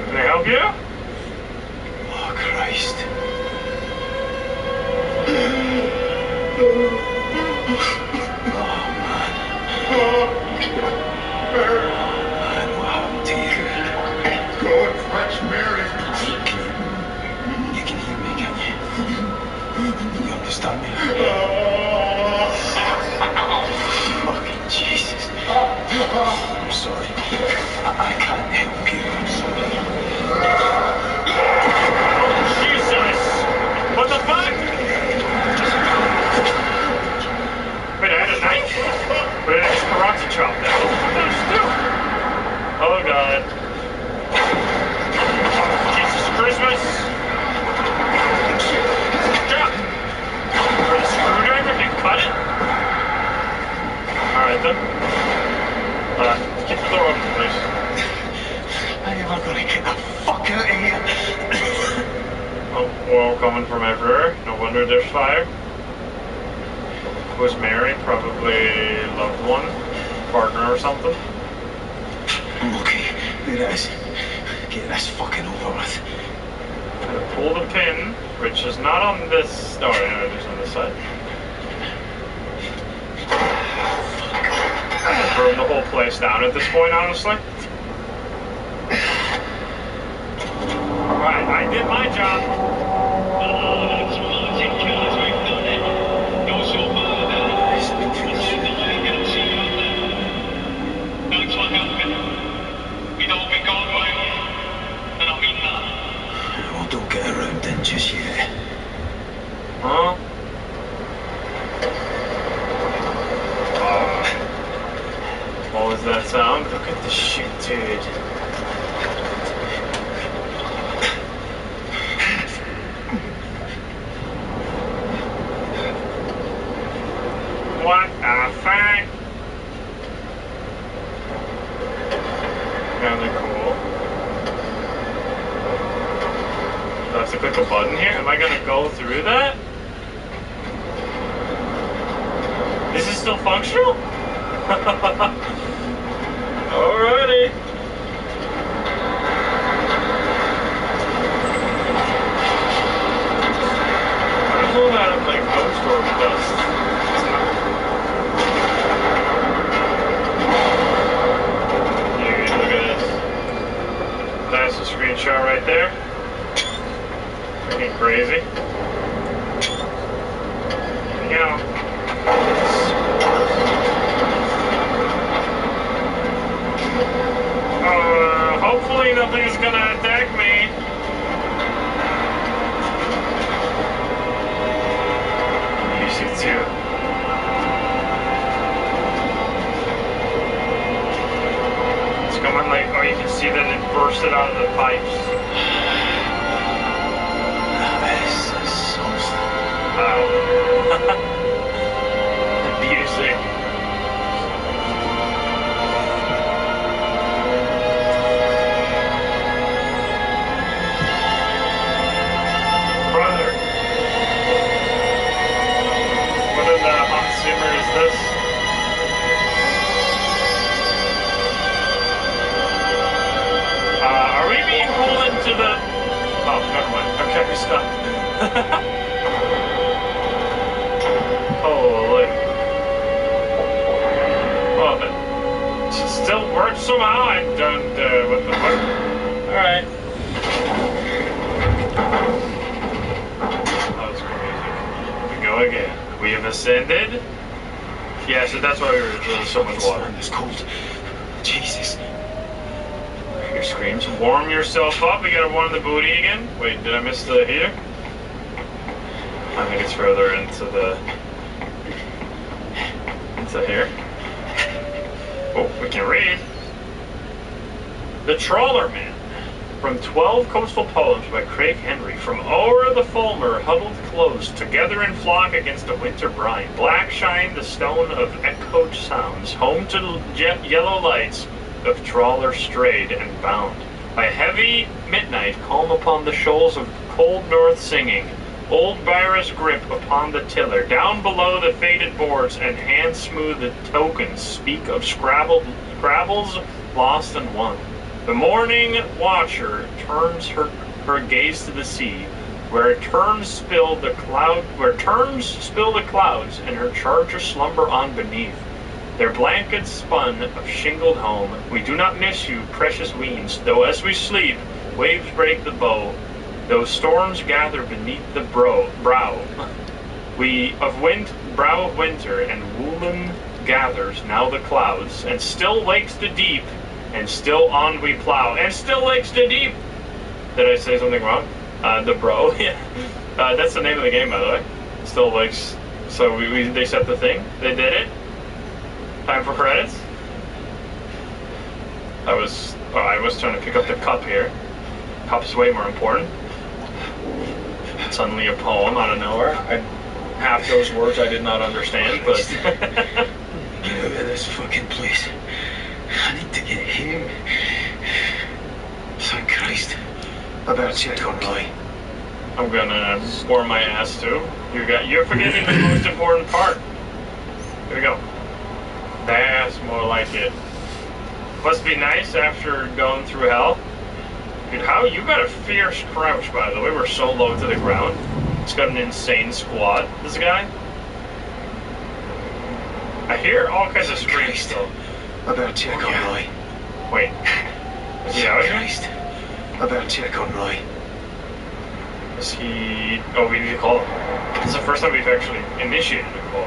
Can I help you? Oh Christ. Man, what happened to you? Go and fetch Mary. You can hear me, can you? You understand me? Fucking Jesus. I'm sorry. I can't help you. I'm sorry. Oh, Jesus! What the fuck? Wait, I had a knife? Wait, I just karate chopped that. What did I just do? Oh, God. Jesus Christmas! Stop! Where's the screwdriver? Can you cut it? Alright, then. Keep the door open, please. I am not gonna get the fuck out of here. Oh, well, coming from everywhere. No wonder there's fire. Was Mary probably loved one, partner or something? Okay, there it is. Get this fucking over with. Gonna pull the pin, which is not on this. No, yeah, it is on this side. Burn the whole place down at this point, honestly. Alright, I did my job. Well, don't get around in just yet. Huh? What was that sound? Look at the shit, dude. What the fuck? Kinda cool. Do I have to click a button here? Am I gonna go through that? Is this still functional? Alrighty. I don't know how to play Ghost or Dust. Dude, look at this. That's a screenshot right there. Freaking crazy. There we go. Hopefully nothing's gonna attack me. Use it too. It's coming like, oh, you can see that it bursted out of the pipes. This is something. The music. Zimmer is this? Are we being pulled into the... Oh, never mind. Okay, we stopped. Holy. Well, it still works somehow. I don't... what the fuck? Alright. That was crazy. Here we go again. We have ascended. Yeah, so that's why there's so much water. It's cold. Jesus. Your screams. Warm yourself up. We gotta warm the booty again. Wait, did I miss the heater? I think it's further into here. Oh, we can read. The Trawler Man. From 12 Coastal Poems by Craig Henry. From o'er the Fulmer, huddled close, together in flock against a winter brine. Black shine the stone of echoed sounds, home to yellow lights of trawler strayed and bound. By heavy midnight, calm upon the shoals of cold north singing. Old Byra's grip upon the tiller. Down below the faded boards and hand smooth the tokens speak of scrabbles lost and won. The morning watcher turns her gaze to the sea, where terns spill the clouds, and her charger slumber on beneath. Their blankets spun of shingled home. We do not miss you, precious weans, though as we sleep, waves break the bow. Though storms gather beneath the brow of winter, and woolen gathers now the clouds, and still wakes the deep, and still on we plow, and still wakes the deep. Did I say something wrong? The bro, yeah. That's the name of the game, by the way. Still wakes. So they set the thing. They did it. Time for credits. I was trying to pick up the cup here. Cup's way more important. Suddenly a poem out of nowhere. Half those words I did not understand, but... Get out of this fucking place. I need to get home. Thank Christ. I better check on Roy. I'm gonna warm my ass too. You're forgetting the most important part. Here we go. That's more like it. Must be nice after going through hell. Dude, how you got a fierce crouch, by the way. We're so low to the ground. It's got an insane squat, this guy. I hear all kinds of screams still. I better check on Roy. Wait. Is he out here? Christ. I better check on Roy. Is he... Oh, we need to call him. This is the first time we've actually initiated a call.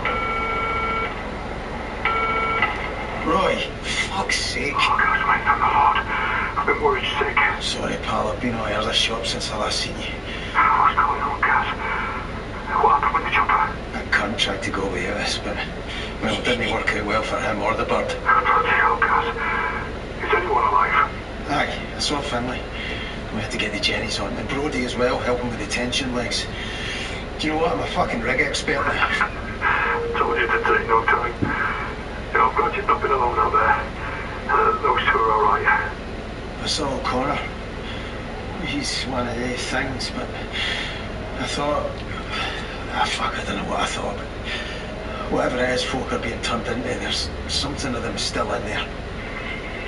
Roy, fuck's sake. Oh, guys, mate, thank the Lord. I've been worried sick. Sorry, pal, I've been out of the shop since I last seen you. What's going on, Gaz? What happened with the jumper? That cunt tried to go with us, but, well, it didn't work out well for him or the bird. Bloody hell, Gaz. Is anyone alive? Aye, I saw Finley. We had to get the Jennies on, and Brody as well, helping with the tension legs. Do you know what? I'm a fucking rig expert now. Told you to take no time. I'm glad you've not been alone out there. Those two are alright. I saw O'Connor. He's one of these things, but I thought... fuck, I don't know what I thought, but whatever it is folk are being turned into, there's something of them still in there.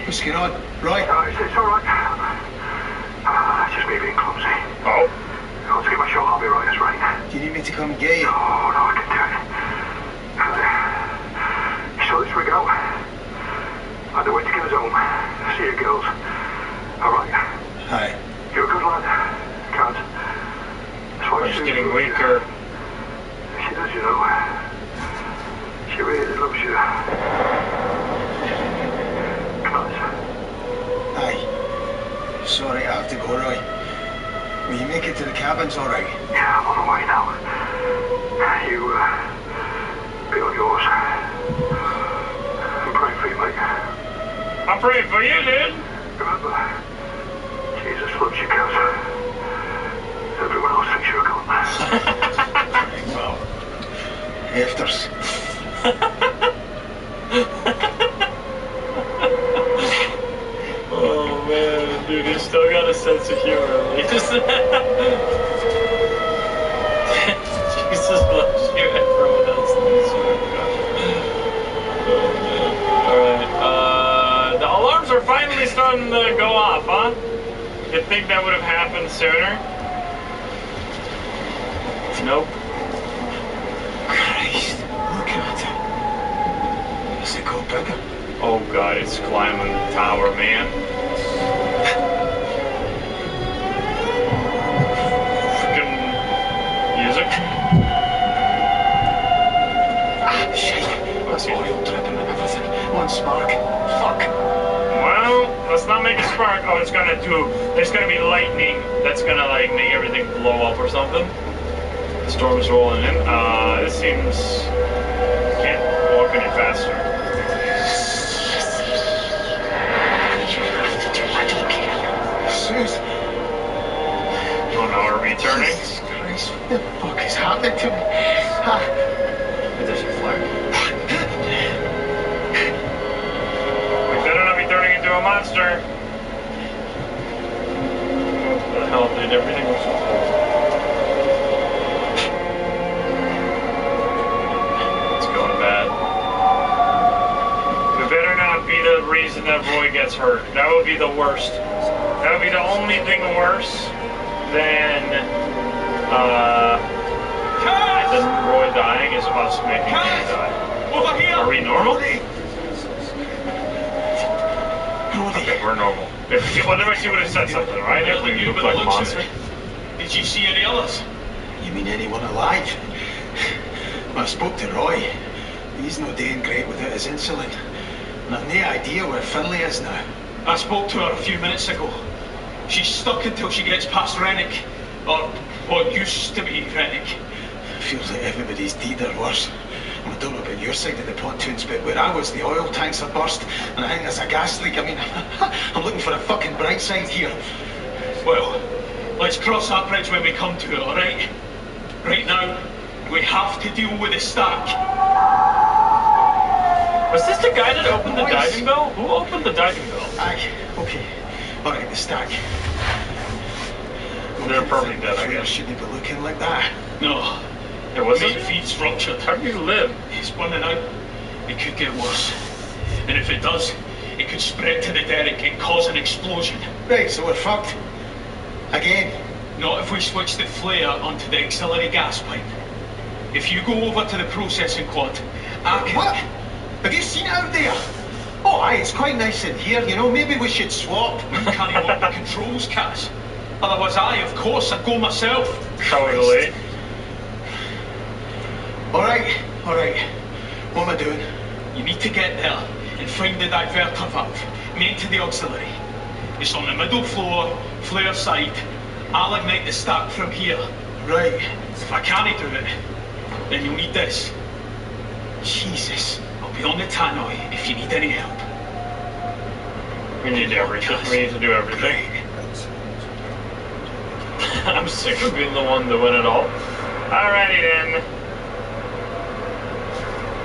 What's going on? Right? It's alright. Just me being clumsy. Oh? I'll take my shot, I'll be right as rain. Do you need me to come and get you? No, I can do it. You saw this rig out? On the way to get us home. See you, girls. Alright. Hi. You're a good lad, Kaz. That's why she's getting weaker. She does, you know. She really loves you. Kaz. Hi. Sorry, I have to go, Roy. Will you make it to the cabins all right? Yeah, I'm on the way now. You, be on yours. I'm praying for you, mate. I'm praying for you, dude. Remember, Jesus loves you, Kaz. Everyone else thinks you're a gun. Well, afters. Oh man, dude, he's still got a sense of humor. He just Jesus loves you, everyone else loves you. Oh man. Alright, the alarms are finally starting to go off, huh? You'd think that would have happened sooner? Nope. Christ, look at it. Does it go bigger? Oh god, it's climbing the tower, man. Freaking music. Ah, shit. That's oil dripping and everything. One spark. Fuck. Well, let's not make a spark. Oh, there's gonna be lightning that's gonna like make everything blow up or something. The storm is rolling in. This seems... Can't walk any faster. Susan. Oh no, are we turning? Jesus Christ, what the fuck is happening to me? There's a flare. We better not be turning into a monster. What the hell, dude? Everything was... It's going bad. We better not be the reason that Roy gets hurt. That would be the worst. That would be the only thing worse than Roy dying is us making him die. Over here! Are we normal? Okay, we're normal. Well, never see would have said something, right? If we look like a monster. Did you see any others? You mean anyone alive? I spoke to Roy. He's not doing great without his insulin. And I've no idea where Finley is now. I spoke to her a few minutes ago. She's stuck until she gets past Rennick. Or what used to be Rennick. Feels like everybody's deed or worse. I don't know about your side of the pontoons, but where I was, the oil tanks are burst, and I think there's a gas leak. I mean, I'm looking for a fucking bright side here. Well, let's cross that bridge when we come to it, alright? Right now, we have to deal with the stack. Was this the guy that opened the diving bell? Who opened the diving bell? Aye, okay. Alright, the stack. They're probably dead, I guess. Shouldn't be looking like that. No. It wasn't? Main feed's ruptured. How do you live? It's burning out. It could get worse. And if it does, it could spread to the derrick and cause an explosion. Right, so we're fucked. Again. Not if we switch the flare onto the auxiliary gas pipe. If you go over to the processing quad, I can... What? Have you seen it out there? Oh, aye, it's quite nice in here, you know, maybe we should swap. You can't work the controls, Cass. Otherwise of course, I'd go myself. Totally. Alright. What am I doing? You need to get there and find the diverter valve, main to the auxiliary. It's on the middle floor, flare side. I'll ignite the stack from here. Right. If I can't do it, then you'll need this. Jesus. I'll be on the tannoy if you need any help. We need everything. We need to do everything. I'm sick of being the one to win it all. Alrighty then.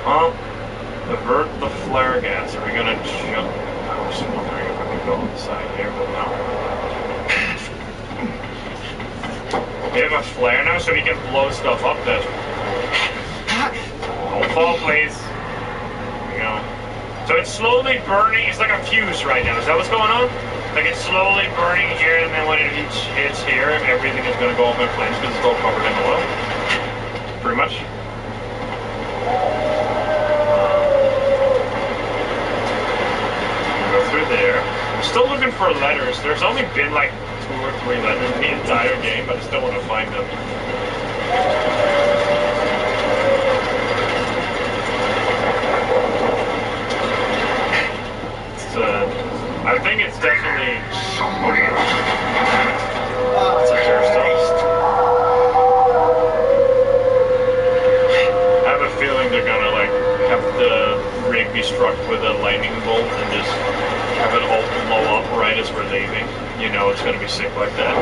Well, divert the flare gas. Are we gonna jump? I was wondering if I could go inside here, but no. We have a flare now, so we can blow stuff up this. Don't fall, please. There we go. So it's slowly burning. It's like a fuse right now. Is that what's going on? Like it's slowly burning here, and then when it hits here, everything is going to go up in flames because it's all covered in oil. Pretty much. Go through there. I'm still looking for letters. There's only been like 2 or 3 letters in the entire game, but I still want to find them. I think it's definitely... That's a terrorist. I have a feeling they're gonna like have the rig be struck with a lightning bolt and just have it all blow up right as we're leaving. You know it's gonna be sick like that.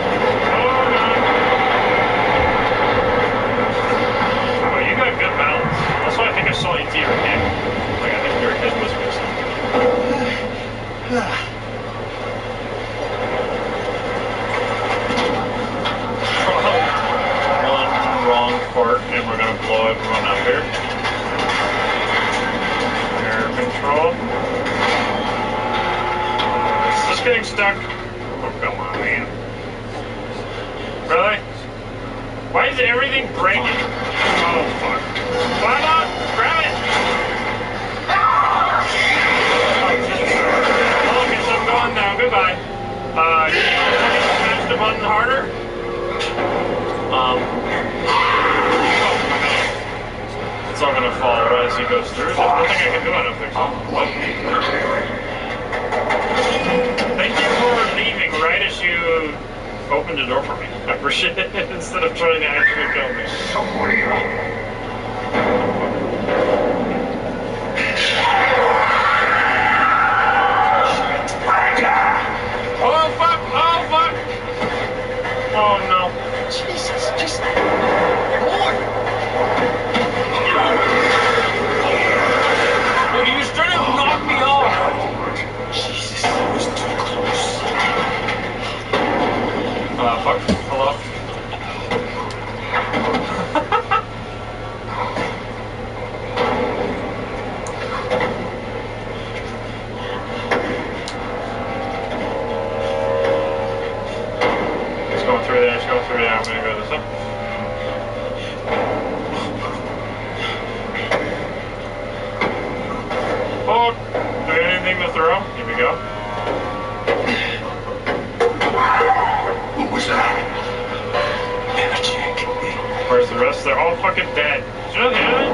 Oh, you got good balance. That's why I think I saw you to your head. Like I think your head was missing. One wrong fart and we're gonna blow everyone up here. Air control. Is this getting stuck? Oh, come on, man. Really? Why is everything breaking? Oh, fuck. Climb on! Grab it! Oh, okay, so I'm going down. Goodbye. Can you smash the button harder? It's all gonna fall as he goes through. There's nothing I can do, I don't think so. What? Thank you for leaving right as you opened the door for me. I appreciate it instead of trying to enter. gonna kill me. Someone here. Oh fuck! Oh fuck! Oh no! Jesus, just Lord! Dude, he was trying to knock me off. Jesus, that was too close. Fuck. Hello? It's going through there, it's going through there. I'm gonna go this way. Oh, do we have anything to throw? Here we go. What was that? Better check. Where's the rest? They're all fucking dead. Did you know the other?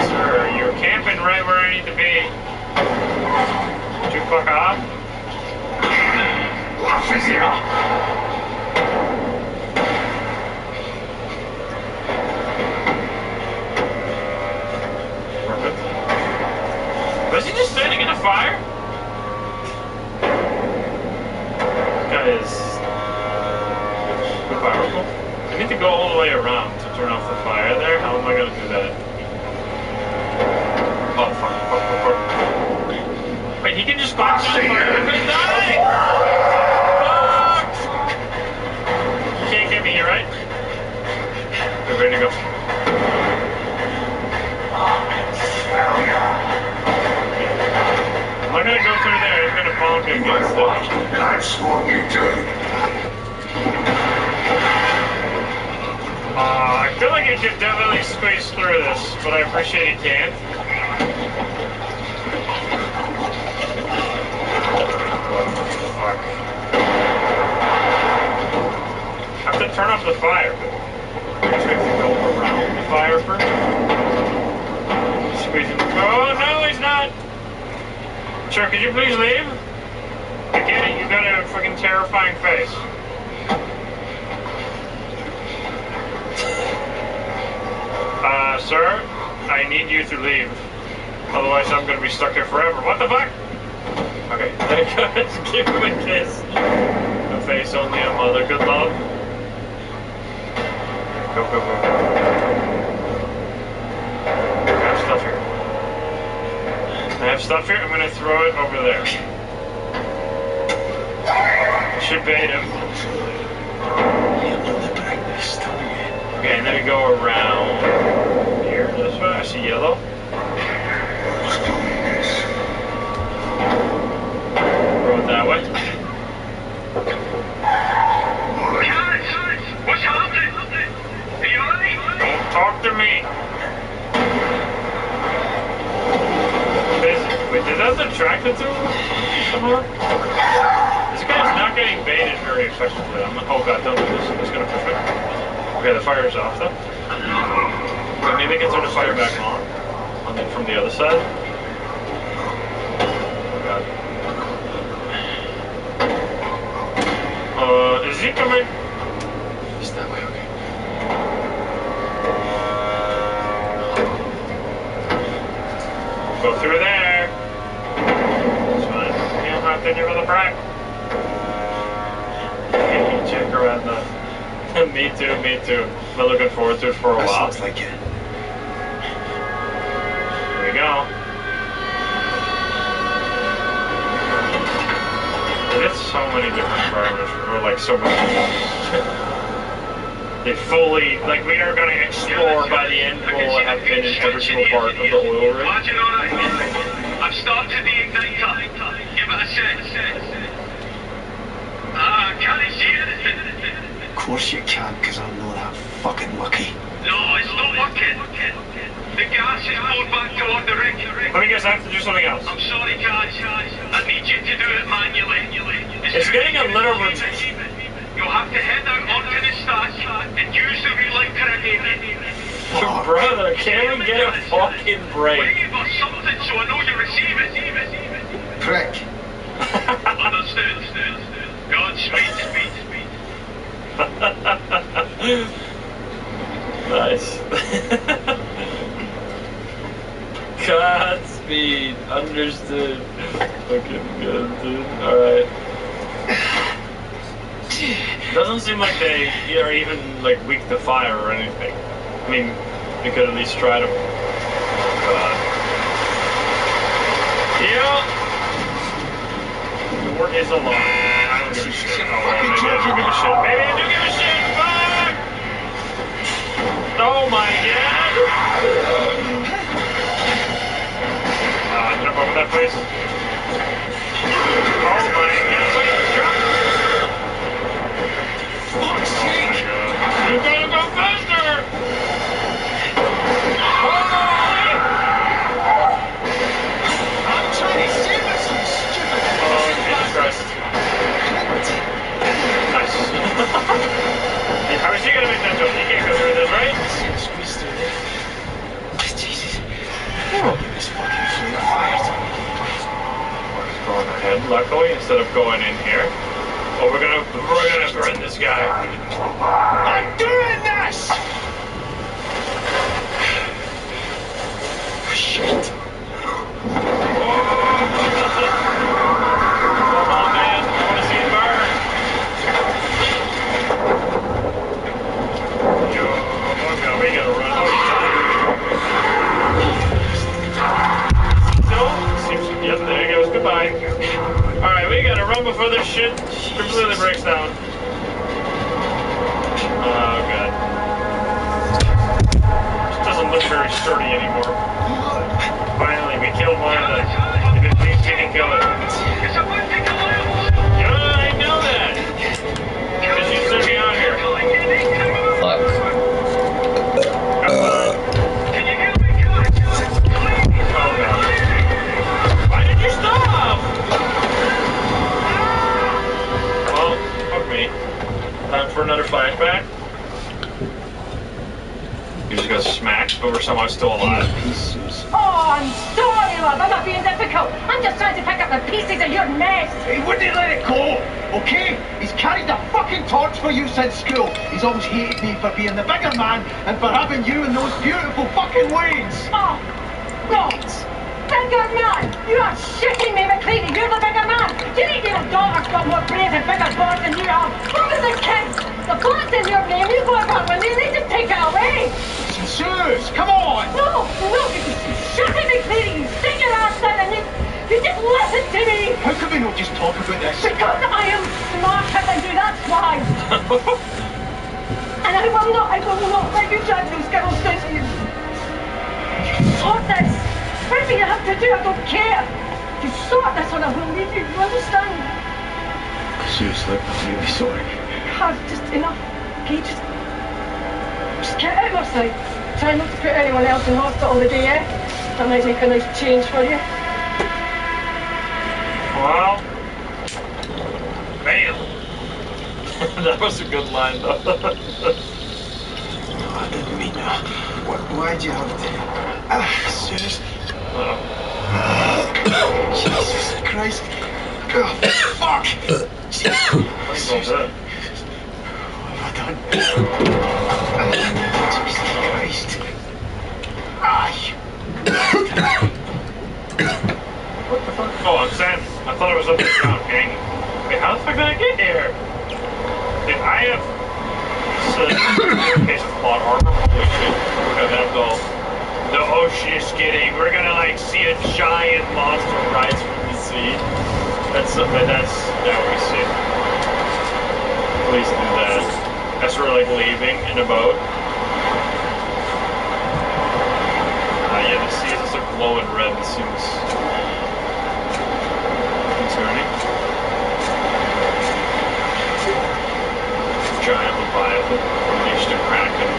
Sir, you're camping right where I need to be. Would you fuck off? What's this here? Was he just standing in a fire? This guy is too powerful. I need to go all the way around to turn off the fire there. How am I gonna do that? Oh fuck, fuck, fuck, fuck. Wait, he can just go through the fire. I'm gonna die! Fuck! You can't get me here, right? We're ready to go. I'm not gonna go through there, I'm gonna bonk against it. That's what you do. I feel like I could definitely squeeze through this, but I appreciate you can't. Fuck. I have to turn off the fire. I guess we have to go around the fire first. Squeeze him. Oh no, he's not! Sir, could you please leave? I get it, you got a fucking terrifying face. Sir, I need you to leave. Otherwise I'm gonna be stuck here forever. What the fuck? Okay, let's give him a kiss. A face only a mother could love. Go, go, go. I have stuff here. I have stuff here, I'm gonna throw it over there. Should bait him. Okay, and then we go around here, this way. I see yellow. Throw it that way. What's happening? Are you alright? Don't talk to me. Wait, did that attract it to him somehow? This guy's not getting baited very effectively. Oh god, don't do this. It's gonna push me. Okay, the fire's off though. Okay, maybe I can turn the fire back on from the other side. Oh god. Is he coming? Just that way, okay. Go through there. It's fine. You don't have to give it a crack. Check around the... me too, me too. Been looking forward to it for a while. Sounds like it. Here we go. There's so many different environments, or like so many. They fully, like we are going to explore by the end, we'll have been in every single part of the oil rig. I've started the igniter. Give it a sense. Can you see anything? Of course you can, because I'm not that fucking lucky. No, it's not working. The gas is poured back toward the rig. Let me guess, I have to do something else. I'm sorry, guys. I need you to do it manually. It's getting a little bit... You'll have to head out onto the stash and use the relay correctly. Brother, can we get a fucking break? Wave or something so I know you receive it. Prick. On the Understood. Godspeed. Nice. Godspeed. Understood. Fucking good, dude. Alright. Doesn't seem like they are even like weak to fire or anything. I mean, they could at least try to. God. Yeah. The work is a lot. I don't give a shit. Oh, well, maybe I do give a shit. Maybe I do give a shit. Fuck! Oh my god! Jump over that place. Oh my god! Wait, drop! Fuck's sake! You gotta go faster! I'm trying to save us, you stupid! Oh, Jesus Christ. Nice. How is he gonna make that jump? He can't go through this, right? Squeeze through there. Jesus. This fucking flame fired. Going ahead, luckily, instead of going in here. Oh, we're gonna burn this guy. I'm doing this! Shit. Come on, man. I wanna see it burn. Yo, we gotta run. No? Seems, yep, there he goes. Goodbye. Alright, we gotta run before this shit completely breaks down. Oh, God. This doesn't look very sturdy anymore. Finally, we killed one of the... We didn't kill it. Yeah, I know that! Because you sent me out here. Fuck. Why did you stop? Well, fuck me. Time for another flashback. You just got smacked, but we're somehow still alive. Oh, I'm sorry, love. I'm not being difficult. I'm just trying to pick up the pieces of your mess. He wouldn't let it go, okay? He's carried the fucking torch for you since school. He's always hated me for being the bigger man and for having you in those beautiful fucking ways. Oh, God. Bigger man! You are shitting me, McCready. You're the bigger man. You think your daughter's got more brains and bigger balls than you have? What was the kids? The bullets in your name. You go about with me. They just take it away. Zeus, come on! No, you shut it, McCready. You stick your ass down and you just listen to me. How can we not just talk about this? Because I am smarter than you, that's why. And I will not let you drag those girls down to you. Sort this. Whatever you have to do, I don't care. You sort this or I will leave you, you understand? Seriously, I'm really sorry. Just enough. Okay, just get out of my sight. Try not to put anyone else in hospital today, eh? That might make a nice change for you. Well, bam. That was a good line, though. No, I didn't mean that. Why'd you have to... Seriously? Jesus Christ. Oh, fuck! What's all that? What have I done? Jesus Christ. What the fuck? Oh, I'm Sam. I thought I was up the ground, gang. Wait, how the fuck did I get here? Dude, I have... This is a case of plot armor. Holy shit. We're gonna go... The ocean is getting. We're gonna like see a giant monster rise from the sea. That's yeah, we see. Please do that. As we're like leaving in a boat. Yeah, the sea is just like glowing red. It seems concerning. Giant Leviathan unleashed a kraken.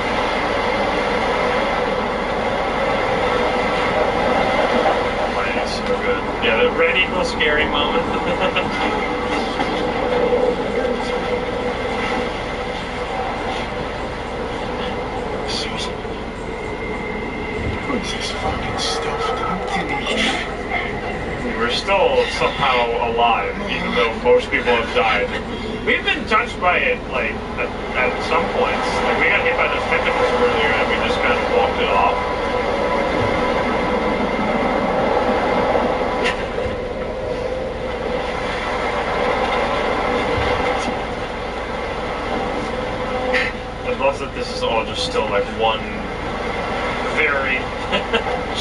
So good. Yeah, the red equals scary moment. Susan, what's this fucking stuff done to me? We're still somehow alive, even though most people have died. We've been touched by it, like, at some points. Like, we got hit by those tentacles earlier, and we just kind of walked it off. I love that this is all just still, like, one very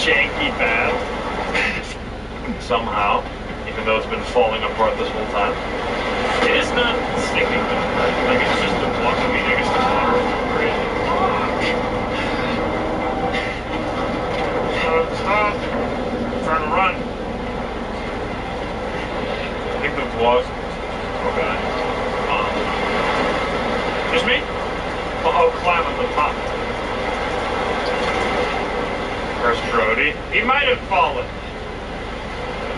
janky path. Somehow, even though it's been falling apart this whole time. It is not sticking though, right? Like, it's just a block of meat. I guess the water is crazy. Stop. I'm trying to run. I think the block. Okay. Just me? Oh, climb on the top. Where's Brody? He might have fallen.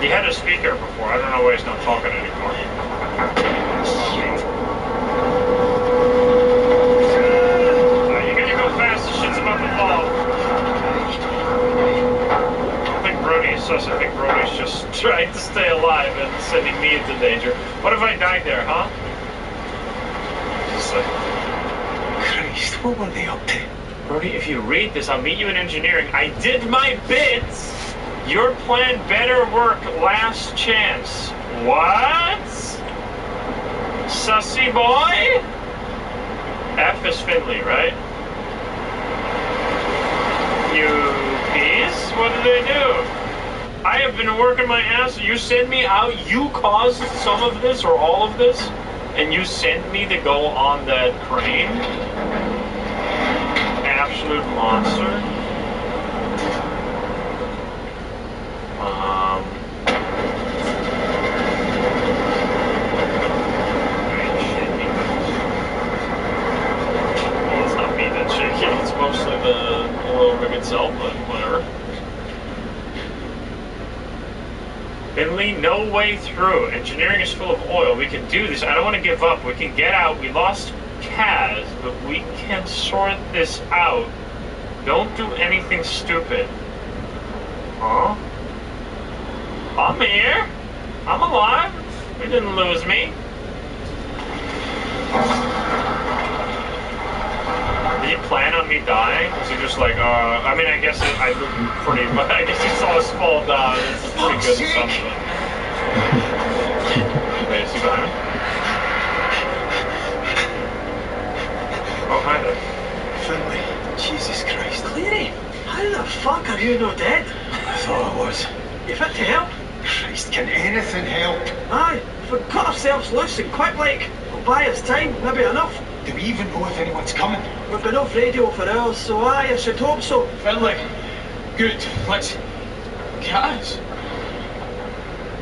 He had a speaker before. I don't know why he's not talking anymore. You gotta go fast. This shit's about to fall. I don't think Brody is sus. I think Brody's just trying to stay alive and sending me into danger. What if I died there, huh? Just like... Christ, what were they up to? Brody, if you read this, I'll meet you in engineering. I did my bits! Your plan better work. Last chance. What? Sussy boy? F is Finley, right? You peas? What did they do? I have been working my ass. You send me out. You caused some of this or all of this, and you send me to go on that crane? Absolute monster. Well, it's not me that's shaking, it's mostly the oil rig itself, but whatever. Finley, no way through. Engineering is full of oil. We can do this. I don't want to give up. We can get out. We lost Kaz, but we can sort this out. Don't do anything stupid. Huh? I'm here. I'm alive. You didn't lose me. Did he plan on me dying? Was he just like, I mean, I guess I look pretty, but I guess he saw us fall down. It's a pretty good assumption. Wait, is he behind me? Oh, hi there. Finley, Jesus Christ. Cleary, how the fuck are you not dead? I thought I was. You fit to help? Christ, can anything help? Aye, if we cut ourselves loose and quick like, we'll buy us time, maybe enough. Do we even know if anyone's coming? We've been off radio for hours, so aye, I should hope so. Finley, good, let's... Kaz?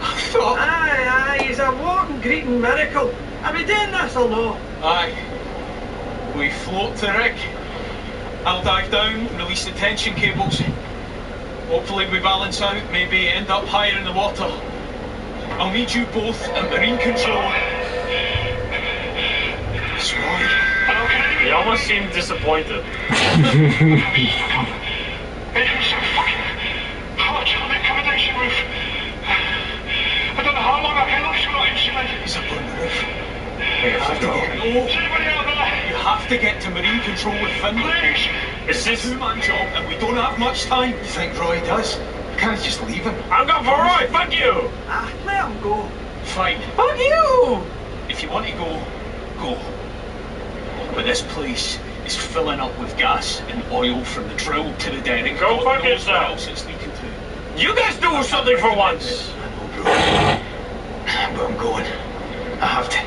I thought... Aye, he's a walking greeting miracle. Are we doing this or no? Aye. We float to rig. I'll dive down, release the tension cables. Hopefully we balance out, maybe end up higher in the water. I'll need you both at marine control. He almost seemed disappointed. I don't know how long I can look through that instrument. He's up on the roof. You have to get to marine control with Finley. It's a two-man job and we don't have much time. You think Roy does? Can't I just leave him? I'm going for Roy, fuck you! Ah, let him go. Fine. Fuck you! If you want to go, go. But this place is filling up with gas and oil from the drill to the derrick. Go fuck yourself. What else it's leaking to. You guys do something for once! I know, bro. But I'm going. I have to.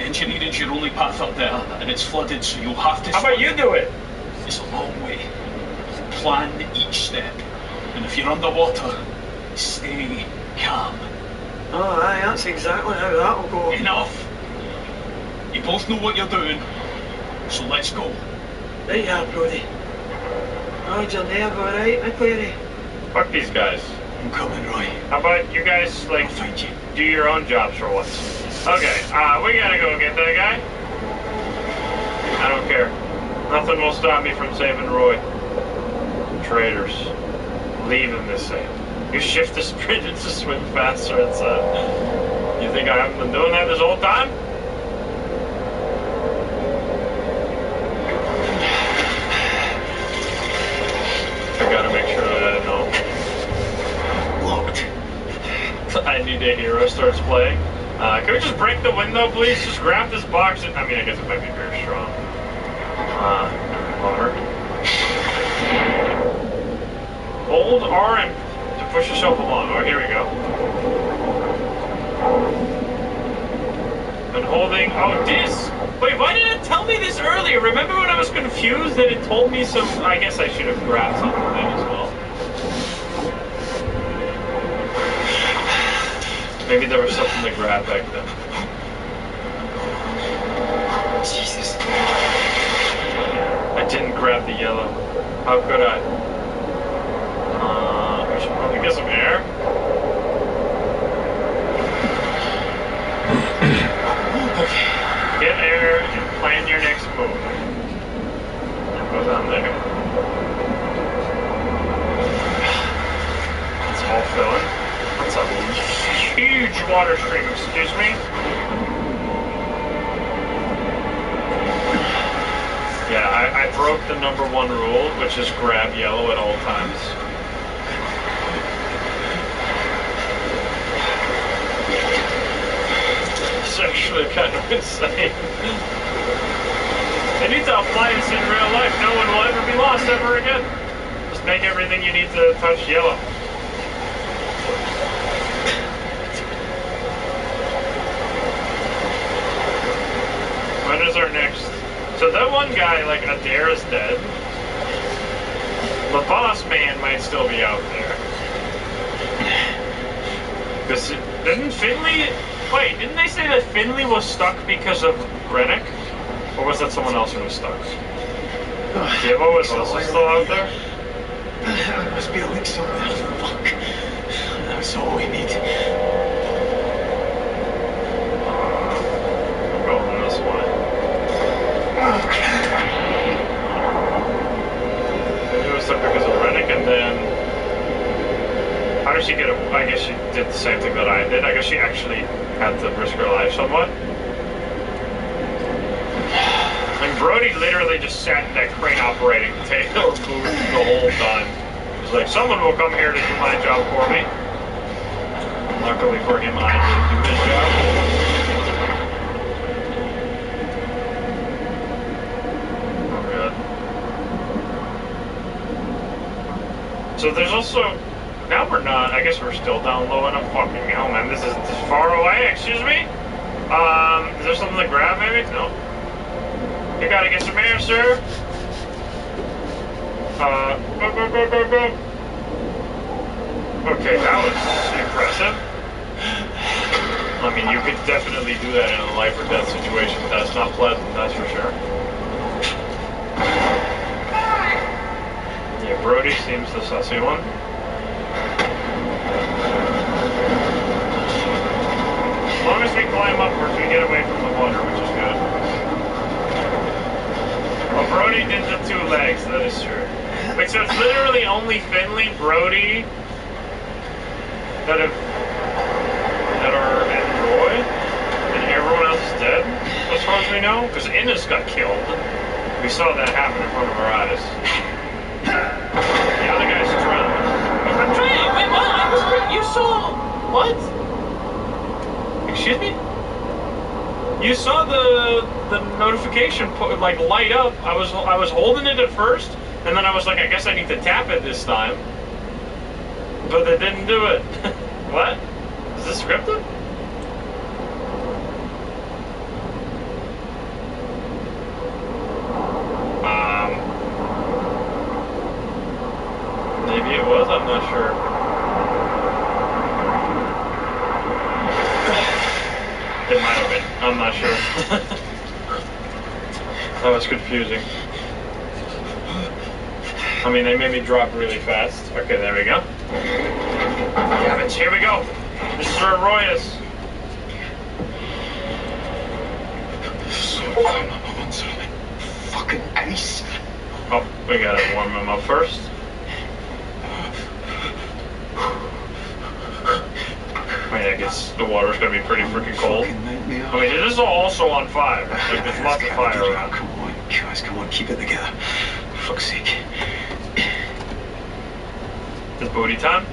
Engineering's your only path up there, and it's flooded, so you'll have to... How about you do it? It's a long way. Plan each step. And if you're underwater, stay calm. Oh, aye, that's exactly how that'll go. Enough! You both know what you're doing, so let's go. Right, yeah, Brody. How's your nerve, alright, McCleary? Fuck these guys. I'm coming, Roy. How about you guys, like, I'll find you. Do your own jobs for once? Okay, we gotta go get that guy. I don't care. Nothing will stop me from saving Roy. Traitors. Leave him this safe. You shift the sprint to swim faster inside. You think I haven't been doing that this whole time? I gotta make sure that I know. Locked. I need a hero starts playing. Can we just break the window, please? Just grab this box. I mean, I guess it might be very strong. Water. Hold R and to push yourself along. Oh, here we go. And holding. Oh, this. Wait, why didn't it tell me this earlier? Remember when I was confused that it told me some. I guess I should have grabbed something then as well. Maybe there was something to grab back then. Jesus. I didn't grab the yellow. How could I? I should probably get some air. Okay. Get air and plan your next move. Go down there. It's all filling. That's a huge water stream, excuse me. Yeah, I broke the #1 rule, which is grab yellow at all times. It's actually kind of insane. I need to apply this in real life. No one will ever be lost ever again. Just make everything you need to touch yellow. When is our next? So that one guy, like Adair, is dead. The boss man might still be out there. Because didn't Finley? Wait, didn't they say that Finley was stuck because of Rennick? Or was that someone else who was stuck? Divo was also still out there? There must be a leak somewhere. Fuck. That's all we need. I'm going this way. Maybe it was stuck because of Rennick, and then... How did she get away? I guess she did the same thing that I did. I guess she actually had to risk her life somewhat. And Brody literally just sat in that crane operating table booth the whole time. He's like, someone will come here to do my job for me. Luckily for him, I did do his job. Oh, God. So there's also... Now we're not. I guess we're still down low, and I'm fucking hell, man. This is far away. Excuse me. Is there something to grab, maybe? No. You gotta get some air, sir. Go, go, go, go, go. Okay, that was impressive. I mean, you could definitely do that in a life or death situation, but that's not pleasant, that's for sure. Yeah, Brody seems the sussy one. As long as we climb upwards, we get away from the water, which is good. Well, Brody did the 2 legs, that is true. Wait, so it's literally only Finley, Brody, that are and Roy, and everyone else is dead, as far as we know? Because Innes got killed. We saw that happen in front of our eyes. The other guy's drowning. I'm trying. Wait, what? You saw what? Excuse me? You saw the notification like light up. I was holding it at first, and then I was like, I guess I need to tap it this time. But it didn't do it. What? Is this scripted? Maybe it was. I'm not sure. It might have been. I'm not sure. That was confusing. I mean, they made me drop really fast. Okay, there we go. Damn it, here we go. This is where Roy is. Fucking ice. Oh, we gotta warm him up first. I mean, I guess the water's gonna be pretty freaking cold. I mean, it is also on fire. Like, there's lots of fire around. Come on, guys, come on, keep it together. For fuck's sake. It's booty time?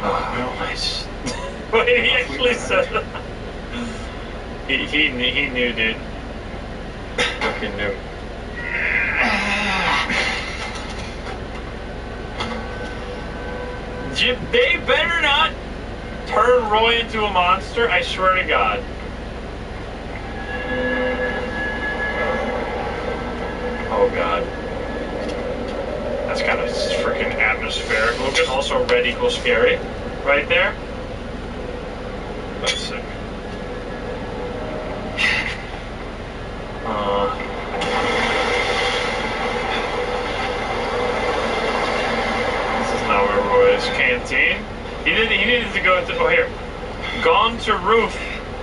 Oh, real nice. Wait, he actually said that. He knew, dude. Fucking knew. They better not turn Roy into a monster, I swear to God. Oh God. That's kind of freaking atmospheric looking. Also red equals scary. Right there. That's sick. This is not where Roy's canteen. He needed to go to, oh here. Gone to roof.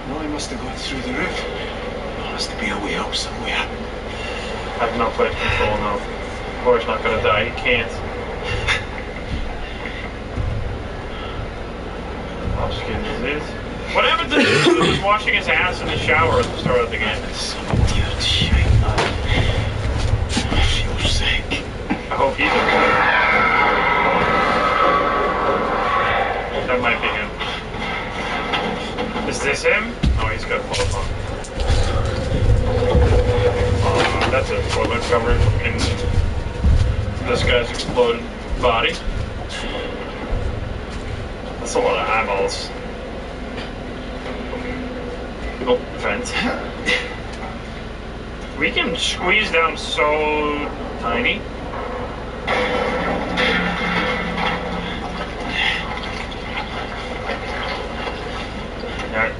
No, he must have gone through the roof. There has to be a way up somewhere. I have no place control now. Roy's not gonna die, he can't. I'll just get this. What happened to this dude who was washing his ass in the shower at the start of the game? Some weird shit. I feel sick. I hope he's okay. That might be him. Is this him? Oh, he's got a clothes on. That's a toilet covered in this guy's exploded body. That's a lot of eyeballs. Oh, vent. We can squeeze down so tiny.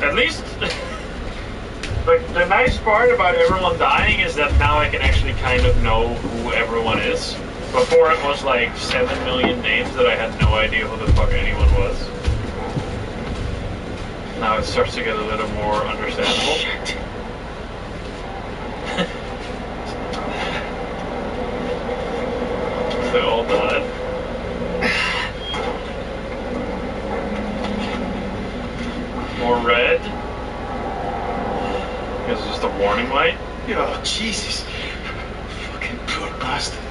At least, like, the nice part about everyone dying is that now I can actually kind of know who everyone is. Before it was like 7 million names that I had no idea who the fuck anyone was. Now it starts to get a little more understandable. Shit. They all died. More red. It's just a warning light. Oh, Jesus. Fucking poor bastard.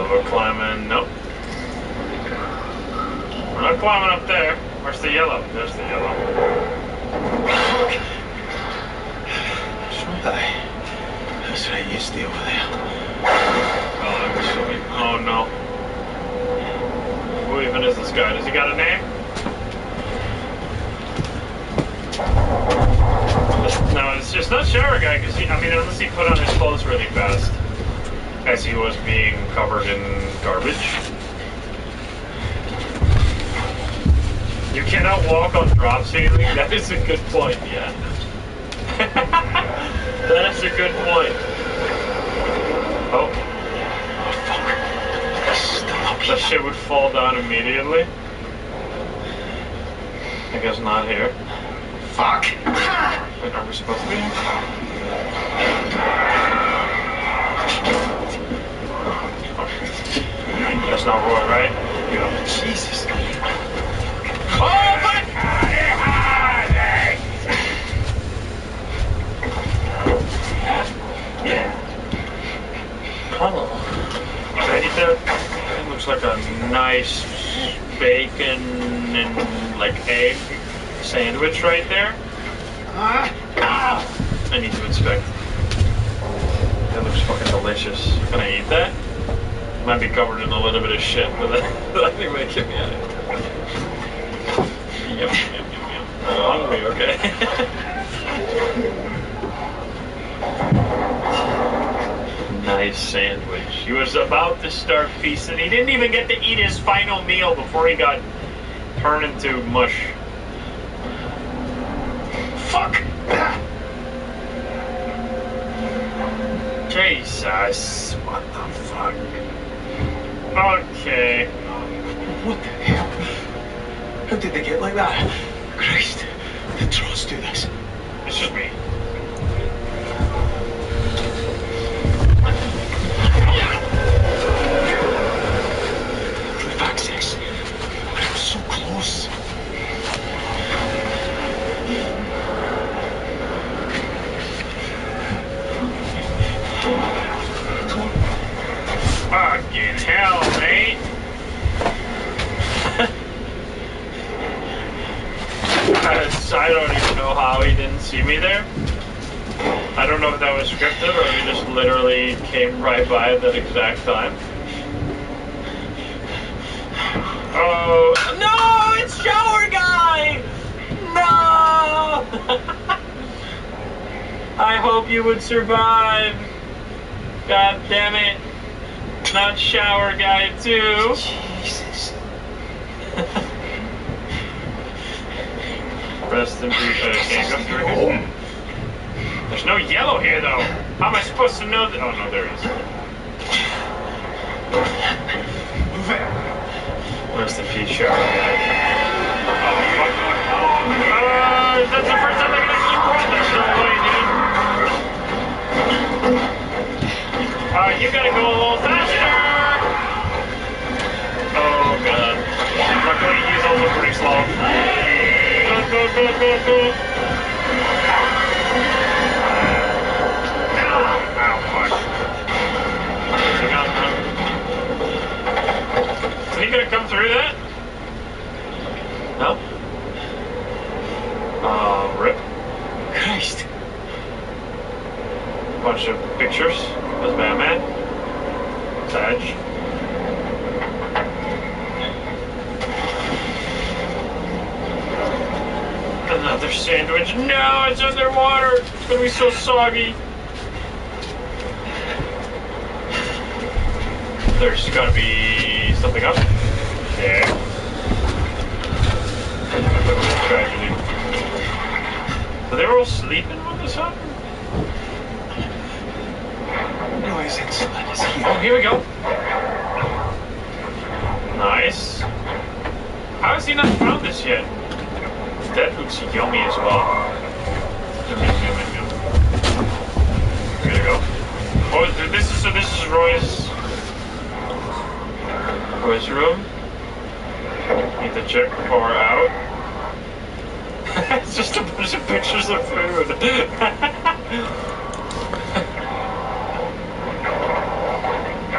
We're climbing. Nope. We're not climbing up there. Where's the yellow? There's the yellow. That's right, you stay over there. Oh no. Who even is this guy? Does he got a name? No, it's not shower guy, because I mean, unless he put on his clothes really fast. As he was being covered in garbage. You cannot walk on drop ceiling? That is a good point, yeah. That is a good point. Oh. That shit would fall down immediately. I guess not here. Fuck! Wait, are we supposed to be here? That's not Roy, right? Yeah. Jesus. Oh, fuck! Oh. Ready to? It looks like a nice bacon and like egg sandwich right there. I need to inspect. That looks fucking delicious. Can I eat that? Might be covered in a little bit of shit, but I think they get me at it. Yum, yum, yum, yum. I'm hungry, okay. Nice sandwich. He was about to start feasting. He didn't even get to eat his final meal before he got turned into mush. Fuck! Jesus, what the fuck? Okay. What the hell? How did they get like that? Christ, the trolls do this. It's just me. Roof access. Fucking hell, mate. I don't even know how he didn't see me there. I don't know if that was scripted or if he just literally came right by at that exact time. Oh, no, it's Shower Guy! No! I hope you would survive. God damn it. Not Shower Guy, too. Jesus. Rest in peace. I can't go through here. There's no yellow here, though. How am I supposed to know that? Oh, no, there is. Rest in peace, Shower Guy. Oh, fuck. That's the first time I can actually run. There's no way, dude. You gotta go a little faster. Oh, God. Luckily, he's also pretty slow. Go. Ow, fuck. Is he gonna come through that? No? Rip. Christ. Bunch of pictures. There's Batman. Sag. Another sandwich. No, it's underwater. It's gonna be so soggy. There's gotta be something up there. Tragedy. So they were all sleeping when this happened? Noise inside is here. Oh, here we go. Nice. How has he not found this yet? That looks yummy as well. Yummy. Here we go. Oh, this is Roy's room. Need to check far out. It's just a bunch of pictures of food.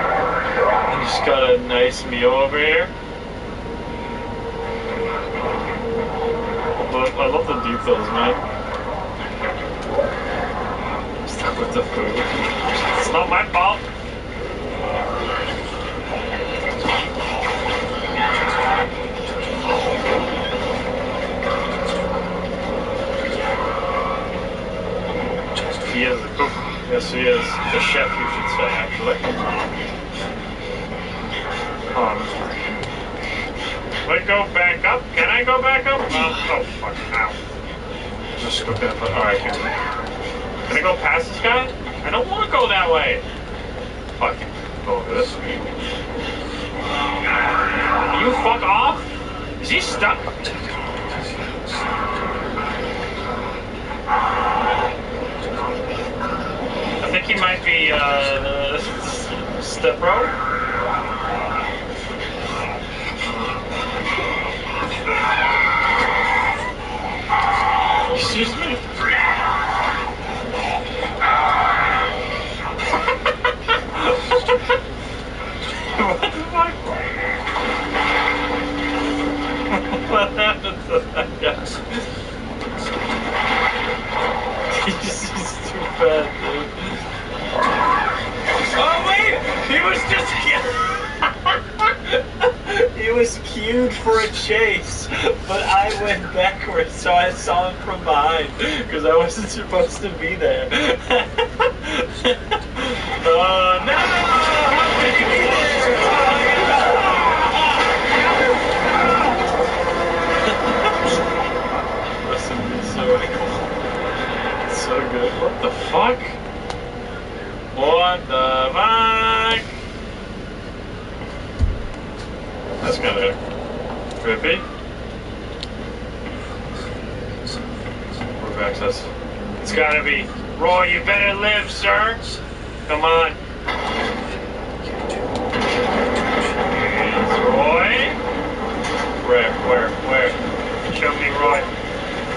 I just got a nice meal over here. I love the details, man. Stuck with the food. It's not my fault. He is the cook. Yes, he is. The chef, you should say, actually. Let's go back up. Can I go back up? Oh, fuck. Ow. Just go back up. Alright, here. Can I go past this guy? I don't want to go that way. Fuck. Go over this. You fuck off? Is he stuck? I think he might be, step bro. Excuse me? What the fuck? What happened to that guy? He's too bad, dude. Oh wait! He was just he was queued for a chase, but I went backwards, so I saw him from behind, because I wasn't supposed to be there. Oh no! How could you be there? Listen, it's so good. What the fuck? What the fuck? That's kind of trippy. Proof access. It's gotta be. Roy, you better live, sir. Come on. It's Roy? Where? Show me Roy.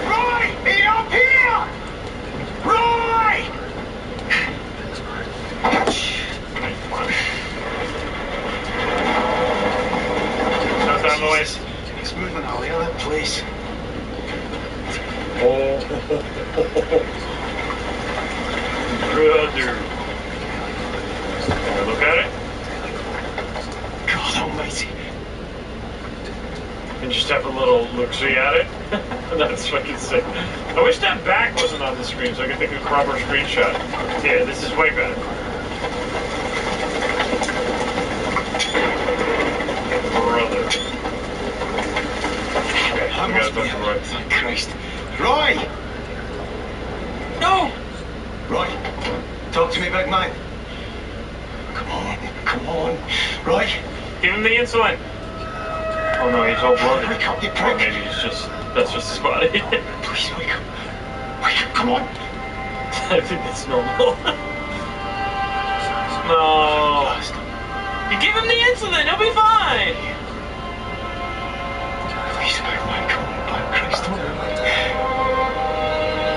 Roy! He up here! Roy! have a little look-see at it. That's fucking sick. I wish that back wasn't on the screen so I could take a proper screenshot. Yeah, this is way better. Brother. Okay, I we must gotta be talk to Roy. Thank Christ. Roy! No! Roy, talk to me, big man. Come on. Roy? Give him the insulin. Oh no, he's all bloated. Wake up, you prick. Or maybe he's just, that's just his body. Please, wake up. Wake up, come on. I think that's normal. No. You give him the insulin, he'll be fine. Please, big man, come on, by Christ, don't leave me.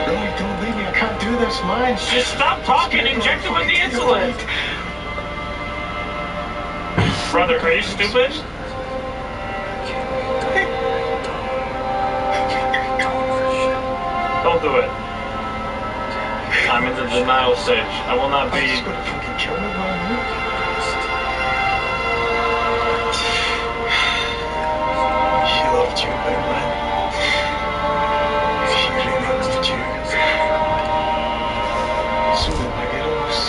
Roy, don't leave me, I can't do this, man. Just stop talking, inject him with the insulin. Brother, are you stupid? Don't do it. I'm in the denial stage. I will not be. He's gonna fucking kill me, man. She loved you, big man. She really loved you. So did my girls.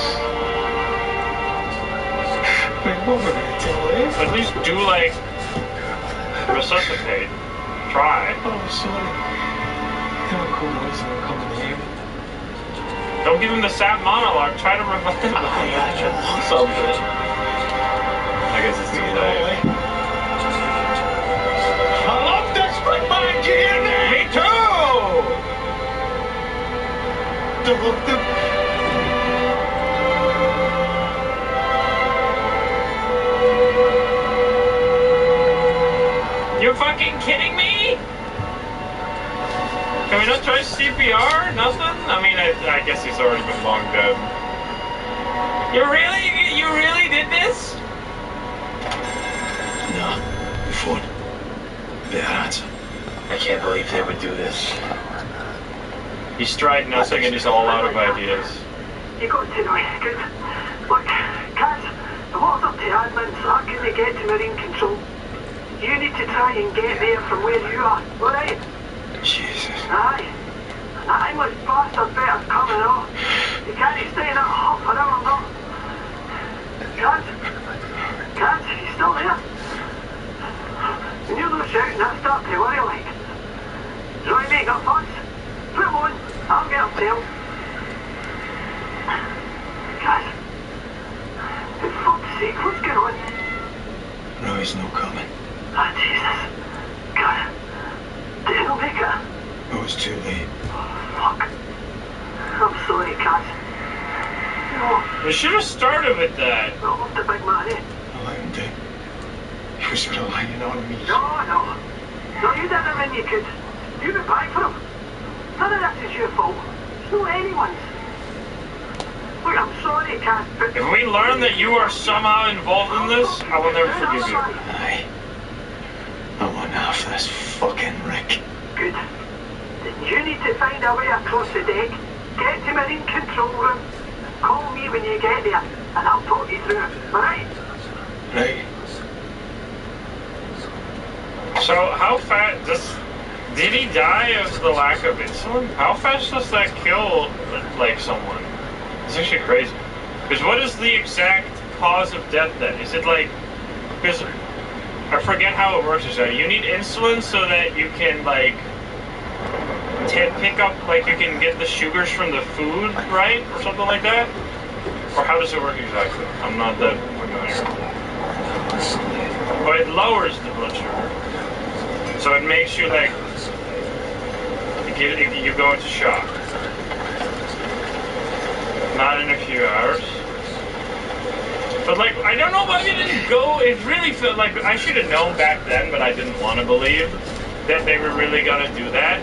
Wait, what were they telling? At least do like resuscitate. Try. Oh, sorry. Don't give him the sad monologue. Try to revive him. Something. I guess it's too late. I love this big man, do you hear me? Me too! You fucking kidding me? Can we not try CPR? Nothing? I mean, I guess he's already been long dead. You really did this? No, before. Better answer. I can't believe they would do this. He's striding now, saying he's all out of ideas. You got to know it's good. Look, Kaz, the water's up to admin, so I couldn't get to Marine Control. You need to try and get there from where you are, alright? Jesus. Aye. That English bastard better coming off. You can't stay in that hut forever, no. Kaz, you still there? When you're not shouting, I start to worry like. Roy, mate, got funds? Put him on, I'll get him tail. Kaz, for fuck's sake, what's going on? Roy's no coming. Oh, Jesus. Kaz, did he not make it? It was too late. Fuck. I'm sorry, Kaz. No. We should have started with that. I love the big man, eh? I let him do. He was relying on me. No. No, you did everything you could. You went back for him. None of this is your fault. It's not anyone's. Look, I'm sorry, Kaz, but... If we learn that you are somehow involved in this, I will never forgive you. Aye. I want half this fucking Rick. Good. Then you need to find a way across the deck, get to Marine Control Room, call me when you get there, and I'll talk you through it, alright? Right. So, how fast did he die of the lack of insulin? How fast does that kill, like, someone? It's actually crazy. Because what is the exact cause of death then? Is it like, because I forget how it works exactly. You need insulin so that you can, like, pick up, like, you can get the sugars from the food, right? Or something like that? Or how does it work exactly? I'm not that familiar. But it lowers the blood sugar. So it makes you, like, you go into shock. Not in a few hours. But, like, I don't know why we didn't go. It really felt like I should have known back then, but I didn't want to believe that they were really going to do that.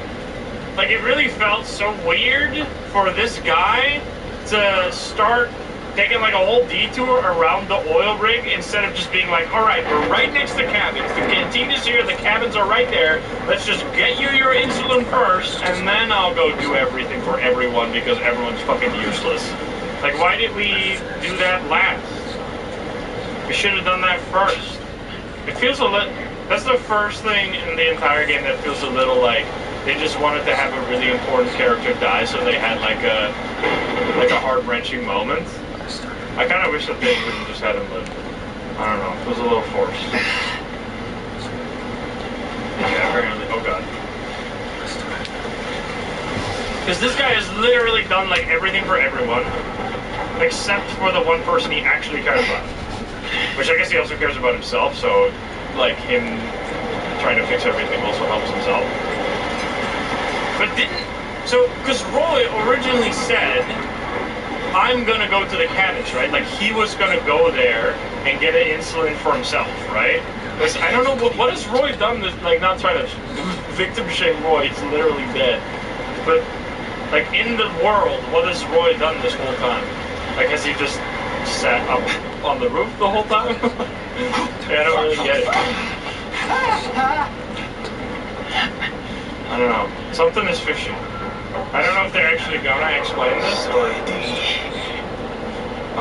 Like, it really felt so weird for this guy to start taking, like, a whole detour around the oil rig instead of just being like, all right, we're right next to cabins. The canteen is here. The cabins are right there. Let's just get you your insulin first, and then I'll go do everything for everyone because everyone's fucking useless. Like, why did we do that last? We should have done that first. It feels a little... That's the first thing in the entire game that feels a little like they just wanted to have a really important character die, so they had like a heart-wrenching moment. I kind of wish that they wouldn't just had him live. I don't know. It was a little forced. Yeah, apparently. Oh god. Because this guy has literally done like everything for everyone, except for the one person he actually cares about. Which I guess he also cares about himself, so like him trying to fix everything also helps himself. But because Roy originally said, I'm gonna go to the cabins, right? Like he was gonna go there and get an insulin for himself, right? Because I don't know, what has Roy done to, like, not trying to victim shame Roy, he's literally dead. But, like, in the world, what has Roy done this whole time? Like, has he just sat up on the roof the whole time? I don't really get it. I don't know. Something is fishy. I don't know if they're actually gonna explain this or... I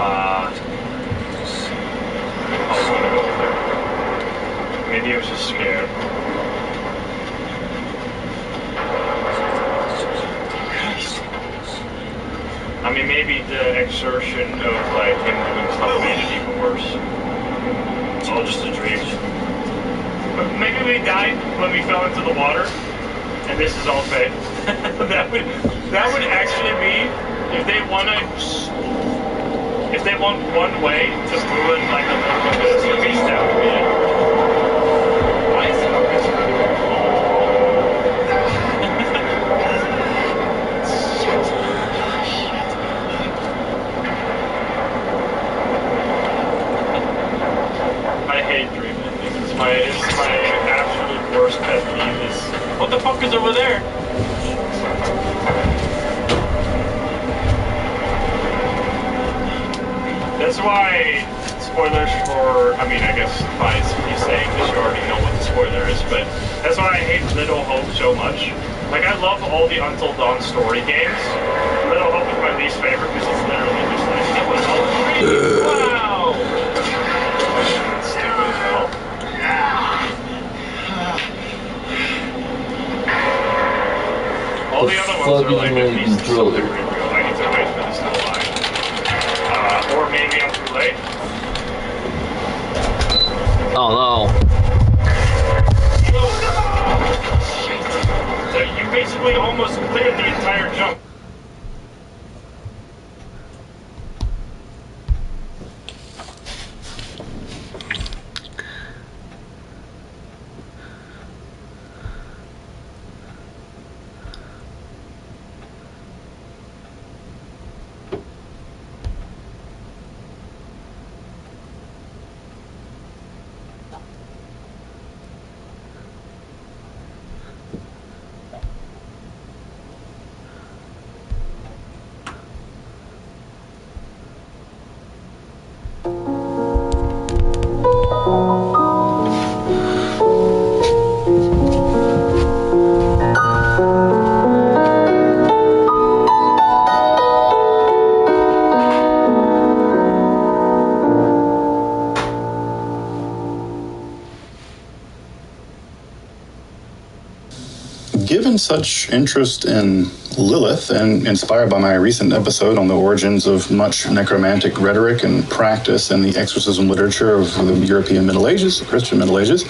was gonna go there. Maybe he was just scared. I mean, maybe the exertion of, like, him doing stuff made it even worse. It's all just a dream. But maybe we died when we fell into the water, and this is all fake. that would actually be, if they want one way to ruin, like, a little bit of this, at least that would be it. Why is it always I hate dream endings. It's my absolute worst pet peeve is... What the fuck is over there? That's why spoilers for... I mean, I guess by me saying this, you already know what the spoiler is, but that's why I hate Little Hope so much. Like, I love all the Until Dawn story games. Little Hope is my least favorite because it's literally just like, it was all free! Wow! It's stupid as hell. All the other ones are like, at least something real. I need to wait for this to align. Or maybe I'm too late. Oh no. So you basically almost cleared the entire jump. Given such interest in Lilith and inspired by my recent episode on the origins of much necromantic rhetoric and practice in the exorcism literature of the European Middle Ages, the Christian Middle Ages,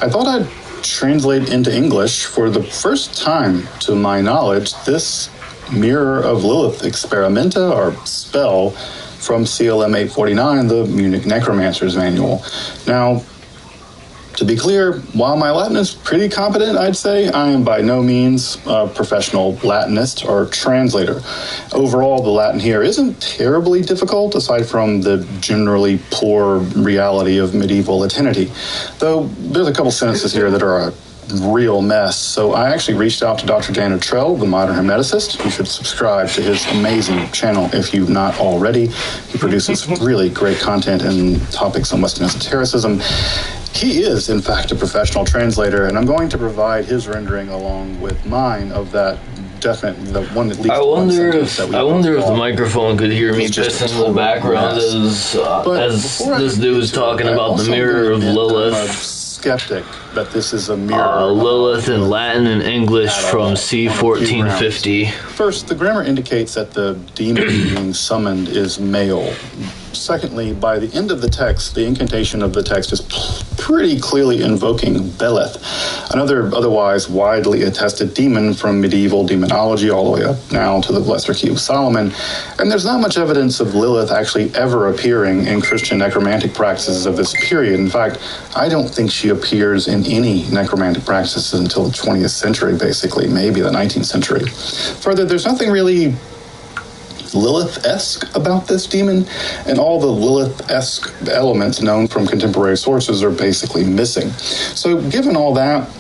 I thought I'd translate into English for the first time, to my knowledge, this Mirror of Lilith experimenta or spell from CLM 849, the Munich Necromancer's Manual. Now, to be clear, while my Latin is pretty competent, I'd say, I am by no means a professional Latinist or translator. Overall, the Latin here isn't terribly difficult, aside from the generally poor reality of medieval Latinity. Though, there's a couple sentences here that are a real mess. So I actually reached out to Dr. Dan Trell, the modern hermeticist. You should subscribe to his amazing channel if you've not already. He produces really great content and topics on Western esotericism. He is, in fact, a professional translator, and I'm going to provide his rendering along with mine of that definite, the one that leads. I wonder if the microphone could hear me pissing in the background as this dude's talking about the Mirror of Lilith. skeptic that this is a mirror. Lilith in Latin and English from C 1450. First, the grammar indicates that the demon being summoned is male. Secondly, by the end of the text, the incantation of the text is pretty clearly invoking Beleth, another otherwise widely attested demon from medieval demonology all the way up now to the Lesser Key of Solomon. And there's not much evidence of Lilith actually ever appearing in Christian necromantic practices of this period. In fact, I don't think she appears in any necromantic practices until the 20th century, basically, maybe the 19th century. Further, there's nothing really Lilith-esque about this demon, and all the Lilith-esque elements known from contemporary sources are basically missing. So given all that,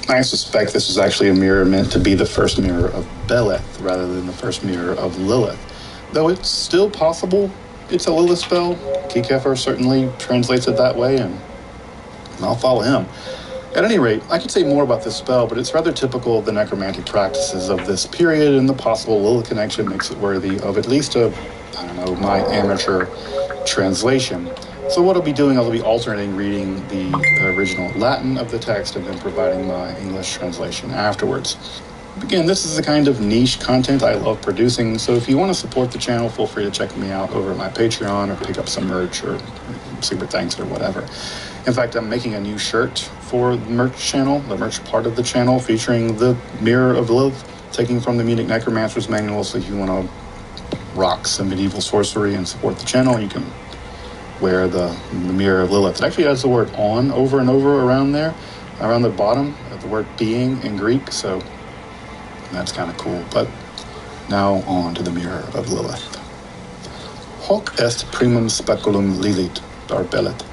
I suspect this is actually a mirror meant to be the first mirror of Beleth rather than the first mirror of Lilith. Though it's still possible it's a Lilith spell. Kiekefer certainly translates it that way, and I'll follow him. At any rate, I could say more about this spell, but it's rather typical of the necromantic practices of this period, and the possible Lilith connection makes it worthy of at least my amateur translation. So what I'll be doing, I'll be alternating reading the original Latin of the text and then providing my English translation afterwards. Again, this is the kind of niche content I love producing, so if you want to support the channel, feel free to check me out over at my Patreon or pick up some merch or super thanks or whatever. In fact, I'm making a new shirt for the merch channel, the merch part of the channel, featuring the Mirror of Lilith, taking from the Munich Necromancer's Manual. So if you want to rock some medieval sorcery and support the channel, you can wear the Mirror of Lilith. It actually has the word on over and over around there, around the bottom, the word being in Greek, so that's kind of cool. But now on to the Mirror of Lilith. Hoc est primum speculum Lilith darbellet.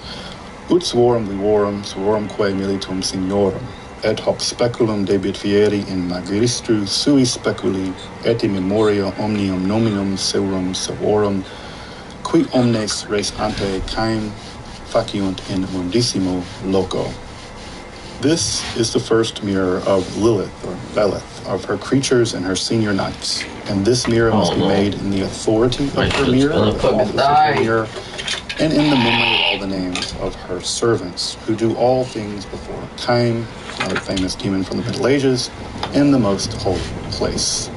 Ut svorum quae militum signorum, et hoc speculum debit fieri in magistru sui speculi, et in memoria omnium nominum seurum savorum, qui omnes res ante caem faciunt in mundissimo loco. This is the first mirror of Lilith, or Beleth, of her creatures and her senior knights. And this mirror must be made in the authority of her mirror, and in the memory of all the names of her servants, who do all things before Caim, another famous demon from the Middle Ages, in the most holy place.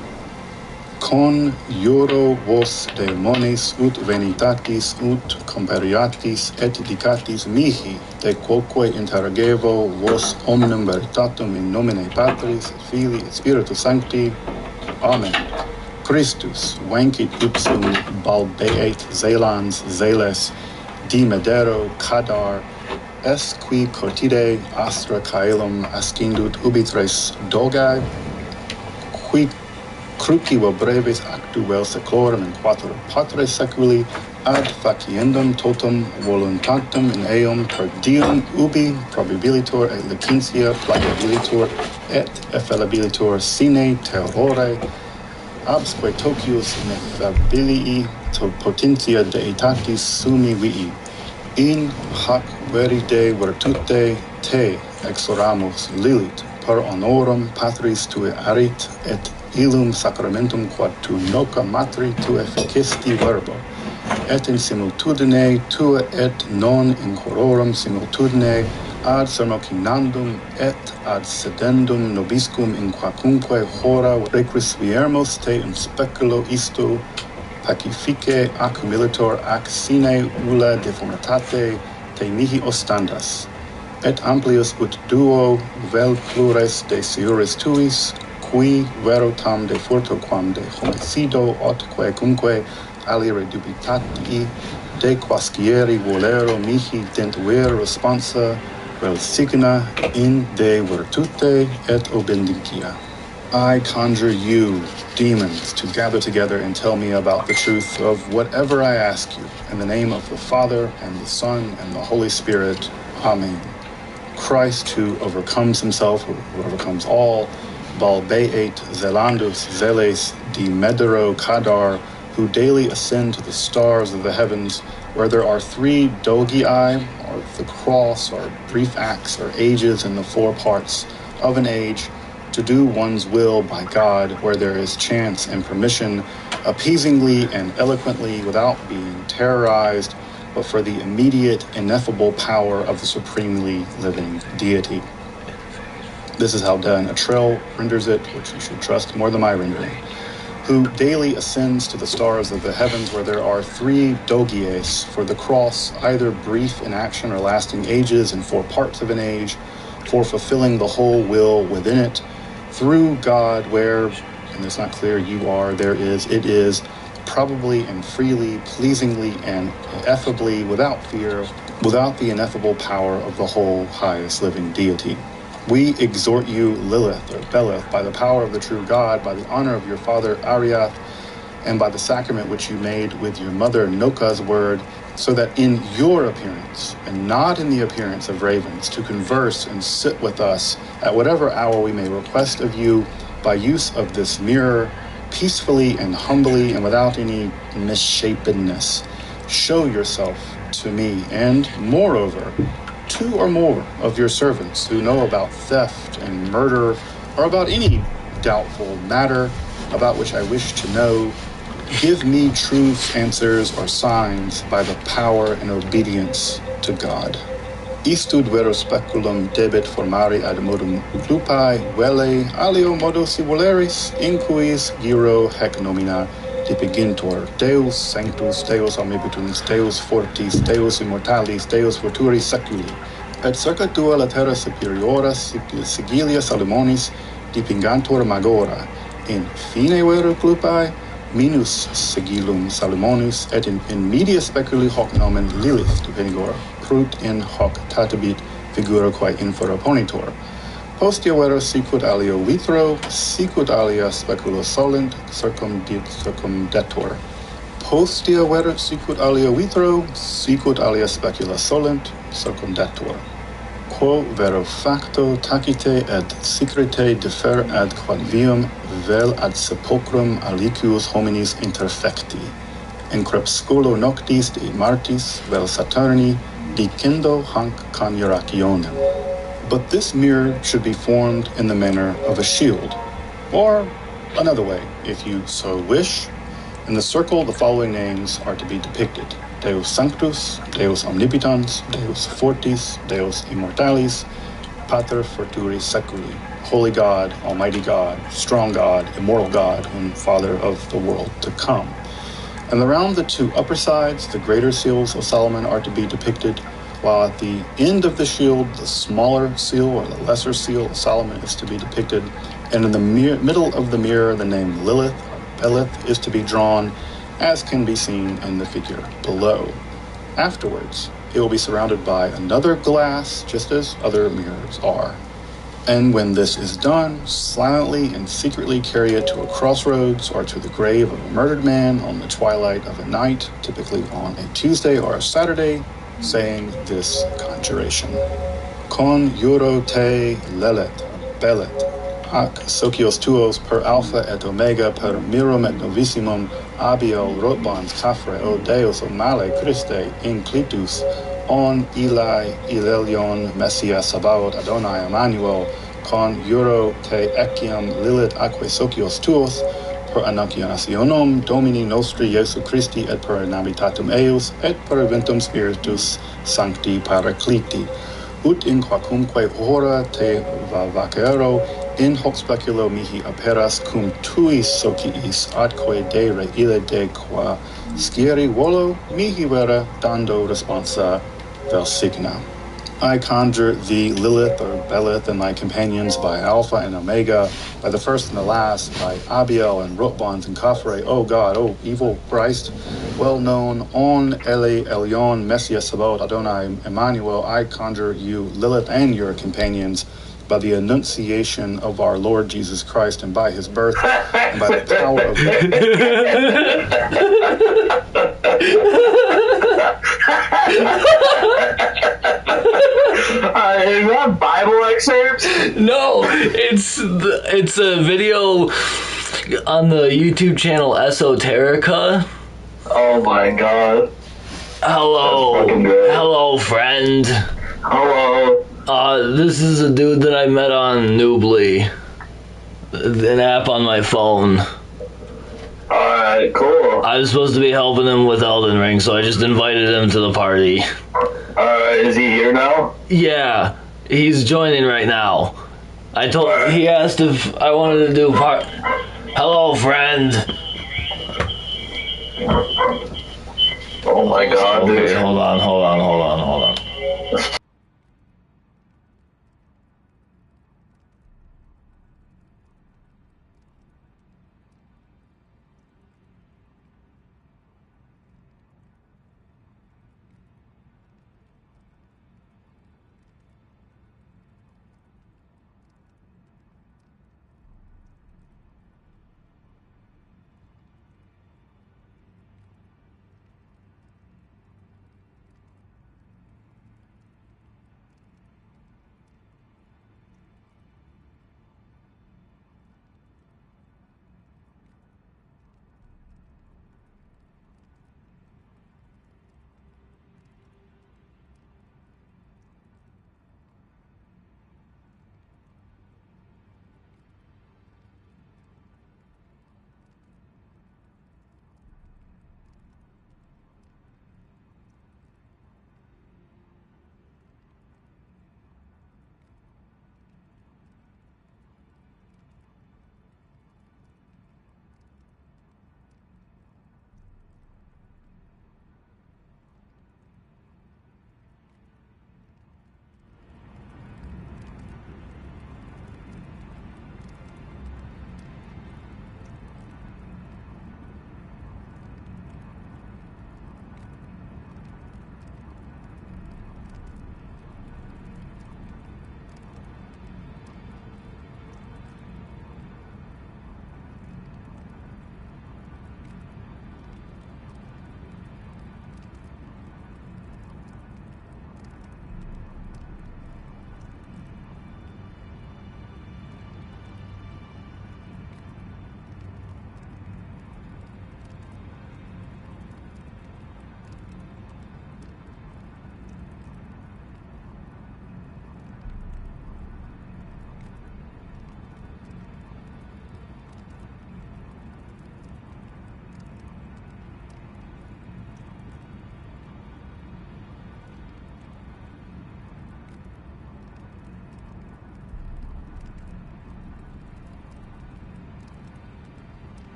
Con iuro vos daemones ut venitatis ut compariatis et dicatis mihi, de quoque interrogevo vos omnium veritatum in nomine Patris, et Filii, et Spiritus Sancti. Amen. Christus, vancit ipsum balbeat zelans zeles, di medero cadar, es qui cotide astra caelum ascindut ubitres dogae, qui cruciva brevis actu vel seclorum in quattro patres seculi, ad faciendum totum voluntatem in eum per diem ubi probabilitor et licentia plagiabilitor et effabilitor sine terrore, absque tocius ineffabilii to potentia deitatis sumi vii. In hac verite virtute te exoramus Lilith per honorum Patris tue arit et illum sacramentum quod tu noca matri tue fecisti verbo, et in similitudine tua et non in horrorum similitudine ad sermocinandum et ad sedendum nobiscum in quacunque hora requisviermos te in speculo isto pacifice ac humilitor ac sine ulla deformitate te mihi ostandas, et amplius ut duo vel plures de seuris tuis, qui vero tam de furto quam de homicido otque cumque alire dubitati de quasquieri volero mihi dentuer responsa vel signa in de virtute et obendicia. I conjure you, demons, to gather together and tell me about the truth of whatever I ask you, in the name of the Father, and the Son, and the Holy Spirit. Amen. Christ, who overcomes himself, who overcomes all, balbeat zelandus zeles di medero cadar, who daily ascend to the stars of the heavens, where there are three dogii, or the cross, or brief acts, or ages in the four parts of an age, to do one's will by God, where there is chance and permission, appeasingly and eloquently, without being terrorized, but for the immediate, ineffable power of the supremely living deity. This is how Dan Atrell renders it, which you should trust more than my rendering. Who daily ascends to the stars of the heavens where there are 3 dogies for the cross, either brief in action or lasting ages and 4 parts of an age, for fulfilling the whole will within it, through God where, and it's not clear you are, there is, it is, probably and freely, pleasingly and effably, without fear, without the ineffable power of the whole highest living deity. We exhort you, Lilith, or Belith, by the power of the true God, by the honor of your father Ariath, and by the sacrament which you made with your mother Noka's word, so that in your appearance, and not in the appearance of ravens, to converse and sit with us at whatever hour we may request of you, by use of this mirror, peacefully and humbly and without any misshapenness, show yourself to me, and moreover, 2 or more of your servants who know about theft and murder, or about any doubtful matter about which I wish to know, give me truth, answers, or signs by the power and obedience to God. Istud vero speculum debet formari ad modum lupae vele alio modo si voleris, in quis giro hec nomina dipigintor Deus sanctus, Deus omnipotens, Deus fortis, Deus immortalis, Deus futuris seculi. Et circa tua latera superiora sigilia Salomonis dipingantur magora, in fine vero clupae minus sigillum Salomonis, et in media speculi hoc nomen Lilith dipingor, prut in hoc tatabit figura quae infora ponitor. Postea vero sicut alio vitro, sicut alia specula solent, circumdetur. Postea vero sicut alio vitro, sicut alia specula solent, circumdetur. Quo vero facto tacite et secrete defer ad quod vium vel ad sepulchrum alicius hominis interfecti. In crepusculo noctis de martis vel Saturni dicindo hanc coniurationem. But this mirror should be formed in the manner of a shield, or another way, if you so wish. In the circle, the following names are to be depicted: Deus Sanctus, Deus Omnipotens, Deus Fortis, Deus Immortalis, Pater Forturis Seculi, Holy God, Almighty God, Strong God, Immortal God, and Father of the world to come. And around the 2 upper sides, the greater seals of Solomon are to be depicted, while at the end of the shield, the smaller seal or the lesser seal of Solomon is to be depicted, and in the middle of the mirror, the name Lilith or Belith is to be drawn, as can be seen in the figure below. Afterwards, it will be surrounded by another glass, just as other mirrors are. And when this is done, silently and secretly carry it to a crossroads or to the grave of a murdered man on the twilight of a night, typically on a Tuesday or a Saturday, saying this conjuration. Con juro te lelet, belet, ac socios tuos per alpha et omega per mirum et novissimum abiel rotbans cafre o deus o male Christe inclitus on Eli Ilelion Messia Sabaoth Adonai Emmanuel con juro te eciam lilit aquae socios tuos per annunciationem Domini nostri Iesu Christi et per inhabitatum eius et per eventum Spiritus Sancti Paracliti, ut in quacumque hora te vacero in hoc speculo mihi aperas cum tuis sociis atque de reile de qua scieri volo mihi vera dando responsa vel signa. I conjure thee, Lilith or Belith, and thy companions by Alpha and Omega, by the first and the last, by Abiel and Rotbans and Kafre, O God, O evil Christ, well known, on Ele Elyon, Messia Sabaoth Adonai Emmanuel, I conjure you, Lilith, and your companions, by the annunciation of our Lord Jesus Christ, and by his birth, and by the power of is that Bible excerpts? No, it's a video on the YouTube channel Esoterica. Oh my god. Hello, friend. Hello. This is a dude that I met on Noobly, an app on my phone. Alright, cool. I was supposed to be helping him with Elden Ring, so I just invited him to the party. Alright, is he here now? Yeah, he's joining right now. He asked if I wanted to do Hello, friend. Oh my god, okay, dude. hold on.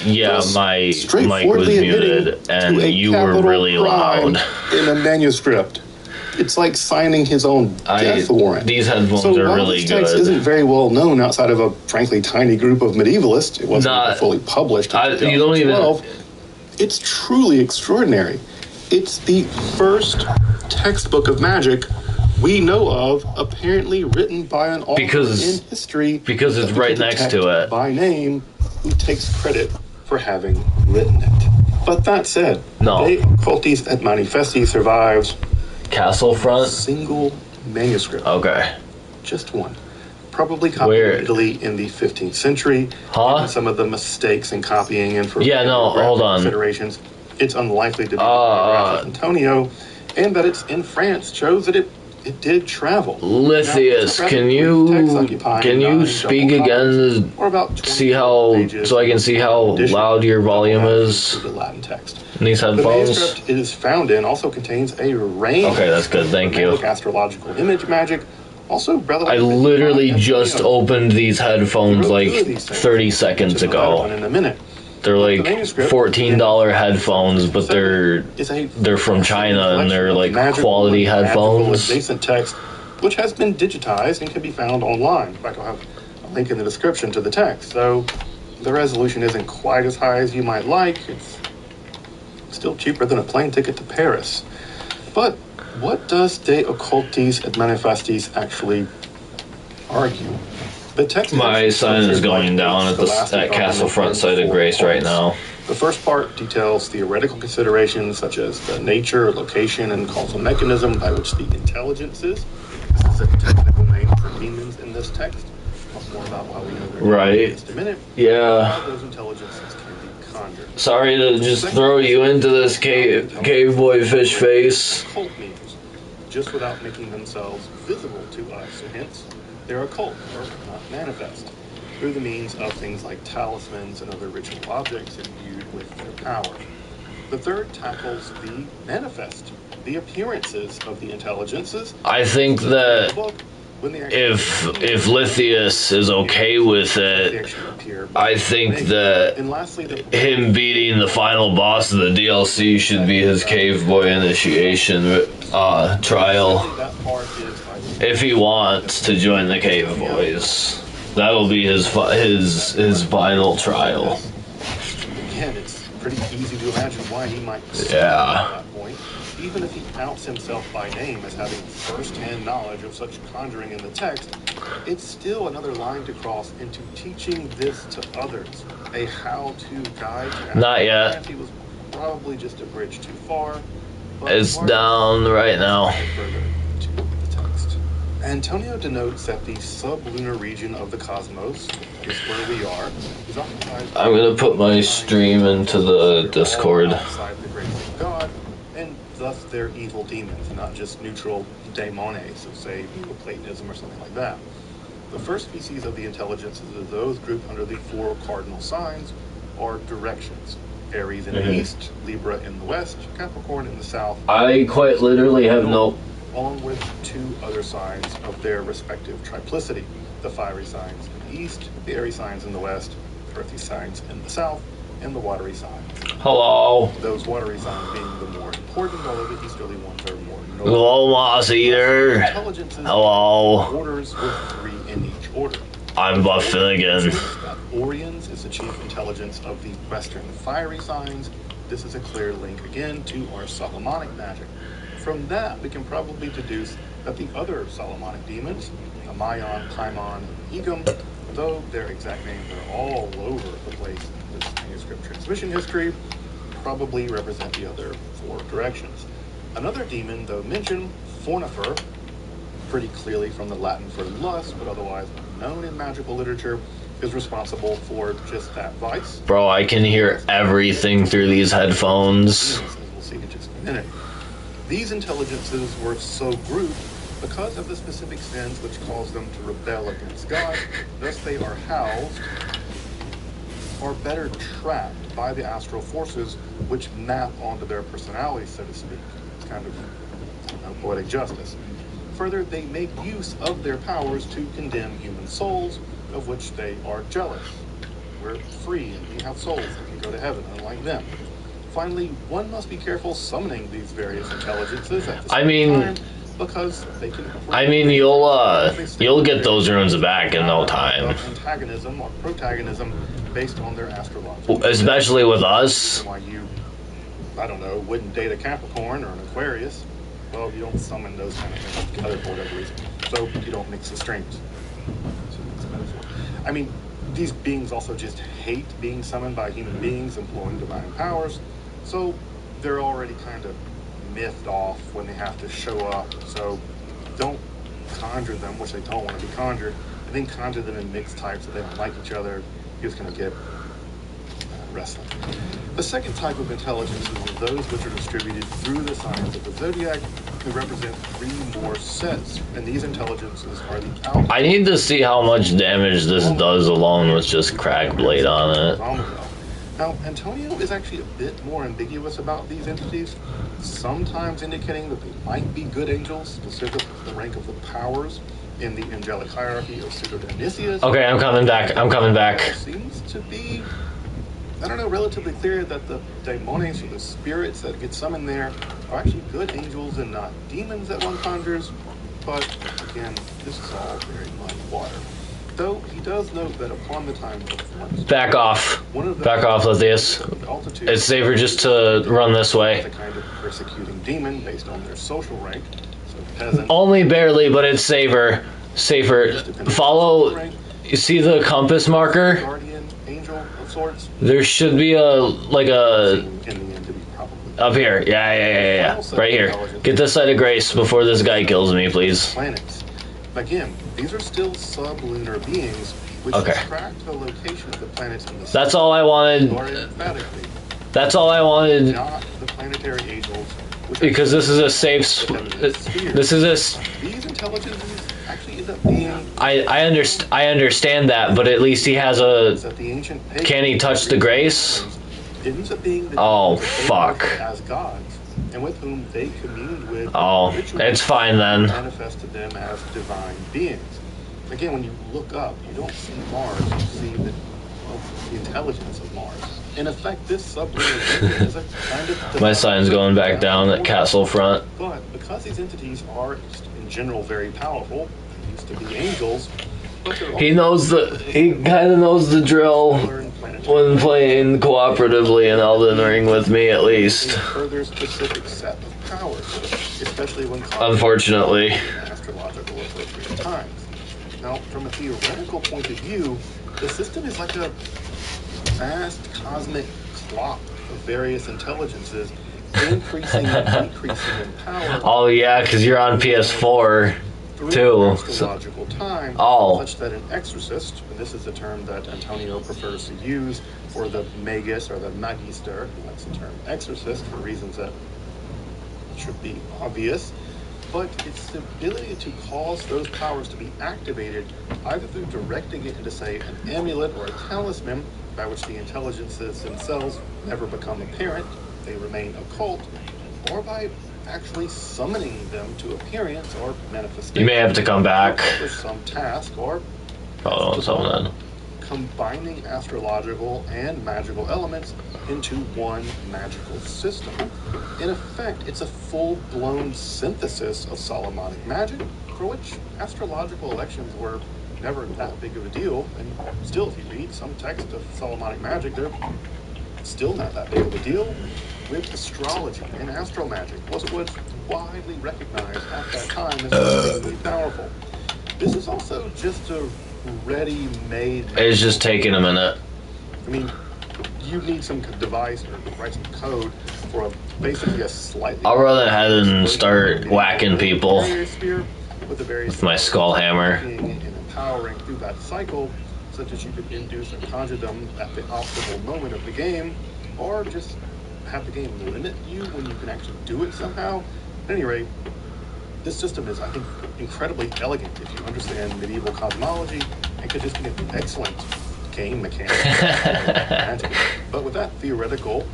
Yeah, thus my mic was straightforwardly muted, admitting and to a you were capital really crime loud. in a manuscript. It's like signing his own death warrant. These headphones so are while really this text good. isn't very well known outside of a frankly tiny group of medievalists, it wasn't even fully published in you don't even. 2012, it's truly extraordinary. It's the first textbook of magic we know of, apparently written by an author in history. Because it's right next to it. By name, who takes credit for having written it. But that said, De Occultis et Manifesti survives Castle Front? Single manuscript. Okay. Just one. Probably copied in Italy in the 15th century. Given some of the mistakes in copying and for hold on. considerations, it's unlikely to be the biography of Antonio, and that it's in France shows that it did travel. Lithius, can you speak again? See how so I can see how loud your volume is. The Latin text. In these The headphones. manuscript it is found in also contains a range. Okay, that's good. Thank you. Astrological image magic. Also, I literally just opened these headphones like 30 seconds ago. In a minute. They're like $14 headphones, but they're from China and they're like quality headphones. Adjacent text, which has been digitized and can be found online. In fact, I'll have a link in the description to the text. So the resolution isn't quite as high as you might like. It's still cheaper than a plane ticket to Paris. But what does De Occultis et Manifestis actually argue? The text My sign is going down at that Castle Front site of Grace right now. The first part details theoretical considerations such as the nature, location, and causal mechanism by which the intelligences, this is a technical name for demons in this text, talk more about why we know they're in just a minute. Yeah. Those intelligences can be conjured. Sorry to just throw you into this cave boy fish face. Occult means, just without making themselves visible to us, so hence they're occult or not manifest through the means of things like talismans and other ritual objects imbued with their power. The third tackles the manifest, the appearances of the intelligences. I think that if Lithius is okay with it, I think that him beating the final boss of the DLC should be his cave boy initiation trial. If he wants to join the cave boys, that'll be his final trial. Again, it's pretty easy to imagine why he might at that point. Even if he outs himself by name as having first-hand knowledge of such conjuring in the text, it's still another line to cross into teaching this to others. A how-to guide. Not yet. He was probably just a bridge too far. It's down right now. Antonio denotes that the sublunar region of the cosmos is where we are. Is occupied I'm gonna put my stream into the Discord. outside the grace of God, and thus they're evil demons, not just neutral daimones, so say Neoplatonism or something like that. The first species of the intelligences of those grouped under the four cardinal signs are directions. Aries in the east, Libra in the west, Capricorn in the south. I quite literally have no... Along with two other signs of their respective triplicity. The fiery signs in the east, the airy signs in the west, the earthy signs in the south, and the watery signs. Hello. Those watery signs being the more important, although the easterly ones are more notable. Hello, Moss Eater. Hello. Orders with three in each order. I'm Buff Finnegain. Oriens is the chief intelligence of the western fiery signs. This is a clear link again to our Solomonic magic. From that, we can probably deduce that the other Solomonic demons, Amayon, Paimon, and Egum, though their exact names are all over the place in this manuscript transmission history, probably represent the other four directions. Another demon, though mentioned, Fornifer, pretty clearly from the Latin for lust, but otherwise unknown in magical literature, is responsible for just that vice. Bro, I can hear everything through these headphones. As we'll see in just a minute. These intelligences were so grouped because of the specific sins which caused them to rebel against God. Thus they are housed, or better trapped, by the astral forces which map onto their personalities, so to speak. It's kind of poetic justice. Further, they make use of their powers to condemn human souls, of which they are jealous. We're free and we have souls in and go to heaven, unlike them. Finally, one must be careful summoning these various intelligences at the same time, because they can. I mean, you'll get those runes back in no time. Antagonism or protagonism based on their astrological. Especially with us. Why you, I don't know, wouldn't date a Capricorn or an Aquarius? Well, you don't summon those kind of things together for whatever reason. So you don't mix the strings. I mean, these beings also just hate being summoned by human beings employing divine powers. So they're already kind of mythed off when they have to show up. So don't conjure them, which they don't want to be conjured, and then conjure them in mixed types so they don't like each other. You're just going to get wrestling. The second type of intelligence is those which are distributed through the signs of the zodiac, who represent 3 more sets, and these intelligences are the alpha. I need to see how much damage this does alone with just crack blade on it. Now, Antonio is actually a bit more ambiguous about these entities, sometimes indicating that they might be good angels, specifically the rank of the powers in the angelic hierarchy of Pseudo-Dionysius. Okay, I'm coming back. It seems to be, I don't know, relatively clear that the daimones, or the spirits that get summoned there, are actually good angels and not demons that one conjures. But again, this is all very muddy water. Though he does note that upon the time of the forms, back off, Lithius. It's safer just to run this way. A kind of persecuting demon based on their social rank. So peasant. Only barely, but it's safer. Follow. You see the compass marker? Guardian angel of sorts. There should be up here. Yeah. Right here. Get this side of grace before this guy kills me, please. Planets. Again, these are still sublunar beings which track the location of the planets in the sky. That's all I wanted. That's all I wanted. Not the planetary angels. Because this is a safe. This is a. These intelligences actually end up being. I understand that, but at least he has a. Can he touch the grace? Oh fuck. As gods, and with whom they communed with. Oh, it's fine then. Manifested them as divine beings. Again, when you look up, you don't see Mars. You see the intelligence of Mars. In effect, this sublunar is a kind of. My sign's going back down at Castle Front. But because these entities are in general very powerful, they used to be angels. He kind of knows the drill when playing cooperatively in Elden Ring with me, at least. Further specific set of powers, especially when unfortunately. Astrological appropriate times. Now, from a theoretical point of view, the system is like a vast cosmic clock of various intelligences, increasing and decreasing in power. Oh yeah, because you're on PS4. Too. Such that an exorcist, and this is the term that Antonio prefers to use for the magus or the magister, who likes the term exorcist for reasons that should be obvious, but it's the ability to cause those powers to be activated either through directing it into, say, an amulet or a talisman, by which the intelligences themselves never become apparent, they remain occult, or by actually summoning them to appearance or manifestation. You may have to come back for some task, or combining astrological and magical elements into one magical system. In effect, it's a full-blown synthesis of Solomonic magic, for which astrological elections were never that big of a deal, and still, if you read some text of Solomonic magic, they're still not that big of a deal. With astrology and astromagic was widely recognized at that time as extremely powerful. This is also just a ready-made. It's just taking a minute. I mean, you need some device or write some code for basically a slightly. I'll run ahead and start whacking people with my skull hammer. And empowering through that cycle, such as you could induce or conjure them at the optimal moment of the game, or just have the game limit you when you can actually do it somehow. At any rate, this system is, I think, incredibly elegant if you understand medieval cosmology, and could just be an excellent game mechanic. But with that theoretical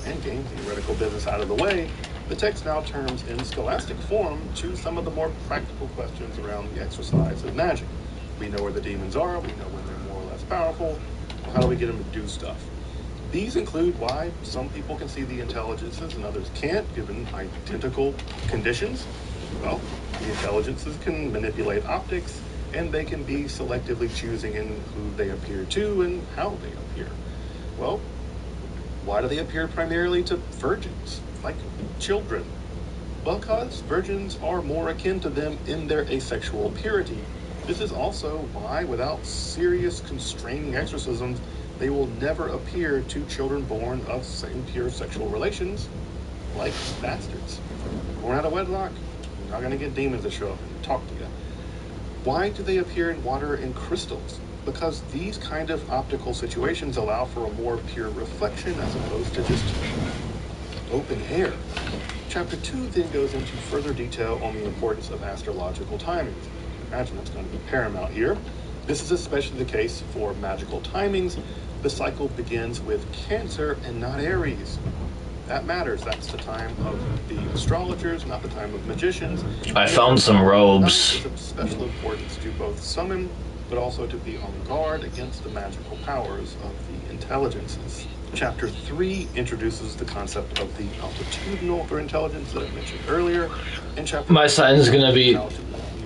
and game theoretical business out of the way, the text now turns in scholastic form to some of the more practical questions around the exercise of magic. We know where the demons are, we know when they're more or less powerful. How do we get them to do stuff? These include why some people can see the intelligences and others can't, given identical conditions. Well, the intelligences can manipulate optics, and they can be selectively choosing in who they appear to and how they appear. Well, why do they appear primarily to virgins, like children? Well, because virgins are more akin to them in their asexual purity. This is also why, without serious constraining exorcisms, they will never appear to children born of impure sexual relations, like bastards. Born out of wedlock, you're not going to get demons to show up and talk to you. Why do they appear in water and crystals? Because these kind of optical situations allow for a more pure reflection as opposed to just open air. Chapter 2 then goes into further detail on the importance of astrological timings. Imagine that's going to be paramount here. This is especially the case for magical timings. The cycle begins with Cancer and not Aries. That matters. That's the time of the astrologers, not the time of magicians. I found some robes. It's of special importance to both summon, but also to be on guard against the magical powers of the intelligences. Chapter 3 introduces the concept of the altitudinal or intelligence that I mentioned earlier. And chapter My sign's gonna be...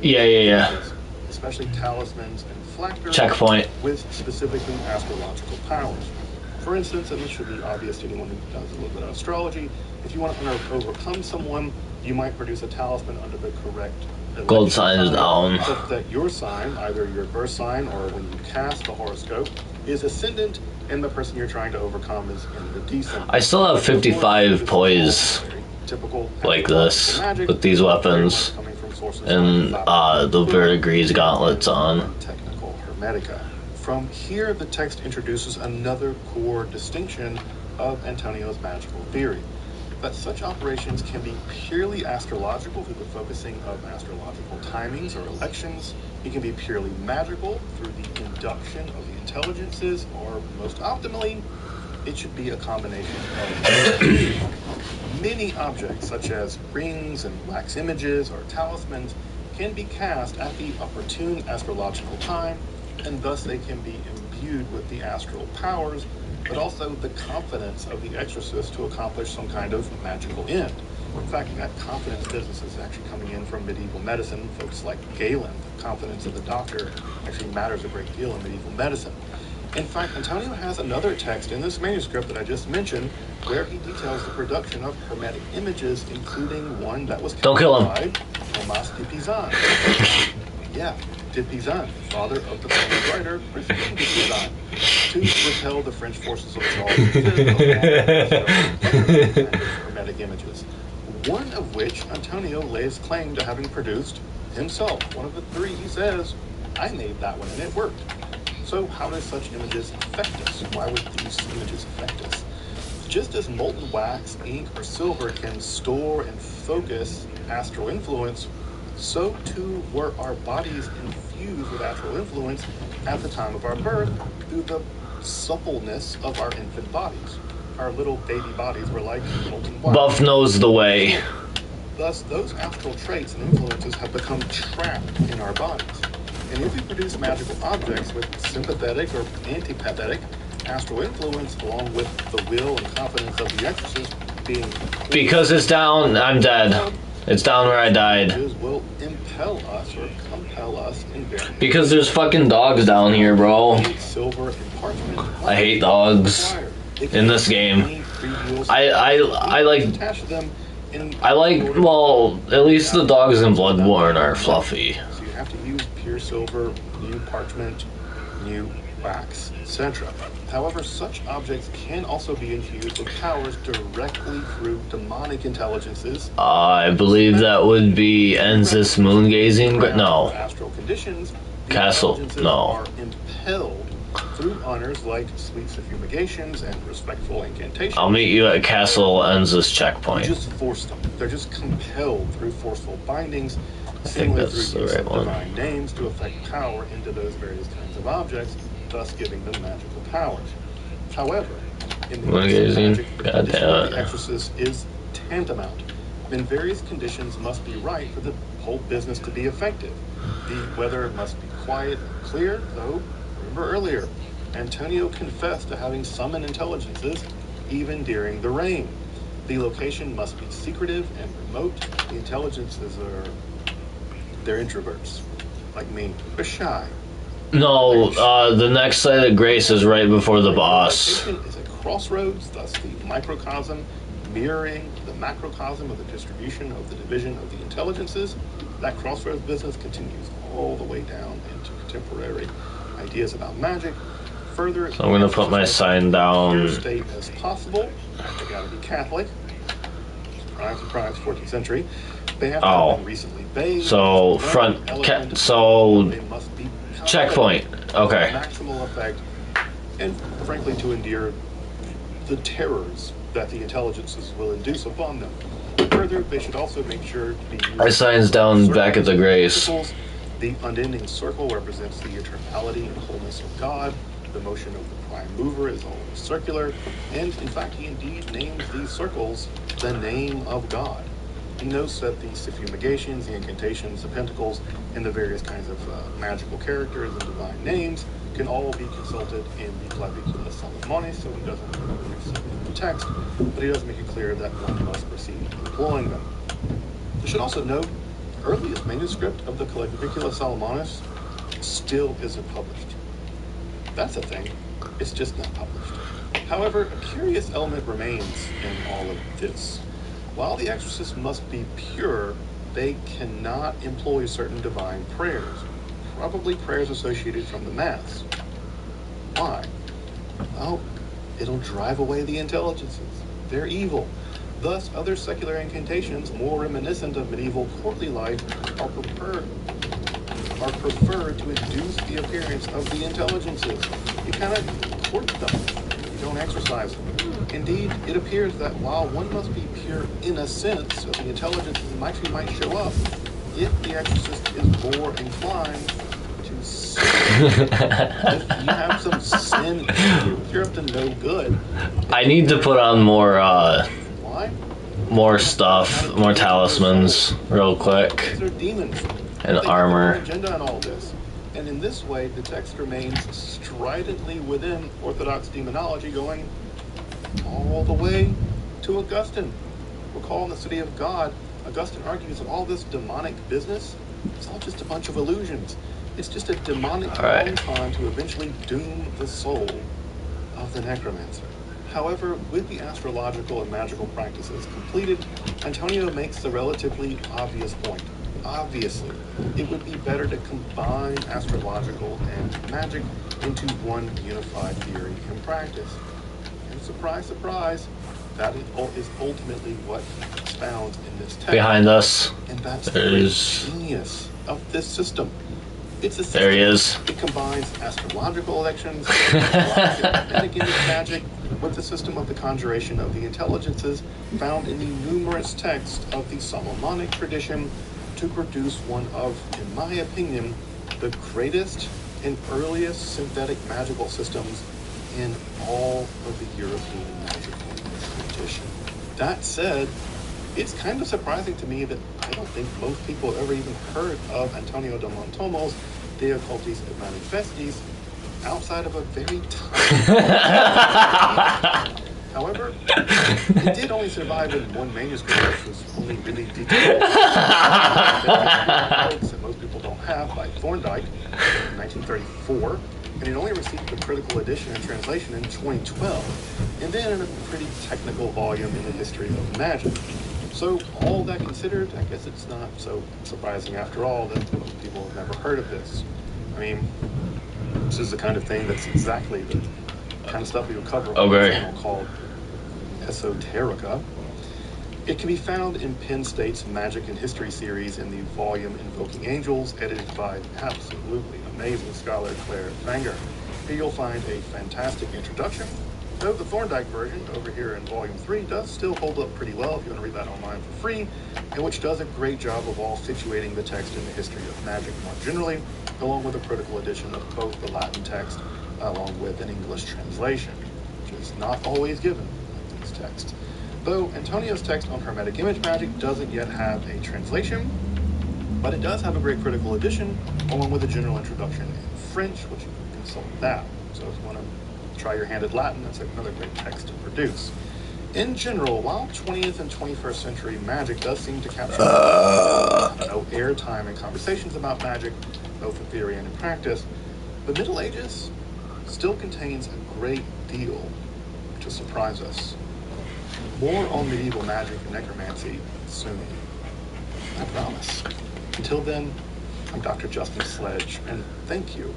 Yeah. Especially talismans and phylacteries. Checkpoint. With specifically astrological powers. For instance, and this should be obvious to anyone who does a little bit of astrology, if you want to overcome someone, you might produce a talisman under the correct gold sign is down. Such that your sign, either your birth sign or when you cast the horoscope, is ascendant, and the person you're trying to overcome is in the descendant. I still have 55 poise like this with these weapons and the verdigris gauntlets on. Technical Hermetica. From here, the text introduces another core distinction of Antonio's magical theory, that such operations can be purely astrological through the focusing of astrological timings or elections. It can be purely magical through the induction of the intelligences, or most optimally, it should be a combination of many objects, such as rings and wax images or talismans, can be cast at the opportune astrological time, and thus they can be imbued with the astral powers, but also the confidence of the exorcist to accomplish some kind of magical end. In fact, that confidence business is actually coming in from medieval medicine. Folks like Galen, the confidence of the doctor actually matters a great deal in medieval medicine. In fact, Antonio has another text in this manuscript that I just mentioned where he details the production of hermetic images, including one that was Don't kill him. by Thomas de Pizan. Yeah, de Pizan, father of the famous writer Christian de Pizan, to repel the French forces of Charles V of hermetic images, one of which Antonio lays claim to having produced himself. One of the three, he says, I made that one and it worked. So how do such images affect us? Why would these images affect us? Just as molten wax, ink, or silver can store and focus astral influence, so too were our bodies infused with astral influence at the time of our birth through the suppleness of our infant bodies. Our little baby bodies were like molten wax. Buff knows the way. Thus, those astral traits and influences have become trapped in our bodies. And if we produce magical objects with sympathetic or antipathetic astral influence, along with the will and confidence of the exorcist being... Because it's down, I'm dead. It's down where I died. ...will impel us or compel us in various... Because there's fucking dogs down here, bro. Silver and parchment. I hate dogs in this game. I like, well, at least the dogs in Bloodborne are fluffy. So you have to use pure silver, new parchment, new wax, etc. However, such objects can also be infused with powers directly through demonic intelligences. I believe that would be Enzis moon-gazing. No. Astral conditions. Castle. No. Are impelled through honors like sweet suffumigations and respectful incantations. I'll meet you at Castle Enzis checkpoint. You just force them. They're just compelled through forceful bindings, similar through use of divine names to affect power into those various kinds of objects, thus giving them magical powers. However, in the case of magic, the condition of the exorcist is tantamount. Then various conditions must be right for the whole business to be effective. The weather must be quiet and clear, though, remember earlier, Antonio confessed to having summoned intelligences even during the reign. The location must be secretive and remote. The intelligences they're introverts, like me. They're shy. No, the next site of grace is right before the boss. The location is a crossroads, thus the microcosm mirroring the macrocosm of the distribution of the division of the intelligences. That crossroads business continues all the way down into contemporary ideas about magic. Further, so I'm going to put my sign down. State as possible. They got to be Catholic. Surprise, 14th century. They have to be recently bathed. So so checkpoint. Okay. Maximal effect, and frankly, to endure the terrors that the intelligences will induce upon them. Further, they should also make sure to be. My sign's down back at the grace. The unending circle represents the eternality and wholeness of God. The motion of the prime mover is always circular, and in fact, he indeed names these circles the name of God. He notes that the suffumigations, the incantations, the pentacles, and the various kinds of magical characters and divine names can all be consulted in the Clavicula Salomonis, so he doesn't receive the text, but he does make it clear that one must proceed employing them. You should also note, the earliest manuscript of the Clavicula Salomonis still isn't published. That's a thing. It's just not published. However, a curious element remains in all of this. While the exorcists must be pure, they cannot employ certain divine prayers, probably prayers associated from the Mass. Why? Well, it'll drive away the intelligences. They're evil. Thus, other secular incantations, more reminiscent of medieval courtly life, are preferred to induce the appearance of the intelligences. You kind of court them. You don't exercise them. Indeed, it appears that while one must be pure in a sense, so the intelligences might show up, if the exorcist is more inclined to sin, if you have some sin, if you're up to no good. I need to put on more stuff, more talismans, real quick. These are demons. And armor. Agenda and all this. And in this way, the text remains stridently within Orthodox demonology, going all the way to Augustine. Recall in the City of God, Augustine argues that all this demonic business is all just a bunch of illusions. It's just a demonic con to eventually doom the soul of the necromancer. However, with the astrological and magical practices completed, Antonio makes the relatively obvious point. Obviously, it would be better to combine astrological and magic into one unified theory and practice. And surprise, surprise, that is ultimately what is found in this text. Behind us, and that's the genius of this system. It's a system. There he is. It combines astrological elections and again magic with the system of the conjuration of the intelligences found in the numerous texts of the Solomonic tradition to produce one of, in my opinion, the greatest and earliest synthetic magical systems in all of the European magical tradition. That said, it's kind of surprising to me that I don't think most people have ever even heard of Antonio de Montomo's De Occultis et Manifestis outside of a very tiny However, it did only survive in one manuscript, which was only really detailed. That most people don't have, by Thorndike in 1934, and it only received a critical edition and translation in 2012, and then in a pretty technical volume in the history of magic. So, all that considered, I guess it's not so surprising after all that most people have never heard of this. I mean, this is the kind of thing that's exactly the kind of stuff we would cover on a channel called Esoterica. It can be found in Penn State's Magic and History series in the volume Invoking Angels, edited by absolutely amazing scholar Claire Fanger. Here you'll find a fantastic introduction, though the Thorndike version over here in volume 3 does still hold up pretty well if you want to read that online for free, and which does a great job of all situating the text in the history of magic more generally, along with a critical edition of both the Latin text along with an English translation, which is not always given in these texts. Though Antonio's text on Hermetic Image Magic doesn't yet have a translation, but it does have a great critical edition, along with a general introduction in French, which you can consult that. So So if you want to try your hand at Latin, that's another great text to produce. In general, while 20th and 21st century magic does seem to capture no airtime in conversations about magic, both in theory and in practice, the Middle Ages still contains a great deal to surprise us. More on medieval magic and necromancy soon. I promise. Until then, I'm Dr. Justin Sledge, and thank you.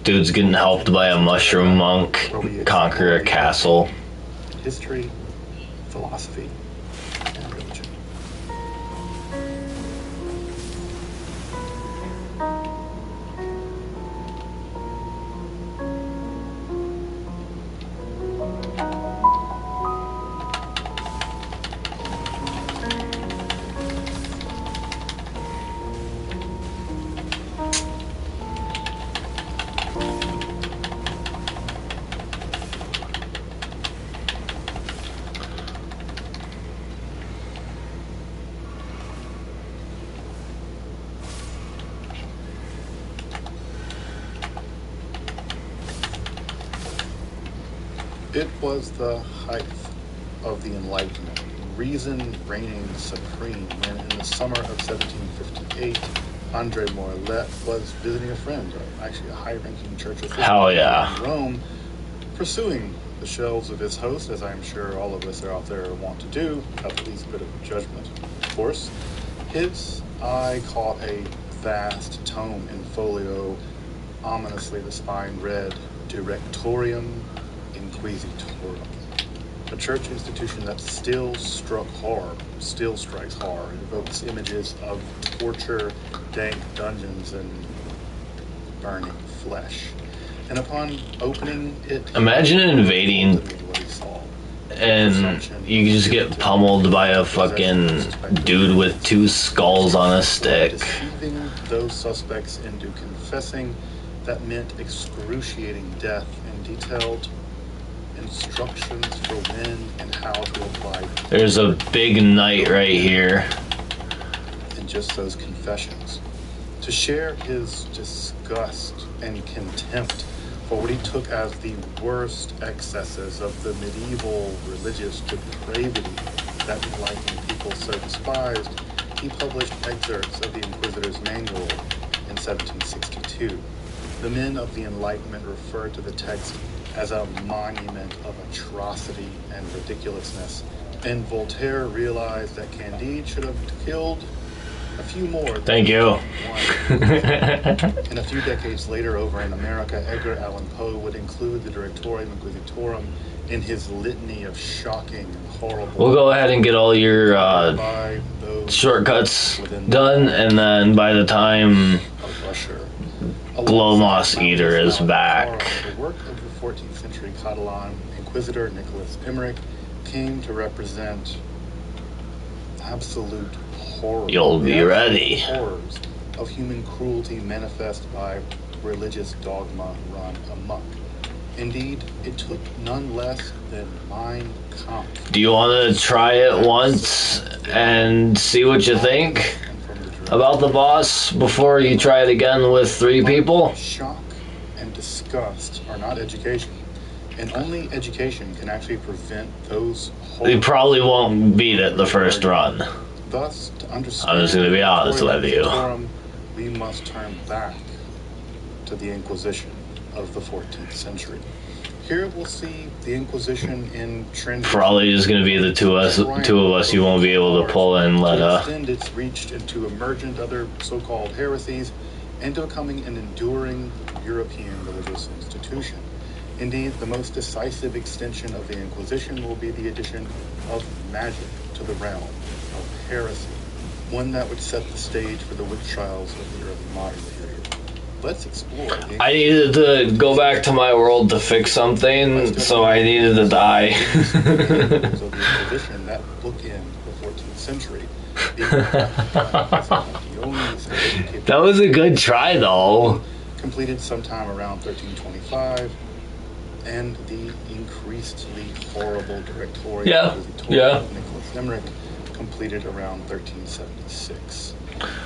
Dude's getting helped by a mushroom monk conquer a castle. History, philosophy, and religion. It was the height of the Enlightenment, reason reigning supreme, when in the summer of 1758, Andre Morlet was visiting a friend, actually a high-ranking church official in Rome, pursuing the shelves of his host, as I'm sure all of us out there want to do, without the least bit of judgment, of course. His eye caught a vast tome in folio, ominously the spine read, Directorium Inquisitorum, a church institution that still strikes hard. It evokes images of torture, dank dungeons, and burning flesh. And upon opening it, imagine invading and you just get pummeled by a fucking dude with two skulls on a stick. Deceiving those suspects into confessing, that meant excruciating death, and detailed instructions for when and how to apply. There's a big knight right here. And just those confessions. To share his disgust and contempt for what he took as the worst excesses of the medieval religious depravity that enlightened people so despised, he published excerpts of the Inquisitor's Manual in 1762. The men of the Enlightenment referred to the text as a monument of atrocity and ridiculousness, and Voltaire realized that Candide should have killed a few more. Thank you. And a few decades later, over in America, Edgar Allan Poe would include the Directorium Inquisitorum in his litany of shocking and horrible... We'll go ahead and get all your shortcuts done, and then by the time Glow Moss Eater is back... The work of the 14th century Catalan Inquisitor Nicholas Emmerich came to represent absolute horror. You'll be ready. Horrors of human cruelty manifest by religious dogma run amok. Indeed, it took none less than Mein Kampf. Do you want to try it once and see what you think about the boss before you try it again with 3 people? Shock and disgust are not education, and only education can actually prevent those horrors. You probably won't beat it the first run. Thus, to understand I'm just going to be honest with you. We must turn back to the Inquisition of the 14th century. Here we'll see the Inquisition in transition. Probably is going to be the two of us you won't be able to pull in. Extend its reach into emergent other so-called heresies and to becoming an enduring European religious institution. Indeed, the most decisive extension of the Inquisition will be the addition of magic to the realm of heresy, one that would set the stage for the witch trials of the early modern period. Let's explore. I needed to go back to my world to fix something, so I needed to die. The Inquisition that bookend the 14th century. That was a good try, though. Completed sometime around 1325, and the increasingly horrible Directorium of Nicholas Emmerich completed around 1376.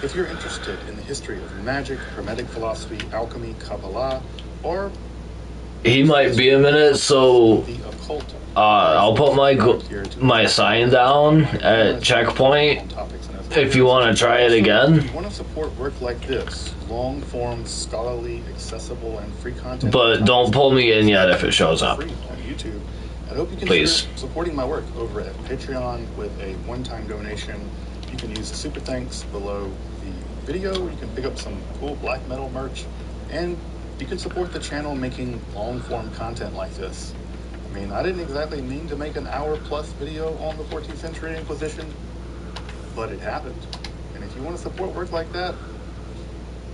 If you're interested in the history of magic, Hermetic philosophy, alchemy, Kabbalah, or he might be a minute, so I'll put my sign down at checkpoint if you want to try it again. If you want to support work like this, long-form, scholarly, accessible, and free content. But don't pull me in yet if it shows up. Free on YouTube. I hope you can Please. supporting my work over at Patreon with a one-time donation. You can use the super thanks below the video. You can pick up some cool black metal merch, and you can support the channel making long-form content like this. I mean, I didn't exactly mean to make an hour-plus video on the 14th century Inquisition, but it happened. And if you want to support work like that,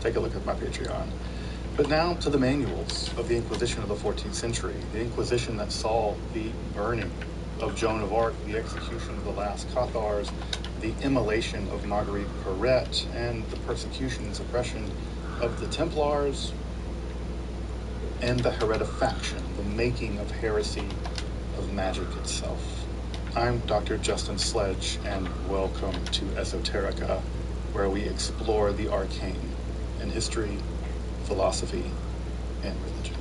take a look at my Patreon. But now to the manuals of the Inquisition of the 14th century, the Inquisition that saw the burning of Joan of Arc, the execution of the last Cathars, the immolation of Marguerite Perret, and the persecution and suppression of the Templars, and the heretifaction, the making of heresy of magic itself. I'm Dr. Justin Sledge, and welcome to Esoterica, where we explore the arcane in history, philosophy, and religion.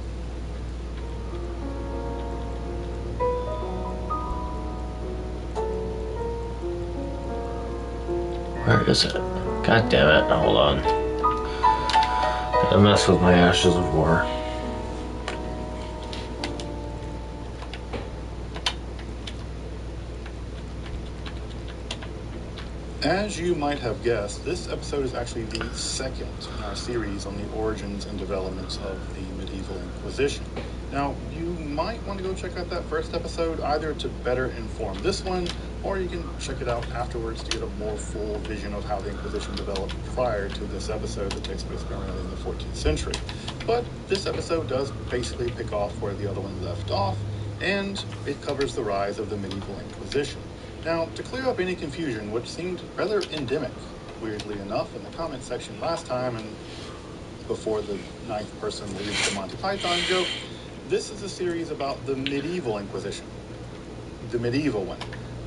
Where is it? God damn it. Hold on. I mess with my Ashes of War. As you might have guessed, this episode is actually the second in our series on the origins and developments of the medieval Inquisition. Now, you might want to go check out that first episode either to better inform this one, or you can check it out afterwards to get a more full vision of how the Inquisition developed prior to this episode that takes place primarily in the 14th century. But this episode does basically pick off where the other one left off, and it covers the rise of the medieval Inquisition. Now, to clear up any confusion, which seemed rather endemic, weirdly enough, in the comment section last time and before the ninth person leaves the Monty Python joke, this is a series about the medieval Inquisition. The medieval one.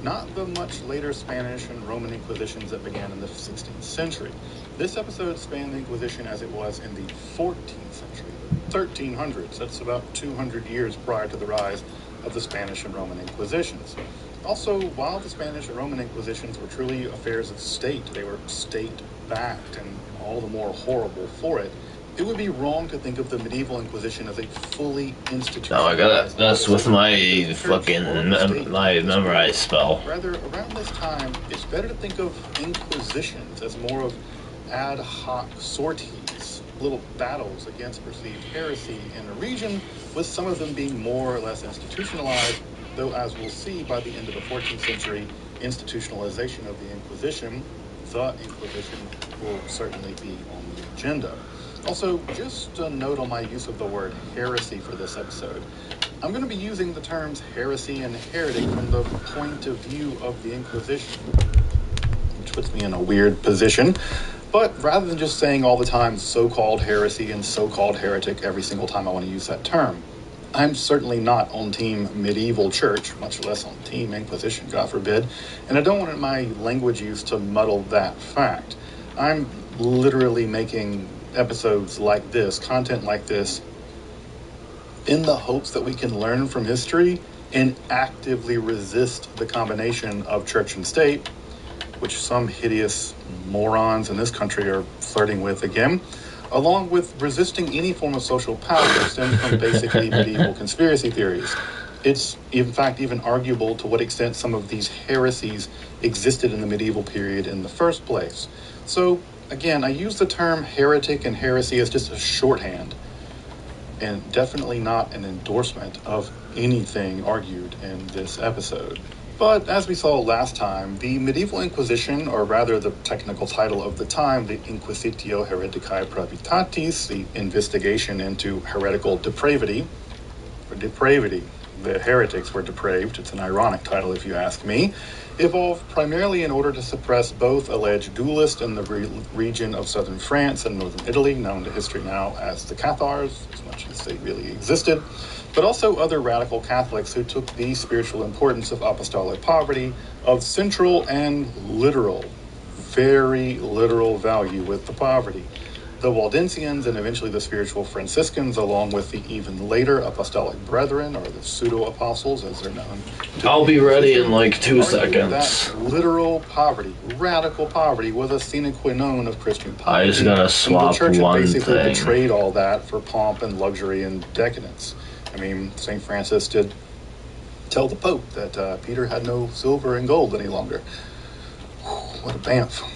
Not the much later Spanish and Roman Inquisitions that began in the 16th century. This episode spanned the Inquisition as it was in the 14th century, 1300s. That's about 200 years prior to the rise of the Spanish and Roman Inquisitions. Also, while the Spanish and Roman Inquisitions were truly affairs of state, they were state-backed and all the more horrible for it, it would be wrong to think of the medieval Inquisition as a fully institutionalized... No, I gotta mess with my fucking my memorized spell. Rather, around this time, it's better to think of inquisitions as more of ad hoc sorties, little battles against perceived heresy in a region, with some of them being more or less institutionalized, though as we'll see by the end of the 14th century, institutionalization of the Inquisition, the Inquisition, will certainly be on the agenda. Also, just a note on my use of the word heresy for this episode. I'm going to be using the terms heresy and heretic from the point of view of the Inquisition, which puts me in a weird position. But rather than just saying all the time so-called heresy and so-called heretic every single time I want to use that term, I'm certainly not on team medieval church, much less on team Inquisition, God forbid, and I don't want my language use to muddle that fact. I'm literally making episodes like this, content like this, in the hopes that we can learn from history and actively resist the combination of church and state, which some hideous morons in this country are flirting with again, along with resisting any form of social power that stems from basically medieval conspiracy theories. It's, in fact, even arguable to what extent some of these heresies existed in the medieval period in the first place. So, again, I use the term heretic and heresy as just a shorthand, and definitely not an endorsement of anything argued in this episode. But as we saw last time, the medieval Inquisition, or rather the technical title of the time, the Inquisitio Hereticae Pravitatis, the investigation into heretical depravity, or depravity, the heretics were depraved, it's an ironic title if you ask me, evolved primarily in order to suppress both alleged duelists in the region of southern France and northern Italy, known to history now as the Cathars, as much as they really existed, but also other radical Catholics who took the spiritual importance of apostolic poverty of central and literal, very literal value with the poverty. The Waldensians and eventually the spiritual Franciscans, along with the even later apostolic brethren, or the pseudo-apostles as they're known. I'll be ready in like 2 seconds. That literal poverty, radical poverty, was a sine qua non of Christian piety. I just gotta swap the church one had basically thing. betrayed all that for pomp and luxury and decadence. I mean, St. Francis did tell the Pope that Peter had no silver and gold any longer. What a bamf.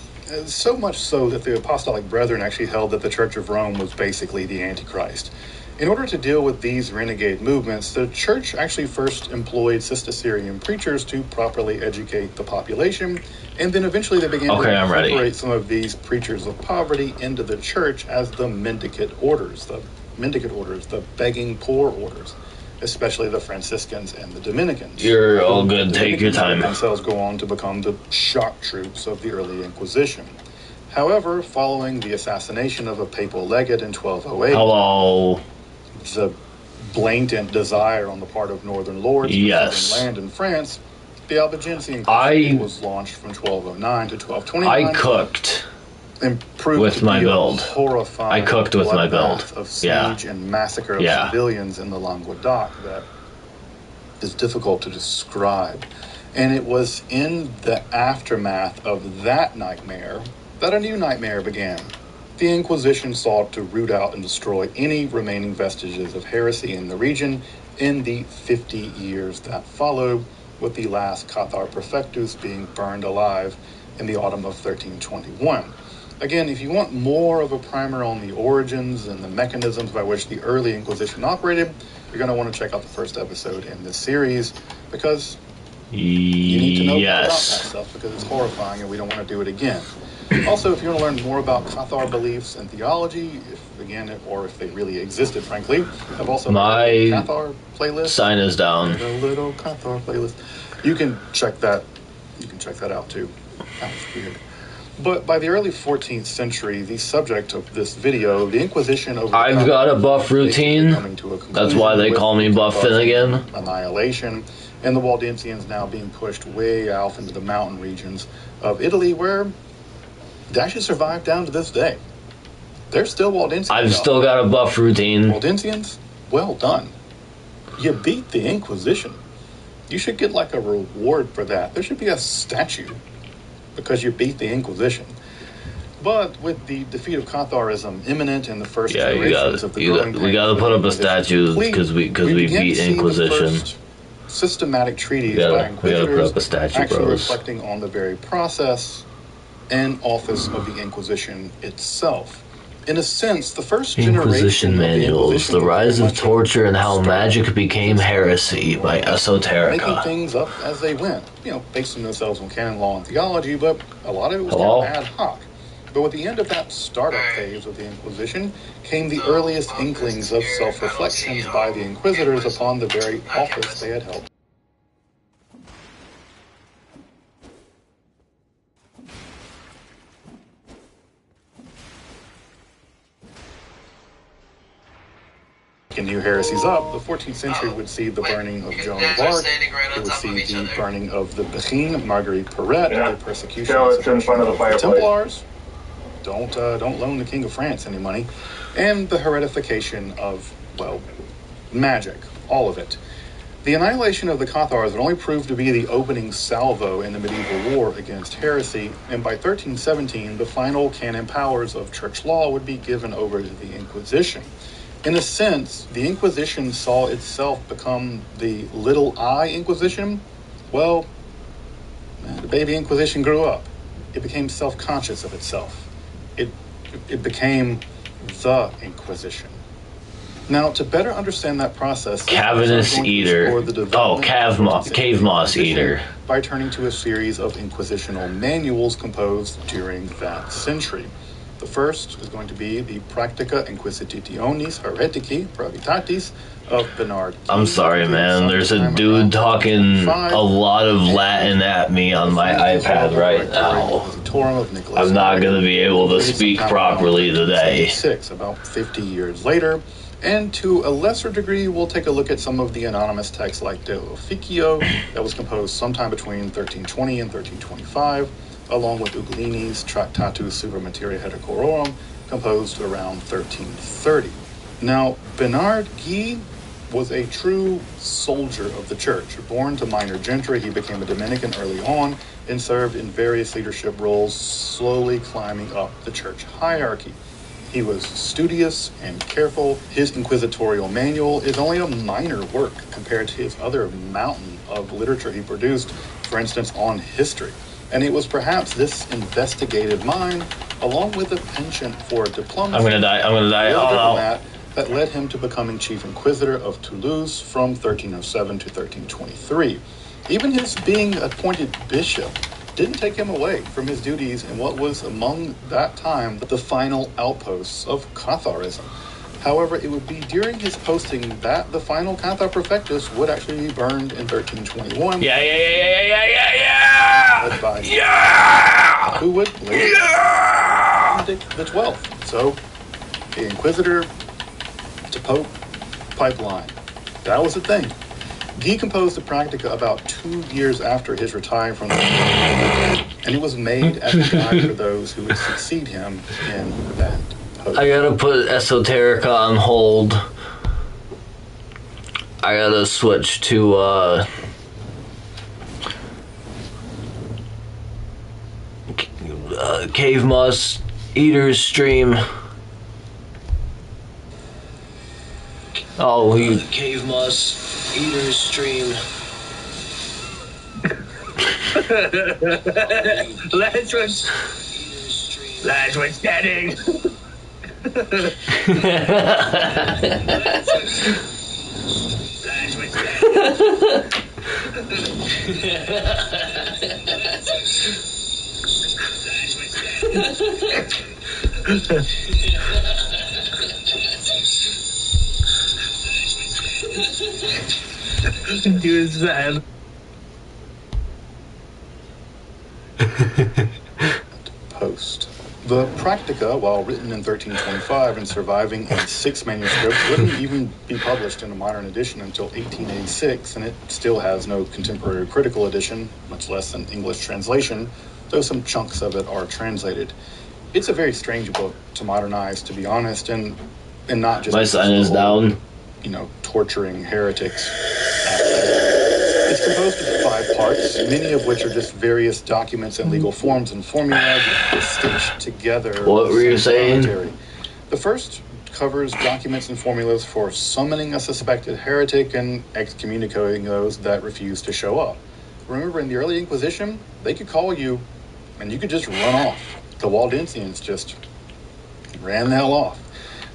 So much so that the apostolic brethren actually held that the Church of Rome was basically the Antichrist. In order to deal with these renegade movements, the church actually first employed Cistercian preachers to properly educate the population, and then eventually they began to incorporate some of these preachers of poverty into the church as the mendicant orders, the begging poor orders, especially the Franciscans and the Dominicans. You're all good. Take your time. Themselves go on to become the shock troops of the early Inquisition. However, following the assassination of a papal legate in 1208, the blatant desire on the part of northern lords for southern land in France, the Albigensian Crusade was launched from 1209 to 1229. I cooked and proved with my build. Horrifying I cooked with my build. Of siege and massacre of civilians in the Languedoc that is difficult to describe. And it was in the aftermath of that nightmare that a new nightmare began. The Inquisition sought to root out and destroy any remaining vestiges of heresy in the region in the 50 years that followed, with the last Cathar Prefectus being burned alive in the autumn of 1321. Again, if you want more of a primer on the origins and the mechanisms by which the early Inquisition operated, you're going to want to check out the first episode in this series, because you need to know more about that stuff, because it's horrifying and we don't want to do it again. Also, if you want to learn more about Cathar beliefs and theology, if they really existed, frankly, I've also my made a Cathar playlist. Sign is down. A little Cathar playlist. You can check that out too. That was weird. But by the early 14th century, the subject of this video, the Inquisition over... I've got a buff routine. That's why they call me Buff Finnegain. Annihilation, and the Waldensians now being pushed way out into the mountain regions of Italy, where they actually survive down to this day. They're still Waldensians. I've still got a buff routine. Waldensians, well done. You beat the Inquisition. You should get like a reward for that. There should be a statue, because you beat the Inquisition. But with the defeat of Catharism imminent and the first generations of the growing we got to put up a statue because we beat Inquisition. Systematic treaties by inquisitors actually reflecting on the very process and office of the Inquisition itself. In a sense, the first Inquisition manuals, the rise of torture and how magic became heresy by Esoterica. Making things up as they went, basing themselves on canon law and theology, but a lot of it was kind of ad hoc. But with the end of that startup phase of the Inquisition came the earliest inklings of self-reflections by the inquisitors upon the very office they had held. New heresies up, the 14th century would see the burning of Joan of Arc, it would see the burning of the Beguine, Marguerite Perret, the persecution of the Templars, don't loan the King of France any money, and the heretification of, magic, all of it. The annihilation of the Cathars would only prove to be the opening salvo in the medieval war against heresy, and by 1317, the final canon powers of church law would be given over to the Inquisition. In a sense, the Inquisition saw itself become the little I Inquisition. Well, the baby Inquisition grew up. It became self-conscious of itself. It became the Inquisition. Now, to better understand that process, Cavernous Eater. Cave Moss Eater. By turning to a series of inquisitional manuals composed during that century. The first is going to be the Practica Inquisitionis Heretici Pravitatis of Bernard. I'm sorry, man. There's a dude talking a lot of Latin at me on my iPad right now. I'm not going to be able to speak properly today. About 50 years later. And to a lesser degree, we'll take a look at some of the anonymous texts like De Officio that was composed sometime between 1320 and 1325. along with Ugolini's Tractatus Super Materia Heterorum, composed around 1330. Now, Bernard Guy was a true soldier of the church. Born to minor gentry, he became a Dominican early on and served in various leadership roles, slowly climbing up the church hierarchy. He was studious and careful. His inquisitorial manual is only a minor work compared to his other mountain of literature he produced, for instance, on history. And it was perhaps this investigative mind, along with a penchant for diplomacy, I'm gonna die. That led him to becoming chief inquisitor of Toulouse from 1307 to 1323. Even his being appointed bishop didn't take him away from his duties in what was among that time the final outposts of Catharism. However, it would be during his posting that the final Cathar Perfectus would actually be burned in 1321. Yeah! Led by who would later Benedict the 12th. So, the Inquisitor to Pope pipeline. That was the thing. Guy composed the Practica about 2 years after his retiring from the and it was made as a guide for those who would succeed him in that post. I gotta put Esoterica on hold. I gotta switch to Cave Moss Eater's stream. Oh, he Cave Moss Eater's stream. Lads was standing. Do his man. Post. The Practica, while written in 1325 and surviving in 6 manuscripts, wouldn't even be published in a modern edition until 1886, and it still has no contemporary critical edition, much less an English translation, though some chunks of it are translated. It's a very strange book to modernize, to be honest, and not just... My sign is down. Torturing heretics. It's composed of 5 parts, many of which are just various documents and legal forms and formulas stitched together. What were you saying? The first covers documents and formulas for summoning a suspected heretic and excommunicating those that refuse to show up. Remember, in the early Inquisition, they could call you and you could just run off. The Waldensians just ran the hell off.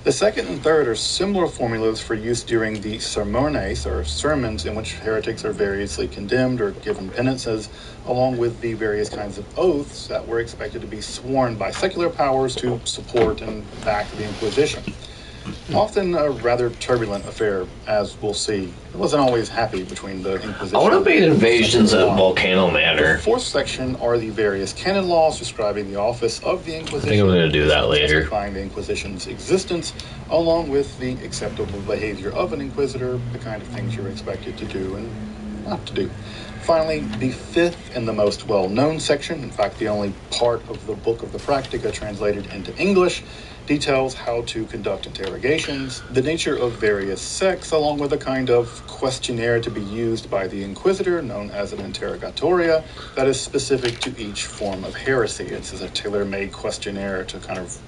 The second and third are similar formulas for use during the sermones, or sermons, in which heretics are variously condemned or given penances, along with the various kinds of oaths that were expected to be sworn by secular powers to support and back the Inquisition. Often a rather turbulent affair, as we'll see. It wasn't always happy between the Inquisition. I want to be invasions at Volcano Manor. The fourth section are the various canon laws describing the office of the Inquisition. I think I'm going to do that later. Justifying the Inquisition's existence, along with the acceptable behavior of an Inquisitor, the kind of things you're expected to do and not to do. Finally, the fifth and the most well-known section, in fact the only part of the Book of the Practica translated into English, details how to conduct interrogations, the nature of various sects, along with a kind of questionnaire to be used by the Inquisitor, known as an interrogatoria, that is specific to each form of heresy. It's a tailor-made questionnaire to kind of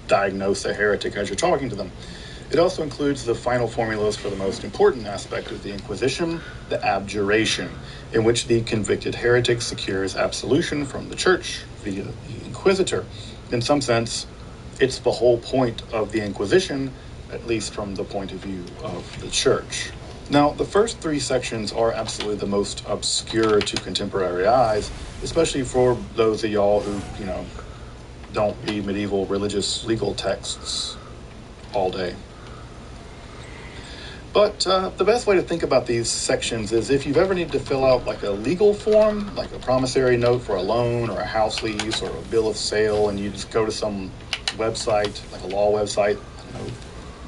diagnose a heretic as you're talking to them. It also includes the final formulas for the most important aspect of the Inquisition, the abjuration, in which the convicted heretic secures absolution from the Church via the Inquisitor. In some sense, it's the whole point of the Inquisition, at least from the point of view of the Church. Now, the first 3 sections are absolutely the most obscure to contemporary eyes, especially for those of y'all who, don't read medieval religious legal texts all day. But the best way to think about these sections is if you've ever needed to fill out like a legal form, like a promissory note for a loan or a house lease or a bill of sale, and you just go to some website, like a law website,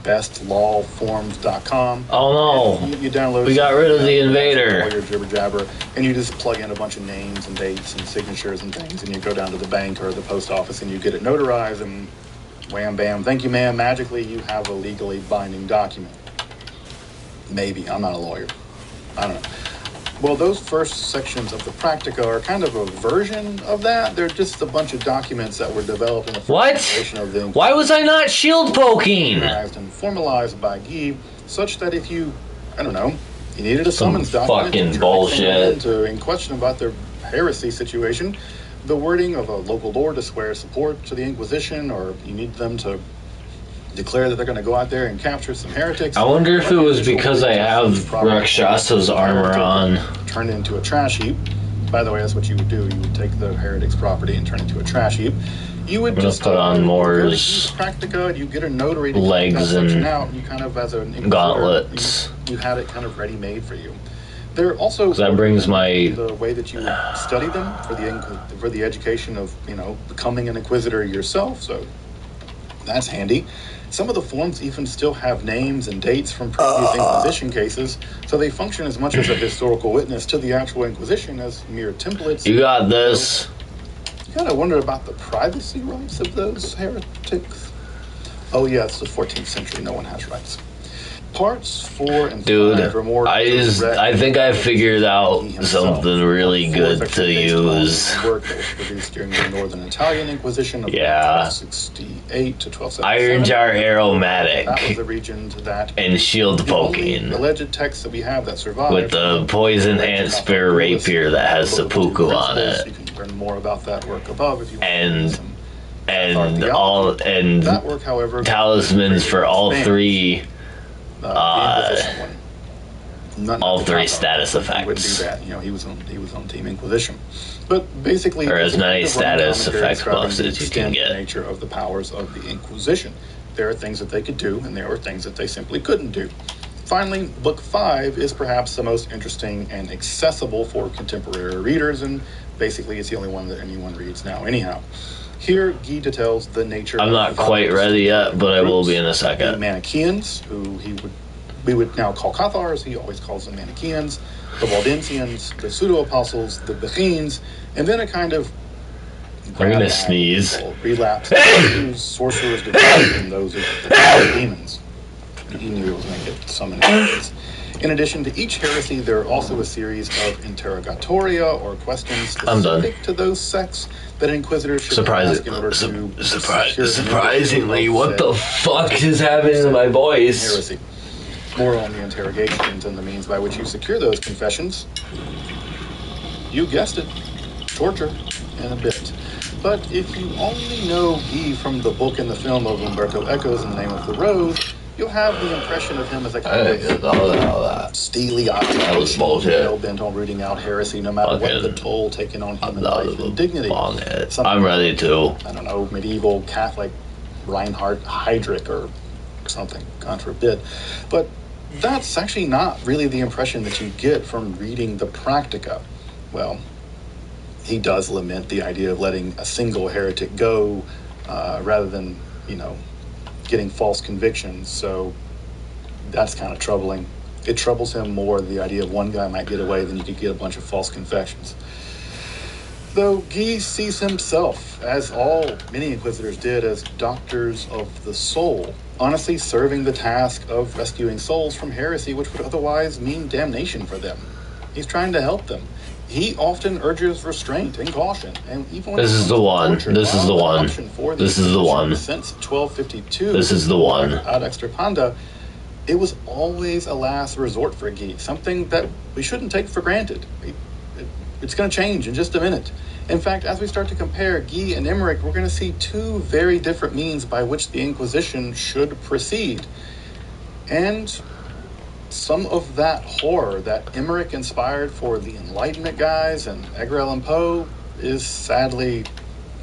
bestlawforms.com. Oh no! You download. We got rid of the invader. All your jibber jabber, and you just plug in a bunch of names and dates and signatures and things, and you go down to the bank or the post office and you get it notarized, and wham bam, thank you ma'am, magically you have a legally binding document. Maybe. I'm not a lawyer. I don't know. Well, those first sections of the Practica are kind of a version of that. They're just a bunch of documents that were developed in the first generation of the Why was I not shield poking? And formalized by Guy, such that if you, I don't know, you needed a summons document fucking bullshit in question about their heresy situation, the wording of a local lord to swear support to the Inquisition, or you need them to declare that they're going to go out there and capture some heretics. I wonder if it was because I have Rakshasa's armor on. Turn it into a trash heap. By the way, that's what you would do. You would take the heretic's property and turn it into a trash heap. You would just put on Moore's Practica, you get a notary to legs and out. You kind of, as an gauntlets. You had it kind of ready-made for you. There also that brings the way that you study them for the education of becoming an inquisitor yourself. So that's handy. Some of the forms even still have names and dates from previous Inquisition cases, so they function as much as a historical witness to the actual Inquisition as mere templates. You got this. You gotta wonder about the privacy rights of those heretics. Oh yeah, it's the 14th century. No one has rights. Parts 4 and 5 are more I think I figured out something really good to use. Work that was produced during the Northern Italian Inquisition of 1268 to 1277. Iron Jar Aromatic. That was the region that and shield poking. The alleged texts that we have that survive with the poison ant spear rapier that has seppuku on it. You can learn more about that work above if you want. And that work, however, talismans for all three. All three status effects. He wouldn't do that. He was on Team Inquisition. But basically, or as many status effects buffs as you can get. The nature of the powers of the Inquisition. There are things that they could do, and there are things that they simply couldn't do. Finally, Book 5 is perhaps the most interesting and accessible for contemporary readers, and basically it's the only one that anyone reads now anyhow. Here, Guy details the nature I'm not quite ready yet, but I will be in a second. The Manichaeans, who we would now call Cathars, he always calls them Manichaeans, the Waldensians, the pseudo-apostles, the Bechenes, and then a kind of I'm gonna sneeze. Relapse whose sorcerers divided in those of the demons. He knew it was going to get summoned. In addition to each heresy, there are also a series of interrogatoria or questions specific to those sects that inquisitors should ask in order to surprisingly, what the fuck is happening to my voice? Heresy. More on the interrogations and the means by which you secure those confessions. You guessed it, torture and a bit. But if you only know Guy from the book and the film of Umberto Eco's In the Name of the Rose, you'll have the impression of him as a kind of steely-eyed, hell-bent on rooting out heresy, no matter what the toll taken on human life and dignity. I'm ready to. I don't know, medieval Catholic Reinhard Heydrich or something, God forbid. But that's actually not really the impression that you get from reading the Practica. Well, he does lament the idea of letting a single heretic go rather than, getting false convictions, so that's kind of troubling. It troubles him more the idea of one guy might get away than you could get a bunch of false confessions. Though Guy sees himself, as many inquisitors did, as doctors of the soul, honestly serving the task of rescuing souls from heresy, which would otherwise mean damnation for them. He's trying to help them. He often urges restraint and caution, and even when this is the one. This is the one. This is the one. Since 1252, this is the one. Ad extirpanda, it was always a last resort for Guy, something that we shouldn't take for granted. It's going to change in just a minute. In fact, as we start to compare Guy and Emmerich, we're going to see two very different means by which the Inquisition should proceed. And some of that horror that Emmerich inspired for the Enlightenment guys and Edgar Allan Poe is sadly,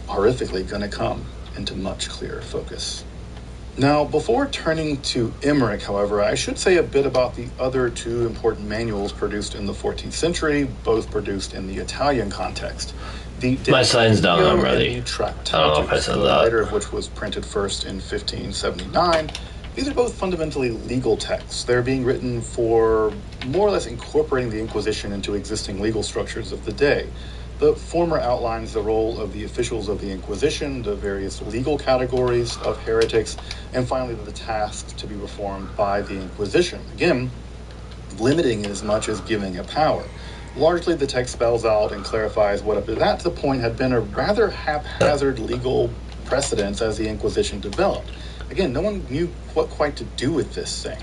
horrifically going to come into much clearer focus. Now, before turning to Emmerich, however, I should say a bit about the other two important manuals produced in the 14th century, both produced in the Italian context. My sign's down, I'm ready. I don't know if I said that. Later of which was printed first in 1579. These are both fundamentally legal texts. They're being written for more or less incorporating the Inquisition into existing legal structures of the day. The former outlines the role of the officials of the Inquisition, the various legal categories of heretics, and finally the tasks to be performed by the Inquisition. Again, limiting as much as giving it power. Largely, the text spells out and clarifies what up to that point had been a rather haphazard legal precedence as the Inquisition developed. Again, no one knew what quite to do with this thing.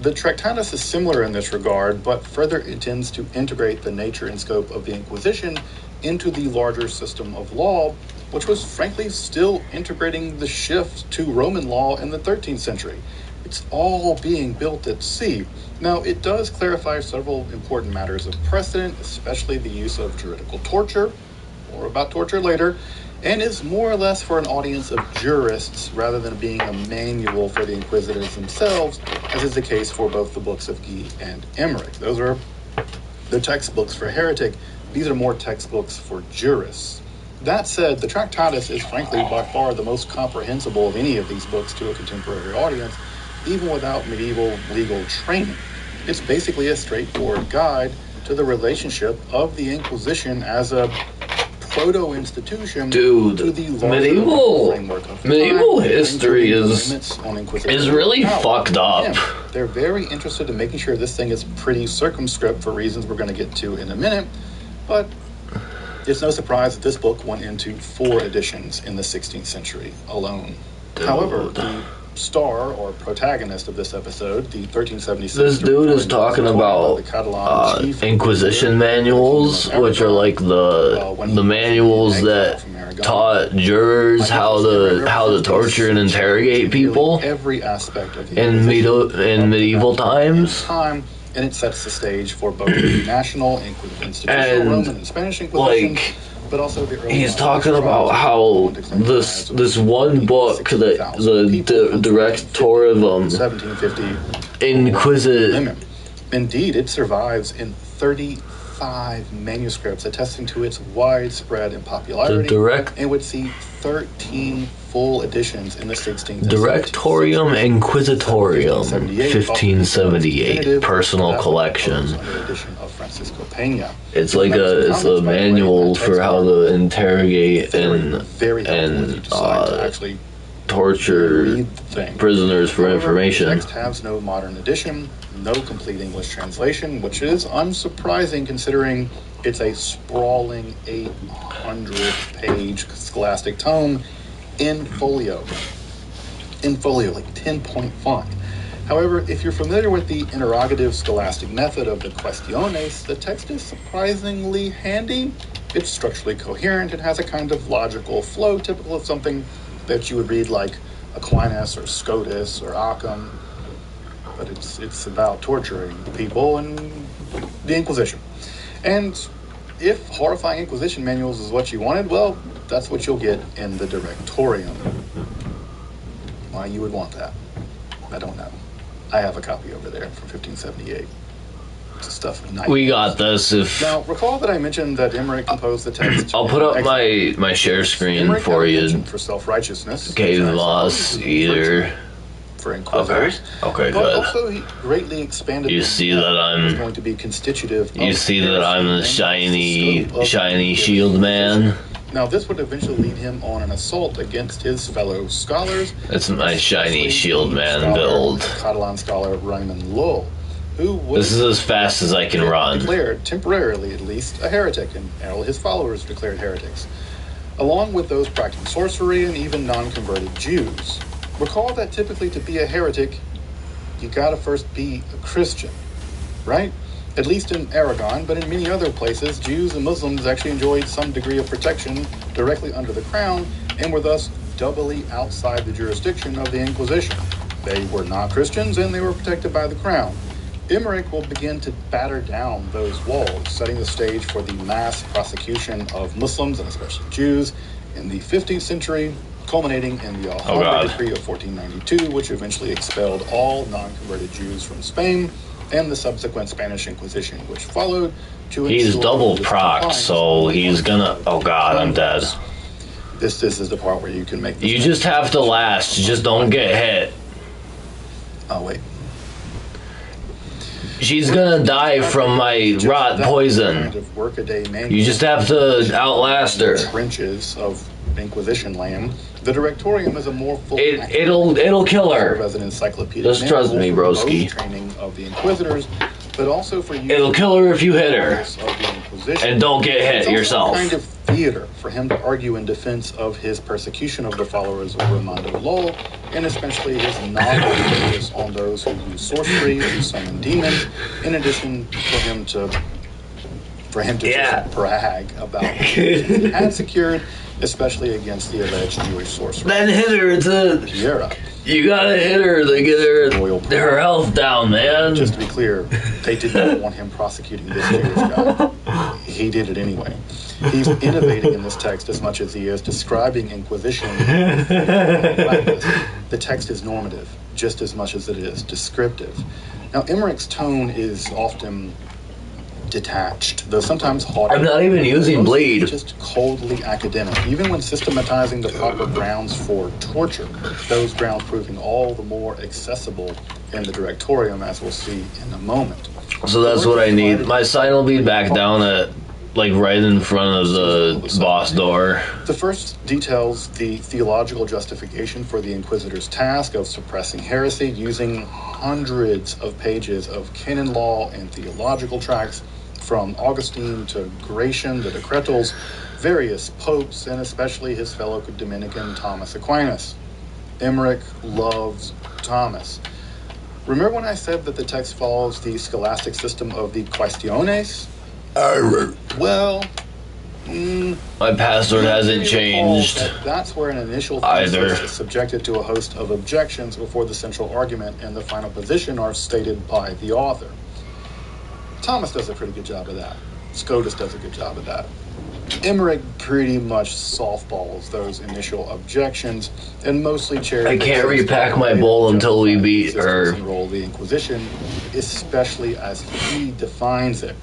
The Tractatus is similar in this regard, but further intends to integrate the nature and scope of the Inquisition into the larger system of law, which was frankly still integrating the shift to Roman law in the 13th century. It's all being built at sea. Now, it does clarify several important matters of precedent, especially the use of juridical torture, more about torture later, and is more or less for an audience of jurists rather than being a manual for the inquisitors themselves, as is the case for both the books of Guy and Emmerich. Those are the textbooks for heretic. These are more textbooks for jurists. That said, the Tractatus is frankly by far the most comprehensible of any of these books to a contemporary audience, even without medieval legal training. It's basically a straightforward guide to the relationship of the Inquisition as a proto-institution to the medieval history is really fucked up. Again, they're very interested in making sure this thing is pretty circumscript for reasons we're going to get to in a minute, but it's no surprise that this book went into 4 editions in the 16th century alone. However, the star or protagonist of this episode, the 1376. This dude is talking about Inquisition manuals, which are like the manuals that taught jurors how to torture and interrogate people every aspect of in medieval times. And it sets the stage for both the national institutional Roman and Spanish Inquisition. But also he's talking about how this one book that the Directorium 1750 Inquisit. Indeed, it survives in 35 manuscripts, attesting to its widespread and popularity, and would see 13 full editions in the 16th. Directorium Inquisitorium, 1578, personal collection. It's like it's a manual for how to interrogate and torture prisoners for information. The text has no modern edition, no complete English translation, which is unsurprising considering it's a sprawling 800-page scholastic tome in folio, like 10-point font. However, if you're familiar with the interrogative scholastic method of the questiones, the text is surprisingly handy. It's structurally coherent and has a kind of logical flow typical of something that you would read like Aquinas or Scotus or Occam, but it's about torturing people and the Inquisition. And if horrifying Inquisition manuals is what you wanted, well, that's what you'll get in the Directorium. Why you would want that, I don't know. I have a copy over there from 1578. It's stuff of nightmares. We got this. Now, recall that I mentioned that Emmerich composed the text. I'll put up my share screen Emmerich for you. For self-righteousness. Gave us either. For inquisitors. Okay, but good. Also, he greatly expanded. You see that I'm going to be constitutive. You see that I'm the shiny shield man. Now, this would eventually lead him on an assault against his fellow scholars. It's my shiny shield man build. Catalan scholar Raymond Lull, who was this is as fast as I can run. Declared, temporarily at least, a heretic, and all his followers declared heretics, along with those practicing sorcery and even non-converted Jews. Recall that typically to be a heretic, you gotta first be a Christian, right? At least in Aragon, but in many other places, Jews and Muslims actually enjoyed some degree of protection directly under the crown and were thus doubly outside the jurisdiction of the Inquisition. They were not Christians and they were protected by the crown. Emmerich will begin to batter down those walls, setting the stage for the mass prosecution of Muslims and especially Jews in the 15th century, culminating in the Alhambra Decree of 1492, which eventually expelled all non-converted Jews from Spain, and the subsequent Spanish Inquisition, which followed. He's double proc, so he's gonna. Oh God, I'm dead. This is the part where you can make. You just have to last. Just don't get hit. Oh, wait. She's gonna die from my rot poison. You just have to outlast her. Trenches of Inquisition land. The Directorium is a more full. It'll kill her. As an encyclopedia. Just trust me, broski. Training of the Inquisitors, but also for you. It'll kill her if you hit her. And don't get hit yourself. Kind of theater for him to argue in defense of his persecution of the followers of Ramondo Lowell, and especially his novel focus on those who use sorcery, who summon demons, in addition for him to just brag about what he had secured, especially against the alleged Jewish sorcerer. Then hit her You gotta hit her to get her health down, man. Just to be clear, they did not want him prosecuting this Jewish guy. He did it anyway. He's innovating in this text as much as he is describing Inquisition. The text is normative just as much as it is descriptive. Now, Emmerich's tone is often detached, though sometimes haughty. I'm not even using bleed. Just coldly academic, even when systematizing the proper grounds for torture, those grounds proving all the more accessible in the Directorium, as we'll see in a moment. So that's what I need. My sign will be back down at, like, right in front of the boss door. The first details the theological justification for the Inquisitor's task of suppressing heresy using hundreds of pages of canon law and theological tracts from Augustine to Gratian, the Decretals, various popes, and especially his fellow Dominican Thomas Aquinas. Emmerich loves Thomas. Remember when I said that the text follows the scholastic system of the Questiones? Well, my password hasn't changed. That's where an initial thesis is subjected to a host of objections before the central argument and the final position are stated by the author. Thomas does a pretty good job of that. Scotus does a good job of that. Emmerich pretty much softballs those initial objections and mostly I can't repack my bowl until we beat her. Role the Inquisition, especially as he defines it.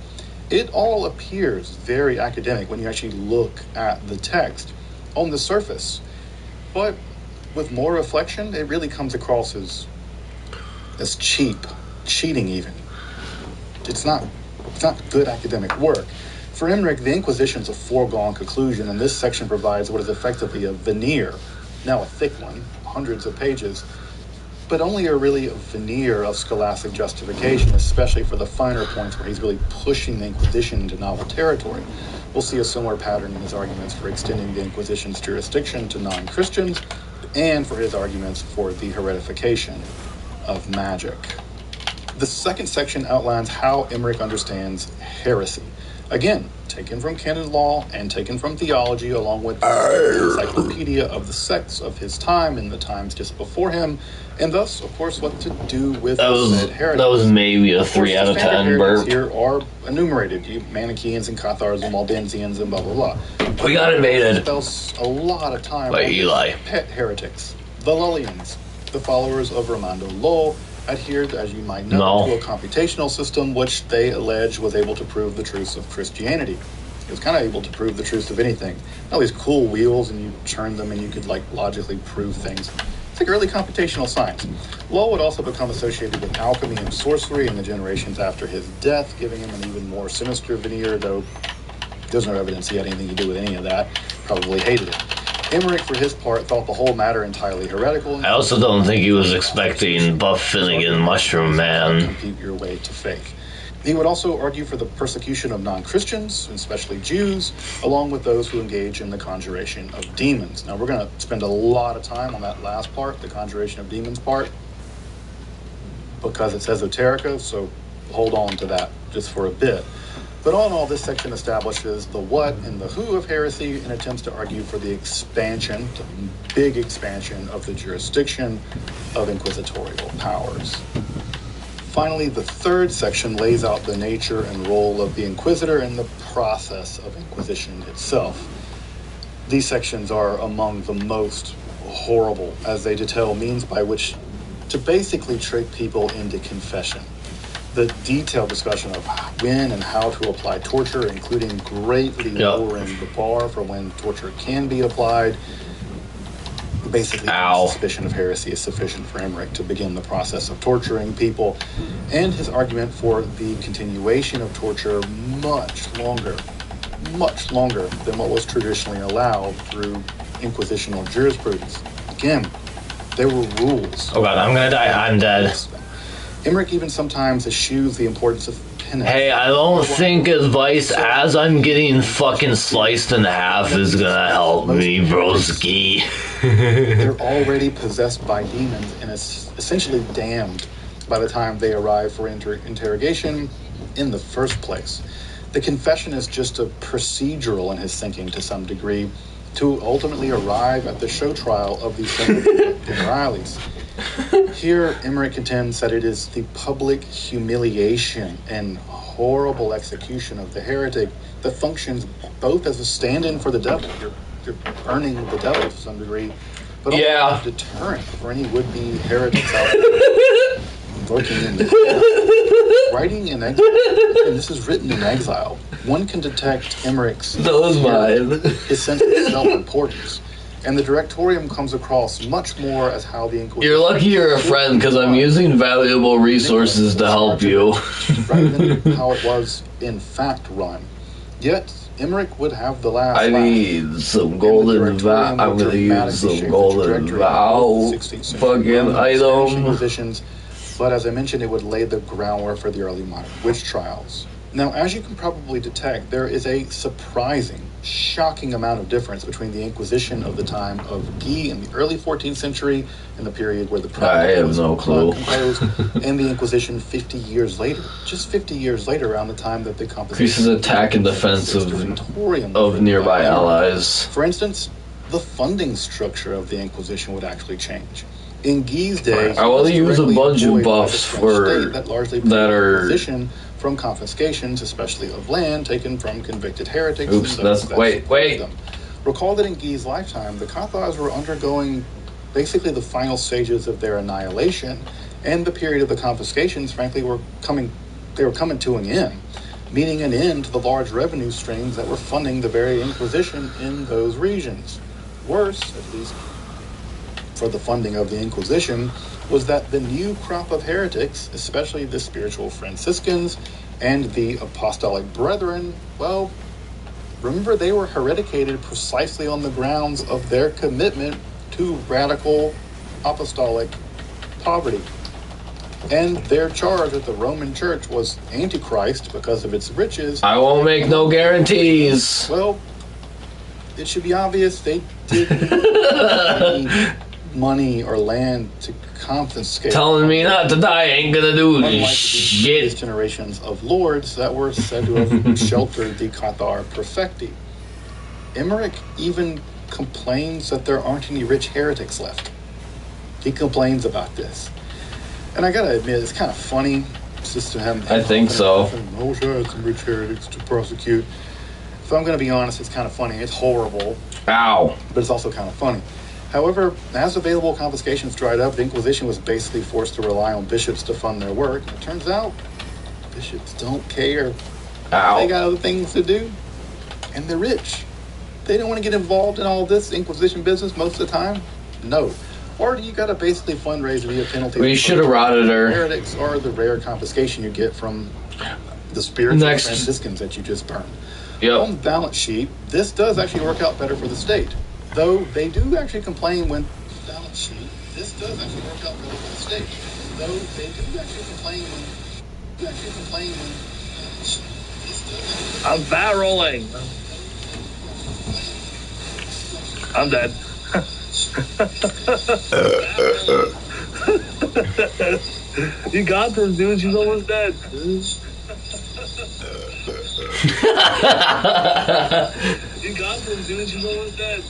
It all appears very academic when you actually look at the text on the surface, but with more reflection, it really comes across as cheating even. It's not good academic work. For Emmerich, the Inquisition is a foregone conclusion, and this section provides what is effectively a veneer, now a thick one, hundreds of pages, but only a veneer of scholastic justification, especially for the finer points where he's really pushing the Inquisition into novel territory. We'll see a similar pattern in his arguments for extending the Inquisition's jurisdiction to non-Christians, and for his arguments for the heretification of magic. The second section outlines how Emmerich understands heresy. Again, taken from canon law and taken from theology, along with the encyclopedia of the sects of his time and the times just before him, and thus, of course, what to do with said heretics. That was maybe a 3 out of 10 burp. Here are enumerated: you Manichaeans and Cathars and Waldensians and blah blah blah. We got invaded. It spells a lot of time by Eli. Pet heretics, the Lullians, the followers of Ramondo Lowell, adhered, as you might know, to a computational system which they allege was able to prove the truths of Christianity. It was kind of able to prove the truths of anything. All these cool wheels, and you turn them and you could logically prove things. It's like early computational science. Lowell would also become associated with alchemy and sorcery in the generations after his death, giving him an even more sinister veneer, though there's no evidence he had anything to do with any of that. Probably hated it. Emmerich, for his part, thought the whole matter entirely heretical. I also don't think he was expecting Buff Finnegan Mushroom Man. Compete your way to fake. He would also argue for the persecution of non-Christians, especially Jews, along with those who engage in the conjuration of demons. Now, we're going to spend a lot of time on that last part, the conjuration of demons part, because it's esoterica, so hold on to that just for a bit. But all in all, this section establishes the what and the who of heresy and attempts to argue for the expansion, the big expansion of the jurisdiction of inquisitorial powers. Finally, the third section lays out the nature and role of the inquisitor and the process of inquisition itself. These sections are among the most horrible, as they detail means by which to basically trick people into confession. The detailed discussion of when and how to apply torture, including greatly lowering the bar for when torture can be applied. Basically, suspicion of heresy is sufficient for Emmerich to begin the process of torturing people, and his argument for the continuation of torture much longer than what was traditionally allowed through inquisitional jurisprudence. Again, there were rules. Oh god, I'm gonna die. I'm dead. Emmerich even sometimes eschews the importance of penance. Hey, I don't think advice as I'm getting fucking sliced in half is gonna help me, broski. They're already possessed by demons and is essentially damned by the time they arrive for interrogation in the first place. The confession is just a procedural in his thinking to some degree to ultimately arrive at the show trial of these generales. Here, Emmerich contends that it is the public humiliation and horrible execution of the heretic that functions both as a stand-in for the devil. You're burning the devil to some degree, but also a deterrent for any would-be heretics out there lurking in the writing in exile. And this is written in exile. One can detect Emmerich's his sense of self-importance. And the directorium comes across much more as how the Inquisition... You're lucky you're a friend, because I'm using valuable resources to help you. rather than how it was in fact run. Yet, Emmerich would have the last I need some golden vow. I'm going to use some golden vow fucking item. But as I mentioned, it would lay the groundwork for the early modern witch trials. Now, as you can probably detect, there is a surprising, shocking amount of difference between the Inquisition of the time of Guy in the early 14th century and the period where the Prophet was composed, and the Inquisition 50 years later. Just 50 years later, around the time that the composition... Increases attack and defense of nearby allies. For instance, the funding structure of the Inquisition would actually change. In Guy's day, I want to use a bunch of buffs for that are from confiscations, especially of land taken from convicted heretics. Oops, that's wait. Recall that in Guy's lifetime, the Cathars were undergoing basically the final stages of their annihilation, and the period of the confiscations, frankly, were coming to an end, meaning an end to the large revenue streams that were funding the very Inquisition in those regions. Worse, at least for the funding of the Inquisition, was that the new crop of heretics, especially the spiritual Franciscans and the apostolic brethren, well, remember they were hereticated precisely on the grounds of their commitment to radical apostolic poverty. And their charge at the Roman Church was Antichrist because of its riches. I won't make no guarantees. Well, it should be obvious they didn't need money or land to confiscate. Telling me not to die ain't gonna do shit. These generations of lords that were said to have sheltered the Cathar perfecti. Emmerich even complains that there aren't any rich heretics left. He complains about this. And I gotta admit, it's kind of funny just to have... I think so. Oh, sure, it's some rich heretics to prosecute. If I'm gonna be honest, it's kind of funny. It's horrible. Ow. But it's also kind of funny. However, as available confiscations dried up, the Inquisition was basically forced to rely on bishops to fund their work. And it turns out, bishops don't care. Ow. They got other things to do, and they're rich. They don't want to get involved in all this Inquisition business most of the time. No. Or you got to basically fundraise via penalties. We should have rotted her. Heretics or the rare confiscation you get from the spiritual Franciscans that you just burned. Yep. On the balance sheet, this does actually work out better for the state. Though they do actually complain when balance sheet. This does actually work out better for the state. Though they do actually complain when I'm barreling. I'm dead. You got this, dude. She's almost dead. You got this, dude. She's almost dead.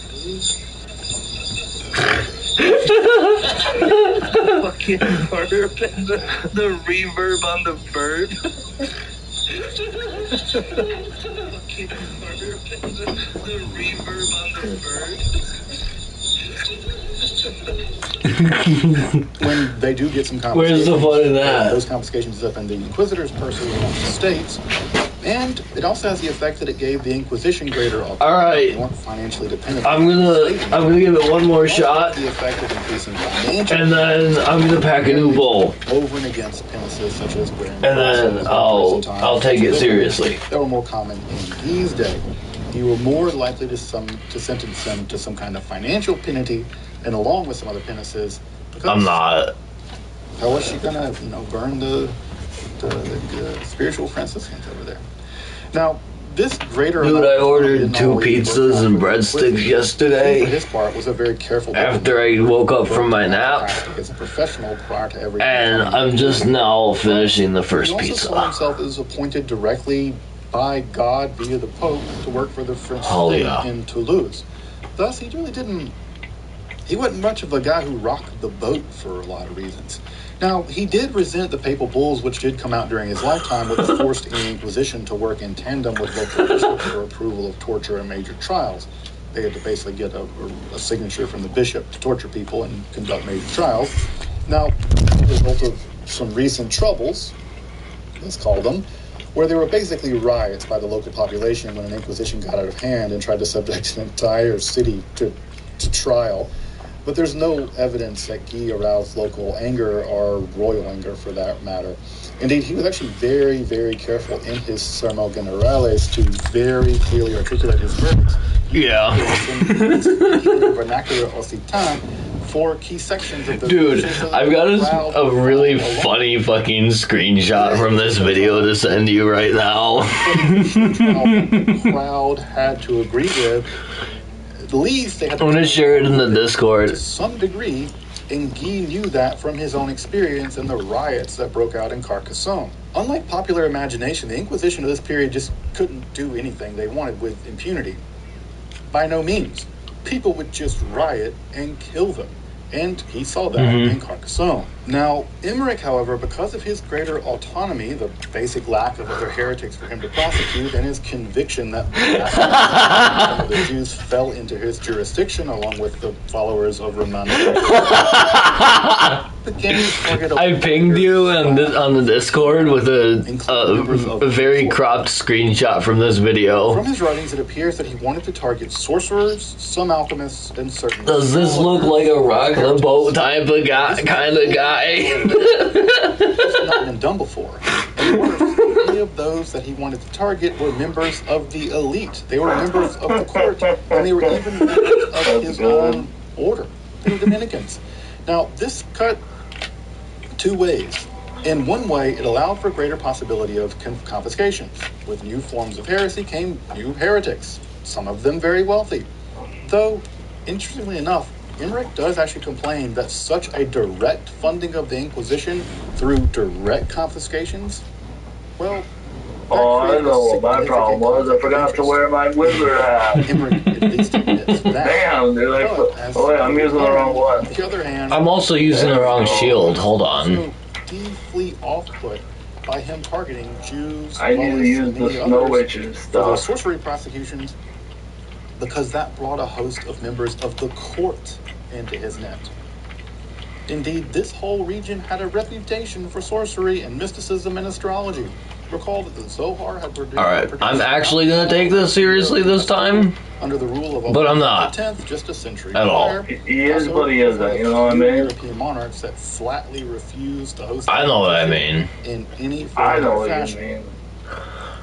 Fucking burp and the reverb on the burp. Fucking burp and the reverb on the burp. When they do get some confiscations, where's the fun in that? Those confiscations up in the Inquisitor's purses of the states, And it also has the effect that it gave the Inquisition greater autonomy. All right. They weren't financially dependent. I'm gonna give it one more shot, The effect of increasing financial, and then I'm gonna pack a new bowl, over and against penances such as grand and then I'll take it seriously. That were more common in these days. You were more likely to sentence them to some kind of financial penalty, and along with some other penances. I'm not. How was she gonna, burn the spiritual Franciscans over there? Now, this greater. Dude, I ordered 2 pizzas and breadsticks yesterday. His part was a very careful. After I woke up from my nap, as a professional prior to every. And I'm just now finishing the first he also pizza. saw himself as appointed directly by God via the Pope to work for the French state in Toulouse. Thus, he really didn't. He wasn't much of a guy who rocked the boat for a lot of reasons. Now, he did resent the papal bulls, which did come out during his lifetime, which forced the Inquisition to work in tandem with local bishops for approval of torture and major trials. They had to basically get a signature from the bishop to torture people and conduct major trials. Now, as a result of some recent troubles, let's call them, where there were basically riots by the local population when an Inquisition got out of hand and tried to subject an entire city to trial. But there's no evidence that Guy aroused local anger or royal anger for that matter. Indeed, he was actually very, very careful in his Sermo Generales to very clearly articulate his verdicts. Yeah. In vernacular Occitan for key sections of the. Dude, I've got a really funny fucking screenshot from this video to send you right now. The crowd had to agree with. At least they had to. I'm gonna share it in the Discord. To some degree, and Guy knew that from his own experience in the riots that broke out in Carcassonne. Unlike popular imagination, the Inquisition of this period just couldn't do anything they wanted with impunity. By no means. People would just riot and kill them. And he saw that in Carcassonne. Now, Emmerich, however, because of his greater autonomy, the basic lack of other heretics for him to prosecute, and his conviction that the Jews fell into his jurisdiction along with the followers of Roman. I pinged you on the Discord with a very cropped screenshot from this video. From his writings, it appears that he wanted to target sorcerers, some alchemists, and certain. Does this look like a rock the boat type of guy, kind of guy? Not been done before. And worse, many of those that he wanted to target were members of the elite. They were members of the court, and they were even members of his own order. They were Dominicans. Now, this cut 2 ways. In one way, it allowed for greater possibility of confiscations. With new forms of heresy came new heretics, some of them very wealthy. Though, interestingly enough, Emmerich does actually complain that such a direct funding of the Inquisition through direct confiscations, well... Oh, I know what my problem was. I forgot to wear my wizard hat. Emmerich at least admits that. Damn, dude. Oh, yeah, I'm using the wrong one. On the other hand... I'm also using the wrong shield. Hold on. So deeply off-put by him targeting Jews... I need to use the Snow Witches stuff. For sorcery prosecutions, because that brought a host of members of the court into his net. Indeed, this whole region had a reputation for sorcery and mysticism and astrology. Recall that the Zohar had produced... Alright, I'm actually gonna take this seriously this time, under the rule of but I'm not. the 10th, just a century at all. prior. He is what he is, you know what I mean? European monarchs that flatly refused to host... I know what I mean. In any form I know or what fashion. you mean.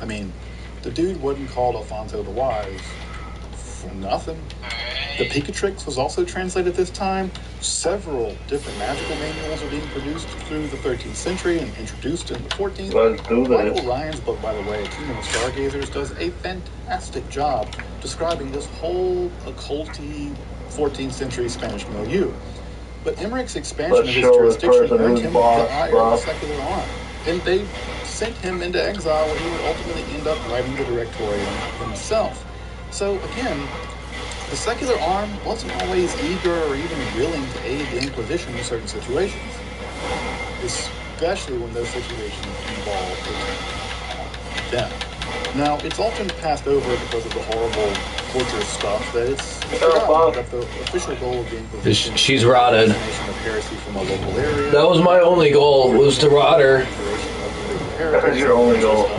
I mean, the dude wasn't called Alfonso the Wise for nothing. The Picatrix was also translated this time. Several different magical manuals are being produced through the 13th century and introduced in the 14th. Let's do this. Michael Ryan's book, by the way, Kingdom of Stargazers, does a fantastic job describing this whole occulty 14th century Spanish milieu. But Emmerich's expansion of his jurisdiction earned him the ire of the secular arm. And they sent him into exile where he would ultimately end up writing the Directorium himself. So again, the secular arm wasn't always eager or even willing to aid the Inquisition in certain situations, especially when those situations involved them. Now, it's often passed over because of the horrible torture stuff that it's forgotten that the official goal of the Inquisition She's rotted. of heresy from a local area. That was my only goal, was to rot her. That was your only goal.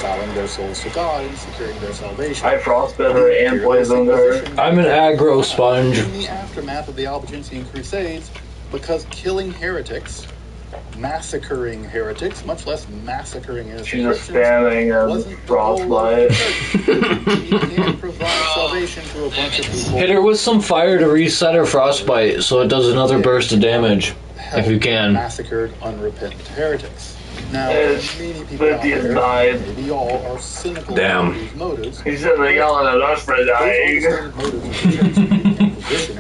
reconciling their souls to God and securing their salvation. I frostbit her and poisoned her. I'm an aggro sponge. In the aftermath of the Albigensian Crusades, because killing heretics, massacring heretics, much less massacring innocent She's just Christians, standing and frostbite. You can't provide salvation to a bunch of people. Hit her with some fire to reset her frostbite so it does another burst of damage, if you can. Massacred unrepentant heretics. Now, many people out Lithius there, died. maybe all, are cynical Damn. about these motives. He's sitting there yelling at us for dying. And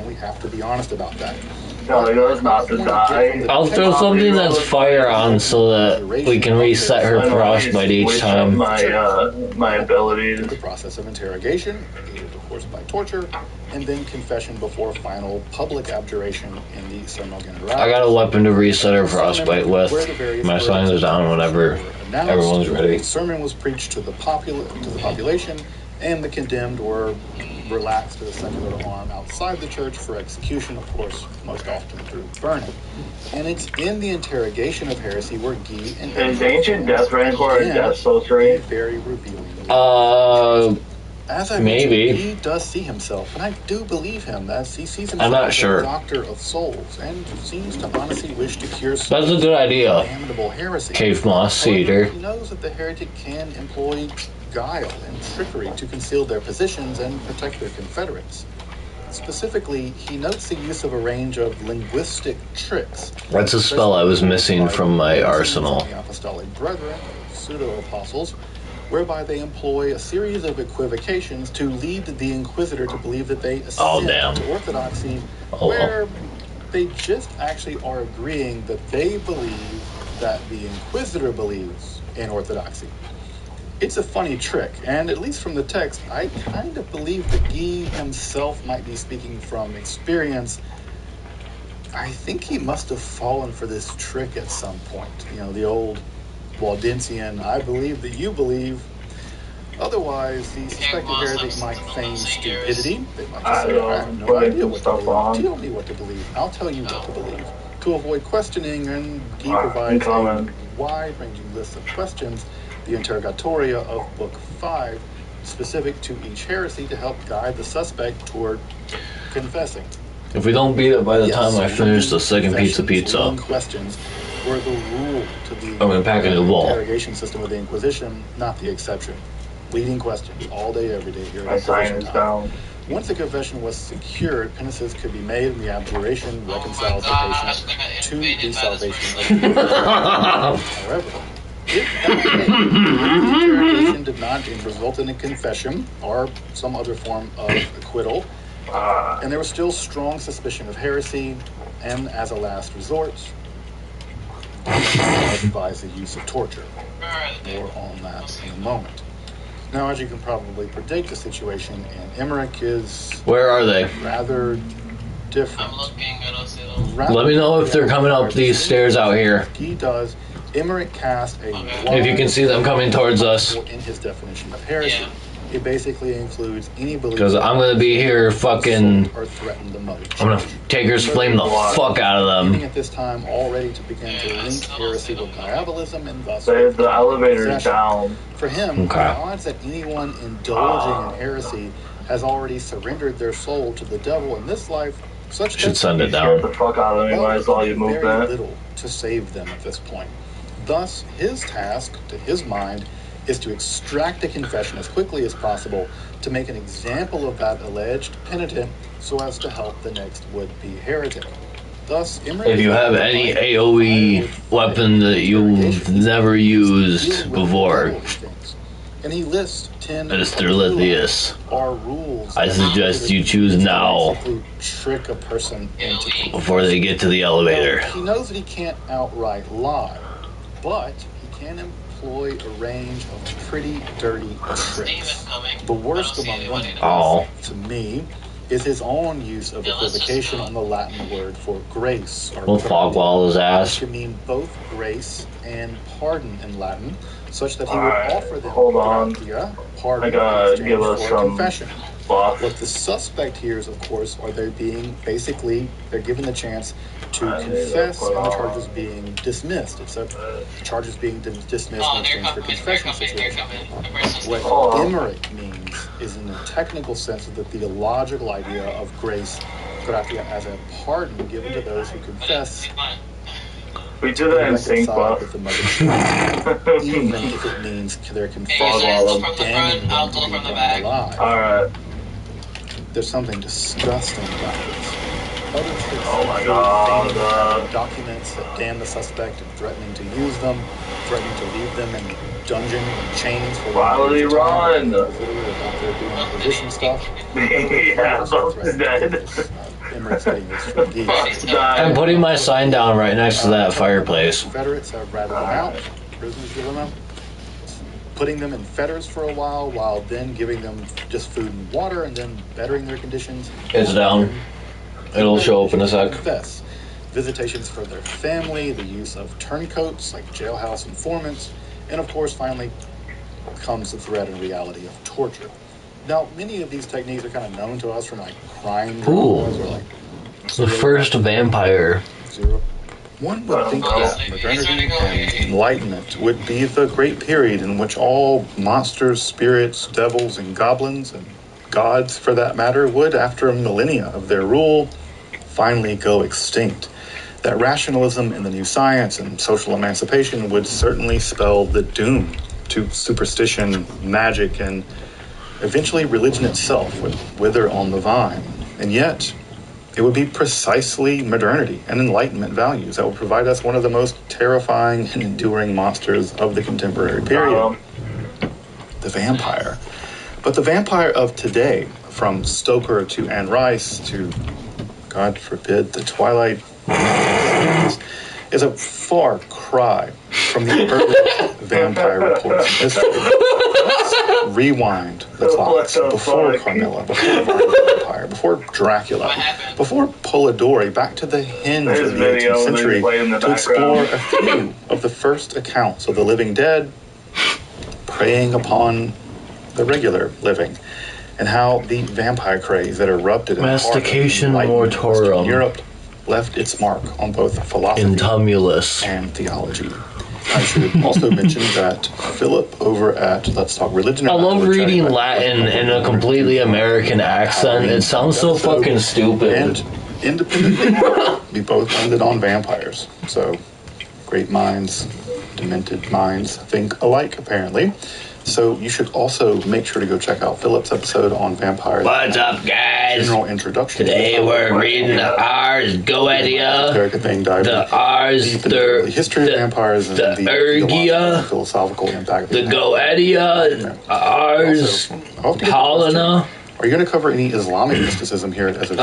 we have to be honest about that. Telling us not to die. I'll throw something that's fire on so that we can reset her frostbite each time. My abilities. The process of interrogation, aided of course by torture, and then confession before final public abjuration in the Sermo Generalis. I got a weapon to reset her frostbite with. My signs are down whenever everyone's ready. The sermon was preached to the population, and the condemned were relaxed to the secular arm outside the church for execution, of course, most often through burning. And it's in the interrogation of heresy where Guy and Is ancient death rancor a death sorcery? Very revealing. As I maybe. mentioned, he does see himself, and I do believe him, as he sees himself I'm not as sure. a doctor of souls, and seems to honestly wish to cure That's a good idea. damnable heresy. Cave moss However, cedar. he knows that the heretic can employ guile and trickery to conceal their positions and protect their confederates. Specifically, he notes the use of a range of linguistic tricks. That's a spell I was missing from my arsenal. The apostolic brethren, pseudo-apostles, whereby they employ a series of equivocations to lead the inquisitor to believe that they assent to orthodoxy, where they just actually are agreeing that they believe that the inquisitor believes in orthodoxy. It's a funny trick, and at least from the text, I kind of believe that Guy himself might be speaking from experience. I think he must have fallen for this trick at some point. You know, the old Waldensian, I believe that you believe. Otherwise, the suspected heretic might feign stupidity. They might just say, I have no idea what to believe. Tell me what to believe. I'll tell you what to believe. To avoid questioning, and Guy provides a wide-ranging list of questions, the interrogatoria of Book 5, specific to each heresy to help guide the suspect toward confessing. If we don't beat it by the time I finish the second pizza, questions were the rule to the I'm gonna pack a new wall. interrogation system of the Inquisition, not the exception. Leading questions all day, every day here. My sign is down. Once the confession was secured, penances could be made, and the abjuration reconciles the patient to the salvation of the However, if that interrogation did not result in a confession or some other form of acquittal, and there was still strong suspicion of heresy, and as a last resort, I advise the use of torture. More on that in a moment. Now, as you can probably predict, the situation in Emmerich is Where are they? rather different. Let me know if they're coming up these stairs out here. He does. Emmerich cast a If you can see them coming towards us. in his definition of heresy. It basically includes any belief Because I'm gonna be here fucking... or threaten the mother. I'm gonna Taker's flame the fuck out of Beginning them. at this time, all ready to begin to link heresy with diabolism and thus The elevator's possession. down. For him, Okay. the odds that anyone indulging in heresy has already surrendered their soul to the devil in this life, such Should that send it Scared down. the fuck out of me when I saw you move very that. little to save them at this point. Thus, his task, to his mind, is to extract a confession as quickly as possible to make an example of that alleged penitent so as to help the next would-be heretic. Thus, If you have any AoE weapon that you've never used before, and he lists 10 Mr. Lithius, are rules I suggest you choose now to trick a person into before they get to the elevator. He knows that he can't outright lie, but he can employ a range of pretty dirty tricks. The worst among them, to me, is his own use of equivocation on the Latin word for grace. We'll fog wall his ass. Which can mean both grace and pardon in Latin, such that he would Alright, offer them hold on. pardon I gotta in exchange give us for some confession. What the suspect here is, of course, are they're given the chance to confess and the charges being dismissed. It's the charges being dismissed in exchange for confession situation. What Emmerich means is, in the technical sense, of the theological idea of grace, gratia, as a pardon given to those who confess. We do that in sync, but even if it means they're confessing damning them to be burned alive. Alright. There's something disgusting about this. Oh my god. Documents that damn the suspect and threatening to use them, threatening to leave them in the dungeon in chains for why would he run? Position stuff. Yeah, something's dead. I'm putting my sign down right next to that fireplace. Confederates have ratted them out, prisoners given them, putting them in fetters for a while then giving them just food and water, and then bettering their conditions. It's down. It'll show up in a sec. Confess. Visitations for their family, the use of turncoats like jailhouse informants, and of course, finally, comes the threat and reality of torture. Now, many of these techniques are kind of known to us from like crime dramas or like the first vampire. One would think that modernity and enlightenment would be the great period in which all monsters, spirits, devils, and goblins, and gods for that matter, would, after millennia of their rule, finally go extinct. That rationalism in the new science and social emancipation would certainly spell the doom to superstition, magic, and eventually religion itself would wither on the vine. And yet, it would be precisely modernity and enlightenment values that would provide us one of the most terrifying and enduring monsters of the contemporary period, the vampire. But the vampire of today, from Stoker to Anne Rice to, God forbid, the Twilight, is a far cry from the early vampire reports in history. Let's rewind the clocks before Carmilla, before the Vampire, before Dracula, before Polidori, back to the hinge of the 18th century to explore a few of the first accounts of the living dead preying upon the regular living, and how the vampire craze that erupted in Mastication Mortorum Europe left its mark on both philosophy and theology. I should also mention that Philip over at Let's Talk Religion. I love reading Latin in a completely American accent. It sounds so fucking stupid. And independently, we both landed on vampires. So, great minds, demented minds think alike, apparently. So you should also make sure to go check out Philip's episode on vampires. What's up, guys? General introduction. Today we're reading the Ars Goetia, the Ars, the history of vampires, and the Ergia, philosophical impact. The Goetia, Ars Paulina. Are you going to cover any Islamic mysticism here as a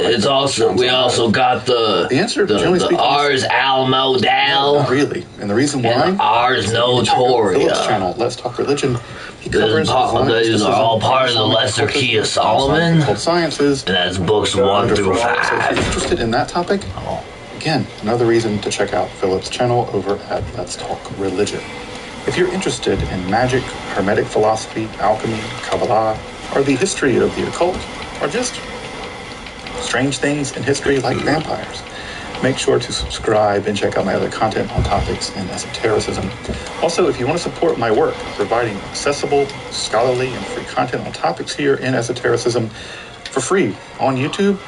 it's also we also got the answer. The Ars Almodal. Not really, and the reason why Ars Notoria. Philip's channel, Let's Talk Religion. He covers these are all part of the Lesser Key of Solomon. Sciences. And that's books 1 through 5. So if you're interested in that topic, again, another reason to check out Philip's channel over at Let's Talk Religion. If you're interested in magic, hermetic philosophy, alchemy, Kabbalah, or the history of the occult, or just strange things in history like vampires, make sure to subscribe and check out my other content on topics in esotericism. Also, if you want to support my work, providing accessible, scholarly, and free content on topics here in esotericism for free on YouTube,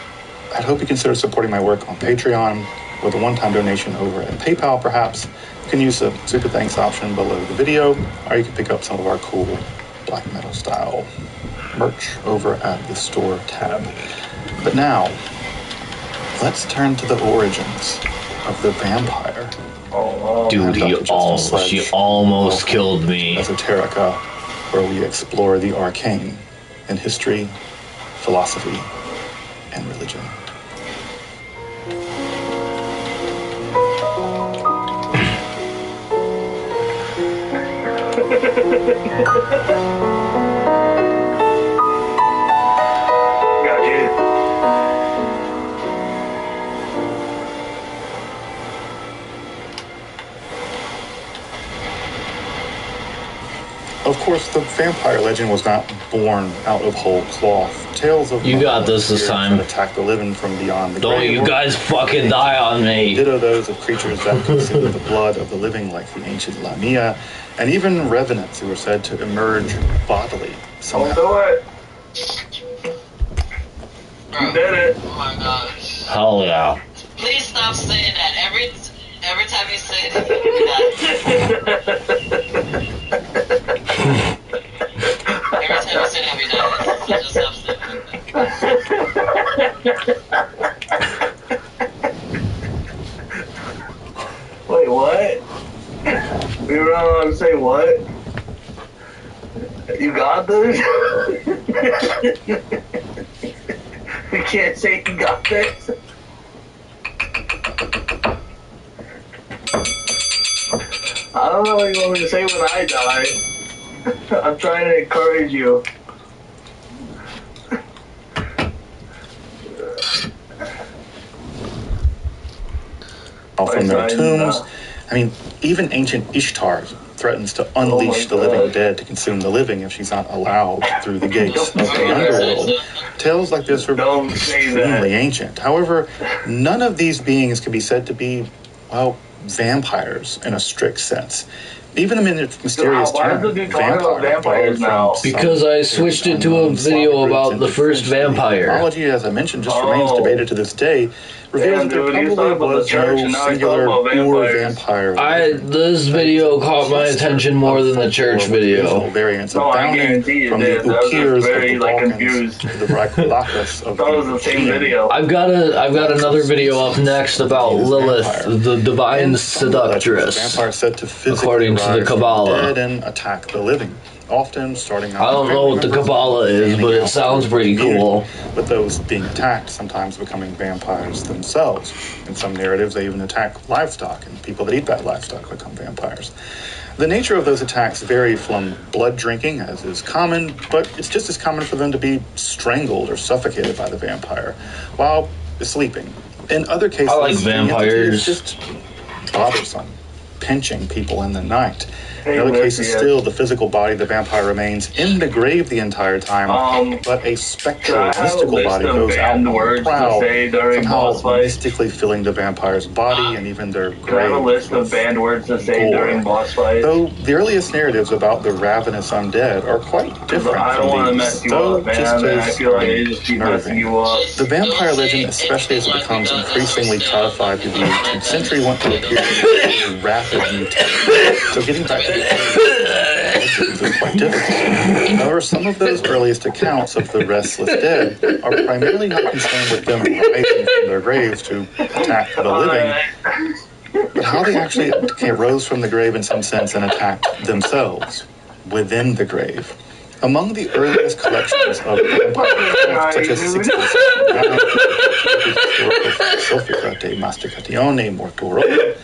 I'd hope you consider supporting my work on Patreon with a one-time donation over at PayPal, perhaps. You can use the super thanks option below the video, or you can pick up some of our cool black metal style merch over at the store tab. But now, let's turn to the origins of the vampire. Dude, she almost killed me. Esoterica, where we explore the arcane in history, philosophy, and religion. Of course, the vampire legend was not born out of whole cloth. Tales of you got this time. Attack the living from beyond the Don't grave. you guys fucking die on me. Ditto those of creatures that consume the blood of the living, like the ancient Lamia, and even revenants who were said to emerge bodily somehow. Don't do it. You did it. Oh my gosh. Hell yeah. Please stop saying that. Every time you say it, every time you say that, we die. So just stop saying that. Wait, what? We were not allowed to say what? You got this? We can't say you got this. I don't know what you want me to say when I die. I'm trying to encourage you. From their tombs. I mean, even ancient Ishtar threatens to unleash the living dead to consume the living if she's not allowed through the gates of the underworld. Tales like this are extremely ancient. However, none of these beings can be said to be, well, vampires in a strict sense. Even the mysterious term, vampire, now? Because I switched it to a video about the first vampire. Technology, as I mentioned, just remains debated to this day. Reveals that there probably was no singular or vampire. This video caught my attention more than the church video. Variants of Downing, from the Ukirs of the Balkans to the Brachylakas of the video. I've got another video up next about Lilith, the divine seductress, vampire said to according to the Kabbalah, dead and attack the living. Often starting out. I don't know what the Kabbalah is, but it sounds pretty cool. With those being attacked, sometimes becoming vampires themselves. In some narratives, they even attack livestock, and people that eat that livestock become vampires. The nature of those attacks vary from blood drinking, as is common, but it's just as common for them to be strangled or suffocated by the vampire while sleeping. In other cases, I like vampires. It's just bothersome, pinching people in the night. In other cases, still, the physical body of the vampire remains in the grave the entire time, but a spectral, mystical body goes out on the prowl, somehow mystically filling the vampire's body and even their grave. I have a list of banned words to say during boss fights. Though the earliest narratives about the ravenous undead are quite different from these, though just as unnerving. The vampire legend, especially as it becomes increasingly codified through the 18th century, went to appear to be rapid mutation. So getting back to is quite difficult. However, some of those earliest accounts of the restless dead are primarily not concerned with them rising from their graves to attack the living, but how they actually rose from the grave in some sense and attacked themselves within the grave. Among the earliest collections of vampires, such as 1669, Sophica de Masticatione Mortuorum,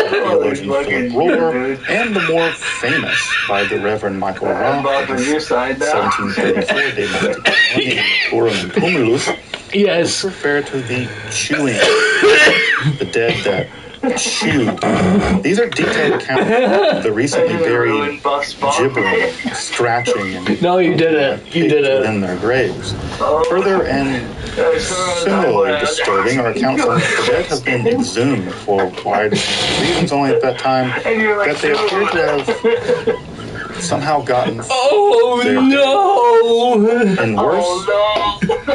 theologian Philip Roller, and the more famous by the Reverend Michael Roth, 1734 de Masticatione Mortuorum and Tumulus, yes, refer to the chewing, the dead that chewed. These are detailed accounts of the recently buried gibbering, scratching, and you did it in their graves. Further and similarly disturbing are accounts of the dead have been exhumed for wide reasons only at that time, that they appear to have somehow gotten and worse,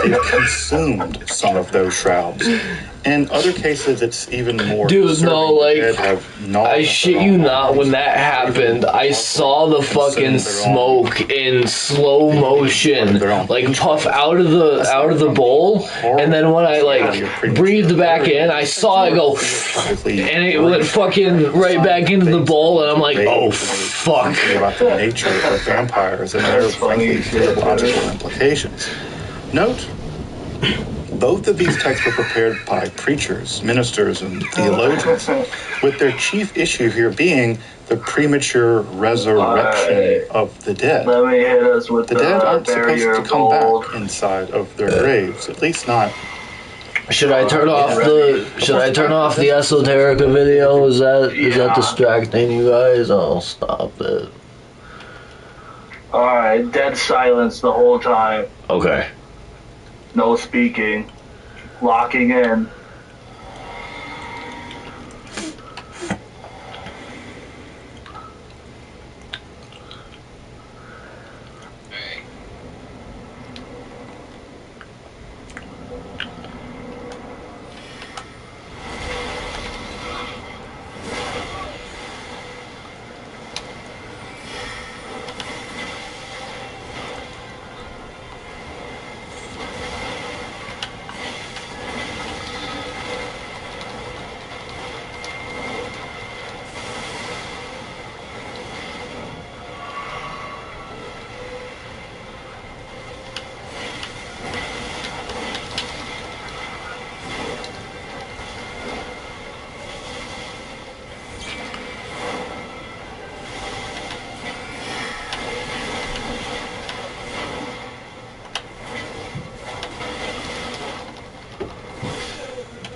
they've consumed some of those shrouds. In other cases, it's even more. Dude, no, like, I shit you not, when that happened, I saw the fucking smoke in slow motion, like, puff out of the bowl, and then when I, like, breathed back in, I saw it go, and it went fucking right back into the bowl, and I'm like, oh, fuck. About the nature of vampires and their, frankly, theological implications. Note, both of these texts were prepared by preachers, ministers, and theologians, with their chief issue here being the premature resurrection of the dead. The dead aren't supposed to come back inside of their graves, at least not. Should I turn off the esoteric video? Is that distracting you guys? I'll stop it. Alright, dead silence the whole time. Okay. No speaking. Locking in.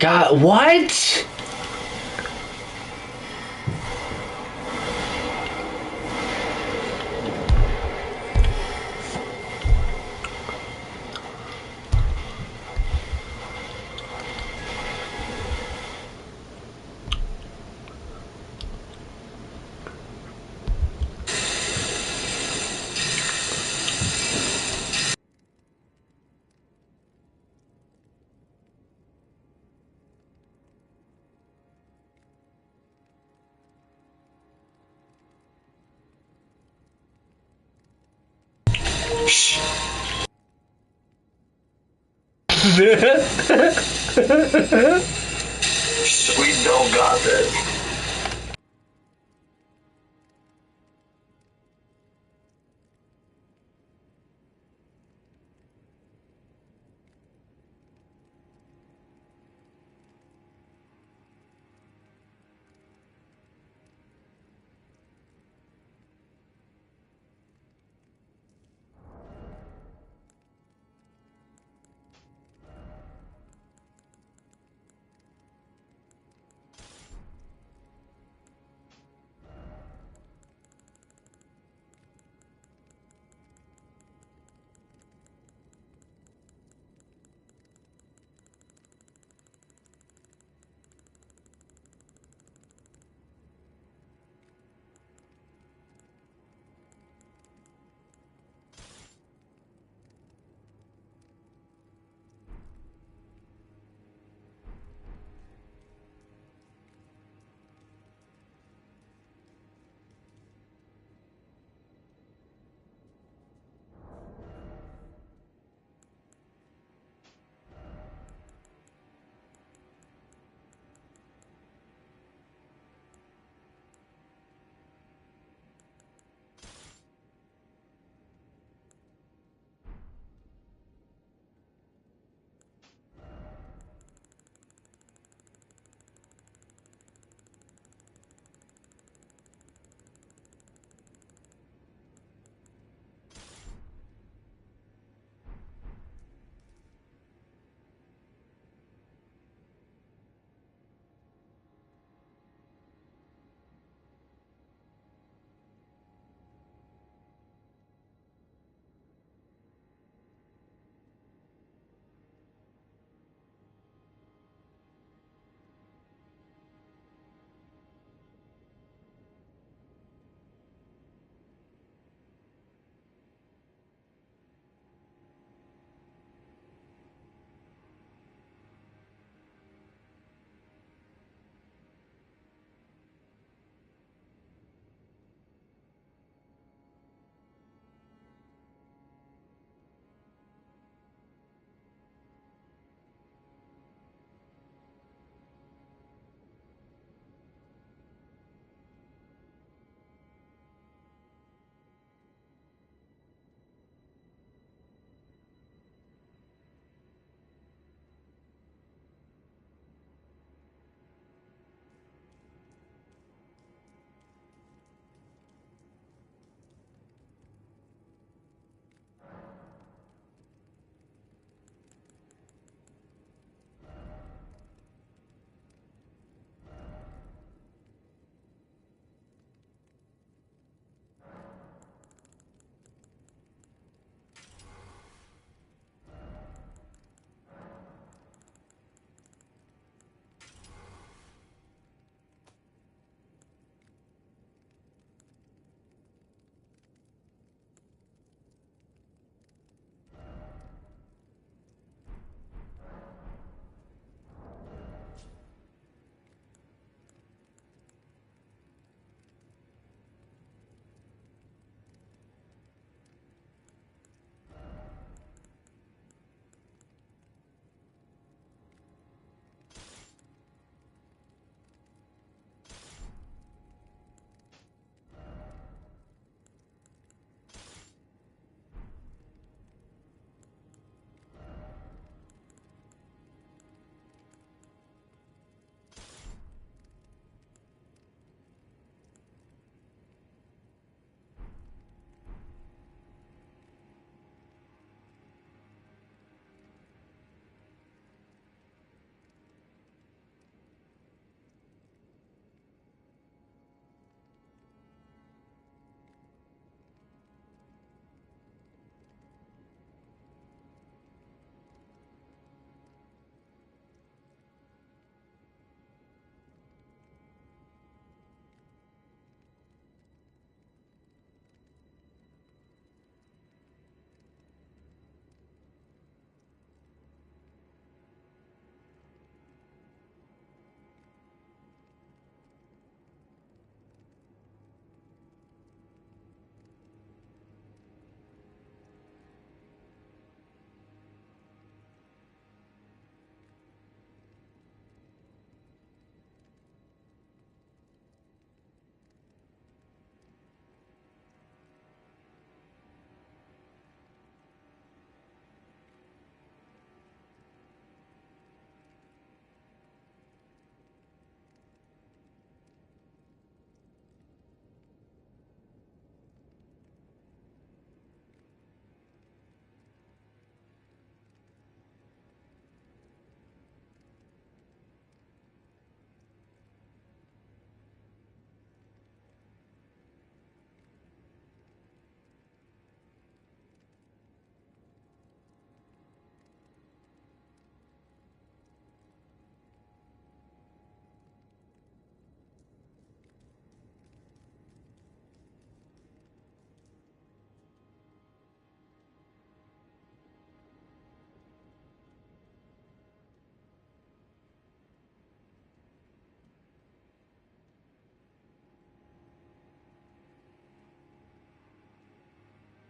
God, what? We don't got this.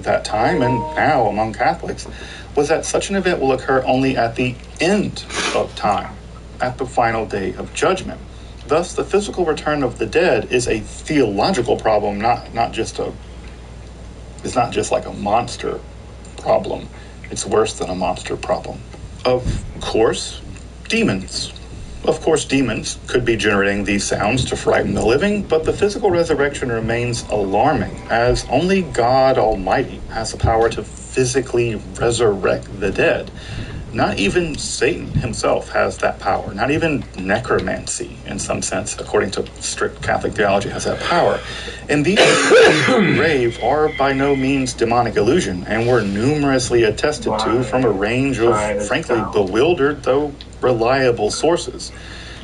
that time and now among Catholics was that such an event will occur only at the end of time, at the final day of judgment. Thus, the physical return of the dead is a theological problem, not just like a monster problem. It's worse than a monster problem. Of course, demons. Of course, demons could be generating these sounds to frighten the living, but the physical resurrection remains alarming, as only God Almighty has the power to physically resurrect the dead. Not even Satan himself has that power. Not even necromancy, in some sense, according to strict Catholic theology, has that power. And these grave are by no means demonic illusion, and were numerously attested to from a range of, frankly, bewildered, though reliable sources.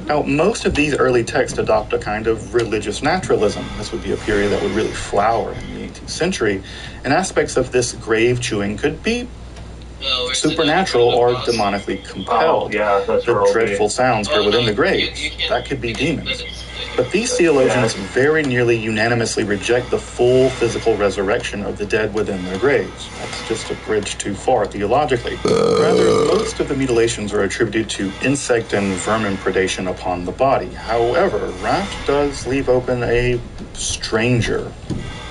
Now, most of these early texts adopt a kind of religious naturalism. This would be a period that would really flower in the 18th century, and aspects of this grave chewing could be supernatural or demonically compelled. The dreadful sounds heard within the graves, that could be demons. But these theologians very nearly unanimously reject the full physical resurrection of the dead within their graves. That's just a bridge too far theologically. Rather, most of the mutilations are attributed to insect and vermin predation upon the body. However, Raft does leave open a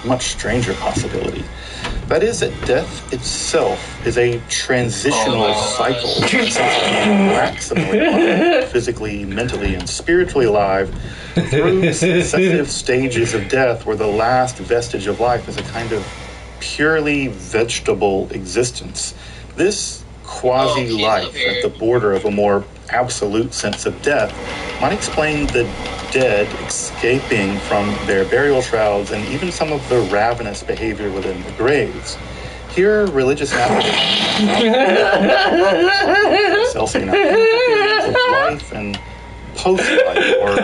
much stranger possibility. That is that death itself is a transitional cycle, maximally alive, physically, mentally, and spiritually alive through successive stages of death, where the last vestige of life is a kind of purely vegetable existence. This quasi-life at the border of a more absolute sense of death might explain the dead escaping from their burial shrouds and even some of the ravenous behavior within the graves. Here, religious Celsian theories of life and post-life, or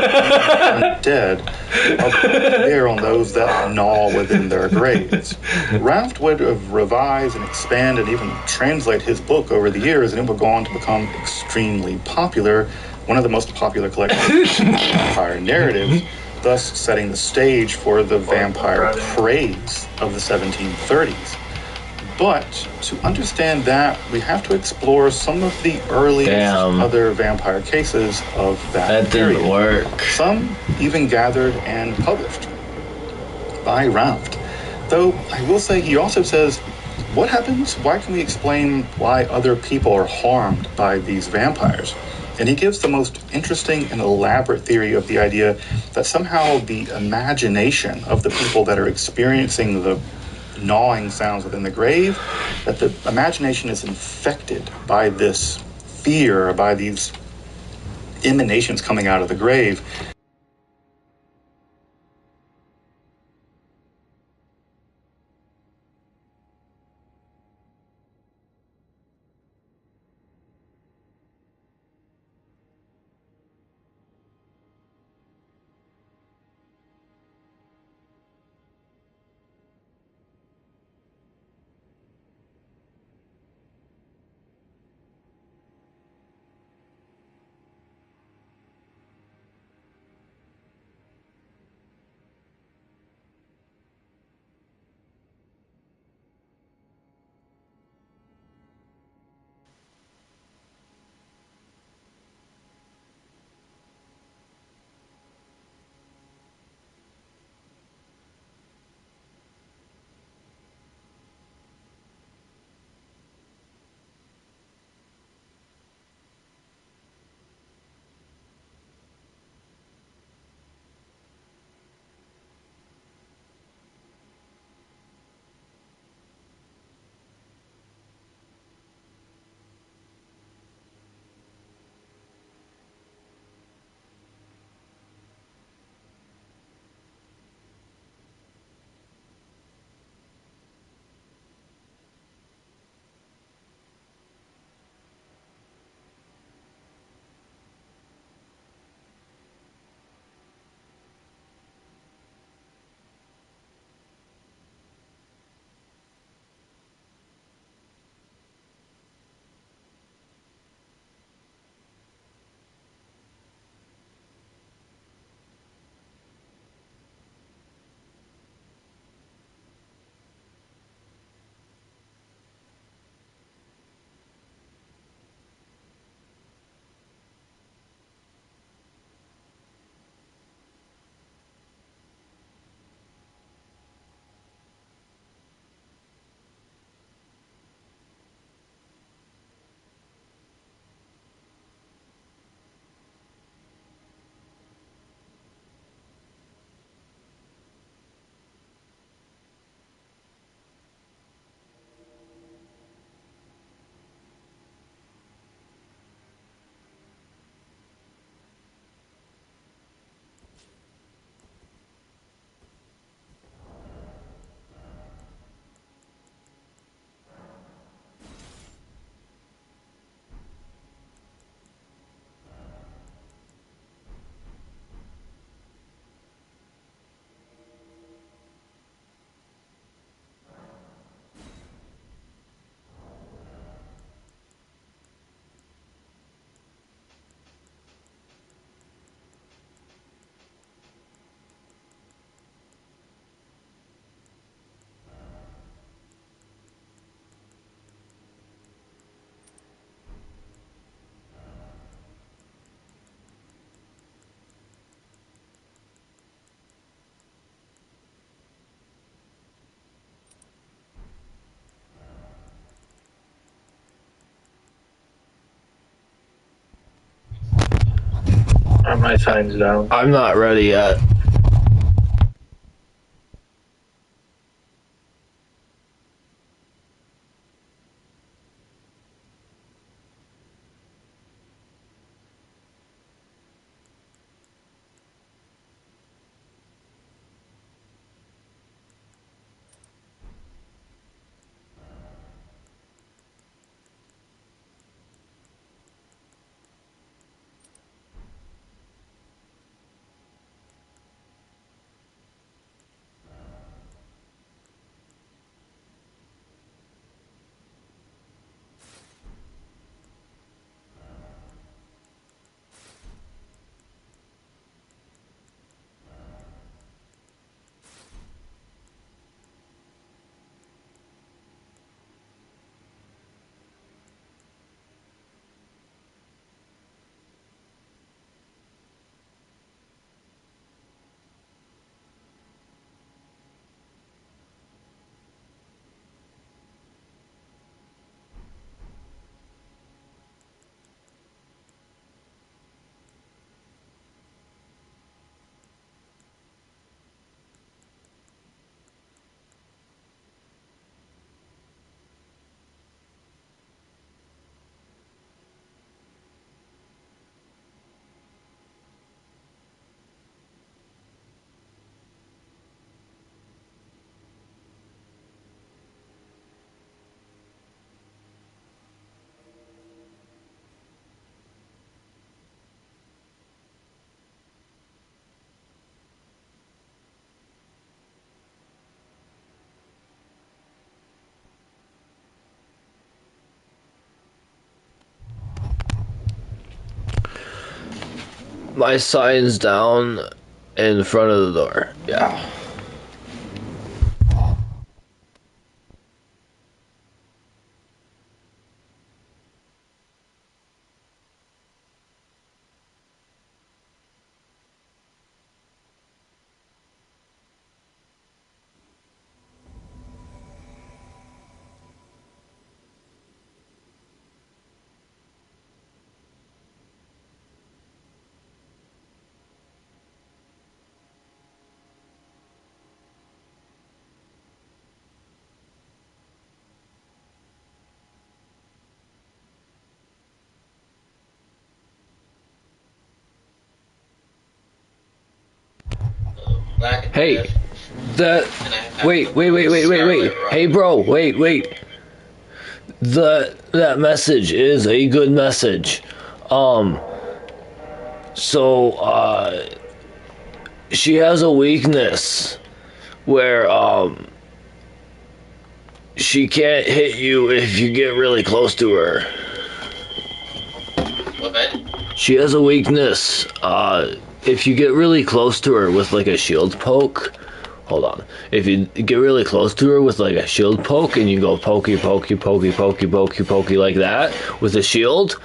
dead, are there on those that gnaw within their graves. Raft would revise and expand and even translate his book over the years, and it would go on to become extremely popular, one of the most popular collections of vampire narratives, thus setting the stage for the vampire craze of the 1730s. But to understand that, we have to explore some of the earliest other vampire cases of that period. Didn't work. Some even gathered and published by Raft. Though I will say, he also says, what happens? Why can we explain why other people are harmed by these vampires? And he gives the most interesting and elaborate theory of the idea that somehow the imagination of the people that are experiencing the gnawing sounds within the grave, that the imagination is infected by this fear, by these emanations coming out of the grave. Are my signs down? I'm not ready yet. My sign's down in front of the door. Yeah. Hey, wait. Hey, bro, wait. That message is a good message. She has a weakness where, she can't hit you if you get really close to her. What? She has a weakness, if you get really close to her with like a shield poke. Hold on. If you get really close to her with like a shield poke and you go pokey like that with a shield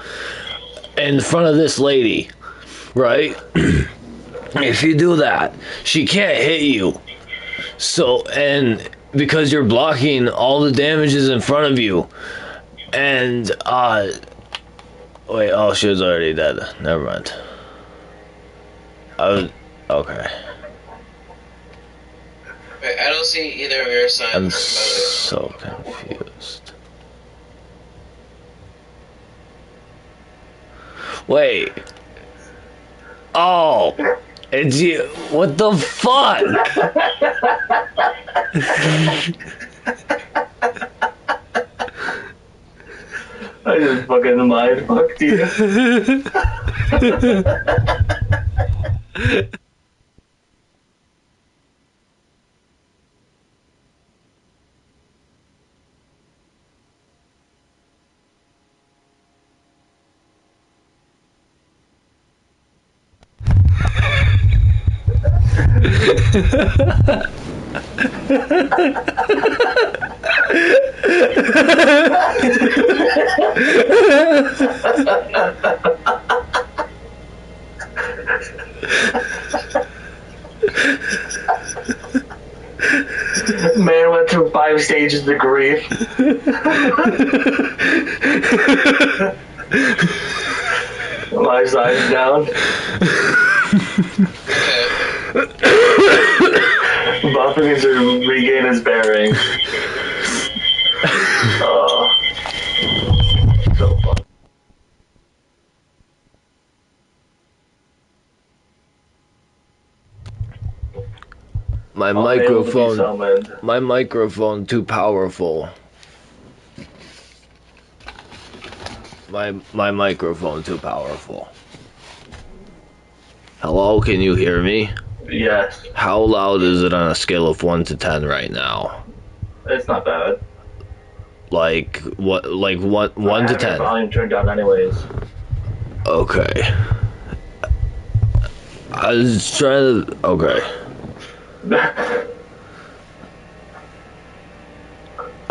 in front of this lady, right? If you do that, she can't hit you. So, and because you're blocking all the damages in front of you. And, wait, oh, she was already dead. Never mind. Okay. Wait, I don't see either of your signs. I'm so confused. Wait. Oh, it's you. What the fuck? I just fucking mind fucked you. Man went through 5 stages of grief. My side's down. Buff needs to regain his bearings. So fun. My microphone too powerful. My microphone too powerful. Hello, can you hear me? Yes. How loud is it on a scale of 1 to 10 right now? It's not bad. Like what? Like what? 1 to 10. Volume turned down anyways. Okay. I was trying to. Okay.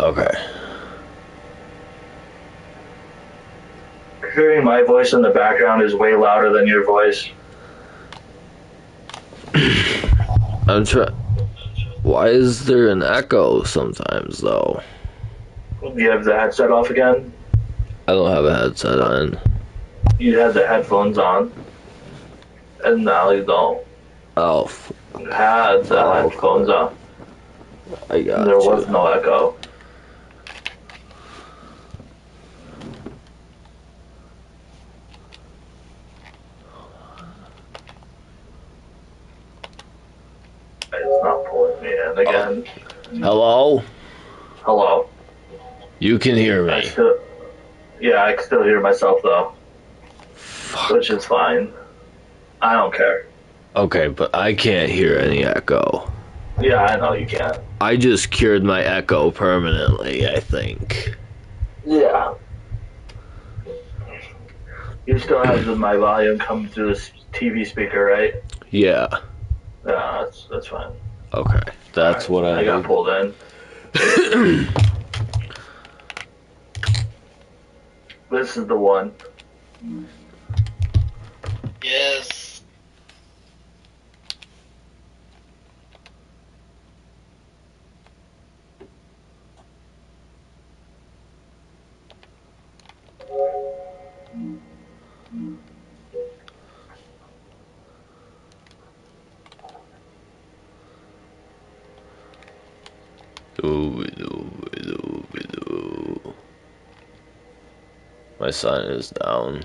Okay. Hearing my voice in the background is way louder than your voice. I'm trying. Why is there an echo sometimes though? Do you have the headset off again? I don't have a headset on. You had the headphones on. And now you don't. Oh. You had the headphones on. I got There was no echo. It's not pulling me in again. Hello? Hello. You can hear me. I can still hear myself though. Which is fine. I don't care. Okay, but I can't hear any echo. Yeah, I know you can't. I just cured my echo permanently, I think. Yeah. You still have my volume coming through this TV speaker, right? Yeah. Yeah, that's fine. Okay, that's what I got pulled in. This is the one. Yes. My son is down.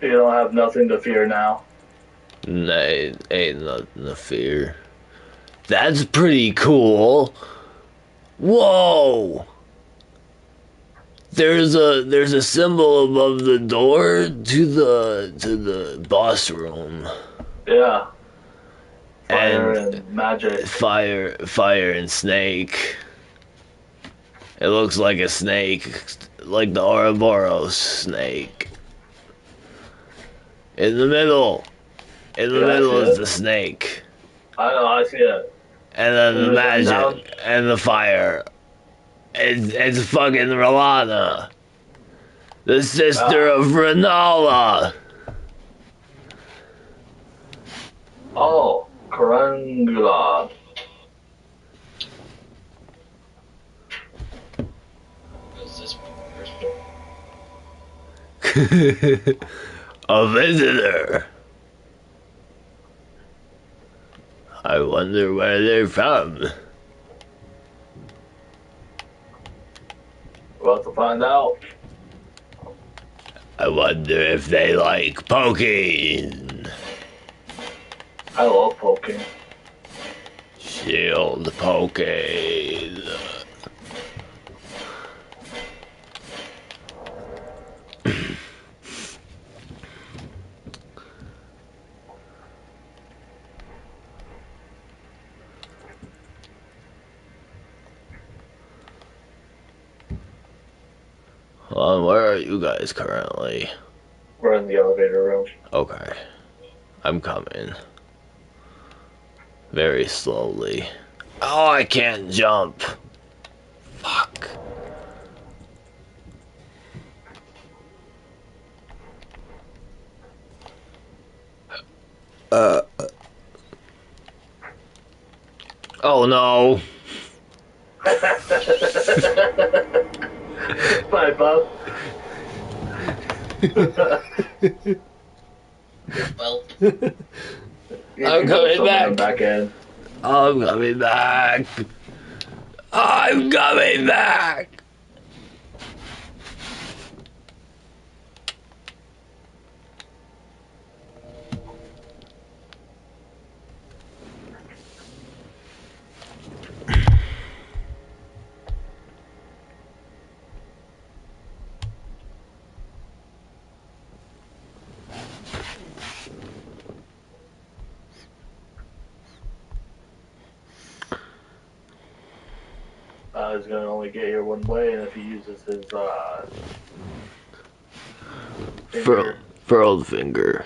You don't have nothing to fear now. Nah, ain't nothing to fear. That's pretty cool. Whoa! There's a symbol above the door to the boss room. Yeah. Fire and magic. Fire and snake. It looks like a snake, like the Ouroboros snake. In the middle is the snake. I know, I see it. And then the magic and the fire. It's fucking Rolana, the sister of Renala. Oh, Karangula. A visitor. I wonder where they're from. We'll have to find out. I wonder if they like poking. I love poking. Shield poking. Where are you guys currently? We're in the elevator room. Okay. I'm coming. Very slowly. Oh, I can't jump. Fuck. Oh no. Bye, Bob. Well, I'm coming back. Back in. I'm coming back. I'm coming back. He's gonna only get here one way, and if he uses his Furled finger.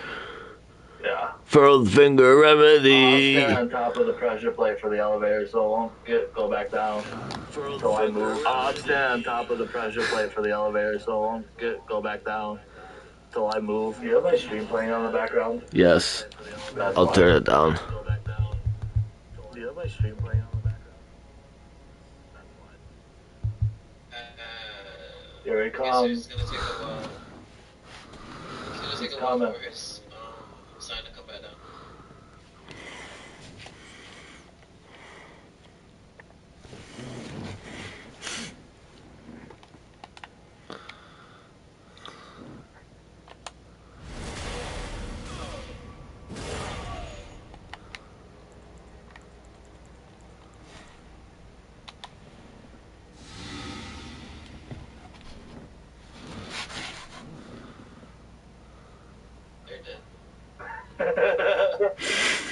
Yeah. Furled finger remedy. I'll stand on top of the pressure plate for the elevator, so it won't go back down until I move. I'll stand on top of the pressure plate for the elevator, so it won't go back down until I move. You have my stream playing on the background? Yes. That's I'll why. turn it down. Do you have my stream playing on the background? Here he comes. It's gonna take a while. It's gonna take a while for his sign to come back down.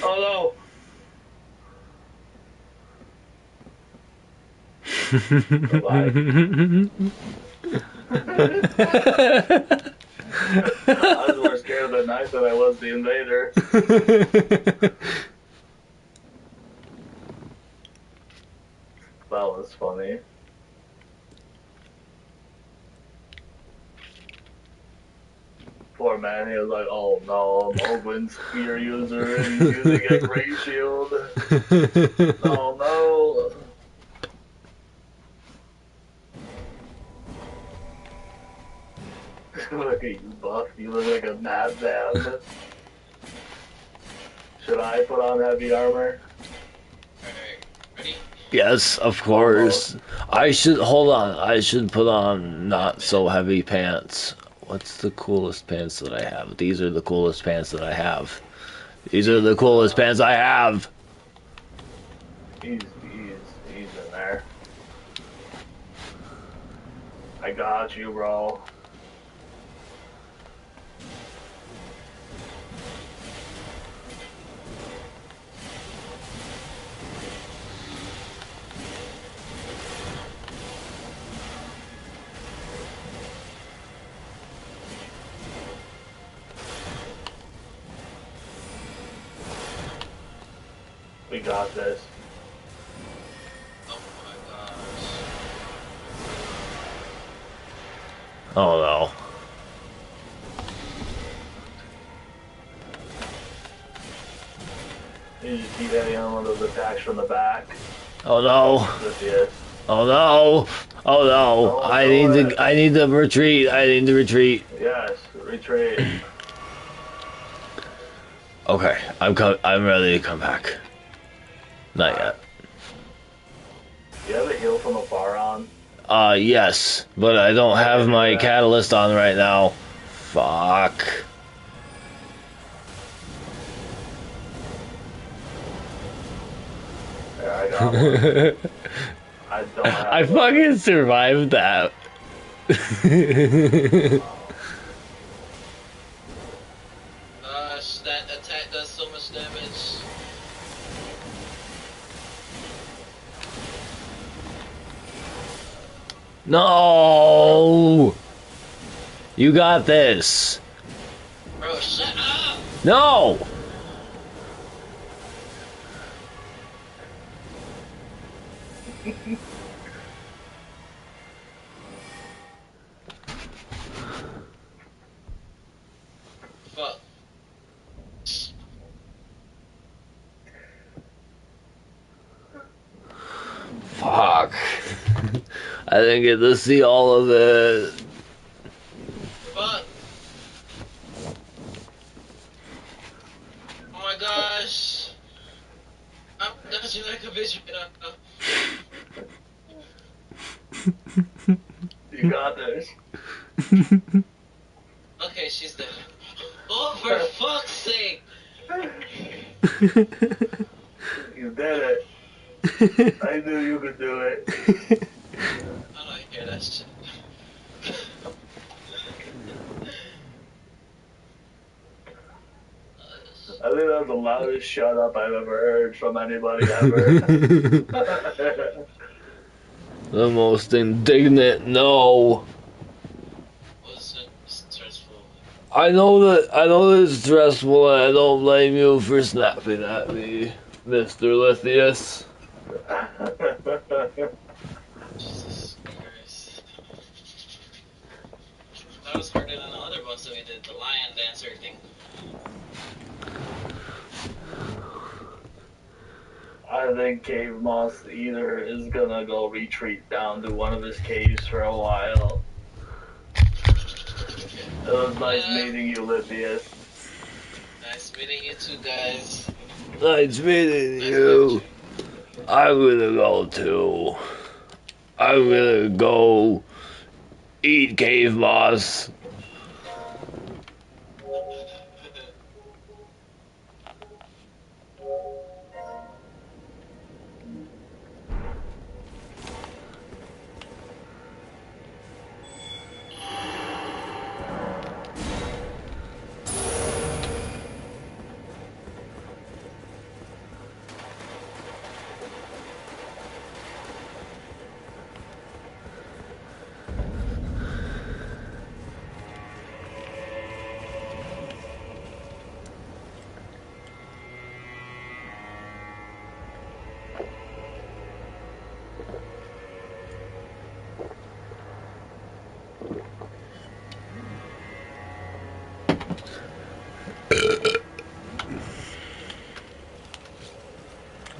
Oh no! I was more scared of the knife than I was the invader. That was funny. Poor man, he was like, oh no, I'm Ogwyn's spear user and he's using a great shield. Oh no. Look at you, Buff. You look like a madman. Should I put on heavy armor? Yes, of course. I should hold on. I should put on not so heavy pants. What's the coolest pants that I have? These are the coolest pants that I have. These are the coolest pants I have. He's in there. I got you, bro. We got this. Oh no. You just keep hitting on one of those attacks from the back. Oh no. Yes. Oh no. Oh no. I need to retreat. I need to retreat. Yes, retreat. Okay, I'm ready to come back. Not yet. Do you have a heal from afar on? Yes, but I don't have my catalyst on right now. Fuck. Yeah, I got one. I don't have I fucking survived that. That attack does so much damage. No! You got this. Bro, shut up! No! Fuck. Fuck. I didn't get to see all of it. But oh my gosh, I'm dodging like a bitch right now. You got this. Okay, she's dead. Oh, for fuck's sake! You did it. I knew you could do it. I don't hear that shit. I think that was the loudest shut up I've ever heard from anybody ever. The most indignant no. Was it stressful? I know that it's stressful, and I don't blame you for snapping at me, Mr. Lithius. Jesus Christ. That was harder than the other ones that we did, the lion dancer thing. I think Cave Moss either is gonna go retreat down to one of his caves for a while. It was nice meeting you, Lithius. Nice meeting you too, guys. Nice meeting you. I'm gonna go too. I'm gonna go eat cave moss.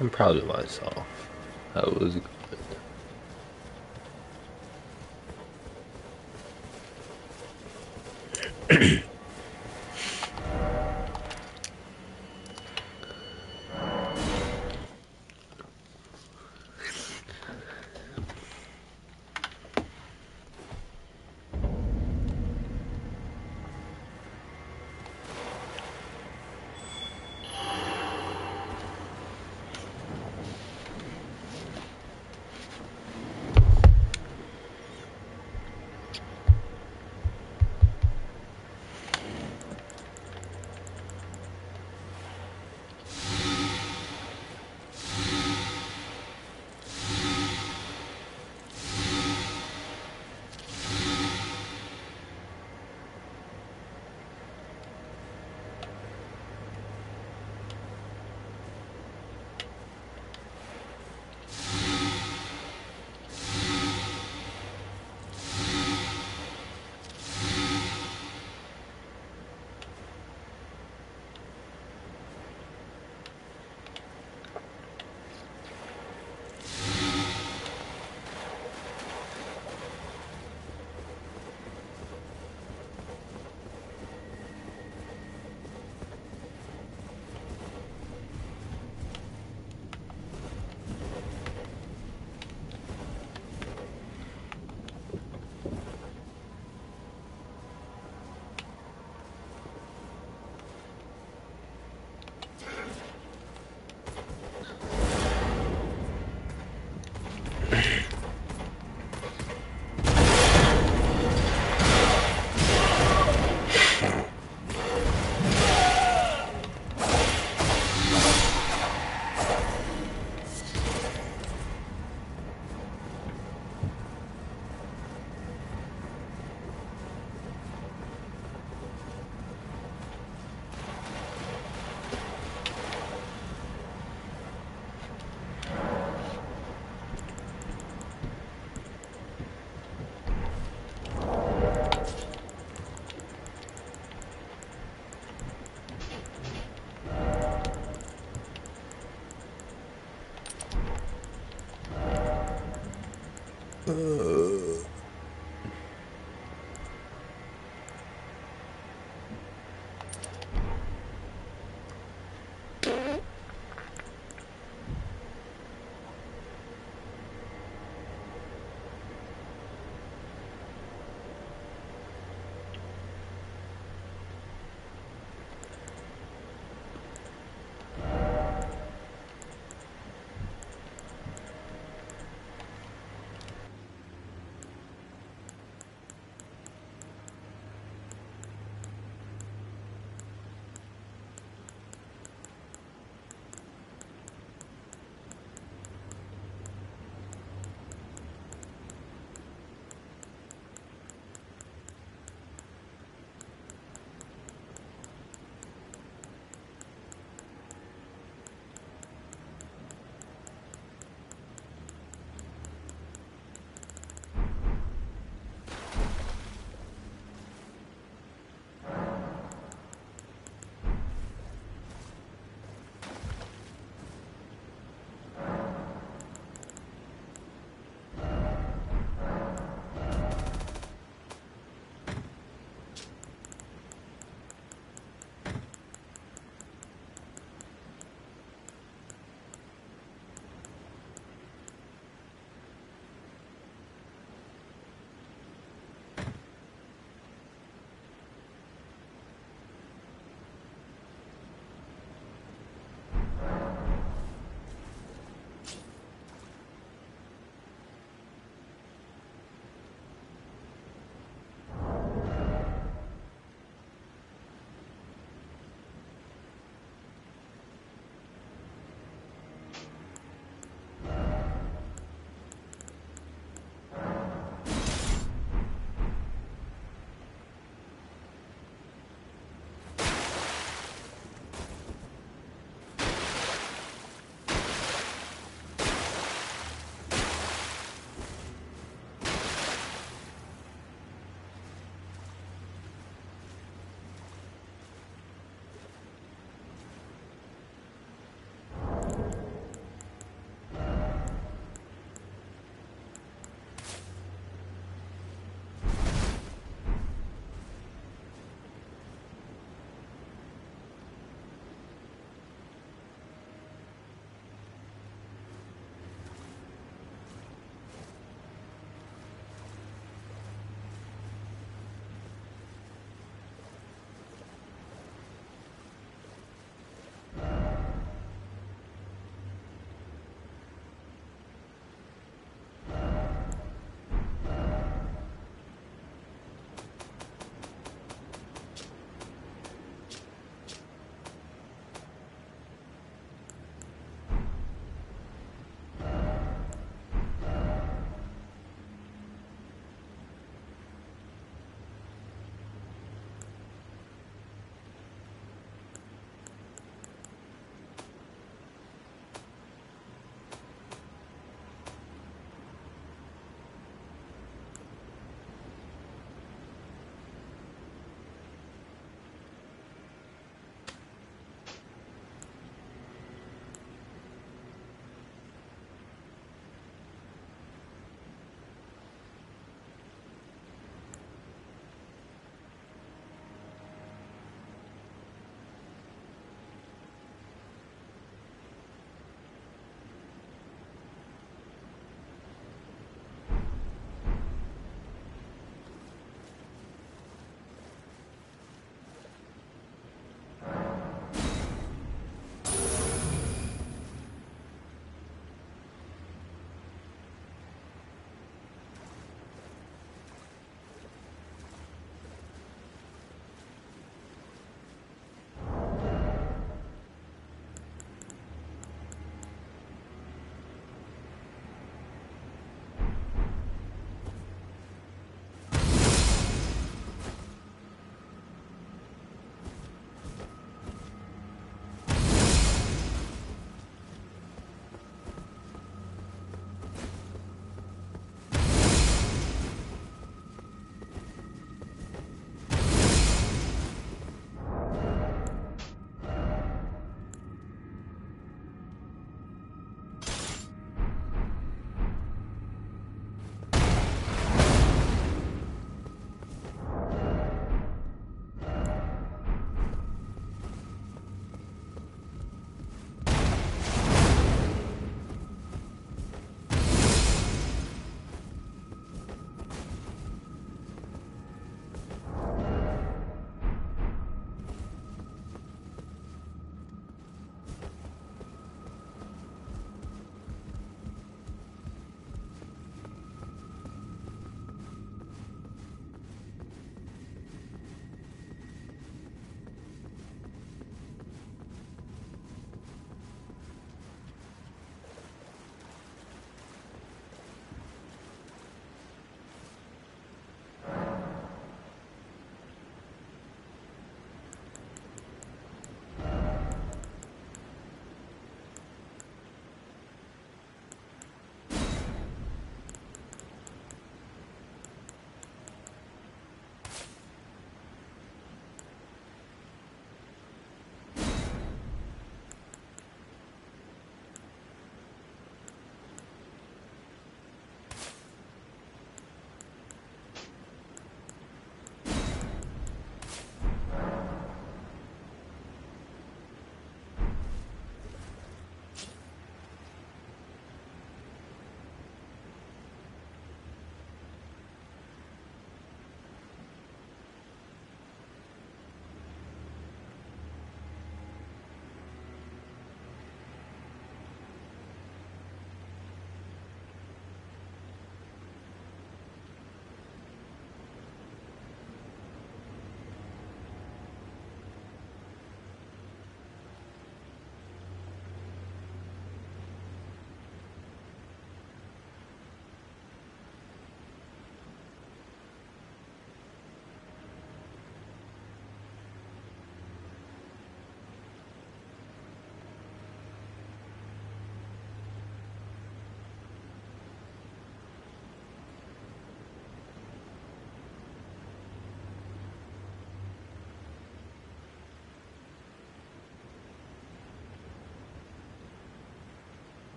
I'm proud of myself. That was good.